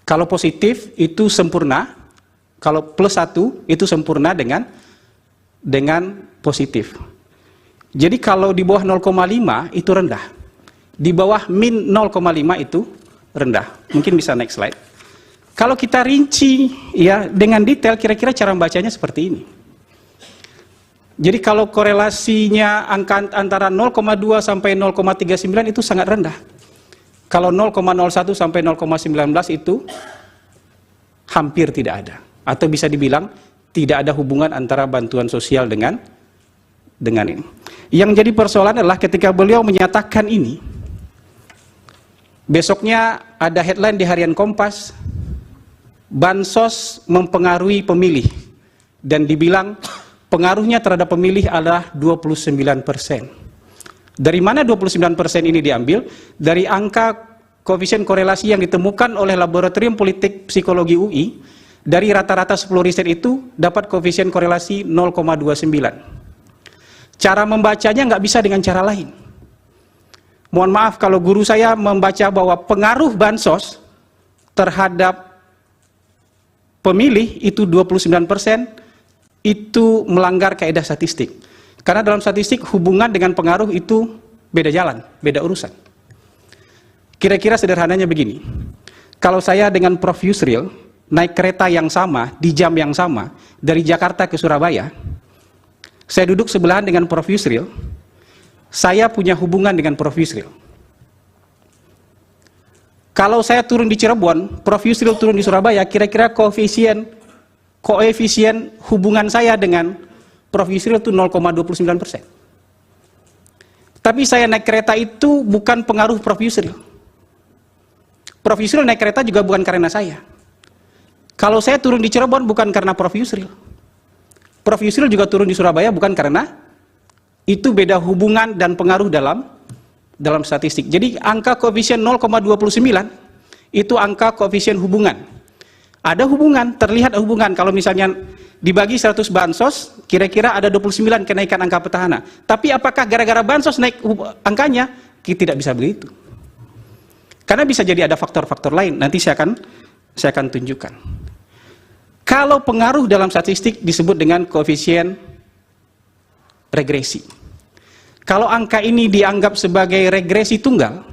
Kalau positif itu sempurna, kalau +1 itu sempurna dengan positif. Jadi kalau di bawah 0,5 itu rendah. Di bawah -0,5 itu rendah. Mungkin bisa next slide. Kalau kita rinci ya dengan detail, kira-kira cara membacanya seperti ini. Jadi kalau korelasinya angka antara 0,2 sampai 0,39 itu sangat rendah. Kalau 0,01 sampai 0,19 itu hampir tidak ada. Atau bisa dibilang tidak ada hubungan antara bantuan sosial dengan ini. Yang jadi persoalan adalah ketika beliau menyatakan ini, besoknya ada headline di harian Kompas, bansos mempengaruhi pemilih, dan dibilang pengaruhnya terhadap pemilih adalah 29%. Dari mana 29% ini diambil? Dari angka koefisien korelasi yang ditemukan oleh Laboratorium Politik Psikologi UI, dari rata-rata 10 riset itu dapat koefisien korelasi 0,29. Cara membacanya nggak bisa dengan cara lain. Mohon maaf kalau guru saya membaca bahwa pengaruh bansos terhadap pemilih itu 29%, itu melanggar kaidah statistik. Karena dalam statistik hubungan dengan pengaruh itu beda jalan, beda urusan. Kira-kira sederhananya begini. Kalau saya dengan Prof. Yusril naik kereta yang sama, di jam yang sama, dari Jakarta ke Surabaya, saya duduk sebelahan dengan Prof. Yusril, saya punya hubungan dengan Prof. Yusril. Kalau saya turun di Cirebon, Prof. Yusril turun di Surabaya, kira-kira koefisien hubungan saya dengan Prof. Yusril itu 0,29%. Tapi saya naik kereta itu bukan pengaruh Prof. Yusril. Prof. Yusril naik kereta juga bukan karena saya. Kalau saya turun di Cirebon bukan karena Prof. Yusril. Prof. Yusril juga turun di Surabaya bukan karena itu, beda hubungan dan pengaruh dalam statistik. Jadi angka koefisien 0,29 itu angka koefisien hubungan. Ada hubungan, terlihat hubungan. Kalau misalnya dibagi 100 bansos, kira-kira ada 29 kenaikan angka petahana. Tapi apakah gara-gara bansos naik angkanya? Tidak bisa begitu. Karena bisa jadi ada faktor-faktor lain. Nanti saya akan tunjukkan. Kalau pengaruh dalam statistik disebut dengan koefisien regresi. Kalau angka ini dianggap sebagai regresi tunggal,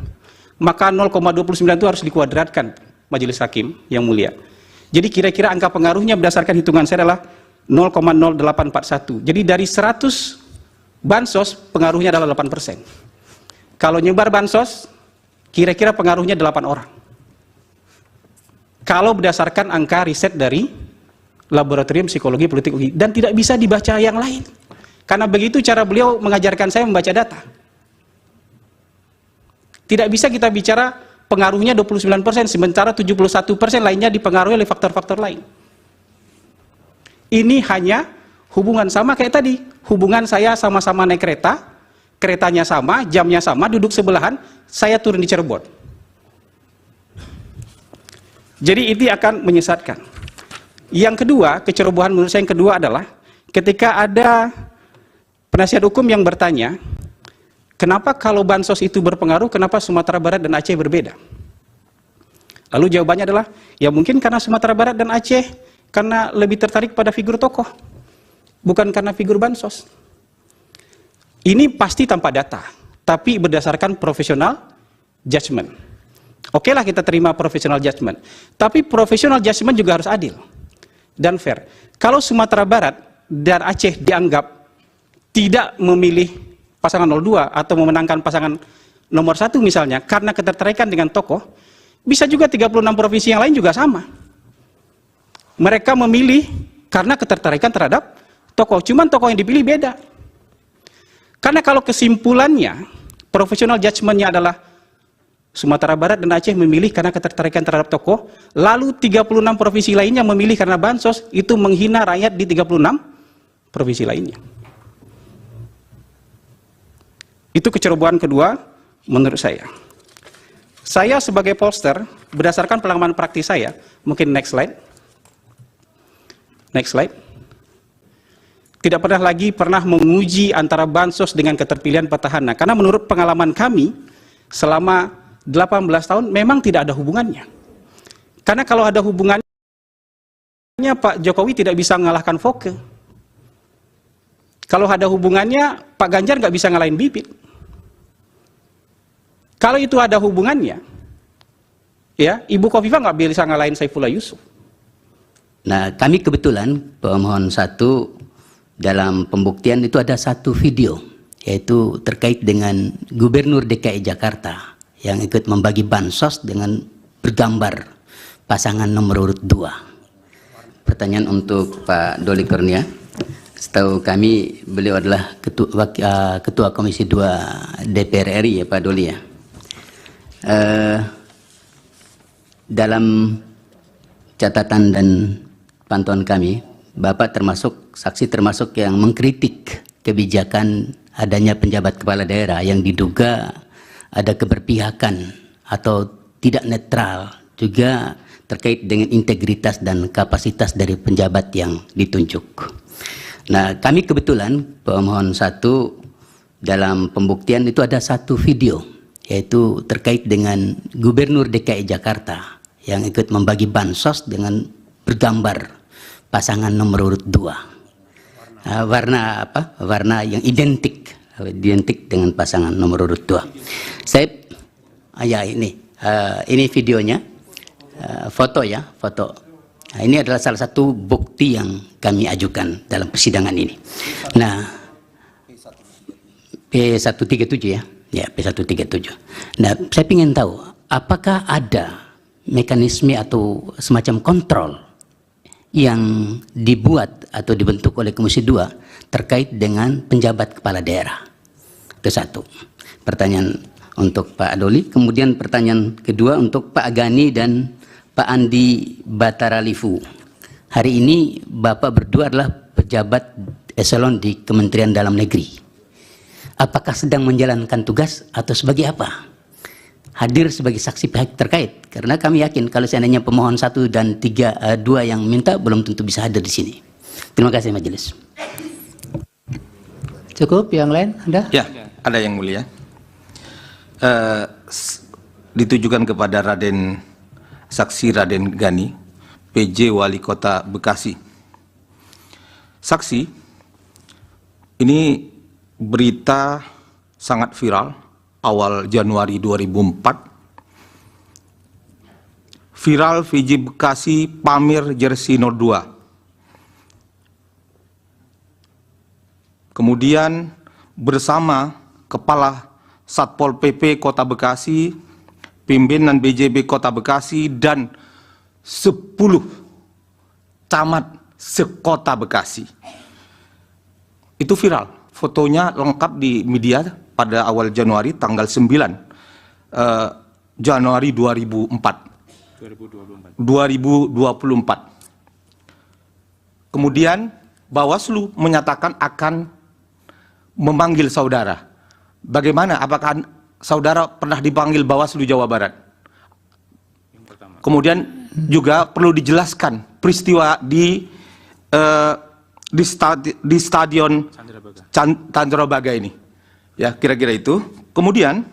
maka 0,29 itu harus dikuadratkan Majelis Hakim yang mulia. Jadi kira-kira angka pengaruhnya berdasarkan hitungan saya adalah 0,0841. Jadi dari 100 bansos pengaruhnya adalah 8%. Kalau nyebar bansos, kira-kira pengaruhnya 8 orang. Kalau berdasarkan angka riset dari Laboratorium Psikologi Politik UI, dan tidak bisa dibaca yang lain. Karena begitu cara beliau mengajarkan saya membaca data. Tidak bisa kita bicara pengaruhnya 29%, sementara 71% lainnya dipengaruhi oleh faktor-faktor lain. Ini hanya hubungan sama kayak tadi. Hubungan saya sama-sama naik kereta, keretanya sama, jamnya sama, duduk sebelahan, saya turun di Cirebon. Jadi ini akan menyesatkan. Yang kedua, kecerobohan menurut saya yang kedua adalah ketika ada penasihat hukum yang bertanya, kenapa kalau bansos itu berpengaruh, kenapa Sumatera Barat dan Aceh berbeda? Lalu jawabannya adalah, ya mungkin karena Sumatera Barat dan Aceh karena lebih tertarik pada figur tokoh, bukan karena figur bansos. Ini pasti tanpa data, tapi berdasarkan profesional judgment. Oke lah kita terima profesional judgment, tapi profesional judgment juga harus adil dan fair. Kalau Sumatera Barat dan Aceh dianggap tidak memilih pasangan 02 atau memenangkan pasangan nomor 1 misalnya karena ketertarikan dengan tokoh, bisa juga 36 provinsi yang lain juga sama. Mereka memilih karena ketertarikan terhadap tokoh, cuman tokoh yang dipilih beda. Karena kalau kesimpulannya, profesional judgment-nya adalah Sumatera Barat dan Aceh memilih karena ketertarikan terhadap tokoh, lalu 36 provinsi lainnya memilih karena bansos, itu menghina rakyat di 36 provinsi lainnya. Itu kecerobohan kedua menurut saya. Saya sebagai pollster, berdasarkan pengalaman praktis saya, mungkin next slide. Next slide. Tidak pernah menguji antara bansos dengan keterpilihan petahana. Karena menurut pengalaman kami, selama 18 tahun memang tidak ada hubungannya. Karena kalau ada hubungannya, Pak Jokowi tidak bisa mengalahkan Foke. Kalau ada hubungannya, Pak Ganjar nggak bisa ngalahin Bibit. Kalau itu ada hubungannya, ya Ibu Khofifah nggak bisa ngalahin Saifullah Yusuf. Nah, kami kebetulan pemohon 1 dalam pembuktian itu ada satu video, yaitu terkait dengan Gubernur DKI Jakarta yang ikut membagi bansos dengan bergambar pasangan nomor urut 2. Pertanyaan untuk Pak Doli Kurnia. Setahu kami beliau adalah Ketua Komisi 2 DPR RI ya Pak Doli ya. Dalam catatan dan pantauan kami, Bapak termasuk saksi termasuk yang mengkritik kebijakan adanya penjabat kepala daerah yang diduga ada keberpihakan atau tidak netral, juga terkait dengan integritas dan kapasitas dari penjabat yang ditunjuk. Nah, kami kebetulan pemohon 1 dalam pembuktian itu ada satu video, yaitu terkait dengan Gubernur DKI Jakarta yang ikut membagi bansos dengan bergambar pasangan nomor urut 2. Warna apa? Warna yang identik dengan pasangan nomor urut 2. Saya, ya ini videonya, foto ya, foto. Nah, ini adalah salah satu bukti yang kami ajukan dalam persidangan ini. Nah, P137 ya. Ya, P137. Nah, saya ingin tahu, apakah ada mekanisme atau semacam kontrol yang dibuat atau dibentuk oleh Komisi 2 terkait dengan penjabat kepala daerah? Itu satu. Pertanyaan untuk Pak Doli. Kemudian pertanyaan kedua untuk Pak Gani dan Pak Andi Bataralifu. Hari ini Bapak berdua adalah pejabat eselon di Kementerian Dalam Negeri. Apakah sedang menjalankan tugas atau sebagai apa? Hadir sebagai saksi pihak terkait, karena kami yakin kalau seandainya pemohon 1 dan 2 yang minta belum tentu bisa hadir di sini. Terima kasih majelis. Cukup, yang lain Anda? Ya, ada yang mulia. Ditujukan kepada Saksi Raden Gani, PJ Wali Kota Bekasi. Saksi, ini berita sangat viral awal Januari 2004. Viral VJ Bekasi pamer jersey 02. Kemudian bersama Kepala Satpol PP Kota Bekasi, pimpinan BJB Kota Bekasi, dan 10 camat sekota Bekasi. Itu viral. Fotonya lengkap di media pada awal Januari, tanggal 9 Januari 2024. Kemudian Bawaslu menyatakan akan memanggil saudara. Bagaimana? Apakah saudara pernah dipanggil Bawaslu Jawa Barat? Kemudian juga perlu dijelaskan peristiwa di stadion Candrabaga ini. Ya, kira-kira itu. Kemudian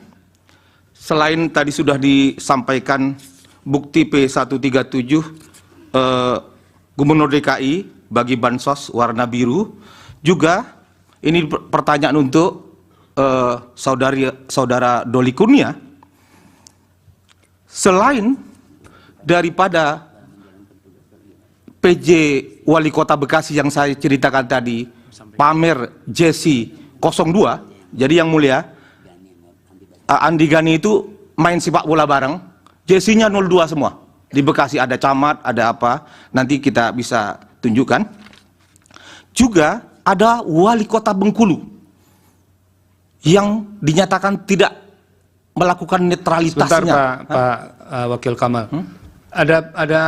selain tadi sudah disampaikan bukti P137 Gubernur DKI bagi bansos warna biru, juga ini pertanyaan untuk saudara Doli Kurnia. Selain daripada PJ Wali Kota Bekasi yang saya ceritakan tadi, pamer jersey 02, jadi yang mulia, Andi Gani itu main sepak bola bareng, jersey-nya 02 semua. Di Bekasi ada camat, ada apa, nanti kita bisa tunjukkan. Juga ada Wali Kota Bengkulu yang dinyatakan tidak melakukan netralitasnya. Sebentar Pak Wakil Kamal. Ada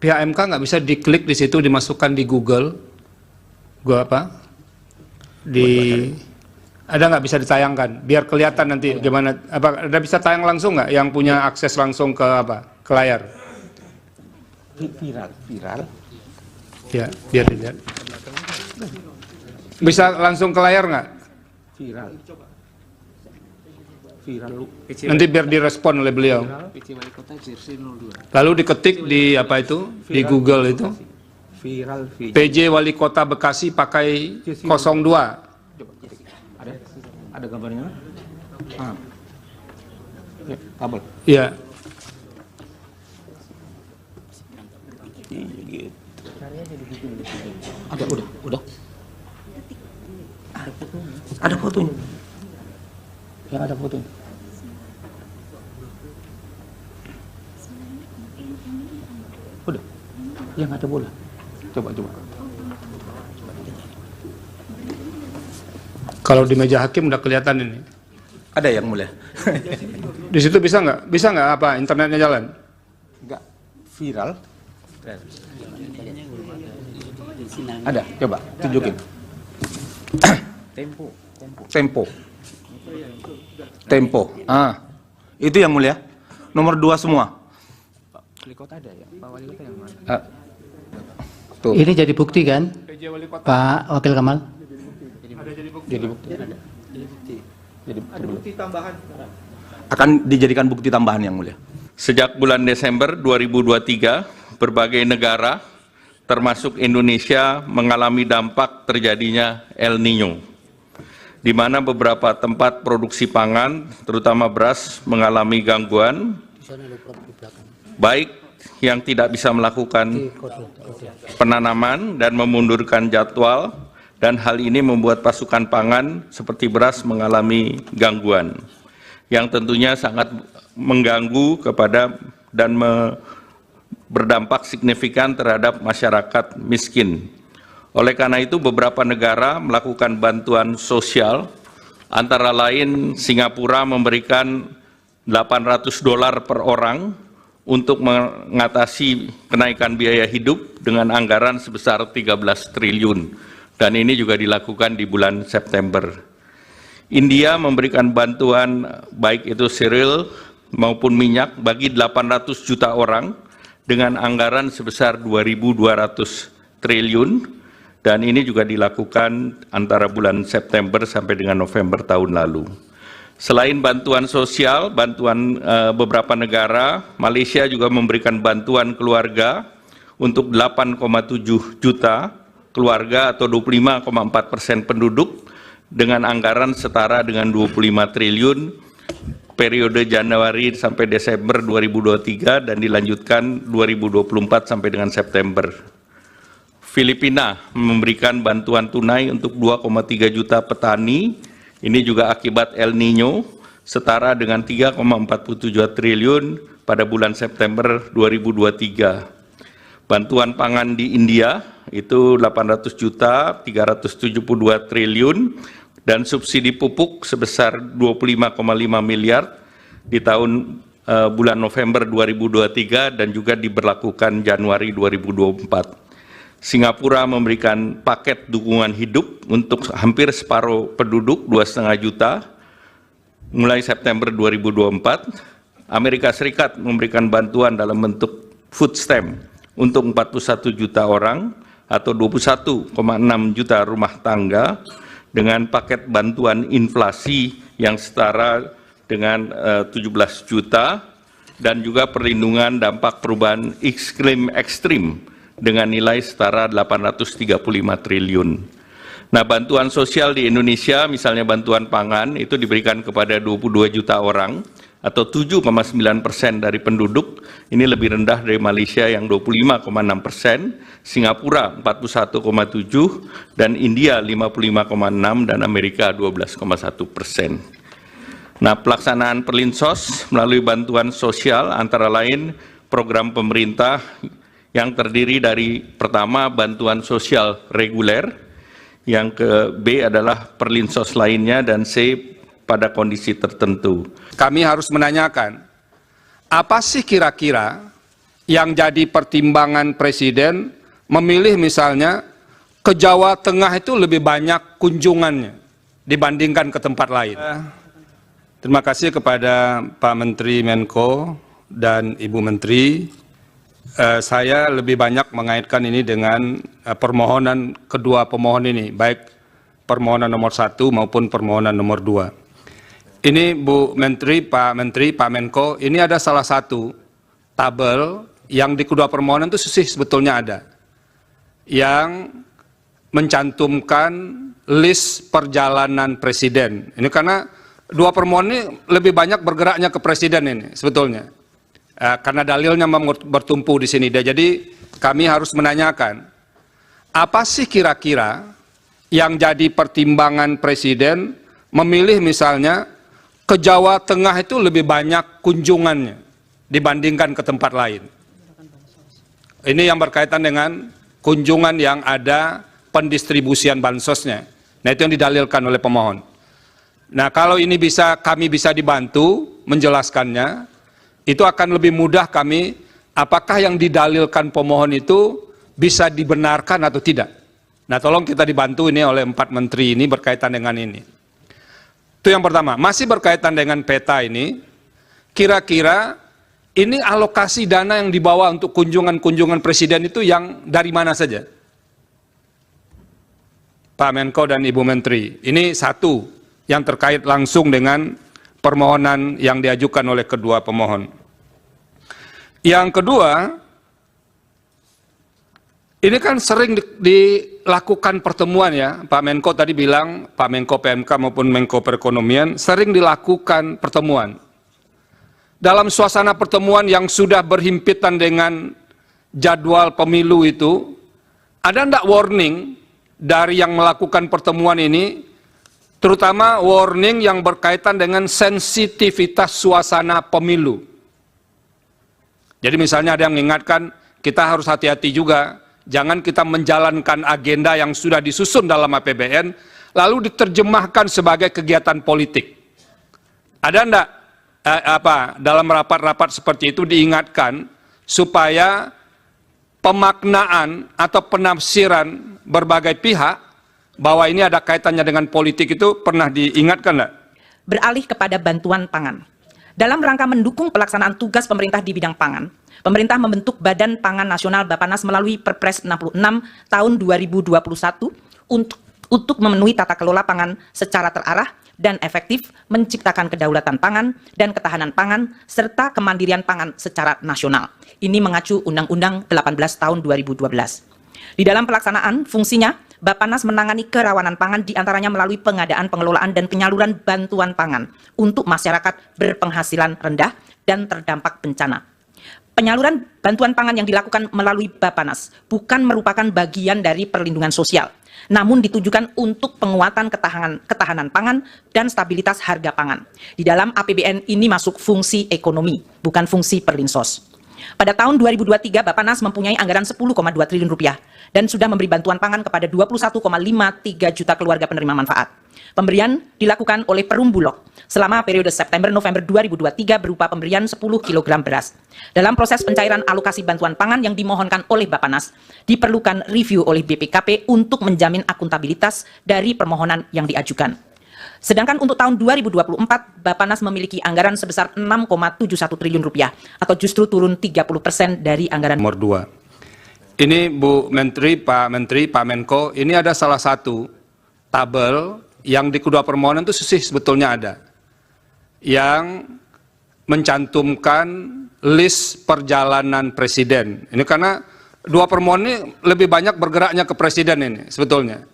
pihak MK nggak bisa diklik di situ, dimasukkan di Google, ada nggak bisa ditayangkan, biar kelihatan nanti gimana? Apa ada bisa tayang langsung nggak, yang punya akses langsung ke ke layar? Viral. Ya, biar dilihat. Bisa langsung ke layar nggak? Viral. Nanti biar direspon oleh beliau. Lalu diketik di apa itu? Di Google itu. PJ Wali Kota Bekasi pakai 02. Ada gambarnya? Ya, kabel. Iya. Ada, udah. Ada fotonya. Ya, ada fotonya. Udah. Yang ada bola. Coba. Kalau di meja hakim udah kelihatan ini. Ada yang mulia. Di situ bisa nggak? Bisa nggak apa? Internetnya jalan? Enggak viral. Ada, coba tunjukin. Tempo. Itu yang mulia. Nomor 2 semua. Wali kota ada ya? Pak Wali kota yang mana? Tuh. Ini jadi bukti kan, Pak Wakil Kamal? Jadi bukti tambahan. Akan dijadikan bukti tambahan yang mulia. Sejak bulan Desember 2023, berbagai negara termasuk Indonesia mengalami dampak terjadinya El Niño, di mana beberapa tempat produksi pangan, terutama beras, mengalami gangguan, baik yang tidak bisa melakukan penanaman dan memundurkan jadwal, dan hal ini membuat pasukan pangan seperti beras mengalami gangguan, yang tentunya sangat mengganggu kepada dan berdampak signifikan terhadap masyarakat miskin. Oleh karena itu, beberapa negara melakukan bantuan sosial, antara lain Singapura memberikan $800 per orang untuk mengatasi kenaikan biaya hidup dengan anggaran sebesar 13 triliun. Dan ini juga dilakukan di bulan September. India memberikan bantuan baik itu cereal maupun minyak bagi 800 juta orang dengan anggaran sebesar 2.200 triliun, dan ini juga dilakukan antara bulan September sampai dengan November tahun lalu. Selain bantuan sosial, bantuan beberapa negara, Malaysia juga memberikan bantuan keluarga untuk 8,7 juta keluarga atau 25,4% penduduk dengan anggaran setara dengan 25 triliun periode Januari sampai Desember 2023 dan dilanjutkan 2024 sampai dengan September. Filipina memberikan bantuan tunai untuk 2,3 juta petani, ini juga akibat El Niño, setara dengan 3,47 triliun pada bulan September 2023. Bantuan pangan di India itu 800 juta, 372 triliun, dan subsidi pupuk sebesar 25,5 miliar di tahun bulan November 2023 dan juga diberlakukan Januari 2024. Singapura memberikan paket dukungan hidup untuk hampir separuh penduduk 2,5 juta mulai September 2024. Amerika Serikat memberikan bantuan dalam bentuk food stamp untuk 41 juta orang atau 21,6 juta rumah tangga dengan paket bantuan inflasi yang setara dengan 17 juta dan juga perlindungan dampak perubahan iklim ekstrim dengan nilai setara 835 triliun. Nah, bantuan sosial di Indonesia, misalnya bantuan pangan, itu diberikan kepada 22 juta orang atau 7,9% dari penduduk. Ini lebih rendah dari Malaysia yang 25,6%, Singapura 41,7%, dan India 55,6%, dan Amerika 12,1%. Nah, pelaksanaan Perlinsos melalui bantuan sosial antara lain program pemerintah yang terdiri dari pertama bantuan sosial reguler, yang ke B adalah Perlinsos lainnya, dan C pada kondisi tertentu. Kami harus menanyakan, apa sih kira-kira yang jadi pertimbangan Presiden memilih misalnya ke Jawa Tengah itu lebih banyak kunjungannya dibandingkan ke tempat lain? Terima kasih kepada Pak Menteri Menko dan Ibu Menteri. Saya lebih banyak mengaitkan ini dengan permohonan kedua pemohon ini, baik permohonan nomor 1 maupun permohonan nomor 2. Ini Bu Menteri, Pak Menko, ini ada salah satu tabel yang di kedua permohonan itu sebetulnya ada, yang mencantumkan list perjalanan presiden. Ini karena dua permohonan ini lebih banyak bergeraknya ke presiden ini sebetulnya, karena dalilnya bertumpu di sini. Jadi kami harus menanyakan, apa sih kira-kira yang jadi pertimbangan presiden memilih misalnya ke Jawa Tengah itu lebih banyak kunjungannya dibandingkan ke tempat lain. Ini yang berkaitan dengan kunjungan yang ada pendistribusian bansosnya. Nah, itu yang didalilkan oleh pemohon. Nah, kalau ini kami bisa dibantu menjelaskannya, itu akan lebih mudah kami, apakah yang didalilkan pemohon itu bisa dibenarkan atau tidak. Nah, tolong kita dibantu ini oleh 4 menteri ini berkaitan dengan ini. Itu yang pertama. Masih berkaitan dengan peta ini, kira-kira ini alokasi dana yang dibawa untuk kunjungan-kunjungan presiden itu yang dari mana saja? Pak Menko dan Ibu Menteri, ini satu yang terkait langsung dengan permohonan yang diajukan oleh kedua pemohon. Yang kedua, ini kan sering dilakukan pertemuan ya, Pak Menko tadi bilang, Pak Menko PMK maupun Menko Perekonomian, sering dilakukan pertemuan. Dalam suasana pertemuan yang sudah berhimpitan dengan jadwal pemilu itu, ada enggak warning dari yang melakukan pertemuan ini, terutama warning yang berkaitan dengan sensitivitas suasana pemilu. Jadi misalnya ada yang mengingatkan, kita harus hati-hati juga, jangan kita menjalankan agenda yang sudah disusun dalam APBN, lalu diterjemahkan sebagai kegiatan politik. Ada enggak dalam rapat-rapat seperti itu diingatkan supaya pemaknaan atau penafsiran berbagai pihak bahwa ini ada kaitannya dengan politik itu pernah diingatkan enggak? Beralih kepada bantuan pangan. Dalam rangka mendukung pelaksanaan tugas pemerintah di bidang pangan, pemerintah membentuk Badan Pangan Nasional Bappenas melalui Perpres 66 tahun 2021 untuk memenuhi tata kelola pangan secara terarah dan efektif, menciptakan kedaulatan pangan dan ketahanan pangan, serta kemandirian pangan secara nasional. Ini mengacu Undang-Undang 18 tahun 2012. Di dalam pelaksanaan fungsinya, Bappenas menangani kerawanan pangan diantaranya melalui pengadaan, pengelolaan, dan penyaluran bantuan pangan untuk masyarakat berpenghasilan rendah dan terdampak bencana. Penyaluran bantuan pangan yang dilakukan melalui Bappenas bukan merupakan bagian dari perlindungan sosial, namun ditujukan untuk penguatan ketahanan pangan dan stabilitas harga pangan. Di dalam APBN ini masuk fungsi ekonomi, bukan fungsi perlinsos. Pada tahun 2023, Bappenas mempunyai anggaran 10,2 triliun rupiah dan sudah memberi bantuan pangan kepada 21,53 juta keluarga penerima manfaat. Pemberian dilakukan oleh Perum Bulog selama periode September-November 2023 berupa pemberian 10 kg beras. Dalam proses pencairan alokasi bantuan pangan yang dimohonkan oleh Bappenas, diperlukan review oleh BPKP untuk menjamin akuntabilitas dari permohonan yang diajukan. Sedangkan untuk tahun 2024, Bappenas memiliki anggaran sebesar 6,71 triliun rupiah atau justru turun 30% dari anggaran. Nomor 2. Ini Bu Menteri, Pak Menko, ini ada salah satu tabel yang di kedua permohonan itu sebetulnya ada, yang mencantumkan list perjalanan presiden. Ini karena dua permohonan ini lebih banyak bergeraknya ke presiden ini sebetulnya.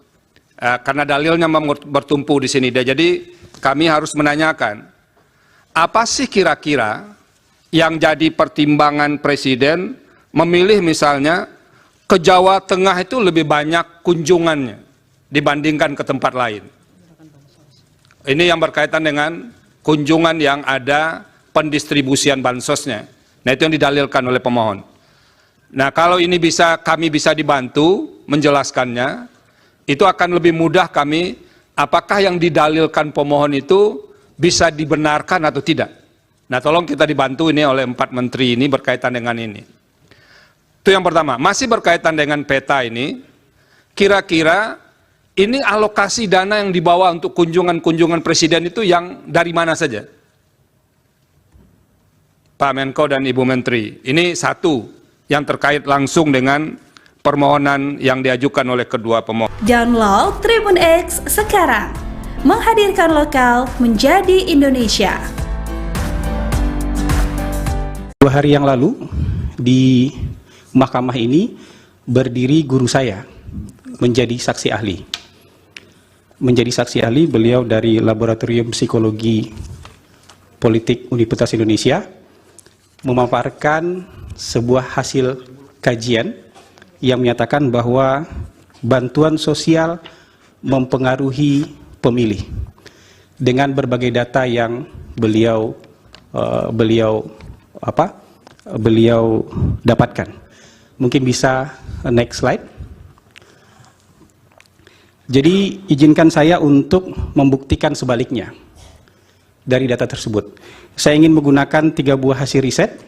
Karena dalilnya bertumpu di sini. Jadi kami harus menanyakan, apa sih kira-kira yang jadi pertimbangan presiden memilih misalnya ke Jawa Tengah itu lebih banyak kunjungannya dibandingkan ke tempat lain. Ini yang berkaitan dengan kunjungan yang ada pendistribusian bansosnya. Nah, itu yang didalilkan oleh pemohon. Nah, kalau ini kami bisa dibantu menjelaskannya, itu akan lebih mudah kami, apakah yang didalilkan pemohon itu bisa dibenarkan atau tidak. Nah, tolong kita dibantu ini oleh 4 menteri ini berkaitan dengan ini. Itu yang pertama. Masih berkaitan dengan peta ini, kira-kira ini alokasi dana yang dibawa untuk kunjungan-kunjungan presiden itu yang dari mana saja? Pak Menko dan Ibu Menteri, ini satu yang terkait langsung dengan permohonan yang diajukan oleh kedua pemohon. Download Tribun X sekarang. menghadirkan lokal menjadi Indonesia. 2 hari yang lalu di mahkamah ini berdiri guru saya menjadi saksi ahli. Menjadi saksi ahli beliau dari Laboratorium Psikologi Politik Universitas Indonesia memaparkan sebuah hasil kajian yang menyatakan bahwa bantuan sosial mempengaruhi pemilih dengan berbagai data yang beliau dapatkan. Mungkin bisa next slide. Jadi izinkan saya untuk membuktikan sebaliknya dari data tersebut. Saya ingin menggunakan 3 buah hasil riset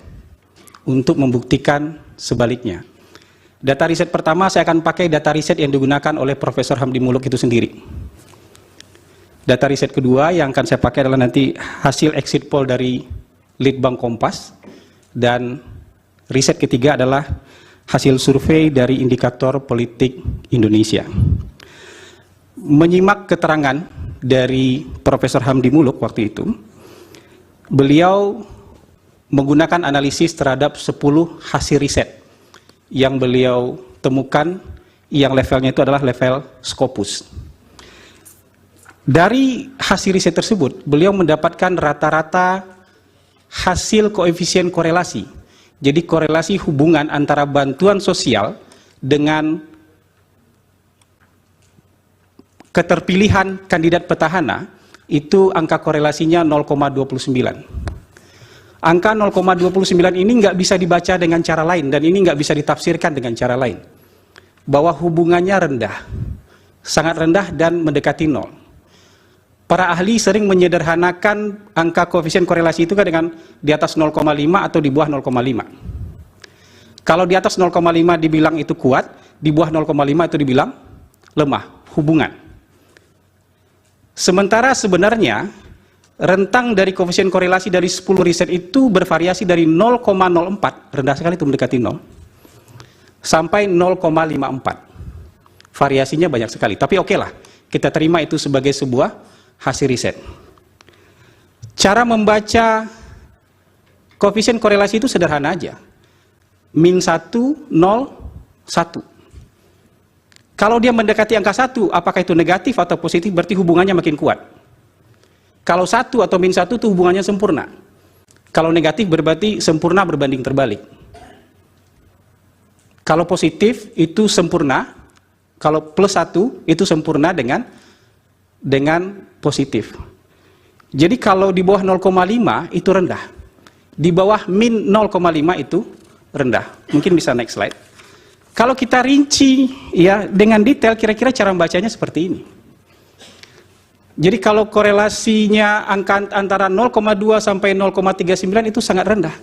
untuk membuktikan sebaliknya. Data riset pertama saya akan pakai data riset yang digunakan oleh Profesor Hamdi Muluk itu sendiri. Data riset kedua yang akan saya pakai adalah nanti hasil exit poll dari Litbang Kompas. Dan riset ketiga adalah hasil survei dari Indikator Politik Indonesia. Menyimak keterangan dari Profesor Hamdi Muluk waktu itu, beliau menggunakan analisis terhadap 10 hasil riset yang beliau temukan yang levelnya itu adalah level Scopus. Dari hasil riset tersebut, beliau mendapatkan rata-rata hasil koefisien korelasi. Jadi korelasi hubungan antara bantuan sosial dengan keterpilihan kandidat petahana itu angka korelasinya 0,29. Angka 0,29 ini nggak bisa dibaca dengan cara lain dan ini nggak bisa ditafsirkan dengan cara lain. Bahwa hubungannya rendah, sangat rendah dan mendekati 0. Para ahli sering menyederhanakan angka koefisien korelasi itu kan dengan di atas 0,5 atau di bawah 0,5. Kalau di atas 0,5 dibilang itu kuat, di bawah 0,5 itu dibilang lemah, hubungan. Sementara sebenarnya rentang dari koefisien korelasi dari 10 riset itu bervariasi dari 0,04, rendah sekali itu mendekati 0, sampai 0,54. Variasinya banyak sekali, tapi oke lah, kita terima itu sebagai sebuah hasil riset. Cara membaca koefisien korelasi itu sederhana aja. Min 1, 0, 1. Kalau dia mendekati angka 1, apakah itu negatif atau positif, berarti hubungannya makin kuat. Kalau 1 atau min 1 itu hubungannya sempurna. Kalau negatif berarti sempurna berbanding terbalik. Kalau positif itu sempurna, kalau plus 1 itu sempurna dengan positif. Jadi kalau di bawah 0,5 itu rendah. Di bawah min 0,5 itu rendah. Mungkin bisa next slide. Kalau kita rinci ya dengan detail, kira-kira cara membacanya seperti ini. Jadi kalau korelasinya angka antara 0,2 sampai 0,39 itu sangat rendah.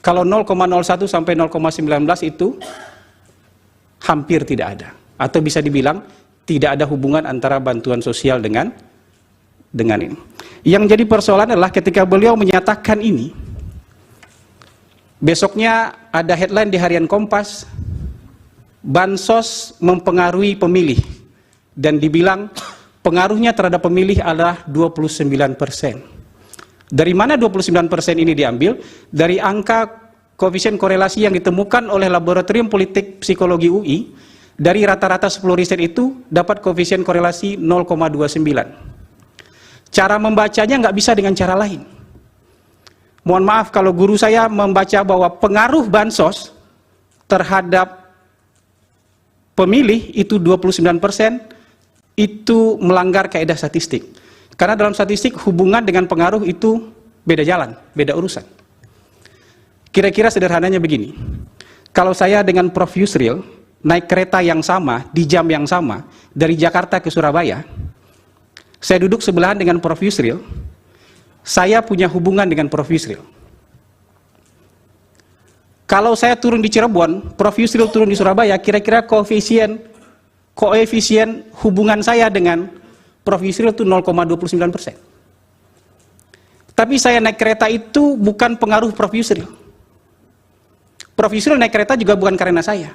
Kalau 0,01 sampai 0,19 itu hampir tidak ada. Atau bisa dibilang tidak ada hubungan antara bantuan sosial dengan ini. Yang jadi persoalan adalah ketika beliau menyatakan ini, besoknya ada headline di Harian Kompas, bansos mempengaruhi pemilih, dan dibilang pengaruhnya terhadap pemilih adalah 29%. Dari mana 29% ini diambil? Dari angka koefisien korelasi yang ditemukan oleh Laboratorium Politik Psikologi UI, dari rata-rata 10 riset itu dapat koefisien korelasi 0,29. Cara membacanya nggak bisa dengan cara lain. Mohon maaf kalau guru saya membaca bahwa pengaruh bansos terhadap pemilih itu 29%, itu melanggar kaidah statistik. Karena dalam statistik hubungan dengan pengaruh itu beda jalan, beda urusan. Kira-kira sederhananya begini. Kalau saya dengan Prof. Yusril naik kereta yang sama, di jam yang sama, dari Jakarta ke Surabaya, saya duduk sebelahan dengan Prof. Yusril, saya punya hubungan dengan Prof. Yusril. Kalau saya turun di Cirebon, Prof. Yusril turun di Surabaya, kira-kira koefisien hubungan saya dengan Prof. Yusril itu 0,29%. Tapi saya naik kereta itu bukan pengaruh Prof. Yusril. Prof. Yusril naik kereta juga bukan karena saya.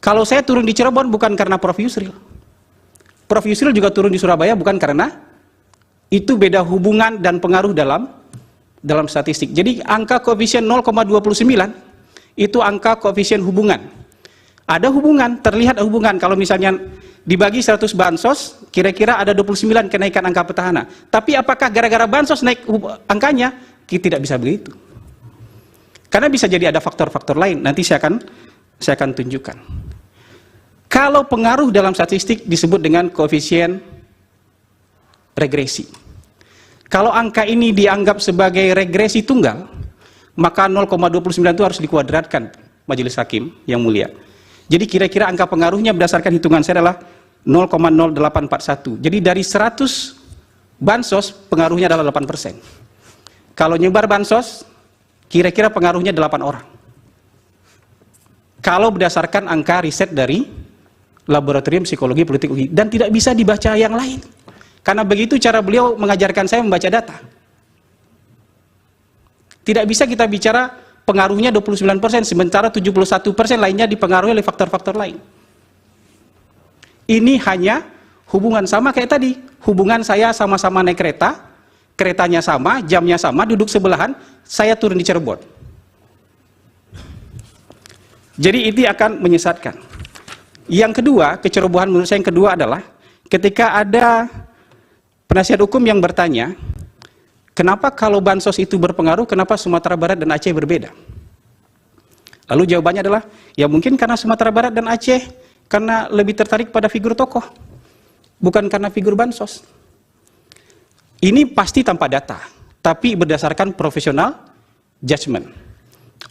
Kalau saya turun di Cirebon bukan karena Prof. Yusril. Prof. Yusril juga turun di Surabaya bukan karena itu beda hubungan dan pengaruh dalam statistik. Jadi angka koefisien 0,29 itu angka koefisien hubungan. Ada hubungan, terlihat hubungan. Kalau misalnya dibagi 100 bansos, kira-kira ada 29 kenaikan angka petahana. Tapi apakah gara-gara bansos naik angkanya? Kita tidak bisa begitu. Karena bisa jadi ada faktor-faktor lain. Nanti saya akan tunjukkan. Kalau pengaruh dalam statistik disebut dengan koefisien regresi. Kalau angka ini dianggap sebagai regresi tunggal, maka 0,29 itu harus dikuadratkan Majelis Hakim yang mulia. Jadi kira-kira angka pengaruhnya berdasarkan hitungan saya adalah 0,0841. Jadi dari 100 bansos pengaruhnya adalah 8%. Kalau nyebar bansos, kira-kira pengaruhnya 8 orang. Kalau berdasarkan angka riset dari Laboratorium Psikologi Politik UI, dan tidak bisa dibaca yang lain. Karena begitu cara beliau mengajarkan saya membaca data. Tidak bisa kita bicara pengaruhnya 29%, sementara 71% lainnya dipengaruhi oleh faktor-faktor lain. Ini hanya hubungan sama kayak tadi. Hubungan saya sama-sama naik kereta, keretanya sama, jamnya sama, duduk sebelahan, saya turun di Cirebon. Jadi itu akan menyesatkan. Yang kedua, kecerobohan menurut saya yang kedua adalah ketika ada penasihat hukum yang bertanya, kenapa kalau bansos itu berpengaruh, kenapa Sumatera Barat dan Aceh berbeda? Lalu jawabannya adalah, ya mungkin karena Sumatera Barat dan Aceh karena lebih tertarik pada figur tokoh, bukan karena figur bansos. Ini pasti tanpa data, tapi berdasarkan profesional judgment.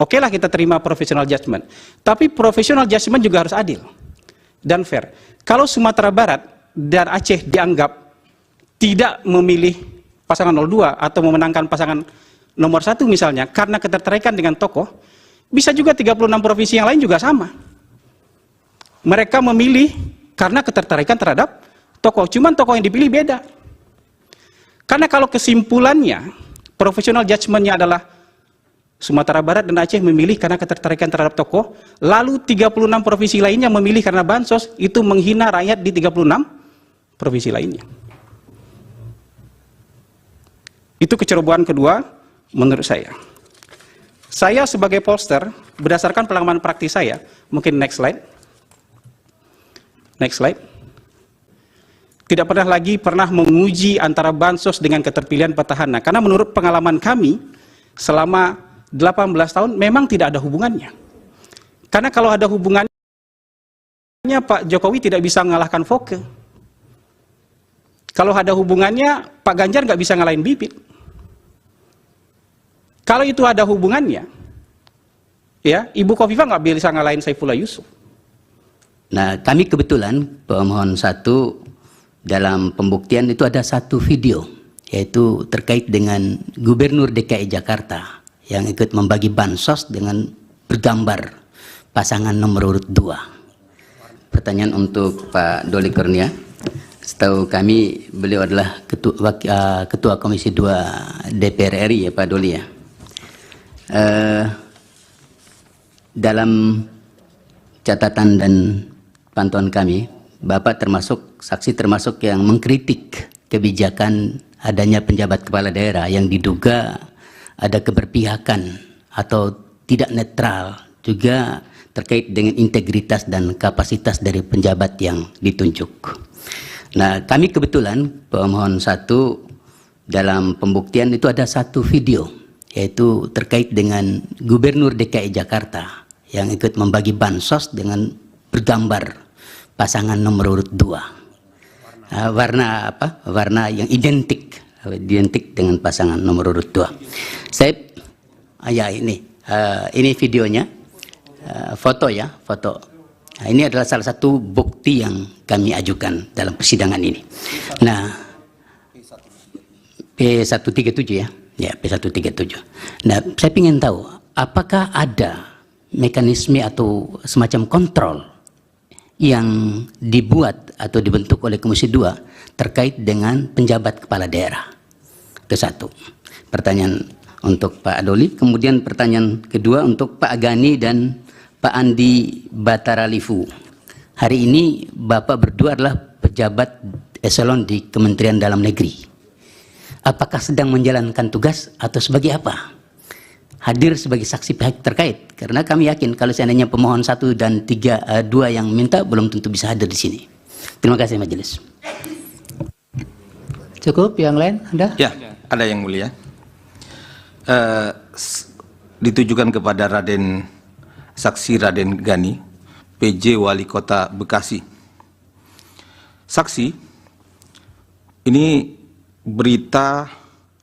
Oke lah kita terima profesional judgment, tapi profesional judgment juga harus adil dan fair. Kalau Sumatera Barat dan Aceh dianggap tidak memilih pasangan 02 atau memenangkan pasangan nomor 1 misalnya karena ketertarikan dengan tokoh, bisa juga 36 provinsi yang lain juga sama. Mereka memilih karena ketertarikan terhadap tokoh, cuman tokoh yang dipilih beda. Karena kalau kesimpulannya, profesional judgment-nya adalah Sumatera Barat dan Aceh memilih karena ketertarikan terhadap tokoh, lalu 36 provinsi lainnya memilih karena bansos, itu menghina rakyat di 36 provinsi lainnya. Itu kecerobohan kedua menurut saya. Saya sebagai pollster, berdasarkan pengalaman praktis saya, mungkin next slide. Next slide. Tidak pernah menguji antara bansos dengan keterpilihan petahana. Karena menurut pengalaman kami, selama 18 tahun memang tidak ada hubungannya. Karena kalau ada hubungannya, Pak Jokowi tidak bisa mengalahkan Foke. Kalau ada hubungannya, Pak Ganjar nggak bisa ngalahin Bibit. Kalau itu ada hubungannya, ya Ibu Khofifah nggak bisa ngalahin Saifullah Yusuf. Nah, kami kebetulan pemohon 1 dalam pembuktian itu ada satu video, yaitu terkait dengan Gubernur DKI Jakarta yang ikut membagi bansos dengan bergambar pasangan nomor urut 2. Pertanyaan untuk Pak Doli Kurnia. Setahu kami beliau adalah Ketua Komisi 2 DPR RI ya Pak Doli ya. Dalam catatan dan pantauan kami, Bapak termasuk saksi termasuk yang mengkritik kebijakan adanya penjabat kepala daerah yang diduga ada keberpihakan atau tidak netral, juga terkait dengan integritas dan kapasitas dari penjabat yang ditunjuk. Nah, kami kebetulan pemohon 1 dalam pembuktian itu ada satu video, yaitu terkait dengan Gubernur DKI Jakarta yang ikut membagi bansos dengan bergambar pasangan nomor urut 2. Warna apa? Warna yang identik dengan pasangan nomor urut 2. Saya ya ini videonya, foto ya, foto. Nah, ini adalah salah satu bukti yang kami ajukan dalam persidangan ini. Nah, P137 ya. Ya, P137. Nah, saya ingin tahu apakah ada mekanisme atau semacam kontrol yang dibuat atau dibentuk oleh Komisi 2 terkait dengan penjabat kepala daerah. Itu satu. Pertanyaan untuk Pak Doli. Kemudian pertanyaan kedua untuk Pak Gani dan Pak Andi Bataralifu. Hari ini Bapak berdua adalah pejabat eselon di Kementerian Dalam Negeri. Apakah sedang menjalankan tugas atau sebagai apa? Hadir sebagai saksi pihak terkait, karena kami yakin kalau seandainya pemohon 1 dan 2 yang minta belum tentu bisa hadir di sini. Terima kasih majelis. Cukup, yang lain Anda? Ya, ada yang mulia. Ditujukan kepada Saksi Raden Gani, PJ Wali Kota Bekasi. Saksi, ini berita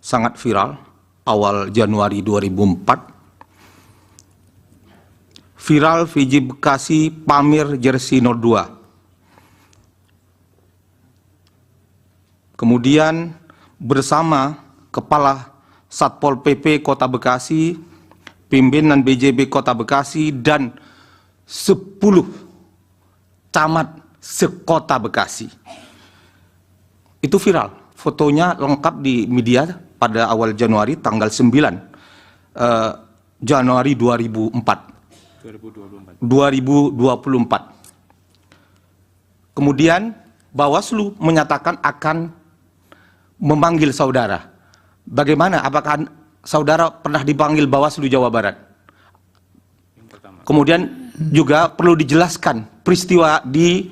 sangat viral awal Januari 2004. Viral VJ Bekasi pamer jersey 02. Kemudian bersama Kepala Satpol PP Kota Bekasi, pimpinan BJB Kota Bekasi, dan 10 camat sekota Bekasi. Itu viral. Fotonya lengkap di media pada awal Januari, tanggal 9 Januari 2024. Kemudian Bawaslu menyatakan akan memanggil saudara. Bagaimana? Apakah saudara pernah dipanggil Bawaslu Jawa Barat? Kemudian juga perlu dijelaskan peristiwa di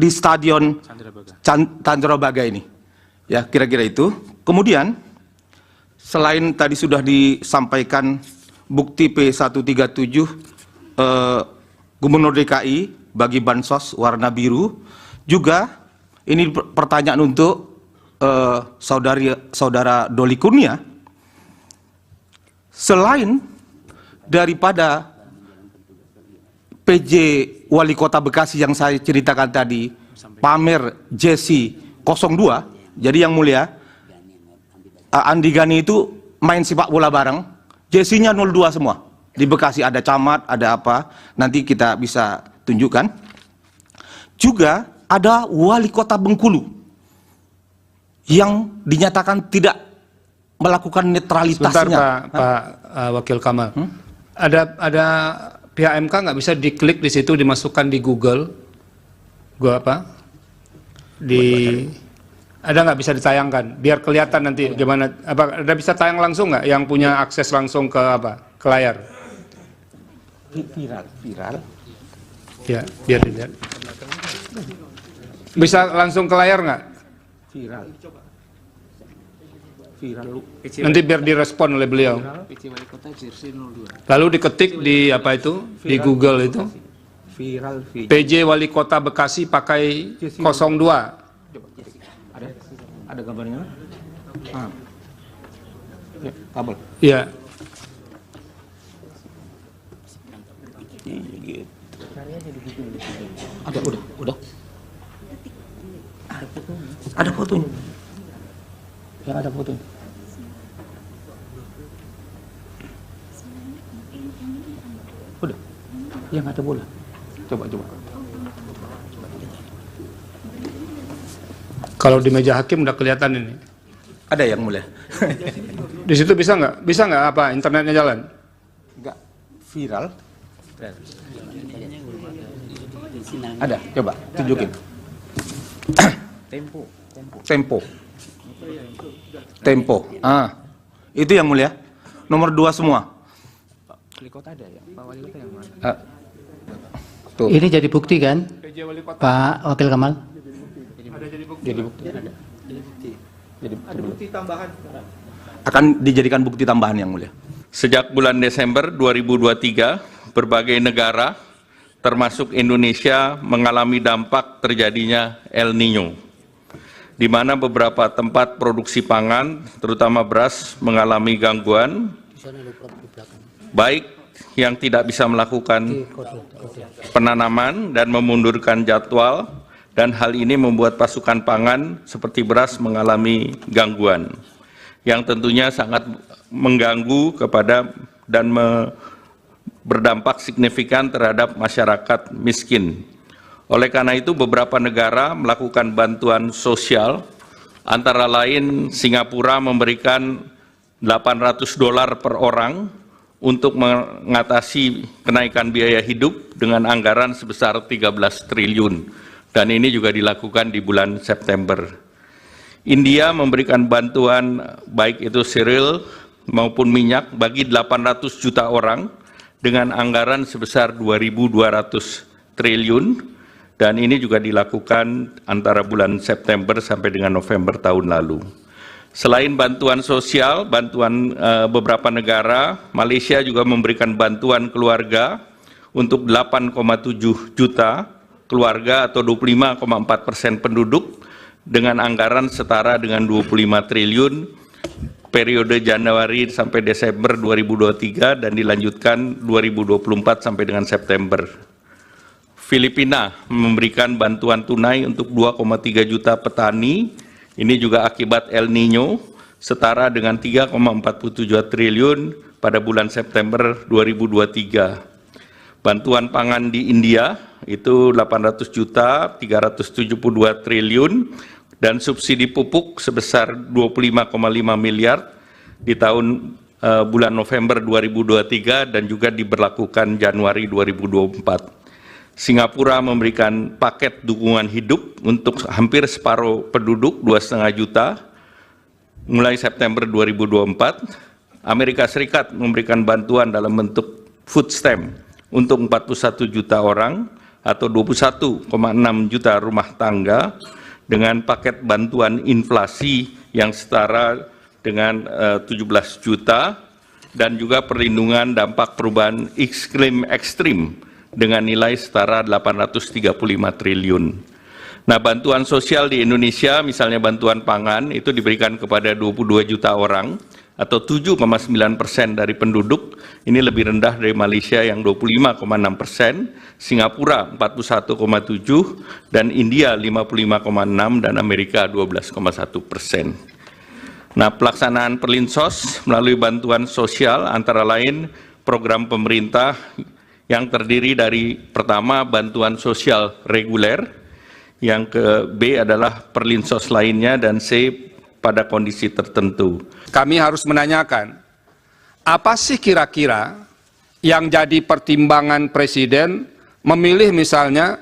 stadion Candrabaga ini. Ya, kira-kira itu. Kemudian selain tadi sudah disampaikan bukti P137 Gubernur DKI bagi bansos warna biru, juga ini pertanyaan untuk saudara Doli Kurnia. Selain daripada PJ Wali Kota Bekasi yang saya ceritakan tadi, pamer jersey 02, jadi yang mulia, Andi Gani itu main sepak bola bareng, jersey-nya 02 semua. Di Bekasi ada camat, ada apa, nanti kita bisa tunjukkan. Juga ada Wali Kota Bengkulu yang dinyatakan tidak melakukan netralitasnya. Sebentar Pak Wakil Kamal. Ada pihak MK nggak bisa diklik di situ, dimasukkan di Google, ada nggak bisa ditayangkan biar kelihatan nanti gimana? Apa ada bisa tayang langsung nggak yang punya akses langsung ke layar? Viral. Ya, biar dilihat. Bisa langsung ke layar nggak? Viral. Nanti biar direspon oleh beliau. Lalu diketik di di Google itu. Viral. PJ Wali Kota Bekasi pakai 02. Ada gambarnya? Ya, kabel. Iya. Ada, udah. Ada fotonya. Ya, ada fotonya. Udah. Yang ada bola. Coba. Kalau di meja hakim udah kelihatan ini. Ada yang mulia. Di situ bisa nggak? Bisa nggak internetnya jalan? Enggak viral. Ada, coba tunjukin. Tempo. Itu yang mulia. Nomor 2 semua. Wali kota ada ya? Pak Wali kota yang mana? Tuh. Ini jadi bukti kan, Pak Wakil Kamal? Jadi bukti. Ada bukti tambahan. Akan dijadikan bukti tambahan yang mulia. Sejak bulan Desember 2023, berbagai negara termasuk Indonesia mengalami dampak terjadinya El Niño, di mana beberapa tempat produksi pangan, terutama beras, mengalami gangguan, baik yang tidak bisa melakukan penanaman dan memundurkan jadwal, dan hal ini membuat pasokan pangan seperti beras mengalami gangguan, yang tentunya sangat mengganggu kepada dan berdampak signifikan terhadap masyarakat miskin. Oleh karena itu, beberapa negara melakukan bantuan sosial, antara lain Singapura memberikan $800 per orang untuk mengatasi kenaikan biaya hidup dengan anggaran sebesar 13 triliun. dan ini juga dilakukan di bulan September. India memberikan bantuan baik itu cereal maupun minyak bagi 800 juta orang dengan anggaran sebesar 2.200 triliun, dan ini juga dilakukan antara bulan September sampai dengan November tahun lalu. Selain bantuan sosial, bantuan beberapa negara, Malaysia juga memberikan bantuan keluarga untuk 8,7 juta keluarga atau 25,4% penduduk dengan anggaran setara dengan 25 triliun periode Januari sampai Desember 2023 dan dilanjutkan 2024 sampai dengan September. Filipina memberikan bantuan tunai untuk 2,3 juta petani, ini juga akibat El Nino, setara dengan 3,47 triliun pada bulan September 2023. Bantuan pangan di India itu 800 juta, 372 triliun, dan subsidi pupuk sebesar 25,5 miliar di tahun bulan November 2023 dan juga diberlakukan Januari 2024. Singapura memberikan paket dukungan hidup untuk hampir separuh penduduk 2,5 juta mulai September 2024. Amerika Serikat memberikan bantuan dalam bentuk food stamp untuk 41 juta orang atau 21,6 juta rumah tangga dengan paket bantuan inflasi yang setara dengan 17 juta dan juga perlindungan dampak perubahan iklim ekstrim dengan nilai setara 835 triliun. Nah, bantuan sosial di Indonesia, misalnya bantuan pangan, itu diberikan kepada 22 juta orang atau 7,9% dari penduduk. Ini lebih rendah dari Malaysia yang 25,6%, Singapura 41,7%, dan India 55,6%, dan Amerika 12,1%. Nah, pelaksanaan Perlinsos melalui bantuan sosial antara lain program pemerintah yang terdiri dari pertama bantuan sosial reguler, yang ke B adalah Perlinsos lainnya, dan C pada kondisi tertentu. Kami harus menanyakan, apa sih kira-kira yang jadi pertimbangan Presiden memilih misalnya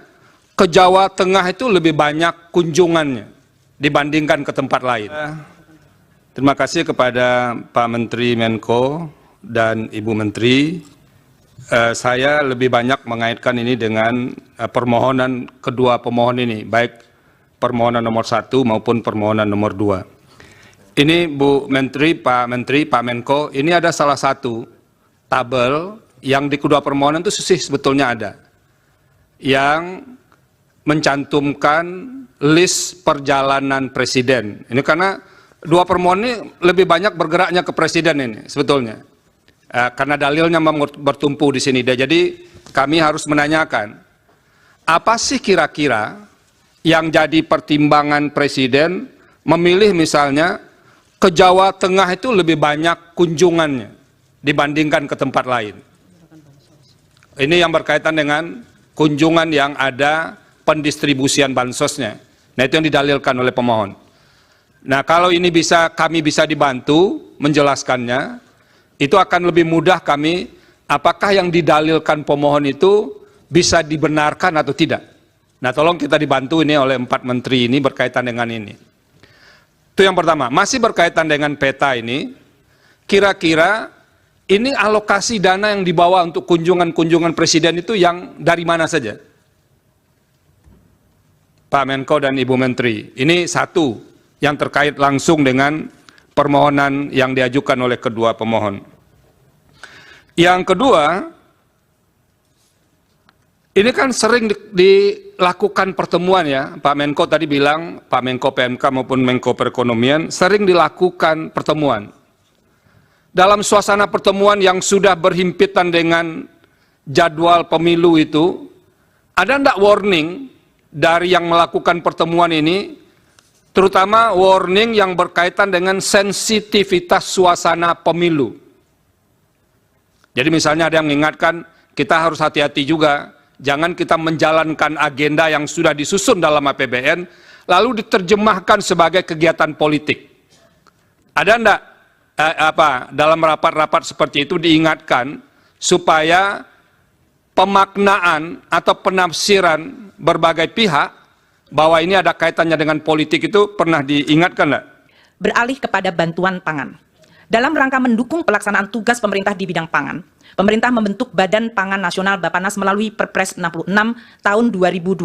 ke Jawa Tengah itu lebih banyak kunjungannya dibandingkan ke tempat lain? Terima kasih kepada Pak Menteri Menko dan Ibu Menteri. Saya lebih banyak mengaitkan ini dengan permohonan kedua pemohon ini, baik permohonan nomor 1 maupun permohonan nomor 2. Ini Bu Menteri, Pak Menko, ini ada salah satu tabel yang di kedua permohonan itu sebetulnya ada, yang mencantumkan list perjalanan Presiden. Ini karena dua permohonan ini lebih banyak bergeraknya ke Presiden ini sebetulnya. Karena dalilnya bertumpu di sini. Jadi kami harus menanyakan, apa sih kira-kira yang jadi pertimbangan Presiden memilih misalnya ke Jawa Tengah itu lebih banyak kunjungannya dibandingkan ke tempat lain? Ini yang berkaitan dengan kunjungan yang ada pendistribusian bansosnya. Nah, itu yang didalilkan oleh pemohon. Nah, kalau ini kami bisa dibantu menjelaskannya, itu akan lebih mudah kami, apakah yang didalilkan pemohon itu bisa dibenarkan atau tidak. Nah, tolong kita dibantu ini oleh 4 menteri ini berkaitan dengan ini. Itu yang pertama. Masih berkaitan dengan peta ini, kira-kira ini alokasi dana yang dibawa untuk kunjungan-kunjungan Presiden itu yang dari mana saja? Pak Menko dan Ibu Menteri, ini satu yang terkait langsung dengan permohonan yang diajukan oleh kedua pemohon. Yang kedua, ini kan sering dilakukan pertemuan ya, Pak Menko tadi bilang, Pak Menko PMK maupun Menko Perekonomian, sering dilakukan pertemuan. Dalam suasana pertemuan yang sudah berhimpitan dengan jadwal pemilu itu, ada enggak warning dari yang melakukan pertemuan ini, terutama warning yang berkaitan dengan sensitivitas suasana pemilu. Jadi misalnya ada yang mengingatkan, kita harus hati-hati juga, jangan kita menjalankan agenda yang sudah disusun dalam APBN, lalu diterjemahkan sebagai kegiatan politik. Ada enggak dalam rapat-rapat seperti itu diingatkan supaya pemaknaan atau penafsiran berbagai pihak bahwa ini ada kaitannya dengan politik itu pernah diingatkan nggak? Beralih kepada bantuan pangan. Dalam rangka mendukung pelaksanaan tugas pemerintah di bidang pangan, pemerintah membentuk Badan Pangan Nasional Bappenas melalui Perpres 66 tahun 2021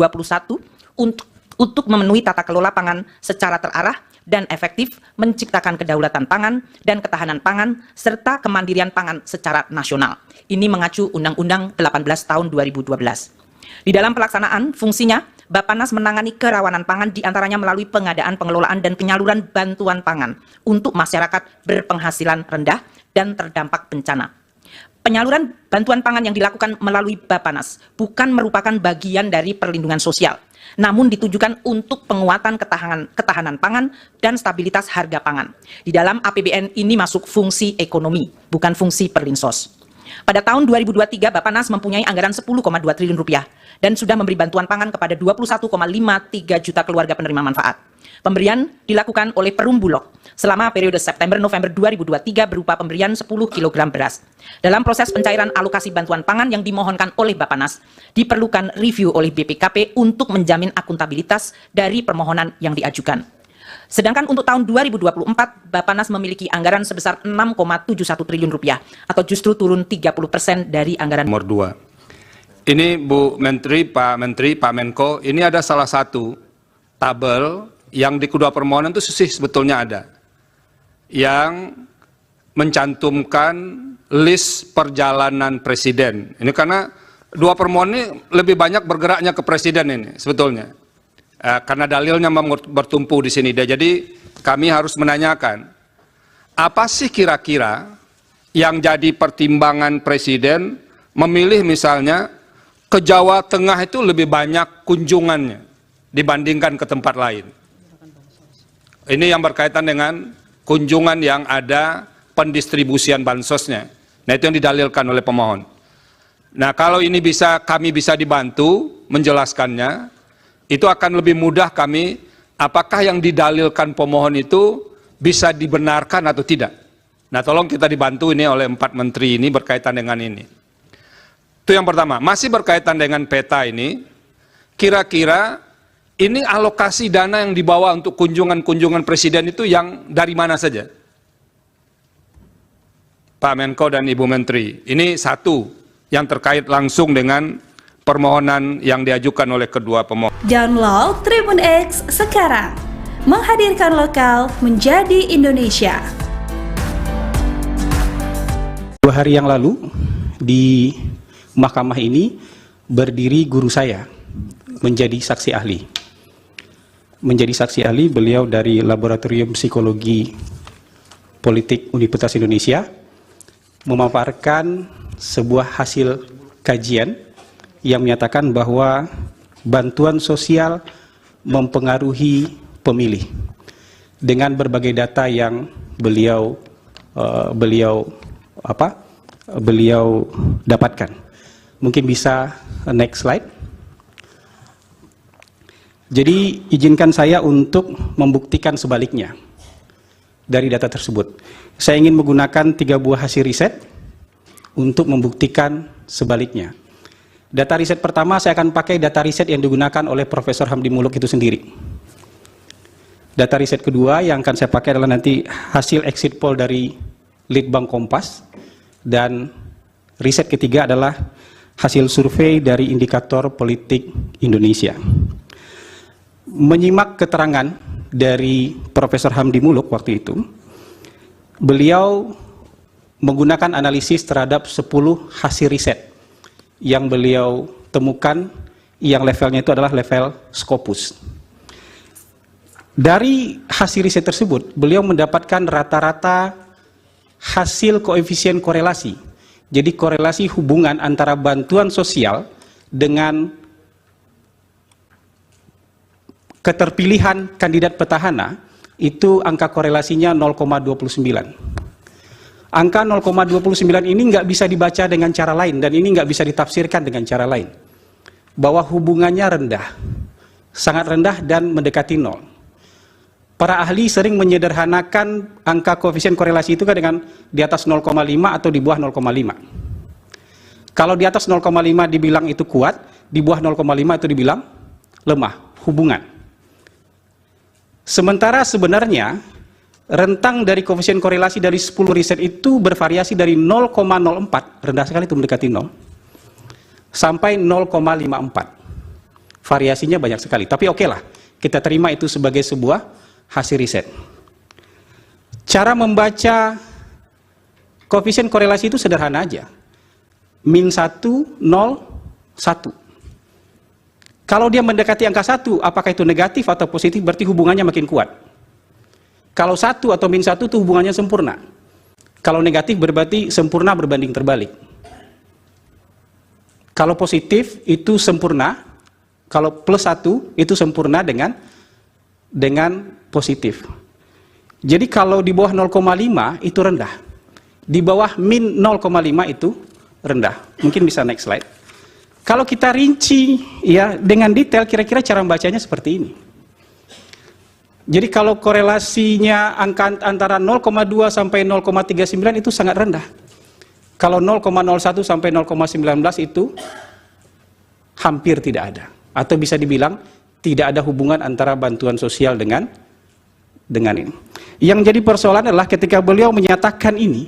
untuk memenuhi tata kelola pangan secara terarah dan efektif, menciptakan kedaulatan pangan dan ketahanan pangan, serta kemandirian pangan secara nasional. Ini mengacu Undang-Undang 18 tahun 2012. Di dalam pelaksanaan fungsinya, Bappenas menangani kerawanan pangan diantaranya melalui pengadaan, pengelolaan, dan penyaluran bantuan pangan untuk masyarakat berpenghasilan rendah dan terdampak bencana. Penyaluran bantuan pangan yang dilakukan melalui Bappenas bukan merupakan bagian dari perlindungan sosial, namun ditujukan untuk penguatan ketahanan pangan dan stabilitas harga pangan. Di dalam APBN ini masuk fungsi ekonomi, bukan fungsi perlinsos. Pada tahun 2023, Bappenas mempunyai anggaran 10,2 triliun rupiah dan sudah memberi bantuan pangan kepada 21,53 juta keluarga penerima manfaat. Pemberian dilakukan oleh Perum Bulog selama periode September-November 2023 berupa pemberian 10 kg beras. Dalam proses pencairan alokasi bantuan pangan yang dimohonkan oleh Bappenas, diperlukan review oleh BPKP untuk menjamin akuntabilitas dari permohonan yang diajukan. Sedangkan untuk tahun 2024, Bappenas memiliki anggaran sebesar 6,71 triliun rupiah atau justru turun 30% dari anggaran. Nomor 2. Ini Bu Menteri, Pak Menteri, Pak Menko, ini ada salah satu tabel yang di kedua permohonan itu sebetulnya ada, yang mencantumkan list perjalanan presiden. Ini karena dua permohonan ini lebih banyak bergeraknya ke presiden ini sebetulnya. Karena dalilnya bertumpu di sini. Jadi kami harus menanyakan, apa sih kira-kira yang jadi pertimbangan presiden memilih misalnya ke Jawa Tengah itu lebih banyak kunjungannya dibandingkan ke tempat lain. Ini yang berkaitan dengan kunjungan yang ada pendistribusian bansosnya. Nah, itu yang didalilkan oleh pemohon. Nah, kalau ini kami bisa dibantu menjelaskannya, itu akan lebih mudah kami, apakah yang didalilkan pemohon itu bisa dibenarkan atau tidak. Nah, tolong kita dibantu ini oleh 4 menteri ini berkaitan dengan ini. Itu yang pertama. Masih berkaitan dengan peta ini, kira-kira ini alokasi dana yang dibawa untuk kunjungan-kunjungan presiden itu yang dari mana saja? Pak Menko dan Ibu Menteri, ini satu yang terkait langsung dengan permohonan yang diajukan oleh kedua pemohon. Download Tribun X sekarang. Menghadirkan lokal menjadi Indonesia. 2 hari yang lalu di mahkamah ini berdiri guru saya menjadi saksi ahli. Menjadi saksi ahli beliau dari Laboratorium Psikologi Politik Universitas Indonesia memaparkan sebuah hasil kajian yang menyatakan bahwa bantuan sosial mempengaruhi pemilih dengan berbagai data yang beliau dapatkan. Mungkin bisa next slide. Jadi izinkan saya untuk membuktikan sebaliknya dari data tersebut. Saya ingin menggunakan 3 buah hasil riset untuk membuktikan sebaliknya. Data riset pertama saya akan pakai data riset yang digunakan oleh Profesor Hamdi Muluk itu sendiri. Data riset kedua yang akan saya pakai adalah nanti hasil exit poll dari Litbang Kompas. Dan riset ketiga adalah hasil survei dari Indikator Politik Indonesia. Menyimak keterangan dari Profesor Hamdi Muluk waktu itu, beliau menggunakan analisis terhadap 10 hasil riset yang beliau temukan yang levelnya itu adalah level Scopus. Dari hasil riset tersebut, beliau mendapatkan rata-rata hasil koefisien korelasi. Jadi korelasi hubungan antara bantuan sosial dengan keterpilihan kandidat petahana, itu angka korelasinya 0,29. Angka 0,29 ini nggak bisa dibaca dengan cara lain, dan ini nggak bisa ditafsirkan dengan cara lain. Bahwa hubungannya rendah, sangat rendah dan mendekati 0. Para ahli sering menyederhanakan angka koefisien korelasi itu kan dengan di atas 0,5 atau di bawah 0,5. Kalau di atas 0,5 dibilang itu kuat, di bawah 0,5 itu dibilang lemah, hubungan. Sementara sebenarnya rentang dari koefisien korelasi dari 10 riset itu bervariasi dari 0,04, rendah sekali itu mendekati 0, sampai 0,54. Variasinya banyak sekali, tapi oke lah, kita terima itu sebagai sebuah hasil riset. Cara membaca koefisien korelasi itu sederhana aja. Min 1, 0, 1. Kalau dia mendekati angka 1, apakah itu negatif atau positif, berarti hubungannya makin kuat. Kalau 1 atau min 1 itu hubungannya sempurna. Kalau negatif berarti sempurna berbanding terbalik. Kalau positif itu sempurna, kalau plus 1 itu sempurna dengan positif. Jadi kalau di bawah 0,5 itu rendah. Di bawah min 0,5 itu rendah. Mungkin bisa next slide. Kalau kita rinci ya dengan detail, kira-kira cara membacanya seperti ini. Jadi kalau korelasinya angka antara 0,2 sampai 0,39 itu sangat rendah. Kalau 0,01 sampai 0,19 itu hampir tidak ada. Atau bisa dibilang tidak ada hubungan antara bantuan sosial dengan ini. Yang jadi persoalan adalah ketika beliau menyatakan ini,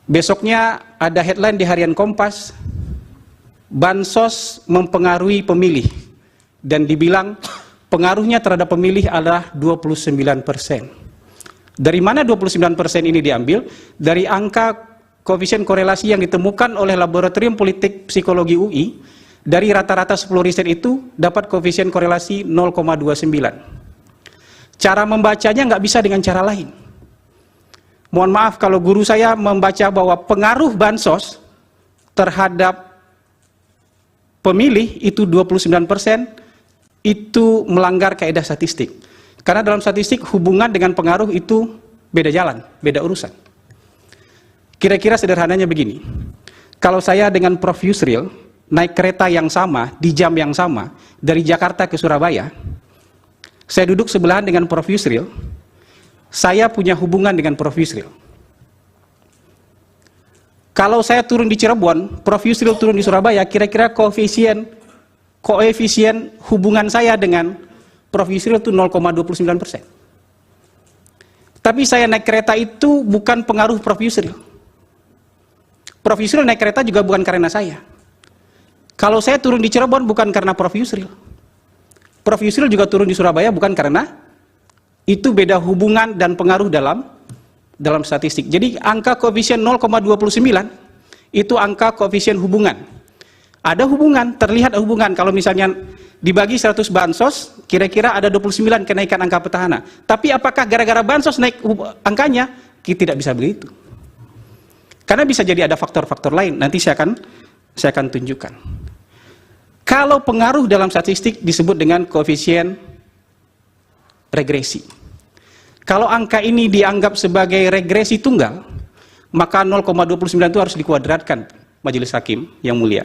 besoknya ada headline di Harian Kompas, bansos mempengaruhi pemilih, dan dibilang pengaruhnya terhadap pemilih adalah 29%. Dari mana 29% ini diambil? Dari angka koefisien korelasi yang ditemukan oleh Laboratorium Politik Psikologi UI, dari rata-rata 10 riset itu dapat koefisien korelasi 0,29. Cara membacanya nggak bisa dengan cara lain. Mohon maaf kalau guru saya membaca bahwa pengaruh bansos terhadap pemilih itu 29%, itu melanggar kaidah statistik. Karena dalam statistik hubungan dengan pengaruh itu beda jalan, beda urusan. Kira-kira sederhananya begini. Kalau saya dengan Prof. Yusril naik kereta yang sama, di jam yang sama, dari Jakarta ke Surabaya, saya duduk sebelahan dengan Prof. Yusril, saya punya hubungan dengan Prof. Yusril. Kalau saya turun di Cirebon, Prof. Yusril turun di Surabaya, kira-kira koefisien hubungan saya dengan Prof. Yusril itu 0,29%. Tapi saya naik kereta itu bukan pengaruh Prof. Yusril. Prof. Yusril naik kereta juga bukan karena saya. Kalau saya turun di Cirebon bukan karena Prof. Yusril. Prof. Yusril juga turun di Surabaya bukan karena, itu beda hubungan dan pengaruh dalam statistik. Jadi angka koefisien 0,29 itu angka koefisien hubungan. Ada hubungan, terlihat hubungan. Kalau misalnya dibagi 100 bansos, kira-kira ada 29 kenaikan angka petahana. Tapi apakah gara-gara bansos naik angkanya? Kita tidak bisa begitu. Karena bisa jadi ada faktor-faktor lain. Nanti saya akan tunjukkan. Kalau pengaruh dalam statistik disebut dengan koefisien regresi. Kalau angka ini dianggap sebagai regresi tunggal, maka 0,29 itu harus dikuadratkan, Majelis Hakim yang mulia.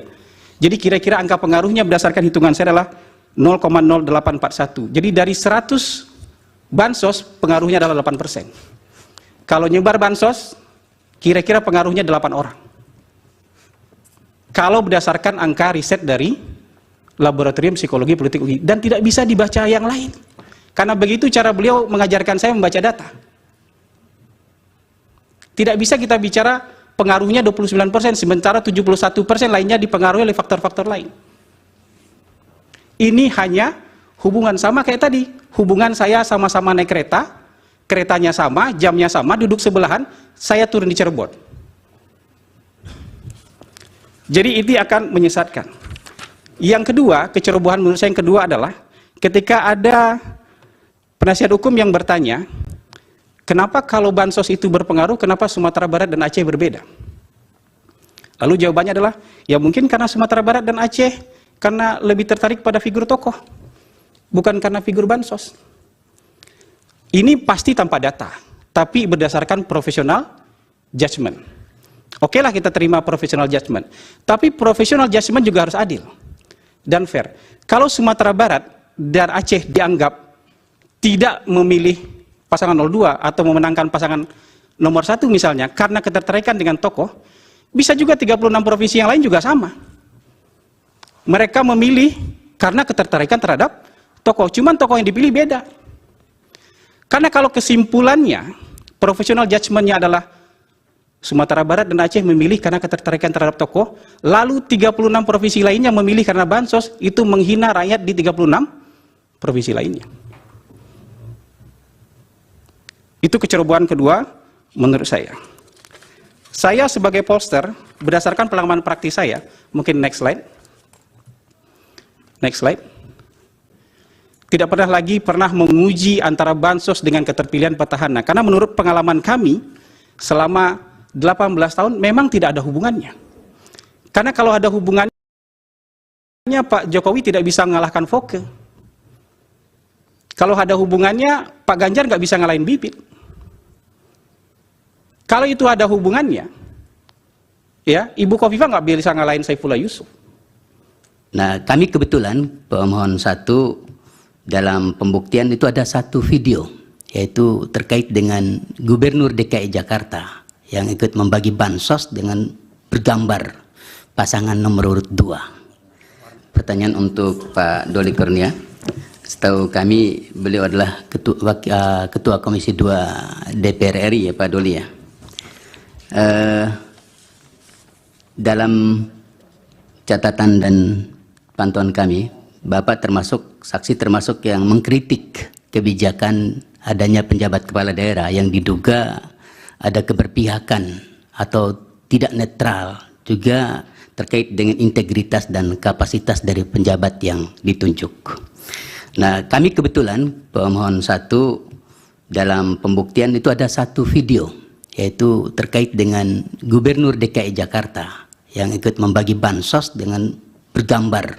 Jadi kira-kira angka pengaruhnya berdasarkan hitungan saya adalah 0,0841. Jadi dari 100 bansos, pengaruhnya adalah 8%. Kalau nyebar bansos, kira-kira pengaruhnya 8 orang. Kalau berdasarkan angka riset dari Laboratorium Psikologi Politik UI, dan tidak bisa dibaca yang lain. Karena begitu cara beliau mengajarkan saya membaca data. Tidak bisa kita bicara pengaruhnya 29%, sementara 71% lainnya dipengaruhi oleh faktor-faktor lain. Ini hanya hubungan sama kayak tadi. Hubungan saya sama-sama naik kereta, keretanya sama, jamnya sama, duduk sebelahan, saya turun di Cirebon. Jadi ini akan menyesatkan. Yang kedua, kecerobohan menurut saya yang kedua adalah ketika ada penasihat hukum yang bertanya, kenapa kalau bansos itu berpengaruh, kenapa Sumatera Barat dan Aceh berbeda? Lalu jawabannya adalah, ya mungkin karena Sumatera Barat dan Aceh karena lebih tertarik pada figur tokoh, bukan karena figur bansos. Ini pasti tanpa data, tapi berdasarkan profesional judgment. Oke lah kita terima profesional judgment, tapi profesional judgment juga harus adil dan fair. Kalau Sumatera Barat dan Aceh dianggap tidak memilih pasangan 02 atau memenangkan pasangan nomor 1 misalnya karena ketertarikan dengan tokoh, bisa juga 36 provinsi yang lain juga sama. Mereka memilih karena ketertarikan terhadap tokoh, cuman tokoh yang dipilih beda. Karena kalau kesimpulannya, professional judgment-nya adalah Sumatera Barat dan Aceh memilih karena ketertarikan terhadap tokoh, lalu 36 provinsi lainnya memilih karena bansos, itu menghina rakyat di 36 provinsi lainnya. Itu kecerobohan kedua menurut saya. Saya sebagai pollster, berdasarkan pengalaman praktis saya, mungkin next slide. Next slide. Tidak pernah menguji antara bansos dengan keterpilihan petahana. Karena menurut pengalaman kami, selama 18 tahun memang tidak ada hubungannya. Karena kalau ada hubungannya, Pak Jokowi tidak bisa mengalahkan Foke. Kalau ada hubungannya, Pak Ganjar nggak bisa ngalahin Bibit. Kalau itu ada hubungannya, ya Ibu Kofifa nggak bisa ngalahin Saifullah Yusuf. Nah, kami kebetulan pemohon 1 dalam pembuktian itu ada satu video, yaitu terkait dengan Gubernur DKI Jakarta yang ikut membagi bansos dengan bergambar pasangan nomor urut 2. Pertanyaan untuk Pak Doli Kurnia. Setahu kami beliau adalah Ketua Komisi 2 DPR RI ya Pak Doli ya. Dalam catatan dan pantauan kami, Bapak termasuk saksi termasuk yang mengkritik kebijakan adanya penjabat kepala daerah yang diduga ada keberpihakan atau tidak netral, juga terkait dengan integritas dan kapasitas dari penjabat yang ditunjuk. Nah, kami kebetulan pemohon 1 dalam pembuktian itu ada satu video, yaitu terkait dengan Gubernur DKI Jakarta yang ikut membagi bansos dengan bergambar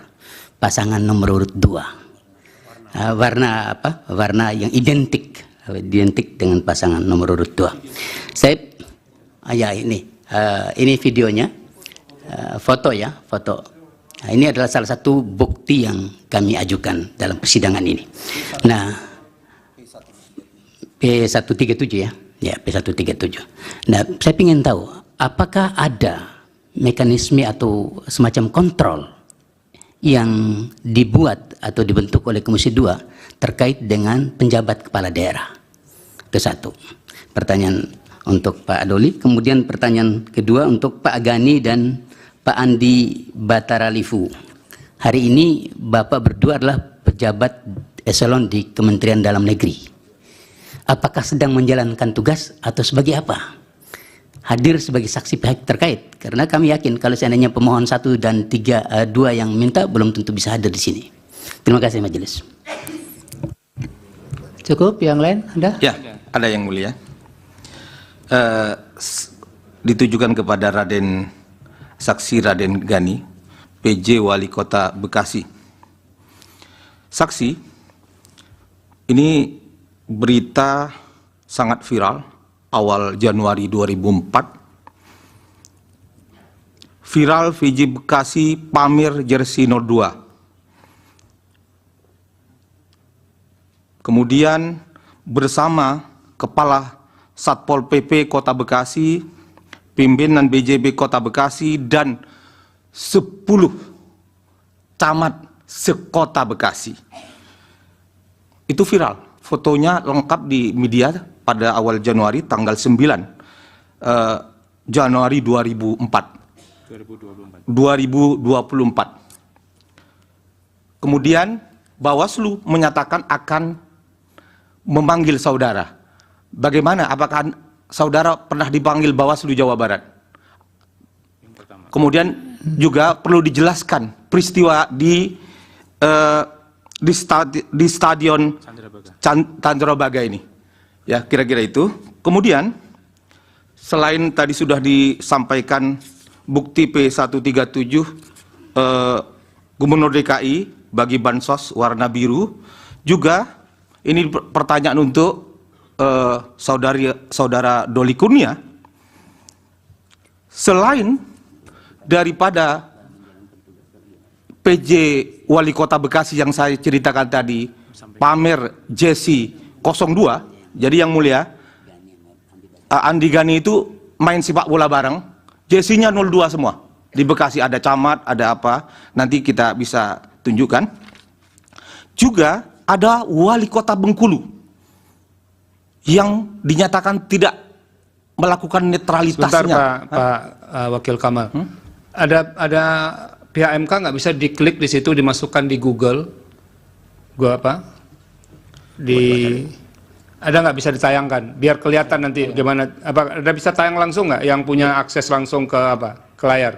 pasangan nomor urut 2. Warna apa? Warna yang identik dengan pasangan nomor urut 2. Saya ya ini videonya, foto ya, foto. Nah, ini adalah salah satu bukti yang kami ajukan dalam persidangan ini. Nah, P137 ya. Ya, P137. Nah, saya ingin tahu, apakah ada mekanisme atau semacam kontrol yang dibuat atau dibentuk oleh Komisi 2 terkait dengan penjabat kepala daerah? Itu satu. Pertanyaan untuk Pak Doli. Kemudian pertanyaan kedua untuk Pak Gani dan Pak Andi Bataralifu. Hari ini Bapak berdua adalah pejabat eselon di Kementerian Dalam Negeri. Apakah sedang menjalankan tugas atau sebagai apa? Hadir sebagai saksi pihak terkait, karena kami yakin kalau seandainya pemohon 1 dan 2 yang minta belum tentu bisa hadir di sini. Terima kasih majelis. Cukup, yang lain Anda? Ya, ada yang mulia. Ditujukan kepada Saksi Raden Gani, PJ Wali Kota Bekasi. Saksi, ini berita sangat viral awal Januari 2004. Viral VJ Bekasi pamer jersey 02. Kemudian bersama Kepala Satpol PP Kota Bekasi, pimpinan BJB Kota Bekasi, dan 10 camat sekota Bekasi. Itu viral. Fotonya lengkap di media pada awal Januari, tanggal 9 Januari 2024. Kemudian Bawaslu menyatakan akan memanggil saudara. Bagaimana? Apakah saudara pernah dipanggil Bawaslu Jawa Barat? Kemudian juga perlu dijelaskan peristiwa di stadion Candrabaga ini. Ya, kira-kira itu. Kemudian selain tadi sudah disampaikan bukti P137 Gubernur DKI bagi bansos warna biru, juga ini pertanyaan untuk saudara Doli Kurnia. Selain daripada PJ Wali Kota Bekasi yang saya ceritakan tadi, pamer jersey 02, jadi yang mulia, Andi Gani itu main sepak bola bareng, jersey-nya 02 semua. Di Bekasi ada camat, ada apa, nanti kita bisa tunjukkan. Juga ada wali kota Bengkulu yang dinyatakan tidak melakukan netralitasnya. Sebentar Pak Wakil Kamal. Ada pihak MK nggak bisa diklik di situ, dimasukkan di Google, ada nggak bisa ditayangkan biar kelihatan nanti gimana, apa ada bisa tayang langsung nggak yang punya akses langsung ke layar?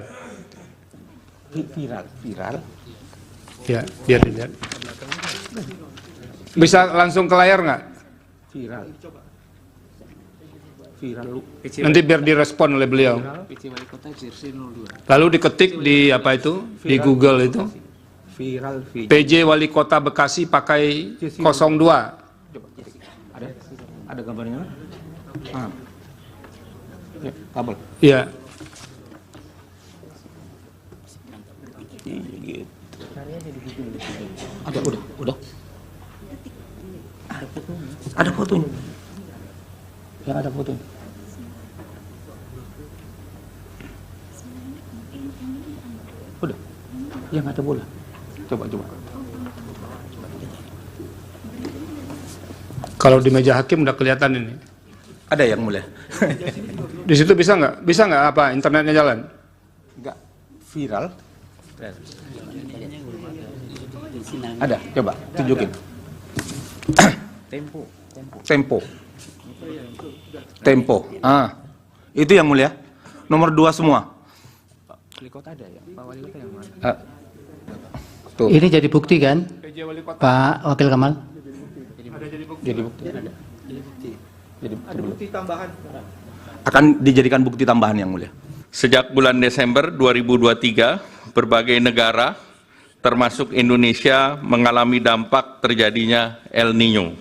Viral. Ya, biar dilihat. Bisa langsung ke layar nggak? Viral. Nanti biar direspon oleh beliau. Lalu diketik di di Google itu. Viral. PJ Wali Kota Bekasi pakai 02. Ada gambarnya? Ya, kabel. Iya. Ada, udah. Ada fotonya. Ya, ada fotonya. Udah. Yang ada bola. Coba. Kalau di meja hakim udah kelihatan ini. Ada yang mulia. Di situ bisa nggak? Bisa nggak internetnya jalan? Enggak viral. Ada, coba tunjukin. Tempo. Itu yang mulia. Nomor 2 semua. Tuh. Ini jadi bukti kan, Pak Wakil Kamal? Jadi bukti. Akan dijadikan bukti tambahan yang mulia. Sejak bulan Desember 2023, berbagai negara termasuk Indonesia mengalami dampak terjadinya El Niño,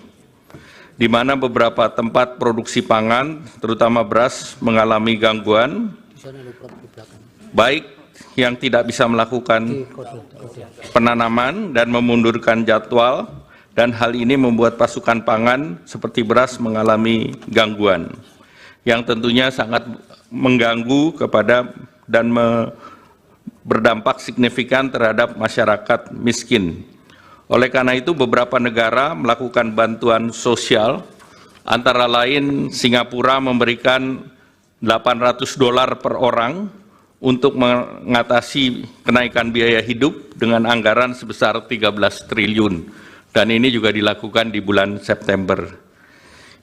di mana beberapa tempat produksi pangan, terutama beras, mengalami gangguan, baik yang tidak bisa melakukan penanaman dan memundurkan jadwal, dan hal ini membuat pasokan pangan seperti beras mengalami gangguan, yang tentunya sangat mengganggu kepada dan berdampak signifikan terhadap masyarakat miskin. Oleh karena itu, beberapa negara melakukan bantuan sosial, antara lain Singapura memberikan $800 per orang untuk mengatasi kenaikan biaya hidup dengan anggaran sebesar 13 triliun. Dan ini juga dilakukan di bulan September.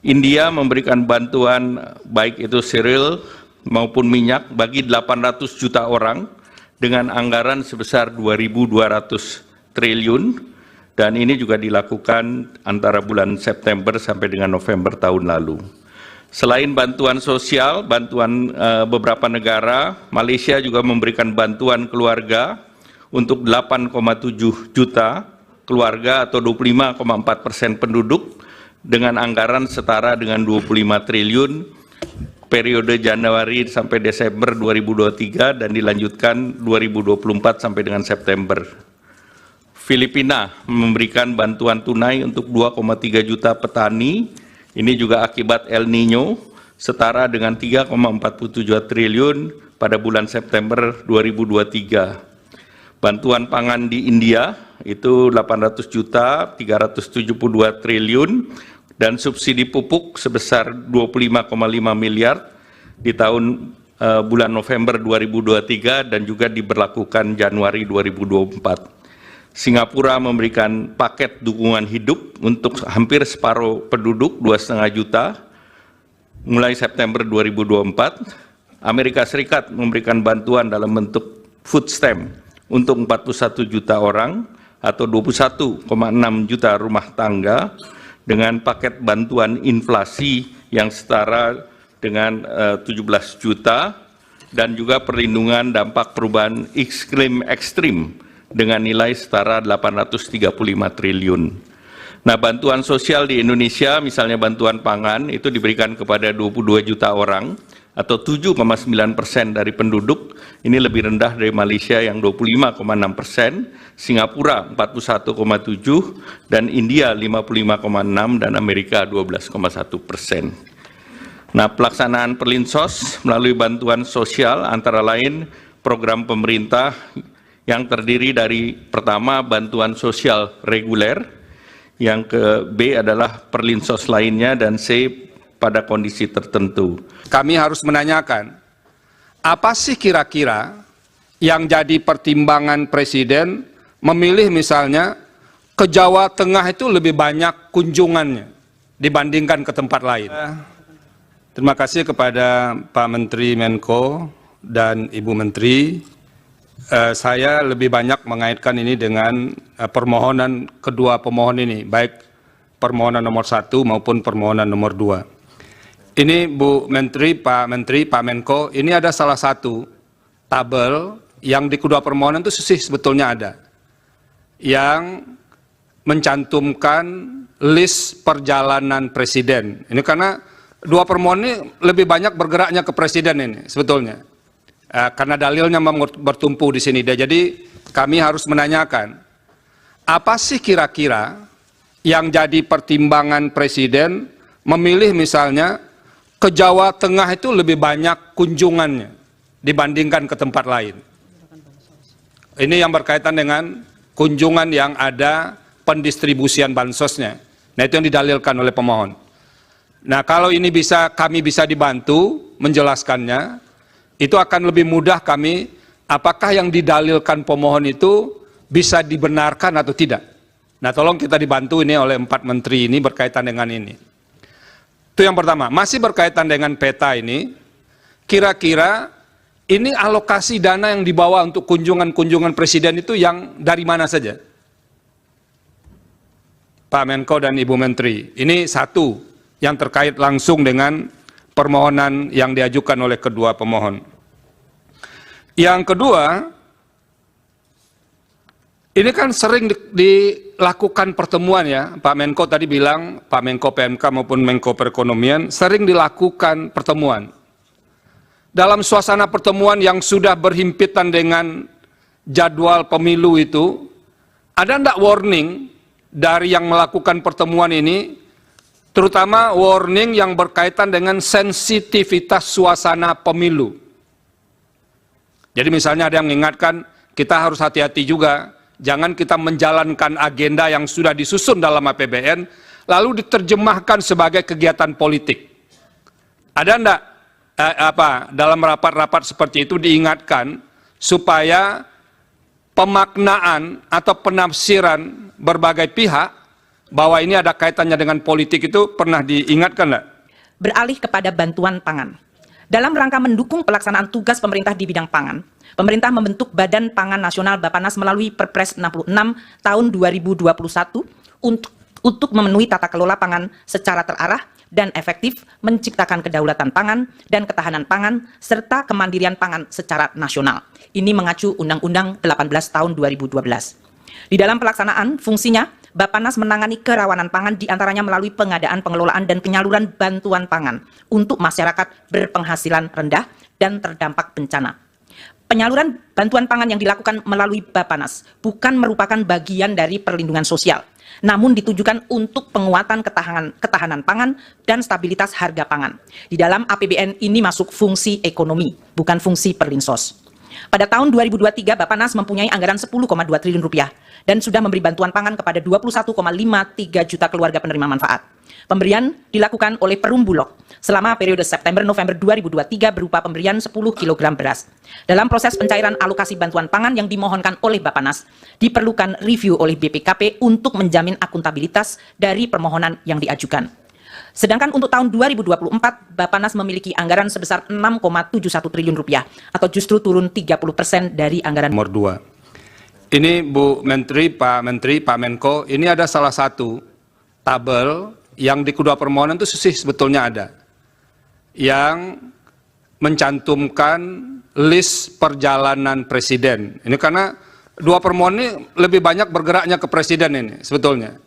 India memberikan bantuan baik itu cereal maupun minyak bagi 800 juta orang dengan anggaran sebesar 2.200 triliun, dan ini juga dilakukan antara bulan September sampai dengan November tahun lalu. Selain bantuan sosial, bantuan beberapa negara, Malaysia juga memberikan bantuan keluarga untuk 8,7 juta keluarga atau 25,4% penduduk dengan anggaran setara dengan 25 triliun periode Januari sampai Desember 2023 dan dilanjutkan 2024 sampai dengan September. Filipina memberikan bantuan tunai untuk 2,3 juta petani, ini juga akibat El Niño, setara dengan 3,47 triliun pada bulan September 2023. Bantuan pangan di India itu 800 juta, 372 triliun, dan subsidi pupuk sebesar 25,5 miliar di tahun bulan November 2023 dan juga diberlakukan Januari 2024. Singapura memberikan paket dukungan hidup untuk hampir separuh penduduk 2,5 juta mulai September 2024. Amerika Serikat memberikan bantuan dalam bentuk food stamp untuk 41 juta orang atau 21,6 juta rumah tangga dengan paket bantuan inflasi yang setara dengan 17 juta dan juga perlindungan dampak perubahan iklim ekstrim dengan nilai setara 835 triliun. Nah, bantuan sosial di Indonesia, misalnya bantuan pangan, itu diberikan kepada 22 juta orang atau 7,9% dari penduduk. Ini lebih rendah dari Malaysia yang 25,6%, Singapura 41,7%, dan India 55,6%, dan Amerika 12,1%. Nah, pelaksanaan Perlinsos melalui bantuan sosial antara lain program pemerintah yang terdiri dari pertama bantuan sosial reguler, Yang ke B adalah perlinsos lainnya, dan C pada kondisi tertentu. Kami harus menanyakan, apa sih kira-kira yang jadi pertimbangan Presiden memilih misalnya ke Jawa Tengah itu lebih banyak kunjungannya dibandingkan ke tempat lain? Terima kasih kepada Pak Menteri Menko dan Ibu Menteri. Saya lebih banyak mengaitkan ini dengan permohonan kedua pemohon ini, baik permohonan nomor 1 maupun permohonan nomor 2. Ini Bu Menteri, Pak Menko, ini ada salah satu tabel yang di kedua permohonan itu sebetulnya ada, yang mencantumkan list perjalanan Presiden. Ini karena dua permohonan ini lebih banyak bergeraknya ke Presiden ini sebetulnya. Karena dalilnya bertumpu di sini. Jadi kami harus menanyakan, apa sih kira-kira yang jadi pertimbangan Presiden memilih misalnya ke Jawa Tengah itu lebih banyak kunjungannya dibandingkan ke tempat lain? Ini yang berkaitan dengan kunjungan yang ada pendistribusian bansosnya. Nah, itu yang didalilkan oleh pemohon. Nah, kalau ini kami bisa dibantu menjelaskannya, itu akan lebih mudah kami, apakah yang didalilkan pemohon itu bisa dibenarkan atau tidak. Nah, tolong kita dibantu ini oleh 4 menteri ini berkaitan dengan ini. Itu yang pertama. Masih berkaitan dengan peta ini, kira-kira ini alokasi dana yang dibawa untuk kunjungan-kunjungan Presiden itu yang dari mana saja? Pak Menko dan Ibu Menteri, ini satu yang terkait langsung dengan permohonan yang diajukan oleh kedua pemohon. Yang kedua, ini kan sering dilakukan pertemuan ya, Pak Menko tadi bilang, Pak Menko PMK maupun Menko Perekonomian, sering dilakukan pertemuan. Dalam suasana pertemuan yang sudah berhimpitan dengan jadwal pemilu itu, ada enggak warning dari yang melakukan pertemuan ini, terutama warning yang berkaitan dengan sensitivitas suasana pemilu. Jadi misalnya ada yang mengingatkan, kita harus hati-hati juga, jangan kita menjalankan agenda yang sudah disusun dalam APBN, lalu diterjemahkan sebagai kegiatan politik. Ada enggak dalam rapat-rapat seperti itu diingatkan, supaya pemaknaan atau penafsiran berbagai pihak bahwa ini ada kaitannya dengan politik itu pernah diingatkan enggak? Beralih kepada bantuan pangan. Dalam rangka mendukung pelaksanaan tugas pemerintah di bidang pangan, pemerintah membentuk Badan Pangan Nasional Bappenas melalui Perpres 66 tahun 2021 untuk memenuhi tata kelola pangan secara terarah dan efektif, menciptakan kedaulatan pangan dan ketahanan pangan, serta kemandirian pangan secara nasional. Ini mengacu Undang-Undang 18 tahun 2012. Di dalam pelaksanaan fungsinya, Bappenas menangani kerawanan pangan diantaranya melalui pengadaan, pengelolaan, dan penyaluran bantuan pangan untuk masyarakat berpenghasilan rendah dan terdampak bencana. Penyaluran bantuan pangan yang dilakukan melalui Bappenas bukan merupakan bagian dari perlindungan sosial, namun ditujukan untuk penguatan ketahanan pangan dan stabilitas harga pangan. Di dalam APBN ini masuk fungsi ekonomi, bukan fungsi perlinsos. Pada tahun 2023, Bappenas mempunyai anggaran 10,2 triliun rupiah dan sudah memberi bantuan pangan kepada 21,53 juta keluarga penerima manfaat. Pemberian dilakukan oleh Perum Bulog selama periode September-November 2023 berupa pemberian 10 kg beras. Dalam proses pencairan alokasi bantuan pangan yang dimohonkan oleh Bappenas, diperlukan review oleh BPKP untuk menjamin akuntabilitas dari permohonan yang diajukan. Sedangkan untuk tahun 2024, Bappenas memiliki anggaran sebesar 6,71 triliun rupiah atau justru turun 30% dari anggaran nomor 2. Ini Bu Menteri, Pak Menko, ini ada salah satu tabel yang di kedua permohonan itu sebetulnya ada, yang mencantumkan list perjalanan Presiden. Ini karena dua permohonan ini lebih banyak bergeraknya ke Presiden ini sebetulnya.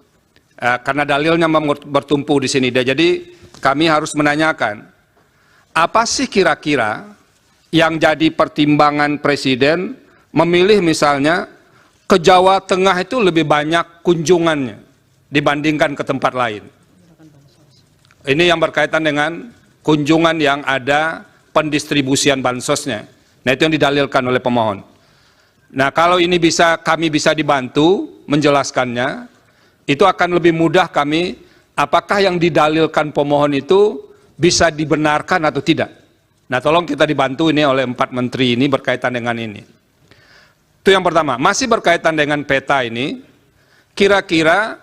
Karena dalilnya bertumpu di sini. Jadi kami harus menanyakan, apa sih kira-kira yang jadi pertimbangan Presiden memilih misalnya ke Jawa Tengah itu lebih banyak kunjungannya dibandingkan ke tempat lain? Ini yang berkaitan dengan kunjungan yang ada pendistribusian bansosnya. Nah, itu yang didalilkan oleh pemohon. Nah, kalau ini kami bisa dibantu menjelaskannya, itu akan lebih mudah kami apakah yang didalilkan pemohon itu bisa dibenarkan atau tidak. Nah, tolong kita dibantu ini oleh 4 menteri ini berkaitan dengan ini. Itu yang pertama. Masih berkaitan dengan peta ini, kira-kira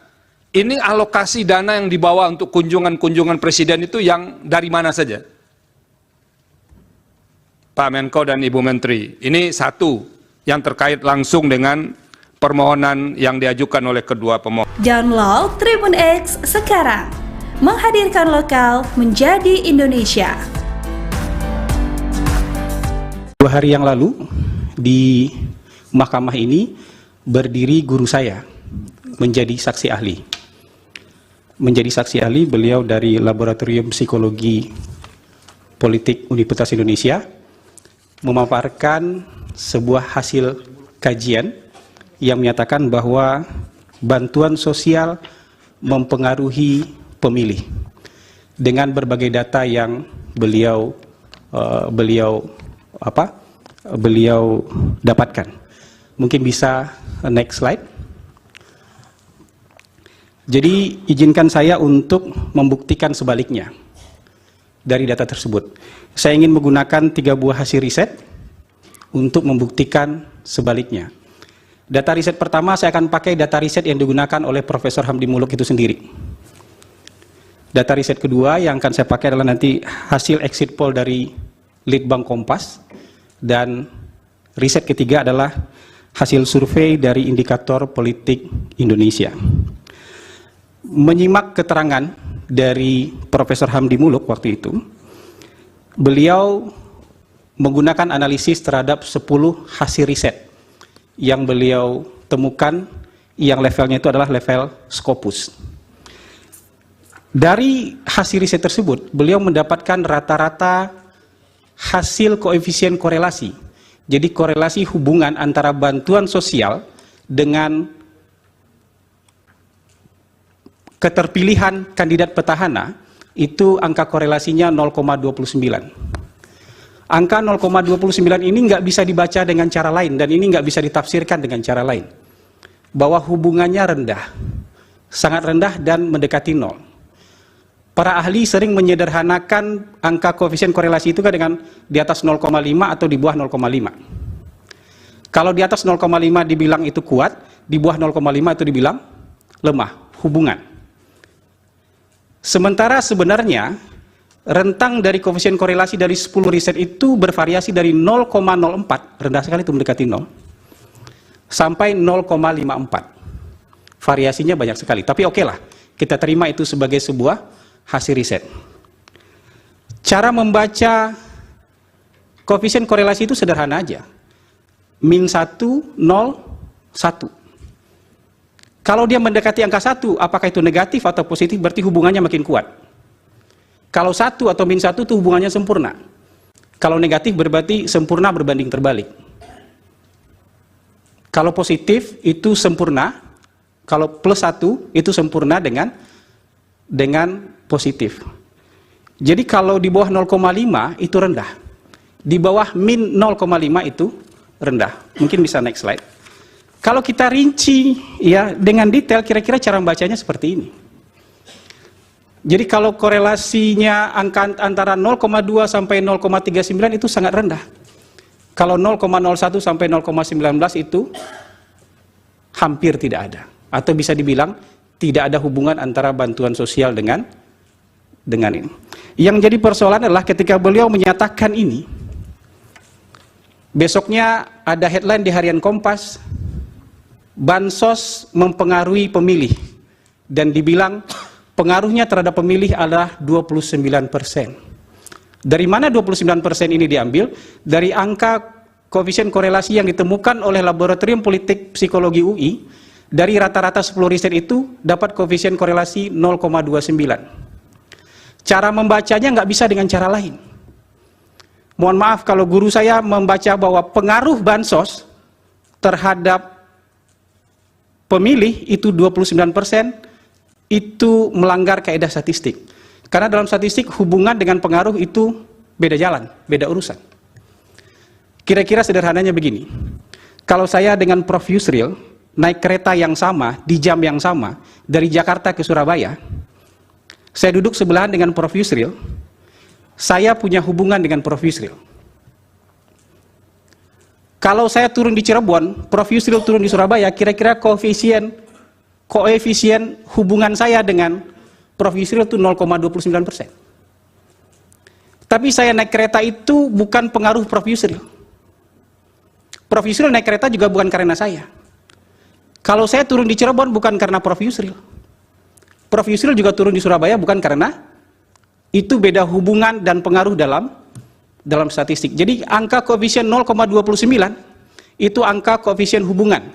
ini alokasi dana yang dibawa untuk kunjungan-kunjungan presiden itu yang dari mana saja? Pak Menko dan Ibu Menteri, ini satu yang terkait langsung dengan permohonan yang diajukan oleh kedua pemohon. Download Tribun X sekarang, menghadirkan lokal menjadi Indonesia. 2 hari yang lalu di mahkamah ini berdiri guru saya menjadi saksi ahli. Menjadi saksi ahli beliau dari Laboratorium Psikologi Politik Universitas Indonesia memaparkan sebuah hasil kajian yang menyatakan bahwa bantuan sosial mempengaruhi pemilih dengan berbagai data yang beliau dapatkan. Mungkin bisa next slide. Jadi izinkan saya untuk membuktikan sebaliknya dari data tersebut. Saya ingin menggunakan 3 buah hasil riset untuk membuktikan sebaliknya. Data riset pertama saya akan pakai data riset yang digunakan oleh Profesor Hamdi Muluk itu sendiri. Data riset kedua yang akan saya pakai adalah nanti hasil exit poll dari Litbang Kompas. Dan riset ketiga adalah hasil survei dari Indikator Politik Indonesia. Menyimak keterangan dari Profesor Hamdi Muluk waktu itu, beliau menggunakan analisis terhadap 10 hasil riset yang beliau temukan yang levelnya itu adalah level Scopus. Dari hasil riset tersebut, beliau mendapatkan rata-rata hasil koefisien korelasi. Jadi korelasi hubungan antara bantuan sosial dengan keterpilihan kandidat petahana itu angka korelasinya 0,29. Angka 0,29 ini nggak bisa dibaca dengan cara lain dan ini nggak bisa ditafsirkan dengan cara lain. Bahwa hubungannya rendah, sangat rendah dan mendekati 0. Para ahli sering menyederhanakan angka koefisien korelasi itu kan dengan di atas 0,5 atau di bawah 0,5. Kalau di atas 0,5 dibilang itu kuat, di bawah 0,5 itu dibilang lemah, hubungan. Sementara sebenarnya rentang dari koefisien korelasi dari 10 riset itu bervariasi dari 0,04, rendah sekali itu mendekati 0, sampai 0,54. Variasinya banyak sekali, tapi oke lah, kita terima itu sebagai sebuah hasil riset. Cara membaca koefisien korelasi itu sederhana aja. Min 1, 0, 1. Kalau dia mendekati angka 1, apakah itu negatif atau positif, berarti hubungannya makin kuat. Kalau 1 atau min 1 itu hubungannya sempurna. Kalau negatif berarti sempurna berbanding terbalik. Kalau positif itu sempurna, kalau plus 1 itu sempurna dengan positif. Jadi kalau di bawah 0,5 itu rendah. Di bawah min 0,5 itu rendah. Mungkin bisa next slide. Kalau kita rinci ya dengan detail, kira-kira cara membacanya seperti ini. Jadi kalau korelasinya angka antara 0,2 sampai 0,39 itu sangat rendah. Kalau 0,01 sampai 0,19 itu hampir tidak ada. Atau bisa dibilang tidak ada hubungan antara bantuan sosial dengan ini. Yang jadi persoalan adalah ketika beliau menyatakan ini, besoknya ada headline di Harian Kompas, bansos mempengaruhi pemilih, dan dibilang pengaruhnya terhadap pemilih adalah 29%. Dari mana 29% ini diambil? Dari angka koefisien korelasi yang ditemukan oleh Laboratorium Politik Psikologi UI, dari rata-rata 10 riset itu dapat koefisien korelasi 0,29. Cara membacanya nggak bisa dengan cara lain. Mohon maaf kalau guru saya membaca bahwa pengaruh bansos terhadap pemilih itu 29%, itu melanggar kaidah statistik. Karena dalam statistik hubungan dengan pengaruh itu beda jalan, beda urusan. Kira-kira sederhananya begini. Kalau saya dengan Prof. Yusril naik kereta yang sama, di jam yang sama, dari Jakarta ke Surabaya, saya duduk sebelahan dengan Prof. Yusril, saya punya hubungan dengan Prof. Yusril. Kalau saya turun di Cirebon, Prof. Yusril turun di Surabaya, kira-kira koefisien hubungan saya dengan Prof. Yusril itu 0,29%. Tapi saya naik kereta itu bukan pengaruh Prof. Yusril. Prof. Yusril naik kereta juga bukan karena saya. Kalau saya turun di Cirebon bukan karena Prof. Yusril. Prof. Yusril juga turun di Surabaya bukan karena itu, beda hubungan dan pengaruh dalam statistik. Jadi angka koefisien 0,29 itu angka koefisien hubungan.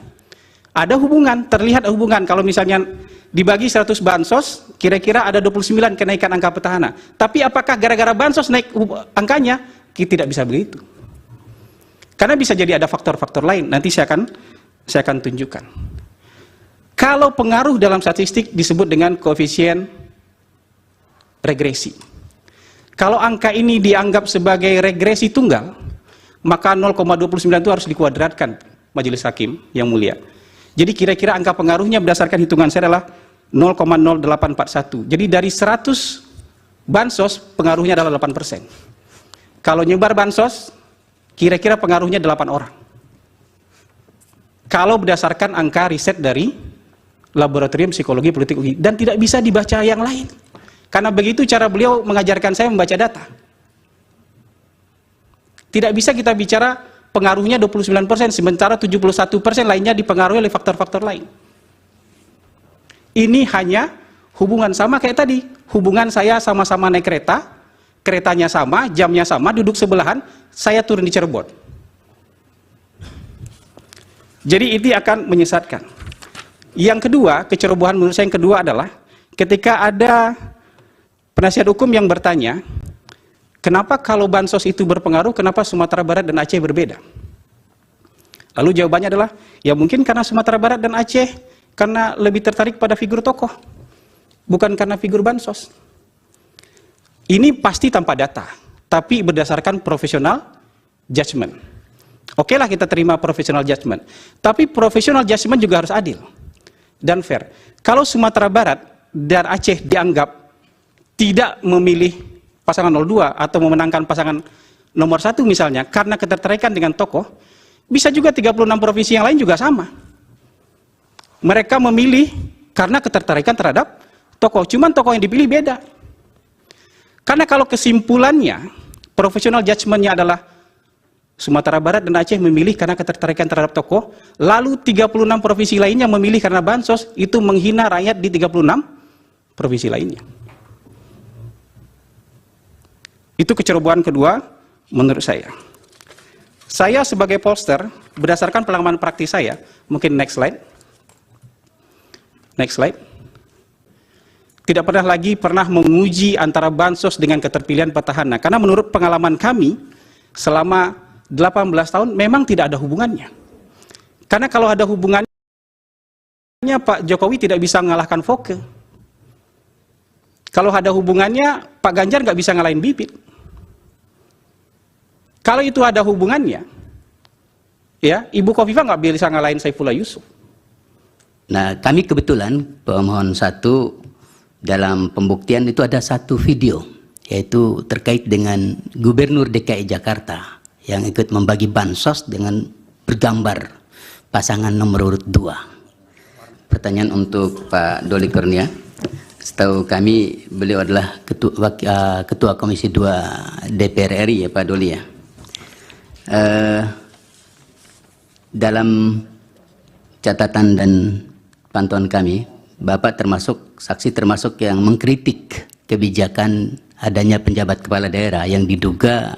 Ada hubungan, terlihat hubungan. Kalau misalnya dibagi 100 bansos, kira-kira ada 29 kenaikan angka petahana. Tapi apakah gara-gara bansos naik angkanya? Kita tidak bisa begitu. Karena bisa jadi ada faktor-faktor lain. Nanti saya akan tunjukkan. Kalau pengaruh dalam statistik disebut dengan koefisien regresi. Kalau angka ini dianggap sebagai regresi tunggal, maka 0,29 itu harus dikuadratkan, Majelis Hakim yang mulia. Jadi kira-kira angka pengaruhnya berdasarkan hitungan saya adalah 0,0841. Jadi dari 100 bansos, pengaruhnya adalah 8%. Kalau nyebar bansos, kira-kira pengaruhnya 8 orang. Kalau berdasarkan angka riset dari Laboratorium Psikologi Politik UI, dan tidak bisa dibaca yang lain. Karena begitu cara beliau mengajarkan saya membaca data. Tidak bisa kita bicara pengaruhnya 29%, sementara 71% lainnya dipengaruhi oleh faktor-faktor lain. Ini hanya hubungan sama kayak tadi. Hubungan saya sama-sama naik kereta, keretanya sama, jamnya sama, duduk sebelahan, saya turun di Cirebon. Jadi ini akan menyesatkan. Yang kedua, kecerobohan menurut saya yang kedua adalah ketika ada penasihat hukum yang bertanya, kenapa kalau bansos itu berpengaruh, kenapa Sumatera Barat dan Aceh berbeda? Lalu jawabannya adalah, ya mungkin karena Sumatera Barat dan Aceh karena lebih tertarik pada figur tokoh, bukan karena figur bansos. Ini pasti tanpa data, tapi berdasarkan profesional judgment. Oke lah kita terima profesional judgment, tapi profesional judgment juga harus adil dan fair. Kalau Sumatera Barat dan Aceh dianggap tidak memilih pasangan 02 atau memenangkan pasangan nomor 1 misalnya karena ketertarikan dengan tokoh, bisa juga 36 provinsi yang lain juga sama. Mereka memilih karena ketertarikan terhadap tokoh, cuman tokoh yang dipilih beda. Karena kalau kesimpulannya, profesional judgment-nya adalah Sumatera Barat dan Aceh memilih karena ketertarikan terhadap tokoh, lalu 36 provinsi lainnya memilih karena bansos, itu menghina rakyat di 36 provinsi lainnya. Itu kecerobohan kedua menurut saya. Saya sebagai pollster, berdasarkan pengalaman praktis saya, mungkin next slide. Next slide. Tidak pernah menguji antara bansos dengan keterpilihan petahana. Karena menurut pengalaman kami, selama 18 tahun memang tidak ada hubungannya. Karena kalau ada hubungannya, Pak Jokowi tidak bisa mengalahkan Foke. Kalau ada hubungannya, Pak Ganjar nggak bisa ngalahin Bibit. Kalau itu ada hubungannya, ya Ibu Kofifa nggak bisa ngalahin Saifullah Yusuf. Nah, kami kebetulan pemohon 1 dalam pembuktian itu ada satu video, yaitu terkait dengan Gubernur DKI Jakarta yang ikut membagi bansos dengan bergambar pasangan nomor urut 2. Pertanyaan untuk Pak Doli Kurnia. Setahu kami beliau adalah ketua Komisi 2 DPR RI ya Pak Doli ya. Dalam catatan dan pantauan kami, Bapak termasuk saksi termasuk yang mengkritik kebijakan adanya penjabat kepala daerah yang diduga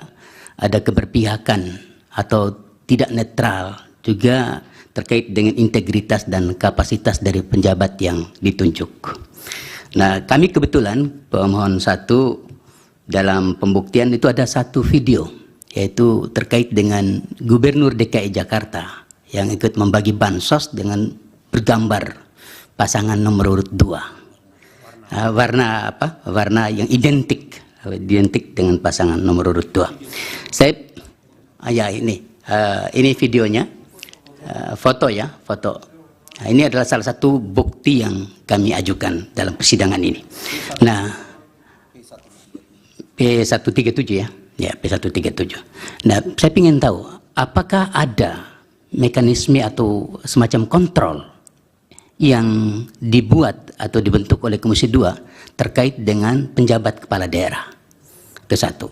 ada keberpihakan atau tidak netral, juga terkait dengan integritas dan kapasitas dari penjabat yang ditunjuk. Nah, kami kebetulan pemohon 1 dalam pembuktian itu ada satu video, yaitu terkait dengan Gubernur DKI Jakarta yang ikut membagi bansos dengan bergambar pasangan nomor urut 2. Warna apa? Warna yang identik dengan pasangan nomor urut 2. Saya ya ini videonya, foto ya, foto. Nah, ini adalah salah satu bukti yang kami ajukan dalam persidangan ini. Nah, P137 ya. Ya, P137. Nah, saya ingin tahu, apakah ada mekanisme atau semacam kontrol yang dibuat atau dibentuk oleh Komisi 2 terkait dengan penjabat kepala daerah? Itu satu.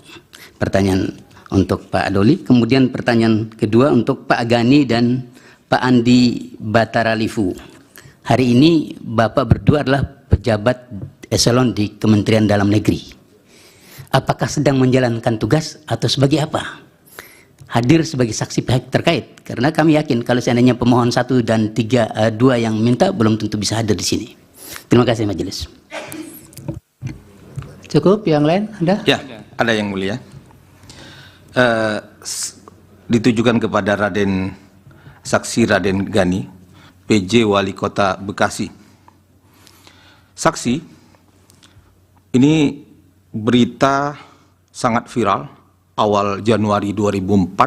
Pertanyaan untuk Pak Doli. Kemudian pertanyaan kedua untuk Pak Gani dan Pak Andi Bataralifu. Hari ini Bapak berdua adalah pejabat eselon di Kementerian Dalam Negeri. Apakah sedang menjalankan tugas atau sebagai apa? Hadir sebagai saksi pihak terkait. Karena kami yakin kalau seandainya pemohon 1 dan 2 yang minta belum tentu bisa hadir di sini. Terima kasih majelis. Cukup, yang lain ada? Ya, ada yang mulia. Ditujukan kepada Saksi Raden Gani, PJ Wali Kota Bekasi. Saksi, ini berita sangat viral awal Januari 2004.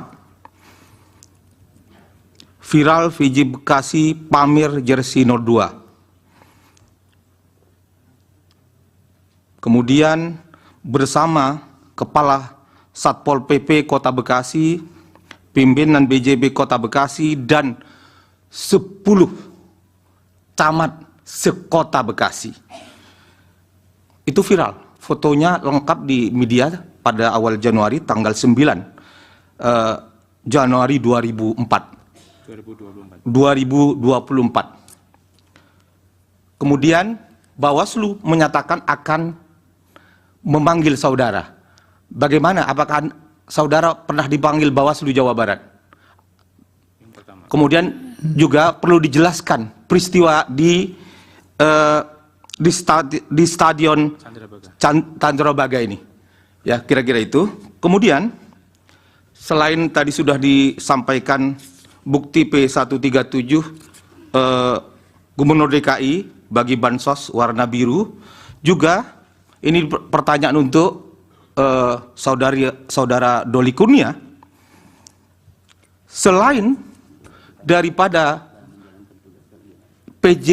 Viral VJ Bekasi pamer jersey 02. Kemudian bersama Kepala Satpol PP Kota Bekasi, pimpinan BJB Kota Bekasi, dan 10 camat sekota Bekasi. Itu viral. Fotonya lengkap di media pada awal Januari, tanggal 9 Januari 2024. Kemudian Bawaslu menyatakan akan memanggil saudara. Bagaimana? Apakah saudara pernah dipanggil Bawaslu Jawa Barat? Kemudian juga perlu dijelaskan peristiwa di stadion Candrabaga ini. Ya, kira-kira itu. Kemudian selain tadi sudah disampaikan bukti P137 Gubernur DKI bagi bansos warna biru, juga ini pertanyaan untuk saudara Doli Kurnia. Selain daripada PJ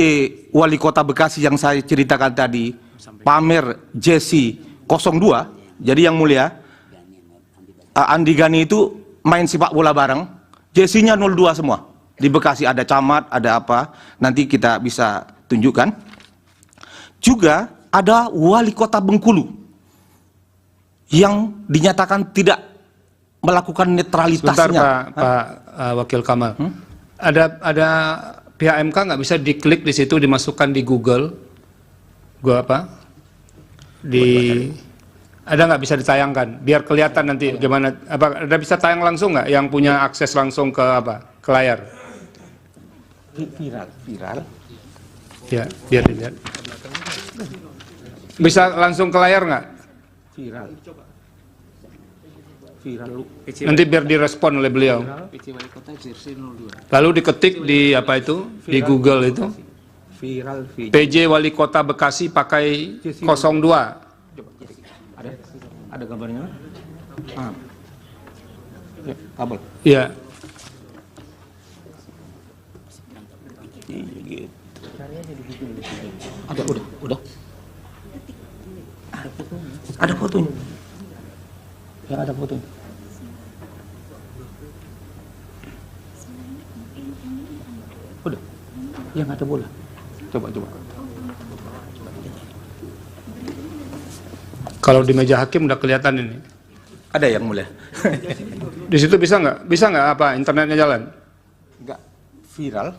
Wali Kota Bekasi yang saya ceritakan tadi, pamer jersey 02, jadi yang mulia, Andi Gani itu main sepak bola bareng, jersey-nya 02 semua. Di Bekasi ada camat, ada apa, nanti kita bisa tunjukkan. Juga ada Wali Kota Bengkulu yang dinyatakan tidak melakukan netralitasnya. Sebentar Pak Wakil Kamal. Ada pihak MK nggak bisa diklik di situ, dimasukkan di Google, ada nggak bisa ditayangkan, biar kelihatan nanti gimana? Apa ada bisa tayang langsung nggak, yang punya akses langsung ke ke layar? Viral. Ya, biar dilihat. Bisa langsung ke layar nggak? Viral. Nanti biar direspon oleh beliau. Lalu diketik di apa itu, di Google itu, PJ Wali Kota Bekasi pakai 02. Ada gambarnya? Ya, kabel. Iya. Ada, udah. Ada fotonya. Ya, ada fotonya. Udah. Yang ada bola. Coba. Kalau di meja hakim udah kelihatan ini. Ada yang mulia. Di situ bisa nggak? Bisa nggak apa internetnya jalan? Enggak viral.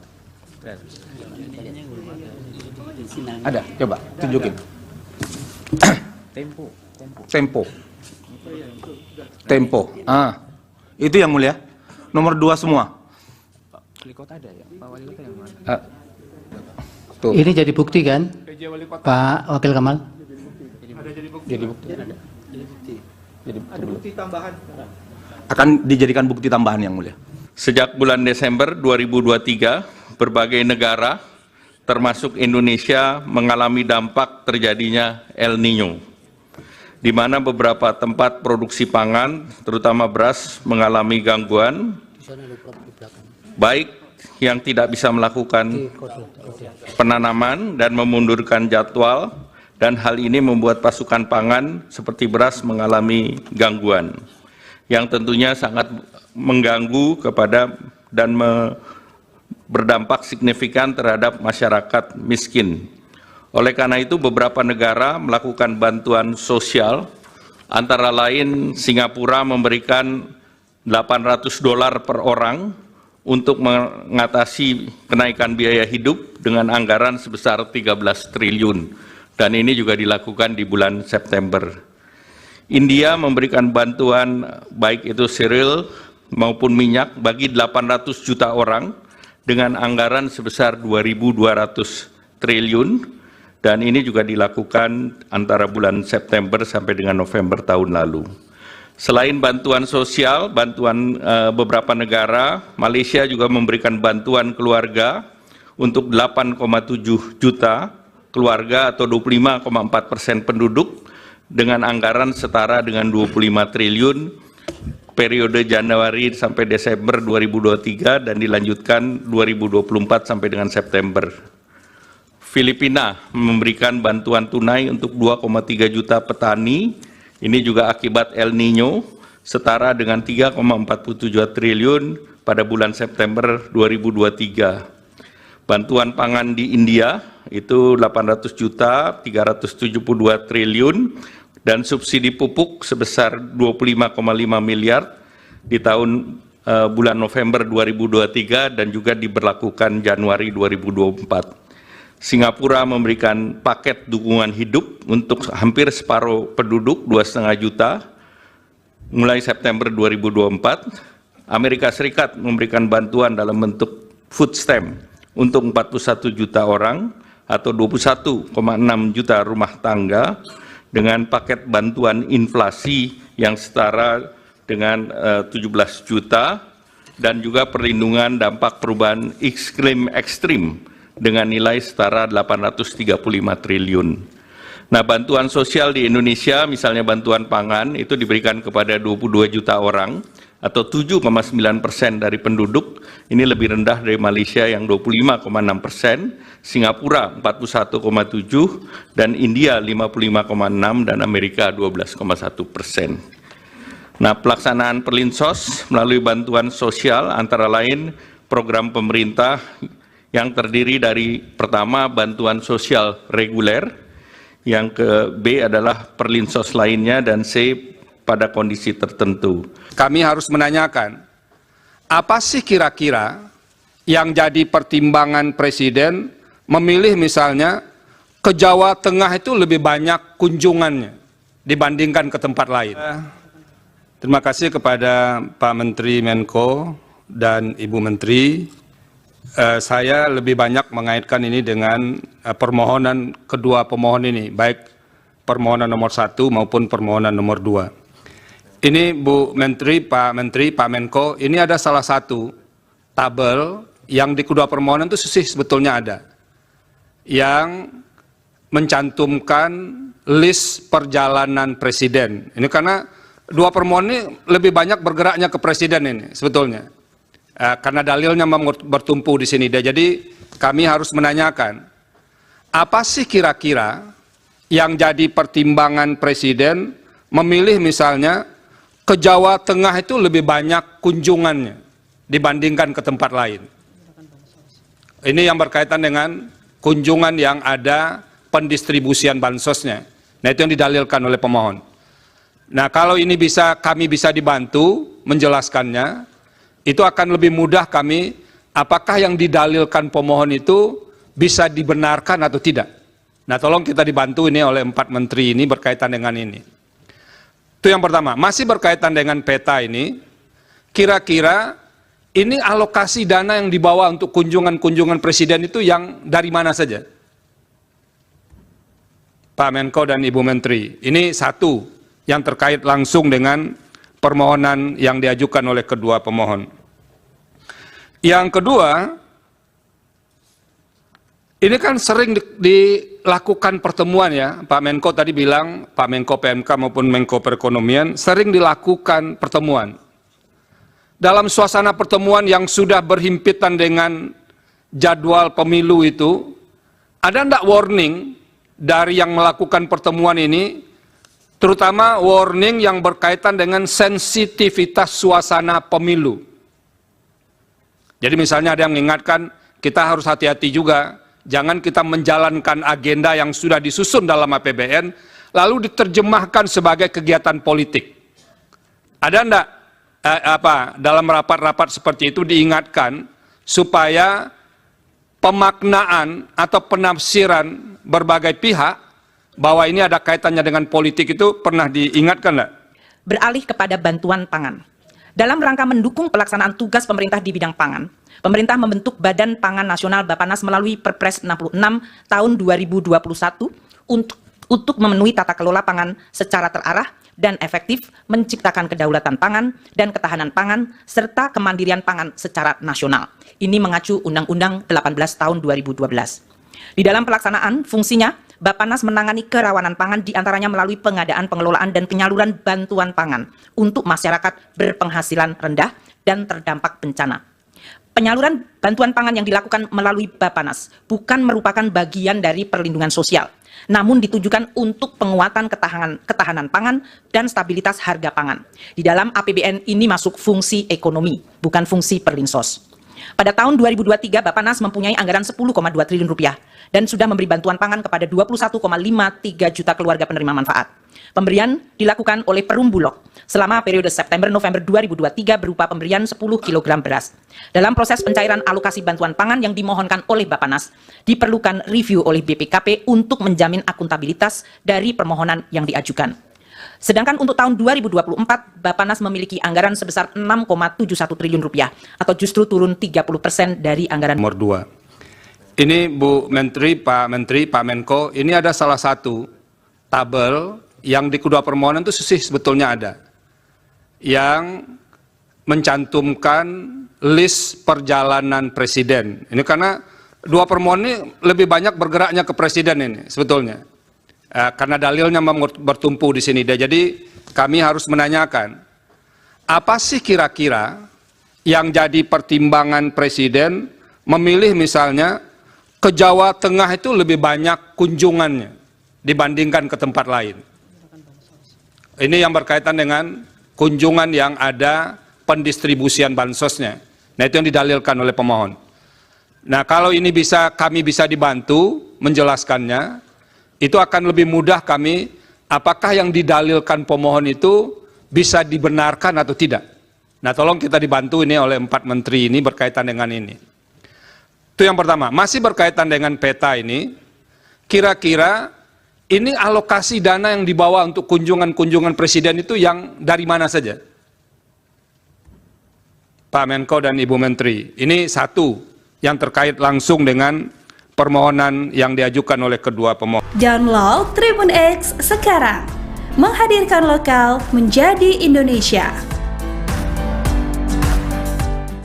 Ada, coba tunjukin. Tempo. Itu yang mulia. Nomor 2 semua. Tuh. Ini jadi bukti kan, Pak Wakil Kamal? Jadi bukti tambahan. Akan dijadikan bukti tambahan yang mulia. Sejak bulan Desember 2023, berbagai negara termasuk Indonesia mengalami dampak terjadinya El Niño, di mana beberapa tempat produksi pangan, terutama beras, mengalami gangguan, baik yang tidak bisa melakukan penanaman dan memundurkan jadwal, dan hal ini membuat pasokan pangan seperti beras mengalami gangguan yang tentunya sangat mengganggu kepada dan berdampak signifikan terhadap masyarakat miskin. Oleh karena itu, beberapa negara melakukan bantuan sosial, antara lain Singapura memberikan $800 per orang untuk mengatasi kenaikan biaya hidup dengan anggaran sebesar 13 triliun. Dan ini juga dilakukan di bulan September. India memberikan bantuan baik itu cereal maupun minyak bagi 800 juta orang dengan anggaran sebesar 2.200 triliun. Dan ini juga dilakukan antara bulan September sampai dengan November tahun lalu. Selain bantuan sosial, bantuan beberapa negara, Malaysia juga memberikan bantuan keluarga untuk 8,7 juta keluarga atau 25,4% penduduk dengan anggaran setara dengan 25 triliun periode Januari sampai Desember 2023 dan dilanjutkan 2024 sampai dengan September. Filipina memberikan bantuan tunai untuk 2,3 juta petani, ini juga akibat El Nino, setara dengan 3,47 triliun pada bulan September 2023. Bantuan pangan di India itu 800 juta, 372 triliun, dan subsidi pupuk sebesar 25,5 miliar di tahun bulan November 2023 dan juga diberlakukan Januari 2024. Singapura memberikan paket dukungan hidup untuk hampir separuh penduduk 2,5 juta mulai September 2024. Amerika Serikat memberikan bantuan dalam bentuk food stamp untuk 41 juta orang atau 21,6 juta rumah tangga dengan paket bantuan inflasi yang setara dengan 17 juta dan juga perlindungan dampak perubahan iklim ekstrim dengan nilai setara 835 triliun. Nah, bantuan sosial di Indonesia, misalnya bantuan pangan, itu diberikan kepada 22 juta orang atau 7,9% dari penduduk. Ini lebih rendah dari Malaysia yang 25,6%, Singapura 41,7%, dan India 55,6%, dan Amerika 12,1%. Nah, pelaksanaan Perlinsos melalui bantuan sosial antara lain program pemerintah yang terdiri dari pertama bantuan sosial reguler, yang ke B adalah Perlinsos lainnya, dan C pada kondisi tertentu. Kami harus menanyakan, apa sih kira-kira yang jadi pertimbangan Presiden memilih misalnya ke Jawa Tengah itu lebih banyak kunjungannya dibandingkan ke tempat lain? Terima kasih kepada Pak Menteri Menko dan Ibu Menteri. Saya lebih banyak mengaitkan ini dengan permohonan kedua pemohon ini, baik permohonan nomor 1 maupun permohonan nomor 2. Ini Bu Menteri, Pak Menko, ini ada salah satu tabel yang di kedua permohonan itu sebetulnya ada, yang mencantumkan list perjalanan Presiden. Ini karena dua permohonan ini lebih banyak bergeraknya ke Presiden ini sebetulnya. Karena dalilnya bertumpu di sini. Jadi kami harus menanyakan, apa sih kira-kira yang jadi pertimbangan Presiden memilih misalnya ke Jawa Tengah itu lebih banyak kunjungannya dibandingkan ke tempat lain? Ini yang berkaitan dengan kunjungan yang ada pendistribusian bansosnya. Nah, itu yang didalilkan oleh pemohon. Nah, kalau ini kami bisa dibantu menjelaskannya, itu akan lebih mudah kami, apakah yang didalilkan pemohon itu bisa dibenarkan atau tidak. Nah, tolong kita dibantu ini oleh 4 menteri ini berkaitan dengan ini. Itu yang pertama. Masih berkaitan dengan peta ini, kira-kira ini alokasi dana yang dibawa untuk kunjungan-kunjungan Presiden itu yang dari mana saja? Pak Menko dan Ibu Menteri, ini satu yang terkait langsung dengan permohonan yang diajukan oleh kedua pemohon. Yang kedua, ini kan sering dilakukan pertemuan ya, Pak Menko tadi bilang, Pak Menko PMK maupun Menko Perekonomian, sering dilakukan pertemuan. dalam suasana pertemuan yang sudah berhimpitan dengan jadwal pemilu itu, ada enggak warning dari yang melakukan pertemuan ini, terutama warning yang berkaitan dengan sensitivitas suasana pemilu. Jadi misalnya ada yang mengingatkan, kita harus hati-hati juga, jangan kita menjalankan agenda yang sudah disusun dalam APBN, lalu diterjemahkan sebagai kegiatan politik. Ada enggak dalam rapat-rapat seperti itu diingatkan supaya pemaknaan atau penafsiran berbagai pihak bahwa ini ada kaitannya dengan politik itu pernah diingatkan enggak? Beralih kepada bantuan pangan. Dalam rangka mendukung pelaksanaan tugas pemerintah di bidang pangan, pemerintah membentuk Badan Pangan Nasional Bappenas melalui Perpres 66 tahun 2021 untuk memenuhi tata kelola pangan secara terarah dan efektif, menciptakan kedaulatan pangan dan ketahanan pangan, serta kemandirian pangan secara nasional. Ini mengacu Undang-Undang 18 tahun 2012. Di dalam pelaksanaan fungsinya, Bappenas menangani kerawanan pangan diantaranya melalui pengadaan, pengelolaan, dan penyaluran bantuan pangan untuk masyarakat berpenghasilan rendah dan terdampak bencana. Penyaluran bantuan pangan yang dilakukan melalui Bappenas bukan merupakan bagian dari perlindungan sosial, namun ditujukan untuk penguatan ketahanan pangan dan stabilitas harga pangan. Di dalam APBN ini masuk fungsi ekonomi, bukan fungsi perlinsos. Pada tahun 2023, Bappenas mempunyai anggaran 10,2 triliun rupiah dan sudah memberi bantuan pangan kepada 21,53 juta keluarga penerima manfaat. Pemberian dilakukan oleh Perum Bulog selama periode September-November 2023 berupa pemberian 10 kg beras. Dalam proses pencairan alokasi bantuan pangan yang dimohonkan oleh Bappenas, diperlukan review oleh BPKP untuk menjamin akuntabilitas dari permohonan yang diajukan. Sedangkan untuk tahun 2024, Bappenas memiliki anggaran sebesar 6,71 triliun rupiah atau justru turun 30% dari anggaran. Nomor 2. Ini Bu Menteri, Pak Menko, ini ada salah satu tabel yang di kedua permohonan itu sebetulnya ada, yang mencantumkan list perjalanan presiden. Ini karena dua permohonan ini lebih banyak bergeraknya ke presiden ini sebetulnya. Karena dalilnya bertumpu di sini. Jadi kami harus menanyakan, apa sih kira-kira yang jadi pertimbangan presiden memilih misalnya ke Jawa Tengah itu lebih banyak kunjungannya dibandingkan ke tempat lain. Ini yang berkaitan dengan kunjungan yang ada pendistribusian bansosnya. Nah, itu yang didalilkan oleh pemohon. Nah, kalau ini kami bisa dibantu menjelaskannya, itu akan lebih mudah kami, apakah yang didalilkan pemohon itu bisa dibenarkan atau tidak. Nah, tolong kita dibantu ini oleh 4 menteri ini berkaitan dengan ini. Itu yang pertama. Masih berkaitan dengan peta ini, kira-kira ini alokasi dana yang dibawa untuk kunjungan-kunjungan presiden itu yang dari mana saja? Pak Menko dan Ibu Menteri, ini satu yang terkait langsung dengan permohonan yang diajukan oleh kedua pemohon. Download Tribun X sekarang, menghadirkan lokal menjadi Indonesia.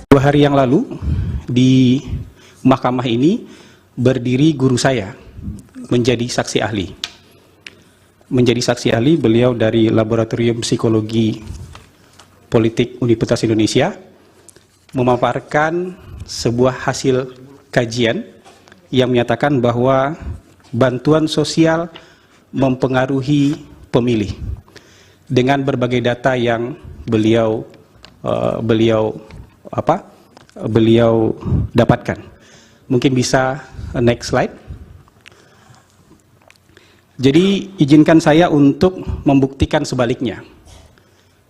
2 hari yang lalu di mahkamah ini berdiri guru saya menjadi saksi ahli. Menjadi saksi ahli beliau dari Laboratorium Psikologi Politik Universitas Indonesia memaparkan sebuah hasil kajian yang menyatakan bahwa bantuan sosial mempengaruhi pemilih dengan berbagai data yang beliau dapatkan. Mungkin bisa next slide. Jadi izinkan saya untuk membuktikan sebaliknya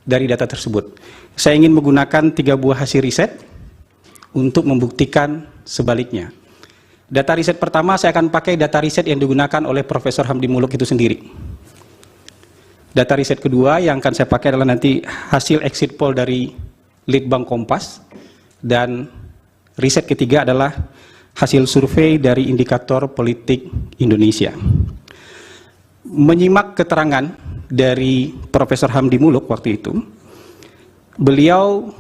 dari data tersebut. Saya ingin menggunakan 3 buah hasil riset untuk membuktikan sebaliknya. Data riset pertama saya akan pakai data riset yang digunakan oleh Profesor Hamdi Muluk itu sendiri. Data riset kedua yang akan saya pakai adalah nanti hasil exit poll dari Litbang Kompas. Dan riset ketiga adalah hasil survei dari Indikator Politik Indonesia. Menyimak keterangan dari Profesor Hamdi Muluk waktu itu, beliau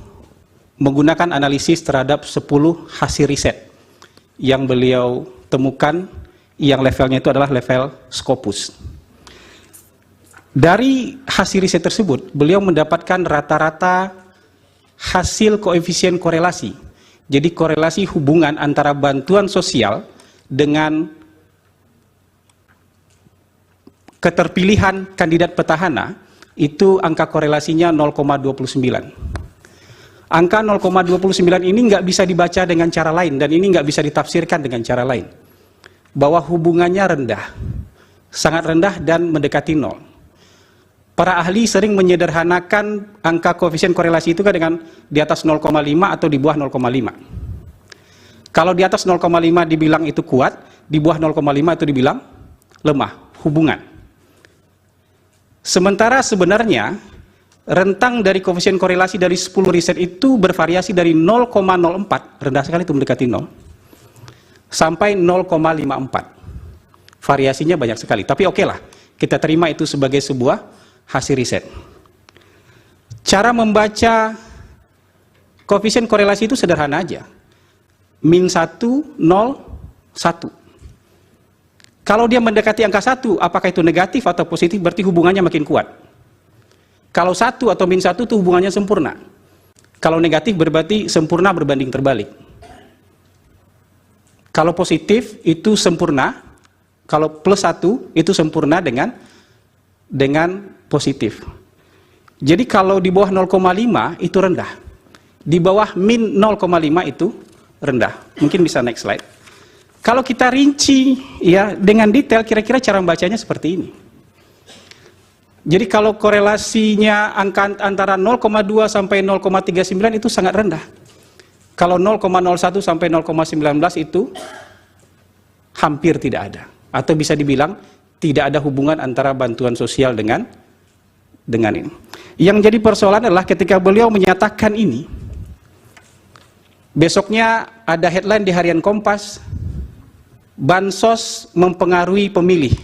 menggunakan analisis terhadap 10 hasil riset yang beliau temukan yang levelnya itu adalah level Scopus. Dari hasil riset tersebut, beliau mendapatkan rata-rata hasil koefisien korelasi. Jadi korelasi hubungan antara bantuan sosial dengan keterpilihan kandidat petahana, itu angka korelasinya 0,29. Angka 0,29 ini nggak bisa dibaca dengan cara lain, dan ini nggak bisa ditafsirkan dengan cara lain. Bahwa hubungannya rendah, sangat rendah dan mendekati 0. Para ahli sering menyederhanakan angka koefisien korelasi itu kan dengan di atas 0,5 atau di bawah 0,5. Kalau di atas 0,5 dibilang itu kuat, di bawah 0,5 itu dibilang lemah, hubungan. Sementara sebenarnya rentang dari koefisien korelasi dari 10 riset itu bervariasi dari 0,04, rendah sekali itu mendekati 0, sampai 0,54. Variasinya banyak sekali, tapi oke lah, kita terima itu sebagai sebuah hasil riset. Cara membaca koefisien korelasi itu sederhana aja. Min 1, 0, 1. Kalau dia mendekati angka 1, apakah itu negatif atau positif, berarti hubungannya makin kuat. Kalau 1 atau min 1 itu hubungannya sempurna. Kalau negatif berarti sempurna berbanding terbalik. Kalau positif itu sempurna, kalau plus 1 itu sempurna dengan positif. Jadi kalau di bawah 0,5 itu rendah. Di bawah min 0,5 itu rendah. Mungkin bisa next slide. Kalau kita rinci ya dengan detail, kira-kira cara membacanya seperti ini. Jadi kalau korelasinya angka antara 0,2 sampai 0,39 itu sangat rendah. Kalau 0,01 sampai 0,19 itu hampir tidak ada. Atau bisa dibilang tidak ada hubungan antara bantuan sosial dengan ini. Yang jadi persoalan adalah ketika beliau menyatakan ini, besoknya ada headline di Harian Kompas, bansos mempengaruhi pemilih,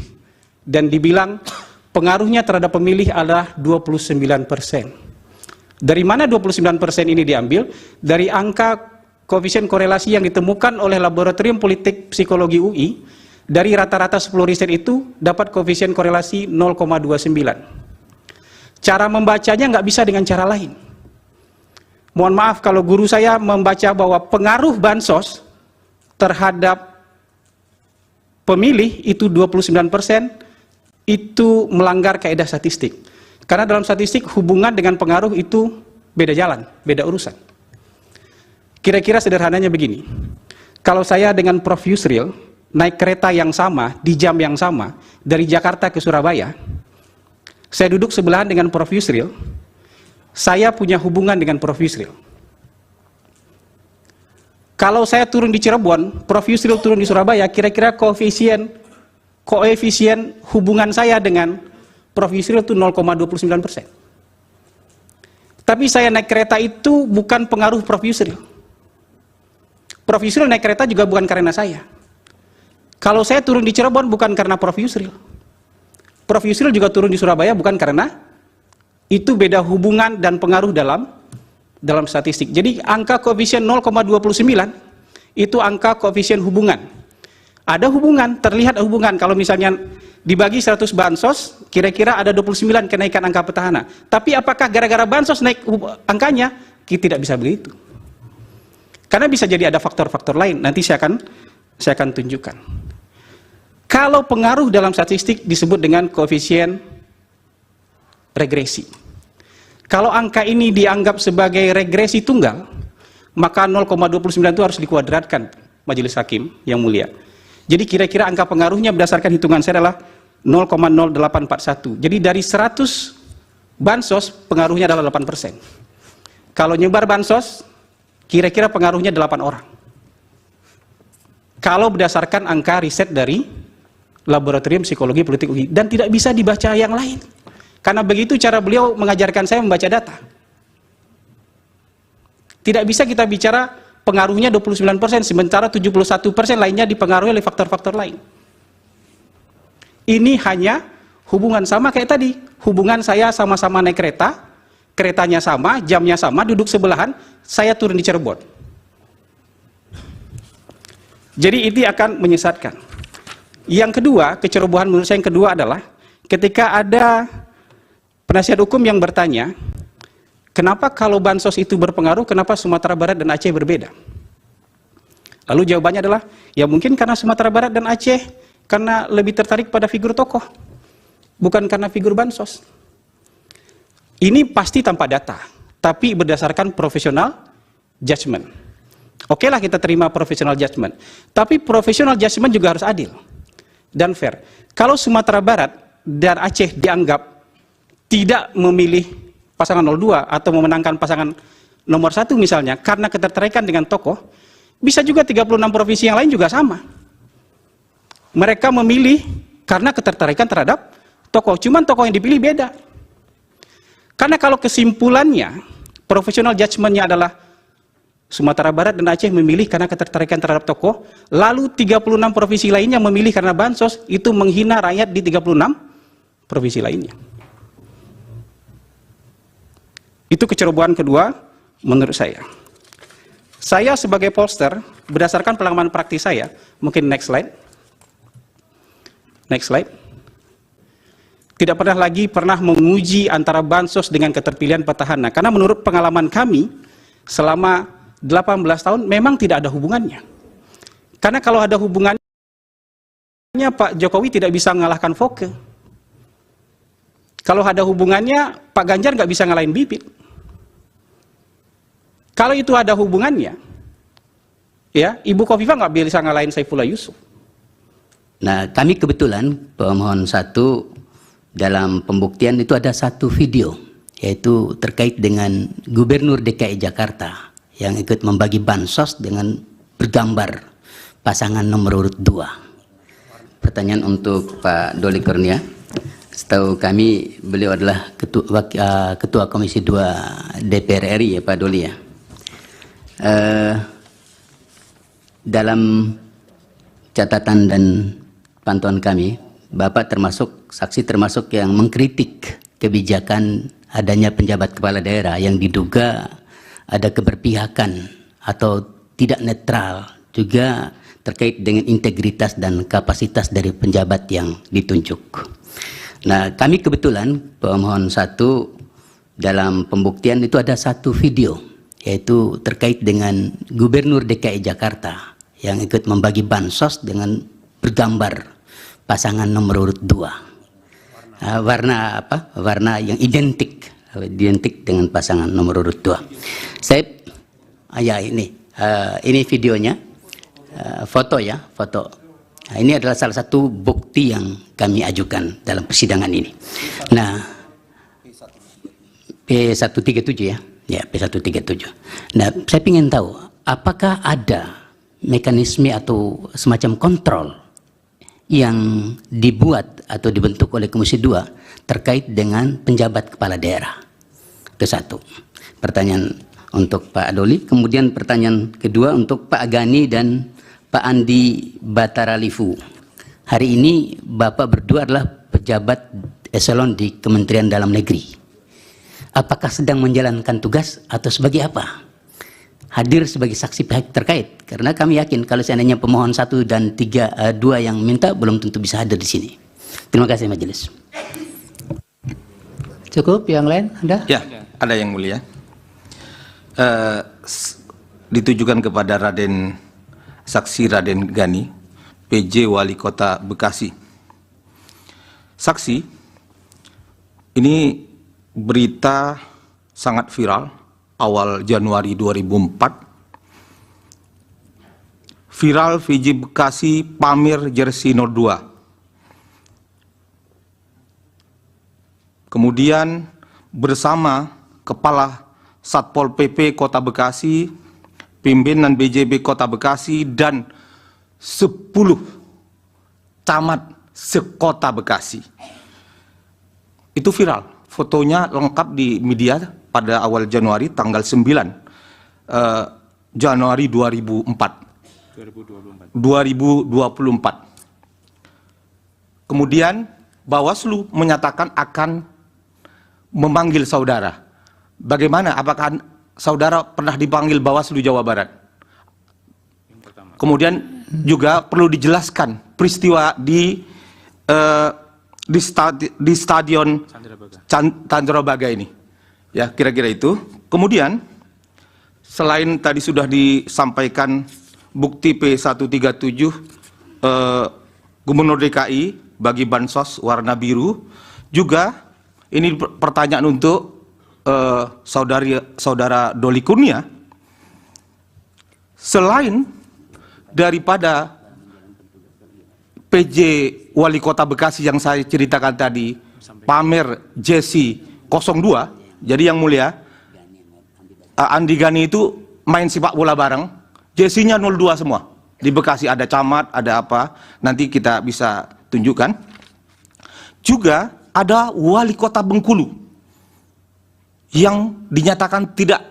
dan dibilang pengaruhnya terhadap pemilih adalah 29%. Dari mana 29% ini diambil? Dari angka koefisien korelasi yang ditemukan oleh Laboratorium Politik Psikologi UI. Dari rata-rata 10 riset itu dapat koefisien korelasi 0,29. Cara membacanya nggak bisa dengan cara lain. Mohon maaf kalau guru saya membaca bahwa pengaruh bansos terhadap pemilih itu 29%, itu melanggar kaidah statistik. Karena dalam statistik hubungan dengan pengaruh itu beda jalan, beda urusan. Kira-kira sederhananya begini. Kalau saya dengan Prof. Yusril naik kereta yang sama, di jam yang sama, dari Jakarta ke Surabaya, saya duduk sebelahan dengan Prof. Yusril, saya punya hubungan dengan Prof. Yusril. Kalau saya turun di Cirebon, Prof. Yusril turun di Surabaya, kira-kira koefisien hubungan saya dengan Prof. Yusril itu 0,29%. Tapi saya naik kereta itu bukan pengaruh Prof. Yusril. Prof. Yusril naik kereta juga bukan karena saya. Kalau saya turun di Cirebon bukan karena Prof. Yusril. Prof. Yusril juga turun di Surabaya bukan karena itu, beda hubungan dan pengaruh dalam statistik. Jadi angka koefisien 0,29 itu angka koefisien hubungan. Ada hubungan, terlihat hubungan. Kalau misalnya dibagi 100 bansos, kira-kira ada 29 kenaikan angka petahana. Tapi apakah gara-gara bansos naik angkanya? Kita tidak bisa begitu. Karena bisa jadi ada faktor-faktor lain. Nanti saya akan tunjukkan. Kalau pengaruh dalam statistik disebut dengan koefisien regresi. Kalau angka ini dianggap sebagai regresi tunggal, maka 0,29 itu harus dikuadratkan Majelis Hakim yang mulia. Jadi kira-kira angka pengaruhnya berdasarkan hitungan saya adalah 0,0841. Jadi dari 100 bansos pengaruhnya adalah 8%. Kalau nyebar bansos, kira-kira pengaruhnya 8 orang. Kalau berdasarkan angka riset dari Laboratorium Psikologi Politik UI, dan tidak bisa dibaca yang lain. Karena begitu cara beliau mengajarkan saya membaca data. Tidak bisa kita bicara pengaruhnya 29%, sementara 71% lainnya dipengaruhi oleh faktor-faktor lain. Ini hanya hubungan sama kayak tadi. Hubungan saya sama-sama naik kereta, keretanya sama, jamnya sama, duduk sebelahan, saya turun di Cirebon. Jadi ini akan menyesatkan. Yang kedua, kecerobohan menurut saya yang kedua adalah ketika ada penasihat hukum yang bertanya, kenapa kalau bansos itu berpengaruh, kenapa Sumatera Barat dan Aceh berbeda? Lalu jawabannya adalah, ya mungkin karena Sumatera Barat dan Aceh karena lebih tertarik pada figur tokoh, bukan karena figur bansos. Ini pasti tanpa data, tapi berdasarkan profesional judgment. Oke lah kita terima profesional judgment, tapi profesional judgment juga harus adil dan fair. Kalau Sumatera Barat dan Aceh dianggap tidak memilih pasangan 02 atau memenangkan pasangan nomor 1 misalnya, karena ketertarikan dengan tokoh, bisa juga 36 provinsi yang lain juga sama. Mereka memilih karena ketertarikan terhadap tokoh, cuman tokoh yang dipilih beda. Karena kalau kesimpulannya, profesional judgment-nya adalah Sumatera Barat dan Aceh memilih karena ketertarikan terhadap tokoh, lalu 36 provinsi lainnya memilih karena bansos, itu menghina rakyat di 36 provinsi lainnya. Itu kecerobohan kedua menurut saya. Saya sebagai pollster, berdasarkan pengalaman praktis saya, mungkin next slide. Next slide. Tidak pernah menguji antara bansos dengan keterpilihan petahana. Karena menurut pengalaman kami, selama 18 tahun memang tidak ada hubungannya. Karena kalau ada hubungannya, Pak Jokowi tidak bisa mengalahkan Foke. Kalau ada hubungannya, Pak Ganjar nggak bisa ngalahin Bibit. Kalau itu ada hubungannya, ya Ibu Kofifa nggak bisa ngalahin Saifullah Yusuf. Nah, kami kebetulan pemohon 1 dalam pembuktian itu ada satu video, yaitu terkait dengan Gubernur DKI Jakarta yang ikut membagi bansos dengan bergambar pasangan nomor urut 2. Pertanyaan untuk Pak Doli Kurnia. Setahu kami beliau adalah Ketua Komisi 2 DPR RI ya Pak Doli ya. Dalam catatan dan pantauan kami, Bapak termasuk saksi termasuk yang mengkritik kebijakan adanya penjabat kepala daerah yang diduga ada keberpihakan atau tidak netral, juga terkait dengan integritas dan kapasitas dari penjabat yang ditunjuk. Nah, kami kebetulan pemohon 1 dalam pembuktian itu ada satu video, yaitu terkait dengan Gubernur DKI Jakarta yang ikut membagi bansos dengan bergambar pasangan nomor urut 2. Warna apa? Warna yang identik dengan pasangan nomor urut 2. Saya ya ini videonya, foto ya, foto. Nah, ini adalah salah satu bukti yang kami ajukan dalam persidangan ini. Nah, P137 ya. Ya, P137. Nah, saya ingin tahu apakah ada mekanisme atau semacam kontrol yang dibuat atau dibentuk oleh Komisi 2 terkait dengan penjabat kepala daerah. Itu satu. Pertanyaan untuk Pak Doli. Kemudian pertanyaan kedua untuk Pak Gani dan Pak Andi Bataralifu. Hari ini Bapak berdua adalah pejabat eselon di Kementerian Dalam Negeri. Apakah sedang menjalankan tugas atau sebagai apa? Hadir sebagai saksi pihak terkait, karena kami yakin kalau seandainya pemohon 1 dan 2 yang minta belum tentu bisa hadir di sini. Terima kasih majelis. Cukup, yang lain ada? Ya, ada yang mulia. Ditujukan kepada Saksi Raden Gani, PJ Wali Kota Bekasi. Saksi, ini berita sangat viral awal Januari 2004. Viral VJ Bekasi pamer jersey 02. Kemudian bersama Kepala Satpol PP Kota Bekasi, pimpinan BJB Kota Bekasi, dan 10 camat sekota Bekasi. Itu viral. Fotonya lengkap di media pada awal Januari, tanggal 9 Januari 2024. Kemudian Bawaslu menyatakan akan memanggil saudara. Bagaimana? Apakah saudara pernah dipanggil Bawaslu Jawa Barat? Kemudian juga perlu dijelaskan peristiwa di Stadion Candrabaga ini, Ya, kira-kira itu. Kemudian, selain tadi sudah disampaikan bukti P137 Gubernur DKI bagi bansos warna biru, juga ini pertanyaan untuk saudara Doli Kurnia. Selain daripada PJ Wali Kota Bekasi yang saya ceritakan tadi, pamer Jesi 02, jadi yang mulia, Andi Gani itu main sepak bola bareng, Jesinya 02 semua. Di Bekasi ada camat, ada apa, nanti kita bisa tunjukkan. Juga ada Wali Kota Bengkulu yang dinyatakan tidak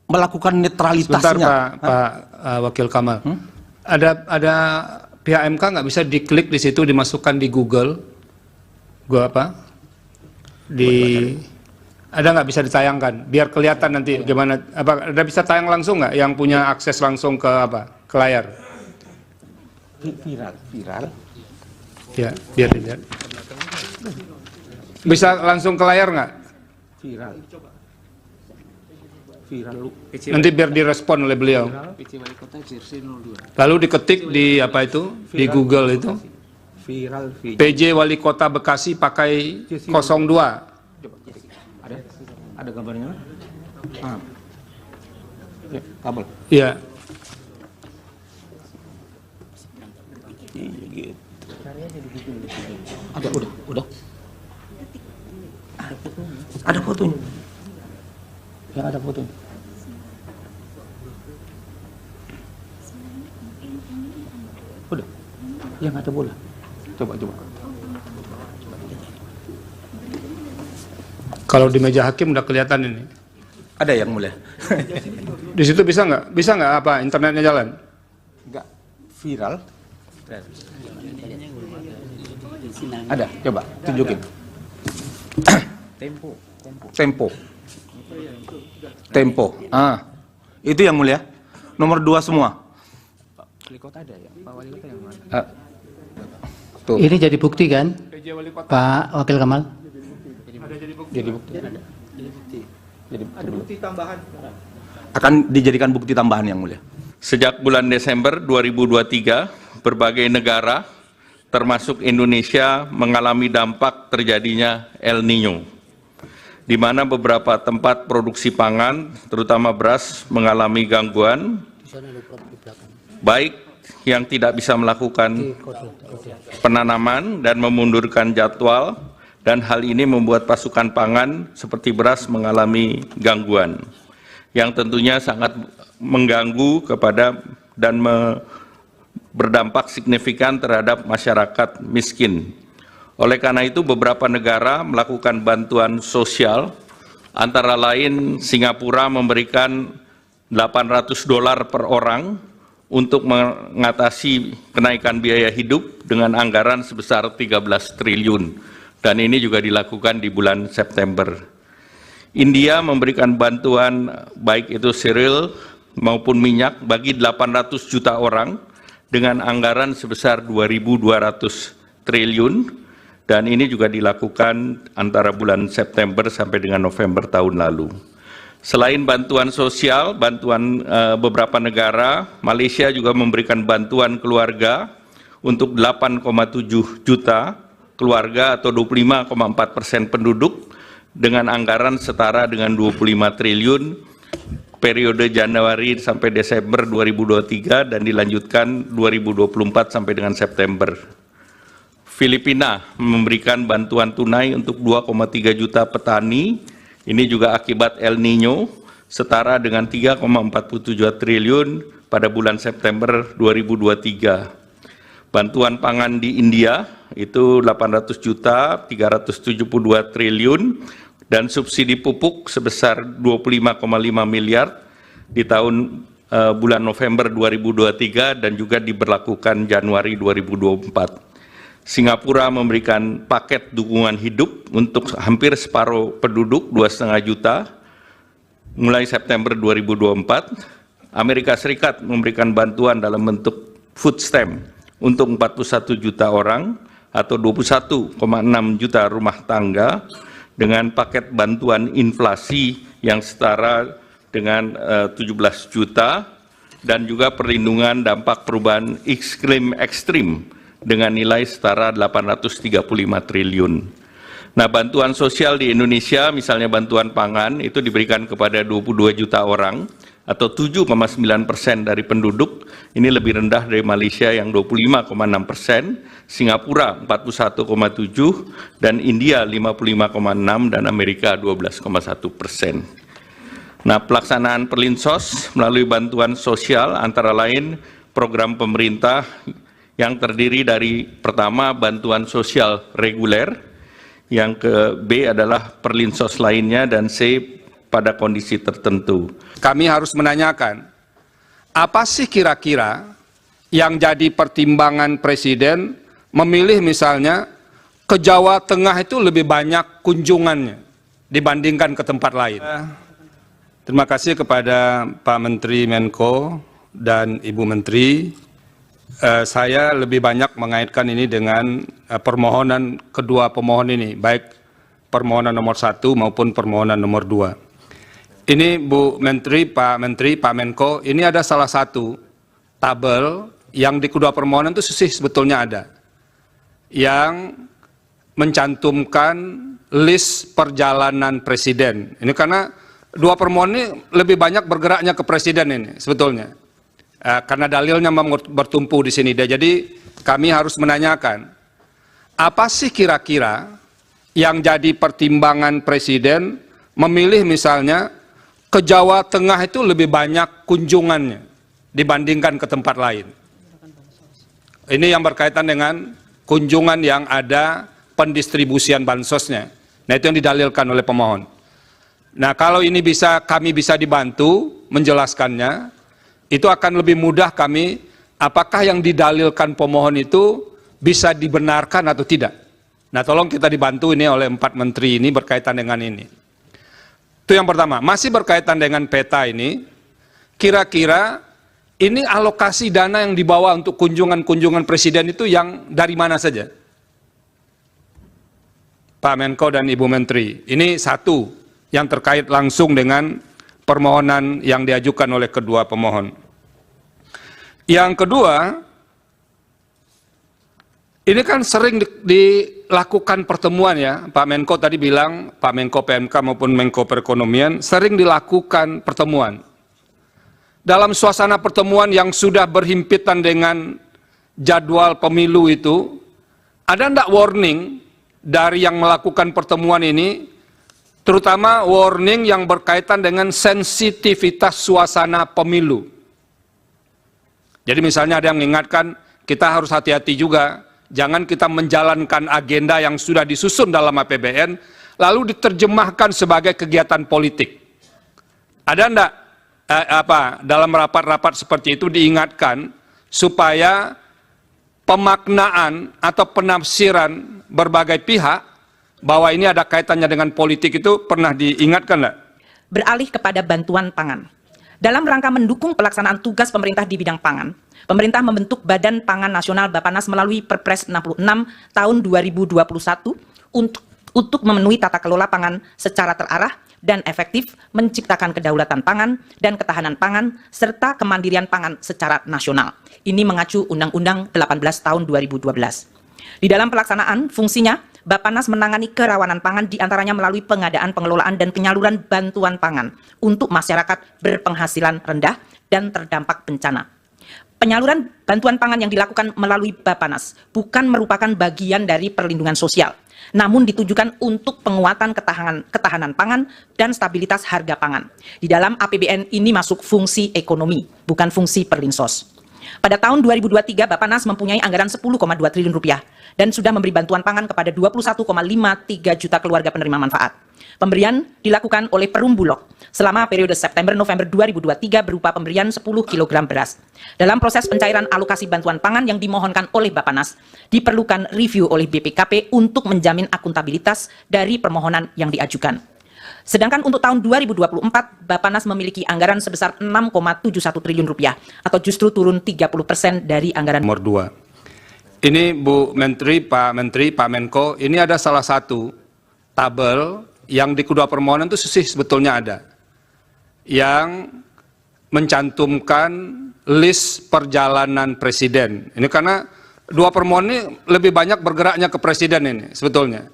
melakukan netralitasnya. Sebentar Pak Wakil Kamal, ada pihak MK nggak bisa diklik di situ, dimasukkan di Google, ada nggak bisa ditayangkan, biar kelihatan nanti gimana, apa ada bisa tayang langsung nggak yang punya akses langsung ke ke layar? Viral. Ya, biar dilihat. Bisa langsung ke layar nggak? Viral. Nanti biar direspon oleh beliau. Lalu diketik di apa itu, di Google itu, PJ Wali Kota Bekasi pakai 02. Ada gambarnya? Ya, kabel. Iya. Ada, udah. Ada fotonya. Ya, ada fotonya. Udah. Yang ada bola. Coba. Kalau di meja hakim udah kelihatan ini. Ada yang mulia. Di situ bisa nggak? Bisa nggak apa internetnya jalan? Enggak viral. Ada, coba tunjukin. Tempo. Itu yang mulia. Nomor 2 semua. Tuh. Ini jadi bukti kan, Pak Wakil Kamal? Jadi bukti. Ada bukti tambahan. Akan dijadikan bukti tambahan yang mulia. Sejak bulan Desember 2023, berbagai negara termasuk Indonesia mengalami dampak terjadinya El Niño, di mana beberapa tempat produksi pangan, terutama beras, mengalami gangguan, baik yang tidak bisa melakukan penanaman dan memundurkan jadwal, dan hal ini membuat pasokan pangan seperti beras mengalami gangguan, yang tentunya sangat mengganggu kepada dan berdampak signifikan terhadap masyarakat miskin. Oleh karena itu, beberapa negara melakukan bantuan sosial, antara lain Singapura memberikan $800 per orang untuk mengatasi kenaikan biaya hidup dengan anggaran sebesar 13 triliun. Dan ini juga dilakukan di bulan September. India memberikan bantuan baik itu cereal maupun minyak bagi 800 juta orang dengan anggaran sebesar 2.200 triliun, dan ini juga dilakukan antara bulan September sampai dengan November tahun lalu. Selain bantuan sosial, bantuan beberapa negara, Malaysia juga memberikan bantuan keluarga untuk 8,7 juta keluarga atau 25,4% penduduk dengan anggaran setara dengan 25 triliun periode Januari sampai Desember 2023 dan dilanjutkan 2024 sampai dengan September. Filipina memberikan bantuan tunai untuk 2,3 juta petani, ini juga akibat El Niño, setara dengan 3,47 triliun pada bulan September 2023. Bantuan pangan di India itu 800 juta, 372 triliun, dan subsidi pupuk sebesar 25,5 miliar di tahun bulan November 2023 dan juga diberlakukan Januari 2024. Singapura memberikan paket dukungan hidup untuk hampir separuh penduduk 2,5 juta mulai September 2024. Amerika Serikat memberikan bantuan dalam bentuk food stamp untuk 41 juta orang atau 21,6 juta rumah tangga, dengan paket bantuan inflasi yang setara dengan 17 juta dan juga perlindungan dampak perubahan iklim ekstrim dengan nilai setara 835 triliun. Nah, bantuan sosial di Indonesia, misalnya bantuan pangan, itu diberikan kepada 22 juta orang atau 7,9% dari penduduk. Ini lebih rendah dari Malaysia yang 25,6%, Singapura 41,7%, dan India 55,6%, dan Amerika 12,1%. Nah, pelaksanaan Perlinsos melalui bantuan sosial antara lain program pemerintah yang terdiri dari pertama bantuan sosial reguler, yang ke B adalah Perlinsos lainnya, dan C pada kondisi tertentu. Kami harus menanyakan, apa sih kira-kira yang jadi pertimbangan Presiden memilih misalnya ke Jawa Tengah itu lebih banyak kunjungannya dibandingkan ke tempat lain? Terima kasih kepada Pak Menteri Menko dan Ibu Menteri. Saya lebih banyak mengaitkan ini dengan permohonan kedua pemohon ini, baik permohonan nomor 1 maupun permohonan nomor 2. Ini Bu Menteri, Pak Menko, ini ada salah satu tabel yang di kedua permohonan itu sebetulnya ada, yang mencantumkan list perjalanan Presiden. Ini karena dua permohonan ini lebih banyak bergeraknya ke Presiden ini sebetulnya. Karena dalilnya bertumpu di sini. Jadi kami harus menanyakan, apa sih kira-kira yang jadi pertimbangan Presiden memilih misalnya ke Jawa Tengah itu lebih banyak kunjungannya dibandingkan ke tempat lain? Ini yang berkaitan dengan kunjungan yang ada pendistribusian bansosnya. Nah, itu yang didalilkan oleh pemohon. Nah, kalau ini kami bisa dibantu menjelaskannya, itu akan lebih mudah kami, apakah yang didalilkan pemohon itu bisa dibenarkan atau tidak. Nah, tolong kita dibantu ini oleh 4 menteri ini berkaitan dengan ini. Itu yang pertama. Masih berkaitan dengan peta ini, kira-kira ini alokasi dana yang dibawa untuk kunjungan-kunjungan Presiden itu yang dari mana saja? Pak Menko dan Ibu Menteri, ini satu yang terkait langsung dengan permohonan yang diajukan oleh kedua pemohon. Yang kedua, ini kan sering dilakukan pertemuan ya, Pak Menko tadi bilang, Pak Menko PMK maupun Menko Perekonomian, sering dilakukan pertemuan. Dalam suasana pertemuan yang sudah berhimpitan dengan jadwal pemilu itu, ada enggak warning dari yang melakukan pertemuan ini, terutama warning yang berkaitan dengan sensitivitas suasana pemilu. Jadi misalnya ada yang mengingatkan, kita harus hati-hati juga, jangan kita menjalankan agenda yang sudah disusun dalam APBN, lalu diterjemahkan sebagai kegiatan politik. Ada enggak dalam rapat-rapat seperti itu diingatkan, supaya pemaknaan atau penafsiran berbagai pihak, bahwa ini ada kaitannya dengan politik itu pernah diingatkan enggak? Beralih kepada bantuan pangan. Dalam rangka mendukung pelaksanaan tugas pemerintah di bidang pangan, pemerintah membentuk Badan Pangan Nasional Bappenas melalui Perpres 66 tahun 2021 untuk memenuhi tata kelola pangan secara terarah dan efektif, menciptakan kedaulatan pangan dan ketahanan pangan, serta kemandirian pangan secara nasional. Ini mengacu Undang-Undang 18 tahun 2012. Di dalam pelaksanaan fungsinya, Bappenas menangani kerawanan pangan diantaranya melalui pengadaan, pengelolaan, dan penyaluran bantuan pangan untuk masyarakat berpenghasilan rendah dan terdampak bencana. Penyaluran bantuan pangan yang dilakukan melalui Bappenas bukan merupakan bagian dari perlindungan sosial, namun ditujukan untuk penguatan ketahanan pangan dan stabilitas harga pangan. Di dalam APBN ini masuk fungsi ekonomi, bukan fungsi perlinsos. Pada tahun 2023, Bappenas mempunyai anggaran 10,2 triliun rupiah dan sudah memberi bantuan pangan kepada 21,53 juta keluarga penerima manfaat. Pemberian dilakukan oleh Perum Bulog selama periode September-November 2023 berupa pemberian 10 kg beras. Dalam proses pencairan alokasi bantuan pangan yang dimohonkan oleh Bappenas, diperlukan review oleh BPKP untuk menjamin akuntabilitas dari permohonan yang diajukan. Sedangkan untuk tahun 2024, Bappenas memiliki anggaran sebesar 6,71 triliun rupiah, atau justru turun 30% dari anggaran. Nomor 2. Ini Bu Menteri, Pak Menko, ini ada salah satu tabel yang di kedua permohonan itu sih sebetulnya ada yang mencantumkan list perjalanan presiden. Ini karena dua permohonan ini lebih banyak bergeraknya ke presiden ini sebetulnya.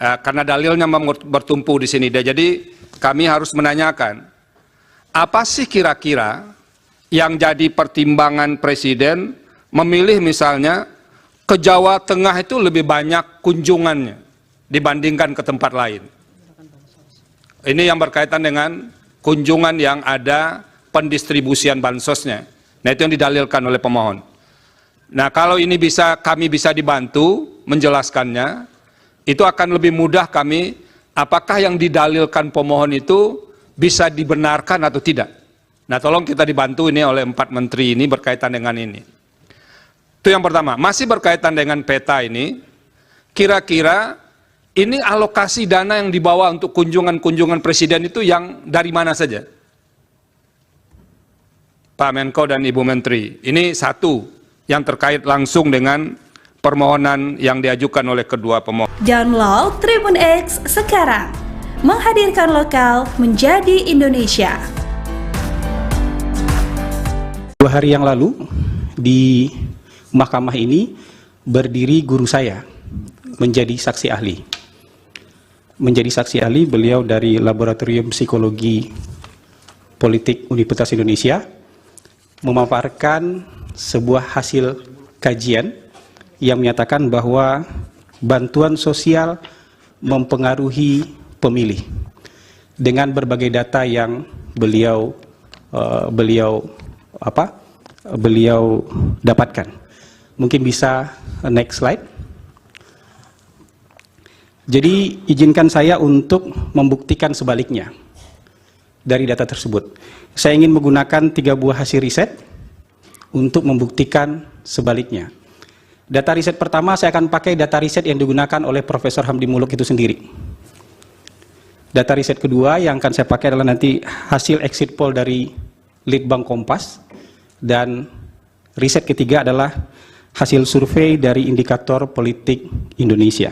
Karena dalilnya bertumpu di sini. Jadi kami harus menanyakan, apa sih kira-kira yang jadi pertimbangan presiden memilih misalnya ke Jawa Tengah itu lebih banyak kunjungannya dibandingkan ke tempat lain. Ini yang berkaitan dengan kunjungan yang ada pendistribusian bansosnya. Nah, itu yang didalilkan oleh pemohon. Nah, kalau ini kami bisa dibantu menjelaskannya, itu akan lebih mudah kami, apakah yang didalilkan pemohon itu bisa dibenarkan atau tidak. Nah, tolong kita dibantu ini oleh 4 menteri ini berkaitan dengan ini. Itu yang pertama. Masih berkaitan dengan peta ini, kira-kira ini alokasi dana yang dibawa untuk kunjungan-kunjungan presiden itu yang dari mana saja? Pak Menko dan Ibu Menteri, ini satu yang terkait langsung dengan permohonan yang diajukan oleh kedua pemohon. Download Tribun X sekarang, menghadirkan lokal menjadi Indonesia. 2 hari yang lalu di mahkamah ini berdiri guru saya menjadi saksi ahli. Menjadi saksi ahli beliau dari Laboratorium Psikologi Politik Universitas Indonesia memaparkan sebuah hasil kajian yang menyatakan bahwa bantuan sosial mempengaruhi pemilih dengan berbagai data yang beliau dapatkan. Mungkin bisa next slide. Jadi izinkan saya untuk membuktikan sebaliknya dari data tersebut. Saya ingin menggunakan 3 buah hasil riset untuk membuktikan sebaliknya. Data riset pertama saya akan pakai data riset yang digunakan oleh Profesor Hamdi Muluk itu sendiri. Data riset kedua yang akan saya pakai adalah nanti hasil exit poll dari Litbang Kompas. Dan riset ketiga adalah hasil survei dari Indikator Politik Indonesia.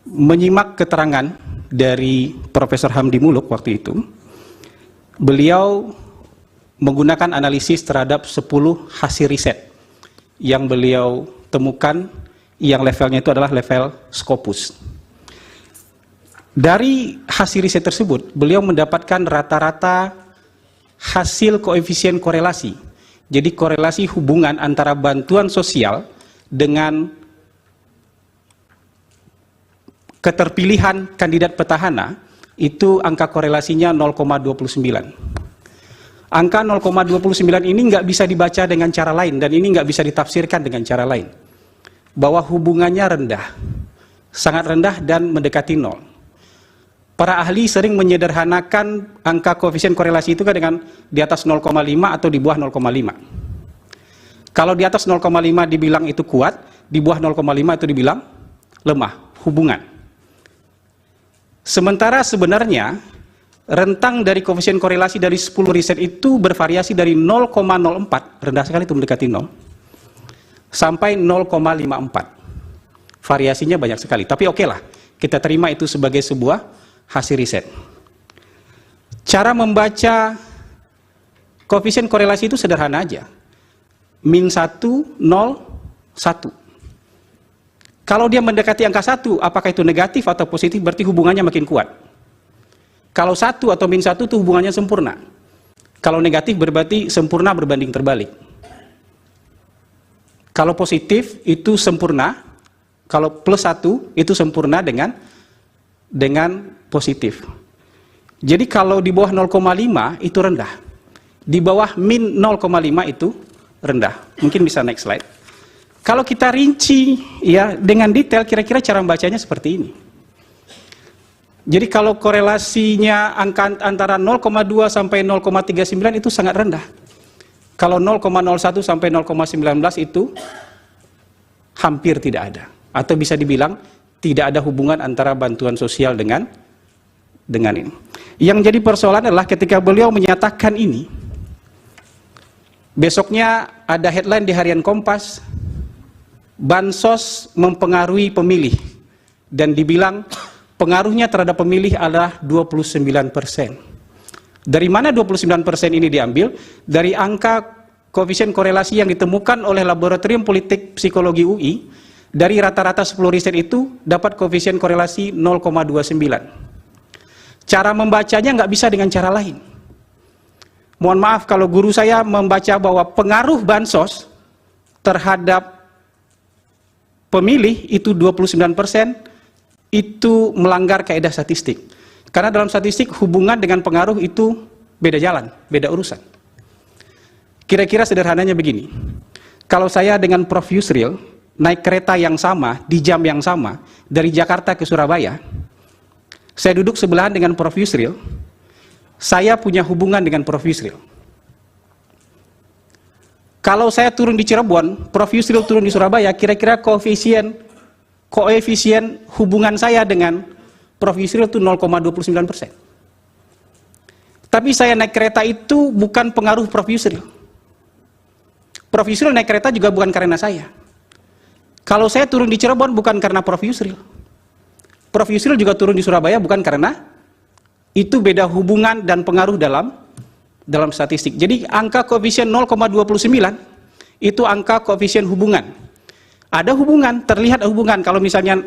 Menyimak keterangan dari Profesor Hamdi Muluk waktu itu, beliau menggunakan analisis terhadap 10 hasil riset yang beliau temukan yang levelnya itu adalah level Scopus. Dari hasil riset tersebut, beliau mendapatkan rata-rata hasil koefisien korelasi. Jadi korelasi hubungan antara bantuan sosial dengan keterpilihan kandidat petahana itu angka korelasinya 0,29. Angka 0,29 ini nggak bisa dibaca dengan cara lain dan ini nggak bisa ditafsirkan dengan cara lain. Bahwa hubungannya rendah, sangat rendah dan mendekati 0. Para ahli sering menyederhanakan angka koefisien korelasi itu kan dengan di atas 0,5 atau di bawah 0,5. Kalau di atas 0,5 dibilang itu kuat, di bawah 0,5 itu dibilang lemah, hubungan. Sementara sebenarnya rentang dari koefisien korelasi dari 10 riset itu bervariasi dari 0,04, rendah sekali itu mendekati 0, sampai 0,54. Variasinya banyak sekali, tapi oke lah, kita terima itu sebagai sebuah hasil riset. Cara membaca koefisien korelasi itu sederhana aja. Min 1, 0, 1. Kalau dia mendekati angka 1, apakah itu negatif atau positif, berarti hubungannya makin kuat. Kalau 1 atau min 1 itu hubungannya sempurna. Kalau negatif berarti sempurna berbanding terbalik. Kalau positif itu sempurna, kalau plus 1 itu sempurna dengan positif. Jadi kalau di bawah 0,5 itu rendah. Di bawah min 0,5 itu rendah. Mungkin bisa next slide. Kalau kita rinci ya dengan detail, kira-kira cara membacanya seperti ini. Jadi kalau korelasinya angka antara 0,2 sampai 0,39 itu sangat rendah. Kalau 0,01 sampai 0,19 itu hampir tidak ada. Atau bisa dibilang tidak ada hubungan antara bantuan sosial dengan ini. Yang jadi persoalan adalah ketika beliau menyatakan ini, besoknya ada headline di Harian Kompas, bansos mempengaruhi pemilih, dan dibilang pengaruhnya terhadap pemilih adalah 29%. Dari mana 29% ini diambil? Dari angka koefisien korelasi yang ditemukan oleh Laboratorium Politik Psikologi UI. Dari rata-rata 10 riset itu dapat koefisien korelasi 0,29. Cara membacanya nggak bisa dengan cara lain. Mohon maaf kalau guru saya membaca bahwa pengaruh bansos terhadap pemilih itu 29%, itu melanggar kaidah statistik. Karena dalam statistik hubungan dengan pengaruh itu beda jalan, beda urusan. Kira-kira sederhananya begini. Kalau saya dengan Prof. Yusril naik kereta yang sama, di jam yang sama, dari Jakarta ke Surabaya, saya duduk sebelahan dengan Prof. Yusril, saya punya hubungan dengan Prof. Yusril. Kalau saya turun di Cirebon, Prof. Yusril turun di Surabaya, kira-kira koefisien hubungan saya dengan Prof. Yusril itu 0,29%. Tapi saya naik kereta itu bukan pengaruh Prof. Yusril. Prof. Yusril naik kereta juga bukan karena saya. Kalau saya turun di Cirebon bukan karena Prof. Yusril. Prof. Yusril juga turun di Surabaya bukan karena itu beda hubungan dan pengaruh dalam statistik. Jadi angka koefisien 0,29 itu angka koefisien hubungan. Ada hubungan, terlihat hubungan. Kalau misalnya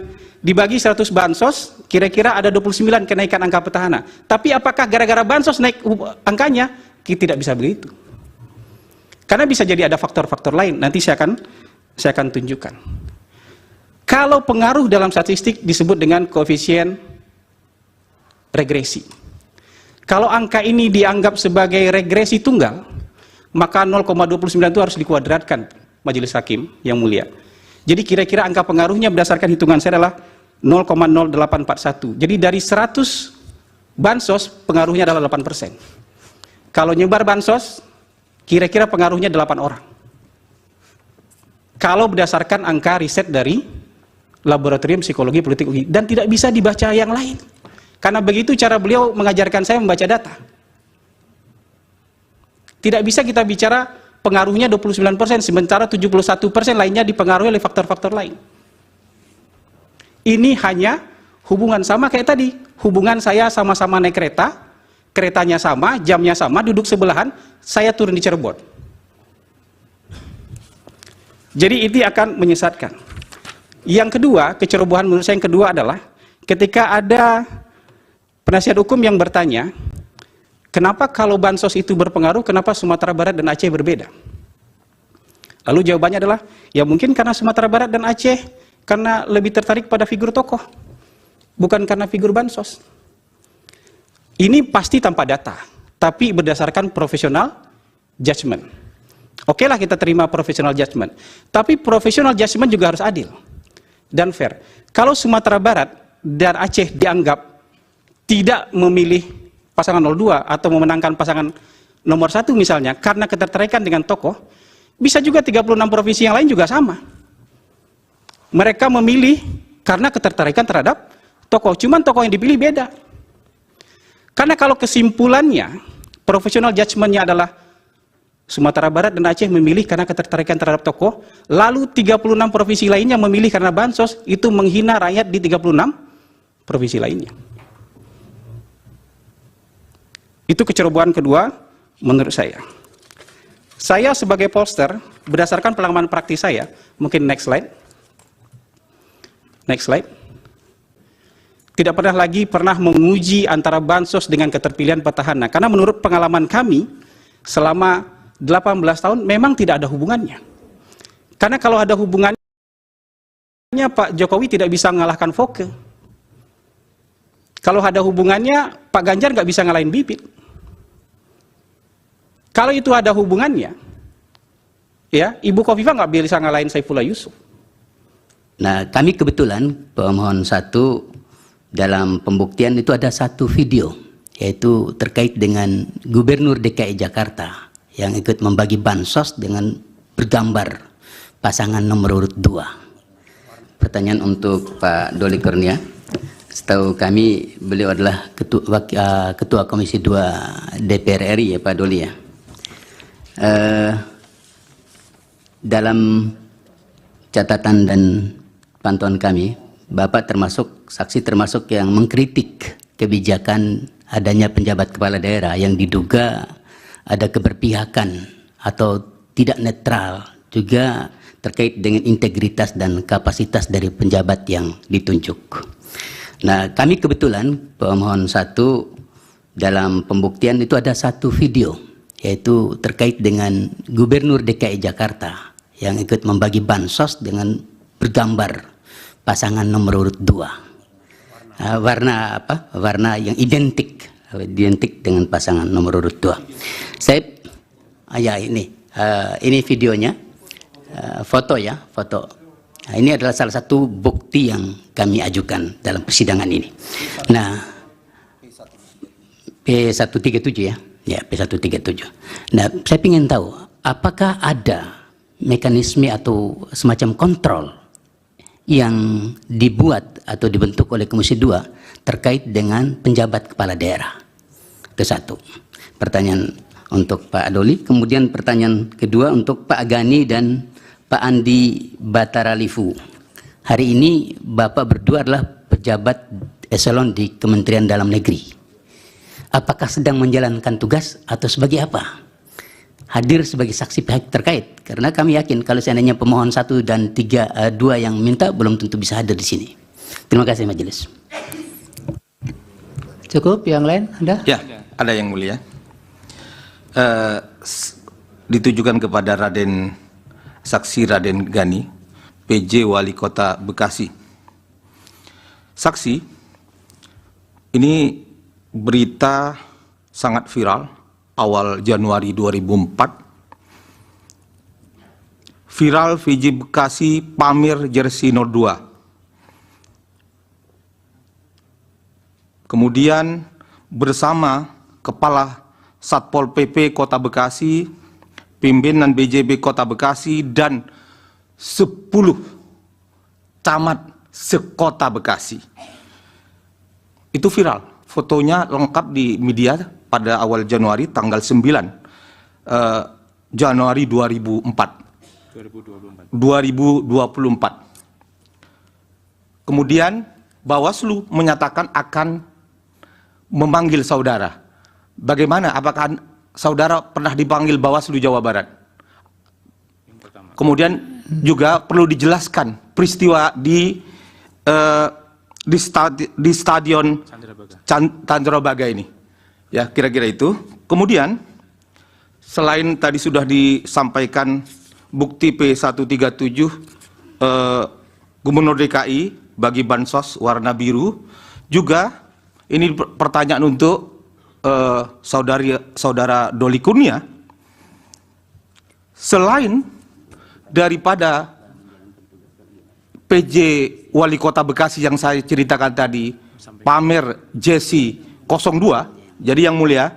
dibagi 100 bansos, kira-kira ada 29 kenaikan angka petahana. Tapi apakah gara-gara bansos naik angkanya? Kita tidak bisa begitu. Karena bisa jadi ada faktor-faktor lain. Nanti saya akan tunjukkan. Kalau pengaruh dalam statistik disebut dengan koefisien regresi. Kalau angka ini dianggap sebagai regresi tunggal, maka 0,29 itu harus dikuadratkan Majelis Hakim yang mulia. Jadi kira-kira angka pengaruhnya berdasarkan hitungan saya adalah 0,0841. Jadi dari 100 bansos pengaruhnya adalah 8%. Kalau nyebar bansos, kira-kira pengaruhnya 8 orang. Kalau berdasarkan angka riset dari Laboratorium Psikologi Politik UI, dan tidak bisa dibaca yang lain. Karena begitu cara beliau mengajarkan saya membaca data. Tidak bisa kita bicara pengaruhnya 29%, sementara 71% lainnya dipengaruhi oleh faktor-faktor lain. Ini hanya hubungan sama kayak tadi. Hubungan saya sama-sama naik kereta, keretanya sama, jamnya sama, duduk sebelahan, saya turun di Cirebon. Jadi itu akan menyesatkan. Yang kedua, kecerobohan menurut saya yang kedua adalah ketika ada penasihat hukum yang bertanya, kenapa kalau bansos itu berpengaruh, kenapa Sumatera Barat dan Aceh berbeda? Lalu jawabannya adalah, ya mungkin karena Sumatera Barat dan Aceh karena lebih tertarik pada figur tokoh, bukan karena figur bansos. Ini pasti tanpa data, tapi berdasarkan profesional judgment. Oke lah kita terima profesional judgment, tapi profesional judgment juga harus adil dan fair. Kalau Sumatera Barat dan Aceh dianggap tidak memilih pasangan 02 atau memenangkan pasangan nomor 1 misalnya karena ketertarikan dengan tokoh, bisa juga 36 provinsi yang lain juga sama. Mereka memilih karena ketertarikan terhadap tokoh, cuman tokoh yang dipilih beda. Karena kalau kesimpulannya, profesional judgment-nya adalah Sumatera Barat dan Aceh memilih karena ketertarikan terhadap tokoh, lalu 36 provinsi lainnya memilih karena bansos, itu menghina rakyat di 36 provinsi lainnya. Itu kecerobohan kedua menurut saya. Saya sebagai pollster, berdasarkan pengalaman praktis saya, mungkin next slide. Next slide. Tidak pernah menguji antara bansos dengan keterpilihan petahana. Karena menurut pengalaman kami, selama 18 tahun memang tidak ada hubungannya. Karena kalau ada hubungannya, Pak Jokowi tidak bisa mengalahkan Foke. Kalau ada hubungannya, Pak Ganjar nggak bisa ngalahin Bibit. Kalau itu ada hubungannya, ya Ibu Kofifa nggak bisa ngalahin Saifullah Yusuf. Nah, kami kebetulan pemohon 1 dalam pembuktian itu ada satu video, yaitu terkait dengan Gubernur DKI Jakarta yang ikut membagi bansos dengan bergambar pasangan nomor urut 2. Pertanyaan untuk Pak Doli Kurnia. Setahu kami beliau adalah ketua Komisi 2 DPR RI ya Pak Doli ya. Dalam catatan dan pantauan kami, Bapak termasuk saksi termasuk yang mengkritik kebijakan adanya penjabat kepala daerah yang diduga ada keberpihakan atau tidak netral, juga terkait dengan integritas dan kapasitas dari penjabat yang ditunjuk. Nah, kami kebetulan pemohon 1 dalam pembuktian itu ada satu video, yaitu terkait dengan Gubernur DKI Jakarta yang ikut membagi bansos dengan bergambar pasangan nomor urut 2. Warna apa? Warna yang identik dengan pasangan nomor urut 2. Saya ya ini videonya, foto ya, foto. Nah, ini adalah salah satu bukti yang kami ajukan dalam persidangan ini. Nah, P137 ya, P137. Nah, saya ingin tahu apakah ada mekanisme atau semacam kontrol yang dibuat atau dibentuk oleh Komisi 2 terkait dengan penjabat kepala daerah. Itu satu. Pertanyaan untuk Pak Adoli. Kemudian pertanyaan kedua untuk Pak Agani dan Pak Andi Bataralifu. Hari ini Bapak berdua adalah pejabat eselon di Kementerian Dalam Negeri. Apakah sedang menjalankan tugas atau sebagai apa? Hadir sebagai saksi pihak terkait, karena kami yakin kalau seandainya pemohon 1 dan 2 yang minta belum tentu bisa hadir di sini. Terima kasih majelis. Cukup, yang lain ada? Ya, ada yang mulia. Ditujukan kepada Saksi Raden Gani, PJ Wali Kota Bekasi. Saksi, ini berita sangat viral awal Januari 2004. Viral VJ Bekasi pamer jersey 02. Kemudian bersama Kepala Satpol PP Kota Bekasi, pimpinan BJB Kota Bekasi, dan 10 camat sekota Bekasi. Itu viral. Fotonya lengkap di media pada awal Januari, tanggal 9 Januari 2024. Kemudian Bawaslu menyatakan akan memanggil saudara. Bagaimana? Apakah saudara pernah dipanggil Bawaslu Jawa Barat? Kemudian juga perlu dijelaskan peristiwa di stadion Candrabaga ini. Ya, kira-kira itu. Kemudian selain tadi sudah disampaikan bukti P137 Gubernur DKI bagi bansos warna biru, juga ini pertanyaan untuk saudara Doli Kurnia. Selain daripada PJ Wali Kota Bekasi yang saya ceritakan tadi, pamer jersey 02, jadi yang mulia,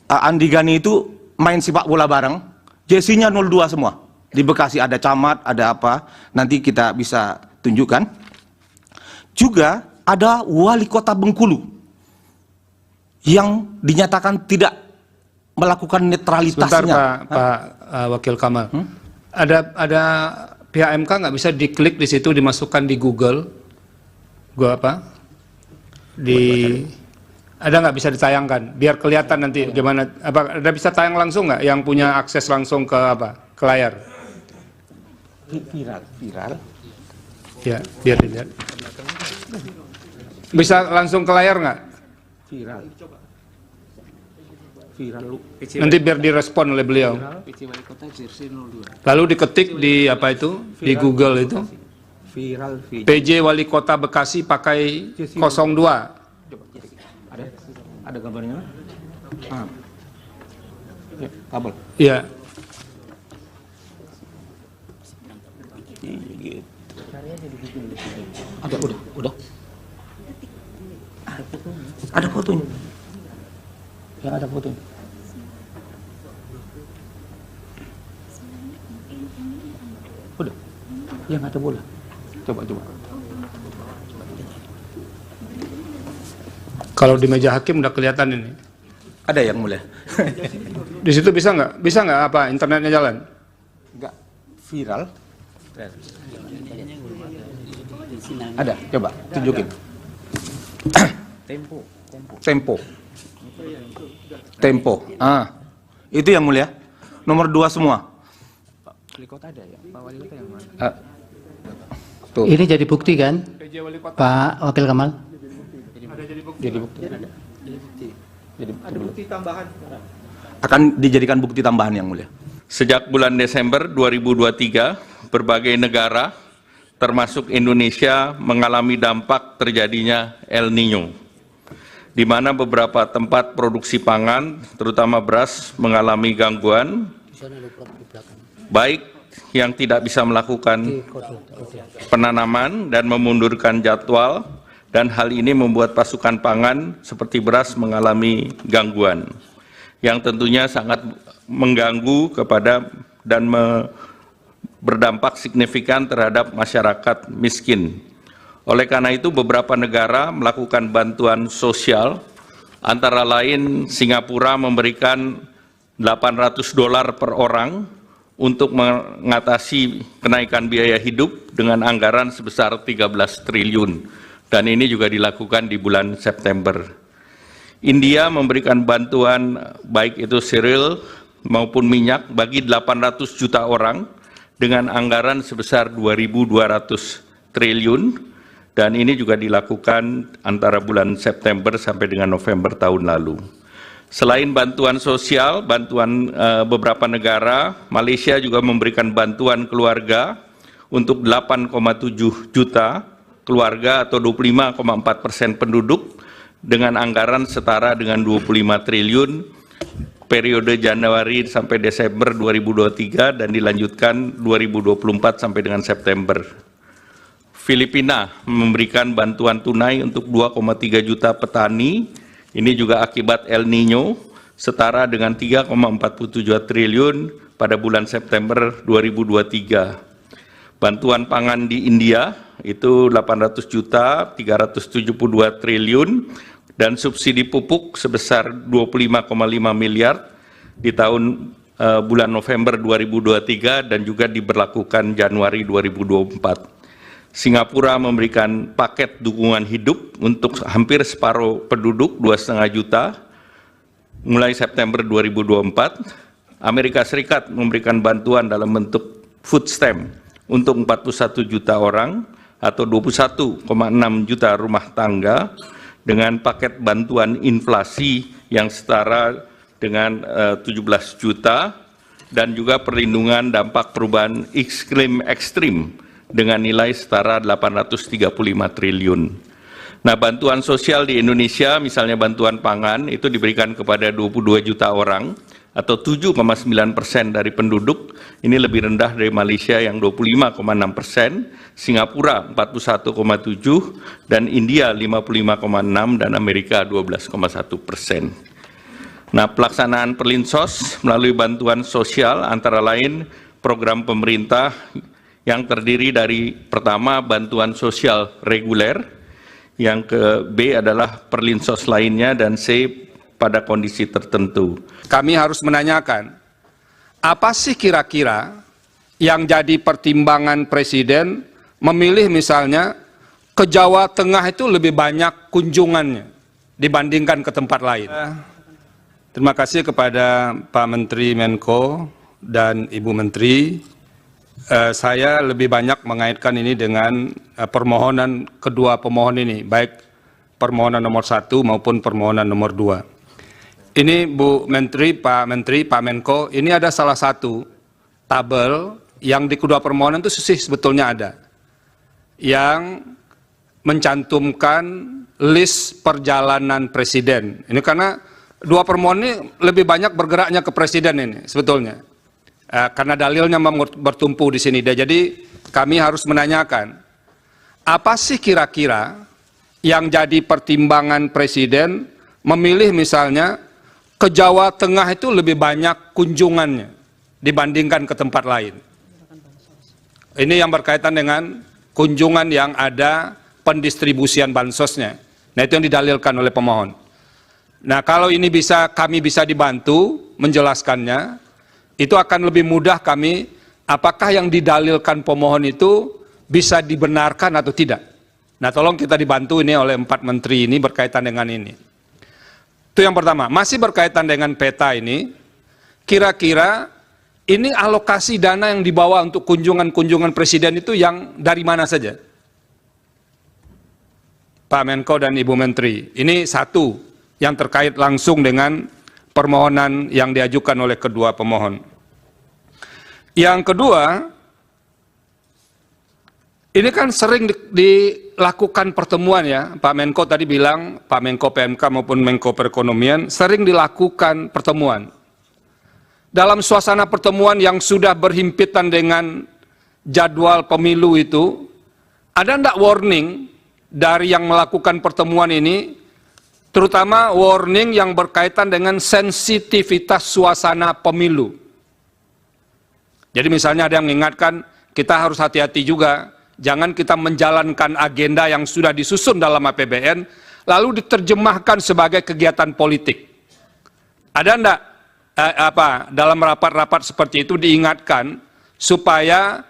Andi Gani itu main sepak bola bareng, jersey-nya 02 semua. Di Bekasi ada camat, ada apa, nanti kita bisa tunjukkan. Juga ada Wali Kota Bengkulu yang dinyatakan tidak melakukan netralitasnya. Sebentar Pak Wakil Kamal. Ada pihak MK nggak bisa diklik di situ, dimasukkan di Google, ada nggak bisa ditayangkan biar kelihatan nanti gimana? Apa ada bisa tayang langsung nggak yang punya akses langsung ke ke layar? Viral. Ya, biar dilihat. Bisa langsung ke layar nggak? Viral. Nanti biar direspon oleh beliau. Lalu diketik di di Google itu. Viral. PJ Wali Kota Bekasi pakai 02. Ada gambarnya? Ya, kabel. Iya. Ada, udah. Ada fotonya. Ya, ada fotonya. Udah. Yang ada bola. Coba. Kalau di meja hakim udah kelihatan ini. Ada yang mulia. Di situ bisa nggak? Bisa nggak internetnya jalan? Enggak viral. Ada, coba tunjukin. Tempo. Itu yang mulia. Nomor 2 semua. Tuh. Ini jadi bukti kan, Pak Wakil Kamal? Jadi bukti. Akan dijadikan bukti tambahan yang mulia. Sejak bulan Desember 2023, berbagai negara, termasuk Indonesia, mengalami dampak terjadinya El Niño, di mana beberapa tempat produksi pangan, terutama beras, mengalami gangguan, baik yang tidak bisa melakukan penanaman dan memundurkan jadwal, dan hal ini membuat pasokan pangan seperti beras mengalami gangguan, yang tentunya sangat mengganggu kepada dan berdampak signifikan terhadap masyarakat miskin. Oleh karena itu, beberapa negara melakukan bantuan sosial, antara lain Singapura memberikan $800 per orang untuk mengatasi kenaikan biaya hidup dengan anggaran sebesar 13 triliun. Dan ini juga dilakukan di bulan September. India memberikan bantuan baik itu cereal maupun minyak bagi 800 juta orang dengan anggaran sebesar 2.200 triliun, dan ini juga dilakukan antara bulan September sampai dengan November tahun lalu. Selain bantuan sosial, bantuan beberapa negara, Malaysia juga memberikan bantuan keluarga untuk 8,7 juta keluarga atau 25,4% penduduk dengan anggaran setara dengan 25 triliun periode Januari sampai Desember 2023 dan dilanjutkan 2024 sampai dengan September. Filipina memberikan bantuan tunai untuk 2,3 juta petani, ini juga akibat El Niño, setara dengan 3,47 triliun pada bulan September 2023. Bantuan pangan di India itu 800 juta, 372 triliun, dan subsidi pupuk sebesar 25,5 miliar di tahun bulan November 2023 dan juga diberlakukan Januari 2024. Singapura memberikan paket dukungan hidup untuk hampir separuh penduduk 2,5 juta mulai September 2024. Amerika Serikat memberikan bantuan dalam bentuk food stamp untuk 41 juta orang atau 21,6 juta rumah tangga dengan paket bantuan inflasi yang setara dengan 17 juta dan juga perlindungan dampak perubahan iklim ekstrim dengan nilai setara 835 triliun. Nah, bantuan sosial di Indonesia, misalnya bantuan pangan, itu diberikan kepada 22 juta orang atau 7,9% dari penduduk. Ini lebih rendah dari Malaysia yang 25,6%, Singapura 41,7%, dan India 55,6%, dan Amerika 12,1%. Nah, pelaksanaan Perlinsos melalui bantuan sosial antara lain program pemerintah yang terdiri dari pertama bantuan sosial reguler, yang ke B adalah Perlinsos lainnya, dan C pada kondisi tertentu. Kami harus menanyakan, apa sih kira-kira yang jadi pertimbangan Presiden memilih misalnya ke Jawa Tengah itu lebih banyak kunjungannya dibandingkan ke tempat lain? Terima kasih kepada Pak Menteri Menko dan Ibu Menteri. Saya lebih banyak mengaitkan ini dengan permohonan kedua pemohon ini, baik permohonan nomor 1 maupun permohonan nomor 2. Ini Bu Menteri, Pak Menko, ini ada salah satu tabel yang di kedua permohonan itu sebetulnya ada, yang mencantumkan list perjalanan Presiden. Ini karena dua permohonan ini lebih banyak bergeraknya ke Presiden ini sebetulnya. Karena dalilnya bertumpu di sini. Jadi kami harus menanyakan, apa sih kira-kira yang jadi pertimbangan Presiden memilih misalnya ke Jawa Tengah itu lebih banyak kunjungannya dibandingkan ke tempat lain? Ini yang berkaitan dengan kunjungan yang ada pendistribusian bansosnya. Nah, itu yang didalilkan oleh pemohon. Nah, kalau ini kami bisa dibantu menjelaskannya, itu akan lebih mudah kami, apakah yang didalilkan pemohon itu bisa dibenarkan atau tidak. Nah, tolong kita dibantu ini oleh 4 menteri ini berkaitan dengan ini. Itu yang pertama. Masih berkaitan dengan peta ini, kira-kira ini alokasi dana yang dibawa untuk kunjungan-kunjungan presiden itu yang dari mana saja? Pak Menko dan Ibu Menteri, ini satu yang terkait langsung dengan permohonan yang diajukan oleh kedua pemohon. Yang kedua, ini kan sering dilakukan pertemuan ya, Pak Menko tadi bilang, Pak Menko PMK maupun Menko Perekonomian, sering dilakukan pertemuan. Dalam suasana pertemuan yang sudah berhimpitan dengan jadwal pemilu itu, ada enggak warning dari yang melakukan pertemuan ini, terutama warning yang berkaitan dengan sensitivitas suasana pemilu. Jadi misalnya ada yang mengingatkan, kita harus hati-hati juga, jangan kita menjalankan agenda yang sudah disusun dalam APBN, lalu diterjemahkan sebagai kegiatan politik. Ada enggak dalam rapat-rapat seperti itu diingatkan supaya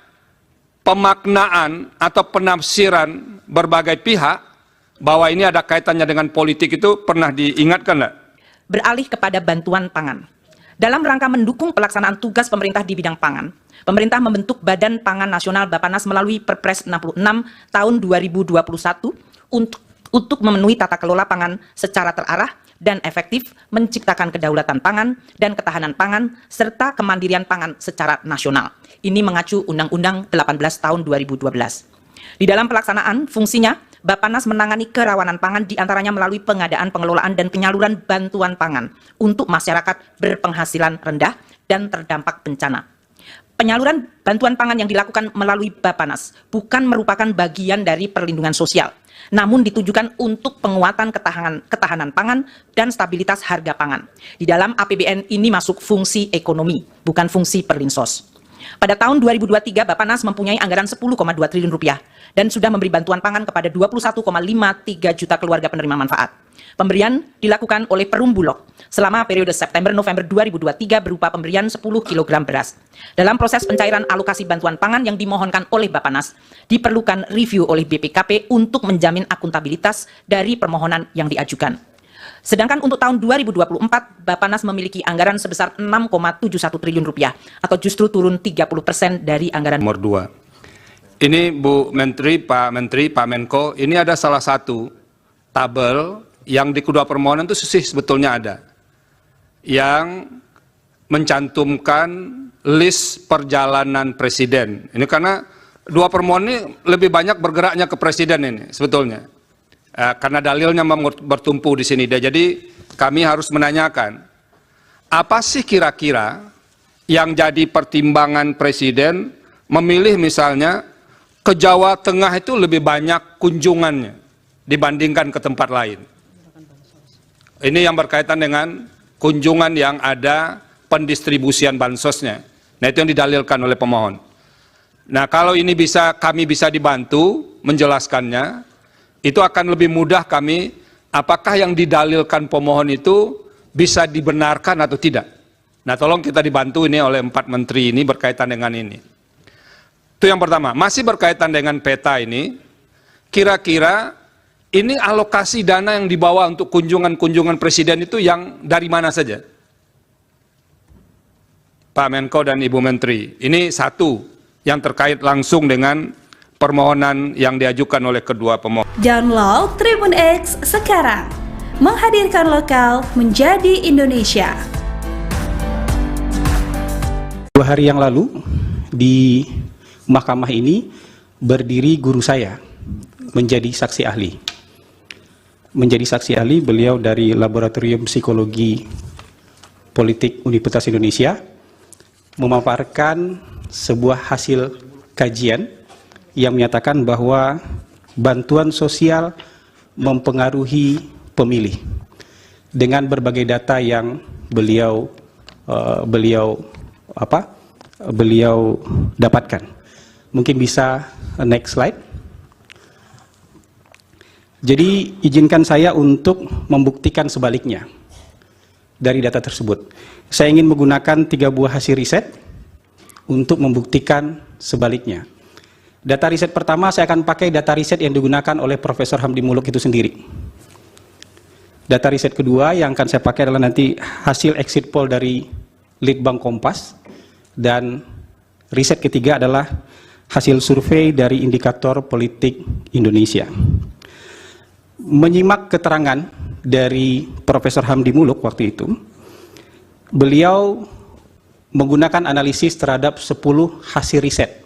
pemaknaan atau penafsiran berbagai pihak bahwa ini ada kaitannya dengan politik itu pernah diingatkan enggak? Beralih kepada bantuan pangan. Dalam rangka mendukung pelaksanaan tugas pemerintah di bidang pangan, pemerintah membentuk Badan Pangan Nasional Bappenas melalui Perpres 66 tahun 2021 untuk memenuhi tata kelola pangan secara terarah dan efektif, menciptakan kedaulatan pangan dan ketahanan pangan, serta kemandirian pangan secara nasional. Ini mengacu Undang-Undang 18 tahun 2012. Di dalam pelaksanaan, fungsinya, Bappenas menangani kerawanan pangan diantaranya melalui pengadaan, pengelolaan, dan penyaluran bantuan pangan untuk masyarakat berpenghasilan rendah dan terdampak bencana. Penyaluran bantuan pangan yang dilakukan melalui Bappenas bukan merupakan bagian dari perlindungan sosial, namun ditujukan untuk penguatan ketahanan pangan dan stabilitas harga pangan. Di dalam APBN ini masuk fungsi ekonomi, bukan fungsi perlinsos. Pada tahun 2023, Bappenas mempunyai anggaran 10,2 triliun rupiah dan sudah memberi bantuan pangan kepada 21,53 juta keluarga penerima manfaat. Pemberian dilakukan oleh Perum Bulog selama periode September-November 2023 berupa pemberian 10 kg beras. Dalam proses pencairan alokasi bantuan pangan yang dimohonkan oleh Bappenas, diperlukan review oleh BPKP untuk menjamin akuntabilitas dari permohonan yang diajukan. Sedangkan untuk tahun 2024, Bappenas memiliki anggaran sebesar 6,71 triliun rupiah atau justru turun 30% dari anggaran. Nomor 2. Ini Bu Menteri, Pak Menko, ini ada salah satu tabel yang di kedua permohonan itu sebetulnya ada yang mencantumkan list perjalanan presiden. Ini karena dua permohonan ini lebih banyak bergeraknya ke presiden ini sebetulnya. Karena dalilnya bertumpu di sini. Jadi kami harus menanyakan, apa sih kira-kira yang jadi pertimbangan presiden memilih misalnya ke Jawa Tengah itu lebih banyak kunjungannya dibandingkan ke tempat lain. Ini yang berkaitan dengan kunjungan yang ada pendistribusian bansosnya. Nah, itu yang didalilkan oleh pemohon. Nah, kalau ini kami bisa dibantu menjelaskannya, itu akan lebih mudah kami, apakah yang didalilkan pemohon itu bisa dibenarkan atau tidak. Nah, tolong kita dibantu ini oleh 4 menteri ini berkaitan dengan ini. Itu yang pertama. Masih berkaitan dengan peta ini, kira-kira ini alokasi dana yang dibawa untuk kunjungan-kunjungan presiden itu yang dari mana saja? Pak Menko dan Ibu Menteri, ini satu yang terkait langsung dengan permohonan yang diajukan oleh kedua pemohon. Download Tribun X sekarang, menghadirkan lokal menjadi Indonesia. 2 hari yang lalu di mahkamah ini berdiri guru saya menjadi saksi ahli. Menjadi saksi ahli, beliau dari Laboratorium Psikologi Politik Universitas Indonesia memaparkan sebuah hasil kajian yang menyatakan bahwa bantuan sosial mempengaruhi pemilih dengan berbagai data yang beliau dapatkan. Mungkin bisa next slide. Jadi izinkan saya untuk membuktikan sebaliknya dari data tersebut. Saya ingin menggunakan 3 buah hasil riset untuk membuktikan sebaliknya. Data riset pertama saya akan pakai data riset yang digunakan oleh Profesor Hamdi Muluk itu sendiri. Data riset kedua yang akan saya pakai adalah nanti hasil exit poll dari Litbang Kompas, dan riset ketiga adalah hasil survei dari Indikator Politik Indonesia. Menyimak keterangan dari Profesor Hamdi Muluk waktu itu, beliau menggunakan analisis terhadap 10 hasil riset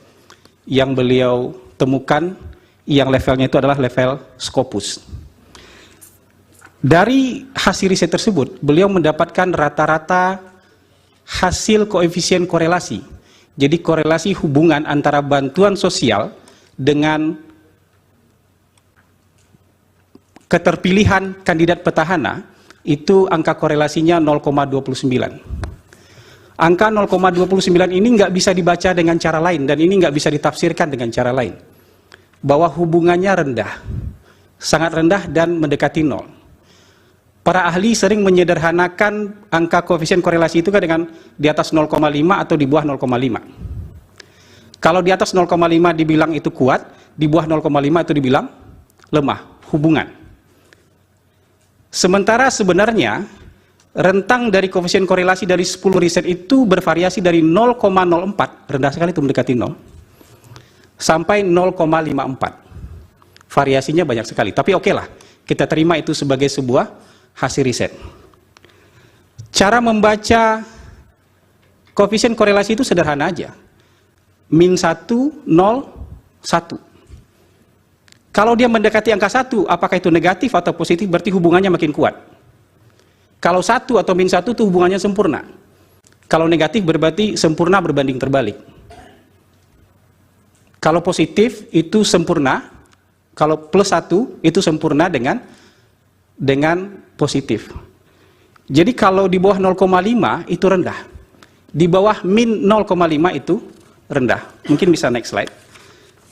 yang beliau temukan, yang levelnya itu adalah level Scopus. Dari hasil riset tersebut, beliau mendapatkan rata-rata hasil koefisien korelasi. Jadi korelasi hubungan antara bantuan sosial dengan keterpilihan kandidat petahana, itu angka korelasinya 0,29. Angka 0,29 ini nggak bisa dibaca dengan cara lain, dan ini nggak bisa ditafsirkan dengan cara lain. Bahwa hubungannya rendah, sangat rendah dan mendekati 0. Para ahli sering menyederhanakan angka koefisien korelasi itu kan dengan di atas 0,5 atau di bawah 0,5. Kalau di atas 0,5 dibilang itu kuat, di bawah 0,5 itu dibilang lemah, hubungan. Sementara sebenarnya rentang dari koefisien korelasi dari 10 riset itu bervariasi dari 0,04, rendah sekali itu mendekati 0, sampai 0,54. Variasinya banyak sekali, tapi oke lah, kita terima itu sebagai sebuah hasil riset. Cara membaca koefisien korelasi itu sederhana aja. Min 1, 0, 1. Kalau dia mendekati angka 1, apakah itu negatif atau positif, berarti hubungannya makin kuat. Kalau 1 atau min 1 itu hubungannya sempurna. Kalau negatif berarti sempurna berbanding terbalik. Kalau positif itu sempurna, kalau plus 1 itu sempurna dengan positif. Jadi kalau di bawah 0,5 itu rendah. Di bawah min 0,5 itu rendah. Mungkin bisa next slide.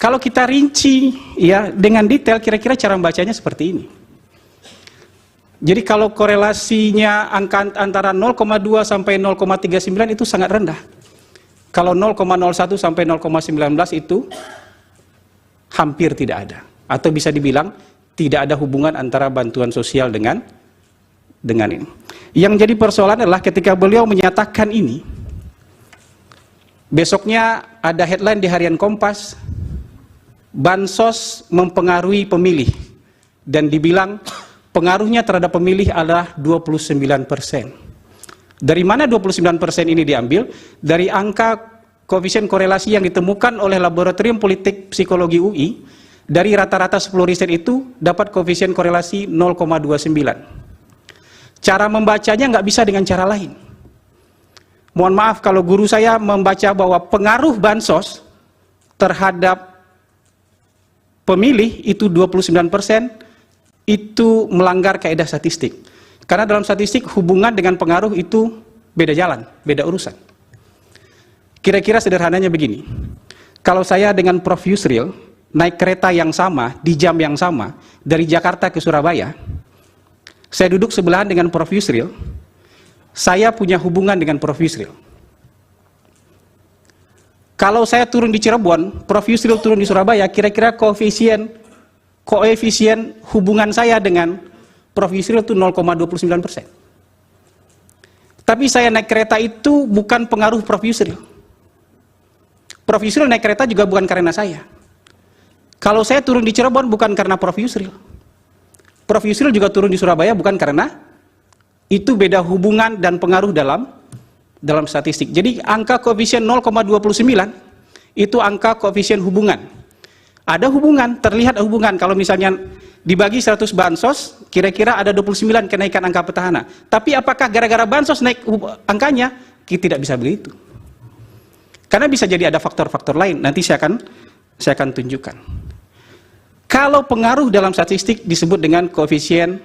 Kalau kita rinci ya dengan detail, kira-kira cara membacanya seperti ini. Jadi kalau korelasinya angka antara 0,2 sampai 0,39 itu sangat rendah. Kalau 0,01 sampai 0,19 itu hampir tidak ada. Atau bisa dibilang tidak ada hubungan antara bantuan sosial dengan ini. Yang jadi persoalan adalah ketika beliau menyatakan ini, besoknya ada headline di Harian Kompas, bansos mempengaruhi pemilih, dan dibilang pengaruhnya terhadap pemilih adalah 29%. Dari mana 29% ini diambil? Dari angka koefisien korelasi yang ditemukan oleh Laboratorium Politik Psikologi UI. Dari rata-rata 10 riset itu dapat koefisien korelasi 0,29. Cara membacanya nggak bisa dengan cara lain. Mohon maaf kalau guru saya membaca bahwa pengaruh bansos terhadap pemilih itu 29%, itu melanggar kaidah statistik. Karena dalam statistik hubungan dengan pengaruh itu beda jalan, beda urusan. Kira-kira sederhananya begini. Kalau saya dengan Prof. Yusril naik kereta yang sama, di jam yang sama, dari Jakarta ke Surabaya, saya duduk sebelahan dengan Prof. Yusril, saya punya hubungan dengan Prof. Yusril. Kalau saya turun di Cirebon, Prof. Yusril turun di Surabaya, kira-kira koefisien hubungan saya dengan Prof. Yusril itu 0,29%. Tapi saya naik kereta itu bukan pengaruh Prof. Yusril. Prof. Yusril naik kereta juga bukan karena saya. Kalau saya turun di Cirebon bukan karena Prof. Yusril. Prof. Yusril juga turun di Surabaya bukan karena, itu beda hubungan dan pengaruh dalam statistik. Jadi angka koefisien 0,29 itu angka koefisien hubungan. Ada hubungan, terlihat hubungan. Kalau misalnya dibagi 100 bansos, kira-kira ada 29 kenaikan angka petahana. Tapi apakah gara-gara bansos naik angkanya? Kita tidak bisa begitu. Karena bisa jadi ada faktor-faktor lain. Nanti saya akan tunjukkan. Kalau pengaruh dalam statistik disebut dengan koefisien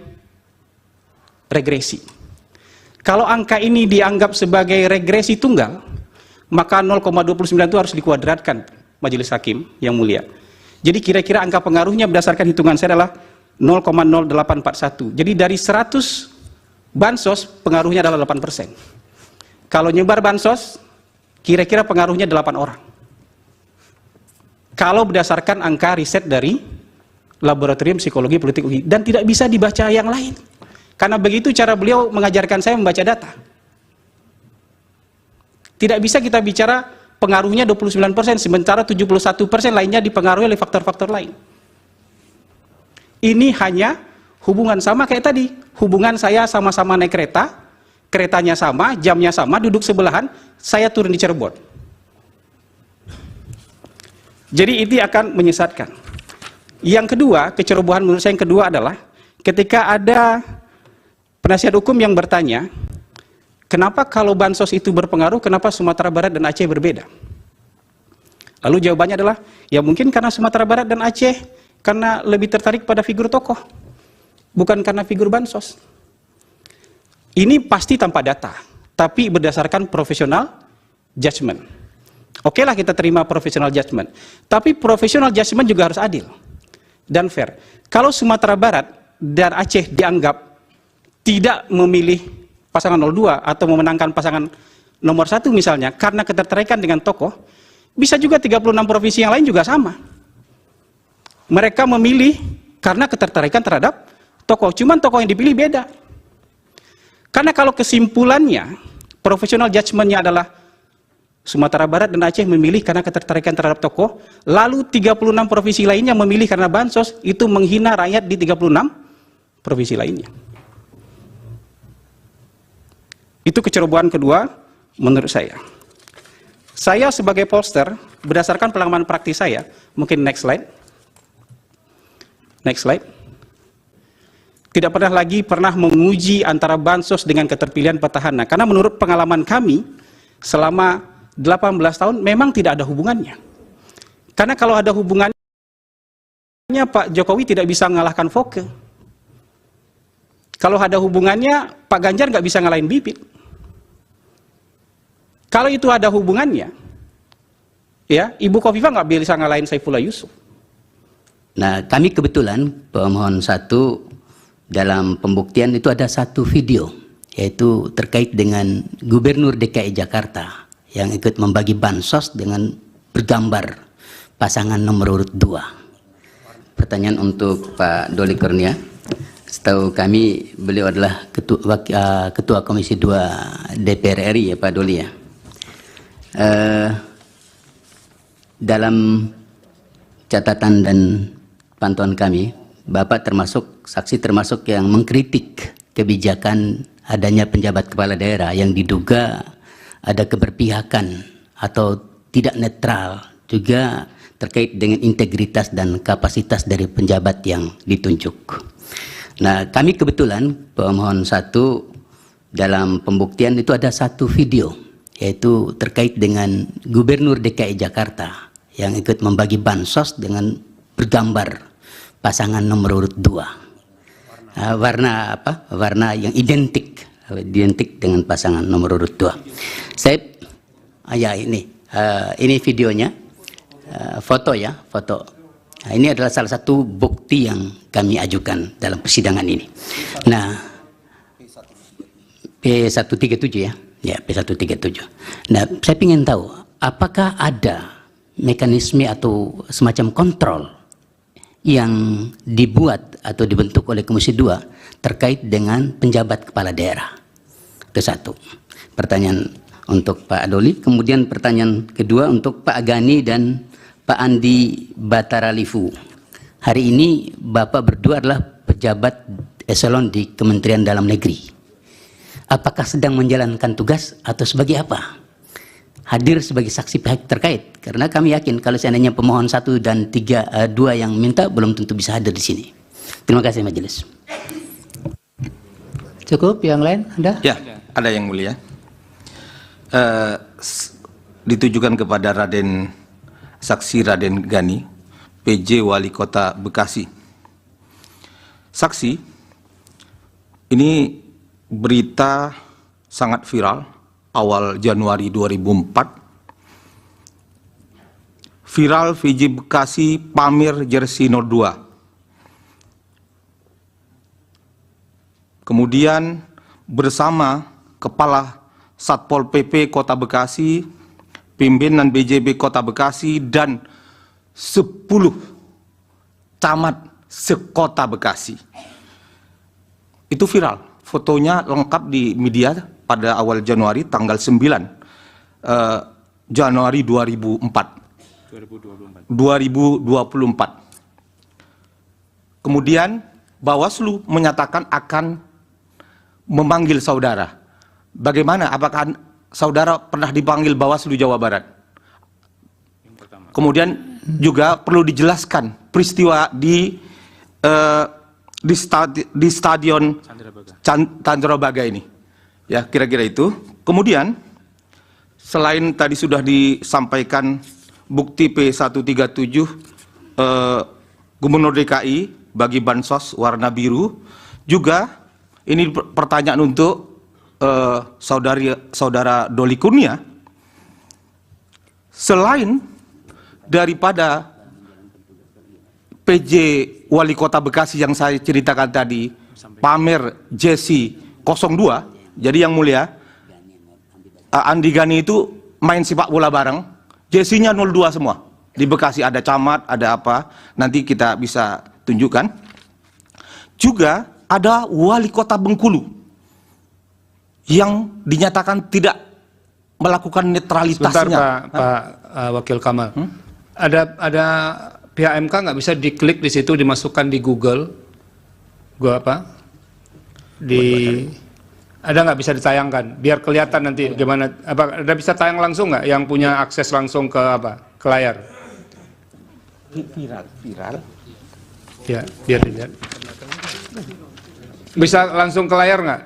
regresi. Kalau angka ini dianggap sebagai regresi tunggal, maka 0,29 itu harus dikuadratkan Majelis Hakim yang mulia. Jadi kira-kira angka pengaruhnya berdasarkan hitungan saya adalah 0,0841. Jadi dari 100 bansos pengaruhnya adalah 8%. Kalau nyebar bansos, kira-kira pengaruhnya 8 orang. kalau berdasarkan angka riset dari Laboratorium Psikologi Politik UI, dan tidak bisa dibaca yang lain. Karena begitu cara beliau mengajarkan saya membaca data. Tidak bisa kita bicara pengaruhnya 29%, sementara 71% lainnya dipengaruhi oleh faktor-faktor lain. Ini hanya hubungan sama kayak tadi. Hubungan saya sama-sama naik kereta, keretanya sama, jamnya sama, duduk sebelahan, saya turun di Cirebon. Jadi itu akan menyesatkan. Yang kedua, kecerobohan menurut saya yang kedua adalah ketika ada penasihat hukum yang bertanya, kenapa kalau bansos itu berpengaruh, kenapa Sumatera Barat dan Aceh berbeda? Lalu jawabannya adalah, ya mungkin karena Sumatera Barat dan Aceh karena lebih tertarik pada figur tokoh, bukan karena figur bansos. Ini pasti tanpa data, tapi berdasarkan profesional judgment. Oke lah kita terima profesional judgment, tapi profesional judgment juga harus adil dan fair. Kalau Sumatera Barat dan Aceh dianggap tidak memilih pasangan 02 atau memenangkan pasangan nomor 1 misalnya karena ketertarikan dengan tokoh, bisa juga 36 provinsi yang lain juga sama. Mereka memilih karena ketertarikan terhadap tokoh, cuman tokoh yang dipilih beda. Karena kalau kesimpulannya, profesional judgment-nya adalah Sumatera Barat dan Aceh memilih karena ketertarikan terhadap tokoh, lalu 36 provinsi lainnya memilih karena bansos, itu menghina rakyat di 36 provinsi lainnya. Itu kecerobohan kedua menurut saya. Saya sebagai pollster, berdasarkan pengalaman praktis saya, mungkin next slide. Next slide. Tidak pernah menguji antara bansos dengan keterpilihan petahana. Karena menurut pengalaman kami, selama 18 tahun memang tidak ada hubungannya. Karena kalau ada hubungannya, Pak Jokowi tidak bisa mengalahkan Foke. Kalau ada hubungannya, Pak Ganjar nggak bisa ngalahin Bibit. Kalau itu ada hubungannya, ya Ibu Khofifah nggak bisa ngalahin Saifullah Yusuf. Nah, kami kebetulan pemohon 1 dalam pembuktian itu ada satu video, yaitu terkait dengan Gubernur DKI Jakarta yang ikut membagi bansos dengan bergambar pasangan nomor urut 2. Pertanyaan untuk Pak Doli Kurnia. Setahu kami beliau adalah Ketua Komisi 2 DPR RI ya Pak Doli ya. Dalam catatan dan pantauan kami, Bapak termasuk saksi termasuk yang mengkritik kebijakan adanya penjabat kepala daerah yang diduga ada keberpihakan atau tidak netral, juga terkait dengan integritas dan kapasitas dari penjabat yang ditunjuk. Nah, kami kebetulan pemohon 1 dalam pembuktian itu ada satu video, yaitu terkait dengan Gubernur DKI Jakarta yang ikut membagi bansos dengan bergambar pasangan nomor urut 2. Warna apa? Warna yang identik dengan pasangan nomor urut 2. Saya ya ini videonya, foto ya, foto. Nah, ini adalah salah satu bukti yang kami ajukan dalam persidangan ini. Nah, P137 ya. Ya, P137. Nah, saya ingin tahu apakah ada mekanisme atau semacam kontrol yang dibuat atau dibentuk oleh Komisi 2 terkait dengan penjabat kepala daerah. Itu satu. Pertanyaan untuk Pak Doli. Kemudian pertanyaan kedua untuk Pak Gani dan Pak Andi Bataralifu. Hari ini Bapak berdua adalah pejabat eselon di Kementerian Dalam Negeri. Apakah sedang menjalankan tugas atau sebagai apa? Hadir sebagai saksi pihak terkait, karena kami yakin kalau seandainya pemohon 1 dan 2 yang minta belum tentu bisa hadir di sini. Terima kasih majelis. Cukup, yang lain ada? Ya, ada yang mulia. Ditujukan kepada Saksi Raden Gani, PJ Wali Kota Bekasi. Saksi, ini berita sangat viral awal Januari 2004. Viral VJ Bekasi pamer jersey 02. Kemudian bersama Kepala Satpol PP Kota Bekasi, pimpinan BJB Kota Bekasi, dan 10 camat sekota Bekasi. Itu viral. Fotonya lengkap di media pada awal Januari, tanggal 9 Januari 2024. Kemudian Bawaslu menyatakan akan memanggil saudara. Bagaimana? Apakah saudara pernah dipanggil Bawaslu Jawa Barat? Kemudian juga perlu dijelaskan peristiwa di stadion Candrabaga ini. Ya, kira-kira itu. Kemudian selain tadi sudah disampaikan bukti P137 Gubernur DKI bagi bansos warna biru, juga ini pertanyaan untuk saudara Doli Kurnia. Selain daripada PJ Wali Kota Bekasi yang saya ceritakan tadi, pamer Jesi 02, jadi yang mulia, Andi Gani itu main sepak bola bareng, Jesinya 02 semua. Di Bekasi ada camat, ada apa, nanti kita bisa tunjukkan. Juga ada Wali Kota Bengkulu yang dinyatakan tidak melakukan netralitasnya. Sebentar Pak Wakil Kamal. Ada pihak MK nggak bisa diklik di situ, dimasukkan di Google, ada nggak bisa ditayangkan, biar kelihatan nanti gimana? Apa ada bisa tayang langsung nggak, yang punya akses langsung ke ke layar? Viral. Ya, biar dilihat. Bisa langsung ke layar nggak?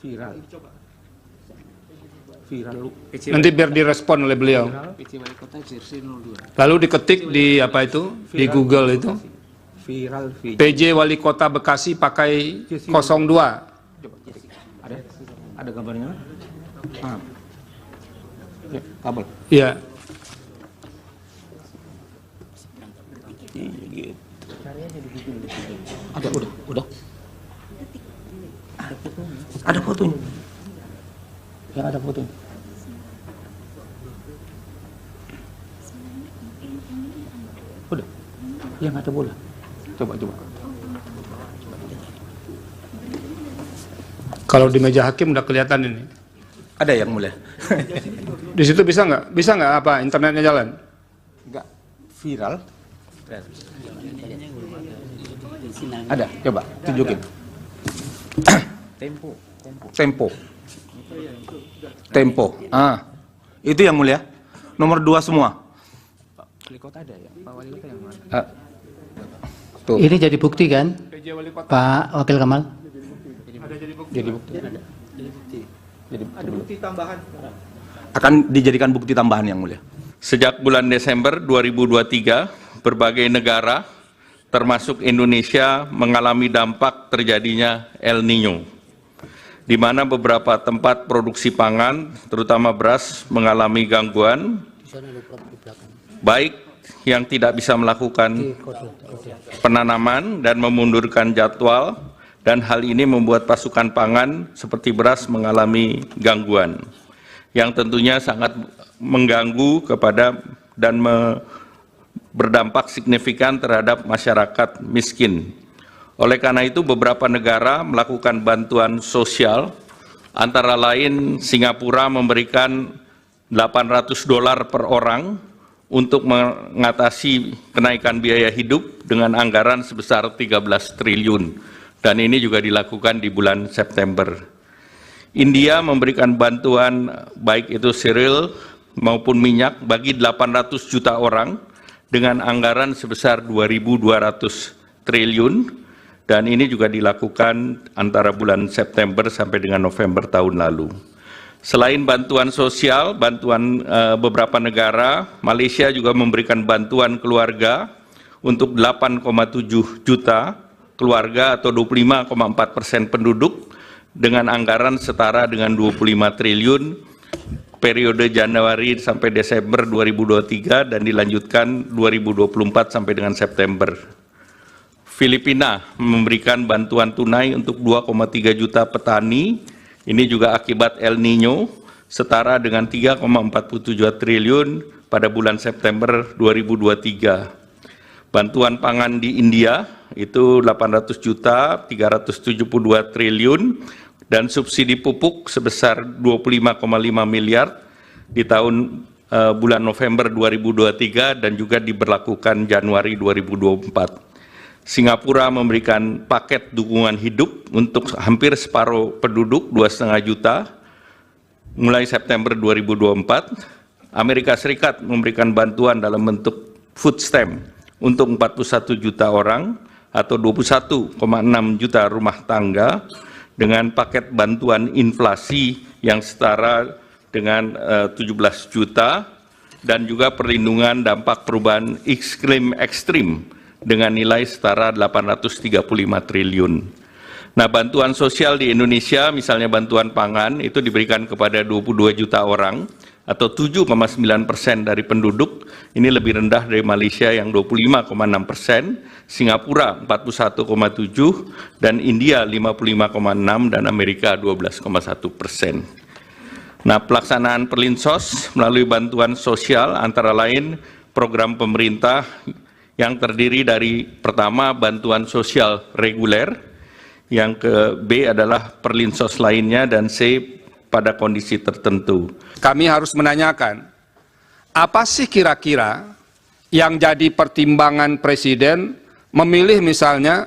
Viral. Nanti biar direspon oleh beliau. Lalu diketik di di Google itu. Viral. PJ Wali Kota Bekasi pakai 02. Ada gambarnya? Ya, kabel. Iya. Ada, udah. Ada fotonya. Ya, ada fotonya. Udah. Yang ada bola. Coba. Kalau di meja hakim udah kelihatan ini. Ada yang mulia. Di situ bisa nggak? Bisa nggak apa internetnya jalan? Enggak viral. Ada, coba tunjukin. Tempo. Itu yang mulia. Nomor 2 semua. Wali kota ada ya? Pak Wali kota yang mana? Tuh. Ini jadi bukti kan, Pak Wakil Kamal? Jadi bukti tambahan. Akan dijadikan bukti tambahan yang mulia. Sejak bulan Desember 2023, berbagai negara termasuk Indonesia mengalami dampak terjadinya El Niño, di mana beberapa tempat produksi pangan, terutama beras, mengalami gangguan, baik yang tidak bisa melakukan penanaman dan memundurkan jadwal, dan hal ini membuat pasukan pangan seperti beras mengalami gangguan, yang tentunya sangat mengganggu kepada dan berdampak signifikan terhadap masyarakat miskin. Oleh karena itu, beberapa negara melakukan bantuan sosial, antara lain Singapura memberikan $800 per orang untuk mengatasi kenaikan biaya hidup dengan anggaran sebesar 13 triliun. Dan ini juga dilakukan di bulan September. India memberikan bantuan baik itu cereal maupun minyak bagi 800 juta orang dengan anggaran sebesar 2.200 triliun, dan ini juga dilakukan antara bulan September sampai dengan November tahun lalu. Selain bantuan sosial, bantuan beberapa negara, Malaysia juga memberikan bantuan keluarga untuk 8,7 juta keluarga atau 25,4% penduduk dengan anggaran setara dengan 25 triliun periode Januari sampai Desember 2023 dan dilanjutkan 2024 sampai dengan September. Filipina memberikan bantuan tunai untuk 2,3 juta petani, ini juga akibat El Niño, setara dengan 3,47 triliun pada bulan September 2023. Bantuan pangan di India itu 800 juta 372 triliun dan subsidi pupuk sebesar 25,5 miliar di tahun bulan November 2023 dan juga diberlakukan Januari 2024. Singapura memberikan paket dukungan hidup untuk hampir separuh penduduk 2,5 juta mulai September 2024. Amerika Serikat memberikan bantuan dalam bentuk food stamp untuk 41 juta orang atau 21,6 juta rumah tangga dengan paket bantuan inflasi yang setara dengan 17 juta dan juga perlindungan dampak perubahan iklim ekstrim dengan nilai setara 835 triliun. Nah, bantuan sosial di Indonesia, misalnya bantuan pangan, itu diberikan kepada 22 juta orang atau 7,9% dari penduduk. Ini lebih rendah dari Malaysia yang 25,6%, Singapura 41,7%, dan India 55,6% dan Amerika 12,1%. Nah, pelaksanaan Perlinsos melalui bantuan sosial antara lain program pemerintah yang terdiri dari pertama bantuan sosial reguler, yang ke B adalah Perlinsos lainnya, dan C pada kondisi tertentu. Kami harus menanyakan, apa sih kira-kira yang jadi pertimbangan Presiden memilih misalnya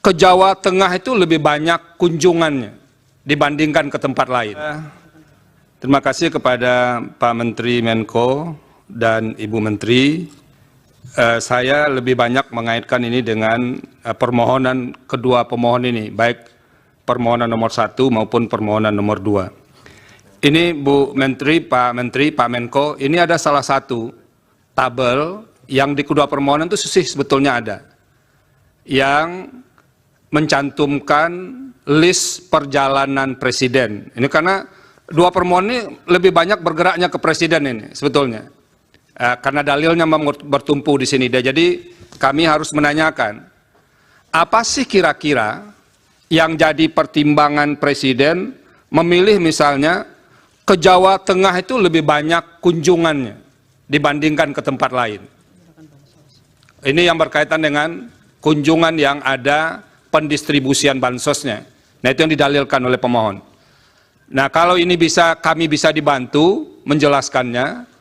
ke Jawa Tengah itu lebih banyak kunjungannya dibandingkan ke tempat lain? Terima kasih kepada Pak Menteri Menko dan Ibu Menteri. Saya lebih banyak mengaitkan ini dengan permohonan kedua pemohon ini, baik permohonan nomor 1 maupun permohonan nomor 2. Ini Bu Menteri, Pak Menko, ini ada salah satu tabel yang di kedua permohonan itu sebetulnya ada, yang mencantumkan list perjalanan Presiden. Ini karena dua permohonan ini lebih banyak bergeraknya ke Presiden ini sebetulnya. Karena dalilnya bertumpu di sini. Jadi kami harus menanyakan, apa sih kira-kira yang jadi pertimbangan Presiden memilih misalnya ke Jawa Tengah itu lebih banyak kunjungannya dibandingkan ke tempat lain? Ini yang berkaitan dengan kunjungan yang ada pendistribusian bansosnya. Nah, itu yang didalilkan oleh pemohon. Nah, kalau ini kami bisa dibantu menjelaskannya,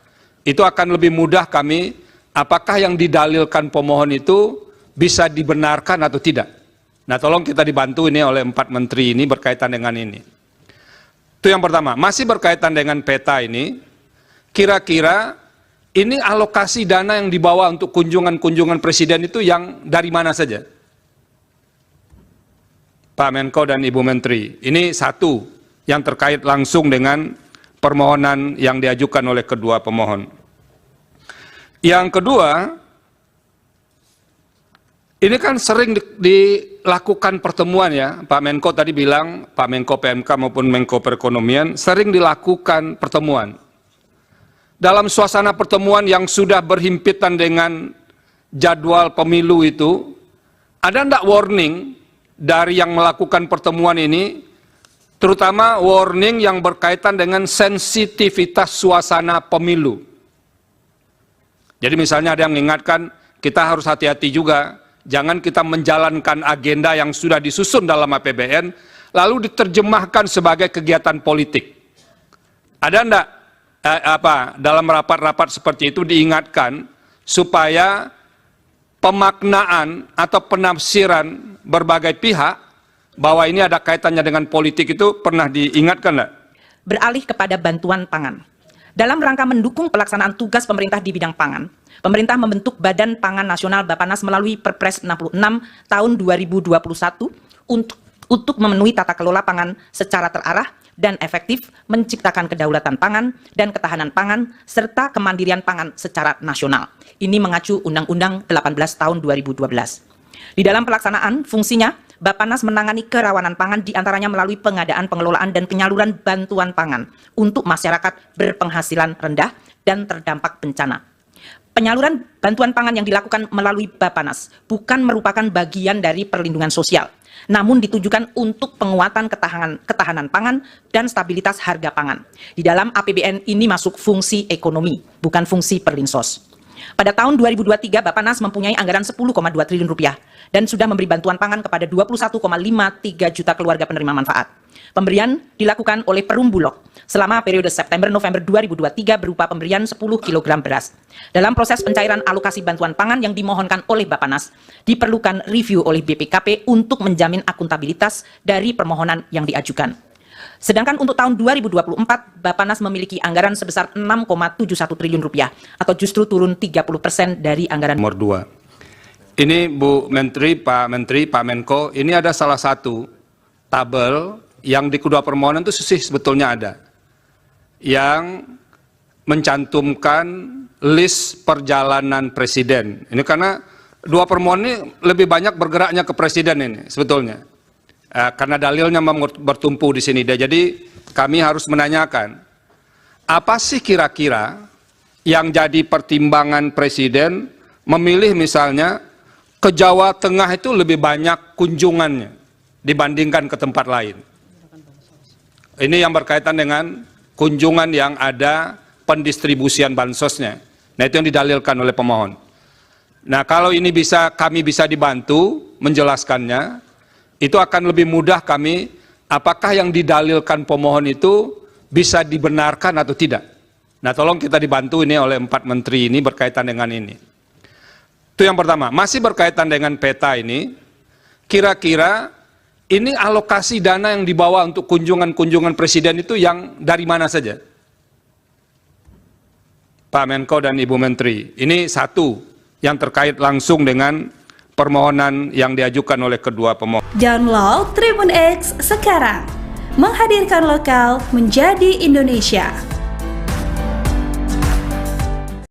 itu akan lebih mudah kami, apakah yang didalilkan pemohon itu bisa dibenarkan atau tidak. Nah, tolong kita dibantu ini oleh 4 menteri ini berkaitan dengan ini. Itu yang pertama. Masih berkaitan dengan peta ini, kira-kira ini alokasi dana yang dibawa untuk kunjungan-kunjungan Presiden itu yang dari mana saja? Pak Menko dan Ibu Menteri, ini satu yang terkait langsung dengan permohonan yang diajukan oleh kedua pemohon. Yang kedua, ini kan sering dilakukan pertemuan ya, Pak Menko tadi bilang, Pak Menko PMK maupun Menko Perekonomian, sering dilakukan pertemuan. Dalam suasana pertemuan yang sudah berhimpitan dengan jadwal pemilu itu, ada enggak warning dari yang melakukan pertemuan ini, terutama warning yang berkaitan dengan sensitivitas suasana pemilu. Jadi misalnya ada yang mengingatkan, kita harus hati-hati juga, jangan kita menjalankan agenda yang sudah disusun dalam APBN, lalu diterjemahkan sebagai kegiatan politik. Ada enggak dalam rapat-rapat seperti itu diingatkan, supaya pemaknaan atau penafsiran berbagai pihak, bahwa ini ada kaitannya dengan politik itu pernah diingatkan enggak? Beralih kepada bantuan pangan. Dalam rangka mendukung pelaksanaan tugas pemerintah di bidang pangan, pemerintah membentuk Badan Pangan Nasional Bappenas melalui Perpres 66 tahun 2021 untuk memenuhi tata kelola pangan secara terarah dan efektif, menciptakan kedaulatan pangan dan ketahanan pangan, serta kemandirian pangan secara nasional. Ini mengacu Undang-Undang 18 tahun 2012. Di dalam pelaksanaan fungsinya, Bappenas menangani kerawanan pangan diantaranya melalui pengadaan, pengelolaan, dan penyaluran bantuan pangan untuk masyarakat berpenghasilan rendah dan terdampak bencana. Penyaluran bantuan pangan yang dilakukan melalui Bappenas bukan merupakan bagian dari perlindungan sosial, namun ditujukan untuk penguatan ketahanan pangan dan stabilitas harga pangan. Di dalam APBN ini masuk fungsi ekonomi, bukan fungsi perlinsos. Pada tahun 2023, Bappenas mempunyai anggaran 10,2 triliun rupiah dan sudah memberi bantuan pangan kepada 21,53 juta keluarga penerima manfaat. Pemberian dilakukan oleh Perum Bulog selama periode September-November 2023 berupa pemberian 10 kg beras. Dalam proses pencairan alokasi bantuan pangan yang dimohonkan oleh Bappenas, diperlukan review oleh BPKP untuk menjamin akuntabilitas dari permohonan yang diajukan. Sedangkan untuk tahun 2024, Bappenas memiliki anggaran sebesar 6,71 triliun rupiah atau justru turun 30% dari anggaran. Nomor 2. Ini Bu Menteri, Pak Menko, ini ada salah satu tabel yang di kedua permohonan itu sebetulnya ada, yang mencantumkan list perjalanan presiden. Ini karena dua permohonan ini lebih banyak bergeraknya ke presiden ini sebetulnya, karena dalilnya bertumpu di sini. Jadi kami harus menanyakan, apa sih kira-kira yang jadi pertimbangan presiden memilih misalnya ke Jawa Tengah itu lebih banyak kunjungannya dibandingkan ke tempat lain. Ini yang berkaitan dengan kunjungan yang ada pendistribusian bansosnya. Nah, itu yang didalilkan oleh pemohon. Nah, kalau ini kami bisa dibantu menjelaskannya, itu akan lebih mudah kami, apakah yang didalilkan pemohon itu bisa dibenarkan atau tidak. Nah, tolong kita dibantu ini oleh 4 menteri ini berkaitan dengan ini. Itu yang pertama. Masih berkaitan dengan peta ini, kira-kira ini alokasi dana yang dibawa untuk kunjungan-kunjungan presiden itu yang dari mana saja? Pak Menko dan Ibu Menteri, ini satu yang terkait langsung dengan permohonan yang diajukan oleh kedua pemohon. Download Tribun X sekarang, menghadirkan lokal menjadi Indonesia.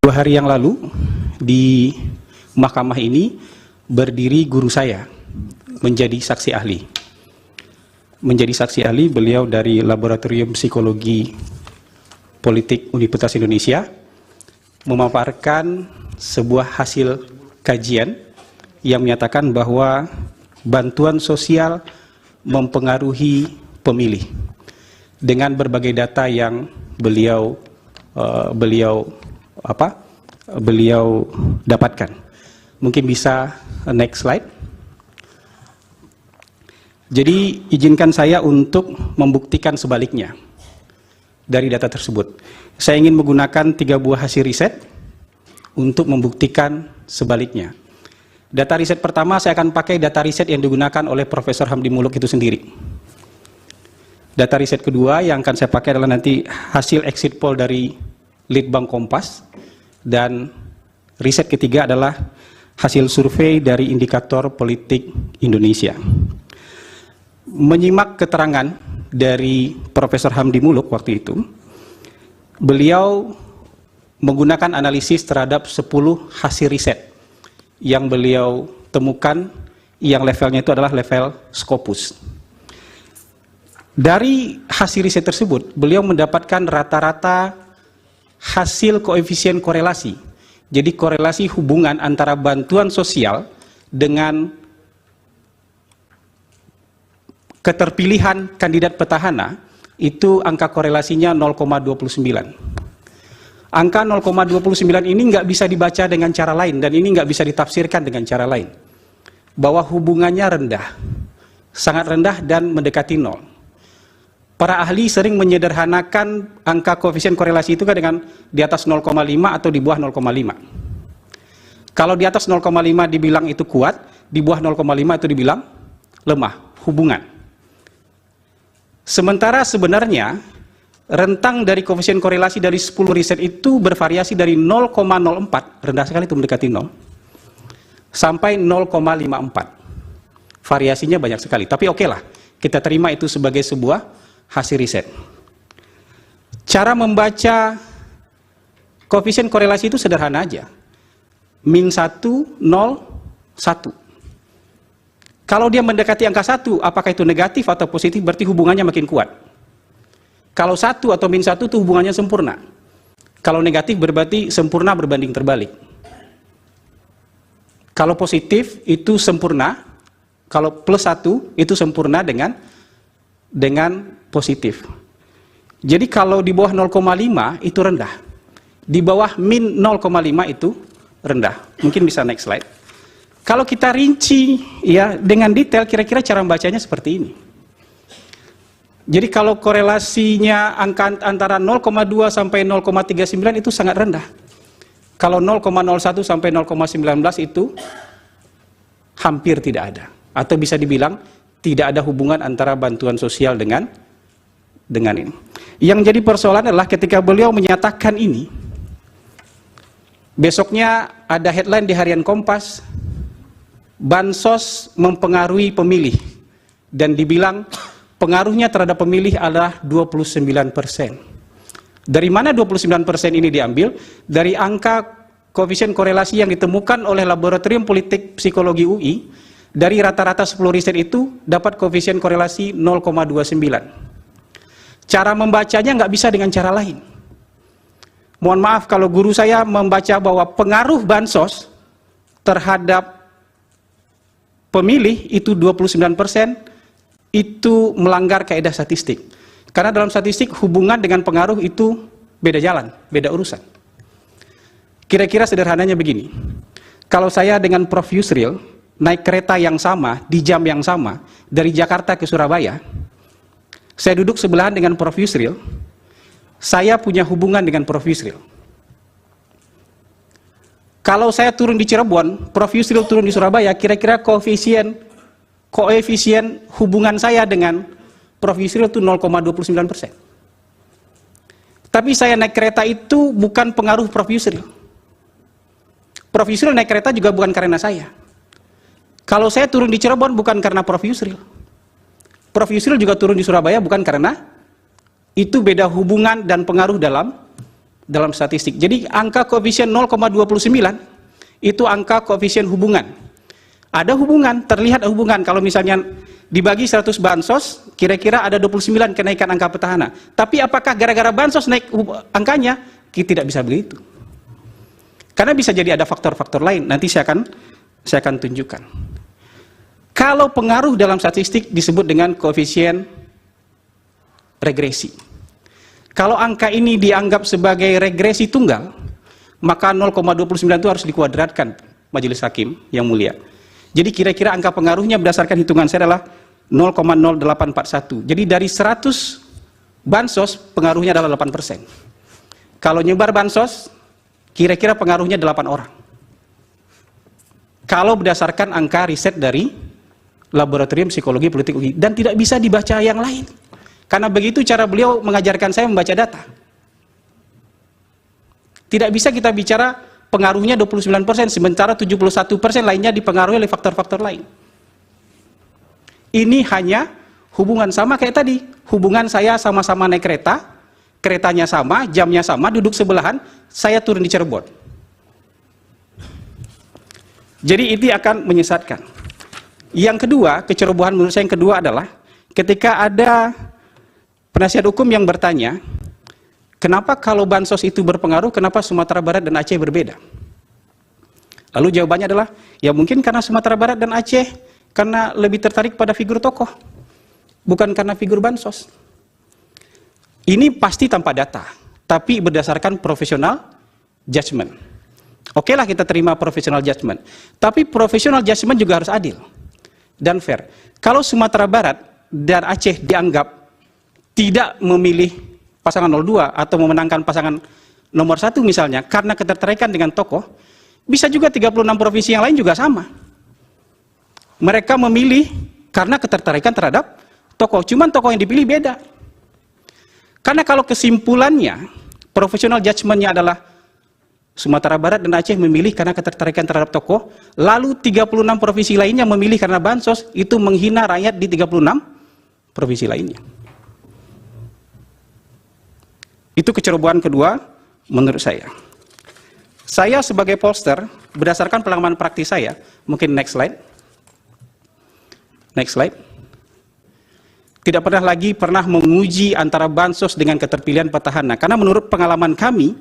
2 hari yang lalu di mahkamah ini berdiri guru saya menjadi saksi ahli. Menjadi saksi ahli, beliau dari Laboratorium Psikologi Politik Universitas Indonesia memaparkan sebuah hasil kajian yang menyatakan bahwa bantuan sosial mempengaruhi pemilih dengan berbagai data yang beliau dapatkan. Mungkin bisa next slide. Jadi izinkan saya untuk membuktikan sebaliknya dari data tersebut. Saya ingin menggunakan 3 buah hasil riset untuk membuktikan sebaliknya. Data riset pertama saya akan pakai data riset yang digunakan oleh Profesor Hamdi Muluk itu sendiri. Data riset kedua yang akan saya pakai adalah nanti hasil exit poll dari Litbang Kompas. Dan riset ketiga adalah hasil survei dari Indikator Politik Indonesia. Menyimak keterangan dari Profesor Hamdi Muluk waktu itu, beliau menggunakan analisis terhadap 10 hasil riset yang beliau temukan yang levelnya itu adalah level Scopus. Dari hasil riset tersebut, beliau mendapatkan rata-rata hasil koefisien korelasi. Jadi korelasi hubungan antara bantuan sosial dengan keterpilihan kandidat petahana itu angka korelasinya 0,29. Angka 0,29 ini nggak bisa dibaca dengan cara lain dan ini nggak bisa ditafsirkan dengan cara lain. Bahwa hubungannya rendah, sangat rendah dan mendekati 0. Para ahli sering menyederhanakan angka koefisien korelasi itu kan dengan di atas 0,5 atau di bawah 0,5. Kalau di atas 0,5 dibilang itu kuat, di bawah 0,5 itu dibilang lemah, hubungan. Sementara sebenarnya rentang dari koefisien korelasi dari 10 riset itu bervariasi dari 0,04, rendah sekali itu mendekati 0, sampai 0,54. Variasinya banyak sekali, tapi oke lah, kita terima itu sebagai sebuah hasil riset. Cara membaca koefisien korelasi itu sederhana aja. Min 1, 0, 1. Kalau dia mendekati angka 1, apakah itu negatif atau positif, berarti hubungannya makin kuat. Kalau 1 atau min 1 itu hubungannya sempurna. Kalau negatif berarti sempurna berbanding terbalik. Kalau positif itu sempurna, kalau +1 itu sempurna dengan positif. Jadi kalau di bawah 0,5 itu rendah. Di bawah min 0,5 itu rendah. Mungkin bisa next slide. Kalau kita rinci ya dengan detail, kira-kira cara membacanya seperti ini. Jadi kalau korelasinya angka antara 0,2 sampai 0,39 itu sangat rendah. Kalau 0,01 sampai 0,19 itu hampir tidak ada. Atau bisa dibilang tidak ada hubungan antara bantuan sosial dengan ini. Yang jadi persoalan adalah ketika beliau menyatakan ini, besoknya ada headline di Harian Kompas, bansos mempengaruhi pemilih, dan dibilang pengaruhnya terhadap pemilih adalah 29%. Dari mana 29% ini diambil? Dari angka koefisien korelasi yang ditemukan oleh Laboratorium Politik Psikologi UI, dari rata-rata 10 riset itu dapat koefisien korelasi 0,29. Cara membacanya nggak bisa dengan cara lain. Mohon maaf kalau guru saya membaca bahwa pengaruh bansos terhadap pemilih itu 29%, itu melanggar kaidah statistik. Karena dalam statistik hubungan dengan pengaruh itu beda jalan, beda urusan. Kira-kira sederhananya begini. Kalau saya dengan Prof. Yusril naik kereta yang sama, di jam yang sama, dari Jakarta ke Surabaya, saya duduk sebelahan dengan Prof. Yusril, saya punya hubungan dengan Prof. Yusril. Kalau saya turun di Cirebon, Prof. Yusril turun di Surabaya, kira-kira koefisien hubungan saya dengan Prof. Yusril itu 0,29%. Tapi saya naik kereta itu bukan pengaruh Prof. Yusril. Prof. Yusril naik kereta juga bukan karena saya. Kalau saya turun di Cirebon bukan karena Prof. Yusril. Prof. Yusril juga turun di Surabaya bukan karena itu, beda hubungan dan pengaruh dalam statistik. Jadi angka koefisien 0,29 itu angka koefisien hubungan. Ada hubungan, terlihat hubungan. Kalau misalnya dibagi 100 bansos, kira-kira ada 29 kenaikan angka petahana. Tapi apakah gara-gara bansos naik angkanya? Kita tidak bisa begitu. Karena bisa jadi ada faktor-faktor lain. Nanti saya akan tunjukkan. Kalau pengaruh dalam statistik disebut dengan koefisien regresi. Kalau angka ini dianggap sebagai regresi tunggal, maka 0,29 itu harus dikuadratkan Majelis Hakim yang mulia. Jadi kira-kira angka pengaruhnya berdasarkan hitungan saya adalah 0,0841. Jadi dari 100 bansos pengaruhnya adalah 8%. Kalau nyebar bansos, kira-kira pengaruhnya 8 orang. Kalau berdasarkan angka riset dari Laboratorium Psikologi Politik UI, dan tidak bisa dibaca yang lain. Karena begitu cara beliau mengajarkan saya membaca data. Tidak bisa kita bicara pengaruhnya 29%, sementara 71% lainnya dipengaruhi oleh faktor-faktor lain. Ini hanya hubungan sama kayak tadi. Hubungan saya sama-sama naik kereta, keretanya sama, jamnya sama, duduk sebelahan, saya turun di Cirebon. Jadi itu akan menyesatkan. Yang kedua, kecerobohan menurut saya yang kedua adalah ketika ada penasihat hukum yang bertanya, kenapa kalau bansos itu berpengaruh, kenapa Sumatera Barat dan Aceh berbeda? Lalu jawabannya adalah, ya mungkin karena Sumatera Barat dan Aceh karena lebih tertarik pada figur tokoh, bukan karena figur bansos. Ini pasti tanpa data, tapi berdasarkan profesional judgment. Oke lah kita terima profesional judgment, tapi profesional judgment juga harus adil dan fair. Kalau Sumatera Barat dan Aceh dianggap tidak memilih pasangan 02 atau memenangkan pasangan nomor 1 misalnya karena ketertarikan dengan tokoh, bisa juga 36 provinsi yang lain juga sama. Mereka memilih karena ketertarikan terhadap tokoh, cuman tokoh yang dipilih beda. Karena kalau kesimpulannya, profesional judgment-nya adalah Sumatera Barat dan Aceh memilih karena ketertarikan terhadap tokoh, lalu 36 provinsi lainnya memilih karena bansos, itu menghina rakyat di 36 provinsi lainnya. Itu kecerobohan kedua menurut saya. Saya sebagai pollster, berdasarkan pengalaman praktis saya, mungkin next slide. Next slide. Tidak pernah menguji antara bansos dengan keterpilihan petahana. Karena menurut pengalaman kami,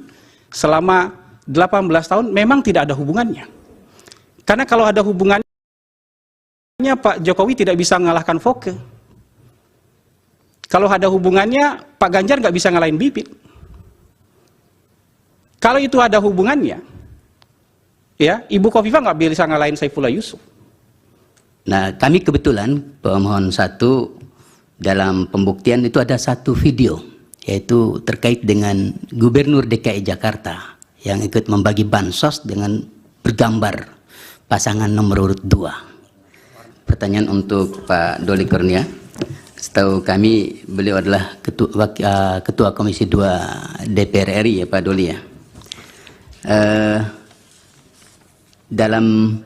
selama 18 tahun memang tidak ada hubungannya. Karena kalau ada hubungannya, Pak Jokowi tidak bisa mengalahkan Foke. Kalau ada hubungannya, Pak Ganjar nggak bisa ngalahin Bibit. Kalau itu ada hubungannya, ya Ibu Khofifah nggak bisa ngalahin Saifullah Yusuf. Nah, kami kebetulan pemohon 1 dalam pembuktian itu ada satu video, yaitu terkait dengan Gubernur DKI Jakarta yang ikut membagi bansos dengan bergambar pasangan nomor urut 2. Pertanyaan untuk Pak Doli Kurnia. Setahu kami beliau adalah Ketua Komisi 2 DPR RI ya Pak Doli ya. Dalam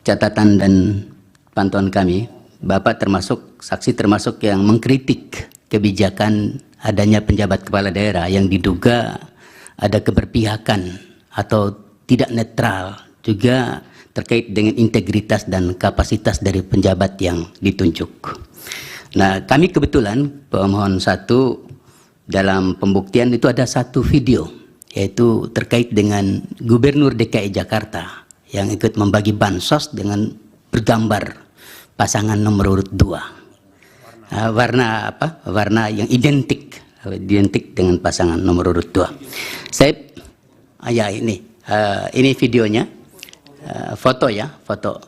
catatan dan pantauan kami, Bapak termasuk saksi termasuk yang mengkritik kebijakan adanya penjabat kepala daerah yang diduga ada keberpihakan atau tidak netral, juga terkait dengan integritas dan kapasitas dari penjabat yang ditunjuk. Nah, kami kebetulan pemohon 1 dalam pembuktian itu ada satu video, yaitu terkait dengan Gubernur DKI Jakarta yang ikut membagi bansos dengan bergambar pasangan nomor urut 2. Warna apa? Warna yang identik dengan pasangan nomor urut 2. Saya ya ini videonya, foto ya, foto.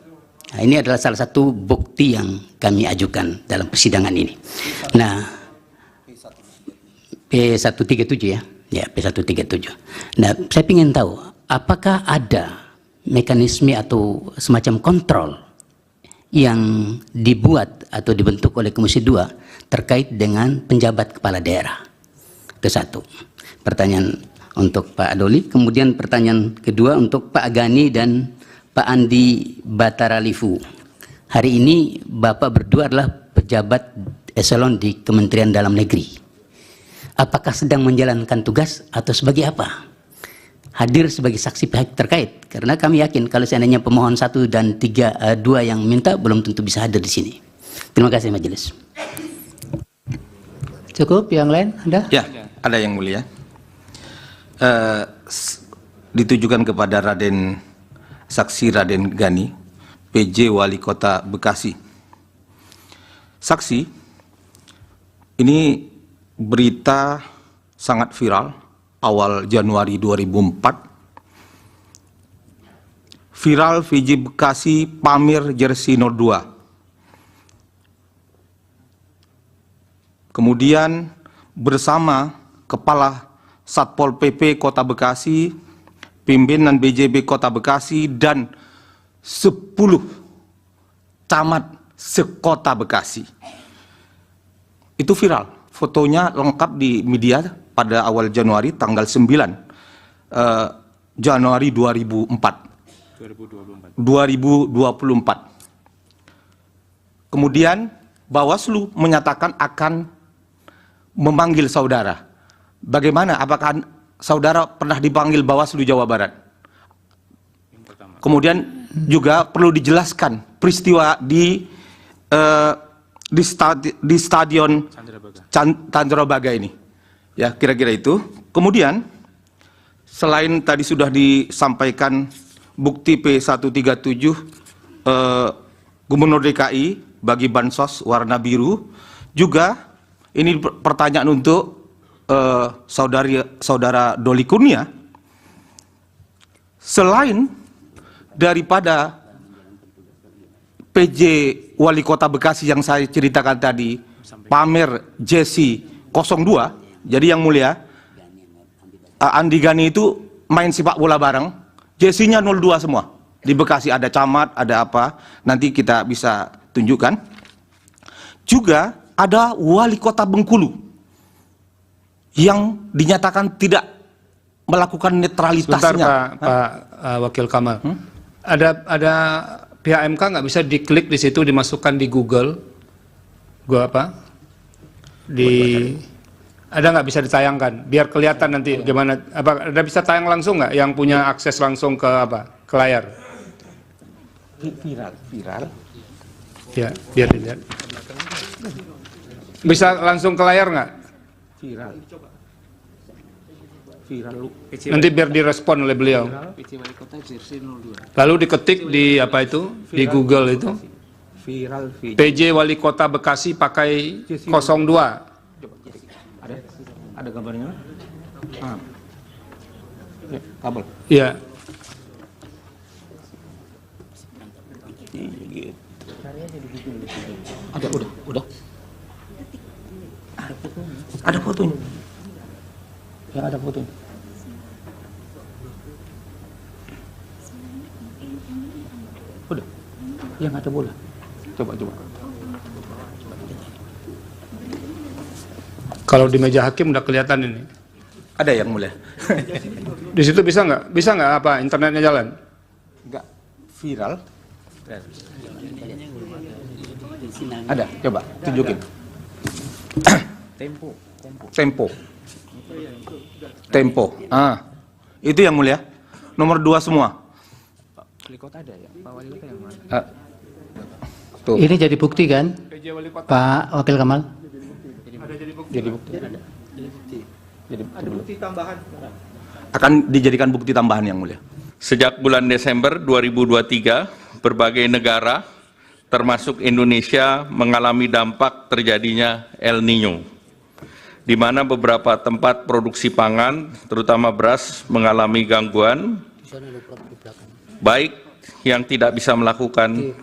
Nah, ini adalah salah satu bukti yang kami ajukan dalam persidangan ini. Nah, P137 ya. Ya, P137. Nah, saya ingin tahu apakah ada mekanisme atau semacam kontrol yang dibuat atau dibentuk oleh Komisi 2 terkait dengan penjabat kepala daerah. Itu satu. Pertanyaan untuk Pak Doli. Kemudian pertanyaan kedua untuk Pak Gani dan Pak Andi Bataralifu. Hari ini Bapak berdua adalah pejabat eselon di Kementerian Dalam Negeri. Apakah sedang menjalankan tugas atau sebagai apa? Hadir sebagai saksi pihak terkait, karena kami yakin kalau seandainya pemohon 1 dan 2 yang minta belum tentu bisa hadir di sini. Terima kasih majelis. Cukup, yang lain ada? Ya, ada yang mulia. Ditujukan kepada Saksi Raden Gani, PJ Wali Kota Bekasi. Saksi, ini berita sangat viral awal Januari 2004. Viral VJ Bekasi pamer jersey 02. Kemudian bersama Kepala Satpol PP Kota Bekasi, pimpinan BJB Kota Bekasi, dan 10 camat sekota Bekasi. Itu viral. Fotonya lengkap di media pada awal Januari, tanggal 9 Januari 2024. Kemudian Bawaslu menyatakan akan memanggil saudara. Bagaimana? Apakah saudara pernah dipanggil Bawaslu Jawa Barat? Kemudian juga perlu dijelaskan peristiwa di stadion Candrabaga ini. Ya, kira-kira itu. Kemudian selain tadi sudah disampaikan bukti P137 Gubernur DKI bagi bansos warna biru, juga ini pertanyaan untuk saudara Doli Kurnia. Selain daripada PJ Wali Kota Bekasi yang saya ceritakan tadi, pamer jersey 02, jadi yang mulia, Andi Gani itu main sepak bola bareng, jersey-nya 02 semua. Di Bekasi ada camat, ada apa, nanti kita bisa tunjukkan. Juga ada Wali Kota Bengkulu yang dinyatakan tidak melakukan netralitasnya. Sebentar Pak Wakil Kamal, ada pihak MK nggak bisa diklik di situ, dimasukkan di Google, ada nggak bisa ditayangkan, biar kelihatan nanti gimana? Apa ada bisa tayang langsung nggak, yang punya akses langsung ke ke layar? Viral. Ya, biar dilihat. Bisa langsung ke layar nggak? Nanti biar direspon oleh beliau. Lalu diketik di apa itu? Di Google itu. PJ Wali Kota Bekasi pakai 02. Ada gambarnya? Kabel. Ya. Ada, udah. Ada fotonya. Ya, ada fotonya. Udah. Yang ada bola. Coba. Kalau di meja hakim udah kelihatan ini. Ada yang mulia. Di situ bisa nggak? Bisa nggak apa internetnya jalan? Enggak viral. Ada, coba tunjukin. Tempo. Itu yang mulia. Nomor 2 semua. Tuh. Ini jadi bukti kan, Pak Wakil Kamal? Jadi bukti. Akan dijadikan bukti tambahan yang mulia. Sejak bulan Desember 2023, berbagai negara, termasuk Indonesia, mengalami dampak terjadinya El Niño, di mana beberapa tempat produksi pangan, terutama beras, mengalami gangguan, baik yang tidak bisa melakukan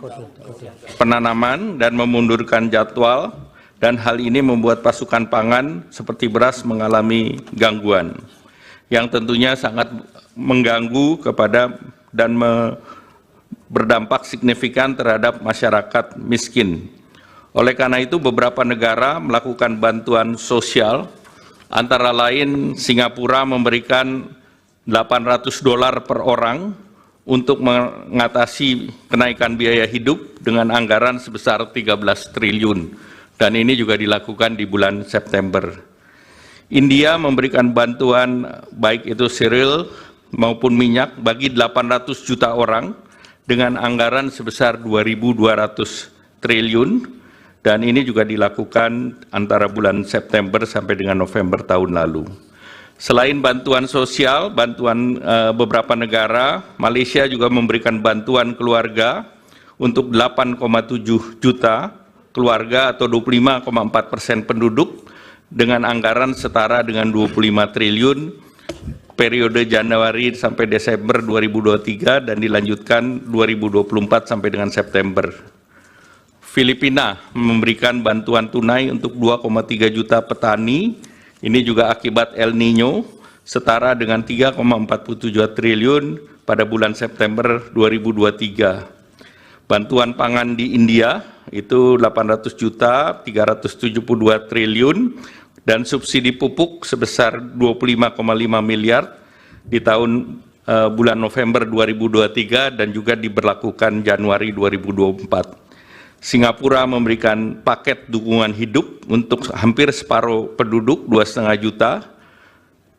penanaman dan memundurkan jadwal, dan hal ini membuat pasokan pangan seperti beras mengalami gangguan, yang tentunya sangat mengganggu kepada dan berdampak signifikan terhadap masyarakat miskin. Oleh karena itu, beberapa negara melakukan bantuan sosial, antara lain Singapura memberikan $800 per orang untuk mengatasi kenaikan biaya hidup dengan anggaran sebesar 13 triliun. Dan ini juga dilakukan di bulan September. India memberikan bantuan baik itu cereal maupun minyak bagi 800 juta orang dengan anggaran sebesar 2.200 triliun, dan ini juga dilakukan antara bulan September sampai dengan November tahun lalu. Selain bantuan sosial, bantuan beberapa negara, Malaysia juga memberikan bantuan keluarga untuk 8,7 juta keluarga atau 25,4% penduduk dengan anggaran setara dengan 25 triliun periode Januari sampai Desember 2023 dan dilanjutkan 2024 sampai dengan September. Filipina memberikan bantuan tunai untuk 2,3 juta petani, ini juga akibat El Niño, setara dengan 3,47 triliun pada bulan September 2023. Bantuan pangan di India itu 800 juta, 372 triliun, dan subsidi pupuk sebesar 25,5 miliar di tahun bulan November 2023 dan juga diberlakukan Januari 2024. Singapura memberikan paket dukungan hidup untuk hampir separuh penduduk 2,5 juta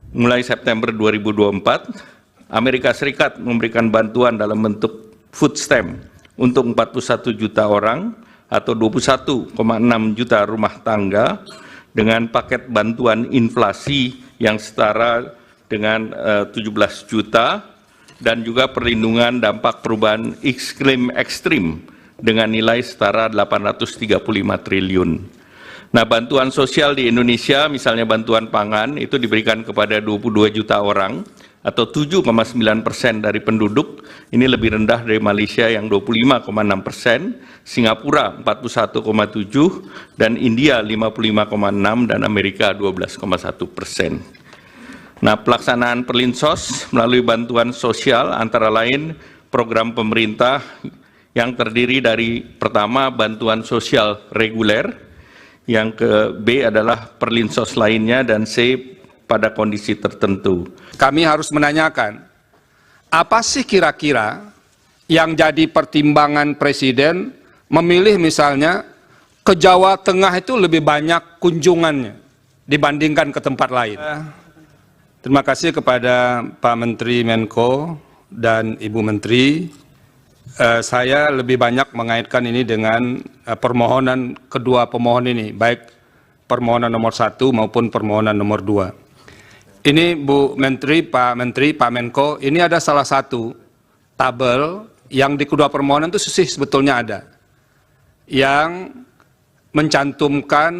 mulai September 2024. Amerika Serikat memberikan bantuan dalam bentuk food stamp untuk 41 juta orang atau 21,6 juta rumah tangga dengan paket bantuan inflasi yang setara dengan 17 juta dan juga perlindungan dampak perubahan iklim ekstrim dengan nilai setara 835 triliun. Nah, bantuan sosial di Indonesia, misalnya bantuan pangan, itu diberikan kepada 22 juta orang atau 7,9% dari penduduk. Ini lebih rendah dari Malaysia yang 25,6%, Singapura 41,7%, dan India 55,6%, dan Amerika 12,1%. Nah, pelaksanaan Perlinsos melalui bantuan sosial antara lain program pemerintah yang terdiri dari pertama bantuan sosial reguler, yang ke B adalah Perlinsos lainnya, dan C pada kondisi tertentu. Kami harus menanyakan, apa sih kira-kira yang jadi pertimbangan Presiden memilih misalnya ke Jawa Tengah itu lebih banyak kunjungannya dibandingkan ke tempat lain? Terima kasih kepada Pak Menteri Menko dan Ibu Menteri. Saya lebih banyak mengaitkan ini dengan permohonan kedua pemohon ini, baik permohonan nomor 1 maupun permohonan nomor 2. Ini Bu Menteri, Pak Menko, ini ada salah satu tabel yang di kedua permohonan itu sebetulnya ada, yang mencantumkan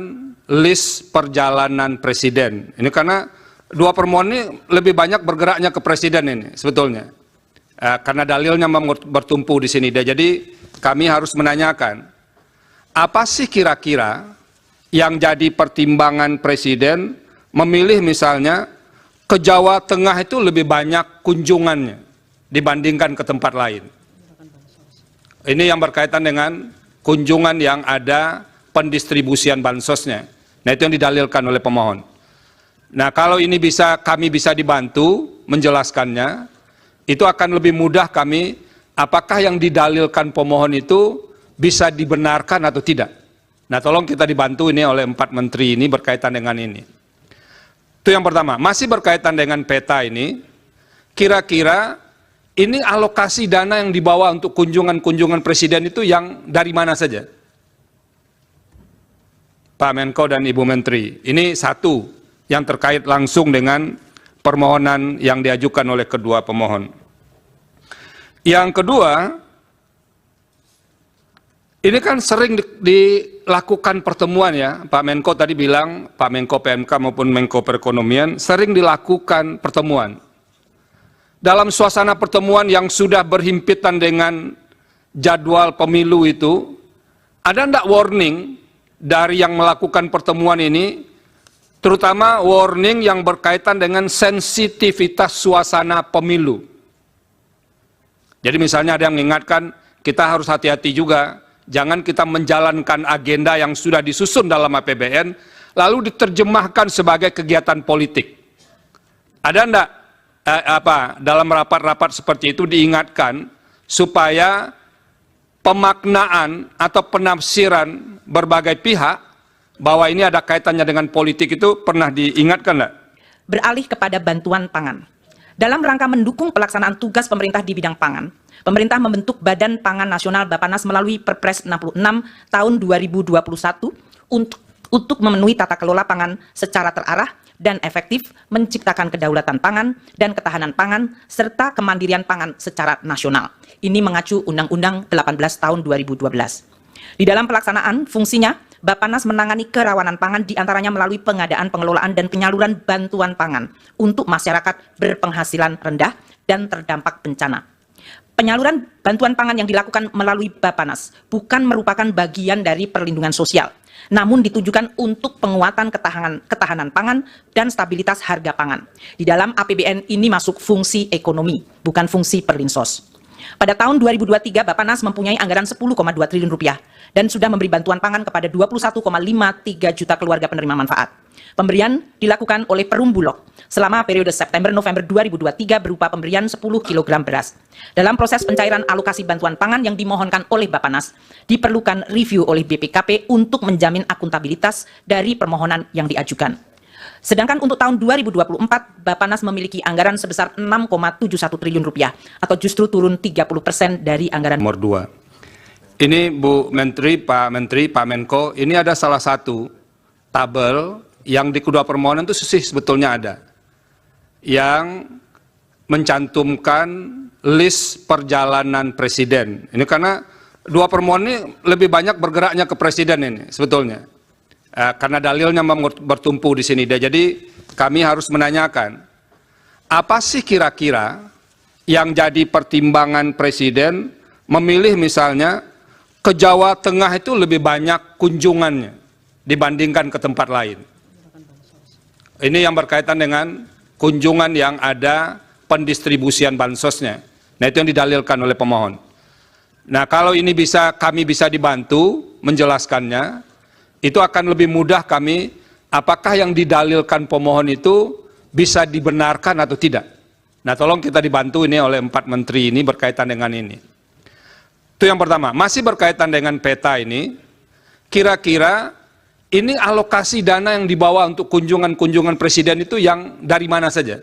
list perjalanan presiden. Ini karena dua permohonan ini lebih banyak bergeraknya ke presiden ini sebetulnya, karena dalilnya bertumpu di sini. Jadi kami harus menanyakan, apa sih kira-kira yang jadi pertimbangan presiden memilih misalnya ke Jawa Tengah itu lebih banyak kunjungannya dibandingkan ke tempat lain. Ini yang berkaitan dengan kunjungan yang ada pendistribusian bansosnya. Nah, itu yang didalilkan oleh pemohon. Nah, kalau ini kami bisa dibantu menjelaskannya, itu akan lebih mudah kami, apakah yang didalilkan pemohon itu bisa dibenarkan atau tidak. Nah, tolong kita dibantu ini oleh 4 menteri ini berkaitan dengan ini. Itu yang pertama. Masih berkaitan dengan peta ini, kira-kira ini alokasi dana yang dibawa untuk kunjungan-kunjungan presiden itu yang dari mana saja? Pak Menko dan Ibu Menteri, ini satu yang terkait langsung dengan permohonan yang diajukan oleh kedua pemohon. Yang kedua, ini kan sering dilakukan pertemuan ya, Pak Menko tadi bilang, Pak Menko PMK maupun Menko Perekonomian, sering dilakukan pertemuan. Dalam suasana pertemuan yang sudah berhimpitan dengan jadwal pemilu itu, ada enggak warning dari yang melakukan pertemuan ini, terutama warning yang berkaitan dengan sensitivitas suasana pemilu. Jadi misalnya ada yang mengingatkan, kita harus hati-hati juga, jangan kita menjalankan agenda yang sudah disusun dalam APBN, lalu diterjemahkan sebagai kegiatan politik. Ada enggak dalam rapat-rapat seperti itu diingatkan supaya pemaknaan atau penafsiran berbagai pihak bahwa ini ada kaitannya dengan politik itu pernah diingatkan enggak? Beralih kepada bantuan pangan. Dalam rangka mendukung pelaksanaan tugas pemerintah di bidang pangan, pemerintah membentuk Badan Pangan Nasional Bappenas melalui Perpres 66 tahun 2021 untuk memenuhi tata kelola pangan secara terarah dan efektif, menciptakan kedaulatan pangan dan ketahanan pangan, serta kemandirian pangan secara nasional. Ini mengacu Undang-Undang 18 tahun 2012. Di dalam pelaksanaan fungsinya, Bappenas menangani kerawanan pangan diantaranya melalui pengadaan, pengelolaan, dan penyaluran bantuan pangan untuk masyarakat berpenghasilan rendah dan terdampak bencana. Penyaluran bantuan pangan yang dilakukan melalui Bappenas bukan merupakan bagian dari perlindungan sosial, namun ditujukan untuk penguatan ketahanan pangan dan stabilitas harga pangan. Di dalam APBN ini masuk fungsi ekonomi, bukan fungsi perlinsos. Pada tahun 2023, Bappenas mempunyai anggaran 10,2 triliun rupiah dan sudah memberi bantuan pangan kepada 21,53 juta keluarga penerima manfaat. Pemberian dilakukan oleh Perum Bulog selama periode September-November 2023 berupa pemberian 10 kg beras. Dalam proses pencairan alokasi bantuan pangan yang dimohonkan oleh Bappenas, diperlukan review oleh BPKP untuk menjamin akuntabilitas dari permohonan yang diajukan. Sedangkan untuk tahun 2024, Bappenas memiliki anggaran sebesar 6,71 triliun rupiah atau justru turun 30% dari anggaran. Nomor 2. Ini Bu Menteri, Pak Menko, ini ada salah satu tabel yang di kedua permohonan itu sebetulnya ada, yang mencantumkan list perjalanan presiden. Ini karena dua permohonan ini lebih banyak bergeraknya ke presiden ini sebetulnya, karena dalilnya bertumpu di sini. Jadi kami harus menanyakan, apa sih kira-kira yang jadi pertimbangan presiden memilih misalnya ke Jawa Tengah itu lebih banyak kunjungannya dibandingkan ke tempat lain. Ini yang berkaitan dengan kunjungan yang ada pendistribusian bansosnya. Nah, itu yang didalilkan oleh pemohon. Nah, kalau ini kami bisa dibantu menjelaskannya, itu akan lebih mudah kami, apakah yang didalilkan pemohon itu bisa dibenarkan atau tidak. Nah, tolong kita dibantu ini oleh 4 menteri ini berkaitan dengan ini. Itu yang pertama. Masih berkaitan dengan peta ini, kira-kira ini alokasi dana yang dibawa untuk kunjungan-kunjungan presiden itu yang dari mana saja?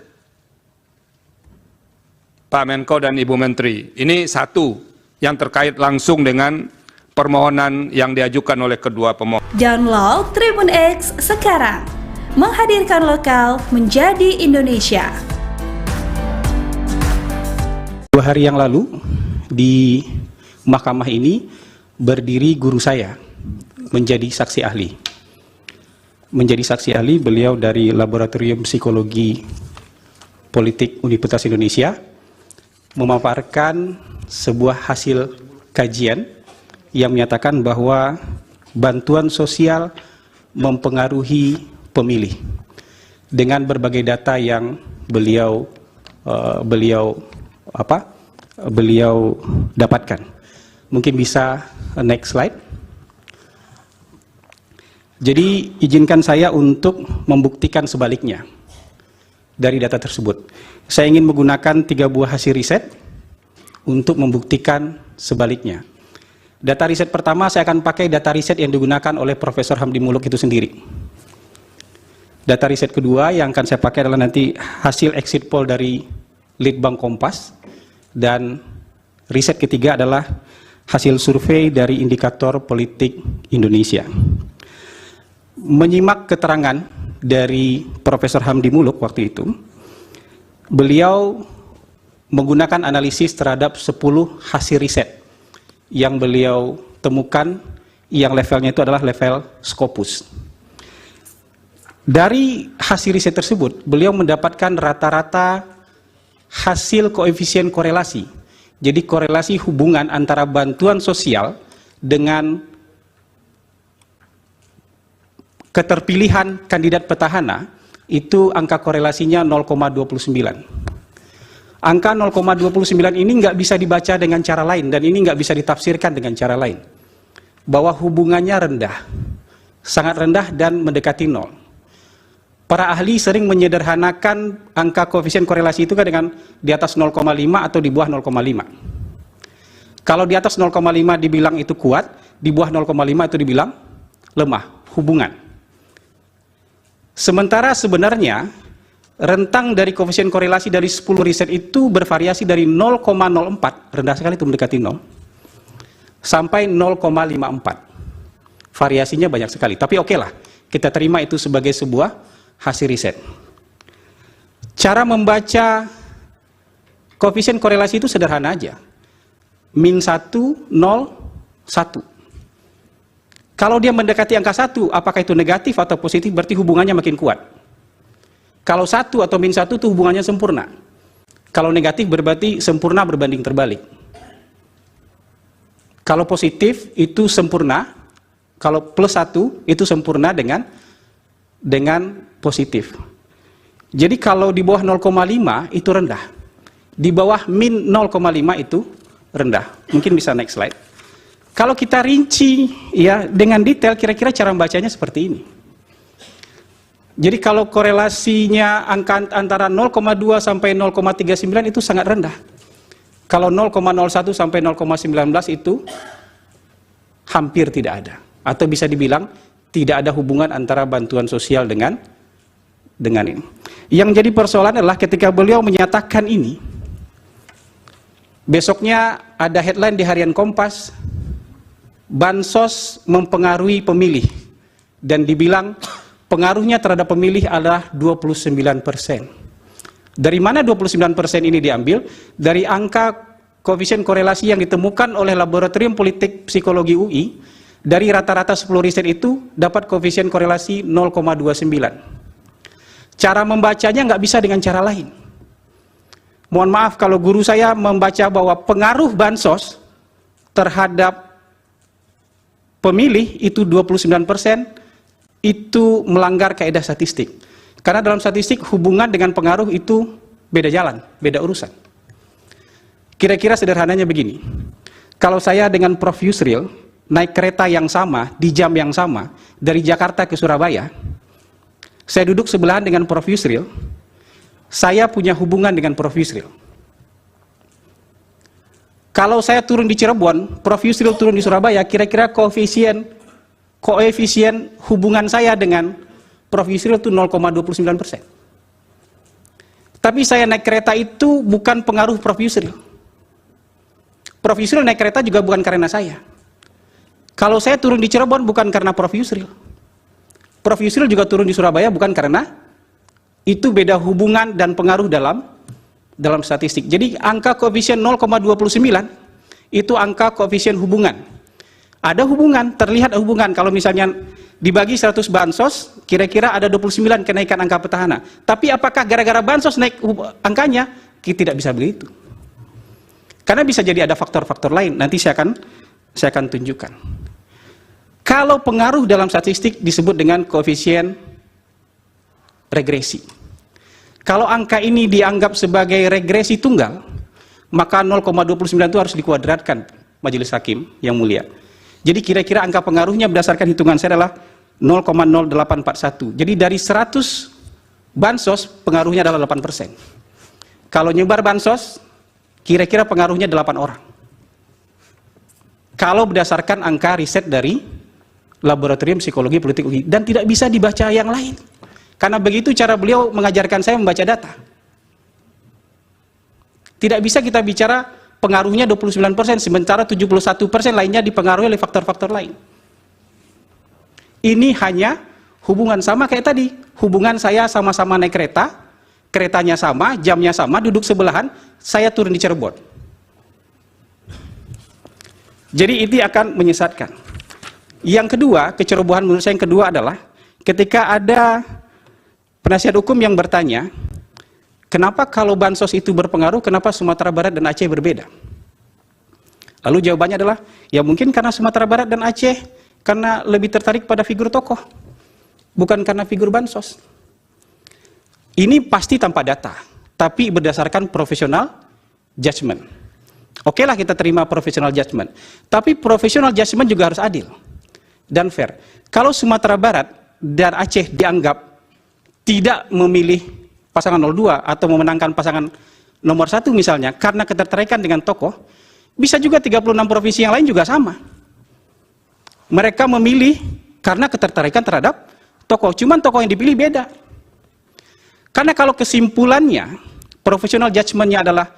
Pak Menko dan Ibu Menteri, ini satu yang terkait langsung dengan permohonan yang diajukan oleh kedua pemohon. Download Tribun X sekarang. menghadirkan lokal menjadi Indonesia. 2 hari yang lalu di mahkamah ini berdiri guru saya menjadi saksi ahli. Menjadi saksi ahli beliau dari Laboratorium Psikologi Politik Universitas Indonesia memaparkan sebuah hasil kajian yang menyatakan bahwa bantuan sosial mempengaruhi pemilih dengan berbagai data yang beliau dapatkan. Mungkin bisa next slide. Jadi izinkan saya untuk membuktikan sebaliknya dari data tersebut. Saya ingin menggunakan 3 buah hasil riset untuk membuktikan sebaliknya. Data riset pertama saya akan pakai data riset yang digunakan oleh Profesor Hamdi Muluk itu sendiri. Data riset kedua yang akan saya pakai adalah nanti hasil exit poll dari Litbang Kompas, dan riset ketiga adalah hasil survei dari Indikator Politik Indonesia. Menyimak keterangan dari Profesor Hamdi Muluk waktu itu, beliau menggunakan analisis terhadap 10 hasil riset yang beliau temukan yang levelnya itu adalah level Scopus. Dari hasil riset tersebut, beliau mendapatkan rata-rata hasil koefisien korelasi. Jadi korelasi hubungan antara bantuan sosial dengan keterpilihan kandidat petahana, itu angka korelasinya 0,29. Angka 0,29 ini nggak bisa dibaca dengan cara lain, dan ini nggak bisa ditafsirkan dengan cara lain. Bahwa hubungannya rendah, sangat rendah dan mendekati 0. Para ahli sering menyederhanakan angka koefisien korelasi itu kan dengan di atas 0,5 atau di bawah 0,5. Kalau di atas 0,5 dibilang itu kuat, di bawah 0,5 itu dibilang lemah, hubungan. Sementara sebenarnya rentang dari koefisien korelasi dari 10 riset itu bervariasi dari 0,04, rendah sekali itu mendekati 0, sampai 0,54. Variasinya banyak sekali, tapi oke lah, kita terima itu sebagai sebuah hasil riset. Cara membaca koefisien korelasi itu sederhana aja. Min 1, 0, 1. Kalau dia mendekati angka 1, apakah itu negatif atau positif, berarti hubungannya makin kuat. Kalau 1 atau min 1 itu hubungannya sempurna. Kalau negatif berarti sempurna berbanding terbalik. Kalau positif itu sempurna, kalau plus 1 itu sempurna dengan positif. Jadi kalau di bawah 0,5 itu rendah. Di bawah min 0,5 itu rendah. Mungkin bisa next slide. Kalau kita rinci ya dengan detail, kira-kira cara membacanya seperti ini. Jadi kalau korelasinya angka antara 0,2 sampai 0,39 itu sangat rendah. Kalau 0,01 sampai 0,19 itu hampir tidak ada. Atau bisa dibilang tidak ada hubungan antara bantuan sosial dengan ini. Yang jadi persoalan adalah ketika beliau menyatakan ini, besoknya ada headline di Harian Kompas, bansos mempengaruhi pemilih, dan dibilang pengaruhnya terhadap pemilih adalah 29%. Dari mana 29% ini diambil? Dari angka koefisien korelasi yang ditemukan oleh Laboratorium Politik Psikologi UI. Dari rata-rata 10 riset itu dapat koefisien korelasi 0,29. Cara membacanya nggak bisa dengan cara lain. Mohon maaf kalau guru saya membaca bahwa pengaruh bansos terhadap pemilih itu 29%, itu melanggar kaidah statistik. Karena dalam statistik hubungan dengan pengaruh itu beda jalan, beda urusan. Kira-kira sederhananya begini. Kalau saya dengan Prof. Yusril naik kereta yang sama, di jam yang sama, dari Jakarta ke Surabaya, saya duduk sebelahan dengan Prof. Yusril, saya punya hubungan dengan Prof. Yusril. Kalau saya turun di Cirebon, Prof. Yusril turun di Surabaya, kira-kira koefisien hubungan saya dengan Prof. Yusril itu 0,29%. Tapi saya naik kereta itu bukan pengaruh Prof. Yusril. Prof. Yusril naik kereta juga bukan karena saya. Kalau saya turun di Cirebon bukan karena Prof. Yusril. Prof. Yusril juga turun di Surabaya bukan karena itu beda hubungan dan pengaruh dalam statistik. Jadi angka koefisien 0,29 itu angka koefisien hubungan. Ada hubungan, terlihat hubungan. Kalau misalnya dibagi 100 bansos, kira-kira ada 29 kenaikan angka petahana. Tapi apakah gara-gara bansos naik angkanya? Kita tidak bisa begitu. Karena bisa jadi ada faktor-faktor lain. Nanti saya akan tunjukkan. Kalau pengaruh dalam statistik disebut dengan koefisien regresi. Kalau angka ini dianggap sebagai regresi tunggal, maka 0,29 itu harus dikuadratkan Majelis Hakim yang mulia. Jadi kira-kira angka pengaruhnya berdasarkan hitungan saya adalah 0,0841. Jadi dari 100 bansos pengaruhnya adalah 8%. Kalau nyebar bansos, kira-kira pengaruhnya 8 orang. Kalau berdasarkan angka riset dari Laboratorium Psikologi Politik UI, dan tidak bisa dibaca yang lain. Karena begitu cara beliau mengajarkan saya membaca data. Tidak bisa kita bicara pengaruhnya 29%, sementara 71% lainnya dipengaruhi oleh faktor-faktor lain. Ini hanya hubungan sama kayak tadi. Hubungan saya sama-sama naik kereta, keretanya sama, jamnya sama, duduk sebelahan, saya turun di Cirebon. Jadi ini akan menyesatkan. Yang kedua, kecerobohan menurut saya yang kedua adalah ketika ada penasihat hukum yang bertanya, kenapa kalau bansos itu berpengaruh, kenapa Sumatera Barat dan Aceh berbeda? Lalu jawabannya adalah, ya mungkin karena Sumatera Barat dan Aceh karena lebih tertarik pada figur tokoh, bukan karena figur bansos. Ini pasti tanpa data, tapi berdasarkan profesional judgment. Oke lah kita terima profesional judgment, tapi profesional judgment juga harus adil dan fair. Kalau Sumatera Barat dan Aceh dianggap tidak memilih pasangan 02 atau memenangkan pasangan nomor 1 misalnya karena ketertarikan dengan tokoh, bisa juga 36 provinsi yang lain juga sama. Mereka memilih karena ketertarikan terhadap tokoh, cuman tokoh yang dipilih beda. Karena kalau kesimpulannya, profesional judgment-nya adalah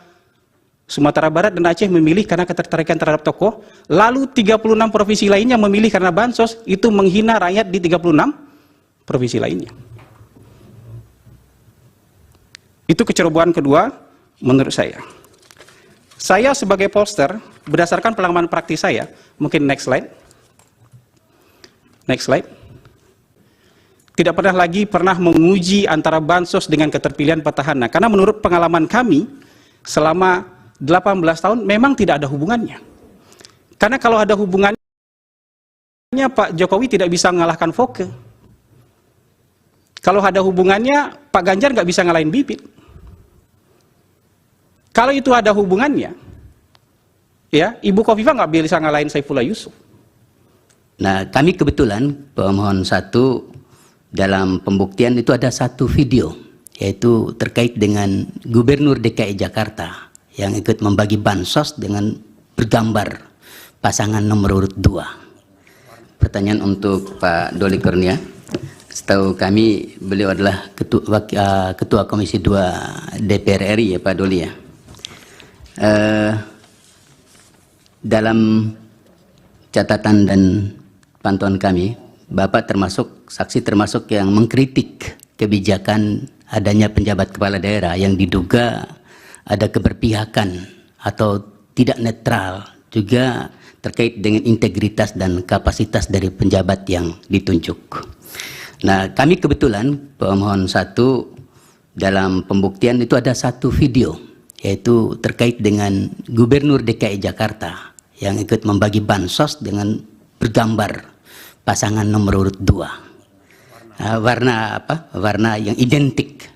Sumatera Barat dan Aceh memilih karena ketertarikan terhadap tokoh, lalu 36 provinsi lainnya memilih karena bansos, itu menghina rakyat di 36 provinsi lainnya. Itu kecerobohan kedua menurut saya. Saya sebagai pollster, berdasarkan pengalaman praktis saya, mungkin next slide. Next slide. Tidak pernah menguji antara bansos dengan keterpilihan petahana. Karena menurut pengalaman kami, selama 18 tahun memang tidak ada hubungannya. Karena kalau ada hubungannya, Pak Jokowi tidak bisa mengalahkan Foke. Kalau ada hubungannya, Pak Ganjar nggak bisa ngalahin Bibit. Kalau itu ada hubungannya, ya Ibu Kofifa nggak bisa ngalahin Saifullah Yusuf. Nah, kami kebetulan pemohon 1 dalam pembuktian itu ada satu video, yaitu terkait dengan Gubernur DKI Jakarta yang ikut membagi bansos dengan bergambar pasangan nomor urut 2. Pertanyaan untuk Pak Doli Kurnia. Setahu kami beliau adalah ketua Komisi 2 DPR RI ya Pak Doli ya. Dalam catatan dan pantauan kami, Bapak saksi termasuk yang mengkritik kebijakan adanya penjabat kepala daerah yang diduga ada keberpihakan atau tidak netral, juga terkait dengan integritas dan kapasitas dari penjabat yang ditunjuk. Nah, kami kebetulan pemohon 1 dalam pembuktian itu ada satu video, yaitu terkait dengan Gubernur DKI Jakarta yang ikut membagi bansos dengan bergambar pasangan nomor urut 2. Warna apa? Warna yang identik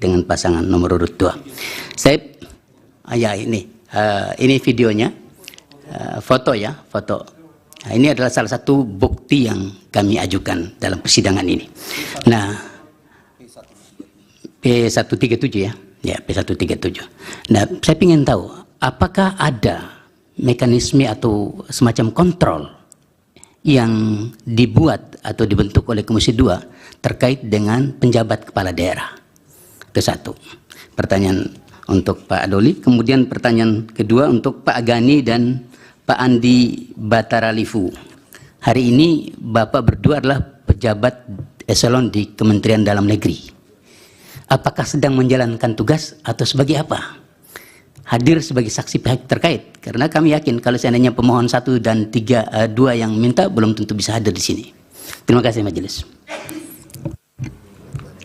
dengan pasangan nomor urut 2. Saya ya ini videonya, foto ya, foto. Nah, ini adalah salah satu bukti yang kami ajukan dalam persidangan ini. Nah, P137 ya. Ya, P137. Nah, saya ingin tahu apakah ada mekanisme atau semacam kontrol yang dibuat atau dibentuk oleh Komisi 2 terkait dengan penjabat kepala daerah. Itu satu. Pertanyaan untuk Pak Doli. Kemudian pertanyaan kedua untuk Pak Gani dan Pak Andi Bataralifu. Hari ini Bapak berdua adalah pejabat eselon di Kementerian Dalam Negeri. Apakah sedang menjalankan tugas atau sebagai apa? Hadir sebagai saksi pihak terkait, karena kami yakin kalau seandainya pemohon 1 dan 2 yang minta belum tentu bisa hadir di sini. Terima kasih majelis.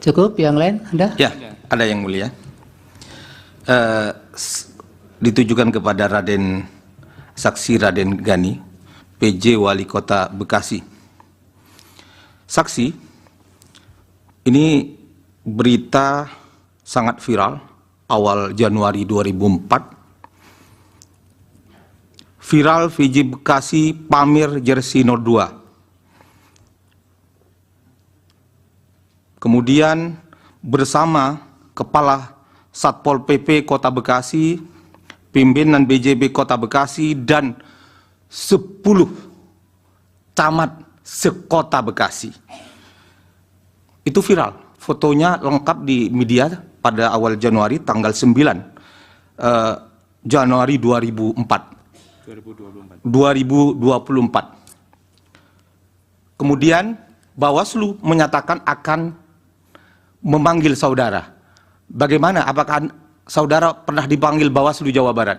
Cukup, yang lain ada? Ya, ada yang mulia. Ditujukan kepada Saksi Raden Gani, PJ Wali Kota Bekasi. Saksi, ini berita sangat viral awal Januari 2004. Viral VJ Bekasi pamer jersey 02. Kemudian bersama Kepala Satpol PP Kota Bekasi, pimpinan BJB Kota Bekasi, dan 10 camat sekota Bekasi. Itu viral. Fotonya lengkap di media pada awal Januari, tanggal 9 Januari 2024. Kemudian Bawaslu menyatakan akan memanggil saudara. Bagaimana? Apakah saudara pernah dipanggil Bawaslu Jawa Barat?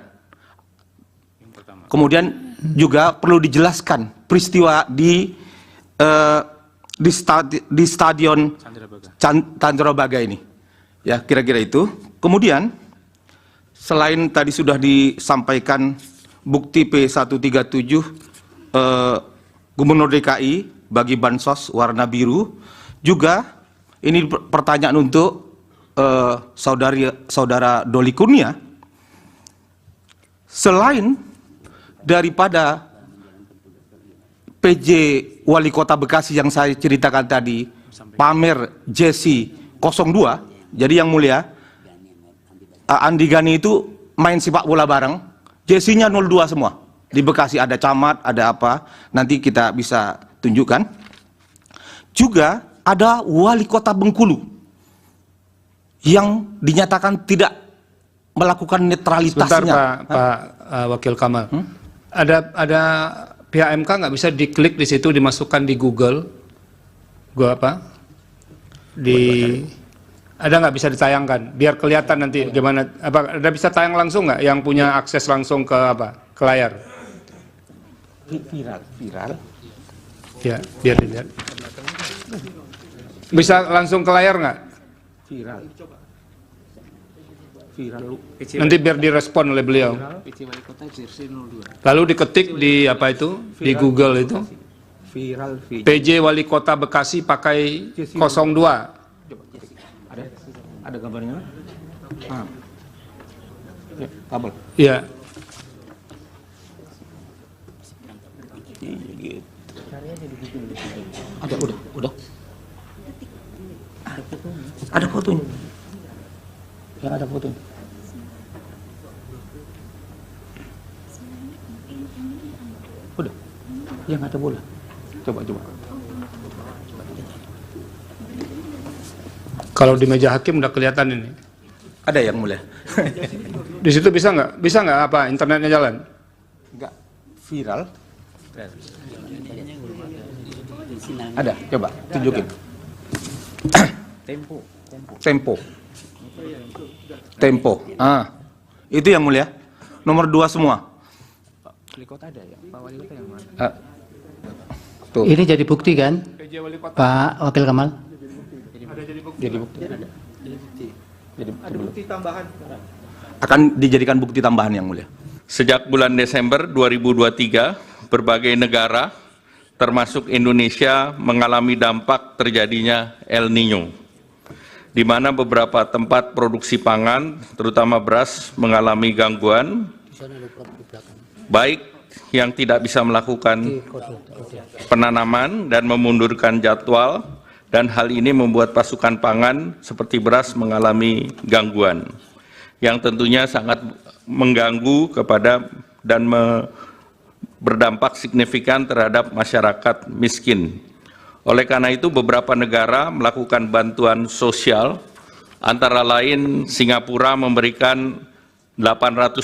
Kemudian juga perlu dijelaskan peristiwa di stadion Candrabaga ini. Ya, kira-kira itu. Kemudian selain tadi sudah disampaikan bukti P137 Gubernur DKI bagi bansos warna biru, juga ini pertanyaan untuk saudara Doli Kurnia. Selain daripada PJ Wali Kota Bekasi yang saya ceritakan tadi, pamer jersey 02, jadi yang mulia, Andi Gani itu main sepak bola bareng, jersey-nya 02 semua. Di Bekasi ada camat, ada apa, nanti kita bisa tunjukkan. Juga ada Wali Kota Bengkulu yang dinyatakan tidak melakukan netralitasnya. Sebentar Pak Wakil Kamal. Ada pihak MK nggak bisa diklik di situ, dimasukkan di Google. Ada nggak bisa ditayangkan biar kelihatan nanti gimana? Apa ada bisa tayang langsung nggak yang punya akses langsung ke layar? Viral. Ya, biar dilihat. Bisa langsung ke layar nggak? Viral. Nanti biar direspon oleh beliau. Lalu diketik di apa itu? Di Google itu. Viral. PJ Wali Kota Bekasi pakai 02. Ada gambarnya? Ya, kabel. Iya. Ada, udah. Ada fotonya. Ya, ada fotonya. Udah. Yang ada bola. Coba. Kalau di meja hakim udah kelihatan ini. Ada yang mulia. Di situ bisa nggak? Bisa nggak apa internetnya jalan? Enggak viral. Ada, coba tunjukin. Tempo. Itu yang mulia. Nomor 2 semua. Tuh. Ini jadi bukti kan, Pak Wakil Kamal? Jadi bukti. Akan dijadikan bukti tambahan yang mulia. Sejak bulan Desember 2023, berbagai negara termasuk Indonesia mengalami dampak terjadinya El Niño, di mana beberapa tempat produksi pangan, terutama beras, mengalami gangguan, baik yang tidak bisa melakukan penanaman dan memundurkan jadwal, dan hal ini membuat pasokan pangan seperti beras mengalami gangguan, yang tentunya sangat mengganggu kepada dan berdampak signifikan terhadap masyarakat miskin. Oleh karena itu, beberapa negara melakukan bantuan sosial, antara lain Singapura memberikan $800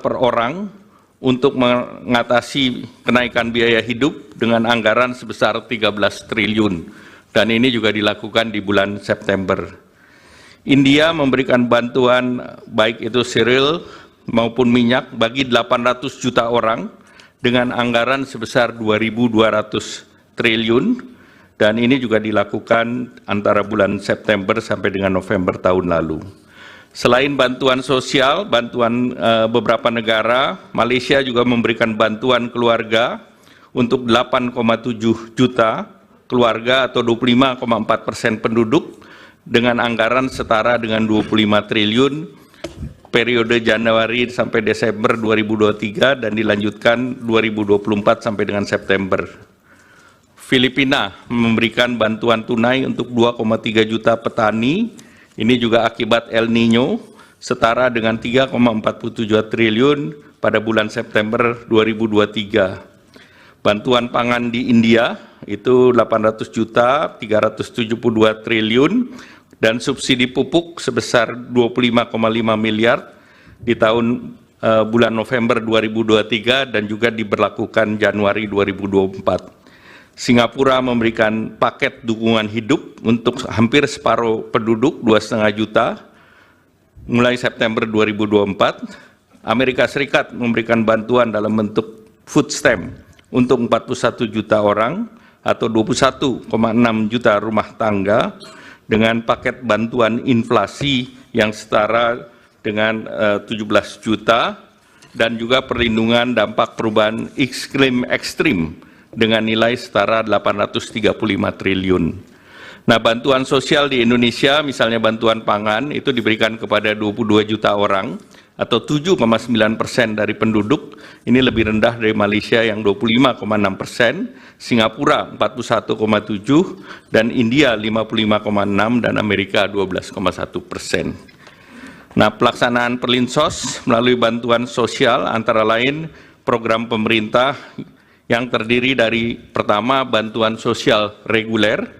per orang untuk mengatasi kenaikan biaya hidup dengan anggaran sebesar 13 triliun. Dan ini juga dilakukan di bulan September. India memberikan bantuan baik itu cereal maupun minyak bagi 800 juta orang dengan anggaran sebesar 2.200 triliun. Dan ini juga dilakukan antara bulan September sampai dengan November tahun lalu. Selain bantuan sosial, bantuan beberapa negara, Malaysia juga memberikan bantuan keluarga untuk 8,7 juta keluarga atau 25,4% penduduk dengan anggaran setara dengan 25 triliun periode Januari sampai Desember 2023 dan dilanjutkan 2024 sampai dengan September. Filipina memberikan bantuan tunai untuk 2,3 juta petani. Ini juga akibat El Nino, setara dengan 3,47 triliun pada bulan September 2023. Bantuan pangan di India itu 800 juta, 372 triliun, dan subsidi pupuk sebesar 25,5 miliar di tahun bulan November 2023 dan juga diberlakukan Januari 2024. Singapura memberikan paket dukungan hidup untuk hampir separuh penduduk 2,5 juta mulai September 2024. Amerika Serikat memberikan bantuan dalam bentuk food stamp untuk 41 juta orang atau 21,6 juta rumah tangga dengan paket bantuan inflasi yang setara dengan 17 juta dan juga perlindungan dampak perubahan iklim ekstrim dengan nilai setara 835 triliun. Nah, bantuan sosial di Indonesia, misalnya bantuan pangan, itu diberikan kepada 22 juta orang, atau 7,9% dari penduduk. Ini lebih rendah dari Malaysia yang 25,6%, Singapura 41,7%, dan India 55,6%, dan Amerika 12,1%. Nah, pelaksanaan Perlinsos melalui bantuan sosial antara lain program pemerintah yang terdiri dari pertama bantuan sosial reguler,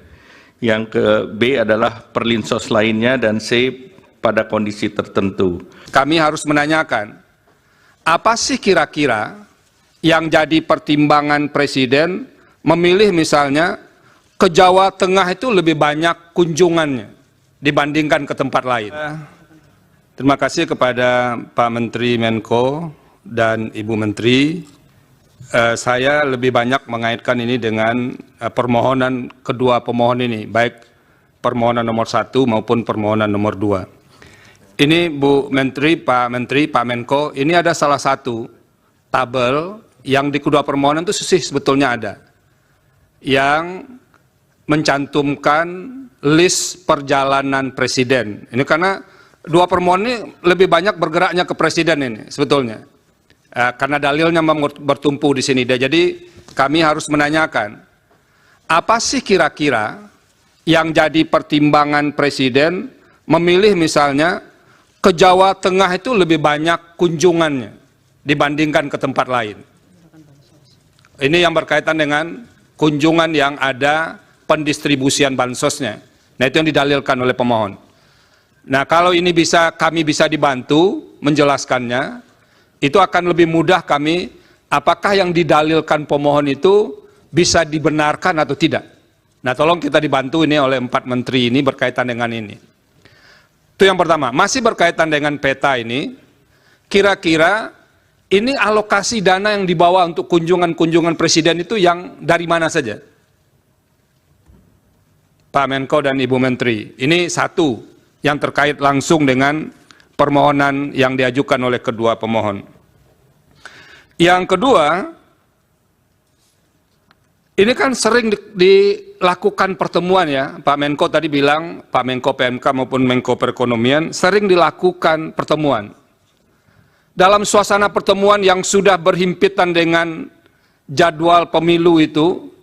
yang ke B adalah perlinsos lainnya, dan C pada kondisi tertentu. Kami harus menanyakan, apa sih kira-kira yang jadi pertimbangan Presiden memilih misalnya ke Jawa Tengah itu lebih banyak kunjungannya dibandingkan ke tempat lain? Terima kasih kepada Pak Menteri Menko dan Ibu Menteri. Saya lebih banyak mengaitkan ini dengan permohonan kedua pemohon ini, baik permohonan nomor 1 maupun permohonan nomor 2. Ini Bu Menteri, Pak Menko, ini ada salah satu tabel yang di kedua permohonan itu sebetulnya ada, yang mencantumkan list perjalanan Presiden. Ini karena dua permohonan ini lebih banyak bergeraknya ke Presiden ini sebetulnya. Karena dalilnya bertumpu di sini. Jadi kami harus menanyakan, apa sih kira-kira yang jadi pertimbangan Presiden memilih misalnya ke Jawa Tengah itu lebih banyak kunjungannya dibandingkan ke tempat lain? Ini yang berkaitan dengan kunjungan yang ada pendistribusian bansosnya. Nah, itu yang didalilkan oleh pemohon. Nah, kalau ini kami bisa dibantu menjelaskannya, itu akan lebih mudah kami, apakah yang didalilkan pemohon itu bisa dibenarkan atau tidak. Nah, tolong kita dibantu ini oleh 4 menteri ini berkaitan dengan ini. Itu yang pertama. Masih berkaitan dengan peta ini, kira-kira ini alokasi dana yang dibawa untuk kunjungan-kunjungan Presiden itu yang dari mana saja? Pak Menko dan Ibu Menteri, ini satu yang terkait langsung dengan permohonan yang diajukan oleh kedua pemohon. Yang kedua, ini kan sering dilakukan pertemuan ya, Pak Menko tadi bilang, Pak Menko PMK maupun Menko Perekonomian, sering dilakukan pertemuan. Dalam suasana pertemuan yang sudah berhimpitan dengan jadwal pemilu itu,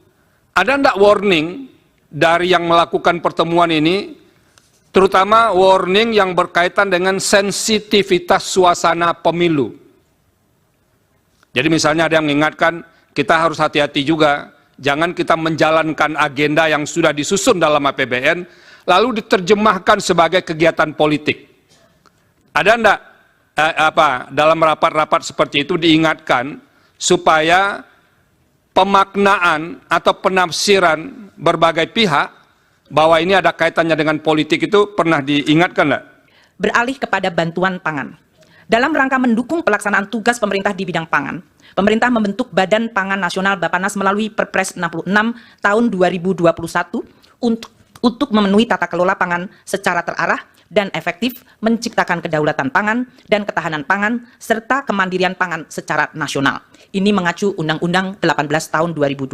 ada enggak warning dari yang melakukan pertemuan ini, terutama warning yang berkaitan dengan sensitivitas suasana pemilu. Jadi misalnya ada yang mengingatkan, kita harus hati-hati juga, jangan kita menjalankan agenda yang sudah disusun dalam APBN, lalu diterjemahkan sebagai kegiatan politik. Ada enggak dalam rapat-rapat seperti itu diingatkan supaya pemaknaan atau penafsiran berbagai pihak bahwa ini ada kaitannya dengan politik itu pernah diingatkan nggak? Beralih kepada bantuan pangan. Dalam rangka mendukung pelaksanaan tugas pemerintah di bidang pangan, pemerintah membentuk Badan Pangan Nasional Bappenas melalui Perpres 66 tahun 2021 untuk memenuhi tata kelola pangan secara terarah dan efektif, menciptakan kedaulatan pangan dan ketahanan pangan, serta kemandirian pangan secara nasional. Ini mengacu Undang-Undang 18 tahun 2012.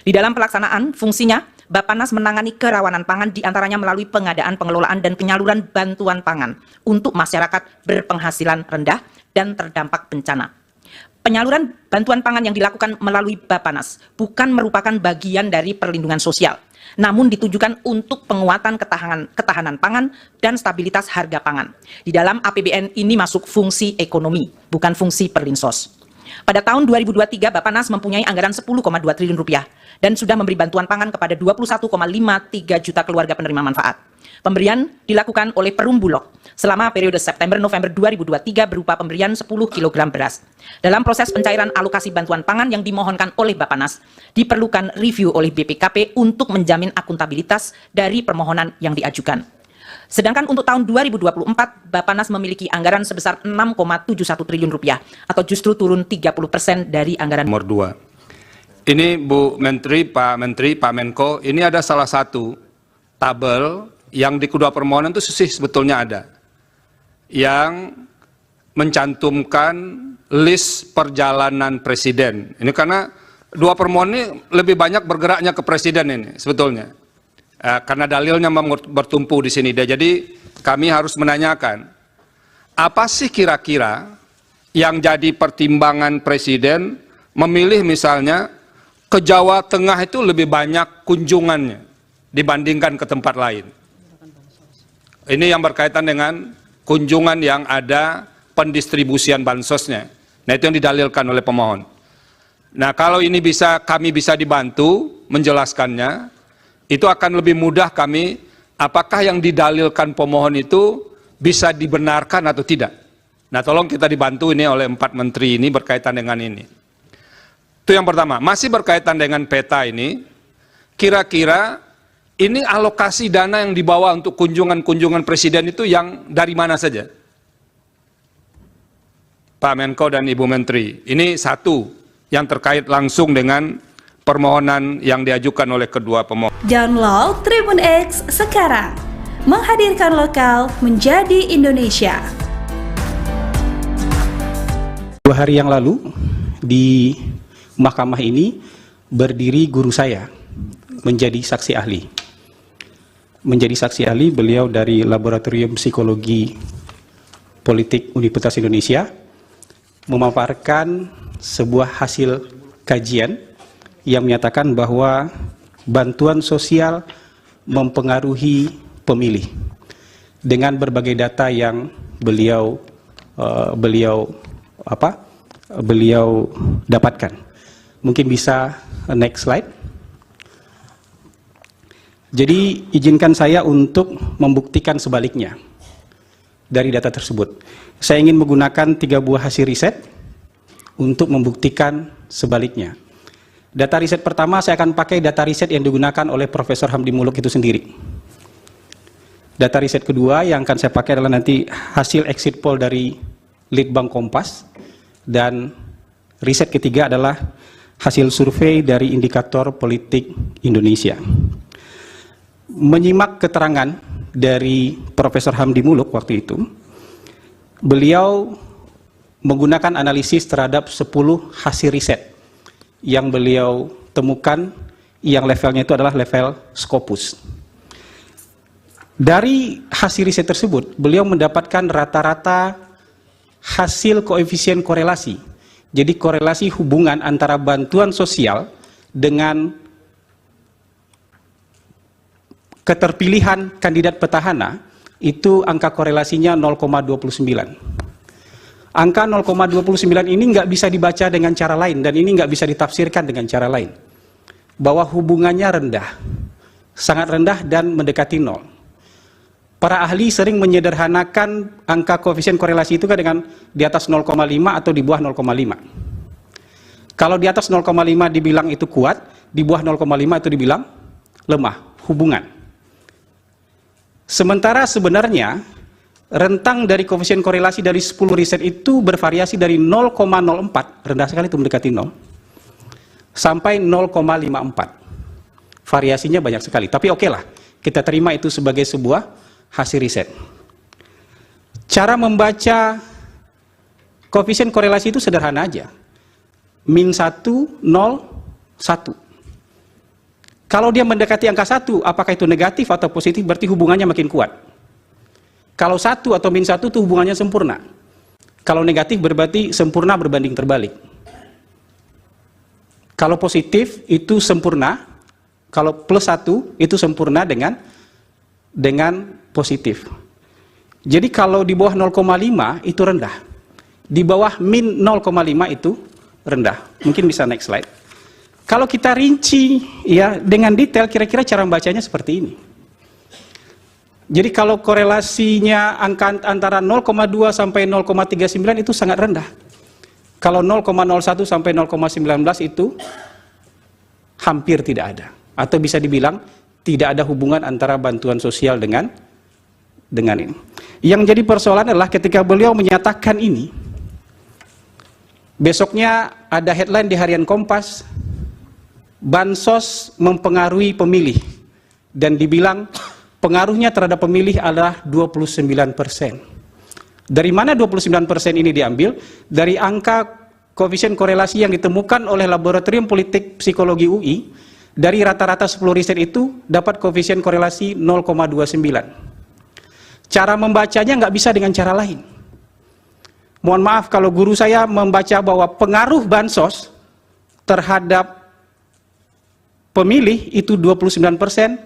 Di dalam pelaksanaan fungsinya, Bappenas menangani kerawanan pangan diantaranya melalui pengadaan, pengelolaan, dan penyaluran bantuan pangan untuk masyarakat berpenghasilan rendah dan terdampak bencana. Penyaluran bantuan pangan yang dilakukan melalui Bappenas bukan merupakan bagian dari perlindungan sosial, namun ditujukan untuk penguatan ketahanan pangan dan stabilitas harga pangan. Di dalam APBN ini masuk fungsi ekonomi, bukan fungsi perlinsos. Pada tahun 2023, Bappenas mempunyai anggaran 10,2 triliun rupiah dan sudah memberi bantuan pangan kepada 21,53 juta keluarga penerima manfaat. Pemberian dilakukan oleh Perum Bulog selama periode September-November 2023 berupa pemberian 10 kg beras. Dalam proses pencairan alokasi bantuan pangan yang dimohonkan oleh Bappenas, diperlukan review oleh BPKP untuk menjamin akuntabilitas dari permohonan yang diajukan. Sedangkan untuk tahun 2024, Bappenas memiliki anggaran sebesar 6,71 triliun rupiah atau justru turun 30% dari anggaran. Nomor 2. Ini Bu Menteri, Pak Menko, ini ada salah satu tabel yang di kedua permohonan itu sebetulnya ada yang mencantumkan list perjalanan presiden. Ini karena dua permohonan ini lebih banyak bergeraknya ke presiden ini sebetulnya. Karena dalilnya bertumpu di sini. Jadi kami harus menanyakan, apa sih kira-kira yang jadi pertimbangan presiden memilih misalnya ke Jawa Tengah itu lebih banyak kunjungannya dibandingkan ke tempat lain. Ini yang berkaitan dengan kunjungan yang ada pendistribusian bansosnya. Nah, itu yang didalilkan oleh pemohon. Nah, kalau ini kami bisa dibantu menjelaskannya, itu akan lebih mudah kami, apakah yang didalilkan pemohon itu bisa dibenarkan atau tidak. Nah, tolong kita dibantu ini oleh 4 menteri ini berkaitan dengan ini. Itu yang pertama. Masih berkaitan dengan peta ini, kira-kira ini alokasi dana yang dibawa untuk kunjungan-kunjungan presiden itu yang dari mana saja? Pak Menko dan Ibu Menteri, ini satu yang terkait langsung dengan permohonan yang diajukan oleh kedua pemohon. Download Tribun X sekarang. Menghadirkan lokal menjadi Indonesia. 2 hari yang lalu di mahkamah ini berdiri guru saya menjadi saksi ahli. Menjadi saksi ahli beliau dari Laboratorium Psikologi Politik Universitas Indonesia memaparkan sebuah hasil kajian yang menyatakan bahwa bantuan sosial mempengaruhi pemilih dengan berbagai data yang beliau dapatkan. Mungkin bisa next slide. Jadi izinkan saya untuk membuktikan sebaliknya dari data tersebut. Saya ingin menggunakan 3 buah hasil riset untuk membuktikan sebaliknya. Data riset pertama saya akan pakai data riset yang digunakan oleh Profesor Hamdi Muluk itu sendiri. Data riset kedua yang akan saya pakai adalah nanti hasil exit poll dari Litbang Kompas. Dan riset ketiga adalah hasil survei dari Indikator Politik Indonesia. Menyimak keterangan dari Profesor Hamdi Muluk waktu itu, beliau menggunakan analisis terhadap 10 hasil riset yang beliau temukan yang levelnya itu adalah level Scopus. Dari hasil riset tersebut, beliau mendapatkan rata-rata hasil koefisien korelasi. Jadi korelasi hubungan antara bantuan sosial dengan keterpilihan kandidat petahana itu angka korelasinya 0,29. Angka 0,29 ini nggak bisa dibaca dengan cara lain dan ini nggak bisa ditafsirkan dengan cara lain. Bahwa hubungannya rendah, sangat rendah dan mendekati 0. para ahli sering menyederhanakan angka koefisien korelasi itu kan dengan di atas 0,5 atau di bawah 0,5. Kalau di atas 0,5 dibilang itu kuat, di bawah 0,5 itu dibilang lemah, hubungan. Sementara sebenarnya rentang dari koefisien korelasi dari 10 riset itu bervariasi dari 0,04, rendah sekali itu mendekati 0, sampai 0,54. Variasinya banyak sekali, tapi oke lah, kita terima itu sebagai sebuah hasil riset. Cara membaca koefisien korelasi itu sederhana aja. Min 1, 0, 1. Kalau dia mendekati angka 1, apakah itu negatif atau positif, berarti hubungannya makin kuat. Kalau 1 atau min 1 itu hubungannya sempurna. Kalau negatif berarti sempurna berbanding terbalik. Kalau positif itu sempurna, kalau plus 1 itu sempurna dengan positif. Jadi kalau di bawah 0,5 itu rendah. Di bawah min 0,5 itu rendah. Mungkin bisa next slide. Kalau kita rinci ya dengan detail, kira-kira cara membacanya seperti ini. Jadi kalau korelasinya angka antara 0,2 sampai 0,39 itu sangat rendah. Kalau 0,01 sampai 0,19 itu hampir tidak ada. Atau bisa dibilang tidak ada hubungan antara bantuan sosial dengan ini. Yang jadi persoalan adalah ketika beliau menyatakan ini, besoknya ada headline di harian Kompas, bansos mempengaruhi pemilih, dan dibilang pengaruhnya terhadap pemilih adalah 29%. Dari mana 29% ini diambil? Dari angka koefisien korelasi yang ditemukan oleh Laboratorium Politik Psikologi UI, dari rata-rata 10 riset itu dapat koefisien korelasi 0,29. Cara membacanya nggak bisa dengan cara lain. Mohon maaf kalau guru saya membaca bahwa pengaruh bansos terhadap pemilih itu 29%,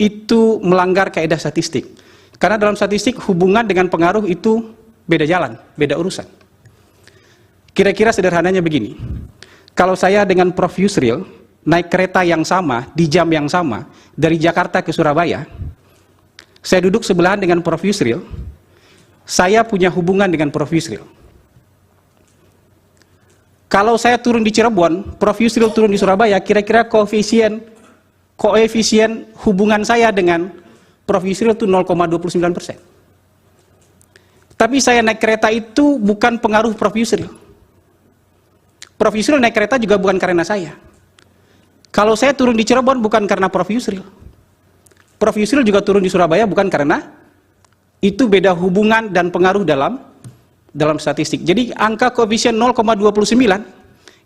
itu melanggar kaidah statistik. Karena dalam statistik hubungan dengan pengaruh itu beda jalan, beda urusan. Kira-kira sederhananya begini. Kalau saya dengan Prof. Yusril naik kereta yang sama, di jam yang sama, dari Jakarta ke Surabaya, saya duduk sebelahan dengan Prof. Yusril, saya punya hubungan dengan Prof. Yusril. Kalau saya turun di Cirebon, Prof. Yusril turun di Surabaya, kira-kira koefisien hubungan saya dengan Prof. Yusril itu 0,29%. Tapi saya naik kereta itu bukan pengaruh Prof. Yusril. Prof. Yusril naik kereta juga bukan karena saya. Kalau saya turun di Cirebon bukan karena Prof. Yusril. Prof. Yusril juga turun di Surabaya bukan karena, itu beda hubungan dan pengaruh dalam statistik. Jadi angka koefisien 0,29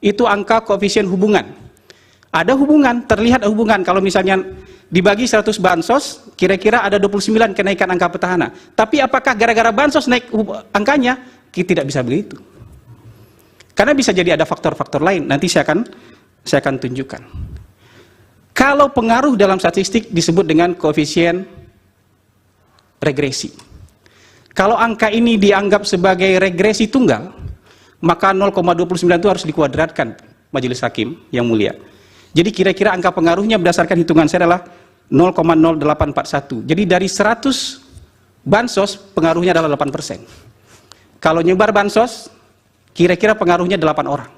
itu angka koefisien hubungan. Ada hubungan, terlihat hubungan. Kalau misalnya dibagi 100 bansos, kira-kira ada 29 kenaikan angka petahana. Tapi apakah gara-gara bansos naik angkanya? Kita tidak bisa begitu. Karena bisa jadi ada faktor-faktor lain. Nanti saya akan tunjukkan. Kalau pengaruh dalam statistik disebut dengan koefisien regresi. Kalau angka ini dianggap sebagai regresi tunggal, maka 0,29 itu harus dikuadratkan Majelis Hakim yang mulia. Jadi kira-kira angka pengaruhnya berdasarkan hitungan saya adalah 0,0841. Jadi dari 100 bansos pengaruhnya adalah 8%. Kalau nyebar bansos, kira-kira pengaruhnya 8 orang.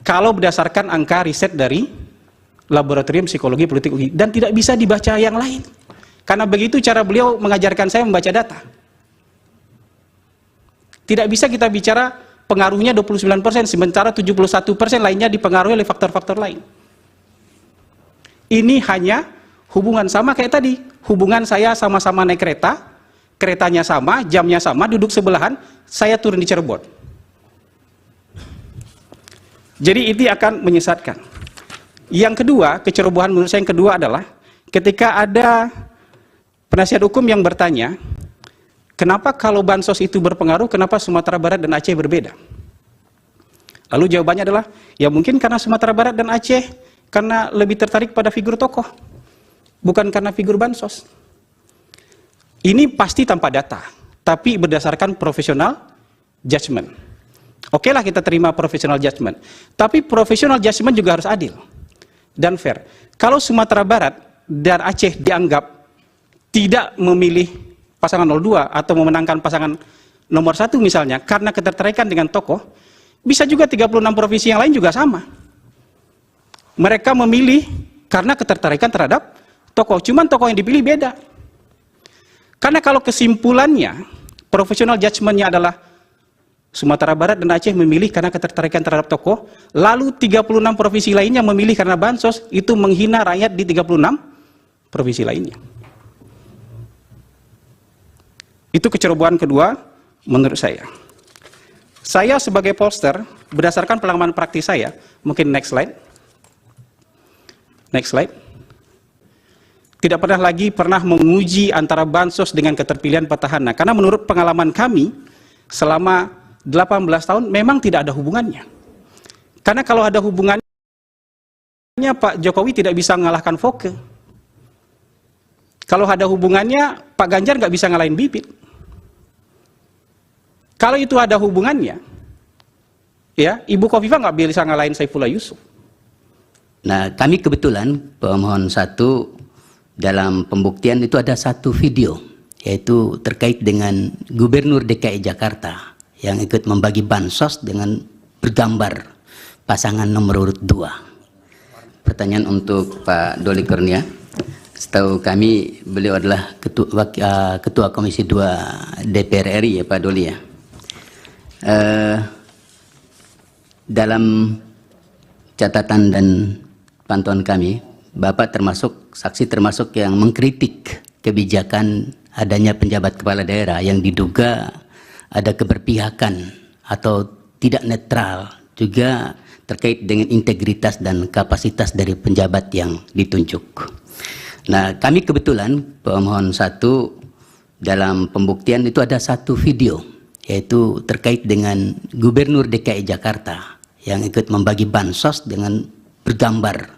Kalau berdasarkan angka riset dari Laboratorium Psikologi Politik UI, dan tidak bisa dibaca yang lain. Karena begitu cara beliau mengajarkan saya membaca data. Tidak bisa kita bicara pengaruhnya 29%, sementara 71% lainnya dipengaruhi oleh faktor-faktor lain. Ini hanya hubungan sama kayak tadi. Hubungan saya sama-sama naik kereta, keretanya sama, jamnya sama, duduk sebelahan, saya turun di Cirebon. Jadi ini akan menyesatkan. Yang kedua, kecerobohan menurut saya yang kedua adalah ketika ada penasihat hukum yang bertanya, kenapa kalau bansos itu berpengaruh, kenapa Sumatera Barat dan Aceh berbeda? Lalu jawabannya adalah, ya mungkin karena Sumatera Barat dan Aceh karena lebih tertarik pada figur tokoh, bukan karena figur bansos. Ini pasti tanpa data, tapi berdasarkan profesional judgment. Oke lah kita terima profesional judgment, tapi profesional judgment juga harus adil dan fair. Kalau Sumatera Barat dan Aceh dianggap tidak memilih pasangan 02 atau memenangkan pasangan nomor 1 misalnya karena ketertarikan dengan tokoh, bisa juga 36 provinsi yang lain juga sama. Mereka memilih karena ketertarikan terhadap tokoh, cuman tokoh yang dipilih beda. Karena kalau kesimpulannya, professional judgment-nya adalah Sumatera Barat dan Aceh memilih karena ketertarikan terhadap tokoh, lalu 36 provinsi lainnya memilih karena bansos, itu menghina rakyat di 36 provinsi lainnya. Itu kecerobohan kedua menurut saya. Saya sebagai pollster, berdasarkan pengalaman praktis saya, mungkin next slide. Next slide. Tidak pernah menguji antara bansos dengan keterpilihan petahana. Karena menurut pengalaman kami, selama 18 tahun memang tidak ada hubungannya. Karena kalau ada hubungannya, Pak Jokowi tidak bisa mengalahkan Foke. Kalau ada hubungannya, Pak Ganjar nggak bisa ngalahin Bibit. Kalau itu ada hubungannya, ya Ibu Kofifa nggak bisa ngalahin Saifullah Yusuf. Nah, kami kebetulan pemohon 1 dalam pembuktian itu ada satu video, yaitu terkait dengan Gubernur DKI Jakarta yang ikut membagi bansos dengan bergambar pasangan nomor urut 2. Pertanyaan untuk Pak Doli Kurnia. Setahu kami beliau adalah Ketua Komisi 2 DPR RI ya Pak Doli ya. Dalam catatan dan pantauan kami, Bapak termasuk saksi termasuk yang mengkritik kebijakan adanya penjabat kepala daerah yang diduga ada keberpihakan atau tidak netral, juga terkait dengan integritas dan kapasitas dari penjabat yang ditunjuk. Nah, kami kebetulan pemohon 1 dalam pembuktian itu ada satu video, yaitu terkait dengan Gubernur DKI Jakarta yang ikut membagi bansos dengan bergambar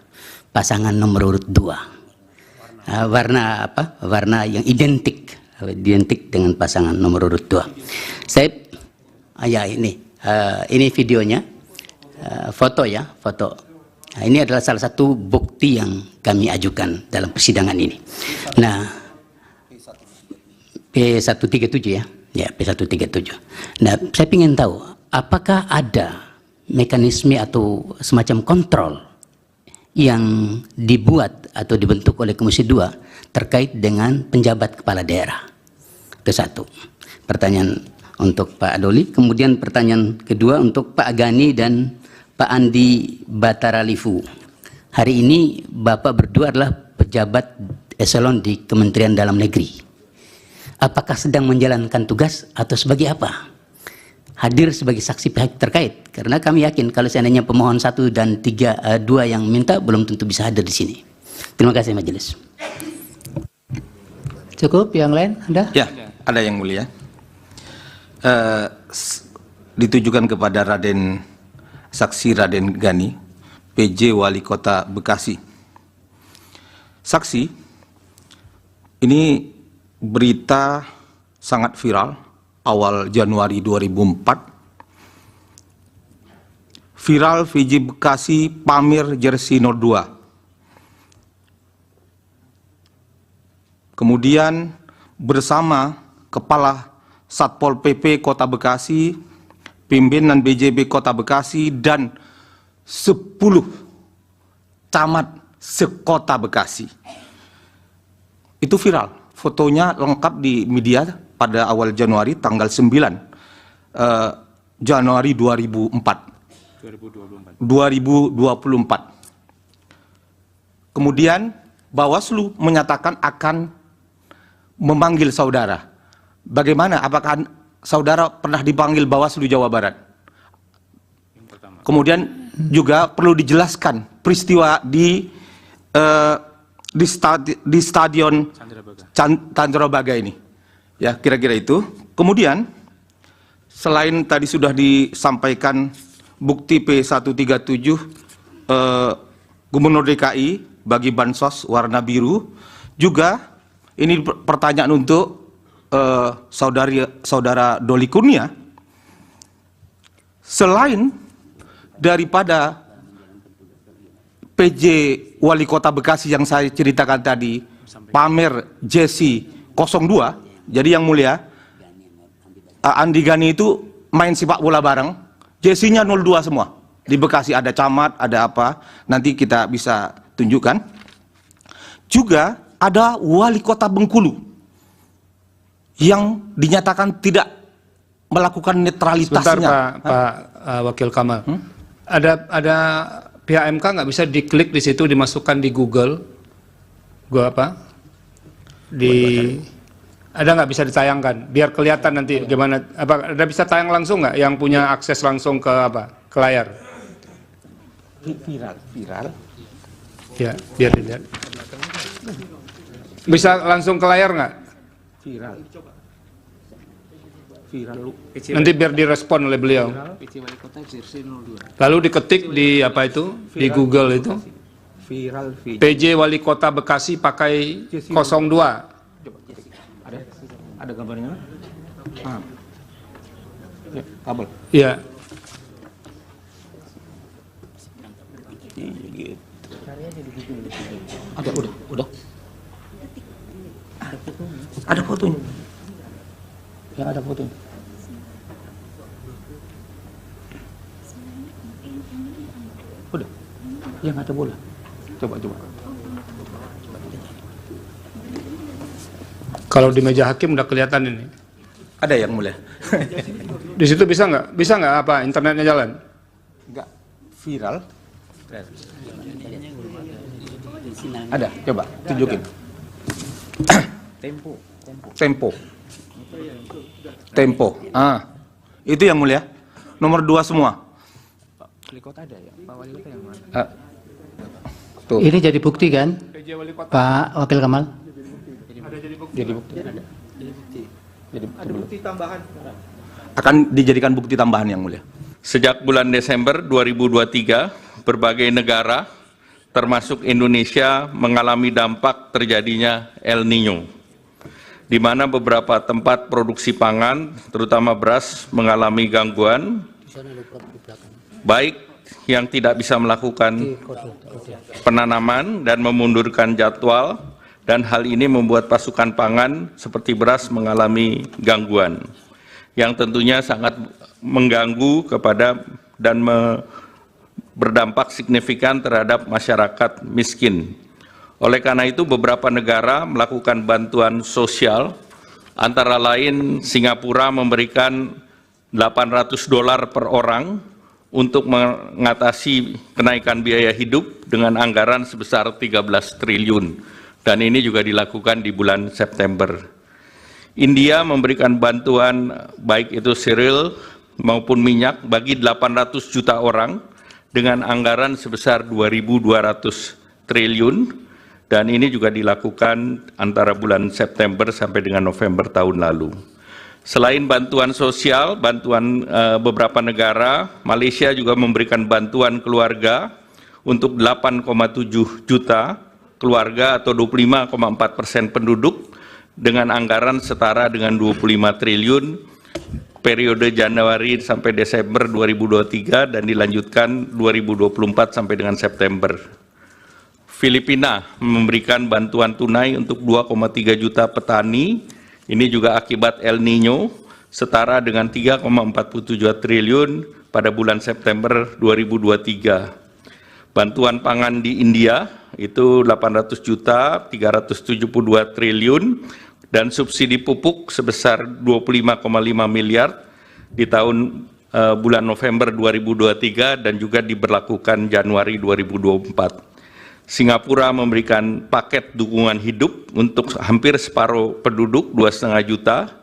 pasangan nomor urut 2. Warna apa? Warna yang identik dengan pasangan nomor urut 2. Saya ya ini videonya, foto ya, foto. Nah, ini adalah salah satu bukti yang kami ajukan dalam persidangan ini. Nah, P137 ya. Ya, P137. Nah, saya ingin tahu apakah ada mekanisme atau semacam kontrol yang dibuat atau dibentuk oleh Komisi 2 terkait dengan penjabat kepala daerah. Itu satu. Pertanyaan untuk Pak Doli. Kemudian pertanyaan kedua untuk Pak Gani dan Pak Andi Bataralifu. Hari ini Bapak berdua adalah pejabat eselon di Kementerian Dalam Negeri. Apakah sedang menjalankan tugas atau sebagai apa? Hadir sebagai saksi pihak terkait, karena kami yakin kalau seandainya pemohon 1 dan 2 yang minta belum tentu bisa hadir di sini. Terima kasih majelis. Cukup, yang lain ada? Ya, ada yang mulia. Ditujukan kepada Saksi Raden Gani, PJ Wali Kota Bekasi. Saksi, ini berita sangat viral awal Januari 2004. Viral VJ Bekasi pamer jersey 02. Kemudian bersama Kepala Satpol PP Kota Bekasi, pimpinan BJB Kota Bekasi, dan 10 camat sekota Bekasi. Itu viral. Fotonya lengkap di media pada awal Januari, tanggal 9 Januari 2024. Kemudian Bawaslu menyatakan akan memanggil saudara. Bagaimana? Apakah saudara pernah dipanggil Bawaslu Jawa Barat? Kemudian juga perlu dijelaskan peristiwa di stadion Candrabaga ini. Ya, kira-kira itu. Kemudian selain tadi sudah disampaikan bukti P137 Gubernur DKI bagi bansos warna biru, juga ini pertanyaan untuk saudara Doli Kurnia. Selain daripada PJ Wali Kota Bekasi yang saya ceritakan tadi pamer JC 02. Jadi yang mulia, Andi Gani itu main sepak bola bareng, JC-nya 02 semua. Di Bekasi ada camat, ada apa, nanti kita bisa tunjukkan. Juga ada wali kota Bengkulu yang dinyatakan tidak melakukan netralitasnya. Sebentar Pak Wakil Kamal. Ada pihak MK nggak bisa diklik di situ, dimasukkan di Google. Ada nggak bisa ditayangkan biar kelihatan nanti gimana? Apa ada bisa tayang langsung nggak yang punya akses langsung ke ke layar? Viral. Ya, biar dilihat. Bisa langsung ke layar nggak? Viral. Nanti biar direspon oleh beliau. Lalu diketik di di Google itu. Viral. PJ Wali Kota Bekasi pakai 02. Ada gambarnya? Ya, kabel. Iya. Ada, udah. Ada fotonya. Ya, ada fotonya. Udah. Yang ada bola. Coba. Kalau di meja hakim udah kelihatan ini. Ada yang mulia. Di situ bisa nggak? Bisa nggak internetnya jalan? Enggak viral. Ada, coba tunjukin. Tempo. Itu yang mulia. Nomor 2 semua. Tuh. Ini jadi bukti kan, Pak Wakil Kamal? Jadi bukti. Akan dijadikan bukti tambahan yang mulia. Sejak bulan Desember 2023, berbagai negara termasuk Indonesia mengalami dampak terjadinya El Niño, di mana beberapa tempat produksi pangan, terutama beras, mengalami gangguan, baik yang tidak bisa melakukan penanaman dan memundurkan jadwal, dan hal ini membuat pasokan pangan seperti beras mengalami gangguan, yang tentunya sangat mengganggu kepada dan berdampak signifikan terhadap masyarakat miskin. Oleh karena itu, beberapa negara melakukan bantuan sosial, antara lain Singapura memberikan $800 per orang untuk mengatasi kenaikan biaya hidup dengan anggaran sebesar 13 triliun. Dan ini juga dilakukan di bulan September. India memberikan bantuan baik itu cereal maupun minyak bagi 800 juta orang dengan anggaran sebesar 2.200 triliun, dan ini juga dilakukan antara bulan September sampai dengan November tahun lalu. Selain bantuan sosial, bantuan beberapa negara, Malaysia juga memberikan bantuan keluarga untuk 8,7 juta keluarga atau 25,4% penduduk dengan anggaran setara dengan 25 triliun periode Januari sampai Desember 2023 dan dilanjutkan 2024 sampai dengan September. Filipina memberikan bantuan tunai untuk 2,3 juta petani, ini juga akibat El Niño, setara dengan 3,47 triliun pada bulan September 2023. Bantuan pangan di India itu 800 juta, 372 triliun, dan subsidi pupuk sebesar 25,5 miliar di tahun bulan November 2023 dan juga diberlakukan Januari 2024. Singapura memberikan paket dukungan hidup untuk hampir separuh penduduk 2,5 juta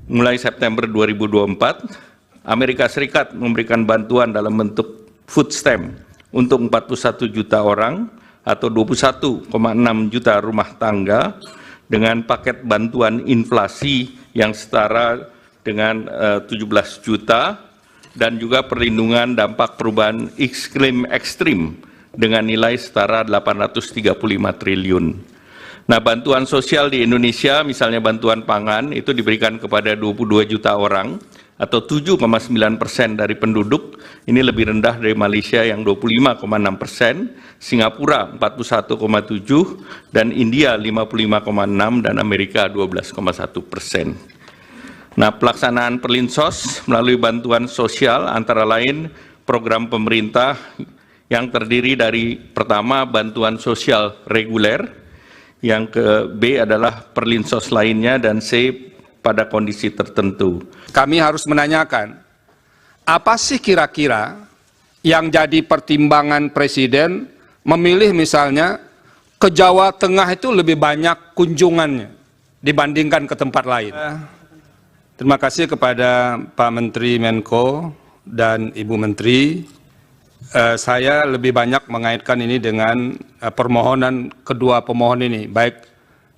mulai September 2024. Amerika Serikat memberikan bantuan dalam bentuk food stamp untuk 41 juta orang atau 21,6 juta rumah tangga dengan paket bantuan inflasi yang setara dengan 17 juta dan juga perlindungan dampak perubahan iklim ekstrim dengan nilai setara 835 triliun. Nah, bantuan sosial di Indonesia, misalnya bantuan pangan, itu diberikan kepada 22 juta orang atau 7,9% dari penduduk. Ini lebih rendah dari Malaysia yang 25,6%, Singapura 41,7%, dan India 55,6%, dan Amerika 12,1%. Nah, pelaksanaan Perlinsos melalui bantuan sosial antara lain program pemerintah yang terdiri dari pertama bantuan sosial reguler, yang ke B adalah Perlinsos lainnya, dan C pada kondisi tertentu. Kami harus menanyakan, apa sih kira-kira yang jadi pertimbangan Presiden memilih misalnya ke Jawa Tengah itu lebih banyak kunjungannya dibandingkan ke tempat lain? Terima kasih kepada Pak Menteri Menko dan Ibu Menteri. Saya lebih banyak mengaitkan ini dengan permohonan kedua pemohon ini, baik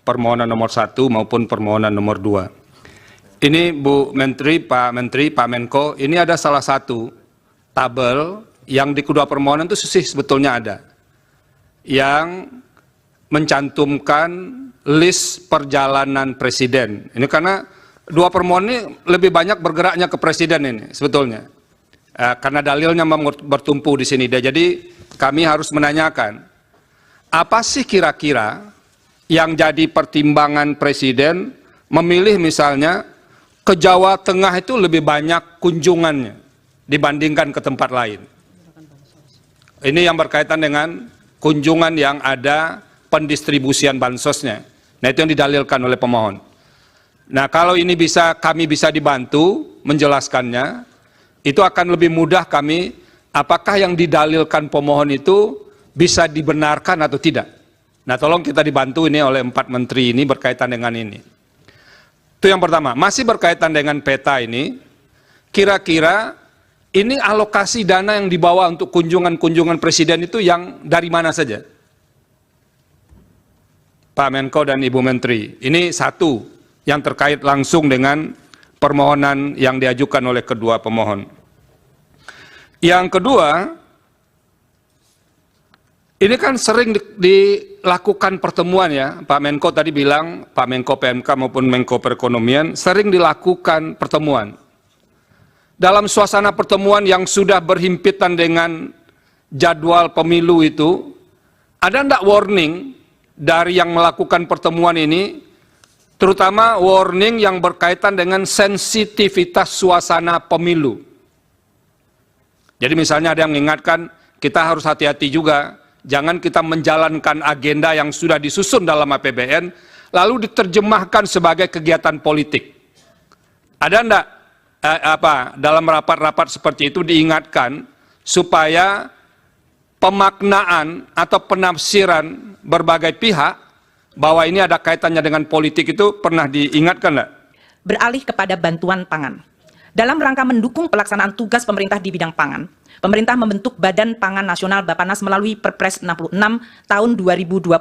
permohonan nomor 1 maupun permohonan nomor 2. Ini Bu Menteri, Pak Menko, ini ada salah satu tabel yang di kedua permohonan itu sebetulnya ada, yang mencantumkan list perjalanan Presiden. Ini karena dua permohonan ini lebih banyak bergeraknya ke Presiden ini sebetulnya. Karena dalilnya bertumpu di sini. Jadi kami harus menanyakan, apa sih kira-kira yang jadi pertimbangan Presiden memilih misalnya ke Jawa Tengah itu lebih banyak kunjungannya dibandingkan ke tempat lain? Ini yang berkaitan dengan kunjungan yang ada pendistribusian bansosnya. Nah, itu yang didalilkan oleh pemohon. Nah, kalau ini kami bisa dibantu menjelaskannya, itu akan lebih mudah kami, apakah yang didalilkan pemohon itu bisa dibenarkan atau tidak. Nah, tolong kita dibantu ini oleh 4 menteri ini berkaitan dengan ini. Itu yang pertama. Masih berkaitan dengan peta ini, kira-kira ini alokasi dana yang dibawa untuk kunjungan-kunjungan Presiden itu yang dari mana saja? Pak Menko dan Ibu Menteri, ini satu yang terkait langsung dengan permohonan yang diajukan oleh kedua pemohon. Yang kedua, ini kan sering dilakukan pertemuan ya, Pak Menko tadi bilang, Pak Menko PMK maupun Menko Perekonomian, sering dilakukan pertemuan. Dalam suasana pertemuan yang sudah berhimpitan dengan jadwal pemilu itu, ada enggak warning dari yang melakukan pertemuan ini, terutama warning yang berkaitan dengan sensitivitas suasana pemilu. Jadi misalnya ada yang mengingatkan, kita harus hati-hati juga, jangan kita menjalankan agenda yang sudah disusun dalam APBN, lalu diterjemahkan sebagai kegiatan politik. Ada enggak dalam rapat-rapat seperti itu diingatkan, supaya pemaknaan atau penafsiran berbagai pihak bahwa ini ada kaitannya dengan politik itu pernah diingatkan enggak? Beralih kepada bantuan pangan. Dalam rangka mendukung pelaksanaan tugas pemerintah di bidang pangan, pemerintah membentuk Badan Pangan Nasional Bappenas melalui Perpres 66 tahun 2021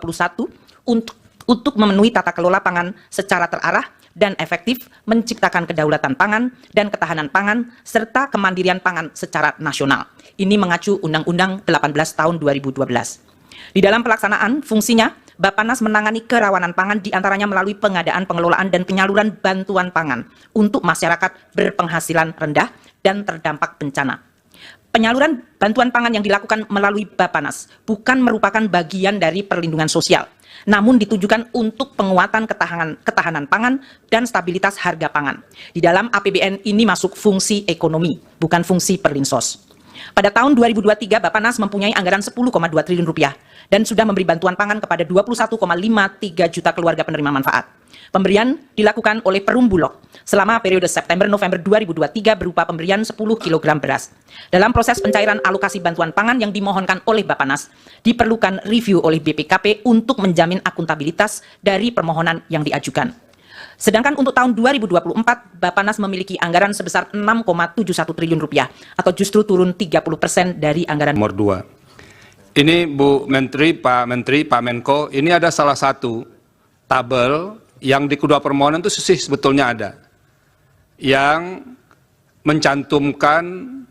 untuk memenuhi tata kelola pangan secara terarah dan efektif, menciptakan kedaulatan pangan dan ketahanan pangan, serta kemandirian pangan secara nasional. Ini mengacu Undang-Undang 18 tahun 2012. Di dalam pelaksanaan fungsinya, Bappenas menangani kerawanan pangan diantaranya melalui pengadaan, pengelolaan, dan penyaluran bantuan pangan untuk masyarakat berpenghasilan rendah dan terdampak bencana. Penyaluran bantuan pangan yang dilakukan melalui Bappenas bukan merupakan bagian dari perlindungan sosial, namun ditujukan untuk penguatan ketahanan pangan dan stabilitas harga pangan. Di dalam APBN ini masuk fungsi ekonomi, bukan fungsi perlinsos. Pada tahun 2023, Bappenas mempunyai anggaran 10,2 triliun rupiah dan sudah memberi bantuan pangan kepada 21,53 juta keluarga penerima manfaat. Pemberian dilakukan oleh Perum Bulog selama periode September-November 2023 berupa pemberian 10 kg beras. Dalam proses pencairan alokasi bantuan pangan yang dimohonkan oleh Bappenas, diperlukan review oleh BPKP untuk menjamin akuntabilitas dari permohonan yang diajukan. Sedangkan untuk tahun 2024, Bappenas memiliki anggaran sebesar 6,71 triliun rupiah atau justru turun 30% dari anggaran nomor 2. Ini Bu Menteri, Pak Menko, ini ada salah satu tabel yang di kedua permohonan itu sebetulnya ada, yang mencantumkan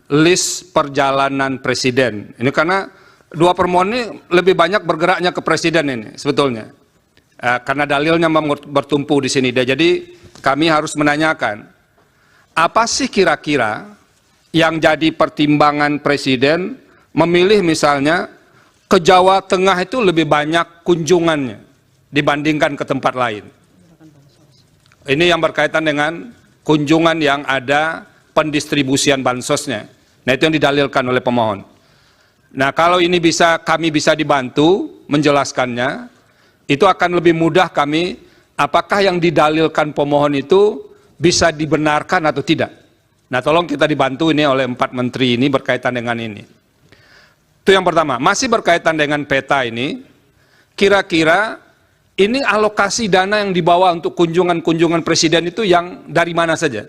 list perjalanan Presiden. Ini karena dua permohonan ini lebih banyak bergeraknya ke Presiden ini sebetulnya. Karena dalilnya bertumpu di sini. Jadi kami harus menanyakan, apa sih kira-kira yang jadi pertimbangan Presiden memilih misalnya ke Jawa Tengah itu lebih banyak kunjungannya dibandingkan ke tempat lain? Ini yang berkaitan dengan kunjungan yang ada pendistribusian bansosnya. Nah, itu yang didalilkan oleh pemohon. Nah, kalau ini kami bisa dibantu menjelaskannya, itu akan lebih mudah kami apakah yang didalilkan pemohon itu bisa dibenarkan atau tidak. Nah, tolong kita dibantu ini oleh 4 menteri ini berkaitan dengan ini. Itu yang pertama. Masih berkaitan dengan peta ini, kira-kira ini alokasi dana yang dibawa untuk kunjungan-kunjungan presiden itu yang dari mana saja?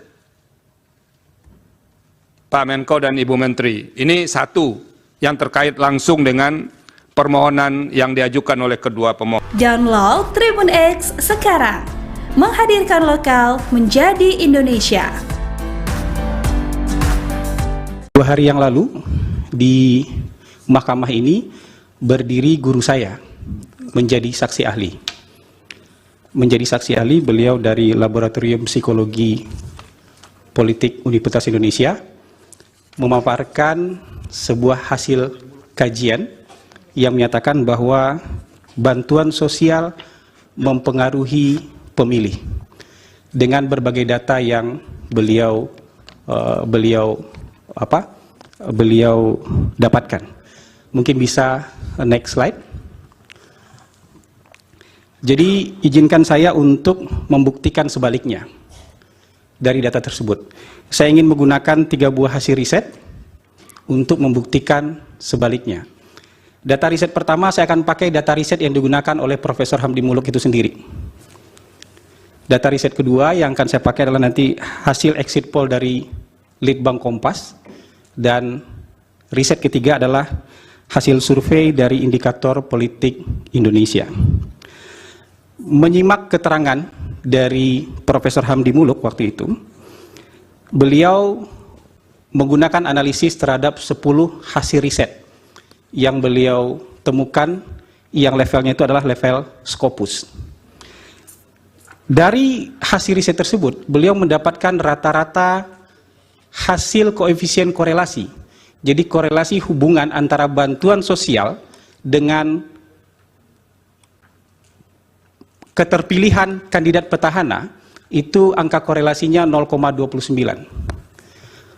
Pak Menko dan Ibu Menteri, ini satu yang terkait langsung dengan permohonan yang diajukan oleh kedua pemohon. Download Tribun X sekarang, menghadirkan lokal menjadi Indonesia. 2 hari yang lalu di mahkamah ini berdiri guru saya menjadi saksi ahli. Menjadi saksi ahli beliau dari Laboratorium Psikologi Politik Universitas Indonesia memaparkan sebuah hasil kajian yang menyatakan bahwa bantuan sosial mempengaruhi pemilih dengan berbagai data yang beliau dapatkan. Mungkin bisa next slide. Jadi izinkan saya untuk membuktikan sebaliknya dari data tersebut. Saya ingin menggunakan 3 buah hasil riset untuk membuktikan sebaliknya. Data riset pertama saya akan pakai data riset yang digunakan oleh Profesor Hamdi Muluk itu sendiri. Data riset kedua yang akan saya pakai adalah nanti hasil exit poll dari Litbang Kompas, dan riset ketiga adalah hasil survei dari Indikator Politik Indonesia. Menyimak keterangan dari Profesor Hamdi Muluk waktu itu, beliau menggunakan analisis terhadap 10 hasil riset yang beliau temukan yang levelnya itu adalah level Scopus. Dari hasil riset tersebut, beliau mendapatkan rata-rata hasil koefisien korelasi. Jadi korelasi hubungan antara bantuan sosial dengan keterpilihan kandidat petahana itu angka korelasinya 0,29.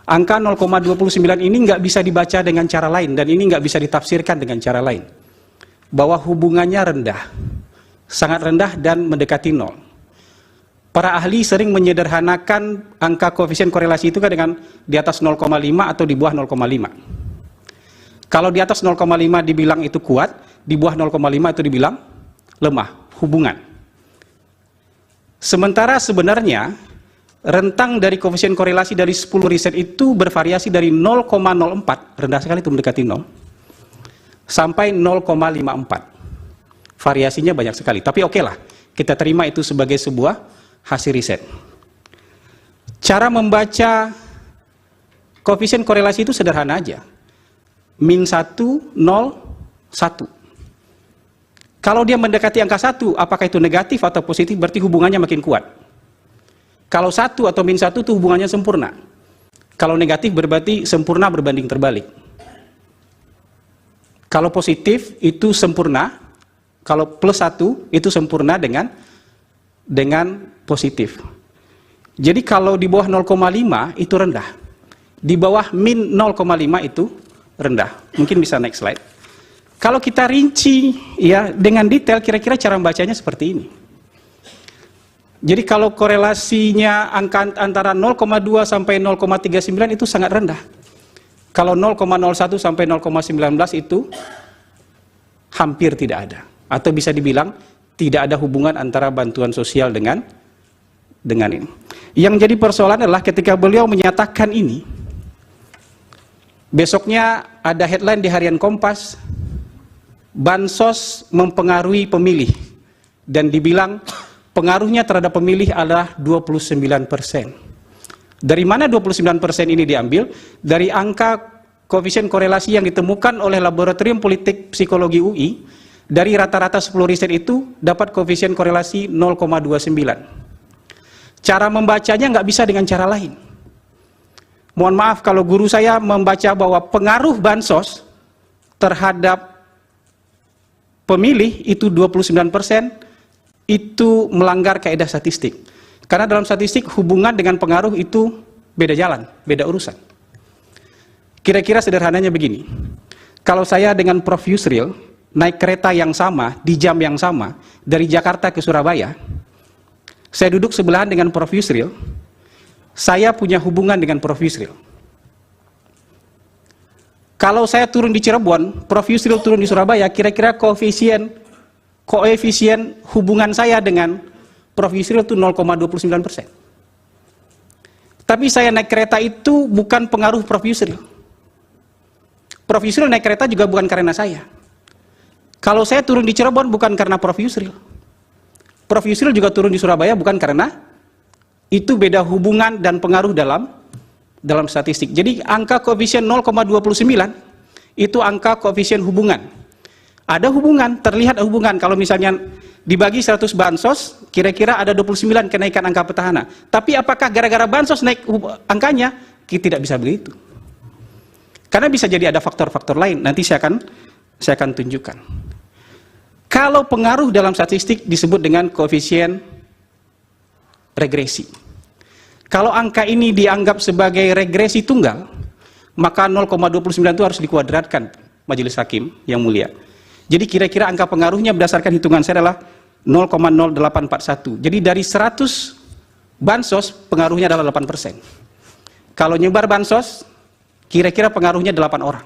Angka 0,29 ini nggak bisa dibaca dengan cara lain, dan ini nggak bisa ditafsirkan dengan cara lain. Bahwa hubungannya rendah, sangat rendah dan mendekati 0. Para ahli sering menyederhanakan angka koefisien korelasi itu kan dengan di atas 0,5 atau di bawah 0,5. Kalau di atas 0,5 dibilang itu kuat, di bawah 0,5 itu dibilang lemah, hubungan. Sementara sebenarnya rentang dari koefisien korelasi dari 10 riset itu bervariasi dari 0,04, rendah sekali itu mendekati 0, sampai 0,54. Variasinya banyak sekali, tapi oke lah, kita terima itu sebagai sebuah hasil riset. Cara membaca koefisien korelasi itu sederhana aja. Min 1, 0, 1. Kalau dia mendekati angka 1, apakah itu negatif atau positif, berarti hubungannya makin kuat. Kalau 1 atau min 1 itu hubungannya sempurna. Kalau negatif berarti sempurna berbanding terbalik. Kalau positif itu sempurna, kalau plus 1 itu sempurna dengan positif. Jadi kalau di bawah 0,5 itu rendah. Di bawah min 0,5 itu rendah. Mungkin bisa next slide. Kalau kita rinci ya dengan detail, kira-kira cara membacanya seperti ini. Jadi kalau korelasinya angka antara 0,2 sampai 0,39 itu sangat rendah. Kalau 0,01 sampai 0,19 itu hampir tidak ada. Atau bisa dibilang tidak ada hubungan antara bantuan sosial dengan ini. Yang jadi persoalan adalah ketika beliau menyatakan ini, besoknya ada headline di Harian Kompas, bansos mempengaruhi pemilih, dan dibilang pengaruhnya terhadap pemilih adalah 29%. Dari mana 29% ini diambil? Dari angka koefisien korelasi yang ditemukan oleh Laboratorium Politik Psikologi UI. Dari rata-rata 10 riset itu dapat koefisien korelasi 0,29. Cara membacanya nggak bisa dengan cara lain. Mohon maaf kalau guru saya membaca bahwa pengaruh bansos terhadap pemilih itu 29%, itu melanggar kaidah statistik. Karena dalam statistik hubungan dengan pengaruh itu beda jalan, beda urusan. Kira-kira sederhananya begini, kalau saya dengan Prof. Yusril naik kereta yang sama, di jam yang sama, dari Jakarta ke Surabaya, saya duduk sebelahan dengan Prof. Yusril, saya punya hubungan dengan Prof. Yusril. Kalau saya turun di Cirebon, Prof. Yusril turun di Surabaya, kira-kira koefisien hubungan saya dengan Prof. Yusril itu 0,29%. Tapi saya naik kereta itu bukan pengaruh Prof. Yusril. Prof. Yusril naik kereta juga bukan karena saya. Kalau saya turun di Cirebon bukan karena Prof. Yusril. Prof. Yusril juga turun di Surabaya bukan karena, itu beda hubungan dan pengaruh dalam statistik. Jadi angka koefisien 0,29 itu angka koefisien hubungan. Ada hubungan, terlihat hubungan. Kalau misalnya dibagi 100 bansos, kira-kira ada 29 kenaikan angka petahana. Tapi apakah gara-gara bansos naik angkanya? Kita tidak bisa begitu. Karena bisa jadi ada faktor-faktor lain. Nanti saya akan tunjukkan. Kalau pengaruh dalam statistik disebut dengan koefisien regresi. Kalau angka ini dianggap sebagai regresi tunggal, maka 0,29 itu harus dikuadratkan, Majelis Hakim yang mulia. Jadi kira-kira angka pengaruhnya berdasarkan hitungan saya adalah 0,0841. Jadi dari 100 bansos, pengaruhnya adalah 8%. Kalau nyebar bansos, kira-kira pengaruhnya 8 orang.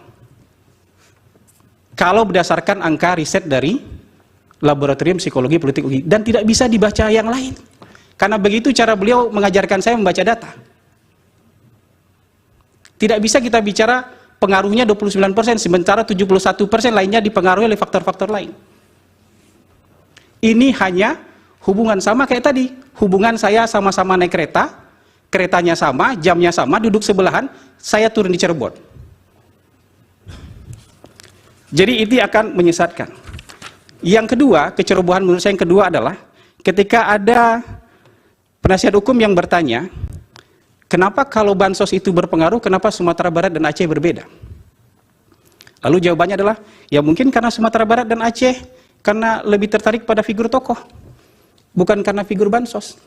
Kalau berdasarkan angka riset dari Laboratorium Psikologi Politik UI, dan tidak bisa dibaca yang lain. Karena begitu cara beliau mengajarkan saya membaca data. Tidak bisa kita bicara pengaruhnya 29%, sementara 71% lainnya dipengaruhi oleh faktor-faktor lain. Ini hanya hubungan sama kayak tadi. Hubungan saya sama-sama naik kereta, keretanya sama, jamnya sama, duduk sebelahan, saya turun di Cirebon. Jadi ini akan menyesatkan. Yang kedua, kecerobohan menurut saya yang kedua adalah ketika ada penasihat hukum yang bertanya, kenapa kalau bansos itu berpengaruh, kenapa Sumatera Barat dan Aceh berbeda? Lalu jawabannya adalah, ya mungkin karena Sumatera Barat dan Aceh karena lebih tertarik pada figur tokoh, bukan karena figur bansos.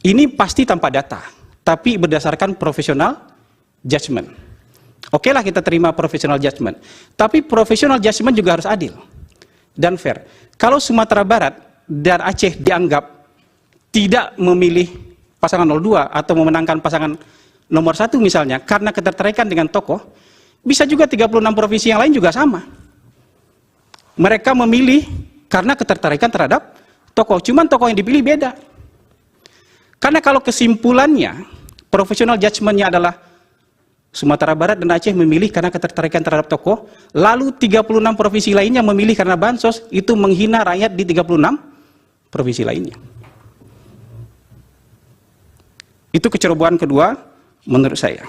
Ini pasti tanpa data, tapi berdasarkan profesional judgment. Oke lah kita terima profesional judgment, tapi profesional judgment juga harus adil dan fair. Kalau Sumatera Barat dan Aceh dianggap tidak memilih pasangan 02 atau memenangkan pasangan nomor 1 misalnya karena ketertarikan dengan tokoh, bisa juga 36 provinsi yang lain juga sama. Mereka memilih karena ketertarikan terhadap tokoh, cuman tokoh yang dipilih beda. Karena kalau kesimpulannya, profesional judgment-nya adalah Sumatera Barat dan Aceh memilih karena ketertarikan terhadap tokoh, lalu 36 provinsi lainnya memilih karena bansos, itu menghina rakyat di 36 provinsi lainnya. Itu kecerobohan kedua menurut saya.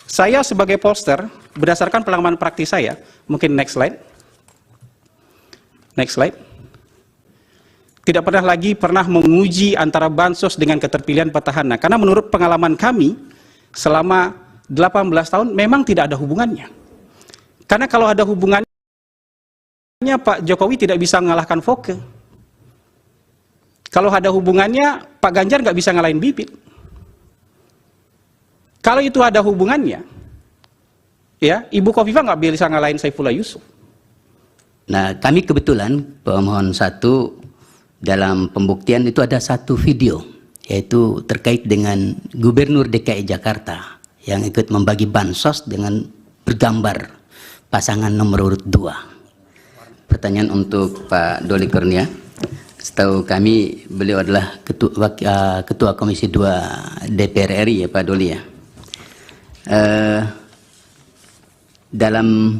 Saya sebagai pollster, berdasarkan pengalaman praktis saya, mungkin next slide. Next slide. Tidak pernah menguji antara bansos dengan keterpilihan petahana. Karena menurut pengalaman kami, selama 18 tahun memang tidak ada hubungannya. Karena kalau ada hubungannya, Pak Jokowi tidak bisa mengalahkan Foke. Kalau ada hubungannya, Pak Ganjar nggak bisa ngalahin Bibit. Kalau itu ada hubungannya, ya Ibu Kofifa nggak bisa ngalahin Saifullah Yusuf. Nah, kami kebetulan pemohon 1 dalam pembuktian itu ada satu video, yaitu terkait dengan Gubernur DKI Jakarta yang ikut membagi bansos dengan bergambar pasangan nomor urut 2. Pertanyaan untuk Pak Doli Kurnia. Setahu kami beliau adalah ketua Komisi 2 DPR RI ya Pak Doli ya. Dalam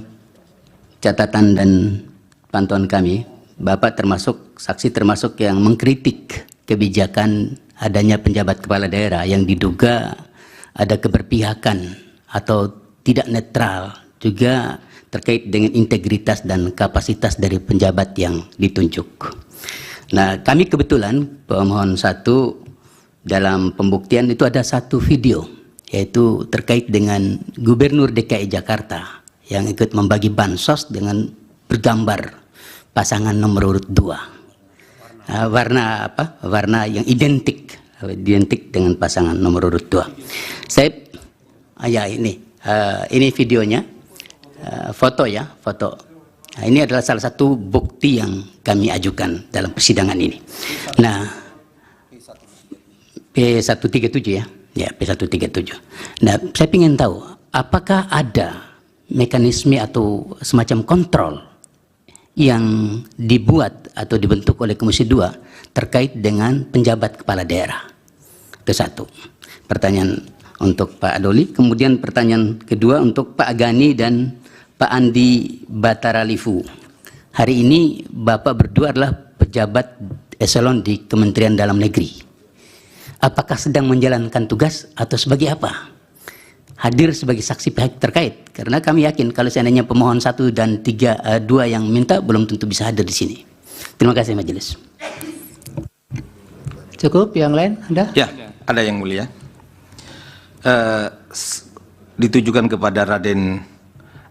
catatan dan pantauan kami, Bapak saksi termasuk yang mengkritik kebijakan adanya penjabat kepala daerah yang diduga ada keberpihakan atau tidak netral, juga terkait dengan integritas dan kapasitas dari penjabat yang ditunjuk. Nah, kami kebetulan pemohon 1 dalam pembuktian itu ada satu video, yaitu terkait dengan Gubernur DKI Jakarta yang ikut membagi bansos dengan bergambar pasangan nomor urut 2. Warna apa? Warna yang identik dengan pasangan nomor urut 2. Saya ya ini videonya, foto ya, foto. Nah, ini adalah salah satu bukti yang kami ajukan dalam persidangan ini. Nah, P137 ya. Ya, P137. Nah, saya ingin tahu apakah ada mekanisme atau semacam kontrol yang dibuat atau dibentuk oleh Komisi 2 terkait dengan penjabat kepala daerah. Itu satu. Pertanyaan untuk Pak Doli. Kemudian pertanyaan kedua untuk Pak Gani dan Pak Andi Bataralifu. Hari ini Bapak berdua adalah pejabat eselon di Kementerian Dalam Negeri. Apakah sedang menjalankan tugas atau sebagai apa? Hadir sebagai saksi pihak terkait, karena kami yakin kalau seandainya pemohon 1 dan 2 yang minta belum tentu bisa hadir di sini. Terima kasih majelis. Cukup, yang lain ada? Ya, ada yang mulia. Ditujukan kepada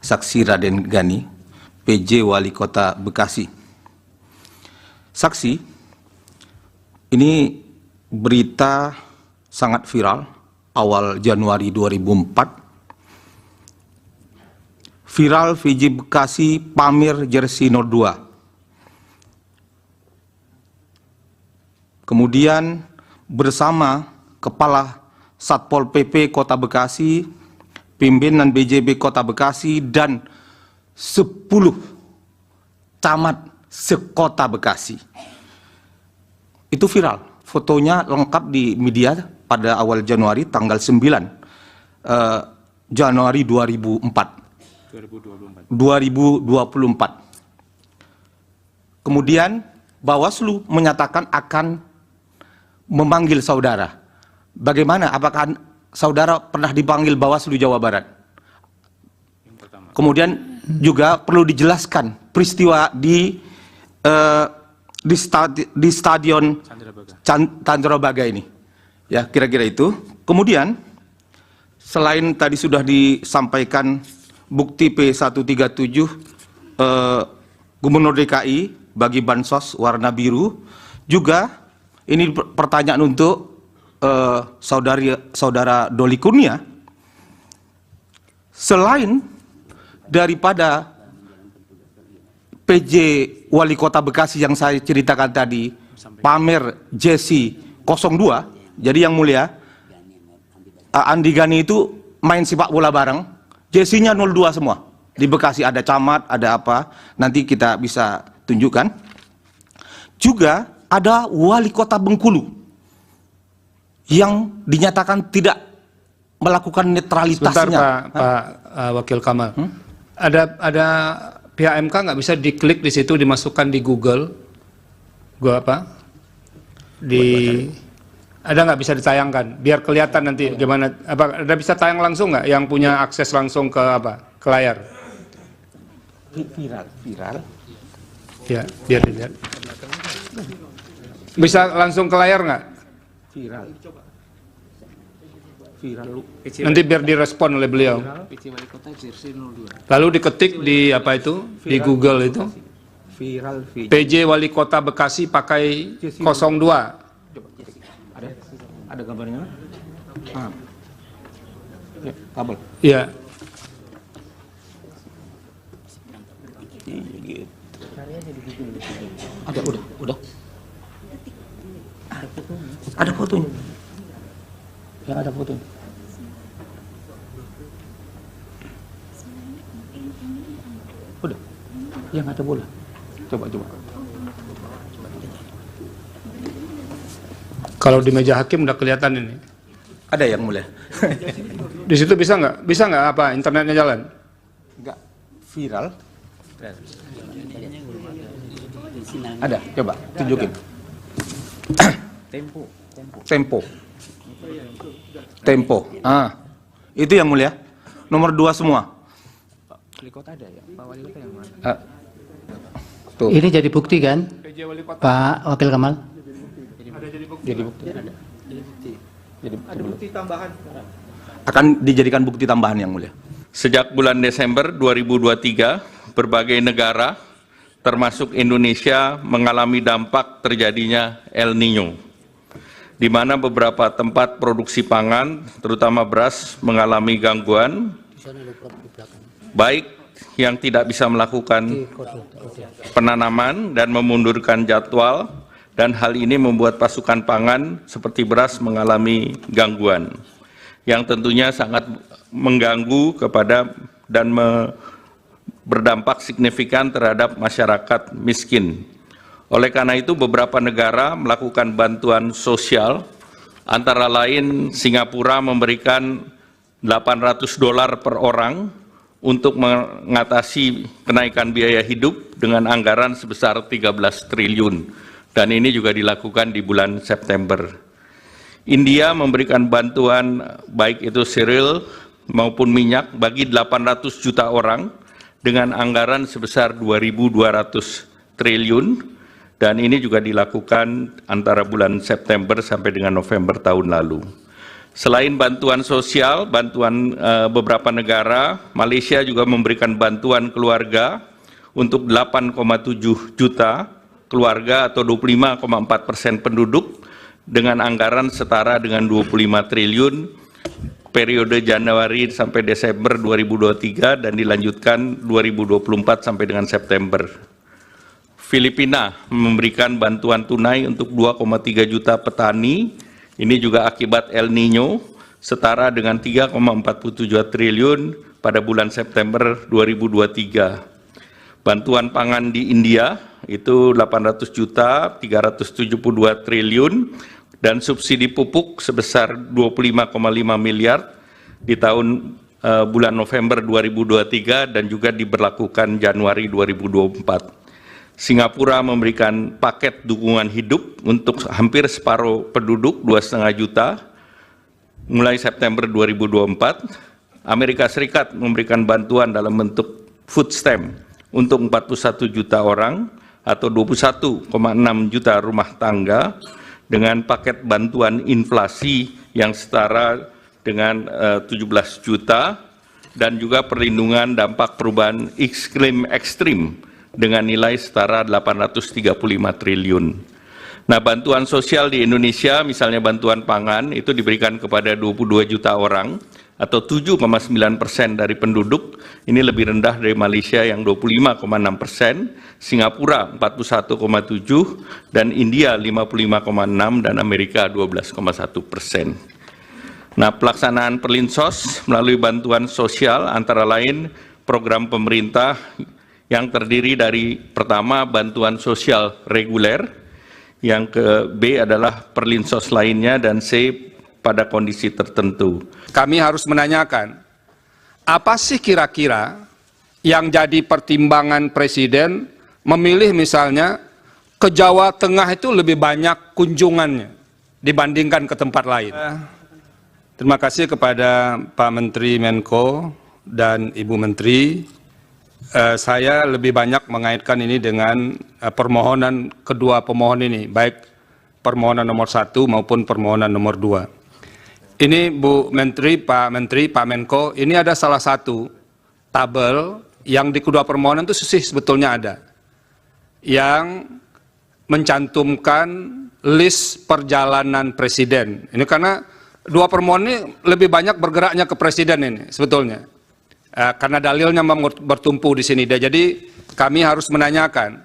Saksi Raden Gani, PJ Wali Kota Bekasi. Saksi, ini berita sangat viral awal Januari 2004. Viral VJ Bekasi pamer jersey 02. Kemudian bersama Kepala Satpol PP Kota Bekasi, pimpinan BJB Kota Bekasi, dan 10 camat sekota Bekasi. Itu viral. Fotonya lengkap di media pada awal Januari, tanggal 9 Januari 2024. Kemudian Bawaslu menyatakan akan memanggil saudara. Bagaimana? Apakah saudara pernah dipanggil Bawaslu Jawa Barat? Kemudian juga perlu dijelaskan peristiwa di stadion Candrabaga ini. Ya, kira-kira itu. Kemudian selain tadi sudah disampaikan bukti P137 Gubernur DKI bagi bansos warna biru, juga ini pertanyaan untuk saudara Doli Kurnia. Selain daripada PJ Wali Kota Bekasi yang saya ceritakan tadi, pamer jersey 02, jadi yang mulia, Andi Gani itu main sepak bola bareng, jersey-nya 02 semua. Di Bekasi ada camat, ada apa, nanti kita bisa tunjukkan. Juga ada Wali Kota Bengkulu yang dinyatakan tidak melakukan netralitasnya. Sebentar Pak Wakil Kamal. Ada pihak MK nggak bisa diklik di situ, dimasukkan di Google, ada nggak bisa ditayangkan, biar kelihatan nanti gimana? Apa ada bisa tayang langsung nggak, yang punya akses langsung ke ke layar? Viral. Ya, biar dilihat. Bisa langsung ke layar nggak? Viral. Nanti biar direspon oleh beliau. Lalu diketik di di Google itu. Viral. PJ Wali Kota Bekasi pakai 02. Ada gambarnya? Ya, kabel. Iya. Ada, udah. Ada fotonya. Ya, ada fotonya. Udah. Yang ada bola. Coba. Kalau di meja hakim udah kelihatan ini. Ada yang mulia. Di situ bisa nggak? Bisa nggak internetnya jalan? Enggak. Viral. Ada, coba tunjukin. Tempo. Itu yang mulia. Nomor 2 semua. Tuh. Ini jadi bukti kan, Pak Wakil Kamal? Jadi bukti. Ada bukti tambahan. akan dijadikan bukti tambahan yang mulia. Sejak bulan Desember 2023, berbagai negara, termasuk Indonesia, mengalami dampak terjadinya El Niño, di mana beberapa tempat produksi pangan, terutama beras, mengalami gangguan, baik yang tidak bisa melakukan penanaman dan memundurkan jadwal, dan hal ini membuat pasokan pangan seperti beras mengalami gangguan, yang tentunya sangat mengganggu kepada dan berdampak signifikan terhadap masyarakat miskin. Oleh karena itu, beberapa negara melakukan bantuan sosial, antara lain Singapura memberikan $800 per orang untuk mengatasi kenaikan biaya hidup dengan anggaran sebesar 13 triliun, dan ini juga dilakukan di bulan September. India memberikan bantuan baik itu cereal maupun minyak bagi 800 juta orang dengan anggaran sebesar 2.200 triliun, dan ini juga dilakukan antara bulan September sampai dengan November tahun lalu. Selain bantuan sosial, bantuan beberapa negara, Malaysia juga memberikan bantuan keluarga untuk 8,7 juta keluarga atau 25,4% penduduk dengan anggaran setara dengan 25 triliun periode Januari sampai Desember 2023 dan dilanjutkan 2024 sampai dengan September. Filipina memberikan bantuan tunai untuk 2,3 juta petani, ini juga akibat El Niño, setara dengan 3,47 triliun pada bulan September 2023. Bantuan pangan di India itu 800 juta, 372 triliun, dan subsidi pupuk sebesar 25,5 miliar di tahun bulan November 2023 dan juga diberlakukan Januari 2024. Singapura memberikan paket dukungan hidup untuk hampir separuh penduduk 2,5 juta mulai September 2024. Amerika Serikat memberikan bantuan dalam bentuk food stamp untuk 41 juta orang atau 21,6 juta rumah tangga dengan paket bantuan inflasi yang setara dengan 17 juta dan juga perlindungan dampak perubahan iklim ekstrim dengan nilai setara 835 triliun. Nah, bantuan sosial di Indonesia, misalnya bantuan pangan, itu diberikan kepada 22 juta orang atau 7,9% dari penduduk. Ini lebih rendah dari Malaysia yang 25,6%, Singapura 41,7%, dan India 55,6%, dan Amerika 12,1%. Nah, pelaksanaan Perlinsos melalui bantuan sosial antara lain program pemerintah yang terdiri dari pertama bantuan sosial reguler, yang ke B adalah Perlinsos lainnya, dan C pada kondisi tertentu. Kami harus menanyakan, apa sih kira-kira yang jadi pertimbangan Presiden memilih misalnya ke Jawa Tengah itu lebih banyak kunjungannya dibandingkan ke tempat lain? Terima kasih kepada Pak Menteri Menko dan Ibu Menteri. Saya lebih banyak mengaitkan ini dengan permohonan kedua pemohon ini, baik permohonan nomor 1 maupun permohonan nomor 2. Ini Bu Menteri, Pak Menko, ini ada salah satu tabel yang di kedua permohonan itu sebetulnya ada, yang mencantumkan list perjalanan Presiden. Ini karena dua permohonan ini lebih banyak bergeraknya ke Presiden ini sebetulnya. Karena dalilnya bertumpu di sini. Jadi kami harus menanyakan,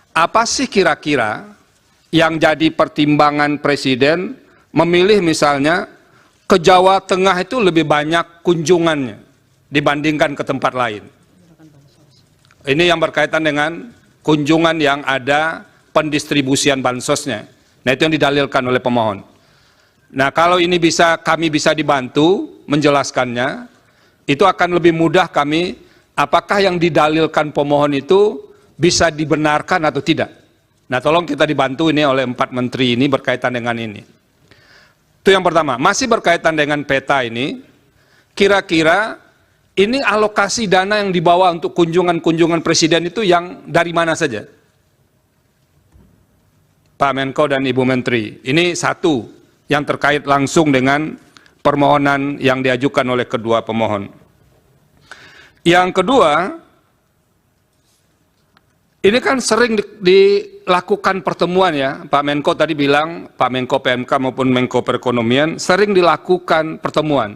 apa sih kira-kira yang jadi pertimbangan Presiden memilih misalnya ke Jawa Tengah itu lebih banyak kunjungannya dibandingkan ke tempat lain? Ini yang berkaitan dengan kunjungan yang ada pendistribusian bansosnya. Nah, itu yang didalilkan oleh pemohon. Nah, kalau ini kami bisa dibantu menjelaskannya, itu akan lebih mudah kami, apakah yang didalilkan pemohon itu bisa dibenarkan atau tidak. Nah, tolong kita dibantu ini oleh 4 menteri ini berkaitan dengan ini. Itu yang pertama. Masih berkaitan dengan peta ini, kira-kira ini alokasi dana yang dibawa untuk kunjungan-kunjungan Presiden itu yang dari mana saja? Pak Menko dan Ibu Menteri, ini satu yang terkait langsung dengan permohonan yang diajukan oleh kedua pemohon. Yang kedua, ini kan sering dilakukan pertemuan ya, Pak Menko tadi bilang, Pak Menko PMK maupun Menko Perekonomian, sering dilakukan pertemuan.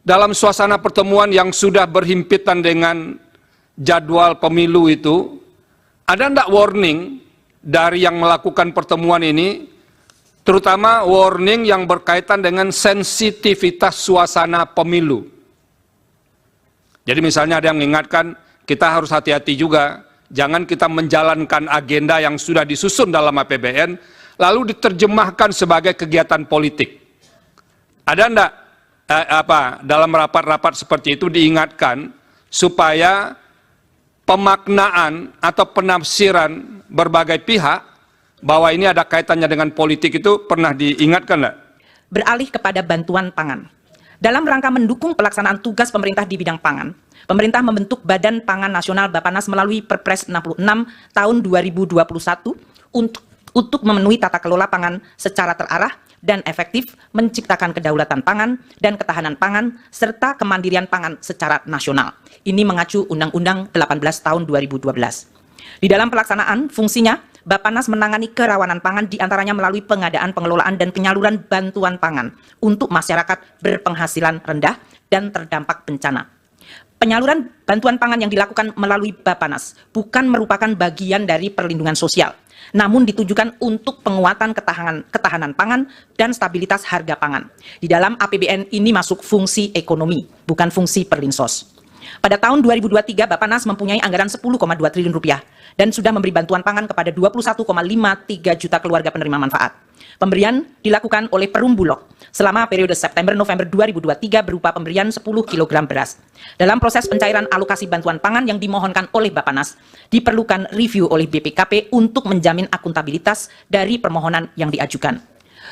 Dalam suasana pertemuan yang sudah berhimpitan dengan jadwal pemilu itu, ada enggak warning dari yang melakukan pertemuan ini, terutama warning yang berkaitan dengan sensitivitas suasana pemilu. Jadi misalnya ada yang mengingatkan, kita harus hati-hati juga, jangan kita menjalankan agenda yang sudah disusun dalam APBN, lalu diterjemahkan sebagai kegiatan politik. Ada enggak dalam rapat-rapat seperti itu diingatkan supaya pemaknaan atau penafsiran berbagai pihak bahwa ini ada kaitannya dengan politik itu pernah diingatkan enggak? Beralih kepada bantuan pangan. Dalam rangka mendukung pelaksanaan tugas pemerintah di bidang pangan, pemerintah membentuk Badan Pangan Nasional Bappenas melalui Perpres 66 tahun 2021 untuk memenuhi tata kelola pangan secara terarah dan efektif, menciptakan kedaulatan pangan dan ketahanan pangan, serta kemandirian pangan secara nasional. Ini mengacu Undang-Undang 18 tahun 2012. Di dalam pelaksanaan fungsinya, Bappenas menangani kerawanan pangan diantaranya melalui pengadaan, pengelolaan, dan penyaluran bantuan pangan untuk masyarakat berpenghasilan rendah dan terdampak bencana. Penyaluran bantuan pangan yang dilakukan melalui Bappenas bukan merupakan bagian dari perlindungan sosial, namun ditujukan untuk penguatan ketahanan pangan dan stabilitas harga pangan. Di dalam APBN ini masuk fungsi ekonomi, bukan fungsi perlinsos. Pada tahun 2023, Bappenas mempunyai anggaran 10,2 triliun rupiah dan sudah memberi bantuan pangan kepada 21,53 juta keluarga penerima manfaat. Pemberian dilakukan oleh Perum Bulog selama periode September-November 2023 berupa pemberian 10 kg beras. Dalam proses pencairan alokasi bantuan pangan yang dimohonkan oleh Bappenas, diperlukan review oleh BPKP untuk menjamin akuntabilitas dari permohonan yang diajukan.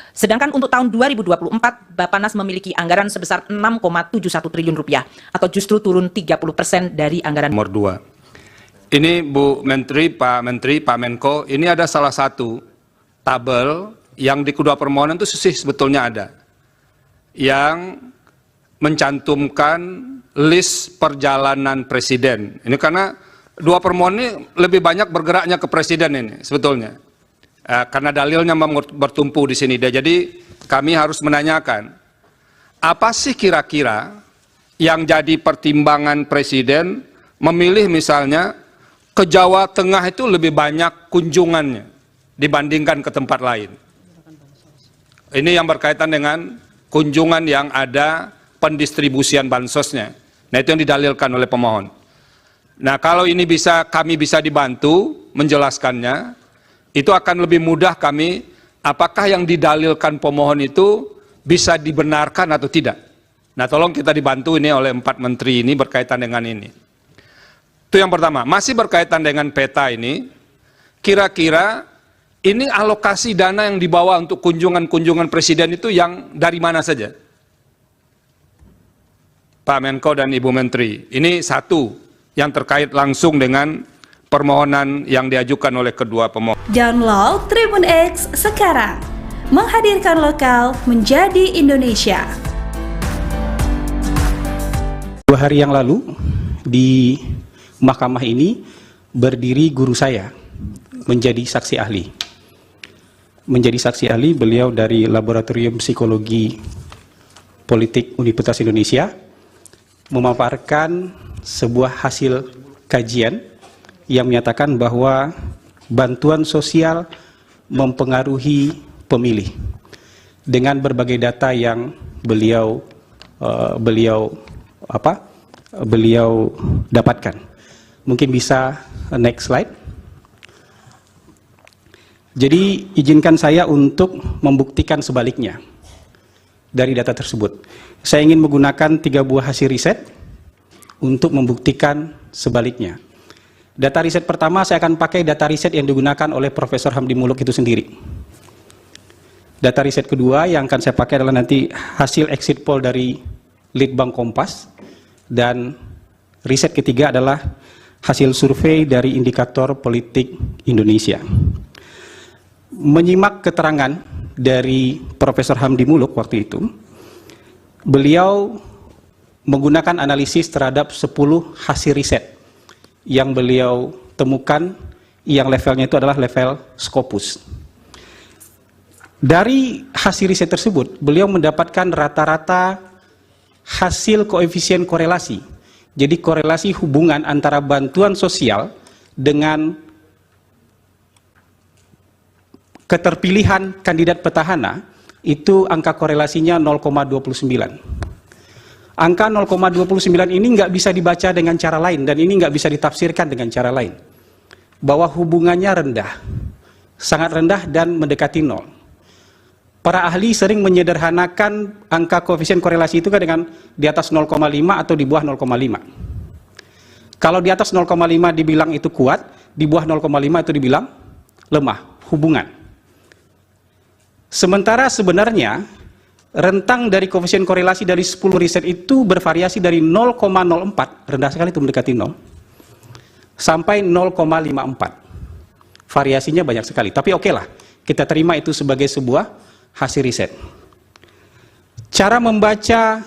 Sedangkan untuk tahun 2024, Bappenas memiliki anggaran sebesar 6,71 triliun rupiah atau justru turun 30% dari anggaran. Nomor 2. Ini Bu Menteri, Pak Menko, ini ada salah satu tabel yang di kedua permohonan itu sebetulnya ada yang mencantumkan list perjalanan presiden. Ini karena dua permohonan ini lebih banyak bergeraknya ke presiden ini sebetulnya. Karena dalilnya bertumpu di sini. Jadi kami harus menanyakan, apa sih kira-kira yang jadi pertimbangan presiden memilih misalnya ke Jawa Tengah itu lebih banyak kunjungannya dibandingkan ke tempat lain. Ini yang berkaitan dengan kunjungan yang ada pendistribusian bansosnya. Nah itu yang didalilkan oleh pemohon. Nah kalau ini kami bisa dibantu menjelaskannya, itu akan lebih mudah kami, apakah yang didalilkan pemohon itu bisa dibenarkan atau tidak. Nah tolong kita dibantu ini oleh 4 menteri ini berkaitan dengan ini. Itu yang pertama. Masih berkaitan dengan peta ini, kira-kira ini alokasi dana yang dibawa untuk kunjungan-kunjungan presiden itu yang dari mana saja? Pak Menko dan Ibu Menteri, ini satu yang terkait langsung dengan permohonan yang diajukan oleh kedua pemohon. Download Tribun X sekarang. Menghadirkan lokal menjadi Indonesia. 2 hari yang lalu di mahkamah ini berdiri guru saya menjadi saksi ahli. Menjadi saksi ahli beliau dari Laboratorium Psikologi Politik Universitas Indonesia memaparkan sebuah hasil kajian yang menyatakan bahwa bantuan sosial mempengaruhi pemilih dengan berbagai data yang beliau dapatkan. Mungkin bisa next slide. Jadi izinkan saya untuk membuktikan sebaliknya dari data tersebut. Saya ingin menggunakan 3 buah hasil riset untuk membuktikan sebaliknya. Data riset pertama saya akan pakai data riset yang digunakan oleh Profesor Hamdi Muluk itu sendiri. Data riset kedua yang akan saya pakai adalah nanti hasil exit poll dari Litbang Kompas. Dan riset ketiga adalah hasil survei dari Indikator Politik Indonesia. Menyimak keterangan dari Profesor Hamdi Muluk waktu itu, beliau menggunakan analisis terhadap 10 hasil riset yang beliau temukan, yang levelnya itu adalah level Scopus. Dari hasil riset tersebut, beliau mendapatkan rata-rata hasil koefisien korelasi. Jadi korelasi hubungan antara bantuan sosial dengan keterpilihan kandidat petahana, itu angka korelasinya 0,29. Angka 0,29 ini nggak bisa dibaca dengan cara lain, dan ini nggak bisa ditafsirkan dengan cara lain. Bahwa hubungannya rendah, sangat rendah dan mendekati 0. Para ahli sering menyederhanakan angka koefisien korelasi itu kan dengan di atas 0,5 atau di bawah 0,5. Kalau di atas 0,5 dibilang itu kuat, di bawah 0,5 itu dibilang lemah, hubungan. Sementara sebenarnya rentang dari koefisien korelasi dari 10 riset itu bervariasi dari 0,04, rendah sekali itu mendekati 0, sampai 0,54. Variasinya banyak sekali, tapi oke lah, kita terima itu sebagai sebuah hasil riset. Cara membaca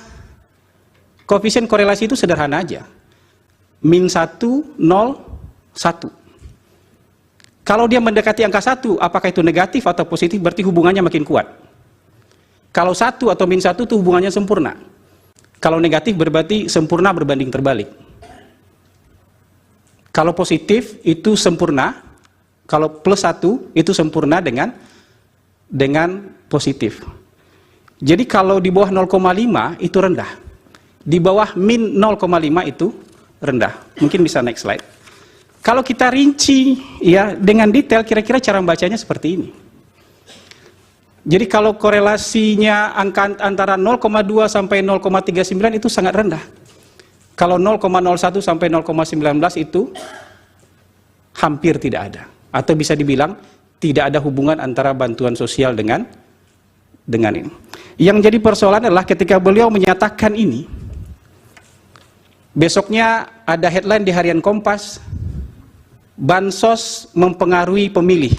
koefisien korelasi itu sederhana aja. Min 1, 0, 1. Kalau dia mendekati angka 1, apakah itu negatif atau positif, berarti hubungannya makin kuat. Kalau 1 atau min 1 itu hubungannya sempurna. Kalau negatif berarti sempurna berbanding terbalik. Kalau positif itu sempurna, kalau plus 1 itu sempurna dengan positif. Jadi kalau di bawah 0,5 itu rendah. Di bawah min 0,5 itu rendah. Mungkin bisa next slide. Kalau kita rinci ya dengan detail, kira-kira cara membacanya seperti ini. Jadi kalau korelasinya angka antara 0,2 sampai 0,39 itu sangat rendah. Kalau 0,01 sampai 0,19 itu hampir tidak ada. Atau bisa dibilang tidak ada hubungan antara bantuan sosial dengan ini. Yang jadi persoalan adalah ketika beliau menyatakan ini, besoknya ada headline di harian Kompas, bansos mempengaruhi pemilih,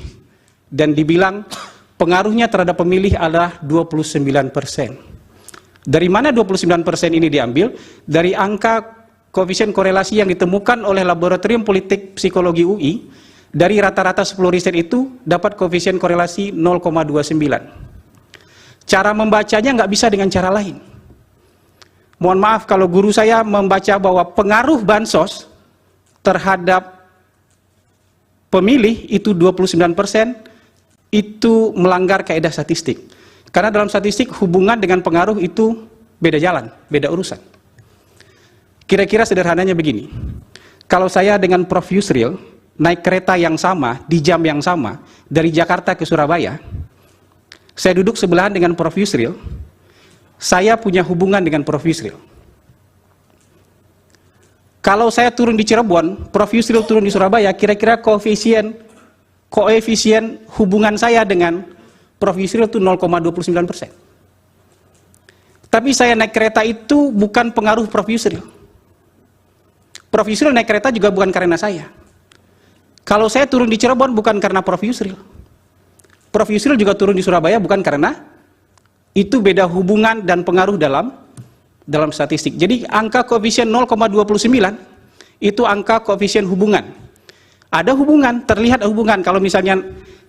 dan dibilang pengaruhnya terhadap pemilih adalah 29%. Dari mana 29% ini diambil? Dari angka koefisien korelasi yang ditemukan oleh Laboratorium Politik Psikologi UI. Dari rata-rata 10 riset itu dapat koefisien korelasi 0,29. Cara membacanya nggak bisa dengan cara lain. Mohon maaf kalau guru saya membaca bahwa pengaruh bansos terhadap pemilih itu 29%, itu melanggar kaidah statistik. Karena dalam statistik hubungan dengan pengaruh itu beda jalan, beda urusan. Kira-kira sederhananya begini. Kalau saya dengan Prof. Yusril naik kereta yang sama, di jam yang sama, dari Jakarta ke Surabaya, saya duduk sebelahan dengan Prof. Yusril, saya punya hubungan dengan Prof. Yusril. Kalau saya turun di Cirebon, Prof. Yusril turun di Surabaya, kira-kira koefisien hubungan saya dengan Prof. Yusril itu 0,29%. Tapi saya naik kereta itu bukan pengaruh Prof. Yusril. Prof. Yusril naik kereta juga bukan karena saya. Kalau saya turun di Cirebon bukan karena Prof. Yusril. Prof. Yusril juga turun di Surabaya bukan karena itu, beda hubungan dan pengaruh dalam statistik. Jadi angka koefisien 0,29 itu angka koefisien hubungan. Ada hubungan, terlihat hubungan. Kalau misalnya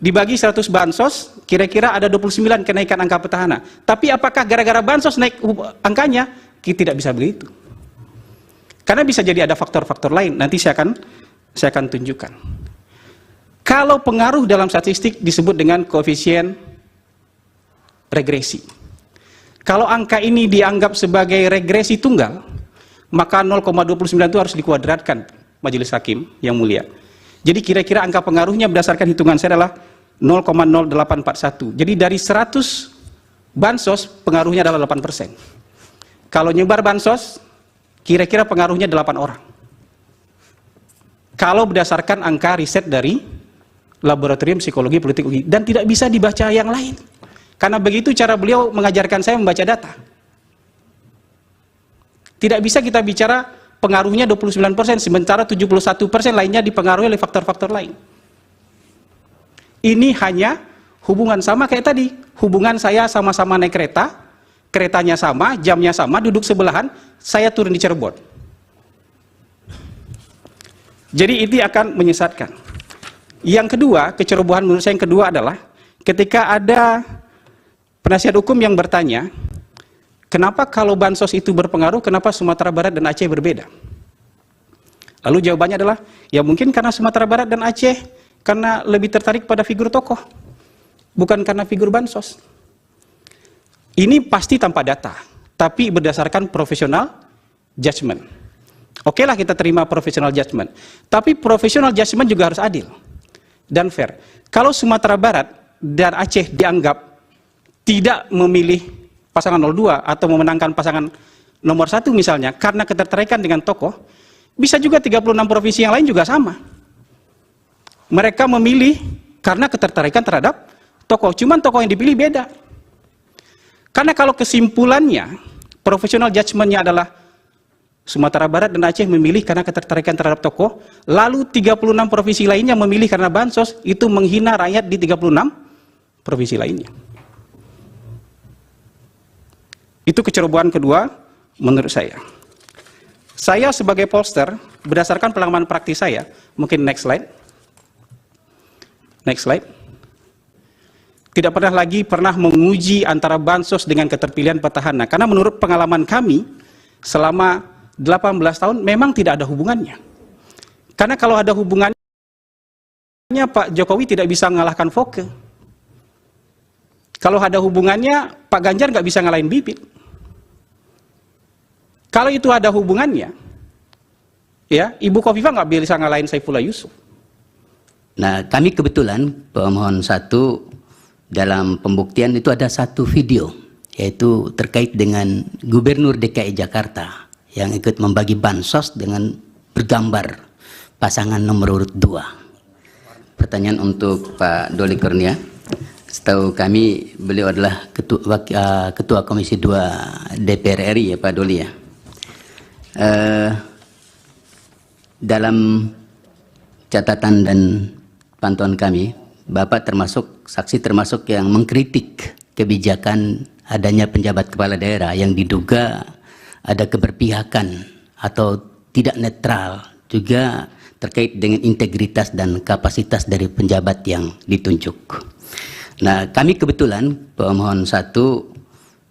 dibagi 100 bansos, kira-kira ada 29 kenaikan angka petahana. Tapi apakah gara-gara bansos naik angkanya? Kita tidak bisa begitu. Karena bisa jadi ada faktor-faktor lain. Nanti saya akan tunjukkan. Kalau pengaruh dalam statistik disebut dengan koefisien regresi. Kalau angka ini dianggap sebagai regresi tunggal, maka 0,29 itu harus dikuadratkan majelis hakim yang mulia. Jadi kira-kira angka pengaruhnya berdasarkan hitungan saya adalah 0,0841. Jadi dari 100 bansos pengaruhnya adalah 8%. Kalau nyebar bansos, kira-kira pengaruhnya 8 orang. Kalau berdasarkan angka riset dari Laboratorium Psikologi Politik UI, dan tidak bisa dibaca yang lain. Karena begitu cara beliau mengajarkan saya membaca data. Tidak bisa kita bicara pengaruhnya 29%, sementara 71% lainnya dipengaruhi oleh faktor-faktor lain. Ini hanya hubungan sama kayak tadi. Hubungan saya sama-sama naik kereta, keretanya sama, jamnya sama, duduk sebelahan, saya turun di Cirebon. Jadi itu akan menyesatkan. Yang kedua, kecerobohan menurut saya yang kedua adalah ketika ada penasihat hukum yang bertanya, kenapa kalau bansos itu berpengaruh, kenapa Sumatera Barat dan Aceh berbeda? Lalu jawabannya adalah, ya mungkin karena Sumatera Barat dan Aceh karena lebih tertarik pada figur tokoh, bukan karena figur bansos. Ini pasti tanpa data, tapi berdasarkan profesional judgment. Oke lah kita terima profesional judgment, tapi profesional judgment juga harus adil dan fair. Kalau Sumatera Barat dan Aceh dianggap tidak memilih pasangan 02 atau memenangkan pasangan nomor 1 misalnya karena ketertarikan dengan tokoh, bisa juga 36 provinsi yang lain juga sama. Mereka memilih karena ketertarikan terhadap tokoh, cuman tokoh yang dipilih beda. Karena kalau kesimpulannya, profesional judgment-nya adalah Sumatera Barat dan Aceh memilih karena ketertarikan terhadap tokoh, lalu 36 provinsi lainnya memilih karena bansos, itu menghina rakyat di 36 provinsi lainnya. Itu kecerobohan kedua menurut saya. Saya sebagai pollster, berdasarkan pengalaman praktis saya, mungkin next slide. Next slide. Tidak pernah menguji antara bansos dengan keterpilihan petahana. Karena menurut pengalaman kami, selama 18 tahun memang tidak ada hubungannya. Karena kalau ada hubungannya, Pak Jokowi tidak bisa mengalahkan Foke. Kalau ada hubungannya, Pak Ganjar nggak bisa ngalahin Bibit. Kalau itu ada hubungannya, ya Ibu Khofifah nggak bisa ngalahin Saifullah Yusuf. Nah, kami kebetulan pemohon 1 dalam pembuktian itu ada satu video, yaitu terkait dengan Gubernur DKI Jakarta yang ikut membagi bansos dengan bergambar pasangan nomor urut 2. Pertanyaan untuk Pak Doli Kurnia. Setahu kami beliau adalah ketua Komisi 2 DPR RI ya Pak Doli ya. Dalam catatan dan pantauan kami, Bapak termasuk saksi termasuk yang mengkritik kebijakan adanya penjabat kepala daerah yang diduga ada keberpihakan atau tidak netral, juga terkait dengan integritas dan kapasitas dari penjabat yang ditunjuk. Nah, kami kebetulan pemohon 1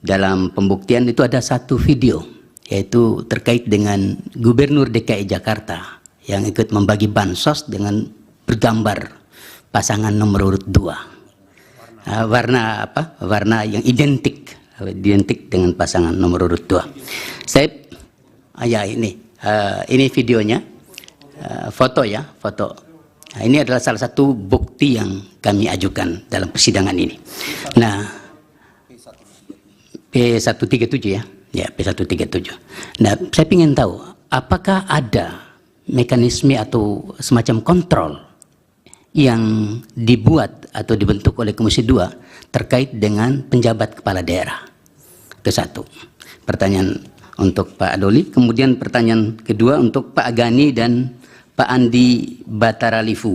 dalam pembuktian itu ada satu video, yaitu terkait dengan Gubernur DKI Jakarta yang ikut membagi bansos dengan bergambar pasangan nomor urut 2. Warna apa? Warna yang identik dengan pasangan nomor urut 2. Saya ya ini videonya, foto ya, foto. Nah, ini adalah salah satu bukti yang kami ajukan dalam persidangan ini. Nah, P137 ya. Ya, P137. Nah, saya ingin tahu, apakah ada mekanisme atau semacam kontrol yang dibuat atau dibentuk oleh Komisi 2 terkait dengan penjabat kepala daerah? Itu satu. Pertanyaan untuk Pak Doli. Kemudian pertanyaan kedua untuk Pak Gani dan Pak Andi Bataralifu.